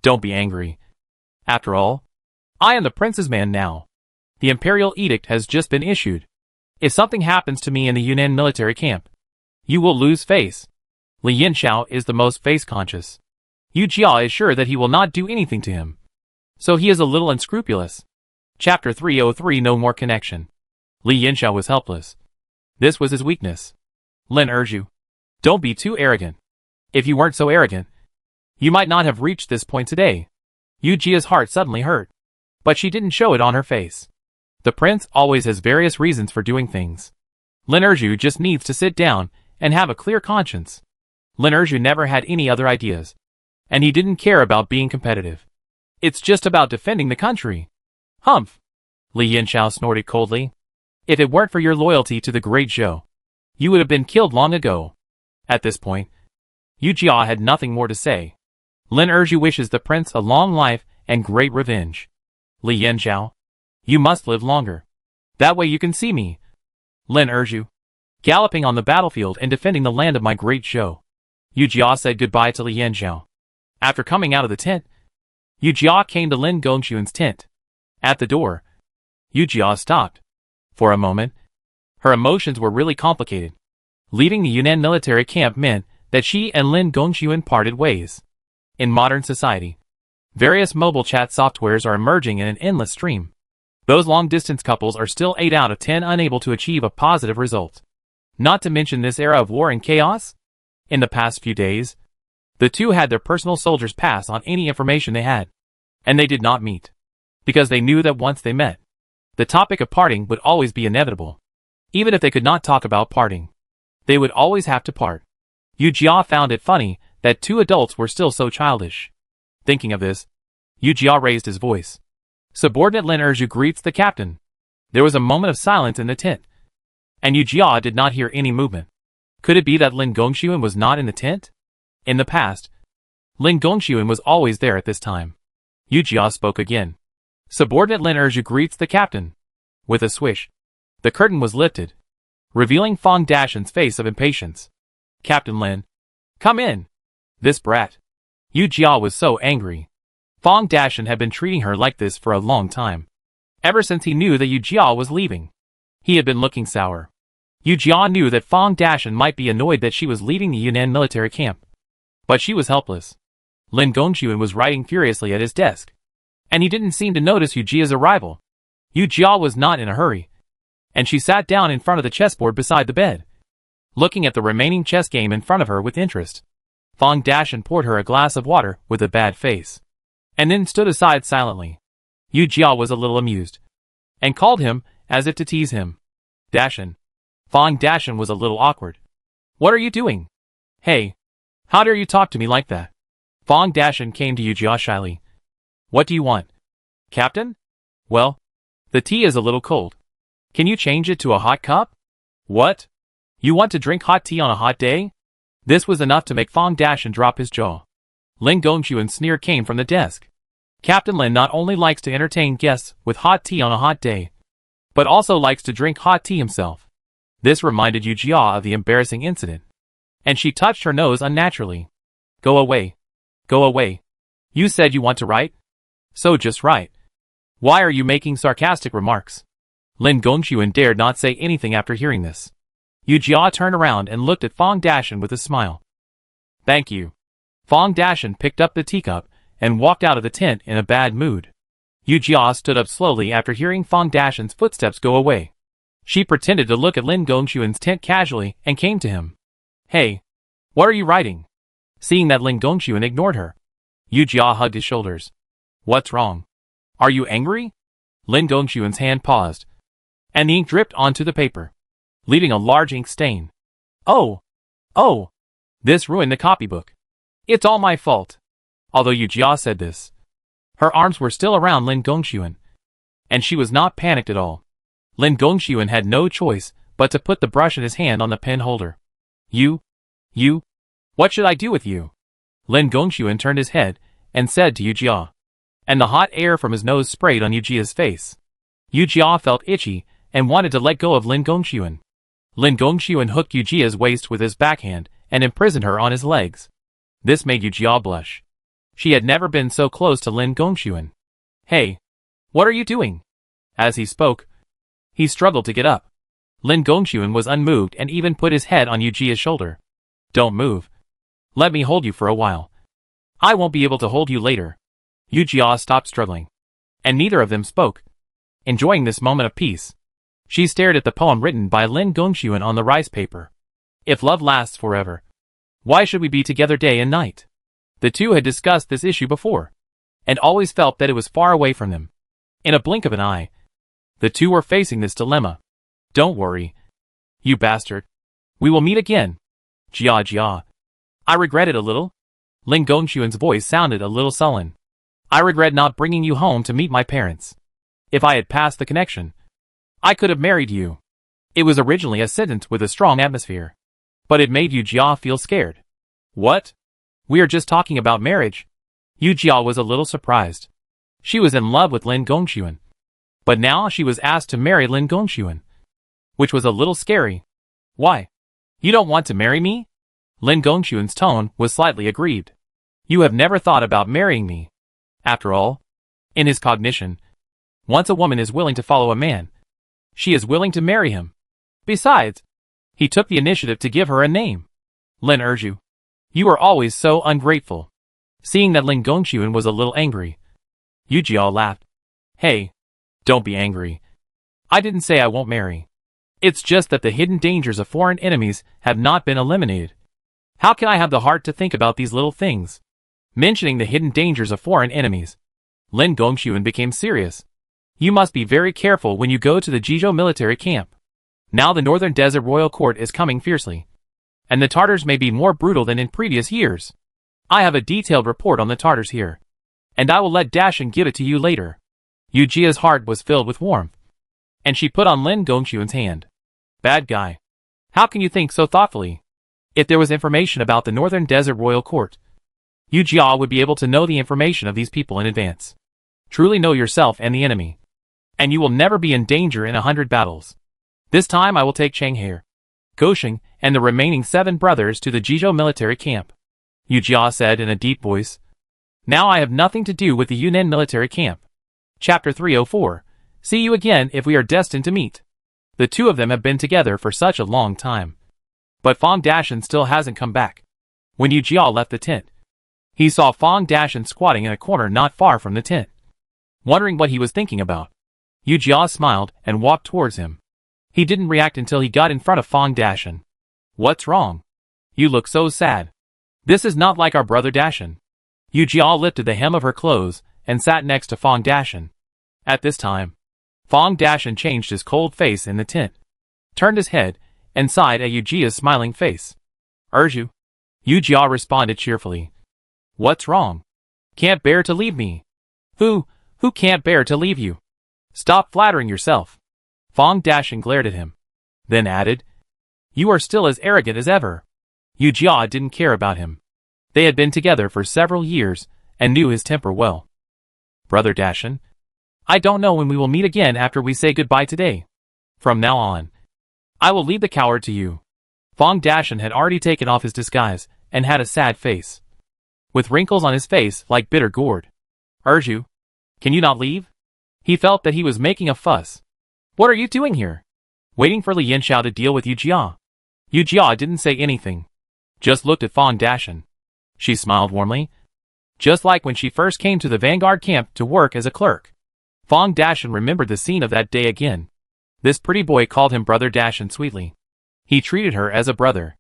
A: don't be angry. After all, I am the prince's man now. The imperial edict has just been issued. If something happens to me in the Yunnan military camp, you will lose face." Li Yinchao is the most face-conscious. Yujia is sure that he will not do anything to him, so he is a little unscrupulous. Chapter 303 No More Connection. Li Yinchao was helpless. This was his weakness. Lin Erju, don't be too arrogant. If you weren't so arrogant, you might not have reached this point today. Yujia's heart suddenly hurt, but she didn't show it on her face. The prince always has various reasons for doing things. Lin Erju just needs to sit down and have a clear conscience. Lin Erju never had any other ideas, and he didn't care about being competitive. It's just about defending the country. Humph! Li Yinchao snorted coldly. If it weren't for your loyalty to the great Zhou, you would have been killed long ago. At this point, Yujia had nothing more to say. Lin Erju wishes the prince a long life and great revenge. Li Yinchao, you must live longer. That way you can see me. Lin Erju, galloping on the battlefield and defending the land of my great Zhou. Yujia said goodbye to Li Yinchao. After coming out of the tent, Yujia came to Lin Gongxuan's tent. At the door, Yujia stopped. For a moment, her emotions were really complicated. Leaving the Yunnan military camp meant that she and Lin Gongxuan parted ways. In modern society, various mobile chat softwares are emerging in an endless stream. Those long-distance couples are still 8 out of 10 unable to achieve a positive result. Not to mention this era of war and chaos. In the past few days, the two had their personal soldiers pass on any information they had, and they did not meet, because they knew that once they met, the topic of parting would always be inevitable. Even if they could not talk about parting, they would always have to part. Yujia found it funny that 2 adults were still so childish. Thinking of this, Yujia raised his voice. Subordinate Lin Erju greets the captain. There was a moment of silence in the tent, and Yujia did not hear any movement. Could it be that Lin Gongxuan was not in the tent? In the past, Lin Gongxuan was always there at this time. Yujia spoke again. Subordinate Lin Erju greets the captain. With a swish, the curtain was lifted, revealing Fang Dashan's face of impatience. Captain Lin, come in. This brat. Yujia was so angry. Fang Dashan had been treating her like this for a long time. ever since he knew that Yu Jia was leaving. He had been looking sour. Yu Jia knew that Fang Dashan might be annoyed that she was leaving the Yunnan military camp. But she was helpless. Lin Gongxuan was writing furiously at his desk. And he didn't seem to notice Yu Jia's arrival. Yu Jia was not in a hurry. And she sat down in front of the chessboard beside the bed, looking at the remaining chess game in front of her with interest. Fang Dashan poured her a glass of water with a bad face, and then stood aside silently. Yu Jia was a little amused, and called him, as if to tease him, Dashan. Fang Dashan was a little awkward. What are you doing? Hey, how dare you talk to me like that? Fang Dashan came to Yu Jia shyly. What do you want? Captain? Well, the tea is a little cold. Can you change it to a hot cup? What? You want to drink hot tea on a hot day? This was enough to make Fang Dashan drop his jaw. Lin Gongxuan's sneer came from the desk. Captain Lin not only likes to entertain guests with hot tea on a hot day, but also likes to drink hot tea himself. This reminded Yu Jia of the embarrassing incident, and she touched her nose unnaturally. Go away. Go away. You said you want to write? So just write. Why are you making sarcastic remarks? Lin Gongxuan dared not say anything after hearing this. Yu Jia turned around and looked at Fang Dashan with a smile. Thank you. Fang Dashan picked up the teacup and walked out of the tent in a bad mood. Yu Jia stood up slowly after hearing Fang Dashan's footsteps go away. She pretended to look at Lin Gongxuan's tent casually and came to him. Hey, what are you writing? Seeing that Lin Gongxuan ignored her, Yu Jia hugged his shoulders. What's wrong? Are you angry? Lin Gongxuan's hand paused, and the ink dripped onto the paper, leaving a large ink stain. Oh! This ruined the copybook. It's all my fault. Although Yu Jia said this, her arms were still around Lin Gongxuan, and she was not panicked at all. Lin Gongxuan had no choice but to put the brush in his hand on the pen holder. You? What should I do with you? Lin Gongxuan turned his head and said to Yu Jia, and the hot air from his nose sprayed on Yu Jia's face. Yu Jia felt itchy and wanted to let go of Lin Gongxuan. Lin Gongxuan hooked Yu Jia's waist with his backhand and imprisoned her on his legs. This made Yu Jia blush. She had never been so close to Lin Gongxuan. Hey, what are you doing? As he spoke, he struggled to get up. Lin Gongxuan was unmoved and even put his head on Yu Jia's shoulder. Don't move. Let me hold you for a while. I won't be able to hold you later. Yu Jia stopped struggling, and neither of them spoke. Enjoying this moment of peace, she stared at the poem written by Lin Gongxuan on the rice paper. If love lasts forever, why should we be together day and night? The two had discussed this issue before, and always felt that it was far away from them. In a blink of an eye, the two were facing this dilemma. Don't worry, you bastard. We will meet again. Jia. I regret it a little. Lin Gongxuan's voice sounded a little sullen. I regret not bringing you home to meet my parents. If I had passed the connection, I could have married you. It was originally a sentence with a strong atmosphere, but it made Yu Jia feel scared. What? We are just talking about marriage. Yu Jia was a little surprised. She was in love with Lin Gongxuan, but now she was asked to marry Lin Gongxuan, which was a little scary. Why? You don't want to marry me? Lin Gongxuan's tone was slightly aggrieved. You have never thought about marrying me. After all, in his cognition, once a woman is willing to follow a man, she is willing to marry him. Besides, he took the initiative to give her a name. Lin Erju. You are always so ungrateful. Seeing that Lin Gongxuan was a little angry, Yu Jia laughed. Hey, don't be angry. I didn't say I won't marry. It's just that the hidden dangers of foreign enemies have not been eliminated. How can I have the heart to think about these little things? Mentioning the hidden dangers of foreign enemies, Lin Gongxuan became serious. You must be very careful when you go to the Jizhou military camp. Now the Northern Desert Royal Court is coming fiercely, and the Tartars may be more brutal than in previous years. I have a detailed report on the Tartars here, and I will let Dashan give it to you later. Yu Jia's heart was filled with warmth, and she put on Lin Gongxuan's hand. Bad guy. How can you think so thoughtfully? If there was information about the Northern Desert Royal Court, Yu Jia would be able to know the information of these people in advance. Truly know yourself and the enemy, and you will never be in danger in 100 battles. This time I will take Changhe, Gosheng, and the remaining 7 brothers to the Jizhou military camp. Yu Jia said in a deep voice. Now I have nothing to do with the Yunnan military camp. Chapter 304. See you again if we are destined to meet. The two of them have been together for such a long time. But Fong Dashan still hasn't come back. When Yu Jia left the tent, he saw Fong Dashan squatting in a corner not far from the tent. Wondering what he was thinking about, Yu Jia smiled and walked towards him. He didn't react until he got in front of Fong Dashan. What's wrong? You look so sad. This is not like our brother Dashan. Yu Jia lifted the hem of her clothes and sat next to Fong Dashan. At this time, Fong Dashan changed his cold face in the tent, turned his head, and sighed at Yu Jia's smiling face. Urju. Yu Jia responded cheerfully. What's wrong? Can't bear to leave me. Who can't bear to leave you? Stop flattering yourself. Fong Dashan glared at him, then added, You are still as arrogant as ever. Yu Jia didn't care about him. They had been together for several years and knew his temper well. Brother Dashan, I don't know when we will meet again after we say goodbye today. From now on, I will leave the coward to you. Fong Dashan had already taken off his disguise and had a sad face, with wrinkles on his face like bitter gourd. Urju, can you not leave? He felt that he was making a fuss. What are you doing here? Waiting for Li Yanxiao to deal with Yu Jia. Yu Jia didn't say anything, just looked at Fong Dashan. She smiled warmly, just like when she first came to the Vanguard camp to work as a clerk. Fong Dashan remembered the scene of that day again. This pretty boy called him Brother Dashan sweetly. He treated her as a brother.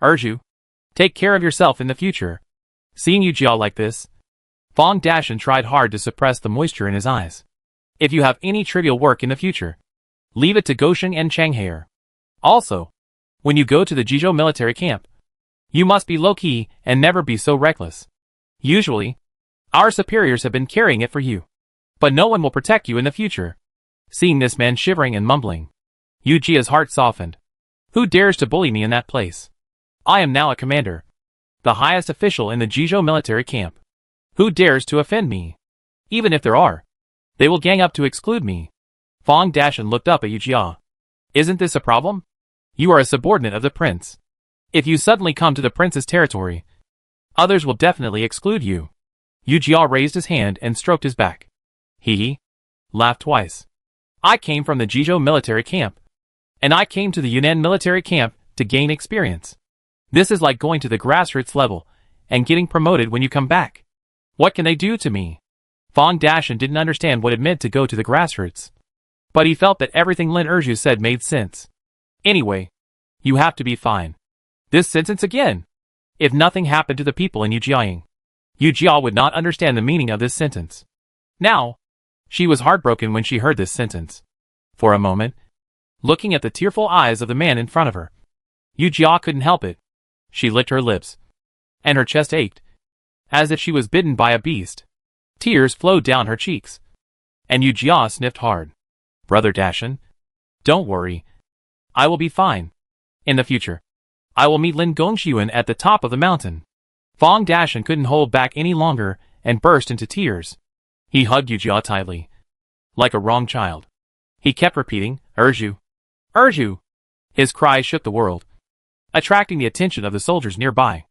A: Urju, take care of yourself in the future. Seeing Yu Jia like this, Fong Dashan tried hard to suppress the moisture in his eyes. If you have any trivial work in the future, leave it to Gosheng and Changhair. Also, when you go to the Jizhou military camp, you must be low-key and never be so reckless. Usually, our superiors have been carrying it for you, but no one will protect you in the future. Seeing this man shivering and mumbling, Yu Jia's heart softened. Who dares to bully me in that place? I am now a commander, the highest official in the Jizhou military camp. Who dares to offend me? Even if there are, they will gang up to exclude me. Fong Dashan looked up at Yu Jia. Isn't this a problem? You are a subordinate of the prince. If you suddenly come to the prince's territory, others will definitely exclude you. Yu Jia raised his hand and stroked his back. He laughed twice. I came from the Jizhou military camp, and I came to the Yunnan military camp to gain experience. This is like going to the grassroots level and getting promoted when you come back. What can they do to me? Fong Dashan didn't understand what it meant to go to the grassroots, but he felt that everything Lin Erju said made sense. Anyway, you have to be fine. This sentence again. If nothing happened to the people in Yujiang, Yu Jia would not understand the meaning of this sentence. Now, she was heartbroken when she heard this sentence. For a moment, looking at the tearful eyes of the man in front of her, Yu Jia couldn't help it. She licked her lips, and her chest ached, as if she was bitten by a beast. Tears flowed down her cheeks, and Yu Jia sniffed hard. Brother Dashan, don't worry. I will be fine. In the future, I will meet Lin Gongxiuan at the top of the mountain. Fong Dashan couldn't hold back any longer and burst into tears. He hugged Yu Jia tightly, like a wrong child. He kept repeating, Erju, Erju. His cries shook the world, attracting the attention of the soldiers nearby.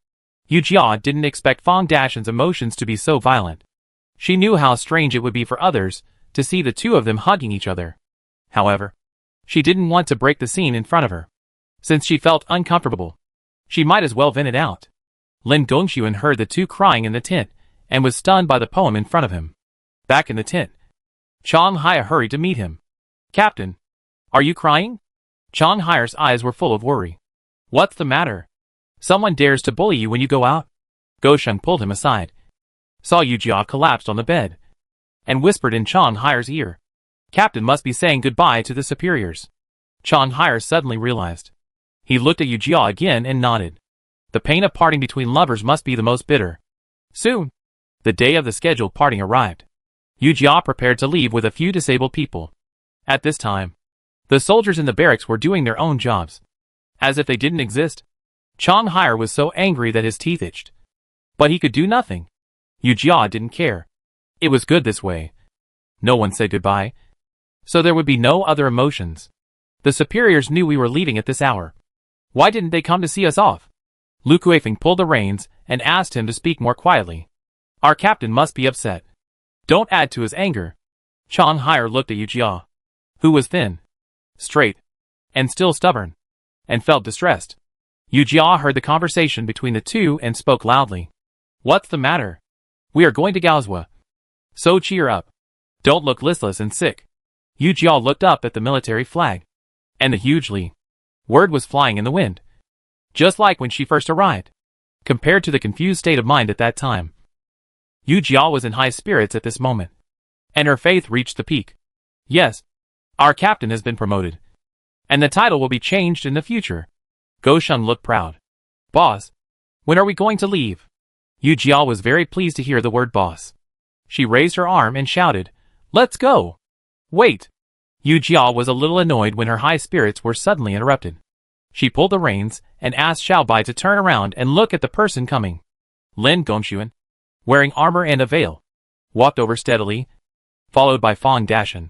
A: Yu Jia didn't expect Fong Dashan's emotions to be so violent. She knew how strange it would be for others to see the two of them hugging each other. However, she didn't want to break the scene in front of her. Since she felt uncomfortable, she might as well vent it out. Lin Gongxiuan heard the two crying in the tent and was stunned by the poem in front of him. Back in the tent, Chang Hai hurried to meet him. Captain, are you crying? Chang Hai's eyes were full of worry. What's the matter? Someone dares to bully you when you go out? Gosheng pulled him aside, saw Yu Jia collapsed on the bed, and whispered in Chang Hai's ear. Captain must be saying goodbye to the superiors. Chang Hai suddenly realized. He looked at Yu Jia again and nodded. The pain of parting between lovers must be the most bitter. Soon, the day of the scheduled parting arrived. Yu Jia prepared to leave with a few disabled people. At this time, the soldiers in the barracks were doing their own jobs, as if they didn't exist. Chang Hai was so angry that his teeth itched, but he could do nothing. Yu Jia didn't care. It was good this way. No one said goodbye, so there would be no other emotions. The superiors knew we were leaving at this hour. Why didn't they come to see us off? Lu Kuifeng pulled the reins and asked him to speak more quietly. Our captain must be upset. Don't add to his anger. Chang Hai looked at Yu Jia. who was thin, straight, and still stubborn, and felt distressed. Yu Jia heard the conversation between the two and spoke loudly. What's the matter? We are going to Gaozhou. So cheer up. Don't look listless and sick. Yu Jia looked up at the military flag, and the huge Li word was flying in the wind, just like when she first arrived. Compared to the confused state of mind at that time, Yu Jia was in high spirits at this moment, and her faith reached the peak. Yes, our captain has been promoted, and the title will be changed in the future. Go Sheng looked proud. Boss, when are we going to leave? Yu Jia was very pleased to hear the word boss. She raised her arm and shouted, Let's go! Wait! Yu Jia was a little annoyed when her high spirits were suddenly interrupted. She pulled the reins and asked Xiao Bai to turn around and look at the person coming. Lin Gongxuan, wearing armor and a veil, walked over steadily, followed by Fang Dashan,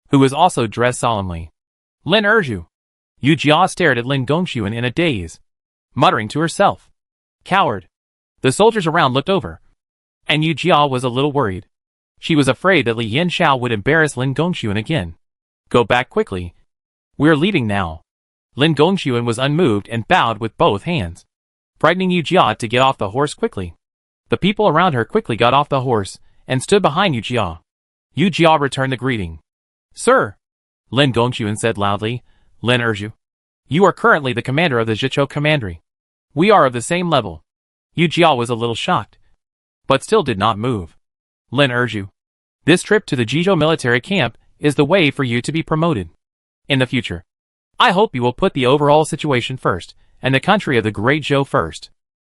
A: who was also dressed solemnly. Lin Erju. Yu Jia stared at Lin Gongxuan in a daze, muttering to herself. Coward. The soldiers around looked over, and Yu Jia was a little worried. She was afraid that Li Yanxiao would embarrass Lin Gongxuan again. Go back quickly. We're leaving now. Lin Gongxuan was unmoved and bowed with both hands, frightening Yu Jia to get off the horse quickly. The people around her quickly got off the horse and stood behind Yu Jia. Yu Jia returned the greeting. Sir, Lin Gongxuan said loudly, Lin Erju, you are currently the commander of the Zhichou Commandery. We are of the same level. Yu Jia was a little shocked, but still did not move. Lin Erju, this trip to the Jizhou military camp is the way for you to be promoted. In the future, I hope you will put the overall situation first, and the country of the Great Zhou first.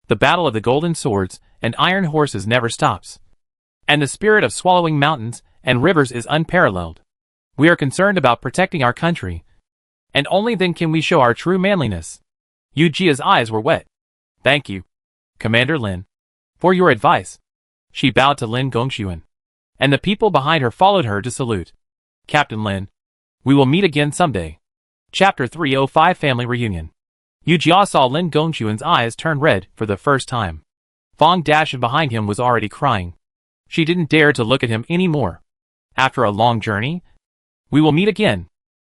A: The battle of the golden swords and iron horses never stops, and the spirit of swallowing mountains and rivers is unparalleled. We are concerned about protecting our country, and only then can we show our true manliness. Yu Jia's eyes were wet. Thank you, Commander Lin, for your advice. She bowed to Lin Gongxuan, and the people behind her followed her to salute. Captain Lin, we will meet again someday. Chapter 305 Family Reunion. Yu Jia saw Lin Gongxuan's eyes turn red for the first time. Fang Dashan behind him was already crying. She didn't dare to look at him anymore. After a long journey, we will meet again.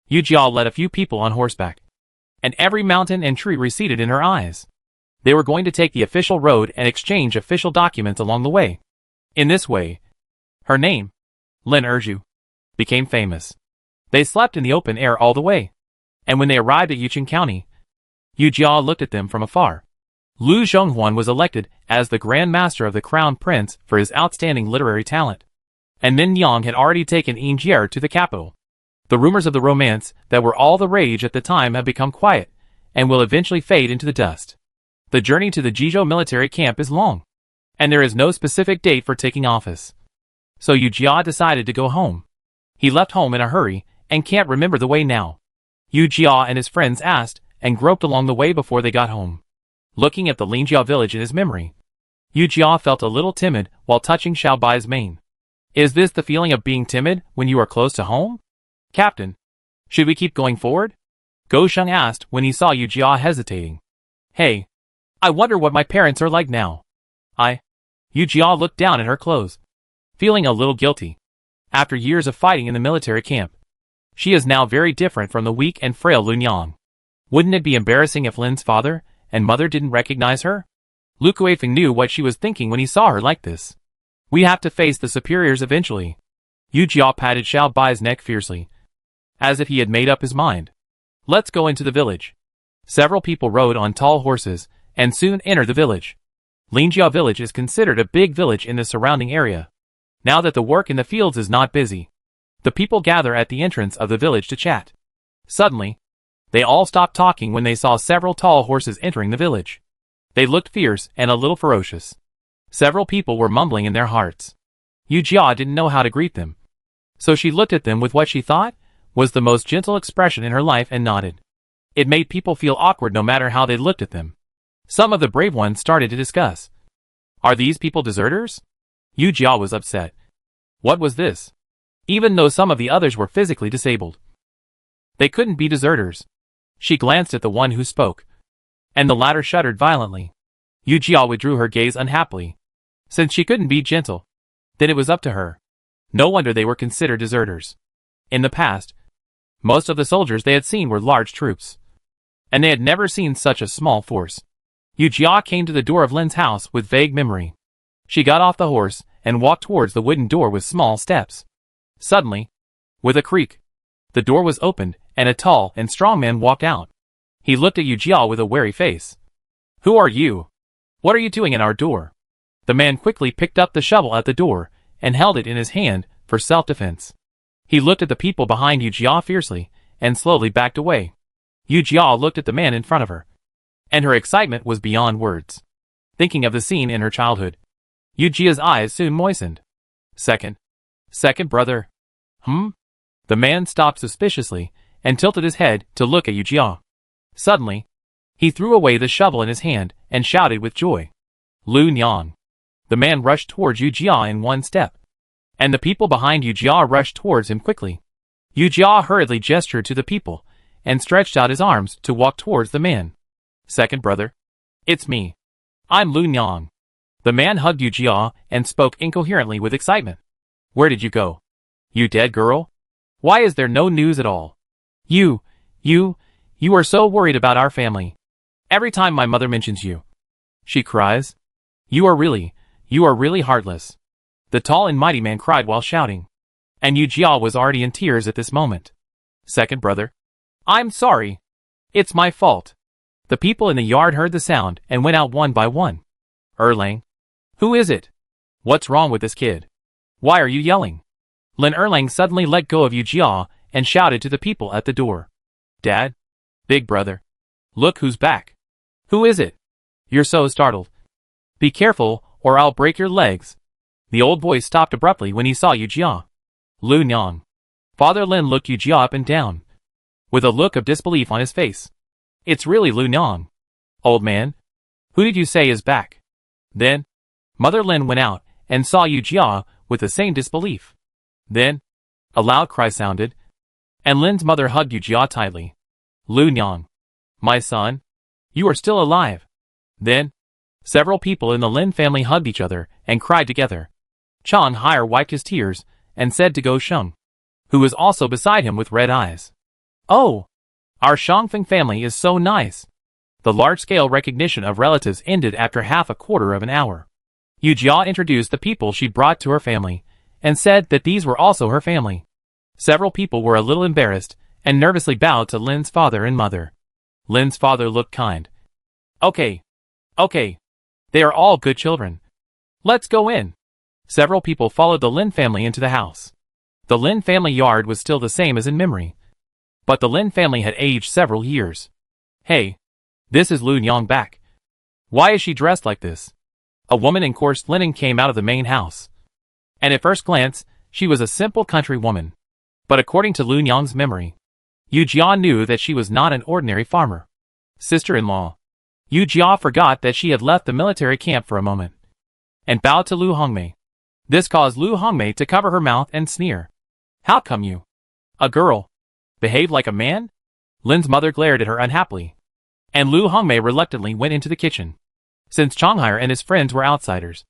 A: Yu Jia led a few people on horseback, and every mountain and tree receded in her eyes. They were going to take the official road and exchange official documents along the way. In this way, her name, Lin Erju, became famous. They slept in the open air all the way, and when they arrived at Yuqing County, Yu Jia looked at them from afar. Lu Zhonghuan was elected as the Grand Master of the Crown Prince for his outstanding literary talent, and Min Yang had already taken Yinjier to the capital. The rumors of the romance that were all the rage at the time have become quiet, and will eventually fade into the dust. The journey to the Jizhou military camp is long, and there is no specific date for taking office. So Yu Jia decided to go home. He left home in a hurry, and can't remember the way now. Yu Jia and his friends asked, and groped along the way before they got home. Looking at the Lingjia village in his memory, Yu Jia felt a little timid while touching Xiao Bai's mane. Is this the feeling of being timid when you are close to home? Captain, should we keep going forward? Go Sheng asked when he saw Yu Jia hesitating. Hey, I wonder what my parents are like now. Yu Jia looked down at her clothes, feeling a little guilty. After years of fighting in the military camp, she is now very different from the weak and frail Lun Yang. Wouldn't it be embarrassing if Lin's father and mother didn't recognize her? Lu Kuifeng knew what she was thinking when he saw her like this. We have to face the superiors eventually. Yu Jia patted Xiao Bai's neck fiercely, as if he had made up his mind. Let's go into the village. Several people rode on tall horses, and soon entered the village. Lingjia village is considered a big village in the surrounding area. Now that the work in the fields is not busy, the people gather at the entrance of the village to chat. Suddenly, they all stopped talking when they saw several tall horses entering the village. They looked fierce and a little ferocious. Several people were mumbling in their hearts. Yu Jia didn't know how to greet them, so she looked at them with what she thought was the most gentle expression in her life and nodded. It made people feel awkward no matter how they looked at them. Some of the brave ones started to discuss. Are these people deserters? Yu Jia was upset. What was this? Even though some of the others were physically disabled, they couldn't be deserters. She glanced at the one who spoke, and the latter shuddered violently. Yu Jia withdrew her gaze unhappily. Since she couldn't be gentle, then it was up to her. No wonder they were considered deserters. In the past, Most of the soldiers they had seen were large troops, and they had never seen such a small force. Yu Jia came to the door of Lin's house with vague memory. She got off the horse and walked towards the wooden door with small steps. Suddenly, with a creak, the door was opened and a tall and strong man walked out. He looked at Yu Jia with a wary face. "Who are you? What are you doing at our door?" The man quickly picked up the shovel at the door and held it in his hand for self-defense. He looked at the people behind Yu Jia fiercely and slowly backed away. Yu Jia looked at the man in front of her, and her excitement was beyond words. Thinking of the scene in her childhood, Yu Jia's eyes soon moistened. Second brother. The man stopped suspiciously and tilted his head to look at Yu Jia. Suddenly, he threw away the shovel in his hand and shouted with joy. "Lu Nyang." The man rushed towards Yu Jia in one step, and the people behind Yu Jia rushed towards him quickly. Yu Jia hurriedly gestured to the people and stretched out his arms to walk towards the man. "Second brother. It's me. I'm Lu Nyang." The man hugged Yu Jia and spoke incoherently with excitement. "Where did you go? You dead girl? Why is there no news at all? You are so worried about our family. Every time my mother mentions you, she cries. You are really heartless." The tall and mighty man cried while shouting, and Yu Jia was already in tears at this moment. "Second brother. I'm sorry. It's my fault." The people in the yard heard the sound and went out one by one. "Erlang. Who is it? What's wrong with this kid? Why are you yelling?" Lin Erlang suddenly let go of Yu Jia and shouted to the people at the door. "Dad? Big brother? Look who's back. Who is it? You're so startled. Be careful or I'll break your legs." The old boy stopped abruptly when he saw Yu Jia. "Lu Nyang." Father Lin looked Yu Jia up and down, with a look of disbelief on his face. "It's really Lu Nyang. Old man, who did you say is back?" Then, Mother Lin went out and saw Yu Jia with the same disbelief. Then, a loud cry sounded, and Lin's mother hugged Yu Jia tightly. "Lu Nyang, my son, you are still alive." Then, several people in the Lin family hugged each other and cried together. Chang Haier wiped his tears and said to Go Sheng, who was also beside him with red eyes, "Oh, our Shangfeng family is so nice." The large-scale recognition of relatives ended after half a quarter of an hour. Yu Jia introduced the people she'd brought to her family and said that these were also her family. Several people were a little embarrassed and nervously bowed to Lin's father and mother. Lin's father looked kind. Okay. They are all good children. Let's go in." Several people followed the Lin family into the house. The Lin family yard was still the same as in memory, but the Lin family had aged several years. "Hey, this is Lu Nyang back. Why is she dressed like this?" A woman in coarse linen came out of the main house, and at first glance, she was a simple country woman. But according to Lu Nyang's memory, Yu Jia knew that she was not an ordinary farmer. Sister-in-law. Yu Jia forgot that she had left the military camp for a moment, and bowed to Lu Hongmei. This caused Lu Hongmei to cover her mouth and sneer. "How come you, a girl, behave like a man?" Lin's mother glared at her unhappily, and Lu Hongmei reluctantly went into the kitchen. Since Chang Haier and his friends were outsiders,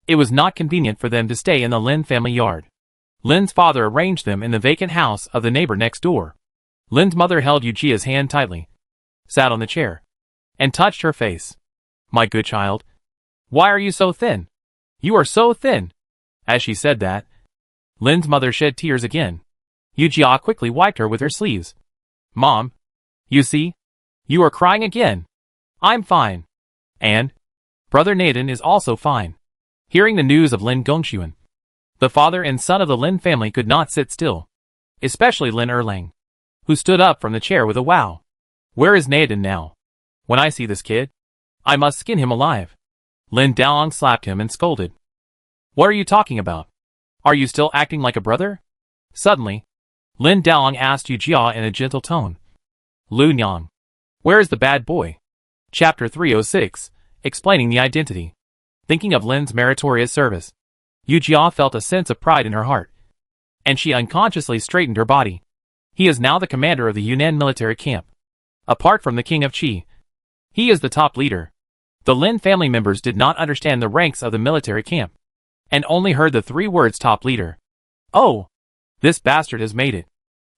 A: it was not convenient for them to stay in the Lin family yard. Lin's father arranged them in the vacant house of the neighbor next door. Lin's mother held Yu Jia's hand tightly, sat on the chair, and touched her face. "My good child, why are you so thin? You are so thin." As she said that, Lin's mother shed tears again. Yu Jia quickly wiped her with her sleeves. "Mom, you see? You are crying again." "I'm fine. And Brother Nathan is also fine." Hearing the news of Lin Gongxuan, the father and son of the Lin family could not sit still, especially Lin Erlang, who stood up from the chair with a wow. "Where is Nathan now? When I see this kid, I must skin him alive." Lin Daong slapped him and scolded. "What are you talking about? Are you still acting like a brother?" Suddenly, Lin Daong asked Yu Jia in a gentle tone. "Lu Nyang, where is the bad boy?" Chapter 306, Explaining the Identity. Thinking of Lin's meritorious service, Yu Jia felt a sense of pride in her heart, and she unconsciously straightened her body. He is now the commander of the Yunnan military camp. Apart from the King of Qi, he is the top leader. The Lin family members did not understand the ranks of the military camp, and only heard the 3 words top leader. "Oh, this bastard has made it.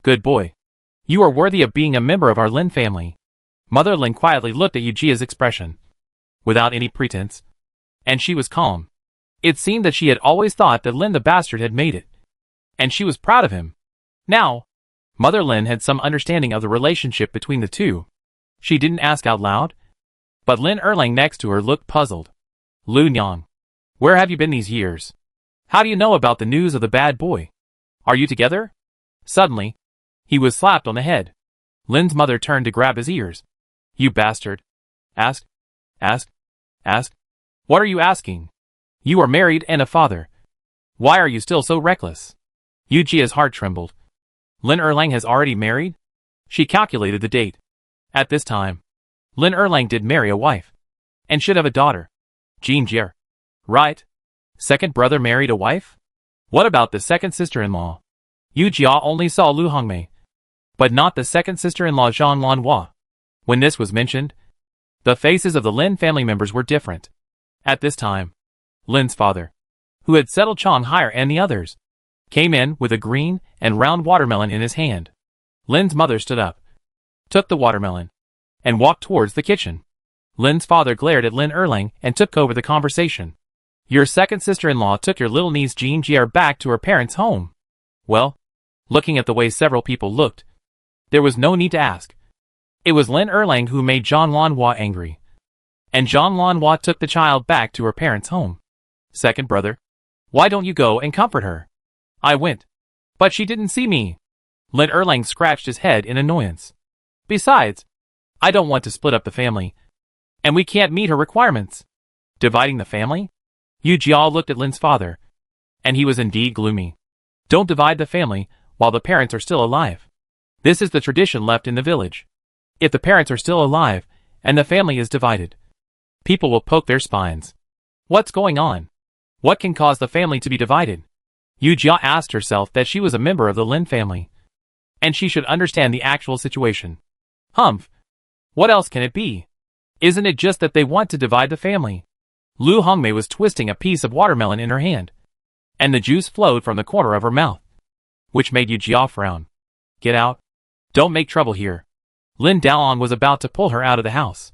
A: Good boy." You are worthy of being a member of our Lin family. Mother Lin quietly looked at Yujia's expression, without any pretense, and she was calm. It seemed that she had always thought that Lin the bastard had made it, and she was proud of him. Now, Mother Lin had some understanding of the relationship between the two. She didn't ask out loud, but Lin Erlang next to her looked puzzled. Lu Nyang, where have you been these years? How do you know about the news of the bad boy? Are you together? Suddenly, he was slapped on the head. Lin's mother turned to grab his ears. You bastard. Ask. What are you asking? You are married and a father. Why are you still so reckless? Yujia's heart trembled. Lin Erlang has already married? She calculated the date. At this time, Lin Erlang did marry a wife, and should have a daughter. Jean Jier. Right? Second brother married a wife? What about the second sister-in-law? Yu Jia only saw Lu Hongmei, but not the second sister-in-law Zhang Lanhua. When this was mentioned, the faces of the Lin family members were different. At this time, Lin's father, who had settled Chong Hire and the others, came in with a green and round watermelon in his hand. Lin's mother stood up, took the watermelon, and walked towards the kitchen. Lin's father glared at Lin Erlang and took over the conversation. Your second sister-in-law took your little niece Jean Jier back to her parents' home. Well, looking at the way several people looked, there was no need to ask. It was Lin Erlang who made Zhang Lanhua angry. And Zhang Lanhua took the child back to her parents' home. Second brother, why don't you go and comfort her? I went, but she didn't see me. Lin Erlang scratched his head in annoyance. Besides, I don't want to split up the family, and we can't meet her requirements. Dividing the family? Yu Jia looked at Lin's father, and he was indeed gloomy. Don't divide the family while the parents are still alive. This is the tradition left in the village. If the parents are still alive, and the family is divided, people will poke their spines. What's going on? What can cause the family to be divided? Yu Jia asked herself that she was a member of the Lin family, and she should understand the actual situation. Humph. What else can it be? Isn't it just that they want to divide the family? Lu Hongmei was twisting a piece of watermelon in her hand, and the juice flowed from the corner of her mouth, which made Yu Jia frown. Get out. Don't make trouble here. Lin Daolong was about to pull her out of the house,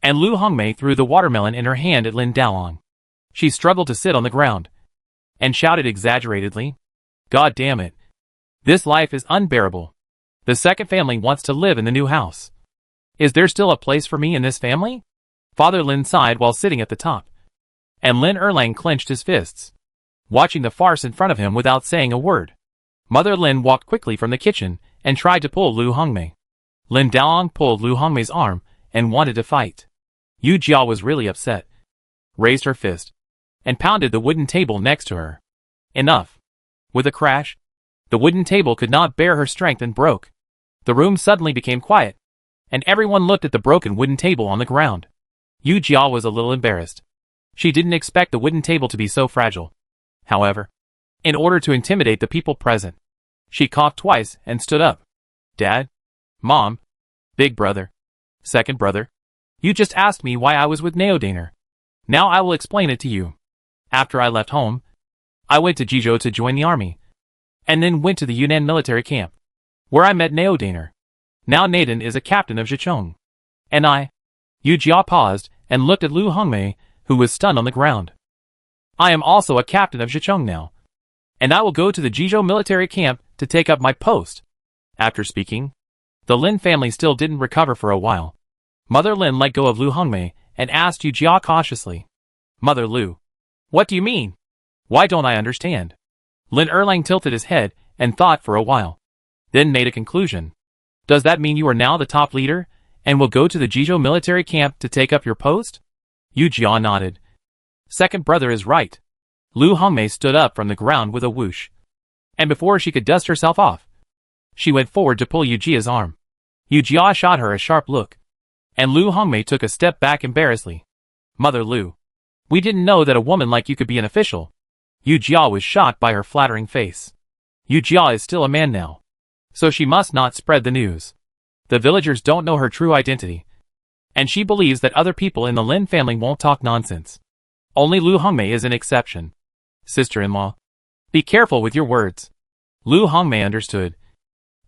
A: and Lu Hongmei threw the watermelon in her hand at Lin Daolong. She struggled to sit on the ground, and shouted exaggeratedly, God damn it. This life is unbearable. The second family wants to live in the new house. Is there still a place for me in this family? Father Lin sighed while sitting at the top, and Lin Erlang clenched his fists, watching the farce in front of him without saying a word. Mother Lin walked quickly from the kitchen and tried to pull Lu Hongmei. Lin Daolong pulled Lu Hongmei's arm and wanted to fight. Yu Jia was really upset, raised her fist, and pounded the wooden table next to her. Enough. With a crash, the wooden table could not bear her strength and broke. The room suddenly became quiet, and everyone looked at the broken wooden table on the ground. Yu Jia was a little embarrassed. She didn't expect the wooden table to be so fragile. However, in order to intimidate the people present, she coughed twice and stood up. Dad? Mom? Big brother? Second brother? You just asked me why I was with Neodaner. Now I will explain it to you. After I left home, I went to Jizhou to join the army, and then went to the Yunnan military camp, where I met Neodaner. Now Naden is a captain of Zhicheng. And I... Yu Jia paused and looked at Lu Hongmei, who was stunned on the ground. I am also a captain of Zhicheng now, and I will go to the Jizhou military camp to take up my post. After speaking, the Lin family still didn't recover for a while. Mother Lin let go of Lu Hongmei and asked Yu Jia cautiously, Mother Lu, what do you mean? Why don't I understand? Lin Erlang tilted his head and thought for a while, then made a conclusion. Does that mean you are now the top leader, and will go to the Jizhou military camp to take up your post? Yu Jia nodded. Second brother is right. Lu Hongmei stood up from the ground with a whoosh, and before she could dust herself off, she went forward to pull Yu Jia's arm. Yu Jia shot her a sharp look, and Lu Hongmei took a step back embarrassedly. Mother Lu, we didn't know that a woman like you could be an official. Yu Jia was shocked by her flattering face. Yu Jia is still a man now, so she must not spread the news. The villagers don't know her true identity, and she believes that other people in the Lin family won't talk nonsense. Only Lu Hongmei is an exception. Sister-in-law, be careful with your words. Lu Hongmei understood,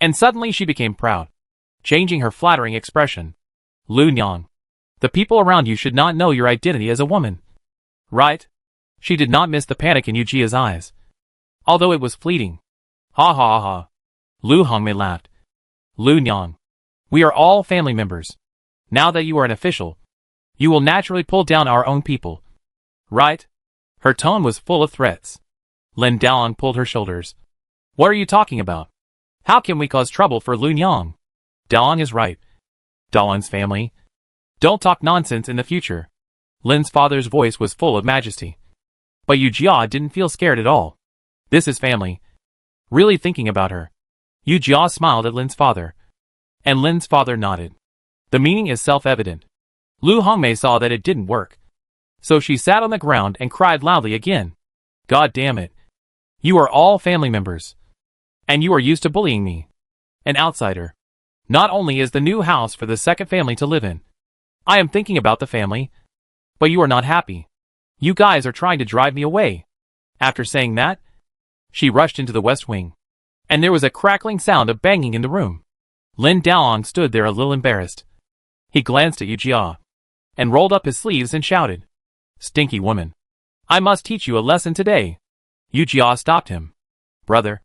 A: And suddenly she became proud, changing her flattering expression. Lu Nyang, the people around you should not know your identity as a woman. Right? She did not miss the panic in Yujia's eyes, although it was fleeting. Ha ha ha. Lu Hongmei laughed. Lu Nyang, we are all family members. Now that you are an official, you will naturally pull down our own people. Right? Her tone was full of threats. Lin Daong pulled her shoulders. What are you talking about? How can we cause trouble for Lu Nyang? Daong is right. Daong's family. Don't talk nonsense in the future. Lin's father's voice was full of majesty. But Yu Jia didn't feel scared at all. This is family. Really thinking about her. Yu Jia smiled at Lin's father. And Lin's father nodded. The meaning is self-evident. Lu Hongmei saw that it didn't work. So she sat on the ground and cried loudly again. God damn it. You are all family members. And you are used to bullying me. An outsider. Not only is the new house for the second family to live in. I am thinking about the family. But you are not happy. You guys are trying to drive me away. After saying that, she rushed into the west wing. And there was a crackling sound of banging in the room. Lin Daong stood there a little embarrassed. He glanced at Yu Jia and rolled up his sleeves and shouted, Stinky woman. I must teach you a lesson today. Yu Jia stopped him. Brother,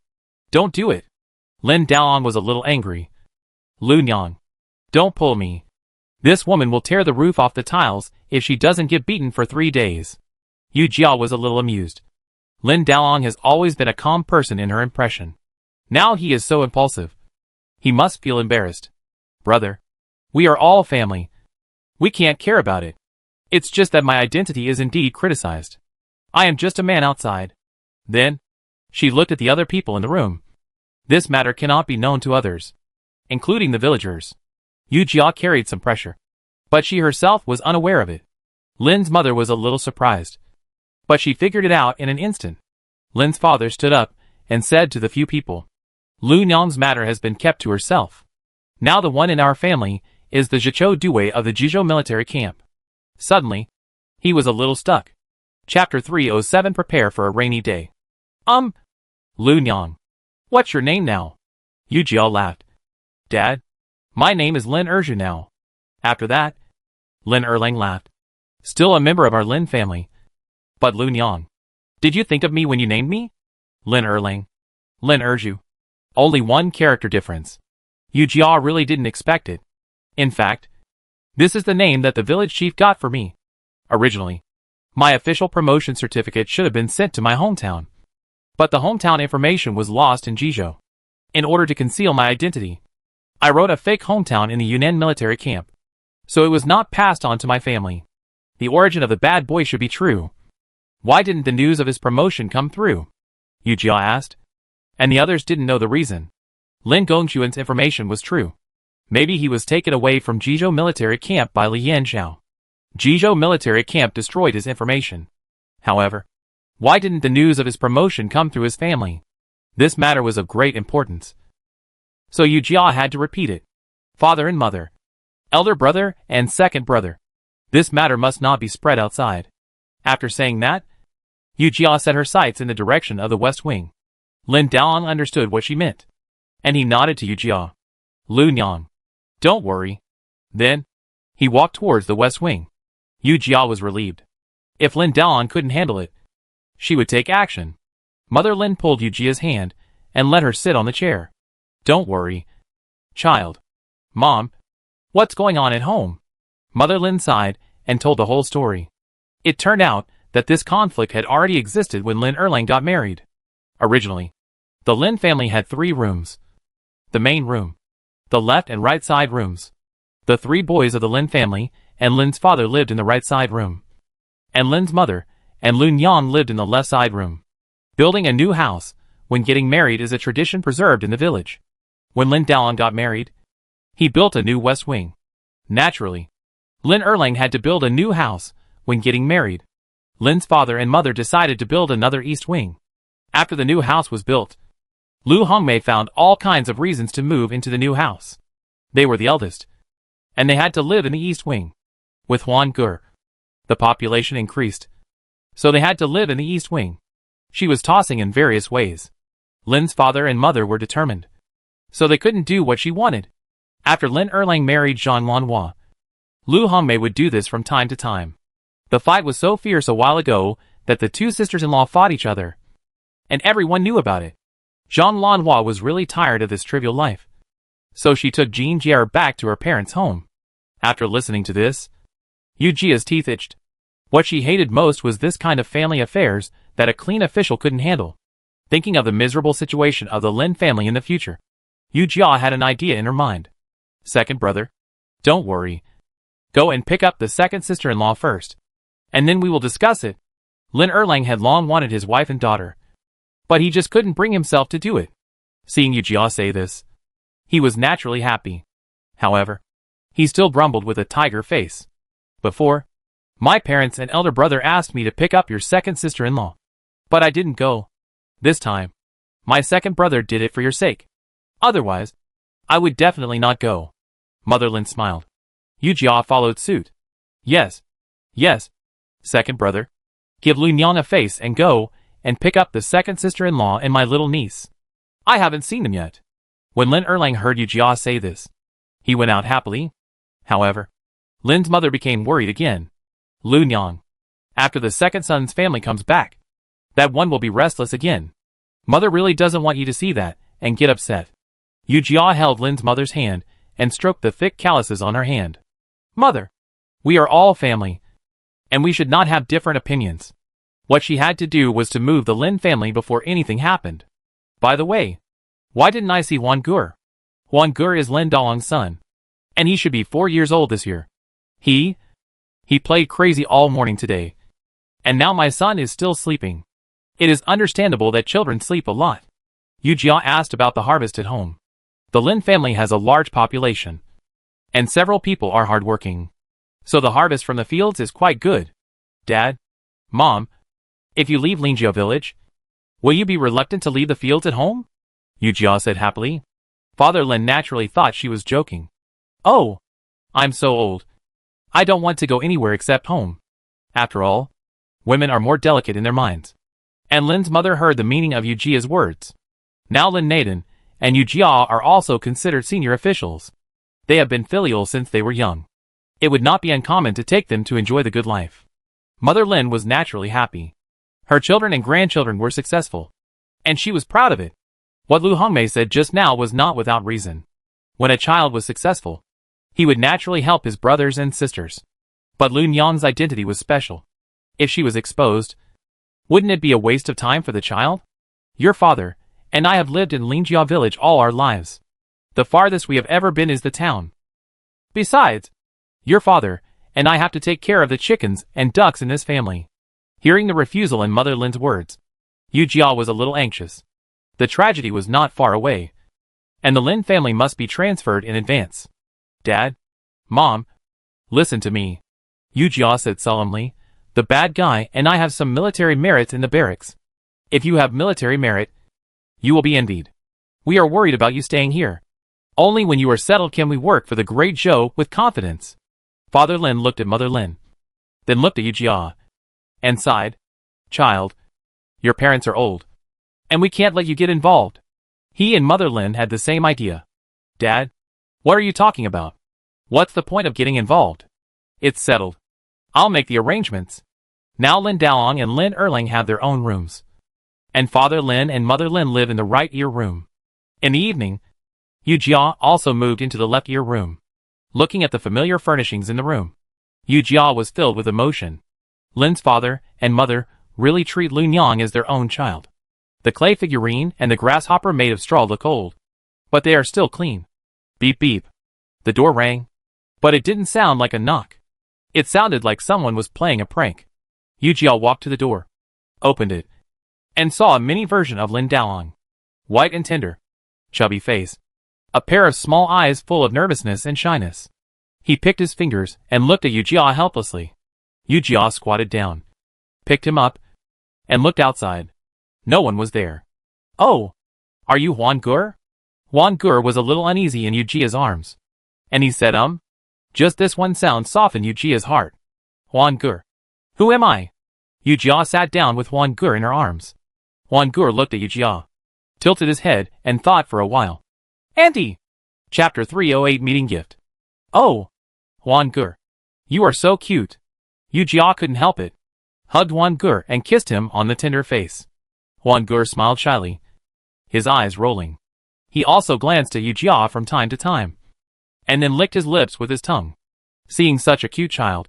A: don't do it. Lin Daong was a little angry. Lu Nyang, don't pull me. This woman will tear the roof off the tiles if she doesn't get beaten for 3 days. Yu Jia was a little amused. Lin Daong has always been a calm person in her impression. Now he is so impulsive. He must feel embarrassed. Brother, we are all family. We can't care about it. It's just that my identity is indeed criticized. I am just a man outside. Then, she looked at the other people in the room. This matter cannot be known to others, including the villagers. Yu Jia carried some pressure, but she herself was unaware of it. Lin's mother was a little surprised, but she figured it out in an instant. Lin's father stood up and said to the few people, Lu Nyang's matter has been kept to herself. Now the one in our family is the Zhichou Due of the Jizhou military camp. Suddenly, he was a little stuck. Chapter 307 Prepare for a Rainy Day. Lu Nyang. What's your name now? Yu Jia laughed. Dad, my name is Lin Erju now. After that, Lin Erlang laughed. Still a member of our Lin family. But Lu Nyang, did you think of me when you named me? Lin Erlang. Lin Erju. Only one character difference. Yu Jia really didn't expect it. In fact, this is the name that the village chief got for me. Originally, my official promotion certificate should have been sent to my hometown. But the hometown information was lost in Jizhou. In order to conceal my identity, I wrote a fake hometown in the Yunnan military camp. So it was not passed on to my family. The origin of the bad boy should be true. Why didn't the news of his promotion come through? Yu Jia asked. And the others didn't know the reason. Lin Gongxuan's information was true. Maybe he was taken away from Jizhou military camp by Li Yanxiao. Jizhou military camp destroyed his information. However, why didn't the news of his promotion come through his family? This matter was of great importance. So Yu Jia had to repeat it. Father and mother. Elder brother and second brother. This matter must not be spread outside. After saying that, Yu Jia set her sights in the direction of the west wing. Lin Daong understood what she meant, and he nodded to Yu Jia. Lu Nyang, don't worry. Then, he walked towards the west wing. Yu Jia was relieved. If Lin Daong couldn't handle it, she would take action. Mother Lin pulled Yu Jia's hand and let her sit on the chair. Don't worry, child. Mom, what's going on at home? Mother Lin sighed and told the whole story. It turned out that this conflict had already existed when Lin Erlang got married. Originally, the Lin family had 3 rooms. The main room, the left and right side rooms. The 3 boys of the Lin family and Lin's father lived in the right side room. And Lin's mother and Lu Nyang lived in the left side room. Building a new house when getting married is a tradition preserved in the village. When Lin Daong got married, he built a new west wing. Naturally, Lin Erlang had to build a new house when getting married. Lin's father and mother decided to build another east wing. After the new house was built, Lu Hongmei found all kinds of reasons to move into the new house. They were the eldest, and they had to live in the east wing. With Huan Gur, the population increased, so they had to live in the east wing. She was tossing in various ways. Lin's father and mother were determined. so they couldn't do what she wanted. After Lin Erlang married Zhang Lanhua, Lu Hongmei would do this from time to time. The fight was so fierce a while ago that the two sisters-in-law fought each other, and everyone knew about it. Zhang Lanhua was really tired of this trivial life, so she took Jean Jier back to her parents' home. After listening to this, Yu Jia's teeth itched. What she hated most was this kind of family affairs that a clean official couldn't handle. Thinking of the miserable situation of the Lin family in the future, Yu Jia had an idea in her mind. Second brother, don't worry. Go and pick up the second sister-in-law first, and then we will discuss it. Lin Erlang had long wanted his wife and daughter, but he just couldn't bring himself to do it. Seeing Yu Jia say this, he was naturally happy. However, he still grumbled with a tiger face. Before, my parents and elder brother asked me to pick up your second sister-in-law, but I didn't go. This time, my second brother did it for your sake. Otherwise, I would definitely not go. Mother Lin smiled. Yu Jia followed suit. Yes. Yes. Second brother, give Lu Nyang a face and go and pick up the second sister-in-law and my little niece. I haven't seen them yet. When Lin Erlang heard Yu Jia say this, he went out happily. However, Lin's mother became worried again. Lu Nyang, after the second son's family comes back, that one will be restless again. Mother really doesn't want you to see that and get upset. Yu Jia held Lin's mother's hand and stroked the thick calluses on her hand. Mother, we are all family, and we should not have different opinions. What she had to do was to move the Lin family before anything happened. By the way, why didn't I see Huan Gur? Huan Gur is Lin Dalong's son, and he should be 4 years old this year. He played crazy all morning today, and now my son is still sleeping. It is understandable that children sleep a lot. Yu Jia asked about the harvest at home. The Lin family has a large population, and several people are hardworking, so the harvest from the fields is quite good. Dad, Mom, if you leave Lingjia village, will you be reluctant to leave the fields at home? Yu Jia said happily. Father Lin naturally thought she was joking. Oh, I'm so old. I don't want to go anywhere except home. After all, women are more delicate in their minds. And Lin's mother heard the meaning of Yu Jia's words. Now Lin Naden and Yu Jia are also considered senior officials. They have been filial since they were young. It would not be uncommon to take them to enjoy the good life. Mother Lin was naturally happy. Her children and grandchildren were successful, and she was proud of it. What Lu Hongmei said just now was not without reason. When a child was successful, he would naturally help his brothers and sisters. But Lu Nyang's identity was special. If she was exposed, wouldn't it be a waste of time for the child? Your father and I have lived in Lingjia village all our lives. The farthest we have ever been is the town. Besides, your father and I have to take care of the chickens and ducks in this family. Hearing the refusal in Mother Lin's words, Yu Jia was a little anxious. The tragedy was not far away, and the Lin family must be transferred in advance. Dad, Mom, listen to me, Yu Jia said solemnly. The bad guy and I have some military merits in the barracks. If you have military merit, you will be envied. We are worried about you staying here. Only when you are settled can we work for the great Zhou with confidence. Father Lin looked at Mother Lin, then looked at Yu Jia, and sighed. Child, your parents are old, and we can't let you get involved. He and Mother Lin had the same idea. Dad, what are you talking about? What's the point of getting involved? It's settled. I'll make the arrangements. Now Lin Dalong and Lin Erlang have their own rooms, and Father Lin and Mother Lin live in the right ear room. In the evening, Yu Jia also moved into the left ear room. Looking at the familiar furnishings in the room, Yu Jia was filled with emotion. Lin's father and mother really treat Lu Nyang as their own child. The clay figurine and the grasshopper made of straw look old, but they are still clean. Beep beep. The door rang, but it didn't sound like a knock. It sounded like someone was playing a prank. Yu Jia walked to the door, opened it, and saw a mini version of Lin Dalong. White and tender, chubby face, a pair of small eyes full of nervousness and shyness. He picked his fingers and looked at Yu Jia helplessly. Yu Jia squatted down, picked him up, and looked outside. No one was there. Oh, are you Huan Gur? Huan Gur was a little uneasy in Yu Jia's arms, and he said Just this one sound softened Yu Jia's heart. Huan Gur. Who am I? Yu Jia sat down with Huan Gur in her arms. Huan Gur looked at Yu Jia, tilted his head, and thought for a while. Auntie! Chapter 308 Meeting Gift. Oh! Huan Gur. You are so cute. Yu Jia couldn't help it. Hugged Huan Gur and kissed him on the tender face. Huan Gur smiled shyly, his eyes rolling. He also glanced at Yu Jia from time to time, and then licked his lips with his tongue. Seeing such a cute child,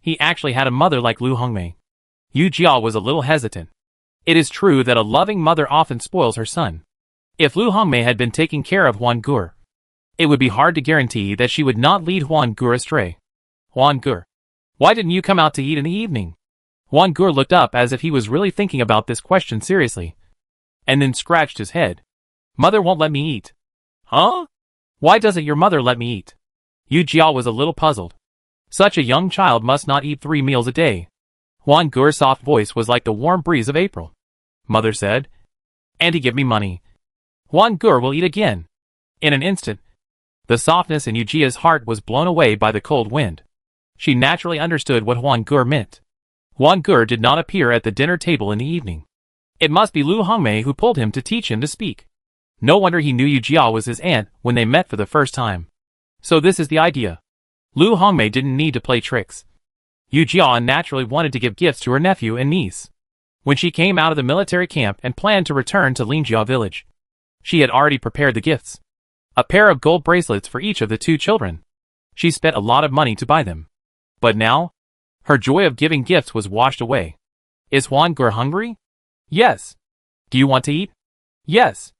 A: he actually had a mother like Lu Hongmei. Yu Jia was a little hesitant. It is true that a loving mother often spoils her son. If Lu Hongmei had been taking care of Huan Gur, it would be hard to guarantee that she would not lead Huan Gur astray. Huan Gur, why didn't you come out to eat in the evening? Huan Gur looked up as if he was really thinking about this question seriously, and then scratched his head. Mother won't let me eat. Huh? Why doesn't your mother let me eat? Yu Jia was a little puzzled. Such a young child must not eat 3 meals a day. Huan Gur's soft voice was like the warm breeze of April. Mother said, Auntie, give me money. Huan Gur will eat again. In an instant, the softness in Yu Jia's heart was blown away by the cold wind. She naturally understood what Huan Gur meant. Huan Gur did not appear at the dinner table in the evening. It must be Lu Hongmei who pulled him to teach him to speak. No wonder he knew Yu Jia was his aunt when they met for the first time. So this is the idea. Lu Hongmei didn't need to play tricks. Yu Jia naturally wanted to give gifts to her nephew and niece. When she came out of the military camp and planned to return to Lingjia village, she had already prepared the gifts. A pair of gold bracelets for each of the 2 children. She spent a lot of money to buy them. But now, her joy of giving gifts was washed away. Is Huan Gur hungry? Yes. Do you want to eat? Yes.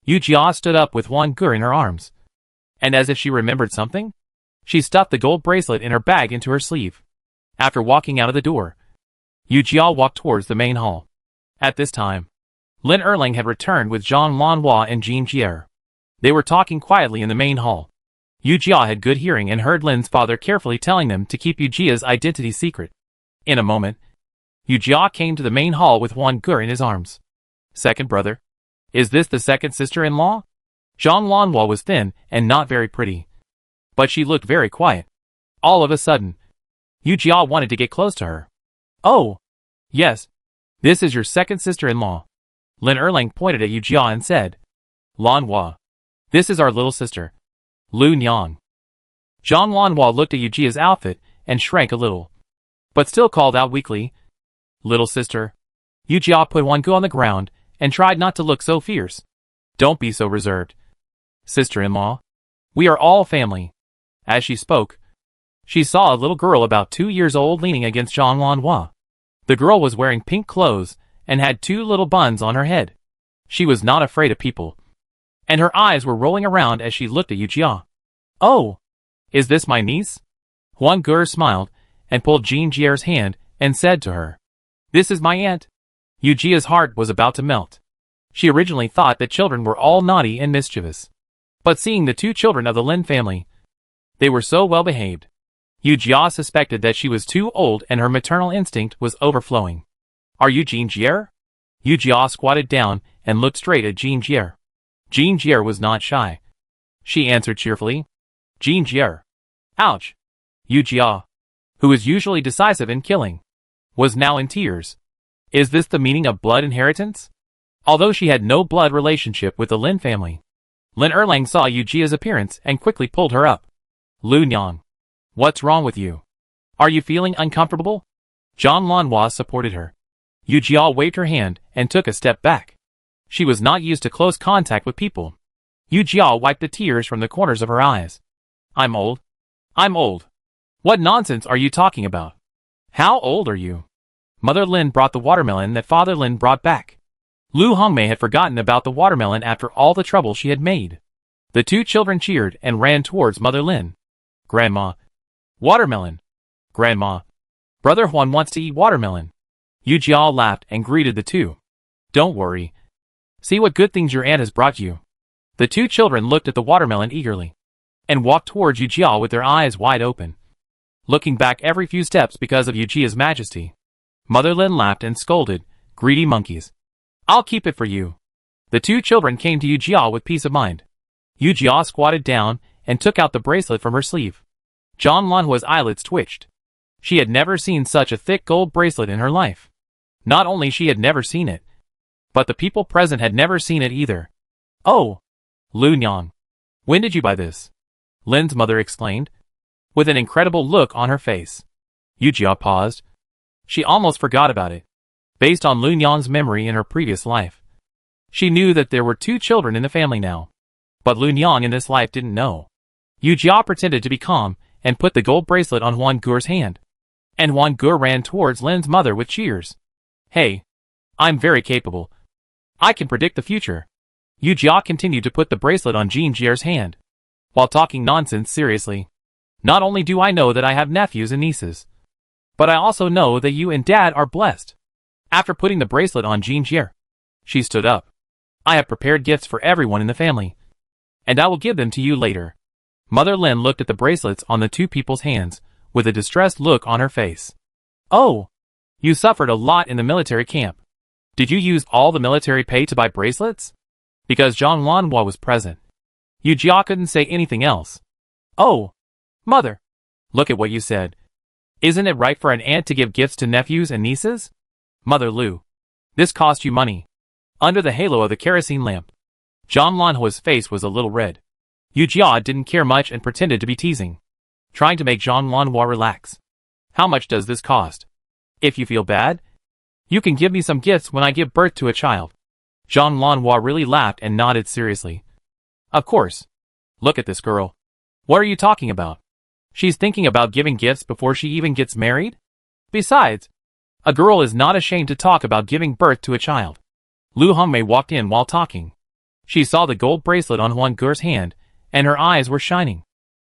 A: Yu Jia stood up with Huan Gur in her arms. And as if she remembered something, she stuffed the gold bracelet in her bag into her sleeve. After walking out of the door, Yu Jia walked towards the main hall. At this time, Lin Erlang had returned with Zhang Lanhua and Jin Jier. They were talking quietly in the main hall. Yu Jia had good hearing and heard Lin's father carefully telling them to keep Yu Jia's identity secret. In a moment, Yu Jia came to the main hall with Huan Gur in his arms. Second brother? Is this the second sister-in-law? Zhang Lanhua was thin and not very pretty, but she looked very quiet. All of a sudden, Yu Jia wanted to get close to her. Oh, yes, this is your second sister-in-law. Lin Erlang pointed at Yu Jia and said, Lanhua, this is our little sister, Lu Nyang. Zhang Lanhua looked at Yu Jia's outfit and shrank a little, but still called out weakly, Little sister. Yu Jia put Huan Gu on the ground and tried not to look so fierce. Don't be so reserved. Sister-in-law, we are all family. As she spoke, she saw a little girl about 2 years old leaning against Zhang Lanhua. The girl was wearing pink clothes and had 2 little buns on her head. She was not afraid of people, and her eyes were rolling around as she looked at Yu Jia. Oh, is this my niece? Huan Gur smiled and pulled Jin Jier's hand and said to her, This is my aunt. Yu Jia's heart was about to melt. She originally thought that children were all naughty and mischievous. But seeing the 2 children of the Lin family, they were so well behaved. Yu Jia suspected that she was too old and her maternal instinct was overflowing. Are you Jin Jier? Yu Jia squatted down and looked straight at Jin Jier. Jin Jier was not shy. She answered cheerfully, Jin Jier. Ouch. Yu Jia, who was usually decisive in killing, was now in tears. Is this the meaning of blood inheritance? Although she had no blood relationship with the Lin family, Lin Erlang saw Yu Jia's appearance and quickly pulled her up. Lu Nyang, what's wrong with you? Are you feeling uncomfortable? Zhang Lanhua supported her. Yu Jia waved her hand and took a step back. She was not used to close contact with people. Yu Jia wiped the tears from the corners of her eyes. I'm old. I'm old. What nonsense are you talking about? How old are you? Mother Lin brought the watermelon that Father Lin brought back. Lu Hongmei had forgotten about the watermelon after all the trouble she had made. The 2 children cheered and ran towards Mother Lin. Grandma. Watermelon. Grandma. Brother Huan wants to eat watermelon. Yu Jia laughed and greeted the 2. Don't worry. See what good things your aunt has brought you. The 2 children looked at the watermelon eagerly and walked towards Yu Jia with their eyes wide open, looking back every few steps because of Yu Jia's majesty. Mother Lin laughed and scolded, Greedy monkeys. I'll keep it for you. The 2 children came to Yu Jia with peace of mind. Yu Jia squatted down and took out the bracelet from her sleeve. Zhang Lanhua's eyelids twitched. She had never seen such a thick gold bracelet in her life. Not only she had never seen it, but the people present had never seen it either. Oh! Lu Nyang. When did you buy this? Lin's mother exclaimed, with an incredible look on her face. Yujia paused. She almost forgot about it. Based on Lun Yang's memory in her previous life, she knew that there were 2 children in the family now. But Lun Yang in this life didn't know. Yujia pretended to be calm and put the gold bracelet on Huan Ge's hand. And Huan Ge ran towards Lin's mother with cheers. Hey, I'm very capable. I can predict the future. Yujia continued to put the bracelet on Jean Jier's hand, while talking nonsense seriously. Not only do I know that I have nephews and nieces, but I also know that you and Dad are blessed. After putting the bracelet on Jean Jier, she stood up. I have prepared gifts for everyone in the family, and I will give them to you later. Mother Lin looked at the bracelets on the 2 people's hands, with a distressed look on her face. Oh, you suffered a lot in the military camp. Did you use all the military pay to buy bracelets? Because Zhang Lanhua was present. Yujia couldn't say anything else. Oh, Mother, look at what you said. Isn't it right for an aunt to give gifts to nephews and nieces? Mother Lu, this cost you money. Under the halo of the kerosene lamp, Zhang Lanhua's face was a little red. Yujia didn't care much and pretended to be teasing, trying to make Zhang Lanhua relax. How much does this cost? If you feel bad, you can give me some gifts when I give birth to a child. Zhang Lanhua really laughed and nodded seriously. Of course. Look at this girl. What are you talking about? She's thinking about giving gifts before she even gets married? Besides, a girl is not ashamed to talk about giving birth to a child. Lu Hongmei walked in while talking. She saw the gold bracelet on Huan Ge's hand, and her eyes were shining.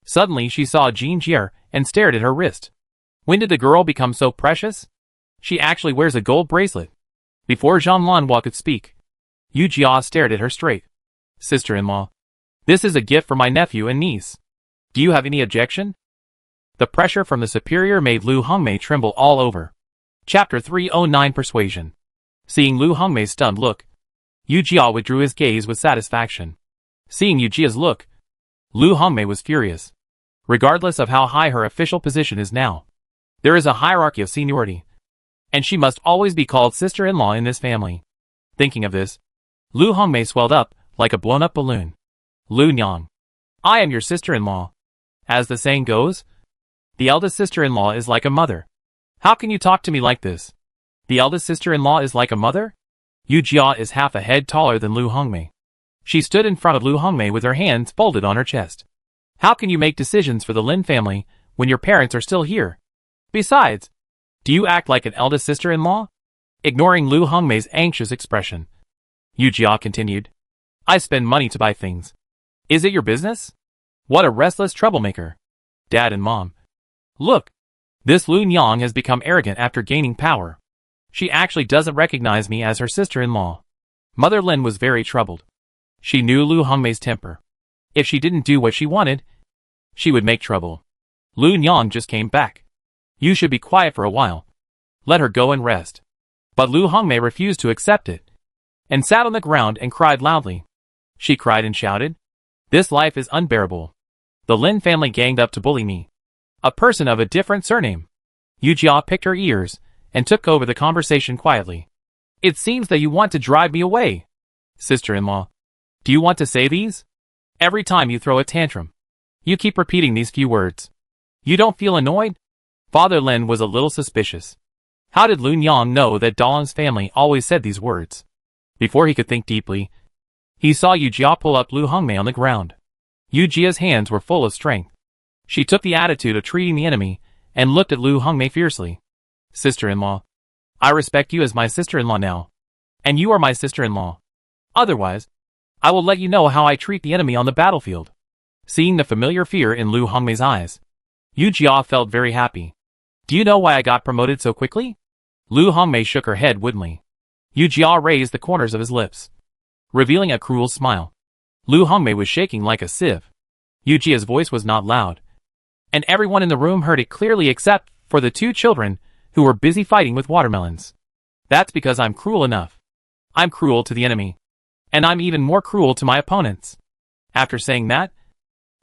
A: Suddenly she saw Jean Jier and stared at her wrist. When did the girl become so precious? She actually wears a gold bracelet. Before Zhang Lanhua could speak, Yujia stared at her straight. Sister-in-law, this is a gift for my nephew and niece. Do you have any objection? The pressure from the superior made Lu Hongmei tremble all over. Chapter 309 Persuasion. Seeing Lu Hongmei's stunned look, Yujia withdrew his gaze with satisfaction. Seeing Yujia's look, Lu Hongmei was furious. Regardless of how high her official position is now, there is a hierarchy of seniority, and she must always be called sister-in-law in this family. Thinking of this, Lu Hongmei swelled up like a blown-up balloon. Lu Nyang, I am your sister-in-law. As the saying goes, the eldest sister-in-law is like a mother. How can you talk to me like this? The eldest sister-in-law is like a mother? Yujia is half a head taller than Lu Hongmei. She stood in front of Lu Hongmei with her hands folded on her chest. How can you make decisions for the Lin family when your parents are still here? Besides, do you act like an eldest sister-in-law? Ignoring Lu Hongmei's anxious expression, Yujia continued. I spend money to buy things. Is it your business? What a restless troublemaker. Dad and Mom. Look, this Lun Yang has become arrogant after gaining power. She actually doesn't recognize me as her sister-in-law. Mother Lin was very troubled. She knew Lu Hongmei's temper. If she didn't do what she wanted, she would make trouble. Lun Yang just came back. You should be quiet for a while. Let her go and rest. But Lu Hongmei refused to accept it, and sat on the ground and cried loudly. She cried and shouted, This life is unbearable. The Lin family ganged up to bully me. A person of a different surname. Yujia picked her ears and took over the conversation quietly. It seems that you want to drive me away. Sister-in-law, do you want to say these? Every time you throw a tantrum, you keep repeating these few words. You don't feel annoyed? Father Lin was a little suspicious. How did Lun Yang know that Dalan's family always said these words? Before he could think deeply, he saw Yujia pull up Lu Hongmei on the ground. Yujia's hands were full of strength. She took the attitude of treating the enemy and looked at Lu Hongmei fiercely. Sister-in-law, I respect you as my sister-in-law now, and you are my sister-in-law. Otherwise, I will let you know how I treat the enemy on the battlefield. Seeing the familiar fear in Lu Hongmei's eyes, Yujia felt very happy. Do you know why I got promoted so quickly? Lu Hongmei shook her head woodenly. Yujia raised the corners of his lips, revealing a cruel smile. Lu Hongmei was shaking like a sieve. Yujia's voice was not loud, and everyone in the room heard it clearly except for the 2 children who were busy fighting with watermelons. That's because I'm cruel enough. I'm cruel to the enemy, and I'm even more cruel to my opponents. After saying that,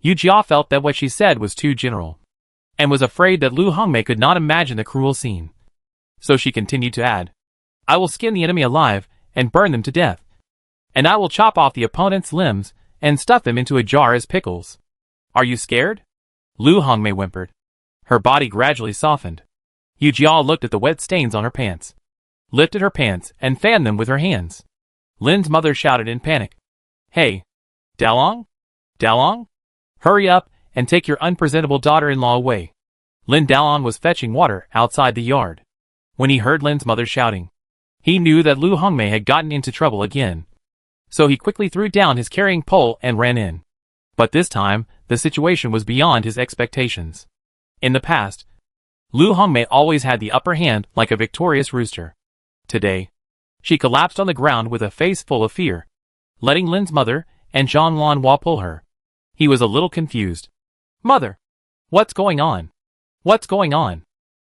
A: Yujia felt that what she said was too general, and was afraid that Lu Hongmei could not imagine the cruel scene. So she continued to add, I will skin the enemy alive and burn them to death, and I will chop off the opponent's limbs and stuff them into a jar as pickles. Are you scared? Lu Hongmei whimpered. Her body gradually softened. Yu Jia looked at the wet stains on her pants, lifted her pants, and fanned them with her hands. Lin's mother shouted in panic. Hey! Dalong? Dalong? Hurry up, and take your unpresentable daughter-in-law away. Lin Dalong was fetching water outside the yard. When he heard Lin's mother shouting, he knew that Lu Hongmei had gotten into trouble again. So he quickly threw down his carrying pole and ran in. But this time, the situation was beyond his expectations. In the past, Lu Hongmei always had the upper hand like a victorious rooster. Today, she collapsed on the ground with a face full of fear, letting Lin's mother and Zhang Lanhua pull her. He was a little confused. Mother! What's going on? What's going on?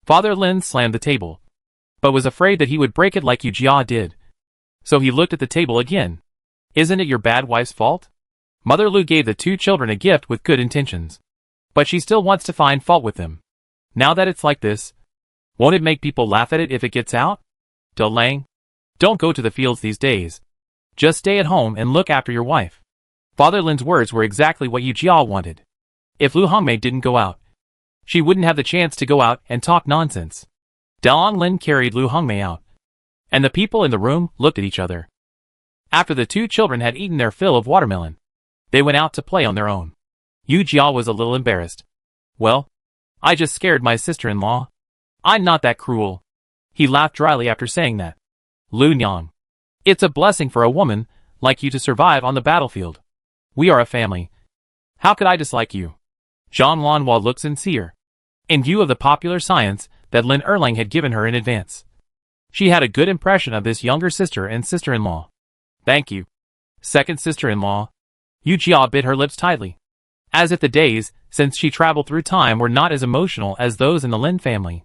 A: Father Lin slammed the table, but was afraid that he would break it like Yu Jia did. So he looked at the table again. Isn't it your bad wife's fault? Mother Lu gave the two children a gift with good intentions, but she still wants to find fault with them. Now that it's like this, won't it make people laugh at it if it gets out? De Lang, don't go to the fields these days. Just stay at home and look after your wife. Father Lin's words were exactly what Yu Jia wanted. If Lu Hongmei didn't go out, she wouldn't have the chance to go out and talk nonsense. Dalong Lin carried Lu Hongmei out, and the people in the room looked at each other. After the two children had eaten their fill of watermelon, they went out to play on their own. Yu Jia was a little embarrassed. Well, I just scared my sister-in-law. I'm not that cruel. He laughed dryly after saying that. Lu Nyang, it's a blessing for a woman like you to survive on the battlefield. We are a family. How could I dislike you? Zhang Lanhua looked sincere, in view of the popular science that Lin Erlang had given her in advance. She had a good impression of this younger sister and sister-in-law. Thank you. Second sister-in-law. Yu Jia bit her lips tightly, as if the days since she traveled through time were not as emotional as those in the Lin family.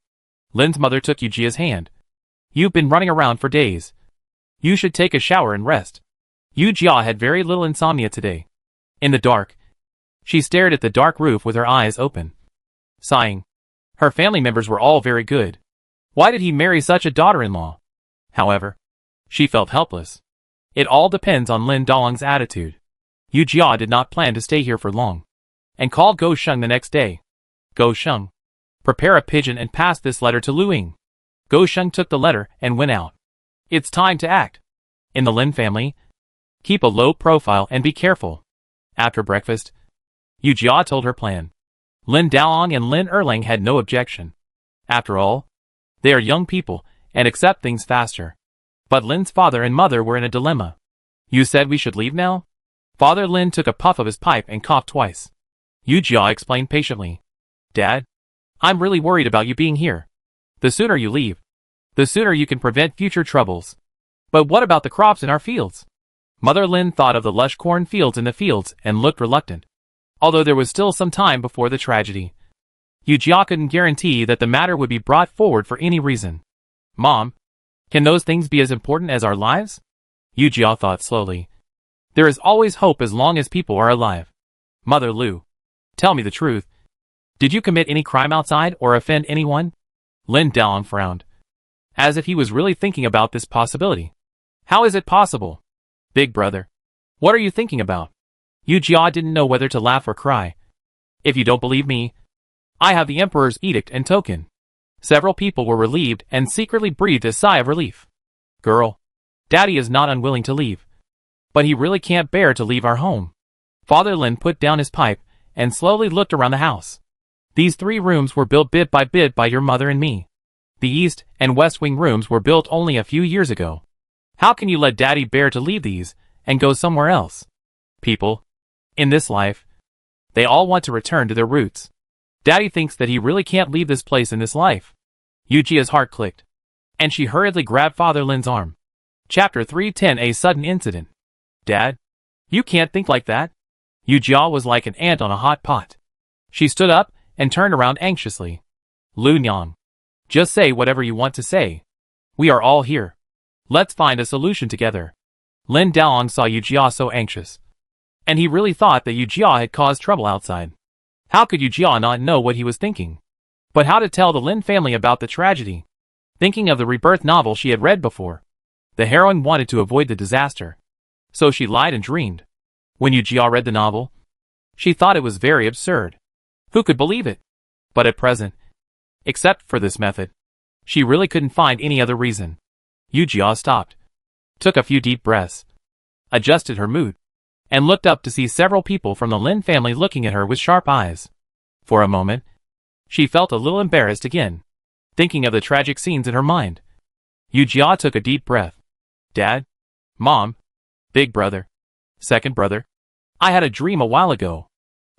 A: Lin's mother took Yu Jia's hand. You've been running around for days. You should take a shower and rest. Yu Jia had very little insomnia today. In the dark, she stared at the dark roof with her eyes open, sighing. Her family members were all very good. Why did he marry such a daughter-in-law? However, she felt helpless. It all depends on Lin Dalong's attitude. Yu Jia did not plan to stay here for long, and called Go Sheng the next day. Go Sheng, prepare a pigeon and pass this letter to Lu Ying. Go Sheng took the letter and went out. It's time to act. In the Lin family, keep a low profile and be careful. After breakfast, Yu Jia told her plan. Lin Dalong and Lin Erlang had no objection. After all, they are young people and accept things faster. But Lin's father and mother were in a dilemma. You said we should leave now? Father Lin took a puff of his pipe and coughed twice. Yu Jia explained patiently. Dad, I'm really worried about you being here. The sooner you leave, the sooner you can prevent future troubles. But what about the crops in our fields? Mother Lin thought of the lush corn fields in the fields and looked reluctant. Although there was still some time before the tragedy, Yu Jia couldn't guarantee that the matter would be brought forward for any reason. Mom, can those things be as important as our lives? Yu Jia thought slowly. There is always hope as long as people are alive. Mother Lu, tell me the truth. Did you commit any crime outside or offend anyone? Lin Dalong frowned, as if he was really thinking about this possibility. How is it possible? Big brother, what are you thinking about? Yu Jia didn't know whether to laugh or cry. If you don't believe me, I have the emperor's edict and token. Several people were relieved and secretly breathed a sigh of relief. Girl, Daddy is not unwilling to leave, but he really can't bear to leave our home. Father Lin put down his pipe and slowly looked around the house. These 3 rooms were built bit by your mother and me. The east and west wing rooms were built only a few years ago. How can you let Daddy bear to leave these and go somewhere else? People, in this life, they all want to return to their roots. Daddy thinks that he really can't leave this place in this life. Yu Jia's heart clicked, and she hurriedly grabbed Father Lin's arm. Chapter 310 A Sudden Incident. Dad, you can't think like that. Yu Jia was like an ant on a hot pot. She stood up and turned around anxiously. Lu Nyang, just say whatever you want to say. We are all here. Let's find a solution together. Lin Dalong saw Yu Jia so anxious, and he really thought that Yu Jia had caused trouble outside. How could Yu Jia not know what he was thinking? But how to tell the Lin family about the tragedy? Thinking of the rebirth novel she had read before, the heroine wanted to avoid the disaster, so she lied and dreamed. When Yu Jia read the novel, she thought it was very absurd. Who could believe it? But at present, except for this method, she really couldn't find any other reason. Yu Jia stopped, took a few deep breaths, adjusted her mood, and looked up to see several people from the Lin family looking at her with sharp eyes. For a moment, she felt a little embarrassed again, thinking of the tragic scenes in her mind. Yu Jia took a deep breath. Dad? Mom? Big brother? Second brother? I had a dream a while ago.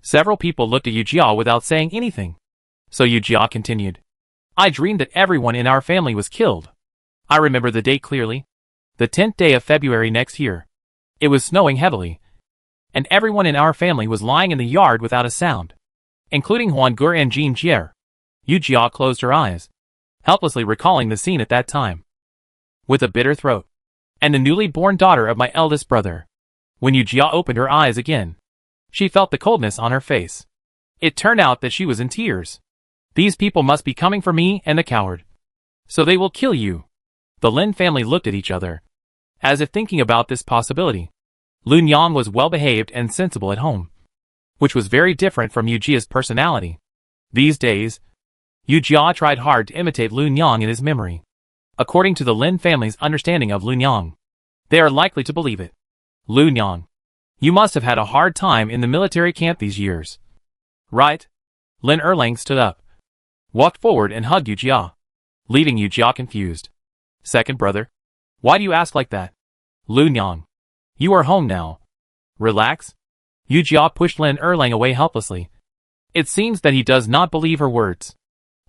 A: Several people looked at Yu Jia without saying anything. So Yu Jia continued. I dreamed that everyone in our family was killed. I remember the date clearly. The 10th day of February next year. It was snowing heavily, and everyone in our family was lying in the yard without a sound, including Huan Gur and Jean Jier. Yu Jia closed her eyes, helplessly recalling the scene at that time. With a bitter throat, and the newly born daughter of my eldest brother. When Yu Jia opened her eyes again, she felt the coldness on her face. It turned out that she was in tears. These people must be coming for me and the coward. So they will kill you. The Lin family looked at each other, as if thinking about this possibility. Lun Yang was well-behaved and sensible at home, which was very different from Yu Jia's personality. These days, Yu Jia tried hard to imitate Lun Yang in his memory. According to the Lin family's understanding of Lun Yang, they are likely to believe it. Lun Yang, you must have had a hard time in the military camp these years. Right? Lin Erlang stood up, walked forward and hugged Yu Jia, leaving Yu Jia confused. Second brother? Why do you ask like that? Lun Yang, you are home now. Relax. Yu Jia pushed Lin Erlang away helplessly. It seems that he does not believe her words.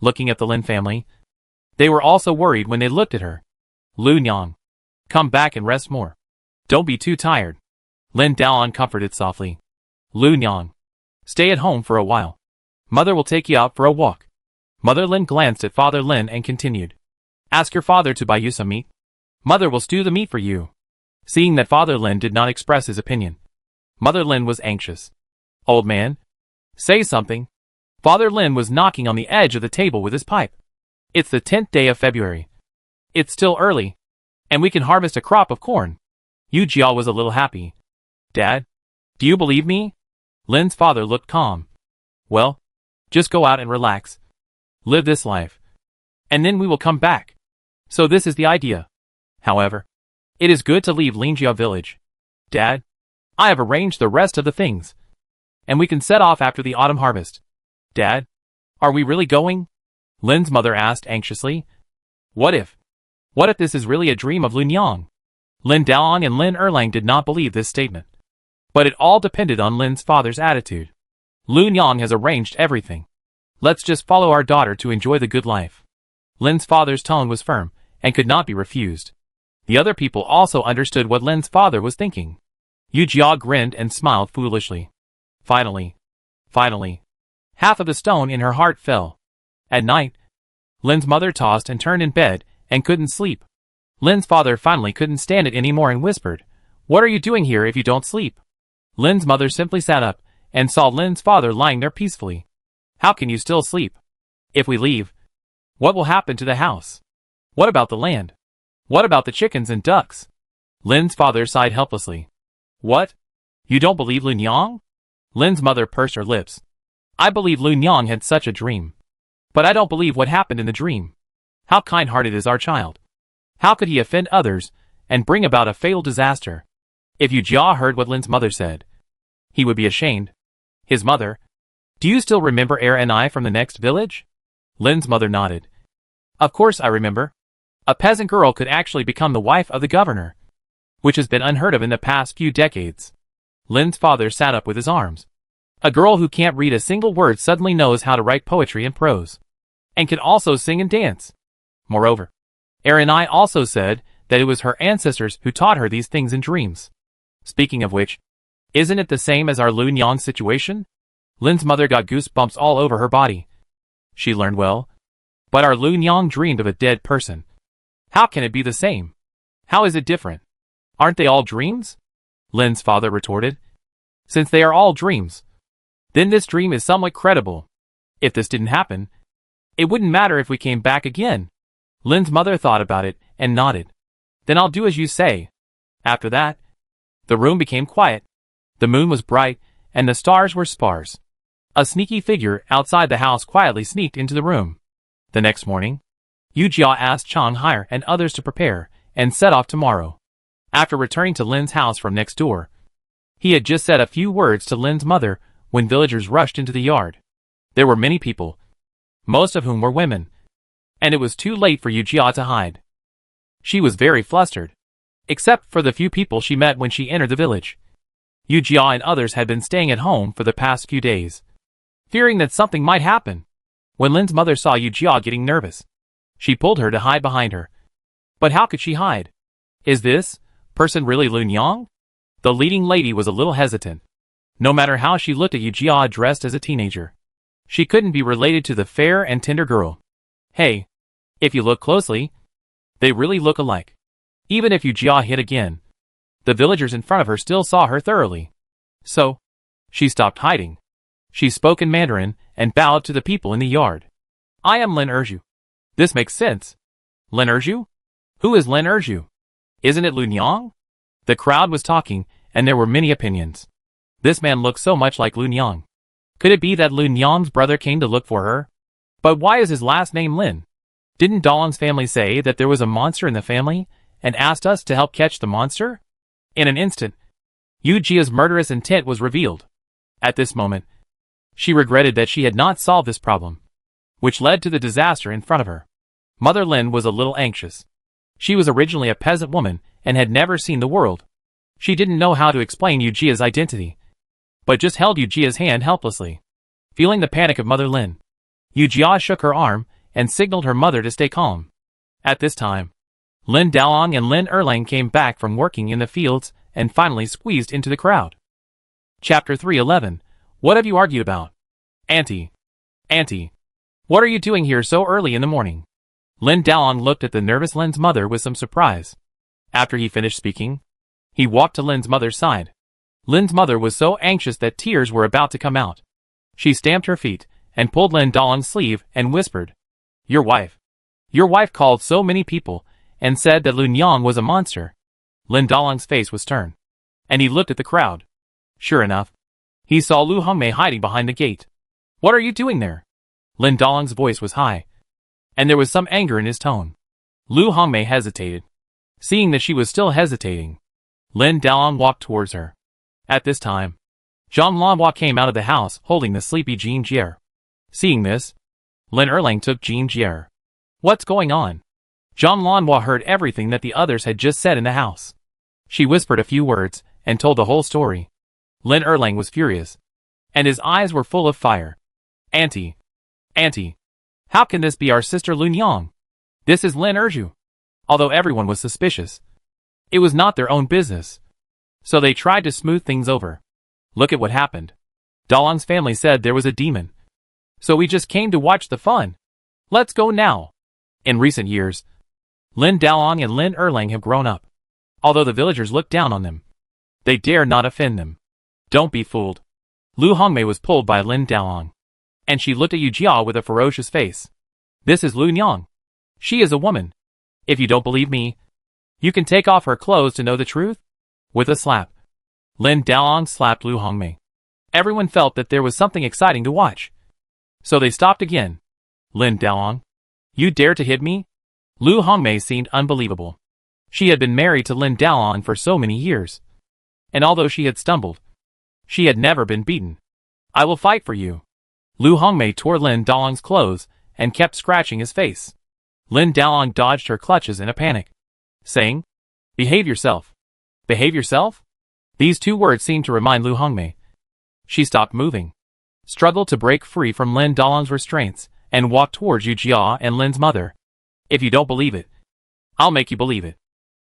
A: Looking at the Lin family, they were also worried when they looked at her. Lun Yang, come back and rest more. Don't be too tired. Lin Daoan comforted softly. Lun Yang, stay at home for a while. Mother will take you out for a walk. Mother Lin glanced at Father Lin and continued. Ask your father to buy you some meat. Mother will stew the meat for you. Seeing that Father Lin did not express his opinion, Mother Lin was anxious. Old man, say something. Father Lin was knocking on the edge of the table with his pipe. It's the 10th day of February. It's still early, and we can harvest a crop of corn. Yu Jia was a little happy. Dad, do you believe me? Lin's father looked calm. Well, just go out and relax. Live this life. And then we will come back. So this is the idea. However, it is good to leave Lingjia village. Dad, I have arranged the rest of the things, and we can set off after the autumn harvest. Dad, are we really going? Lin's mother asked anxiously. What if this is really a dream of Lun Yang? Lin Daoan and Lin Erlang did not believe this statement. But it all depended on Lin's father's attitude. Lun Yang has arranged everything. Let's just follow our daughter to enjoy the good life. Lin's father's tone was firm, and could not be refused. The other people also understood what Lin's father was thinking. Yu Jia grinned and smiled foolishly. Finally, half of the stone in her heart fell. At night, Lin's mother tossed and turned in bed and couldn't sleep. Lin's father finally couldn't stand it anymore and whispered, What are you doing here if you don't sleep? Lin's mother simply sat up and saw Lin's father lying there peacefully. How can you still sleep? If we leave, what will happen to the house? What about the land? What about the chickens and ducks? Lin's father sighed helplessly. What? You don't believe Lun Yang? Lin's mother pursed her lips. I believe Lun Yang had such a dream. But I don't believe what happened in the dream. How kind-hearted is our child? How could he offend others and bring about a fatal disaster? If Yu Jia heard what Lin's mother said, he would be ashamed. His mother, do you still remember and I from the next village? Lin's mother nodded. Of course I remember. A peasant girl could actually become the wife of the governor, which has been unheard of in the past few decades. Lin's father sat up with his arms. A girl who can't read a single word suddenly knows how to write poetry and prose, and can also sing and dance. Moreover, and I also said that it was her ancestors who taught her these things in dreams. Speaking of which, isn't it the same as our Lun Yang situation? Lin's mother got goosebumps all over her body. She learned well. But our Lun Yang dreamed of a dead person. How can it be the same? How is it different? Aren't they all dreams? Lin's father retorted. Since they are all dreams, then this dream is somewhat credible. If this didn't happen, it wouldn't matter if we came back again. Lin's mother thought about it and nodded. Then I'll do as you say. After that, the room became quiet. The moon was bright, and the stars were sparse. A sneaky figure outside the house quietly sneaked into the room. The next morning, Yu Jia asked Chang Hai and others to prepare, and set off tomorrow. After returning to Lin's house from next door, he had just said a few words to Lin's mother when villagers rushed into the yard. There were many people, most of whom were women, and it was too late for Yu Jia to hide. She was very flustered, except for the few people she met when she entered the village. Yu Jia and others had been staying at home for the past few days, fearing that something might happen. When Lin's mother saw Yu Jia getting nervous, she pulled her to hide behind her. But how could she hide? Is this person really Lun Yang? The leading lady was a little hesitant. No matter how she looked at Yu Jia dressed as a teenager, she couldn't be related to the fair and tender girl. Hey, if you look closely, they really look alike. Even if Yu Jia hid again, the villagers in front of her still saw her thoroughly. So, she stopped hiding. She spoke in Mandarin and bowed to the people in the yard. I am Lin Erju. This makes sense. Lin Erju? Who is Lin Erju? Isn't it Lun Yang? The crowd was talking, and there were many opinions. This man looked so much like Lun Yang. Could it be that Lun Yang's brother came to look for her? But why is his last name Lin? Didn't Dalong's family say that there was a monster in the family, and asked us to help catch the monster? In an instant, Yu Jia's murderous intent was revealed. At this moment, she regretted that she had not solved this problem, which led to the disaster in front of her. Mother Lin was a little anxious. She was originally a peasant woman and had never seen the world. She didn't know how to explain Yu Jia's identity, but just held Yu Jia's hand helplessly. Feeling the panic of Mother Lin, Yu Jia shook her arm and signaled her mother to stay calm. At this time, Lin Dalong and Lin Erlang came back from working in the fields and finally squeezed into the crowd. Chapter 311. What have you argued about? Auntie. Auntie. What are you doing here so early in the morning? Lin Dalong looked at the nervous Lin's mother with some surprise. After he finished speaking, he walked to Lin's mother's side. Lin's mother was so anxious that tears were about to come out. She stamped her feet and pulled Lin Dalong's sleeve and whispered, Your wife. Your wife called so many people and said that Lun Yang was a monster. Lin Dalong's face was stern, and he looked at the crowd. Sure enough, he saw Lu Hongmei hiding behind the gate. What are you doing there? Lin Dalong's voice was high, and there was some anger in his tone. Lu Hongmei hesitated. Seeing that she was still hesitating, Lin Dalong walked towards her. At this time, Zhang Lanhua came out of the house holding the sleepy Jean Jier. Seeing this, Lin Erlang took Jean Jier. What's going on? Zhang Lanhua heard everything that the others had just said in the house. She whispered a few words and told the whole story. Lin Erlang was furious, and his eyes were full of fire. Auntie. Auntie. How can this be our sister Lun Yang? This is Lin Erju. Although everyone was suspicious, it was not their own business, so they tried to smooth things over. Look at what happened. Dalong's family said there was a demon, so we just came to watch the fun. Let's go now. In recent years, Lin Dalong and Lin Erlang have grown up. Although the villagers looked down on them, they dare not offend them. Don't be fooled. Lu Hongmei was pulled by Lin Dalong, and she looked at Yu Jia with a ferocious face. This is Lun Yang. She is a woman. If you don't believe me, you can take off her clothes to know the truth. With a slap, Lin Dalong slapped Lu Hongmei. Everyone felt that there was something exciting to watch, so they stopped again. Lin Dalong, you dare to hit me? Lu Hongmei seemed unbelievable. She had been married to Lin Dalong for so many years, and although she had stumbled, she had never been beaten. I will fight for you. Lu Hongmei tore Lin Dalong's clothes and kept scratching his face. Lin Dalong dodged her clutches in a panic, saying, Behave yourself. Behave yourself? These two words seemed to remind Lu Hongmei. She stopped moving, struggled to break free from Lin Dalong's restraints, and walked towards Yu Jia and Lin's mother. If you don't believe it, I'll make you believe it.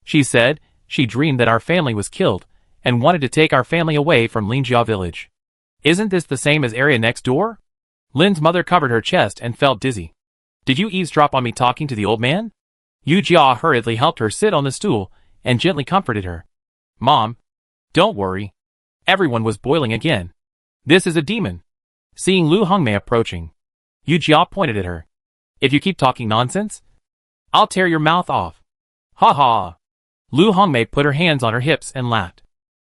A: She said she dreamed that our family was killed and wanted to take our family away from Linjia village. Isn't this the same as area next door? Lin's mother covered her chest and felt dizzy. Did you eavesdrop on me talking to the old man? Yu Jia hurriedly helped her sit on the stool and gently comforted her. Mom, don't worry. Everyone was boiling again. This is a demon. Seeing Lu Hongmei approaching, Yu Jia pointed at her. If you keep talking nonsense, I'll tear your mouth off. Ha ha. Lu Hongmei put her hands on her hips and laughed.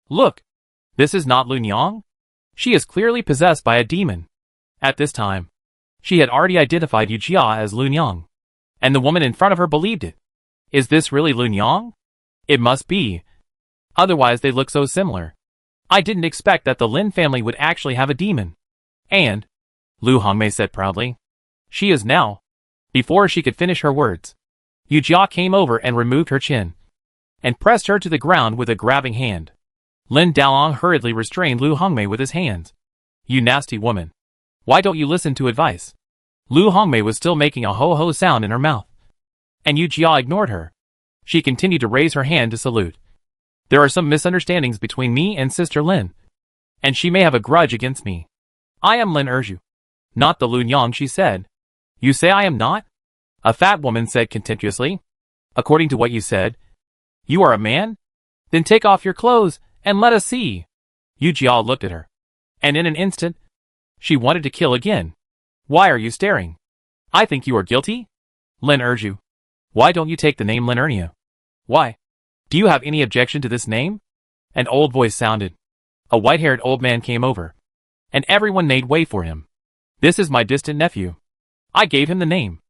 A: Look, This is not Lun Yang? She is clearly possessed by a demon. At this time, she had already identified Yu Jia as Lun Yang, and the woman in front of her believed it. Is this really Lun Yang? It must be. Otherwise they look so similar. I didn't expect that the Lin family would actually have a demon. And, Lu Hongmei said proudly, she is now. Before she could finish her words, Yu Jia came over and removed her chin, and pressed her to the ground with a grabbing hand. Lin Daolong hurriedly restrained Lu Hongmei with his hands. You nasty woman. Why don't you listen to advice? Lu Hongmei was still making a ho-ho sound in her mouth, and Yu Jia ignored her. She continued to raise her hand to salute. There are some misunderstandings between me and Sister Lin, and she may have a grudge against me. I am Lin Erju. Not the Lun Yang, she said. You say I am not? A fat woman said contemptuously. According to what you said, you are a man? Then take off your clothes and let us see. Yu Jia looked at her, and in an instant, she wanted to kill again. Why are you staring? I think you are guilty? Lin Erju. Why don't you take the name Lin Ernia? Why? Do you have any objection to this name? An old voice sounded. A white-haired old man came over, and everyone made way for him. This is my distant nephew. I gave him the name.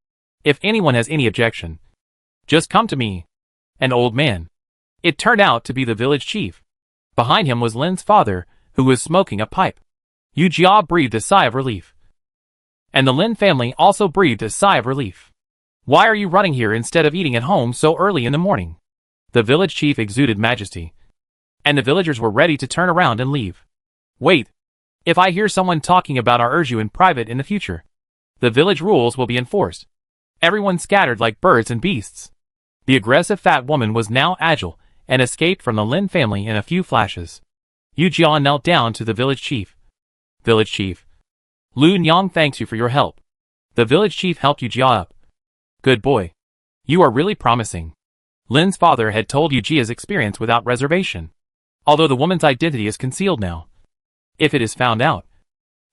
A: If anyone has any objection, just come to me. An old man. It turned out to be the village chief. Behind him was Lin's father, who was smoking a pipe. Yu Jia breathed a sigh of relief. And the Lin family also breathed a sigh of relief. Why are you running here instead of eating at home so early in the morning? The village chief exuded majesty, and the villagers were ready to turn around and leave. Wait. If I hear someone talking about our Erju in private in the future, the village rules will be enforced. Everyone scattered like birds and beasts. The aggressive fat woman was now agile and escaped from the Lin family in a few flashes. Yu Jia knelt down to the village chief. Village chief. Lun Yang thanks you for your help. The village chief helped Yu Jia up. Good boy. You are really promising. Lin's father had told Yu Jia's experience without reservation, although the woman's identity is concealed now. If it is found out,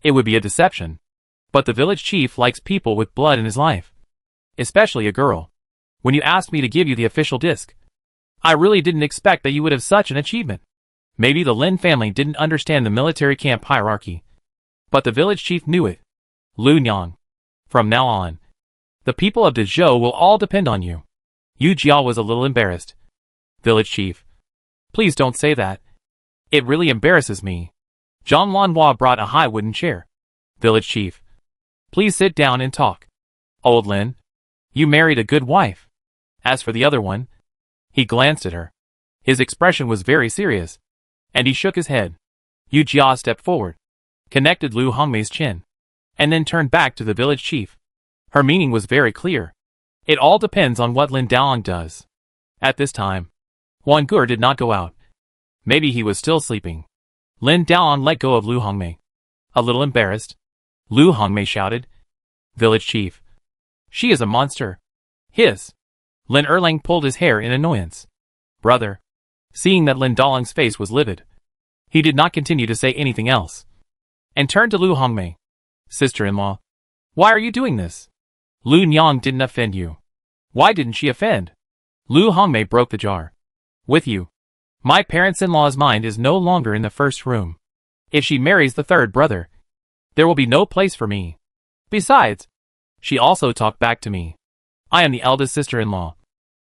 A: it would be a deception. But the village chief likes people with blood in his life, especially a girl. When you asked me to give you the official disc, I really didn't expect that you would have such an achievement. Maybe the Lin family didn't understand the military camp hierarchy, but the village chief knew it. Lun Yang. From now on, the people of Dezhou will all depend on you. Yu Jia was a little embarrassed. Village chief. Please don't say that. It really embarrasses me. Zhang Lanhua brought a high wooden chair. Village chief. Please sit down and talk. Old Lin. You married a good wife. As for the other one, he glanced at her. His expression was very serious, and he shook his head. Yu Jia stepped forward, connected Lu Hongmei's chin, and then turned back to the village chief. Her meaning was very clear. It all depends on what Lin Daolong does. At this time, Huan Gur did not go out. Maybe he was still sleeping. Lin Daolong let go of Lu Hongmei. A little embarrassed, Lu Hongmei shouted. Village chief. She is a monster. Hiss. Lin Erlang pulled his hair in annoyance. Brother. Seeing that Lin Daolong's face was livid, he did not continue to say anything else, and turned to Lu Hongmei. Sister-in-law. Why are you doing this? Lun Yang didn't offend you. Why didn't she offend? Lu Hongmei broke the jar. With you. My parents-in-law's mind is no longer in the first room. If she marries the third brother, there will be no place for me. Besides, she also talked back to me. I am the eldest sister-in-law.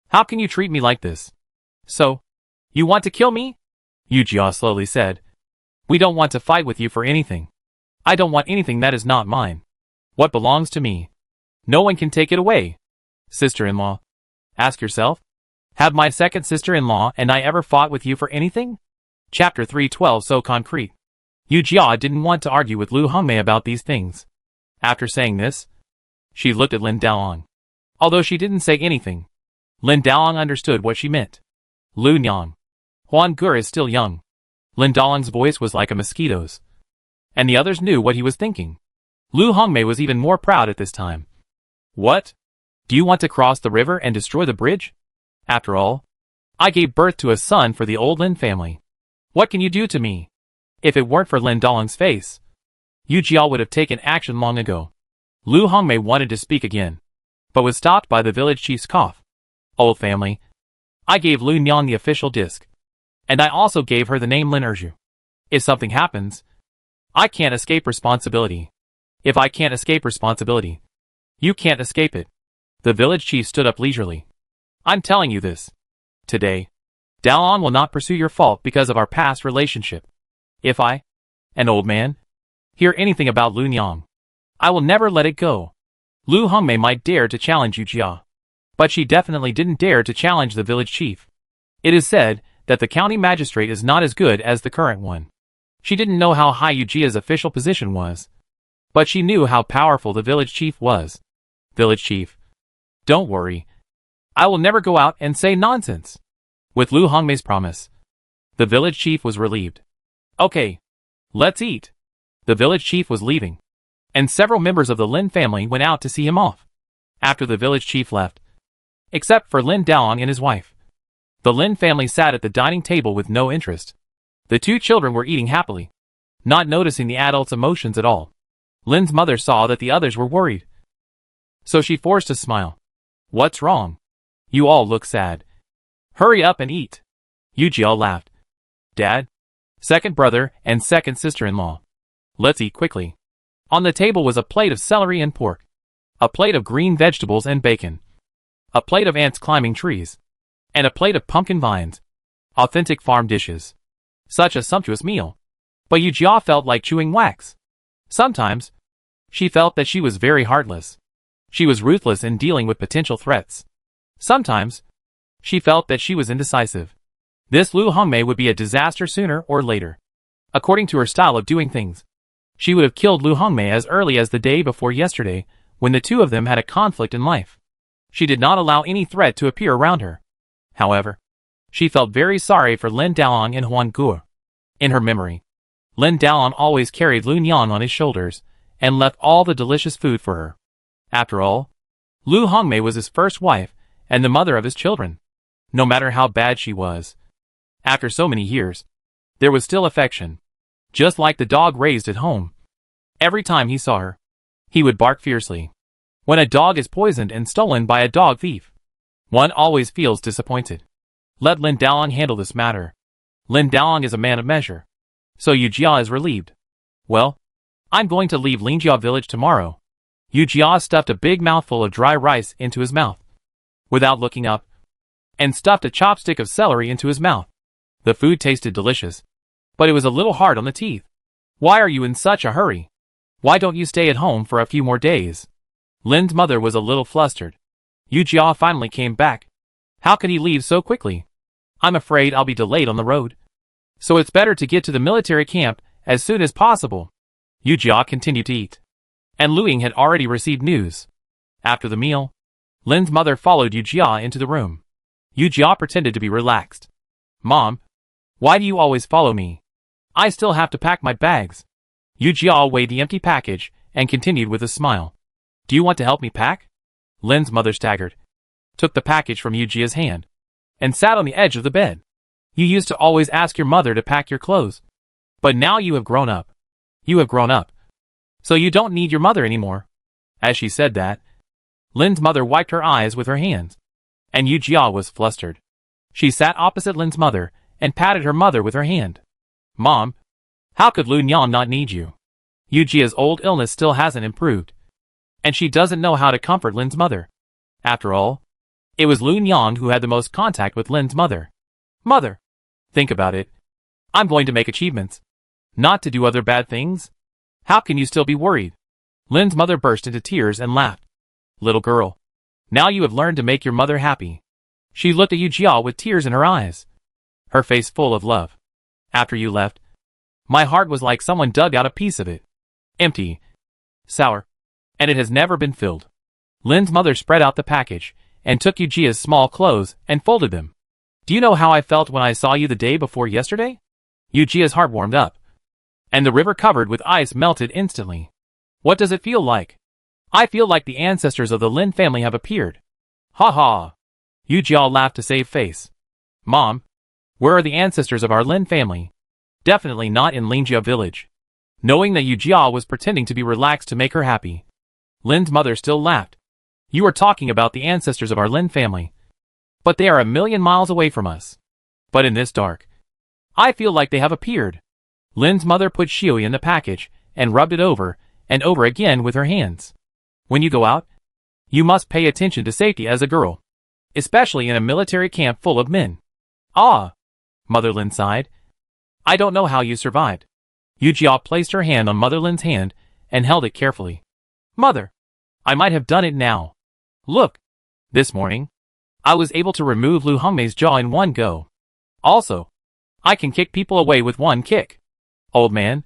A: How can you treat me like this? So, you want to kill me? Yu Jia slowly said. We don't want to fight with you for anything. I don't want anything that is not mine. What belongs to me, no one can take it away. Sister-in-law. Ask yourself. Have my second sister-in-law and I ever fought with you for anything? Chapter 312 So concrete. Yu Jia didn't want to argue with Lu Hongmei about these things. After saying this, she looked at Lin Daolong. Although she didn't say anything, Lin Daolong understood what she meant. Lun Yang. Huan Gur is still young. Lin Daolong's voice was like a mosquito's, and the others knew what he was thinking. Lu Hongmei was even more proud at this time. What? Do you want to cross the river and destroy the bridge? After all, I gave birth to a son for the old Lin family. What can you do to me? If it weren't for Lin Daolong's face, Yu Jia would have taken action long ago. Lu Hongmei wanted to speak again, but was stopped by the village chief's cough. Old family. I gave Lun Yang the official disc, and I also gave her the name Lin Erju. If something happens, I can't escape responsibility. If I can't escape responsibility, you can't escape it. The village chief stood up leisurely. I'm telling you this. Today, Dalan will not pursue your fault because of our past relationship. If I, an old man, hear anything about Lu Nyang, I will never let it go. Lu Hongmei might dare to challenge Yu Jia, but she definitely didn't dare to challenge the village chief. It is said that the county magistrate is not as good as the current one. She didn't know how high Yu Jia's official position was, but she knew how powerful the village chief was. Village chief, don't worry. I will never go out and say nonsense. With Lu Hongmei's promise, the village chief was relieved. Okay, let's eat. The village chief was leaving, and several members of the Lin family went out to see him off. After the village chief left, except for Lin Daong and his wife, the Lin family sat at the dining table with no interest. The two children were eating happily, not noticing the adults' emotions at all. Lin's mother saw that the others were worried, so she forced a smile. What's wrong? You all look sad. Hurry up and eat. Yu Jia laughed. Dad, second brother, and second sister-in-law. Let's eat quickly. On the table was a plate of celery and pork, a plate of green vegetables and bacon, a plate of ants climbing trees, and a plate of pumpkin vines. Authentic farm dishes. Such a sumptuous meal. But Yu Jia felt like chewing wax. Sometimes, she felt that she was very heartless. She was ruthless in dealing with potential threats. Sometimes, she felt that she was indecisive. This Lu Hongmei would be a disaster sooner or later. According to her style of doing things, she would have killed Lu Hongmei as early as the day before yesterday, when the two of them had a conflict in life. She did not allow any threat to appear around her. However, she felt very sorry for Lin Daong and Huan Guo. In her memory, Lin Daong always carried Lu Nyan on his shoulders, and left all the delicious food for her. After all, Lu Hongmei was his first wife, and the mother of his children. No matter how bad she was, after so many years, there was still affection. Just like the dog raised at home. Every time he saw her, he would bark fiercely. When a dog is poisoned and stolen by a dog thief, one always feels disappointed. Let Lin Daong handle this matter. Lin Daong is a man of measure, so Yu Jia is relieved. Well, I'm going to leave Lingjia village tomorrow. Yu Jia stuffed a big mouthful of dry rice into his mouth, without looking up, and stuffed a chopstick of celery into his mouth. The food tasted delicious, but it was a little hard on the teeth. Why are you in such a hurry? Why don't you stay at home for a few more days? Lin's mother was a little flustered. Yu Jia finally came back. How could he leave so quickly? I'm afraid I'll be delayed on the road. So it's better to get to the military camp as soon as possible. Yu Jia continued to eat, and Lu Ying had already received news. After the meal, Lin's mother followed Yu Jia into the room. Yu Jia pretended to be relaxed. Mom, why do you always follow me? I still have to pack my bags. Yu Jia weighed the empty package and continued with a smile. Do you want to help me pack? Lin's mother staggered, took the package from Yu Jia's hand, and sat on the edge of the bed. You used to always ask your mother to pack your clothes. But now you have grown up. You have grown up. So you don't need your mother anymore. As she said that, Lin's mother wiped her eyes with her hands, and Yu Jia was flustered. She sat opposite Lin's mother and patted her mother with her hand. Mom, how could Lu Nyan not need you? Yu Jia's old illness still hasn't improved, and she doesn't know how to comfort Lin's mother. After all, it was Lu Nyan who had the most contact with Lin's mother. Mother, think about it. I'm going to make achievements, not to do other bad things. How can you still be worried? Lin's mother burst into tears and laughed. Little girl, now you have learned to make your mother happy. She looked at Yu Jia with tears in her eyes, her face full of love. After you left, my heart was like someone dug out a piece of it. Empty, sour, and it has never been filled. Lin's mother spread out the package and took Yu Jia's small clothes and folded them. Do you know how I felt when I saw you the day before yesterday? Yu Jia's heart warmed up, and the river covered with ice melted instantly. What does it feel like? I feel like the ancestors of the Lin family have appeared. Ha ha! Yu Jia laughed to save face. Mom, where are the ancestors of our Lin family? Definitely not in Lingjia village. Knowing that Yu Jia was pretending to be relaxed to make her happy, Lin's mother still laughed. You are talking about the ancestors of our Lin family, but they are 1,000,000 miles away from us. But in this dark, I feel like they have appeared. Lin's mother put Shioi in the package and rubbed it over and over again with her hands. When you go out, you must pay attention to safety as a girl, especially in a military camp full of men. Ah, Mother Lin sighed. I don't know how you survived. Yujia placed her hand on Mother Lin's hand and held it carefully. Mother, I might have done it now. Look, this morning, I was able to remove Lu Hongmei's jaw in one go. Also, I can kick people away with one kick. Old man,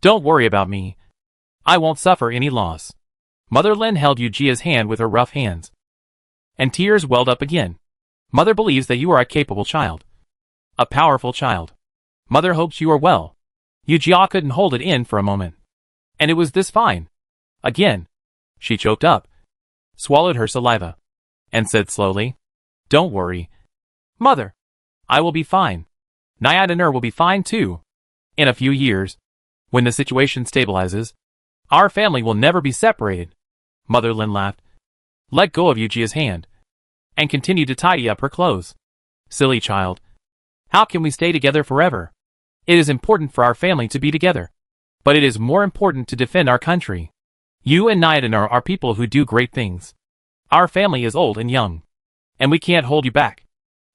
A: don't worry about me. I won't suffer any loss. Mother Lin held Yujia's hand with her rough hands. And tears welled up again. Mother believes that you are a capable child. A powerful child. Mother hopes you are well. Yujia couldn't hold it in for a moment. And it was this fine. Again. She choked up, swallowed her saliva, and said slowly, Don't worry. Mother, I will be fine. Nyadanur will be fine too. In a few years, when the situation stabilizes, our family will never be separated. Mother Lin laughed, let go of Yujia's hand, and continued to tidy up her clothes. Silly child. How can we stay together forever? It is important for our family to be together. But it is more important to defend our country. You and Nyadanur are people who do great things. Our family is old and young. And we can't hold you back.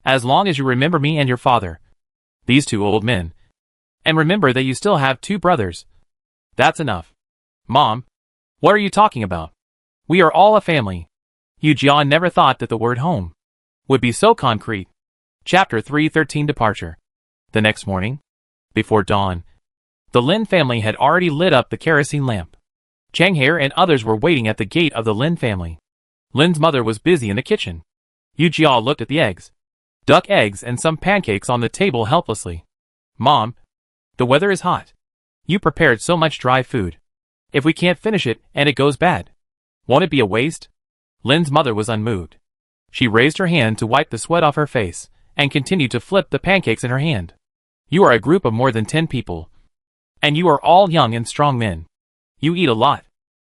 A: As long as you remember me and your father. These two old men. And remember that you still have 2 brothers. That's enough. Mom, what are you talking about? We are all a family. Yujia never thought that the word home would be so concrete. Chapter 313 Departure. The next morning, before dawn, the Lin family had already lit up the kerosene lamp. Changhair and others were waiting at the gate of the Lin family. Lin's mother was busy in the kitchen. Yujia looked at the eggs, duck eggs and some pancakes on the table helplessly. Mom, the weather is hot. You prepared so much dry food. If we can't finish it and it goes bad, won't it be a waste? Lin's mother was unmoved. She raised her hand to wipe the sweat off her face and continued to flip the pancakes in her hand. You are a group of more than 10 people. And you are all young and strong men. You eat a lot.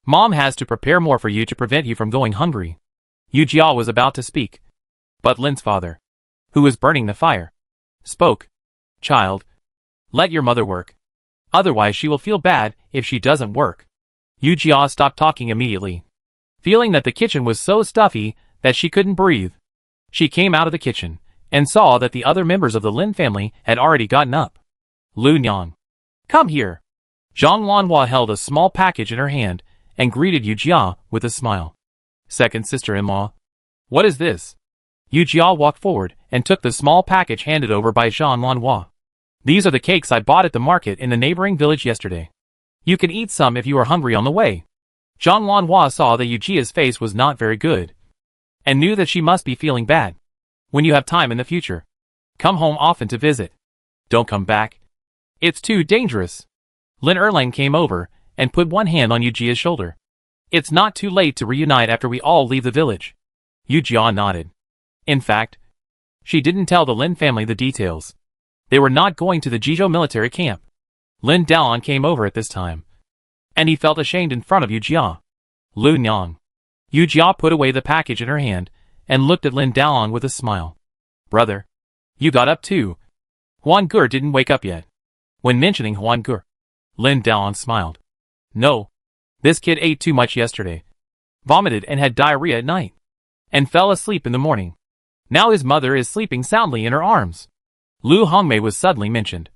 A: Mom has to prepare more for you to prevent you from going hungry. Yujia was about to speak. But Lin's father, who was burning the fire, spoke. Child, let your mother work. Otherwise she will feel bad if she doesn't work. Yujia stopped talking immediately, feeling that the kitchen was so stuffy that she couldn't breathe. She came out of the kitchen and saw that the other members of the Lin family had already gotten up. Lu Nyang, come here. Zhang Lanhua held a small package in her hand and greeted Yujia with a smile. Second sister-in-law. What is this? Yujia walked forward and took the small package handed over by Zhang Lanhua. These are the cakes I bought at the market in the neighboring village yesterday. You can eat some if you are hungry on the way. Zhang Lanhua saw that Yujia's face was not very good, and knew that she must be feeling bad. When you have time in the future, come home often to visit. Don't come back. It's too dangerous. Lin Erlang came over and put one hand on Yujia's shoulder. It's not too late to reunite after we all leave the village. Yujia nodded. In fact, she didn't tell the Lin family the details. They were not going to the Jizhou military camp. Lin Dalan came over at this time, and he felt ashamed in front of Yujia. Lu Nyang. Yujia put away the package in her hand and looked at Lin Dalan with a smile. Brother, you got up too. Huan Gur didn't wake up yet. When mentioning Huan Gur, Lin Dalan smiled. No, this kid ate too much yesterday, vomited and had diarrhea at night, and fell asleep in the morning. Now his mother is sleeping soundly in her arms. Lu Hongmei was suddenly mentioned,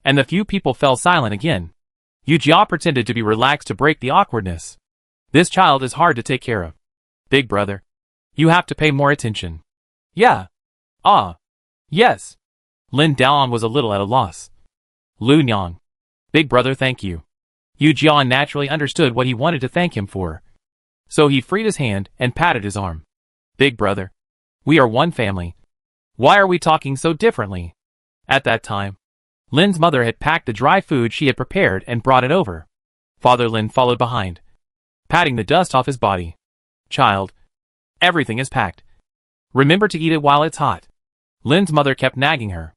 A: and the few people fell silent again. Yujia pretended to be relaxed to break the awkwardness. This child is hard to take care of. Big brother, you have to pay more attention. Yeah. Ah. Yes. Lin Dalan was a little at a loss. Lu Nyang. Big brother, thank you. Yujia naturally understood what he wanted to thank him for. So he freed his hand and patted his arm. Big brother, we are one family. Why are we talking so differently? At that time, Lin's mother had packed the dry food she had prepared and brought it over. Father Lin followed behind, patting the dust off his body. Child, everything is packed. Remember to eat it while it's hot. Lin's mother kept nagging her.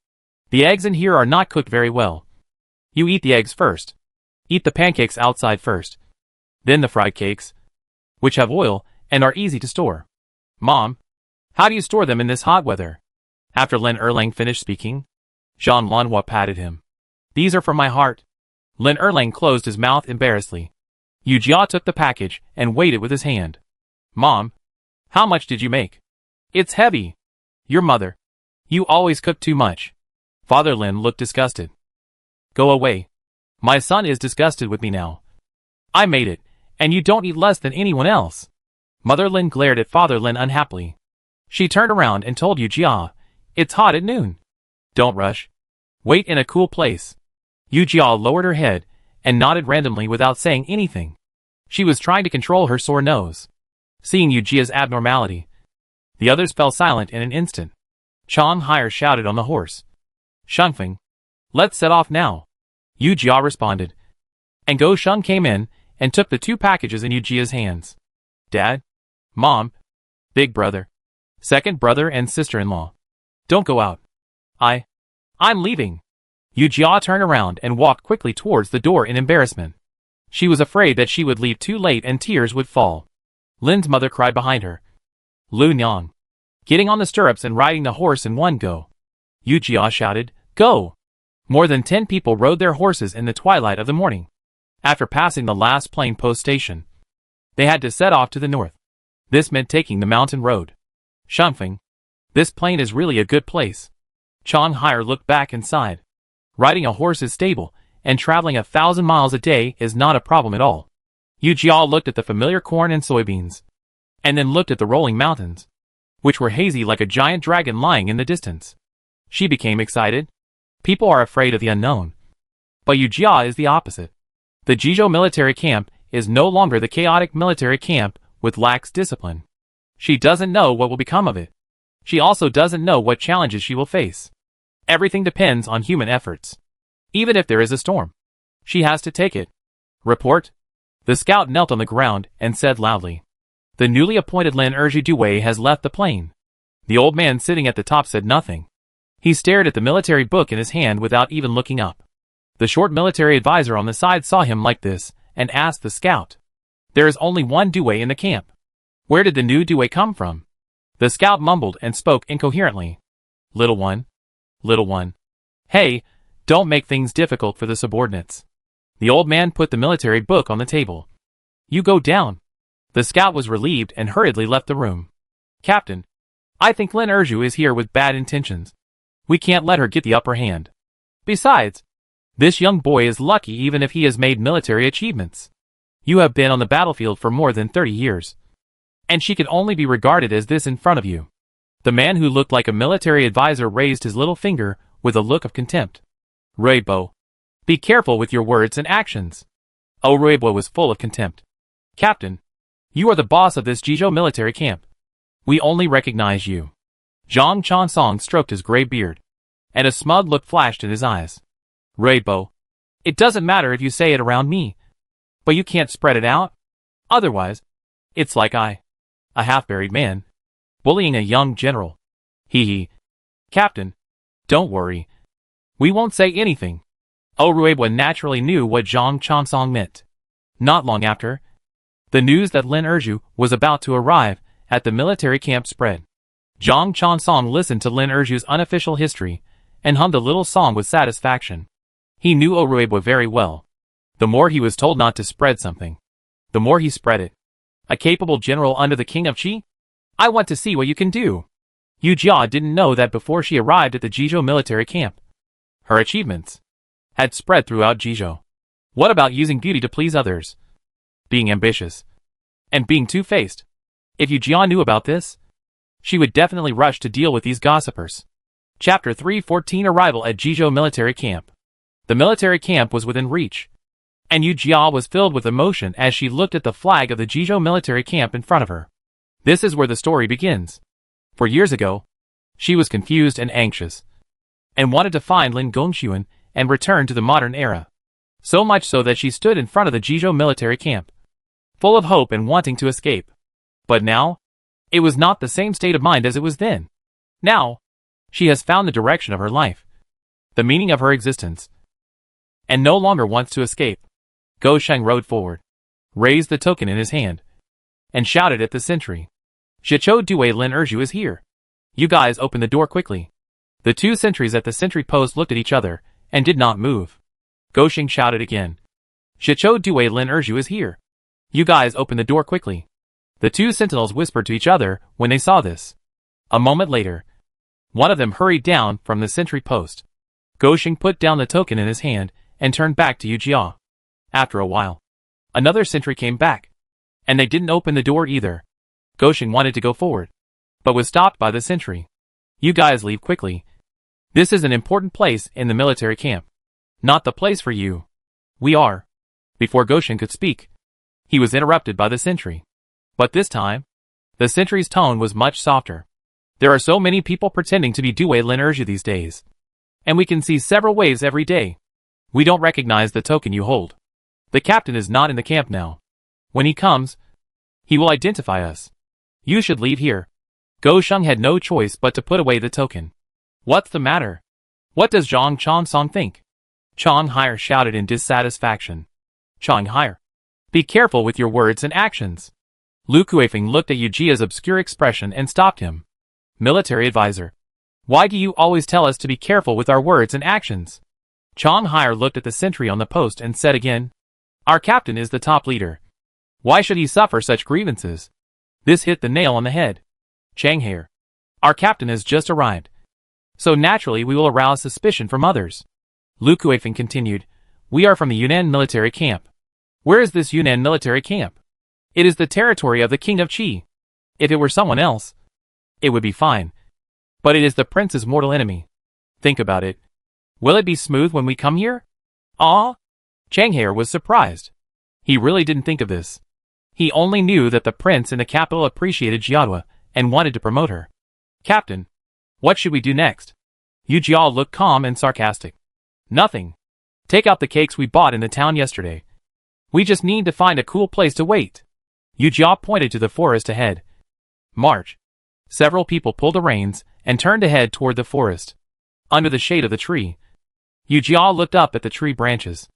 A: The eggs in here are not cooked very well. You eat the eggs first. Eat the pancakes outside first. Then the fried cakes, which have oil and are easy to store. Mom, how do you store them in this hot weather? After Lin Erlang finished speaking, Zhang Lanhua patted him. These are from my heart. Lin Erlang closed his mouth embarrassedly. Yu Jia took the package and weighed it with his hand. Mom, how much did you make? It's heavy. Your mother. You always cook too much. Father Lin looked disgusted. Go away. My son is disgusted with me now. I made it, and you don't eat less than anyone else. Mother Lin glared at Father Lin unhappily. She turned around and told Yu Jia, it's hot at noon. Don't rush. Wait in a cool place. Yu Jia lowered her head and nodded randomly without saying anything. She was trying to control her sore nose. Seeing Yu Jia's abnormality, the others fell silent in an instant. Chang Haier shouted on the horse. Shunfeng, let's set off now. Yu Jia responded. And Go Sheng came in and took the 2 packages in Yu Jia's hands. Dad, Mom, Big Brother, Second Brother and Sister-in-law. Don't go out. I'm leaving. Yu Jia turned around and walked quickly towards the door in embarrassment. She was afraid that she would leave too late and tears would fall. Lin's mother cried behind her. Lu Nyang, getting on the stirrups and riding the horse in one go. Yu Jia shouted, go! More than 10 people rode their horses in the twilight of the morning. After passing the last plain post station, they had to set off to the north. This meant taking the mountain road. Shunfeng, this plain is really a good place. Chang Haier looked back and sighed. Riding a horse is stable, and traveling 1,000 miles a day is not a problem at all. Yu Jia looked at the familiar corn and soybeans, and then looked at the rolling mountains, which were hazy like a giant dragon lying in the distance. She became excited. People are afraid of the unknown. But Yu Jia is the opposite. The Jizhou military camp is no longer the chaotic military camp with lax discipline. She doesn't know what will become of it. She also doesn't know what challenges she will face. Everything depends on human efforts. Even if there is a storm, she has to take it. Report. The scout knelt on the ground and said loudly. The newly appointed Lin Erji has left the plane. The old man sitting at the top said nothing. He stared at the military book in his hand without even looking up. The short military advisor on the side saw him like this and asked the scout. There is only one Due in the camp. Where did the new Due come from? The scout mumbled and spoke incoherently. Little one. Little one. Hey, don't make things difficult for the subordinates. The old man put the military book on the table. You go down. The scout was relieved and hurriedly left the room. Captain, I think Lin Erju is here with bad intentions. We can't let her get the upper hand. Besides, this young boy is lucky even if he has made military achievements. You have been on the battlefield for more than 30 years. And she can only be regarded as this in front of you. The man who looked like a military advisor raised his little finger with a look of contempt. Ruibo, be careful with your words and actions. Oh, Ruibo was full of contempt. Captain, you are the boss of this Jizhou military camp. We only recognize you. Zhang Chansong stroked his gray beard, and a smug look flashed in his eyes. Ruibo, it doesn't matter if you say it around me, but you can't spread it out. Otherwise, it's like a half-buried man, bullying a young general. Hee hee. Captain, don't worry. We won't say anything. Oh, Ruibo naturally knew what Zhang Chansong meant. Not long after, the news that Lin Erju was about to arrive at the military camp spread. Zhang Chansong listened to Lin Erju's unofficial history and hummed a little song with satisfaction. He knew Ruibo very well. The more he was told not to spread something, the more he spread it. A capable general under the king of Qi? I want to see what you can do. Yu Jia didn't know that before she arrived at the Jizhou military camp. Her achievements had spread throughout Jizhou. What about using beauty to please others? Being ambitious. And being two-faced. If Yu Jia knew about this, she would definitely rush to deal with these gossipers. Chapter 314 Arrival at Jizhou military camp. The military camp was within reach, and Yu Jia was filled with emotion as she looked at the flag of the Jizhou military camp in front of her. This is where the story begins. For years ago, she was confused and anxious, and wanted to find Lin Gongxuan and return to the modern era. So much so that she stood in front of the Jizhou military camp, full of hope and wanting to escape. But now, it was not the same state of mind as it was then. Now, she has found the direction of her life, the meaning of her existence, and no longer wants to escape. Go Sheng rode forward, raised the token in his hand, and shouted at the sentry. Shichou Due Lin Erju is here. You guys open the door quickly. The two sentries at the sentry post looked at each other and did not move. Goshing shouted again. Shicho Due Lin Erju is here. You guys open the door quickly. The two sentinels whispered to each other when they saw this. A moment later, one of them hurried down from the sentry post. Goshing put down the token in his hand and turned back to Yu Jia. After a while, another sentry came back. And they didn't open the door either. Goshing wanted to go forward, but was stopped by the sentry. You guys leave quickly. This is an important place in the military camp. Not the place for you. We are. Before Goshing could speak, he was interrupted by the sentry. But this time, the sentry's tone was much softer. There are so many people pretending to be Due Lin Erju these days. And we can see several ways every day. We don't recognize the token you hold. The captain is not in the camp now. When he comes, he will identify us. You should leave here. Gosheng had no choice but to put away the token. What's the matter? What does Zhang Chansong think? Chong Hire shouted in dissatisfaction. Chong Hire, be careful with your words and actions. Lu Kuifeng looked at Yu Jia's obscure expression and stopped him. Military advisor, why do you always tell us to be careful with our words and actions? Chong Hire looked at the sentry on the post and said again, our captain is the top leader. Why should he suffer such grievances? This hit the nail on the head. Chang Hare, our captain has just arrived. So naturally we will arouse suspicion from others. Lu Kuifeng continued, we are from the Yunnan military camp. Where is this Yunnan military camp? It is the territory of the king of Qi. If it were someone else, it would be fine. But it is the prince's mortal enemy. Think about it. Will it be smooth when we come here? Ah? Chang Hare was surprised. He really didn't think of this. He only knew that the prince in the capital appreciated Jiadua and wanted to promote her. Captain, what should we do next? Yu Jia looked calm and sarcastic. Nothing. Take out the cakes we bought in the town yesterday. We just need to find a cool place to wait. Yu Jia pointed to the forest ahead. March. Several people pulled the reins and turned to head toward the forest. Under the shade of the tree, Yu Jia looked up at the tree branches.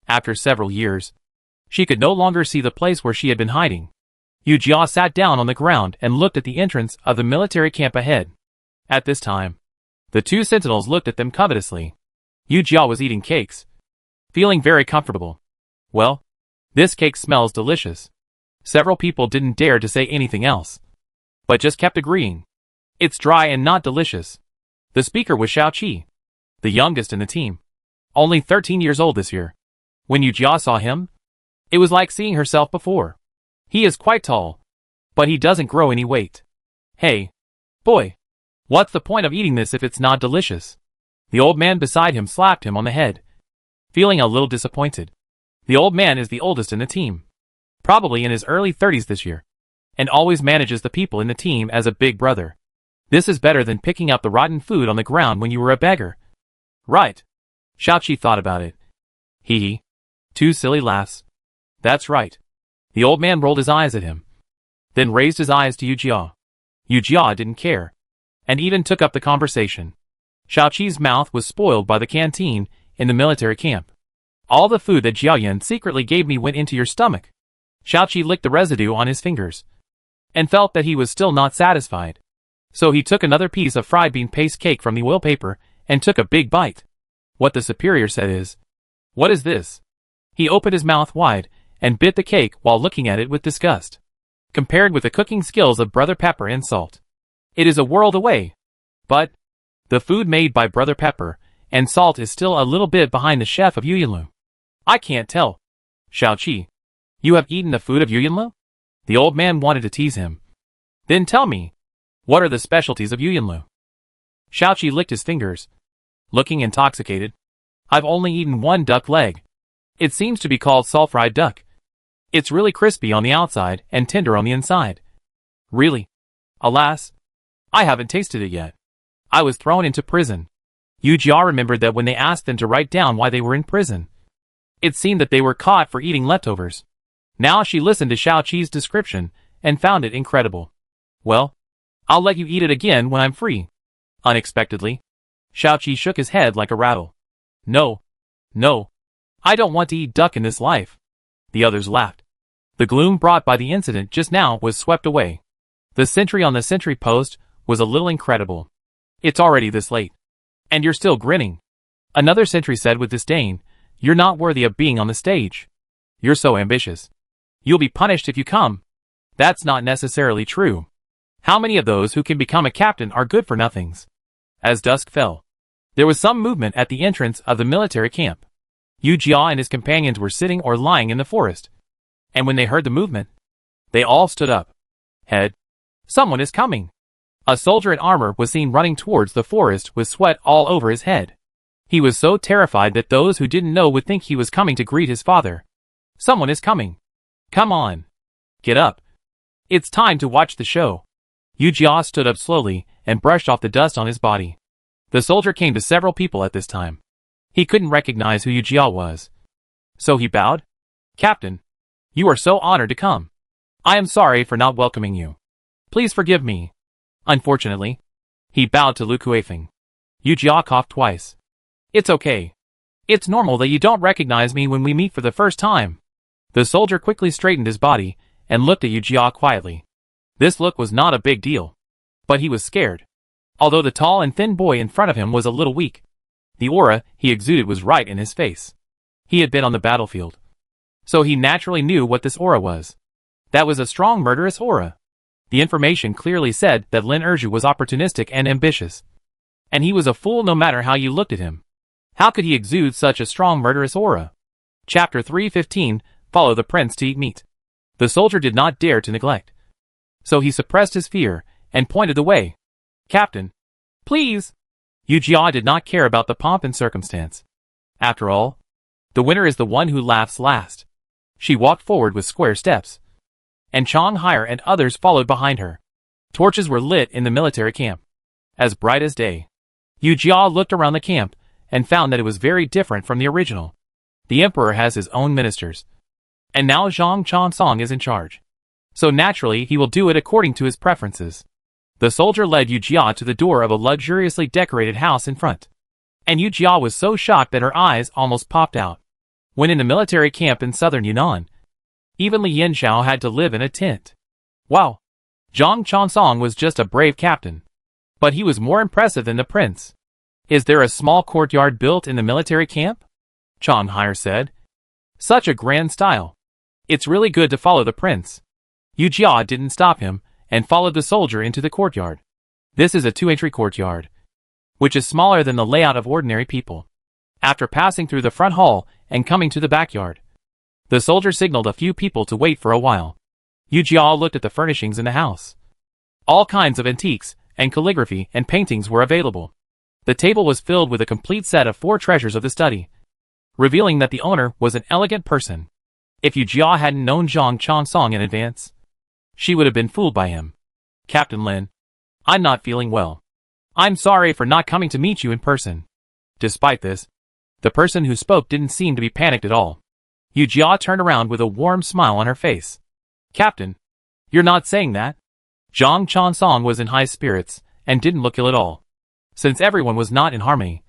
A: After several years, she could no longer see the place where she had been hiding. Yu Jia sat down on the ground and looked at the entrance of the military camp ahead. At this time, the two sentinels looked at them covetously. Yu Jia was eating cakes, feeling very comfortable. Well, this cake smells delicious. Several people didn't dare to say anything else, but just kept agreeing. It's dry and not delicious. The speaker was Xiao Qi, the youngest in the team, only 13 years old this year. When Yu Jia saw him, it was like seeing herself before. He is quite tall, but he doesn't grow any weight. Hey, boy, what's the point of eating this if it's not delicious? The old man beside him slapped him on the head, feeling a little disappointed. The old man is the oldest in the team, probably in his early 30s this year, and always manages the people in the team as a big brother. This is better than picking up the rotten food on the ground when you were a beggar. Right. Xiaoqi thought about it. Hee hee. Two silly laughs. That's right. The old man rolled his eyes at him, then raised his eyes to Yu Jia. Yu Jia didn't care, and even took up the conversation. Xiaoqi's mouth was spoiled by the canteen in the military camp. All the food that Jiaoyan secretly gave me went into your stomach. Xiaoqi licked the residue on his fingers, and felt that he was still not satisfied. So he took another piece of fried bean paste cake from the oil paper, and took a big bite. What the superior said is, what is this? He opened his mouth wide, and bit the cake while looking at it with disgust. Compared with the cooking skills of Brother Pepper and Salt, it is a world away. But the food made by Brother Pepper and Salt is still a little bit behind the chef of Yuyanlu. I can't tell. Xiaoqi, you have eaten the food of Yuyanlu? The old man wanted to tease him. Then tell me, what are the specialties of Yuyanlu? Xiaoqi licked his fingers, looking intoxicated. I've only eaten one duck leg. It seems to be called salt-fried duck. It's really crispy on the outside and tender on the inside. Really? Alas, I haven't tasted it yet. I was thrown into prison. Yu Jia remembered that when they asked them to write down why they were in prison, it seemed that they were caught for eating leftovers. Now she listened to Xiaoqi's description and found it incredible. Well, I'll let you eat it again when I'm free. Unexpectedly, Xiaoqi shook his head like a rattle. No. No. I don't want to eat duck in this life. The others laughed. The gloom brought by the incident just now was swept away. The sentry on the sentry post was a little incredible. It's already this late. And you're still grinning. Another sentry said with disdain, You're not worthy of being on the stage. You're so ambitious. You'll be punished if you come. That's not necessarily true. How many of those who can become a captain are good for nothings? As dusk fell, there was some movement at the entrance of the military camp. Yu Jia and his companions were sitting or lying in the forest. And when they heard the movement, they all stood up. Head. Someone is coming. A soldier in armor was seen running towards the forest with sweat all over his head. He was so terrified that those who didn't know would think he was coming to greet his father. Someone is coming. Come on. Get up. It's time to watch the show. Yu Jia stood up slowly and brushed off the dust on his body. The soldier came to several people at this time. He couldn't recognize who Yu Jia was. So he bowed. Captain, you are so honored to come. I am sorry for not welcoming you. Please forgive me. Unfortunately, he bowed to Lu Kuifeng. Yu Jia coughed twice. It's okay. It's normal that you don't recognize me when we meet for the first time. The soldier quickly straightened his body and looked at Yu Jia quietly. This look was not a big deal. But he was scared. Although the tall and thin boy in front of him was a little weak, the aura he exuded was right in his face. He had been on the battlefield. So he naturally knew what this aura was. That was a strong murderous aura. The information clearly said that Lin Erju was opportunistic and ambitious. And he was a fool no matter how you looked at him. How could he exude such a strong murderous aura? Chapter 315, Follow the Prince to Eat Meat. The soldier did not dare to neglect. So he suppressed his fear and pointed the way. Captain, please. Yu Jia did not care about the pomp and circumstance. After all, the winner is the one who laughs last. She walked forward with square steps. And Chang Haier and others followed behind her. Torches were lit in the military camp, as bright as day. Yu Jia looked around the camp and found that it was very different from the original. The emperor has his own ministers. And now Zhang Chansong is in charge. So naturally he will do it according to his preferences. The soldier led Yu Jia to the door of a luxuriously decorated house in front. And Yu Jia was so shocked that her eyes almost popped out. When in the military camp in southern Yunnan, even Li Yanxiao had to live in a tent. Wow! Zhang Chansong was just a brave captain. But he was more impressive than the prince. Is there a small courtyard built in the military camp? Chang Haier said. Such a grand style. It's really good to follow the prince. Yu Jia didn't stop him, and followed the soldier into the courtyard. This is a 2-entry courtyard, which is smaller than the layout of ordinary people. After passing through the front hall and coming to the backyard, the soldier signaled a few people to wait for a while. Yu Jia looked at the furnishings in the house. All kinds of antiques and calligraphy and paintings were available. The table was filled with a complete set of 4 treasures of the study, revealing that the owner was an elegant person. If Yu Jia hadn't known Zhang Chansong in advance, she would have been fooled by him. Captain Lin, I'm not feeling well. I'm sorry for not coming to meet you in person. Despite this, the person who spoke didn't seem to be panicked at all. Yu Jia turned around with a warm smile on her face. Captain, you're not saying that? Zhang Chansong was in high spirits and didn't look ill at all. Since everyone was not in harmony,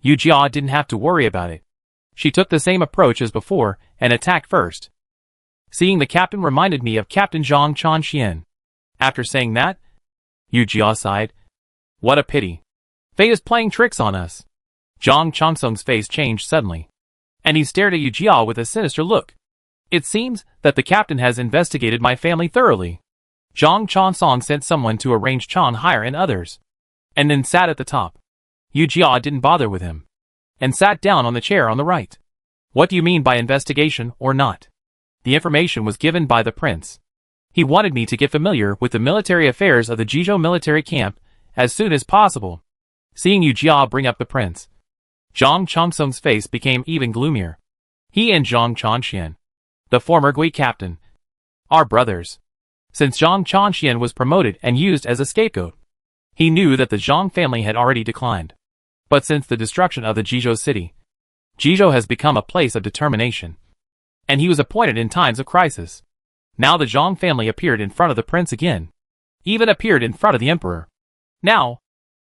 A: Yu Jia didn't have to worry about it. She took the same approach as before and attacked first. Seeing the captain reminded me of Captain Zhang Chanxian. After saying that, Yu Jia sighed. What a pity. Fate is playing tricks on us. Zhang Chansong's face changed suddenly, and he stared at Yu Jia with a sinister look. It seems that the captain has investigated my family thoroughly. Zhang Chansong sent someone to arrange Chang Haier and others, and then sat at the top. Yu Jia didn't bother with him, and sat down on the chair on the right. What do you mean by investigation or not? The information was given by the prince. He wanted me to get familiar with the military affairs of the Jizhou military camp as soon as possible. Seeing Yu Jia bring up the prince, Zhang Chansong's face became even gloomier. He and Zhang Chanxian, the former Gui captain, are brothers. Since Zhang Chanxian was promoted and used as a scapegoat, he knew that the Zhang family had already declined. But since the destruction of the Jizhou city, Jizhou has become a place of determination, and he was appointed in times of crisis. Now the Zhang family appeared in front of the prince again, even appeared in front of the emperor. Now,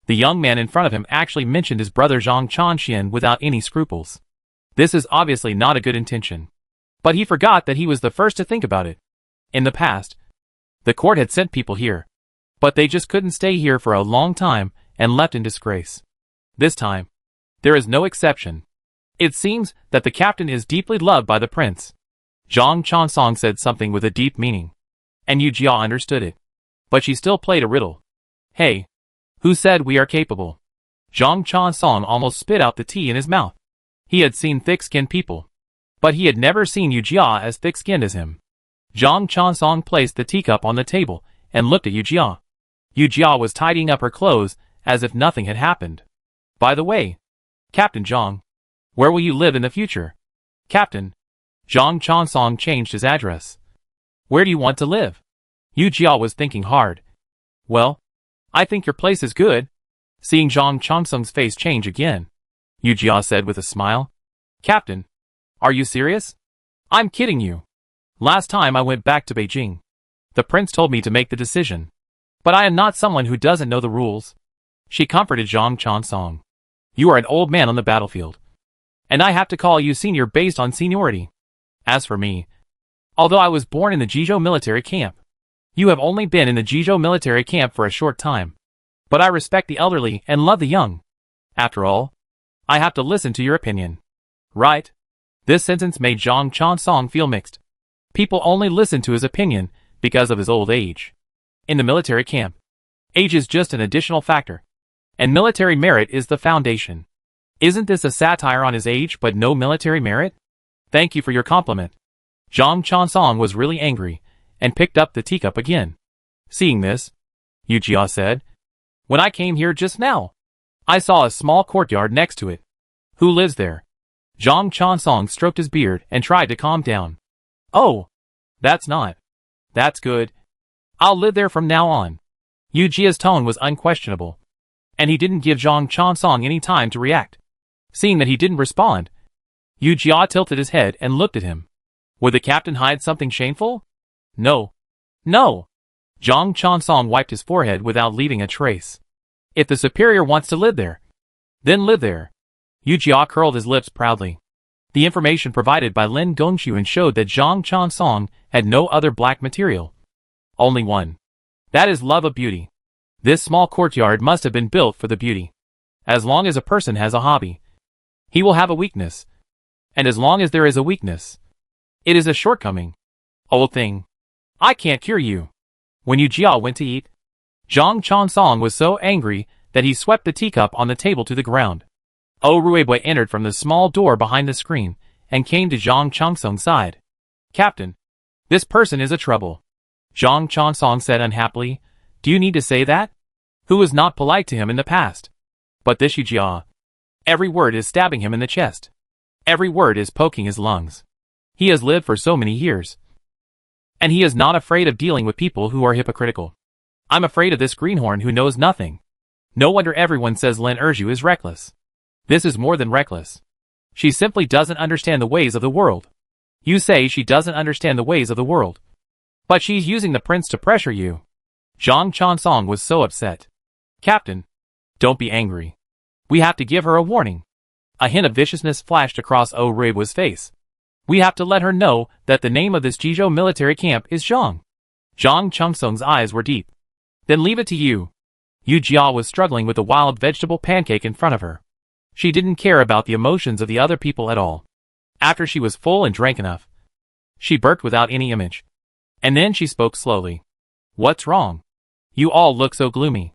A: the young man in front of him actually mentioned his brother Zhang Chanxian without any scruples. This is obviously not a good intention. But he forgot that he was the first to think about it. In the past, the court had sent people here, but they just couldn't stay here for a long time and left in disgrace. This time, there is no exception. It seems that the captain is deeply loved by the prince. Zhang Chansong said something with a deep meaning. And Yu Jia understood it. But she still played a riddle. Hey. Who said we are capable? Zhang Chansong almost spit out the tea in his mouth. He had seen thick-skinned people. But he had never seen Yu Jia as thick-skinned as him. Zhang Chansong placed the teacup on the table and looked at Yu Jia. Yu Jia was tidying up her clothes as if nothing had happened. By the way, Captain Zhang, where will you live in the future? Captain. Zhang Chansong changed his address. Where do you want to live? Yu Jia was thinking hard. Well, I think your place is good. Seeing Zhang Chansong's face change again, Yu Jia said with a smile. Captain, are you serious? I'm kidding you. Last time I went back to Beijing, the prince told me to make the decision. But I am not someone who doesn't know the rules. She comforted Zhang Chansong. You are an old man on the battlefield. And I have to call you senior based on seniority. As for me, although I was born in the Jizhou military camp, you have only been in the Jizhou military camp for a short time. But I respect the elderly and love the young. After all, I have to listen to your opinion. Right? This sentence made Zhang Chansong feel mixed. People only listen to his opinion because of his old age. In the military camp, age is just an additional factor. And military merit is the foundation. Isn't this a satire on his age but no military merit? Thank you for your compliment. Zhang Chansong was really angry and picked up the teacup again. Seeing this, Yu Jia said, when I came here just now, I saw a small courtyard next to it. Who lives there? Zhang Chansong stroked his beard and tried to calm down. Oh, that's good. I'll live there from now on. Yu Jia's tone was unquestionable. And he didn't give Zhang Chansong any time to react. Seeing that he didn't respond, Yu Jia tilted his head and looked at him. Would the captain hide something shameful? No. No. Zhang Chansong wiped his forehead without leaving a trace. If the superior wants to live there, then live there. Yu Jia curled his lips proudly. The information provided by Lin Gongxuan showed that Zhang Chansong had no other black material. Only one. That is love of beauty. This small courtyard must have been built for the beauty. As long as a person has a hobby, he will have a weakness. And as long as there is a weakness, it is a shortcoming. Old thing. I can't cure you. When Yu Jia went to eat, Zhang Chansong was so angry that he swept the teacup on the table to the ground. Ruibei entered from the small door behind the screen and came to Zhang Chansong's side. Captain, this person is a trouble. Zhang Chansong said unhappily. Do you need to say that? Who was not polite to him in the past? But this Yu Jia. Every word is stabbing him in the chest. Every word is poking his lungs. He has lived for so many years. And he is not afraid of dealing with people who are hypocritical. I'm afraid of this greenhorn who knows nothing. No wonder everyone says Lin Erju is reckless. This is more than reckless. She simply doesn't understand the ways of the world. You say she doesn't understand the ways of the world. But she's using the prince to pressure you. Zhang Chansong was so upset. Captain, don't be angry. We have to give her a warning. A hint of viciousness flashed across Ruibei's face. We have to let her know that the name of this Jizhou military camp is Zhang. Zhang Chansong's eyes were deep. Then leave it to you. Yu Jia was struggling with a wild vegetable pancake in front of her. She didn't care about the emotions of the other people at all. After she was full and drank enough, she burped without any image. And then she spoke slowly. What's wrong? You all look so gloomy.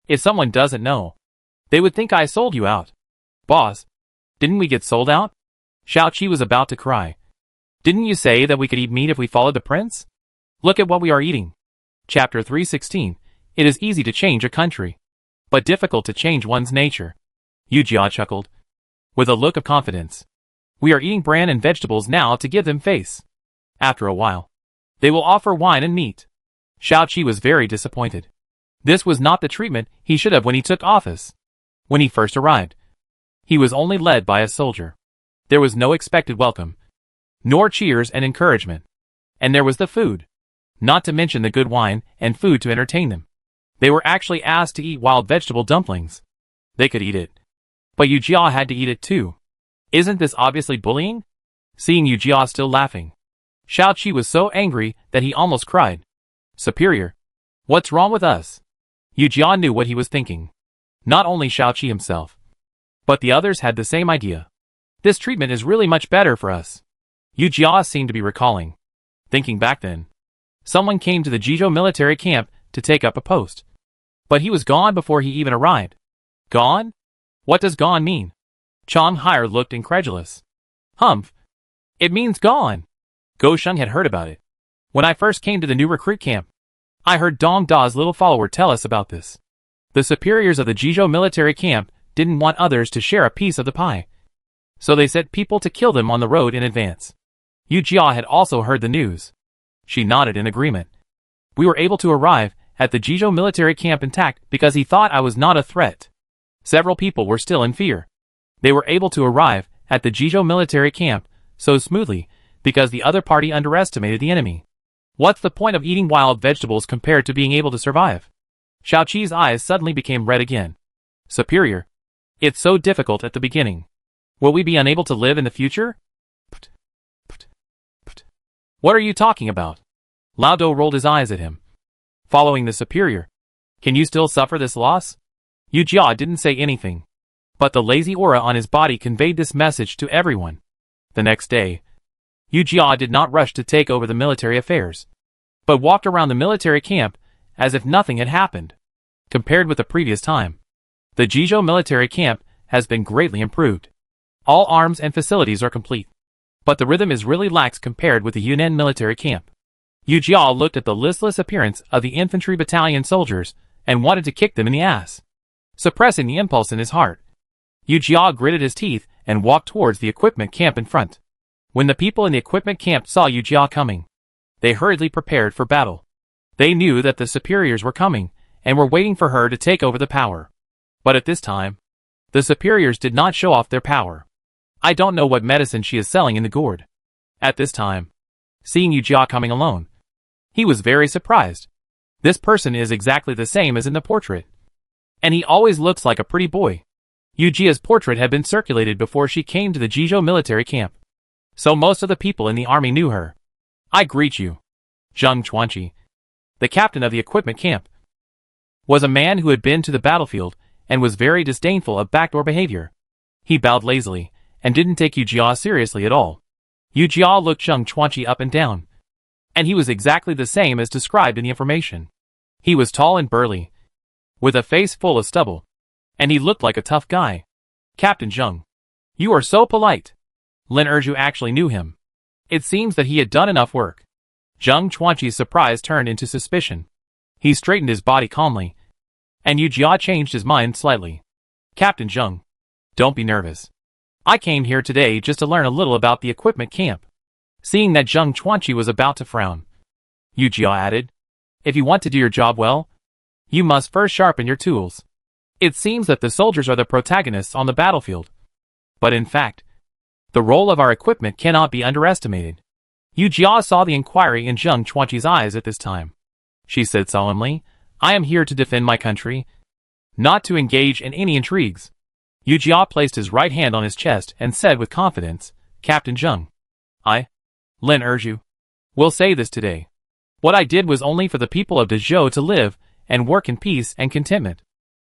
A: If someone doesn't know, they would think I sold you out. Boss, didn't we get sold out? Xiao Qi was about to cry. Didn't you say that we could eat meat if we followed the prince? Look at what we are eating. Chapter 316. It is easy to change a country, but difficult to change one's nature. Yu Jia chuckled, with a look of confidence. We are eating bran and vegetables now to give them face. After a while, they will offer wine and meat. Xiao Qi was very disappointed. This was not the treatment he should have when he took office. When he first arrived, he was only led by a soldier. There was no expected welcome, nor cheers and encouragement. And there was the food, not to mention the good wine and food to entertain them. They were actually asked to eat wild vegetable dumplings. They could eat it. But Yu Jia had to eat it too. Isn't this obviously bullying? Seeing Yu Jia still laughing, Xiao Qi was so angry that he almost cried. Superior, what's wrong with us? Yu Jia knew what he was thinking. Not only Xiao Qi himself, but the others had the same idea. This treatment is really much better for us. Yu Jia seemed to be recalling. Thinking back then. Someone came to the Jizhou military camp to take up a post. But he was gone before he even arrived. Gone? What does gone mean? Chong Haier looked incredulous. Humph. It means gone. Go Sheng had heard about it. When I first came to the new recruit camp, I heard Dong Da's little follower tell us about this. The superiors of the Jizhou military camp didn't want others to share a piece of the pie. So they sent people to kill them on the road in advance. Yu Jia had also heard the news. She nodded in agreement. We were able to arrive at the Jizhou military camp intact because he thought I was not a threat. Several people were still in fear. They were able to arrive at the Jizhou military camp so smoothly because the other party underestimated the enemy. What's the point of eating wild vegetables compared to being able to survive? Xiaoqi's eyes suddenly became red again. Superior. It's so difficult at the beginning. Will we be unable to live in the future? What are you talking about? Lao Do rolled his eyes at him. Following the superior. Can you still suffer this loss? Yu Jia didn't say anything. But the lazy aura on his body conveyed this message to everyone. The next day, Yu Jia did not rush to take over the military affairs, but walked around the military camp as if nothing had happened. Compared with the previous time, the Jizhou military camp has been greatly improved. All arms and facilities are complete. But the rhythm is really lax compared with the Yunnan military camp. Yu Jia looked at the listless appearance of the infantry battalion soldiers and wanted to kick them in the ass. Suppressing the impulse in his heart, Yu Jia gritted his teeth and walked towards the equipment camp in front. When the people in the equipment camp saw Yu Jia coming, they hurriedly prepared for battle. They knew that the superiors were coming and were waiting for her to take over the power. But at this time, the superiors did not show off their power. I don't know what medicine she is selling in the gourd. At this time, seeing Yu Jia coming alone, he was very surprised. This person is exactly the same as in the portrait. And he always looks like a pretty boy. Yu Jia's portrait had been circulated before she came to the Jizhou military camp. So most of the people in the army knew her. I greet you. Zheng Chuanqi, the captain of the equipment camp, was a man who had been to the battlefield and was very disdainful of backdoor behavior. He bowed lazily and didn't take Yu Jia seriously at all. Yu Jia looked Zheng Chuanqi up and down. And he was exactly the same as described in the information. He was tall and burly, with a face full of stubble. And he looked like a tough guy. Captain Zheng, you are so polite. Lin Erju actually knew him. It seems that he had done enough work. Zheng Chuanqi's surprise turned into suspicion. He straightened his body calmly. And Yu Jia changed his mind slightly. Captain Zheng, don't be nervous. I came here today just to learn a little about the equipment camp. Seeing that Zheng Chuanqi was about to frown, Yu Jia added, if you want to do your job well, you must first sharpen your tools. It seems that the soldiers are the protagonists on the battlefield. But in fact, the role of our equipment cannot be underestimated. Yu Jia saw the inquiry in Zheng Chuanqi's eyes at this time. She said solemnly, I am here to defend my country, not to engage in any intrigues. Yu Jia placed his right hand on his chest and said with confidence, Captain Zheng, I, Lin Erju, will say this today. What I did was only for the people of Dezhou to live and work in peace and contentment.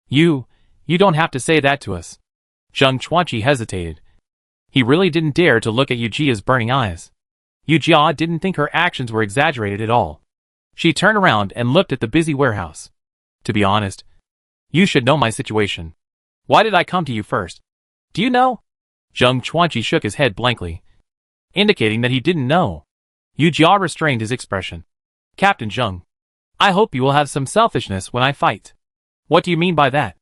A: You don't have to say that to us. Zheng Chuanqi hesitated. He really didn't dare to look at Yu Jia's burning eyes. Yu Jia didn't think her actions were exaggerated at all. She turned around and looked at the busy warehouse. To be honest, you should know my situation. Why did I come to you first? Do you know? Zheng Chuanqi shook his head blankly, indicating that he didn't know. Yu Jia restrained his expression. Captain Zheng, I hope you will have some selfishness when I fight. What do you mean by that?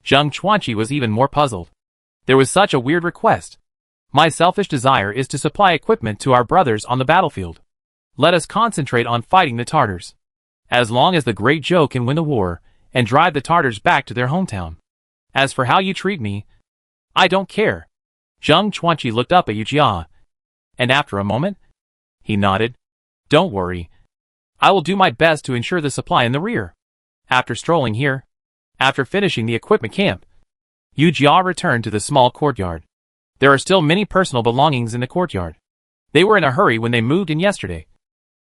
A: Zheng Chuanqi was even more puzzled. There was such a weird request. My selfish desire is to supply equipment to our brothers on the battlefield. Let us concentrate on fighting the Tartars. As long as the Great Zhou can win the war and drive the Tartars back to their hometown. As for how you treat me, I don't care. Zheng Chuanqi looked up at Yu Jia, and after a moment, he nodded. Don't worry. I will do my best to ensure the supply in the rear. After strolling here, after finishing the equipment camp, Yu Jia returned to the small courtyard. There are still many personal belongings in the courtyard. They were in a hurry when they moved in yesterday.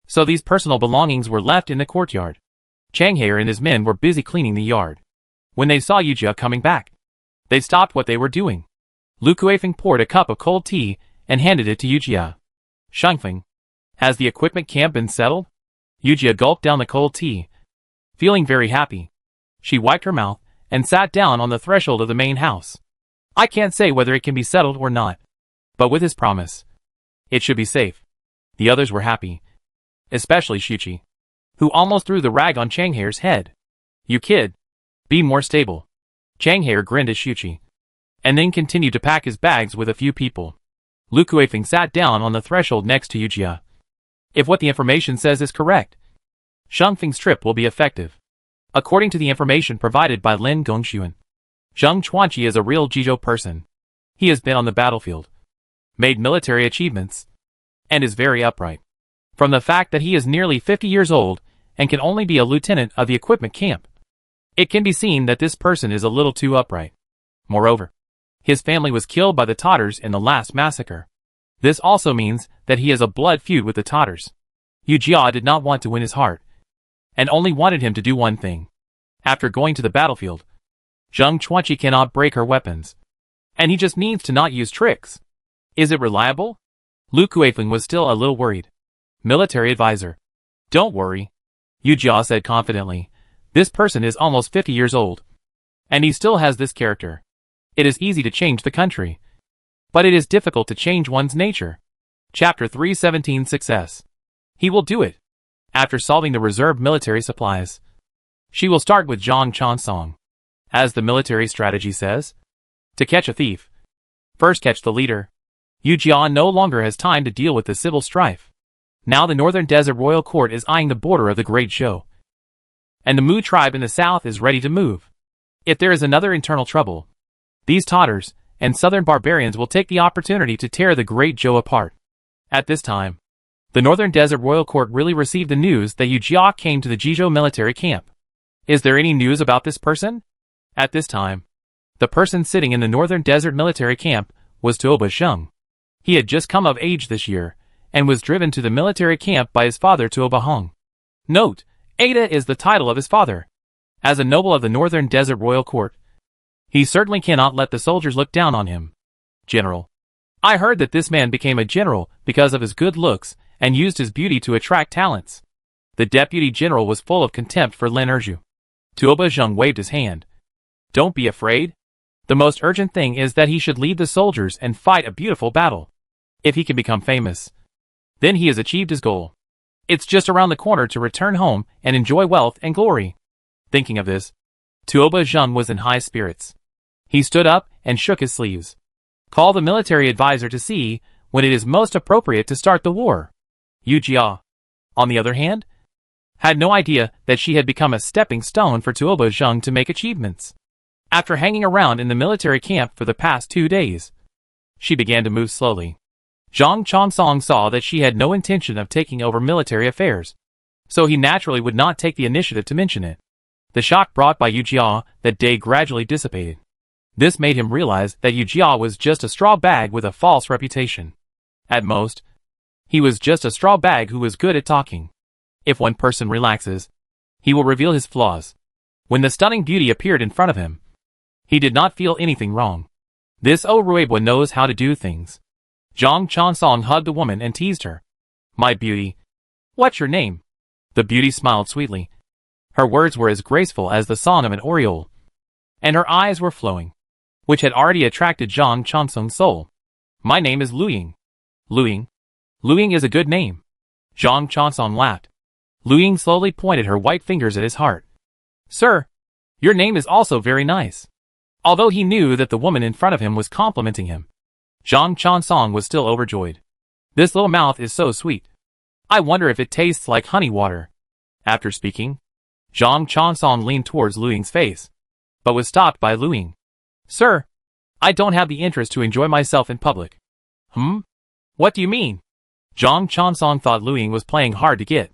A: So these personal belongings were left in the courtyard. Chang Haier and his men were busy cleaning the yard. When they saw Yu Jia coming back, they stopped what they were doing. Lu Kuifeng poured a cup of cold tea and handed it to Yujia. Shangfeng, has the equipment camp been settled? Yujia gulped down the cold tea. Feeling very happy, she wiped her mouth and sat down on the threshold of the main house. I can't say whether it can be settled or not, but with his promise, it should be safe. The others were happy, especially Shuqi, who almost threw the rag on Changhair's head. You kid, be more stable. Changhair grinned at Shuqi, and then continued to pack his bags with a few people. Lu Kuifeng sat down on the threshold next to Yujia. If what the information says is correct, Shangfeng's trip will be effective. According to the information provided by Lin Gongxuan, Zheng Chuanqi is a real Jizhou person. He has been on the battlefield, made military achievements, and is very upright. From the fact that he is nearly 50 years old and can only be a lieutenant of the equipment camp, it can be seen that this person is a little too upright. Moreover, his family was killed by the Tatars in the last massacre. This also means that he has a blood feud with the Tatars. Yu Jia did not want to win his heart, and only wanted him to do one thing. After going to the battlefield, Zheng Chuanqi cannot break her weapons, and he just needs to not use tricks. Is it reliable? Lu Kuifeng was still a little worried. Military advisor. Don't worry, Yu Jia said confidently. This person is almost 50 years old, and he still has this character. It is easy to change the country, but it is difficult to change one's nature. Chapter 317 Success. He will do it. After solving the reserved military supplies, she will start with Zhang Chansong. As the military strategy says, to catch a thief, first catch the leader. Yu Jia no longer has time to deal with the civil strife. Now the Northern Desert Royal Court is eyeing the border of the Great Zhou, and the Mu tribe in the south is ready to move. If there is another internal trouble, these Tatars and southern barbarians will take the opportunity to tear the Great Zhou apart. At this time, the Northern Desert Royal Court really received the news that Yu Jia came to the Jizhou military camp. Is there any news about this person? At this time, the person sitting in the Northern Desert military camp was Tuoba Zheng. He had just come of age this year, and was driven to the military camp by his father Tuoba Hong. Note, Ada is the title of his father. As a noble of the Northern Desert Royal Court, he certainly cannot let the soldiers look down on him. General, I heard that this man became a general because of his good looks and used his beauty to attract talents. The deputy general was full of contempt for Lin Erju. Tuoba Zheng waved his hand. Don't be afraid. The most urgent thing is that he should lead the soldiers and fight a beautiful battle. If he can become famous, then he has achieved his goal. It's just around the corner to return home and enjoy wealth and glory. Thinking of this, Tuoba Zheng was in high spirits. He stood up and shook his sleeves. Call the military advisor to see when it is most appropriate to start the war. Yu Jia, on the other hand, had no idea that she had become a stepping stone for Tuoba Zheng to make achievements. After hanging around in the military camp for the past 2 days, she began to move slowly. Zhang Chansong saw that she had no intention of taking over military affairs, so he naturally would not take the initiative to mention it. The shock brought by Yu Jia that day gradually dissipated. This made him realize that Yu Jia was just a straw bag with a false reputation. At most, he was just a straw bag who was good at talking. If one person relaxes, he will reveal his flaws. When the stunning beauty appeared in front of him, he did not feel anything wrong. This Ruebwa knows how to do things. Zhang Chansong hugged the woman and teased her. My beauty, what's your name? The beauty smiled sweetly. Her words were as graceful as the song of an oriole, and her eyes were flowing, which had already attracted Zhang Chansong's soul. My name is Luying. Luying? Luying is a good name. Zhang Chansong laughed. Luying slowly pointed her white fingers at his heart. Sir, your name is also very nice. Although he knew that the woman in front of him was complimenting him, Zhang Chansong was still overjoyed. This little mouth is so sweet. I wonder if it tastes like honey water. After speaking, Zhang Chansong leaned towards Luying's face, but was stopped by Luying. Sir, I don't have the interest to enjoy myself in public. What do you mean? Zhang Chansong thought Luying was playing hard to get,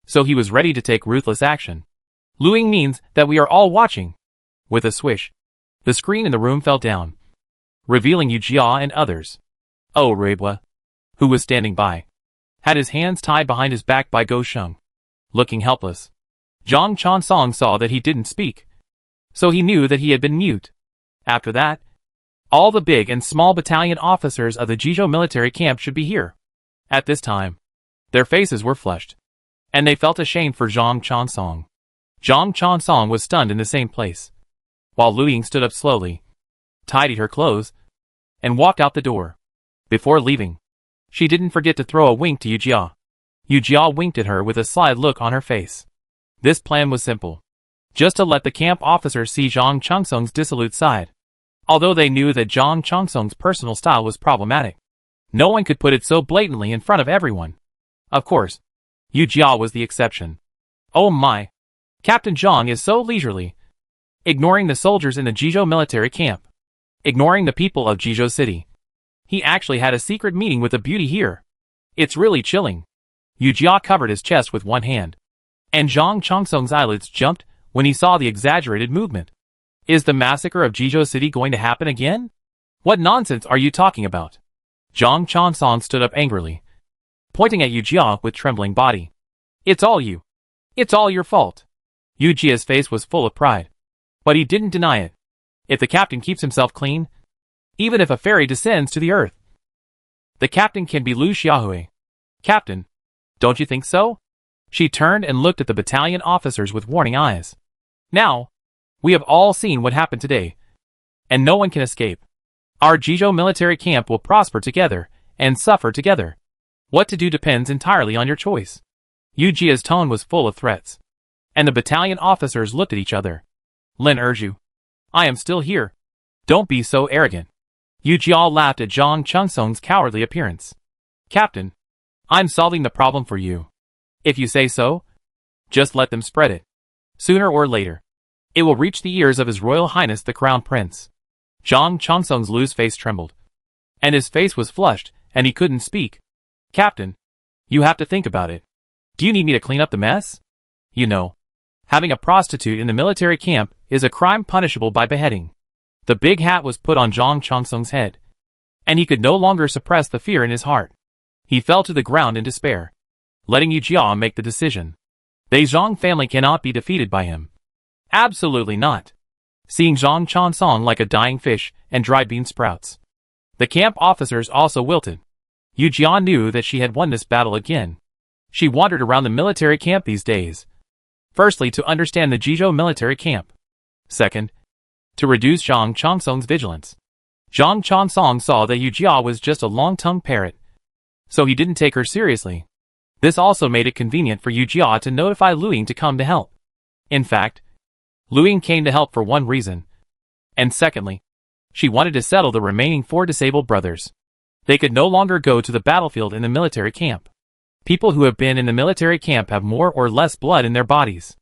A: so he was ready to take ruthless action. Luying means that we are all watching. With a swish, the screen in the room fell down, revealing Yu Jia and others. Ruebwa, who was standing by, had his hands tied behind his back by Go Sheng. Looking helpless, Zhang Chansong saw that he didn't speak, so he knew that he had been mute. After that, All the big and small battalion officers of the Jizhou military camp should be here. At this time, their faces were flushed, and they felt ashamed for Zhang Chansong. Zhang Chansong was stunned in the same place, while Lu Ying stood up slowly, tidied her clothes, and walked out the door. Before leaving, she didn't forget to throw a wink to Yu Jia. Yu Jia winked at her with a sly look on her face. This plan was simple, just to let the camp officers see Zhang Chansong's dissolute side. Although they knew that Zhang Chansong's personal style was problematic, no one could put it so blatantly in front of everyone. Of course, Yu Jia was the exception. Oh my! Captain Zhang is so leisurely, ignoring the soldiers in the Jizhou military camp, ignoring the people of Jizhou City. He actually had a secret meeting with a beauty here. It's really chilling. Yu Jia covered his chest with one hand, and Zhang Chansong's eyelids jumped when he saw the exaggerated movement. Is the massacre of Jizhou City going to happen again? What nonsense are you talking about? Zhang Chansong stood up angrily, pointing at Yu Jia with trembling body. It's all you. It's all your fault. Yu Jia's face was full of pride, but he didn't deny it. If the captain keeps himself clean, even if a fairy descends to the earth, the captain can be Lu Xiaohui. Captain, don't you think so? She turned and looked at the battalion officers with warning eyes. Now, we have all seen what happened today, and no one can escape. Our Jizhou military camp will prosper together and suffer together. What to do depends entirely on your choice. Yu Jia's tone was full of threats, and the battalion officers looked at each other. Lin Erju, I am still here. Don't be so arrogant. Yu Jia laughed at Zhang Chansong's cowardly appearance. Captain, I'm solving the problem for you. If you say so, just let them spread it. Sooner or later, it will reach the ears of His Royal Highness the Crown Prince. Zhang Chansong's loose face trembled, and his face was flushed, and he couldn't speak. Captain, you have to think about it. Do you need me to clean up the mess? You know, having a prostitute in the military camp is a crime punishable by beheading. The big hat was put on Zhang Chansong's head, and he could no longer suppress the fear in his heart. He fell to the ground in despair, letting Yu Jia make the decision. The Zhang family cannot be defeated by him. Absolutely not. Seeing Zhang Chansong like a dying fish and dried bean sprouts, the camp officers also wilted. Yu Jia knew that she had won this battle again. She wandered around the military camp these days. Firstly, to understand the Jizhou military camp. Second, to reduce Zhang Chansong's vigilance. Zhang Chansong saw that Yu Jia was just a long-tongued parrot, so he didn't take her seriously. This also made it convenient for Yu Jia to notify Lu Ying to come to help. In fact, Lu Ying came to help for one reason. And secondly, she wanted to settle the remaining 4 disabled brothers. They could no longer go to the battlefield in the military camp. People who have been in the military camp have more or less blood in their bodies.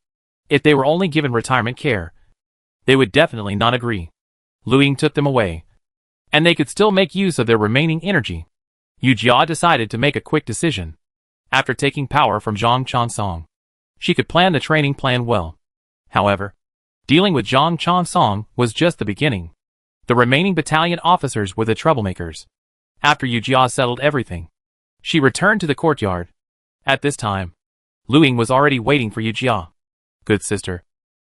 A: If they were only given retirement care, they would definitely not agree. Lu Ying took them away, and they could still make use of their remaining energy. Yu Jia decided to make a quick decision. After taking power from Zhang Chansong, she could plan the training plan well. However, dealing with Zhang Chansong was just the beginning. The remaining battalion officers were the troublemakers. After Yu Jia settled everything, she returned to the courtyard. At this time, Lu Ying was already waiting for Yu Jia. Good sister,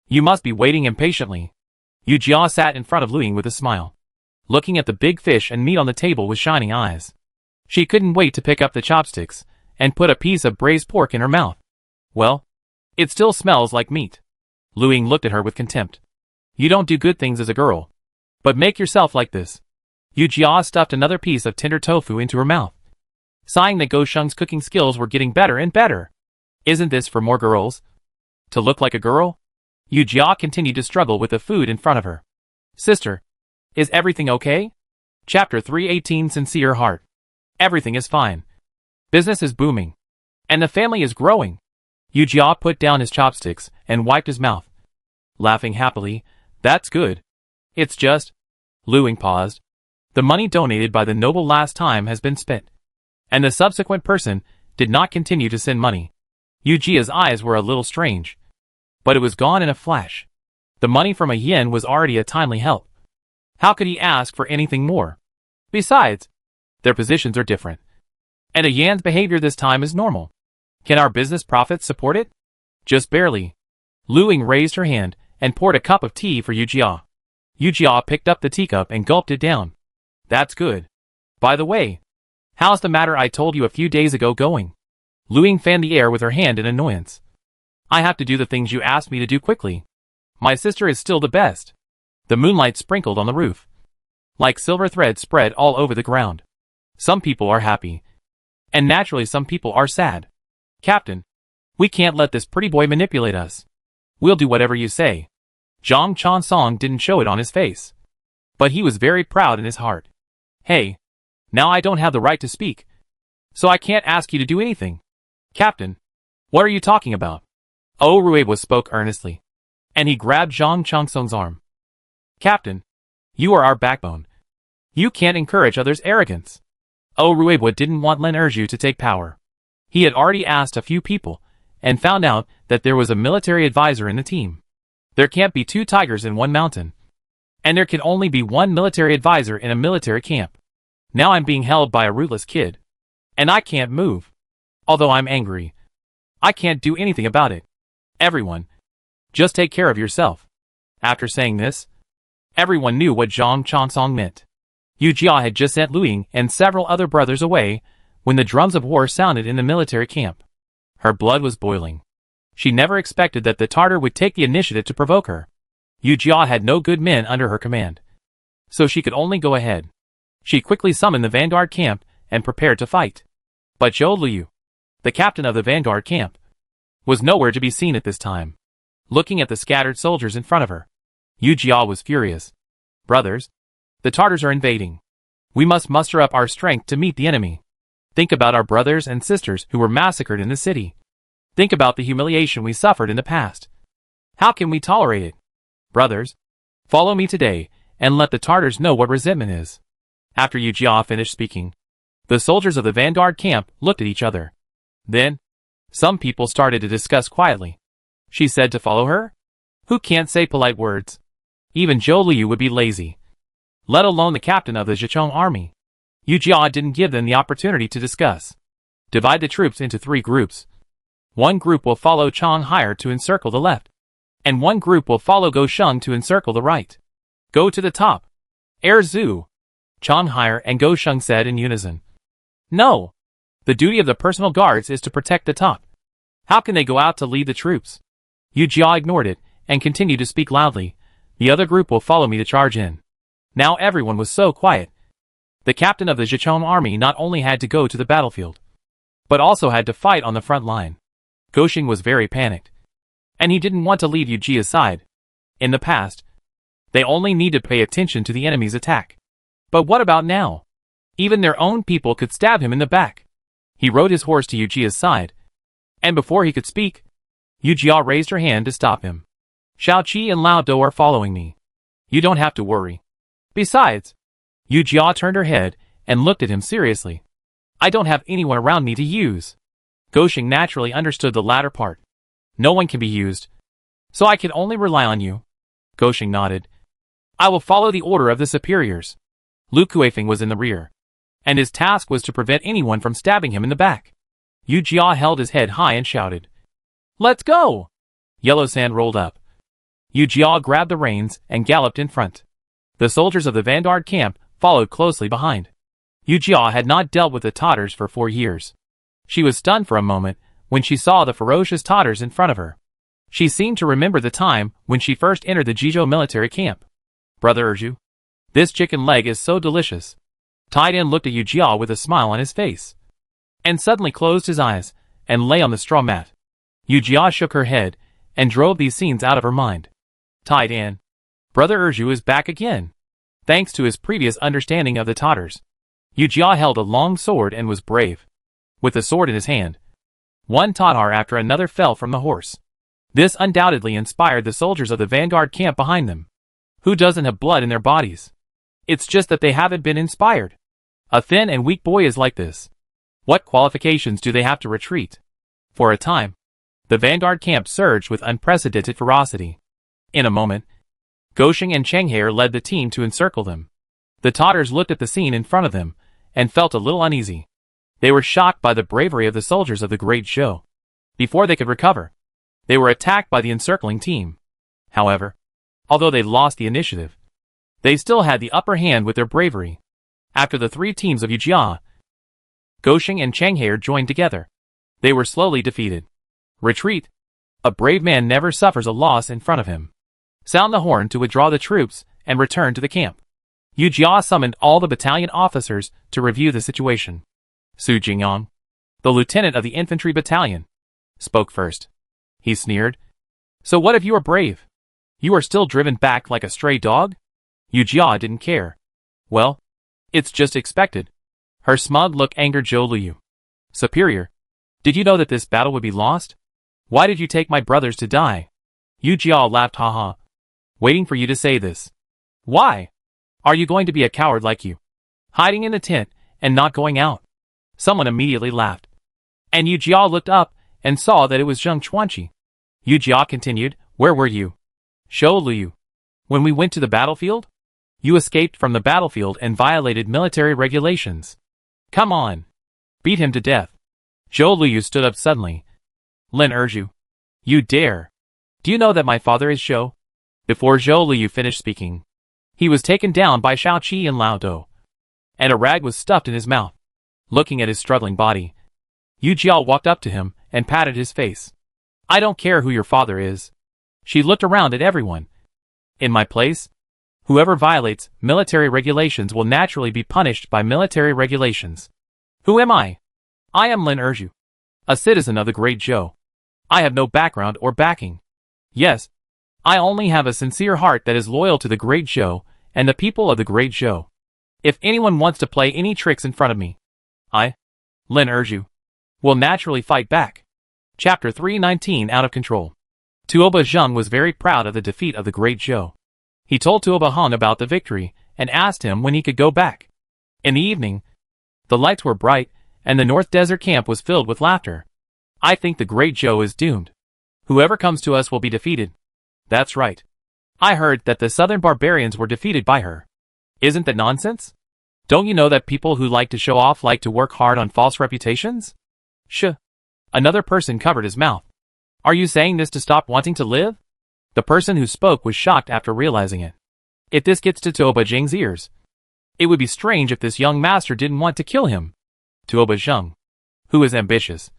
A: you must be waiting impatiently. Yu Jia sat in front of Lu Ying with a smile, looking at the big fish and meat on the table with shining eyes. She couldn't wait to pick up the chopsticks and put a piece of braised pork in her mouth. Well, it still smells like meat. Lu Ying looked at her with contempt. You don't do good things as a girl, but make yourself like this. Yu Jia stuffed another piece of tender tofu into her mouth, sighing that Go Sheng's cooking skills were getting better and better. Isn't this for more girls? To look like a girl? Yu Jia continued to struggle with the food in front of her. Sister, is everything okay? Chapter 318 Sincere Heart. Everything is fine. Business is booming, and the family is growing. Yu Jia put down his chopsticks and wiped his mouth, laughing happily. That's good. It's just... Lu Ying paused. The money donated by the noble last time has been spent, and the subsequent person did not continue to send money. Yu Jia's eyes were a little strange, but it was gone in a flash. The money from a yen was already a timely help. How could he ask for anything more? Besides, their positions are different, and a yen's behavior this time is normal. Can our business profits support it? Just barely. Lu Ying raised her hand and poured a cup of tea for Yu Jia. Yu Jia picked up the teacup and gulped it down. That's good. By the way, how's the matter I told you a few days ago going? Lu Ying fanned the air with her hand in annoyance. I have to do the things you asked me to do quickly. My sister is still the best. The moonlight sprinkled on the roof, like silver thread spread all over the ground. Some people are happy, and naturally some people are sad. Captain, we can't let this pretty boy manipulate us. We'll do whatever you say. Zhang Chansong didn't show it on his face, but he was very proud in his heart. Hey, now I don't have the right to speak, so I can't ask you to do anything. Captain, what are you talking about? Oh, Ruibo spoke earnestly, and he grabbed Zhang Chansong's arm. Captain, you are our backbone. You can't encourage others' arrogance. Oh, Ruibo didn't want Lin Erju to take power. He had already asked a few people, and found out that there was a military advisor in the team. There can't be two tigers in one mountain, and there can only be one military advisor in a military camp. Now I'm being held by a rootless kid, and I can't move. Although I'm angry, I can't do anything about it. Everyone, just take care of yourself. After saying this, everyone knew what Zhang Chansong meant. Yu Jia had just sent Lu Ying and several other brothers away when the drums of war sounded in the military camp. Her blood was boiling. She never expected that the Tartar would take the initiative to provoke her. Yu Jia had no good men under her command, so she could only go ahead. She quickly summoned the vanguard camp and prepared to fight. But Zhou Liu, the captain of the vanguard camp, was nowhere to be seen at this time. Looking at the scattered soldiers in front of her, Yu Jia was furious. Brothers, the Tartars are invading. We must muster up our strength to meet the enemy. Think about our brothers and sisters who were massacred in the city. Think about the humiliation we suffered in the past. How can we tolerate it? Brothers, follow me today and let the Tartars know what resentment is. After Yu Jia finished speaking, the soldiers of the vanguard camp looked at each other. Then, some people started to discuss quietly. She said to follow her? Who can't say polite words? Even Zhou Liu would be lazy, let alone the captain of the Zhicheng army. Yu Jia didn't give them the opportunity to discuss. Divide the troops into 3 groups. One group will follow Chang Haier to encircle the left, and one group will follow Go Sheng to encircle the right. Go to the top. Air Zhu, Chang Haier and Go Sheng said in unison. No. The duty of the personal guards is to protect the top. How can they go out to lead the troops? Yu Jia ignored it and continued to speak loudly. The other group will follow me to charge in. Now everyone was so quiet. The captain of the Zhicheng army not only had to go to the battlefield, but also had to fight on the front line. Go Sheng was very panicked, and he didn't want to leave Yu Jia's side. In the past, they only needed to pay attention to the enemy's attack. But what about now? Even their own people could stab him in the back. He rode his horse to Yu Jia's side, and before he could speak, Yu Jia raised her hand to stop him. Shao Qi and Lao Do are following me. You don't have to worry. Besides, Yu Jia turned her head and looked at him seriously. I don't have anyone around me to use. Go Sheng naturally understood the latter part. No one can be used, so I can only rely on you. Go Sheng nodded. I will follow the order of the superiors. Lu Kuifeng was in the rear, and his task was to prevent anyone from stabbing him in the back. Yu Jia held his head high and shouted, Let's go! Yellow sand rolled up. Yu Jia grabbed the reins and galloped in front. The soldiers of the vanguard camp followed closely behind. Yu Jia had not dealt with the Tatars for 4 years. She was stunned for a moment when she saw the ferocious Tatars in front of her. She seemed to remember the time when she first entered the Jizhou military camp. Brother Erju, this chicken leg is so delicious. Taidan looked at Yu Jia with a smile on his face, and suddenly closed his eyes and lay on the straw mat. Yu Jia shook her head and drove these scenes out of her mind. Taidan, Brother Erju is back again. Thanks to his previous understanding of the Tatars, Yu Jia held a long sword and was brave. With the sword in his hand, one Tatar after another fell from the horse. This undoubtedly inspired the soldiers of the vanguard camp behind them. Who doesn't have blood in their bodies? It's just that they haven't been inspired. A thin and weak boy is like this. What qualifications do they have to retreat? For a time, the vanguard camp surged with unprecedented ferocity. In a moment, Go Sheng and Cheng Haier led the team to encircle them. The Tatars looked at the scene in front of them and felt a little uneasy. They were shocked by the bravery of the soldiers of the Great Show. Before they could recover, they were attacked by the encircling team. However, although they lost the initiative, They still had the upper hand with their bravery. After the three teams of Yujia, Gosheng and Changhair joined together, they were slowly defeated. Retreat. A brave man never suffers a loss in front of him. Sound the horn to withdraw the troops and return to the camp. Yujia summoned all the battalion officers to review the situation. Su Jingyang, the lieutenant of the infantry battalion, spoke first. He sneered. So what if you are brave? You are still driven back like a stray dog? Yujia didn't care. Well, it's just expected. Her smug look angered Zhou Liu. Superior, did you know that this battle would be lost? Why did you take my brothers to die? Yujia laughed haha. Waiting for you to say this. Why? Are you going to be a coward like you? Hiding in the tent and not going out? Someone immediately laughed. And Yujia looked up and saw that it was Zheng Chuanqi. Yujia continued, where were you? Zhou Liu. When we went to the battlefield? You escaped from the battlefield and violated military regulations. Come on. Beat him to death. Zhou Liu stood up suddenly. Lin Erju. You dare. Do you know that my father is Zhou? Before Zhou Liu finished speaking, he was taken down by Shao Qi and Lao Dou, and a rag was stuffed in his mouth. Looking at his struggling body, Yu Jiao walked up to him and patted his face. I don't care who your father is. She looked around at everyone. In my place, whoever violates military regulations will naturally be punished by military regulations. Who am I? I am Lin Erju, a citizen of the Great Zhou. I have no background or backing. Yes, I only have a sincere heart that is loyal to the Great Zhou and the people of the Great Zhou. If anyone wants to play any tricks in front of me, I, Lin Erju, will naturally fight back. Chapter 319 Out of Control. Tuoba Zheng was very proud of the defeat of the Great Zhou. He told Tuoba Hong about the victory and asked him when he could go back. In the evening, the lights were bright and the North Desert camp was filled with laughter. I think the Great Zhou is doomed. Whoever comes to us will be defeated. That's right. I heard that the southern barbarians were defeated by her. Isn't that nonsense? Don't you know that people who like to show off like to work hard on false reputations? Another person covered his mouth. Are you saying this to stop wanting to live? The person who spoke was shocked after realizing it. If this gets to Tuoba Zheng's ears, it would be strange if this young master didn't want to kill him. Tuoba Zheng, who is ambitious,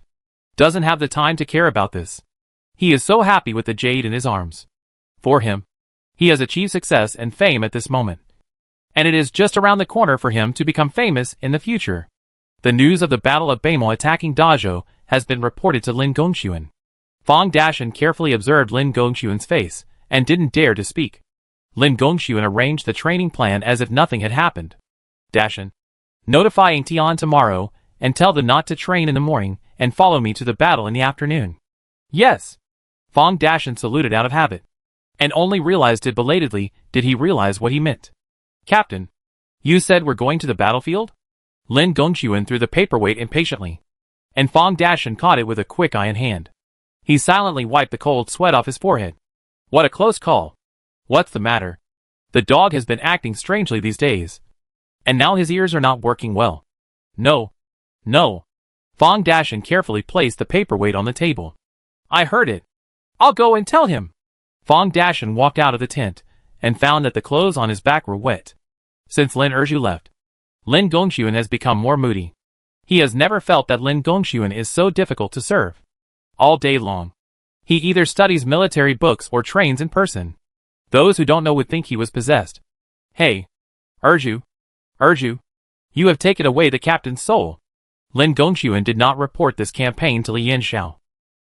A: doesn't have the time to care about this. He is so happy with the jade in his arms. For him, he has achieved success and fame at this moment. And it is just around the corner for him to become famous in the future. The news of the Battle of Beimo attacking Dazhou has been reported to Lin Gongxuan. Fang Dashan carefully observed Lin Gongxuan's face and didn't dare to speak. Lin Gongxuan arranged the training plan as if nothing had happened. Dashan, notifying Tian tomorrow and tell them not to train in the morning and follow me to the battle in the afternoon. Yes. Fang Dashan saluted out of habit, and only realized it belatedly did he realize what he meant. Captain, you said we're going to the battlefield? Lin Gongxuan threw the paperweight impatiently, and Fang Dashan caught it with a quick eye in hand. He silently wiped the cold sweat off his forehead. What a close call. What's the matter? The dog has been acting strangely these days. And now his ears are not working well. No. Fang Dashan carefully placed the paperweight on the table. I heard it. I'll go and tell him. Fang Dashan walked out of the tent and found that the clothes on his back were wet. Since Lin Erju left, Lin Gongxuan has become more moody. He has never felt that Lin Gongxuan is so difficult to serve. All day long, he either studies military books or trains in person. Those who don't know would think he was possessed. Hey, Erju, you have taken away the captain's soul. Lin Gongxuan did not report this campaign to Li Yanxiao.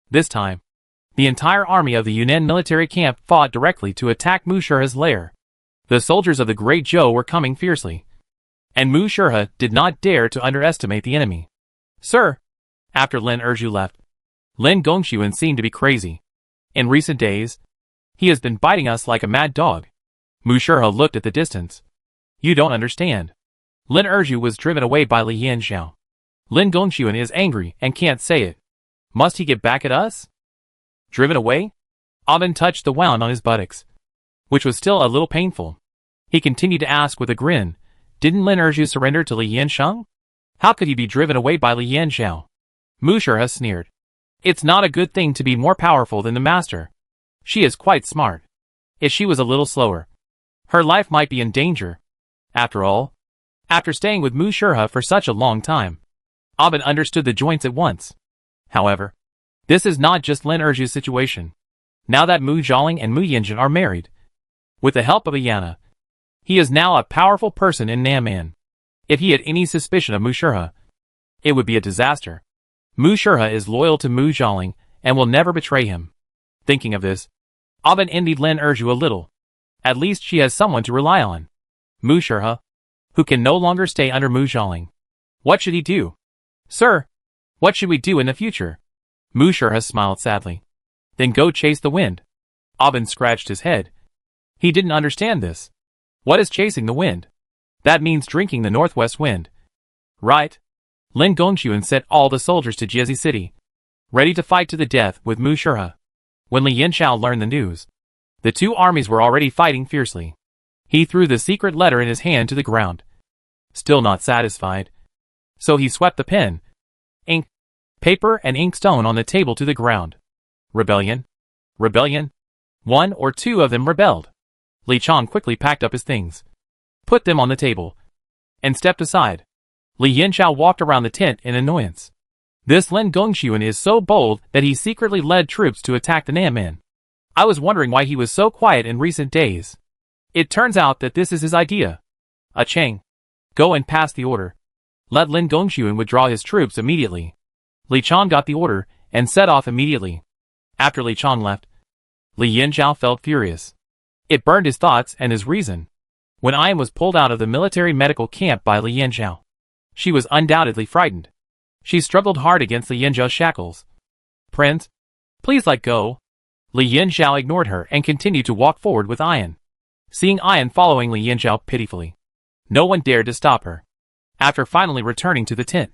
A: This time, the entire army of the Yunnan military camp fought directly to attack Mu Shurha's lair. The soldiers of the Great Zhou were coming fiercely, and Mu Shurha did not dare to underestimate the enemy. Sir, after Lin Erju left, Lin Gongxuan seemed to be crazy. In recent days, he has been biting us like a mad dog. Mu Shurha looked at the distance. You don't understand. Lin Erju was driven away by Li Yanxiao. Lin Gongxuan is angry and can't say it. Must he get back at us? Driven away? Aben touched the wound on his buttocks, which was still a little painful. He continued to ask with a grin, didn't Lin Erju surrender to Li Yansheng? How could he be driven away by Li Yanxiao? Mu Shurha sneered. It's not a good thing to be more powerful than the master. She is quite smart. If she was a little slower, Her life might be in danger. After all, after staying with Mu Shurha for such a long time, Aben understood the joints at once. However, this is not just Lin Erju's situation. Now that Mu Jialing and Mu Yinjin are married, with the help of Ayana, he is now a powerful person in Namman. If he had any suspicion of Mu Shurha, it would be a disaster. Mu Shurha is loyal to Mu Jialing and will never betray him. Thinking of this, Aben envied Lin Erju a little. At least she has someone to rely on. Mu Shurha, who can no longer stay under Mu Jialing. What should he do? Sir, what should we do in the future? Mu Shurha smiled sadly. Then go chase the wind. Aben scratched his head. He didn't understand this. What is chasing the wind? That means drinking the northwest wind. Right. Lin Gongxuan sent all the soldiers to Jiezi City, ready to fight to the death with Mu Shurha. When Li Yanxiao learned the news, the two armies were already fighting fiercely. He threw the secret letter in his hand to the ground. Still not satisfied, so he swept the pen, ink, paper and inkstone on the table to the ground. Rebellion? Rebellion? One or two of them rebelled. Li Chong quickly packed up his things, put them on the table, and stepped aside. Li Yanxiao walked around the tent in annoyance. This Lin Gongxuan is so bold that he secretly led troops to attack the Namman. I was wondering why he was so quiet in recent days. It turns out that this is his idea. Cheng, go and pass the order. Let Lin Gongxuan withdraw his troops immediately. Li Chong got the order and set off immediately. After Li Chong left, Li Yanxiao felt furious. It burned his thoughts and his reason. When Ayan was pulled out of the military medical camp by Li Yanxiao, she was undoubtedly frightened. She struggled hard against Li Yanxiao's shackles. Prince, please let go. Li Yanxiao ignored her and continued to walk forward with Ayan. Seeing Ayan following Li Yanxiao pitifully, no one dared to stop her. After finally returning to the tent,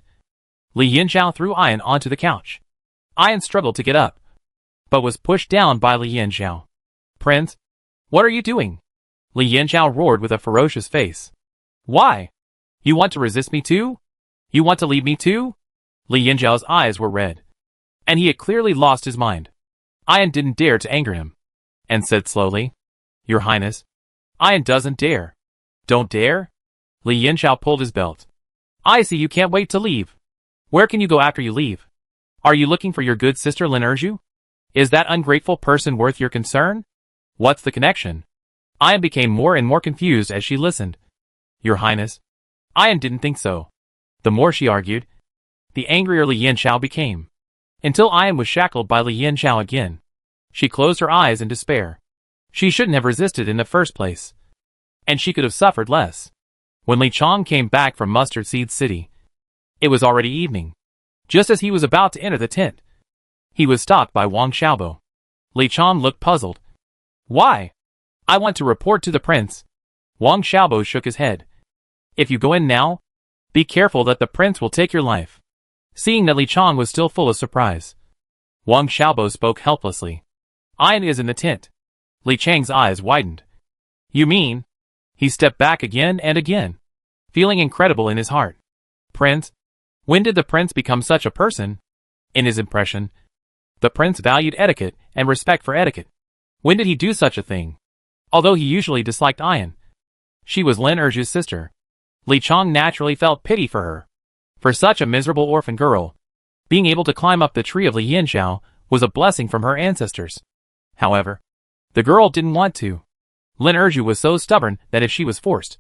A: Li Yanxiao threw Ayan onto the couch. Ayan struggled to get up, but was pushed down by Li Yanxiao. Prince, what are you doing? Li Yanxiao roared with a ferocious face. Why? You want to resist me too? You want to leave me too? Li Yanxiao's eyes were red, and he had clearly lost his mind. Ayan didn't dare to anger him, and said slowly, Your Highness, Ayan doesn't dare. Don't dare? Li Yanxiao pulled his belt. I see you can't wait to leave. Where can you go after you leave? Are you looking for your good sister Lin Erju? Is that ungrateful person worth your concern? What's the connection? Ayan became more and more confused as she listened. Your Highness, Ayan didn't think so. The more she argued, the angrier Li Yanxiao became. Until Ayan was shackled by Li Yanxiao again. She closed her eyes in despair. She shouldn't have resisted in the first place. And she could have suffered less. When Li Chong came back from Mustard Seed City, it was already evening. Just as he was about to enter the tent, he was stopped by Wang Xiaobo. Li Chong looked puzzled. Why? I want to report to the prince. Wang Xiaobo shook his head. If you go in now, be careful that the prince will take your life. Seeing that Li Chong was still full of surprise, Wang Xiaobo spoke helplessly. Ayan is in the tent. Li Chang's eyes widened. You mean? He stepped back again and again, feeling incredible in his heart. Prince? When did the prince become such a person? In his impression, the prince valued etiquette and respect for etiquette. When did he do such a thing? Although he usually disliked Ayan, she was Lin Erju's sister. Li Chong naturally felt pity for her. For such a miserable orphan girl, being able to climb up the tree of Li Yanxiao was a blessing from her ancestors. However, the girl didn't want to. Lin Erju was so stubborn that if she was forced,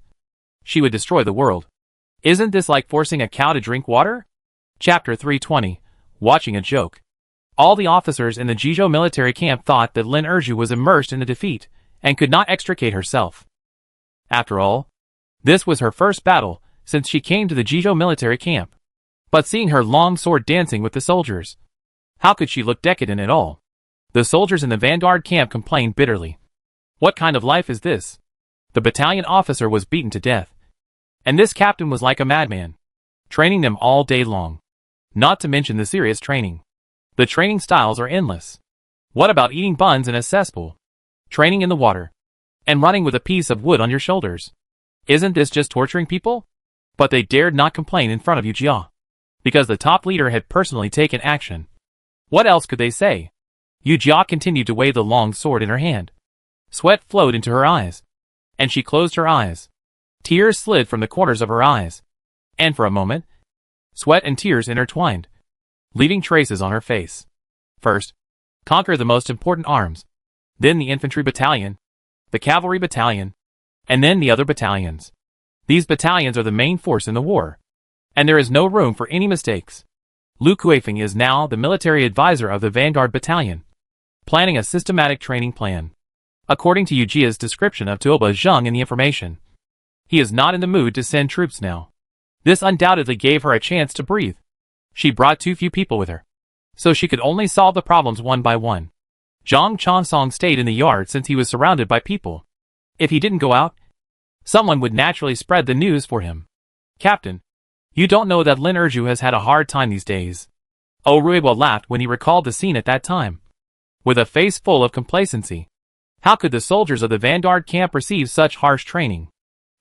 A: she would destroy the world. Isn't this like forcing a cow to drink water? Chapter 320, Watching a Joke. All the officers in the Jizhou military camp thought that Lin Erju was immersed in the defeat and could not extricate herself. After all, this was her first battle since she came to the Jizhou military camp. But seeing her long sword dancing with the soldiers, how could she look decadent at all? The soldiers in the vanguard camp complained bitterly. What kind of life is this? The battalion officer was beaten to death, and this captain was like a madman, training them all day long. Not to mention the serious training. The training styles are endless. What about eating buns in a cesspool, training in the water, and running with a piece of wood on your shoulders? Isn't this just torturing people? But they dared not complain in front of Yu Jia, because the top leader had personally taken action. What else could they say? Yu Jia continued to wave the long sword in her hand. Sweat flowed into her eyes, and she closed her eyes. Tears slid from the corners of her eyes. And for a moment, sweat and tears intertwined, leaving traces on her face. First, conquer the most important arms, then the infantry battalion, the cavalry battalion, and then the other battalions. These battalions are the main force in the war, and there is no room for any mistakes. Lu Kuifeng is now the military advisor of the Vanguard Battalion, planning a systematic training plan. According to Yu Jia's description of Tuoba Zheng in the information, he is not in the mood to send troops now. This undoubtedly gave her a chance to breathe. She brought too few people with her, so she could only solve the problems one by one. Zhang Chansong stayed in the yard since he was surrounded by people. If he didn't go out, someone would naturally spread the news for him. Captain, you don't know that Lin Erju has had a hard time these days. Oh, Ruibo laughed when he recalled the scene at that time. With a face full of complacency. How could the soldiers of the Vanguard camp receive such harsh training?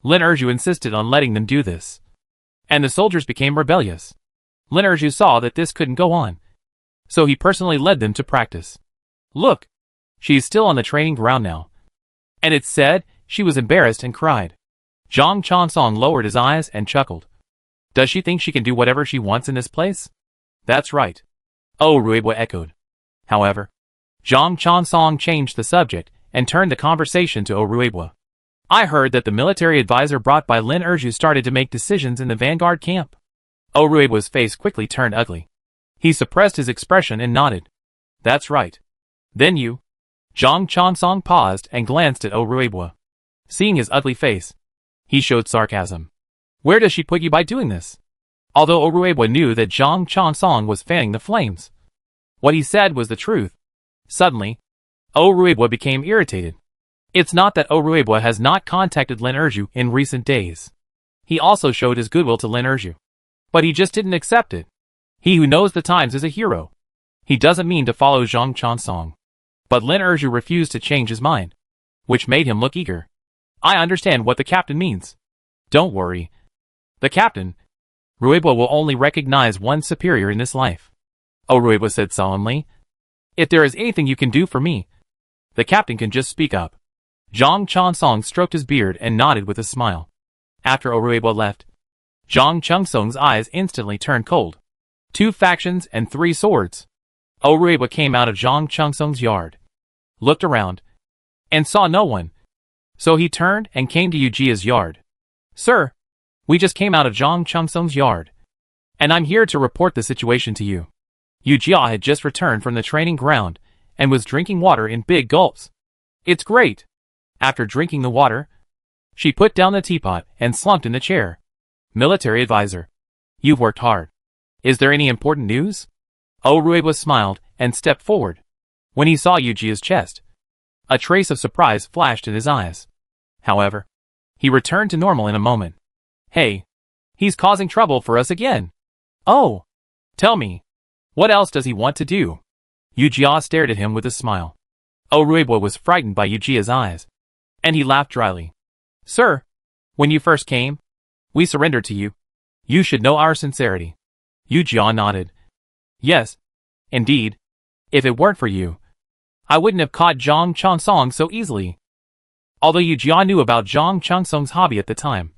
A: Lin Erju insisted on letting them do this. And the soldiers became rebellious. Lin Erju saw that this couldn't go on, so he personally led them to practice. Look, she's still on the training ground now. And it said, she was embarrassed and cried. Zhang Chansong lowered his eyes and chuckled. Does she think she can do whatever she wants in this place? That's right. Oh, Ruibo echoed. However, Zhang Chansong changed the subject and turned the conversation to Ruibo. I heard that the military advisor brought by Lin Erju started to make decisions in the Vanguard camp. Ruibo's face quickly turned ugly. He suppressed his expression and nodded. That's right. Then you. Zhang Chansong paused and glanced at Ruibo. Seeing his ugly face, he showed sarcasm. Where does she put you by doing this? Although Ruibo knew that Zhang Chansong was fanning the flames, what he said was the truth. Suddenly, Ruibo became irritated. It's not that Ruibo has not contacted Lin Erju in recent days. He also showed his goodwill to Lin Erju. But he just didn't accept it. He who knows the times is a hero. He doesn't mean to follow Zhang Chansong. But Lin Erju refused to change his mind, which made him look eager. I understand what the captain means. Don't worry. The captain, Ruibo, will only recognize one superior in this life. Ruibo said solemnly. If there is anything you can do for me, the captain can just speak up. Zhang Chansong stroked his beard and nodded with a smile. After Ruibo left, Zhang Chansong's eyes instantly turned cold. 2 factions and 3 swords. Ruibo came out of Zhang Chansong's yard, looked around, and saw no one. So he turned and came to Yu Jia's yard. Sir, we just came out of Zhang Chansong's yard, and I'm here to report the situation to you. Yu Jia had just returned from the training ground and was drinking water in big gulps. It's great. After drinking the water, she put down the teapot and slumped in the chair. Military advisor. You've worked hard. Is there any important news? Ruibo smiled and stepped forward. When he saw Yu Jia's chest, a trace of surprise flashed in his eyes. However, he returned to normal in a moment. Hey, he's causing trouble for us again. Oh, tell me, what else does he want to do? Yu Jia stared at him with a smile. Ruibo was frightened by Yu Jia's eyes, and he laughed dryly. Sir, when you first came, we surrendered to you. You should know our sincerity. Yu Jia nodded. Yes, indeed. If it weren't for you, I wouldn't have caught Zhang Chansong so easily. Although Yu Jia knew about Zhang Chansong's hobby at the time,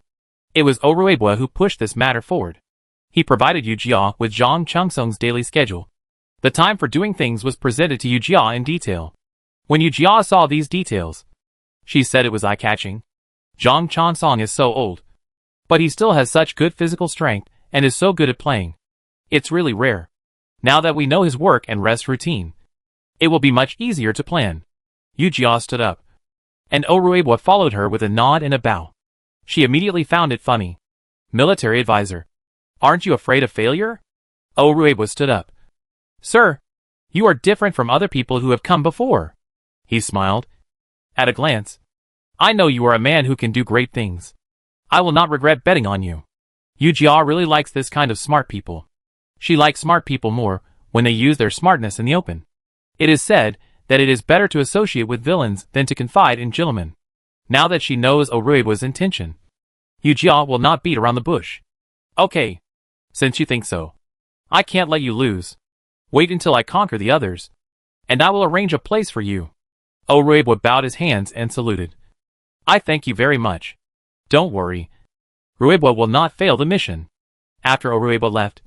A: it was Ruibo who pushed this matter forward. He provided Yu Jia with Zhang Chansong's daily schedule. The time for doing things was presented to Yu Jia in detail. When Yu Jia saw these details, she said it was eye-catching. Zhang Chansong is so old, but he still has such good physical strength and is so good at playing. It's really rare. Now that we know his work and rest routine, it will be much easier to plan. Yu Jia stood up, and Ruibo followed her with a nod and a bow. She immediately found it funny. Military advisor. Aren't you afraid of failure? Ruibo stood up. Sir, you are different from other people who have come before. He smiled. At a glance, I know you are a man who can do great things. I will not regret betting on you. Yu Jia really likes this kind of smart people. She likes smart people more when they use their smartness in the open. It is said that it is better to associate with villains than to confide in gentlemen. Now that she knows Ruibo's intention, Yu Jia will not beat around the bush. Okay, since you think so, I can't let you lose. Wait until I conquer the others, and I will arrange a place for you. Ruibo bowed his hands and saluted. I thank you very much. Don't worry. Ruiba will not fail the mission. After Ruiba left,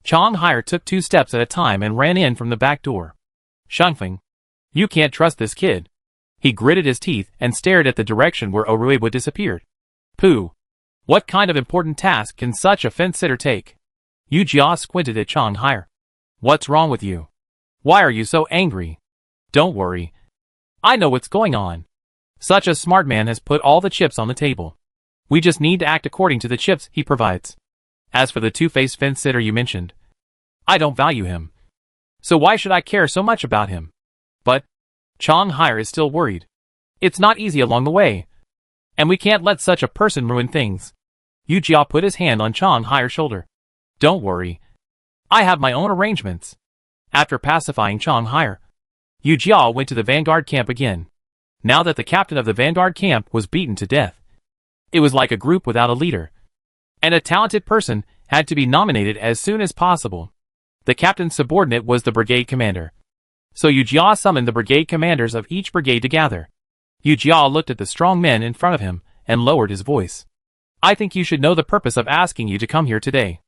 A: Chang Hire took 2 steps at a time and ran in from the back door. Shunfeng, you can't trust this kid. He gritted his teeth and stared at the direction where Ruiba disappeared. Pooh. What kind of important task can such a fence-sitter take? Yu Jia squinted at Chang Hire. What's wrong with you? Why are you so angry? Don't worry. I know what's going on. Such a smart man has put all the chips on the table. We just need to act according to the chips he provides. As for the two-faced fence-sitter you mentioned, I don't value him. So why should I care so much about him? But Chang Hire is still worried. It's not easy along the way. And we can't let such a person ruin things. Yu Jia put his hand on Chang Hire's shoulder. Don't worry. I have my own arrangements. After pacifying Chang Hire, Yu Jia went to the vanguard camp again. Now that the captain of the vanguard camp was beaten to death, it was like a group without a leader. And a talented person had to be nominated as soon as possible. The captain's subordinate was the brigade commander. So Yu Jia summoned the brigade commanders of each brigade to gather. Yu Jia looked at the strong men in front of him and lowered his voice. I think you should know the purpose of asking you to come here today.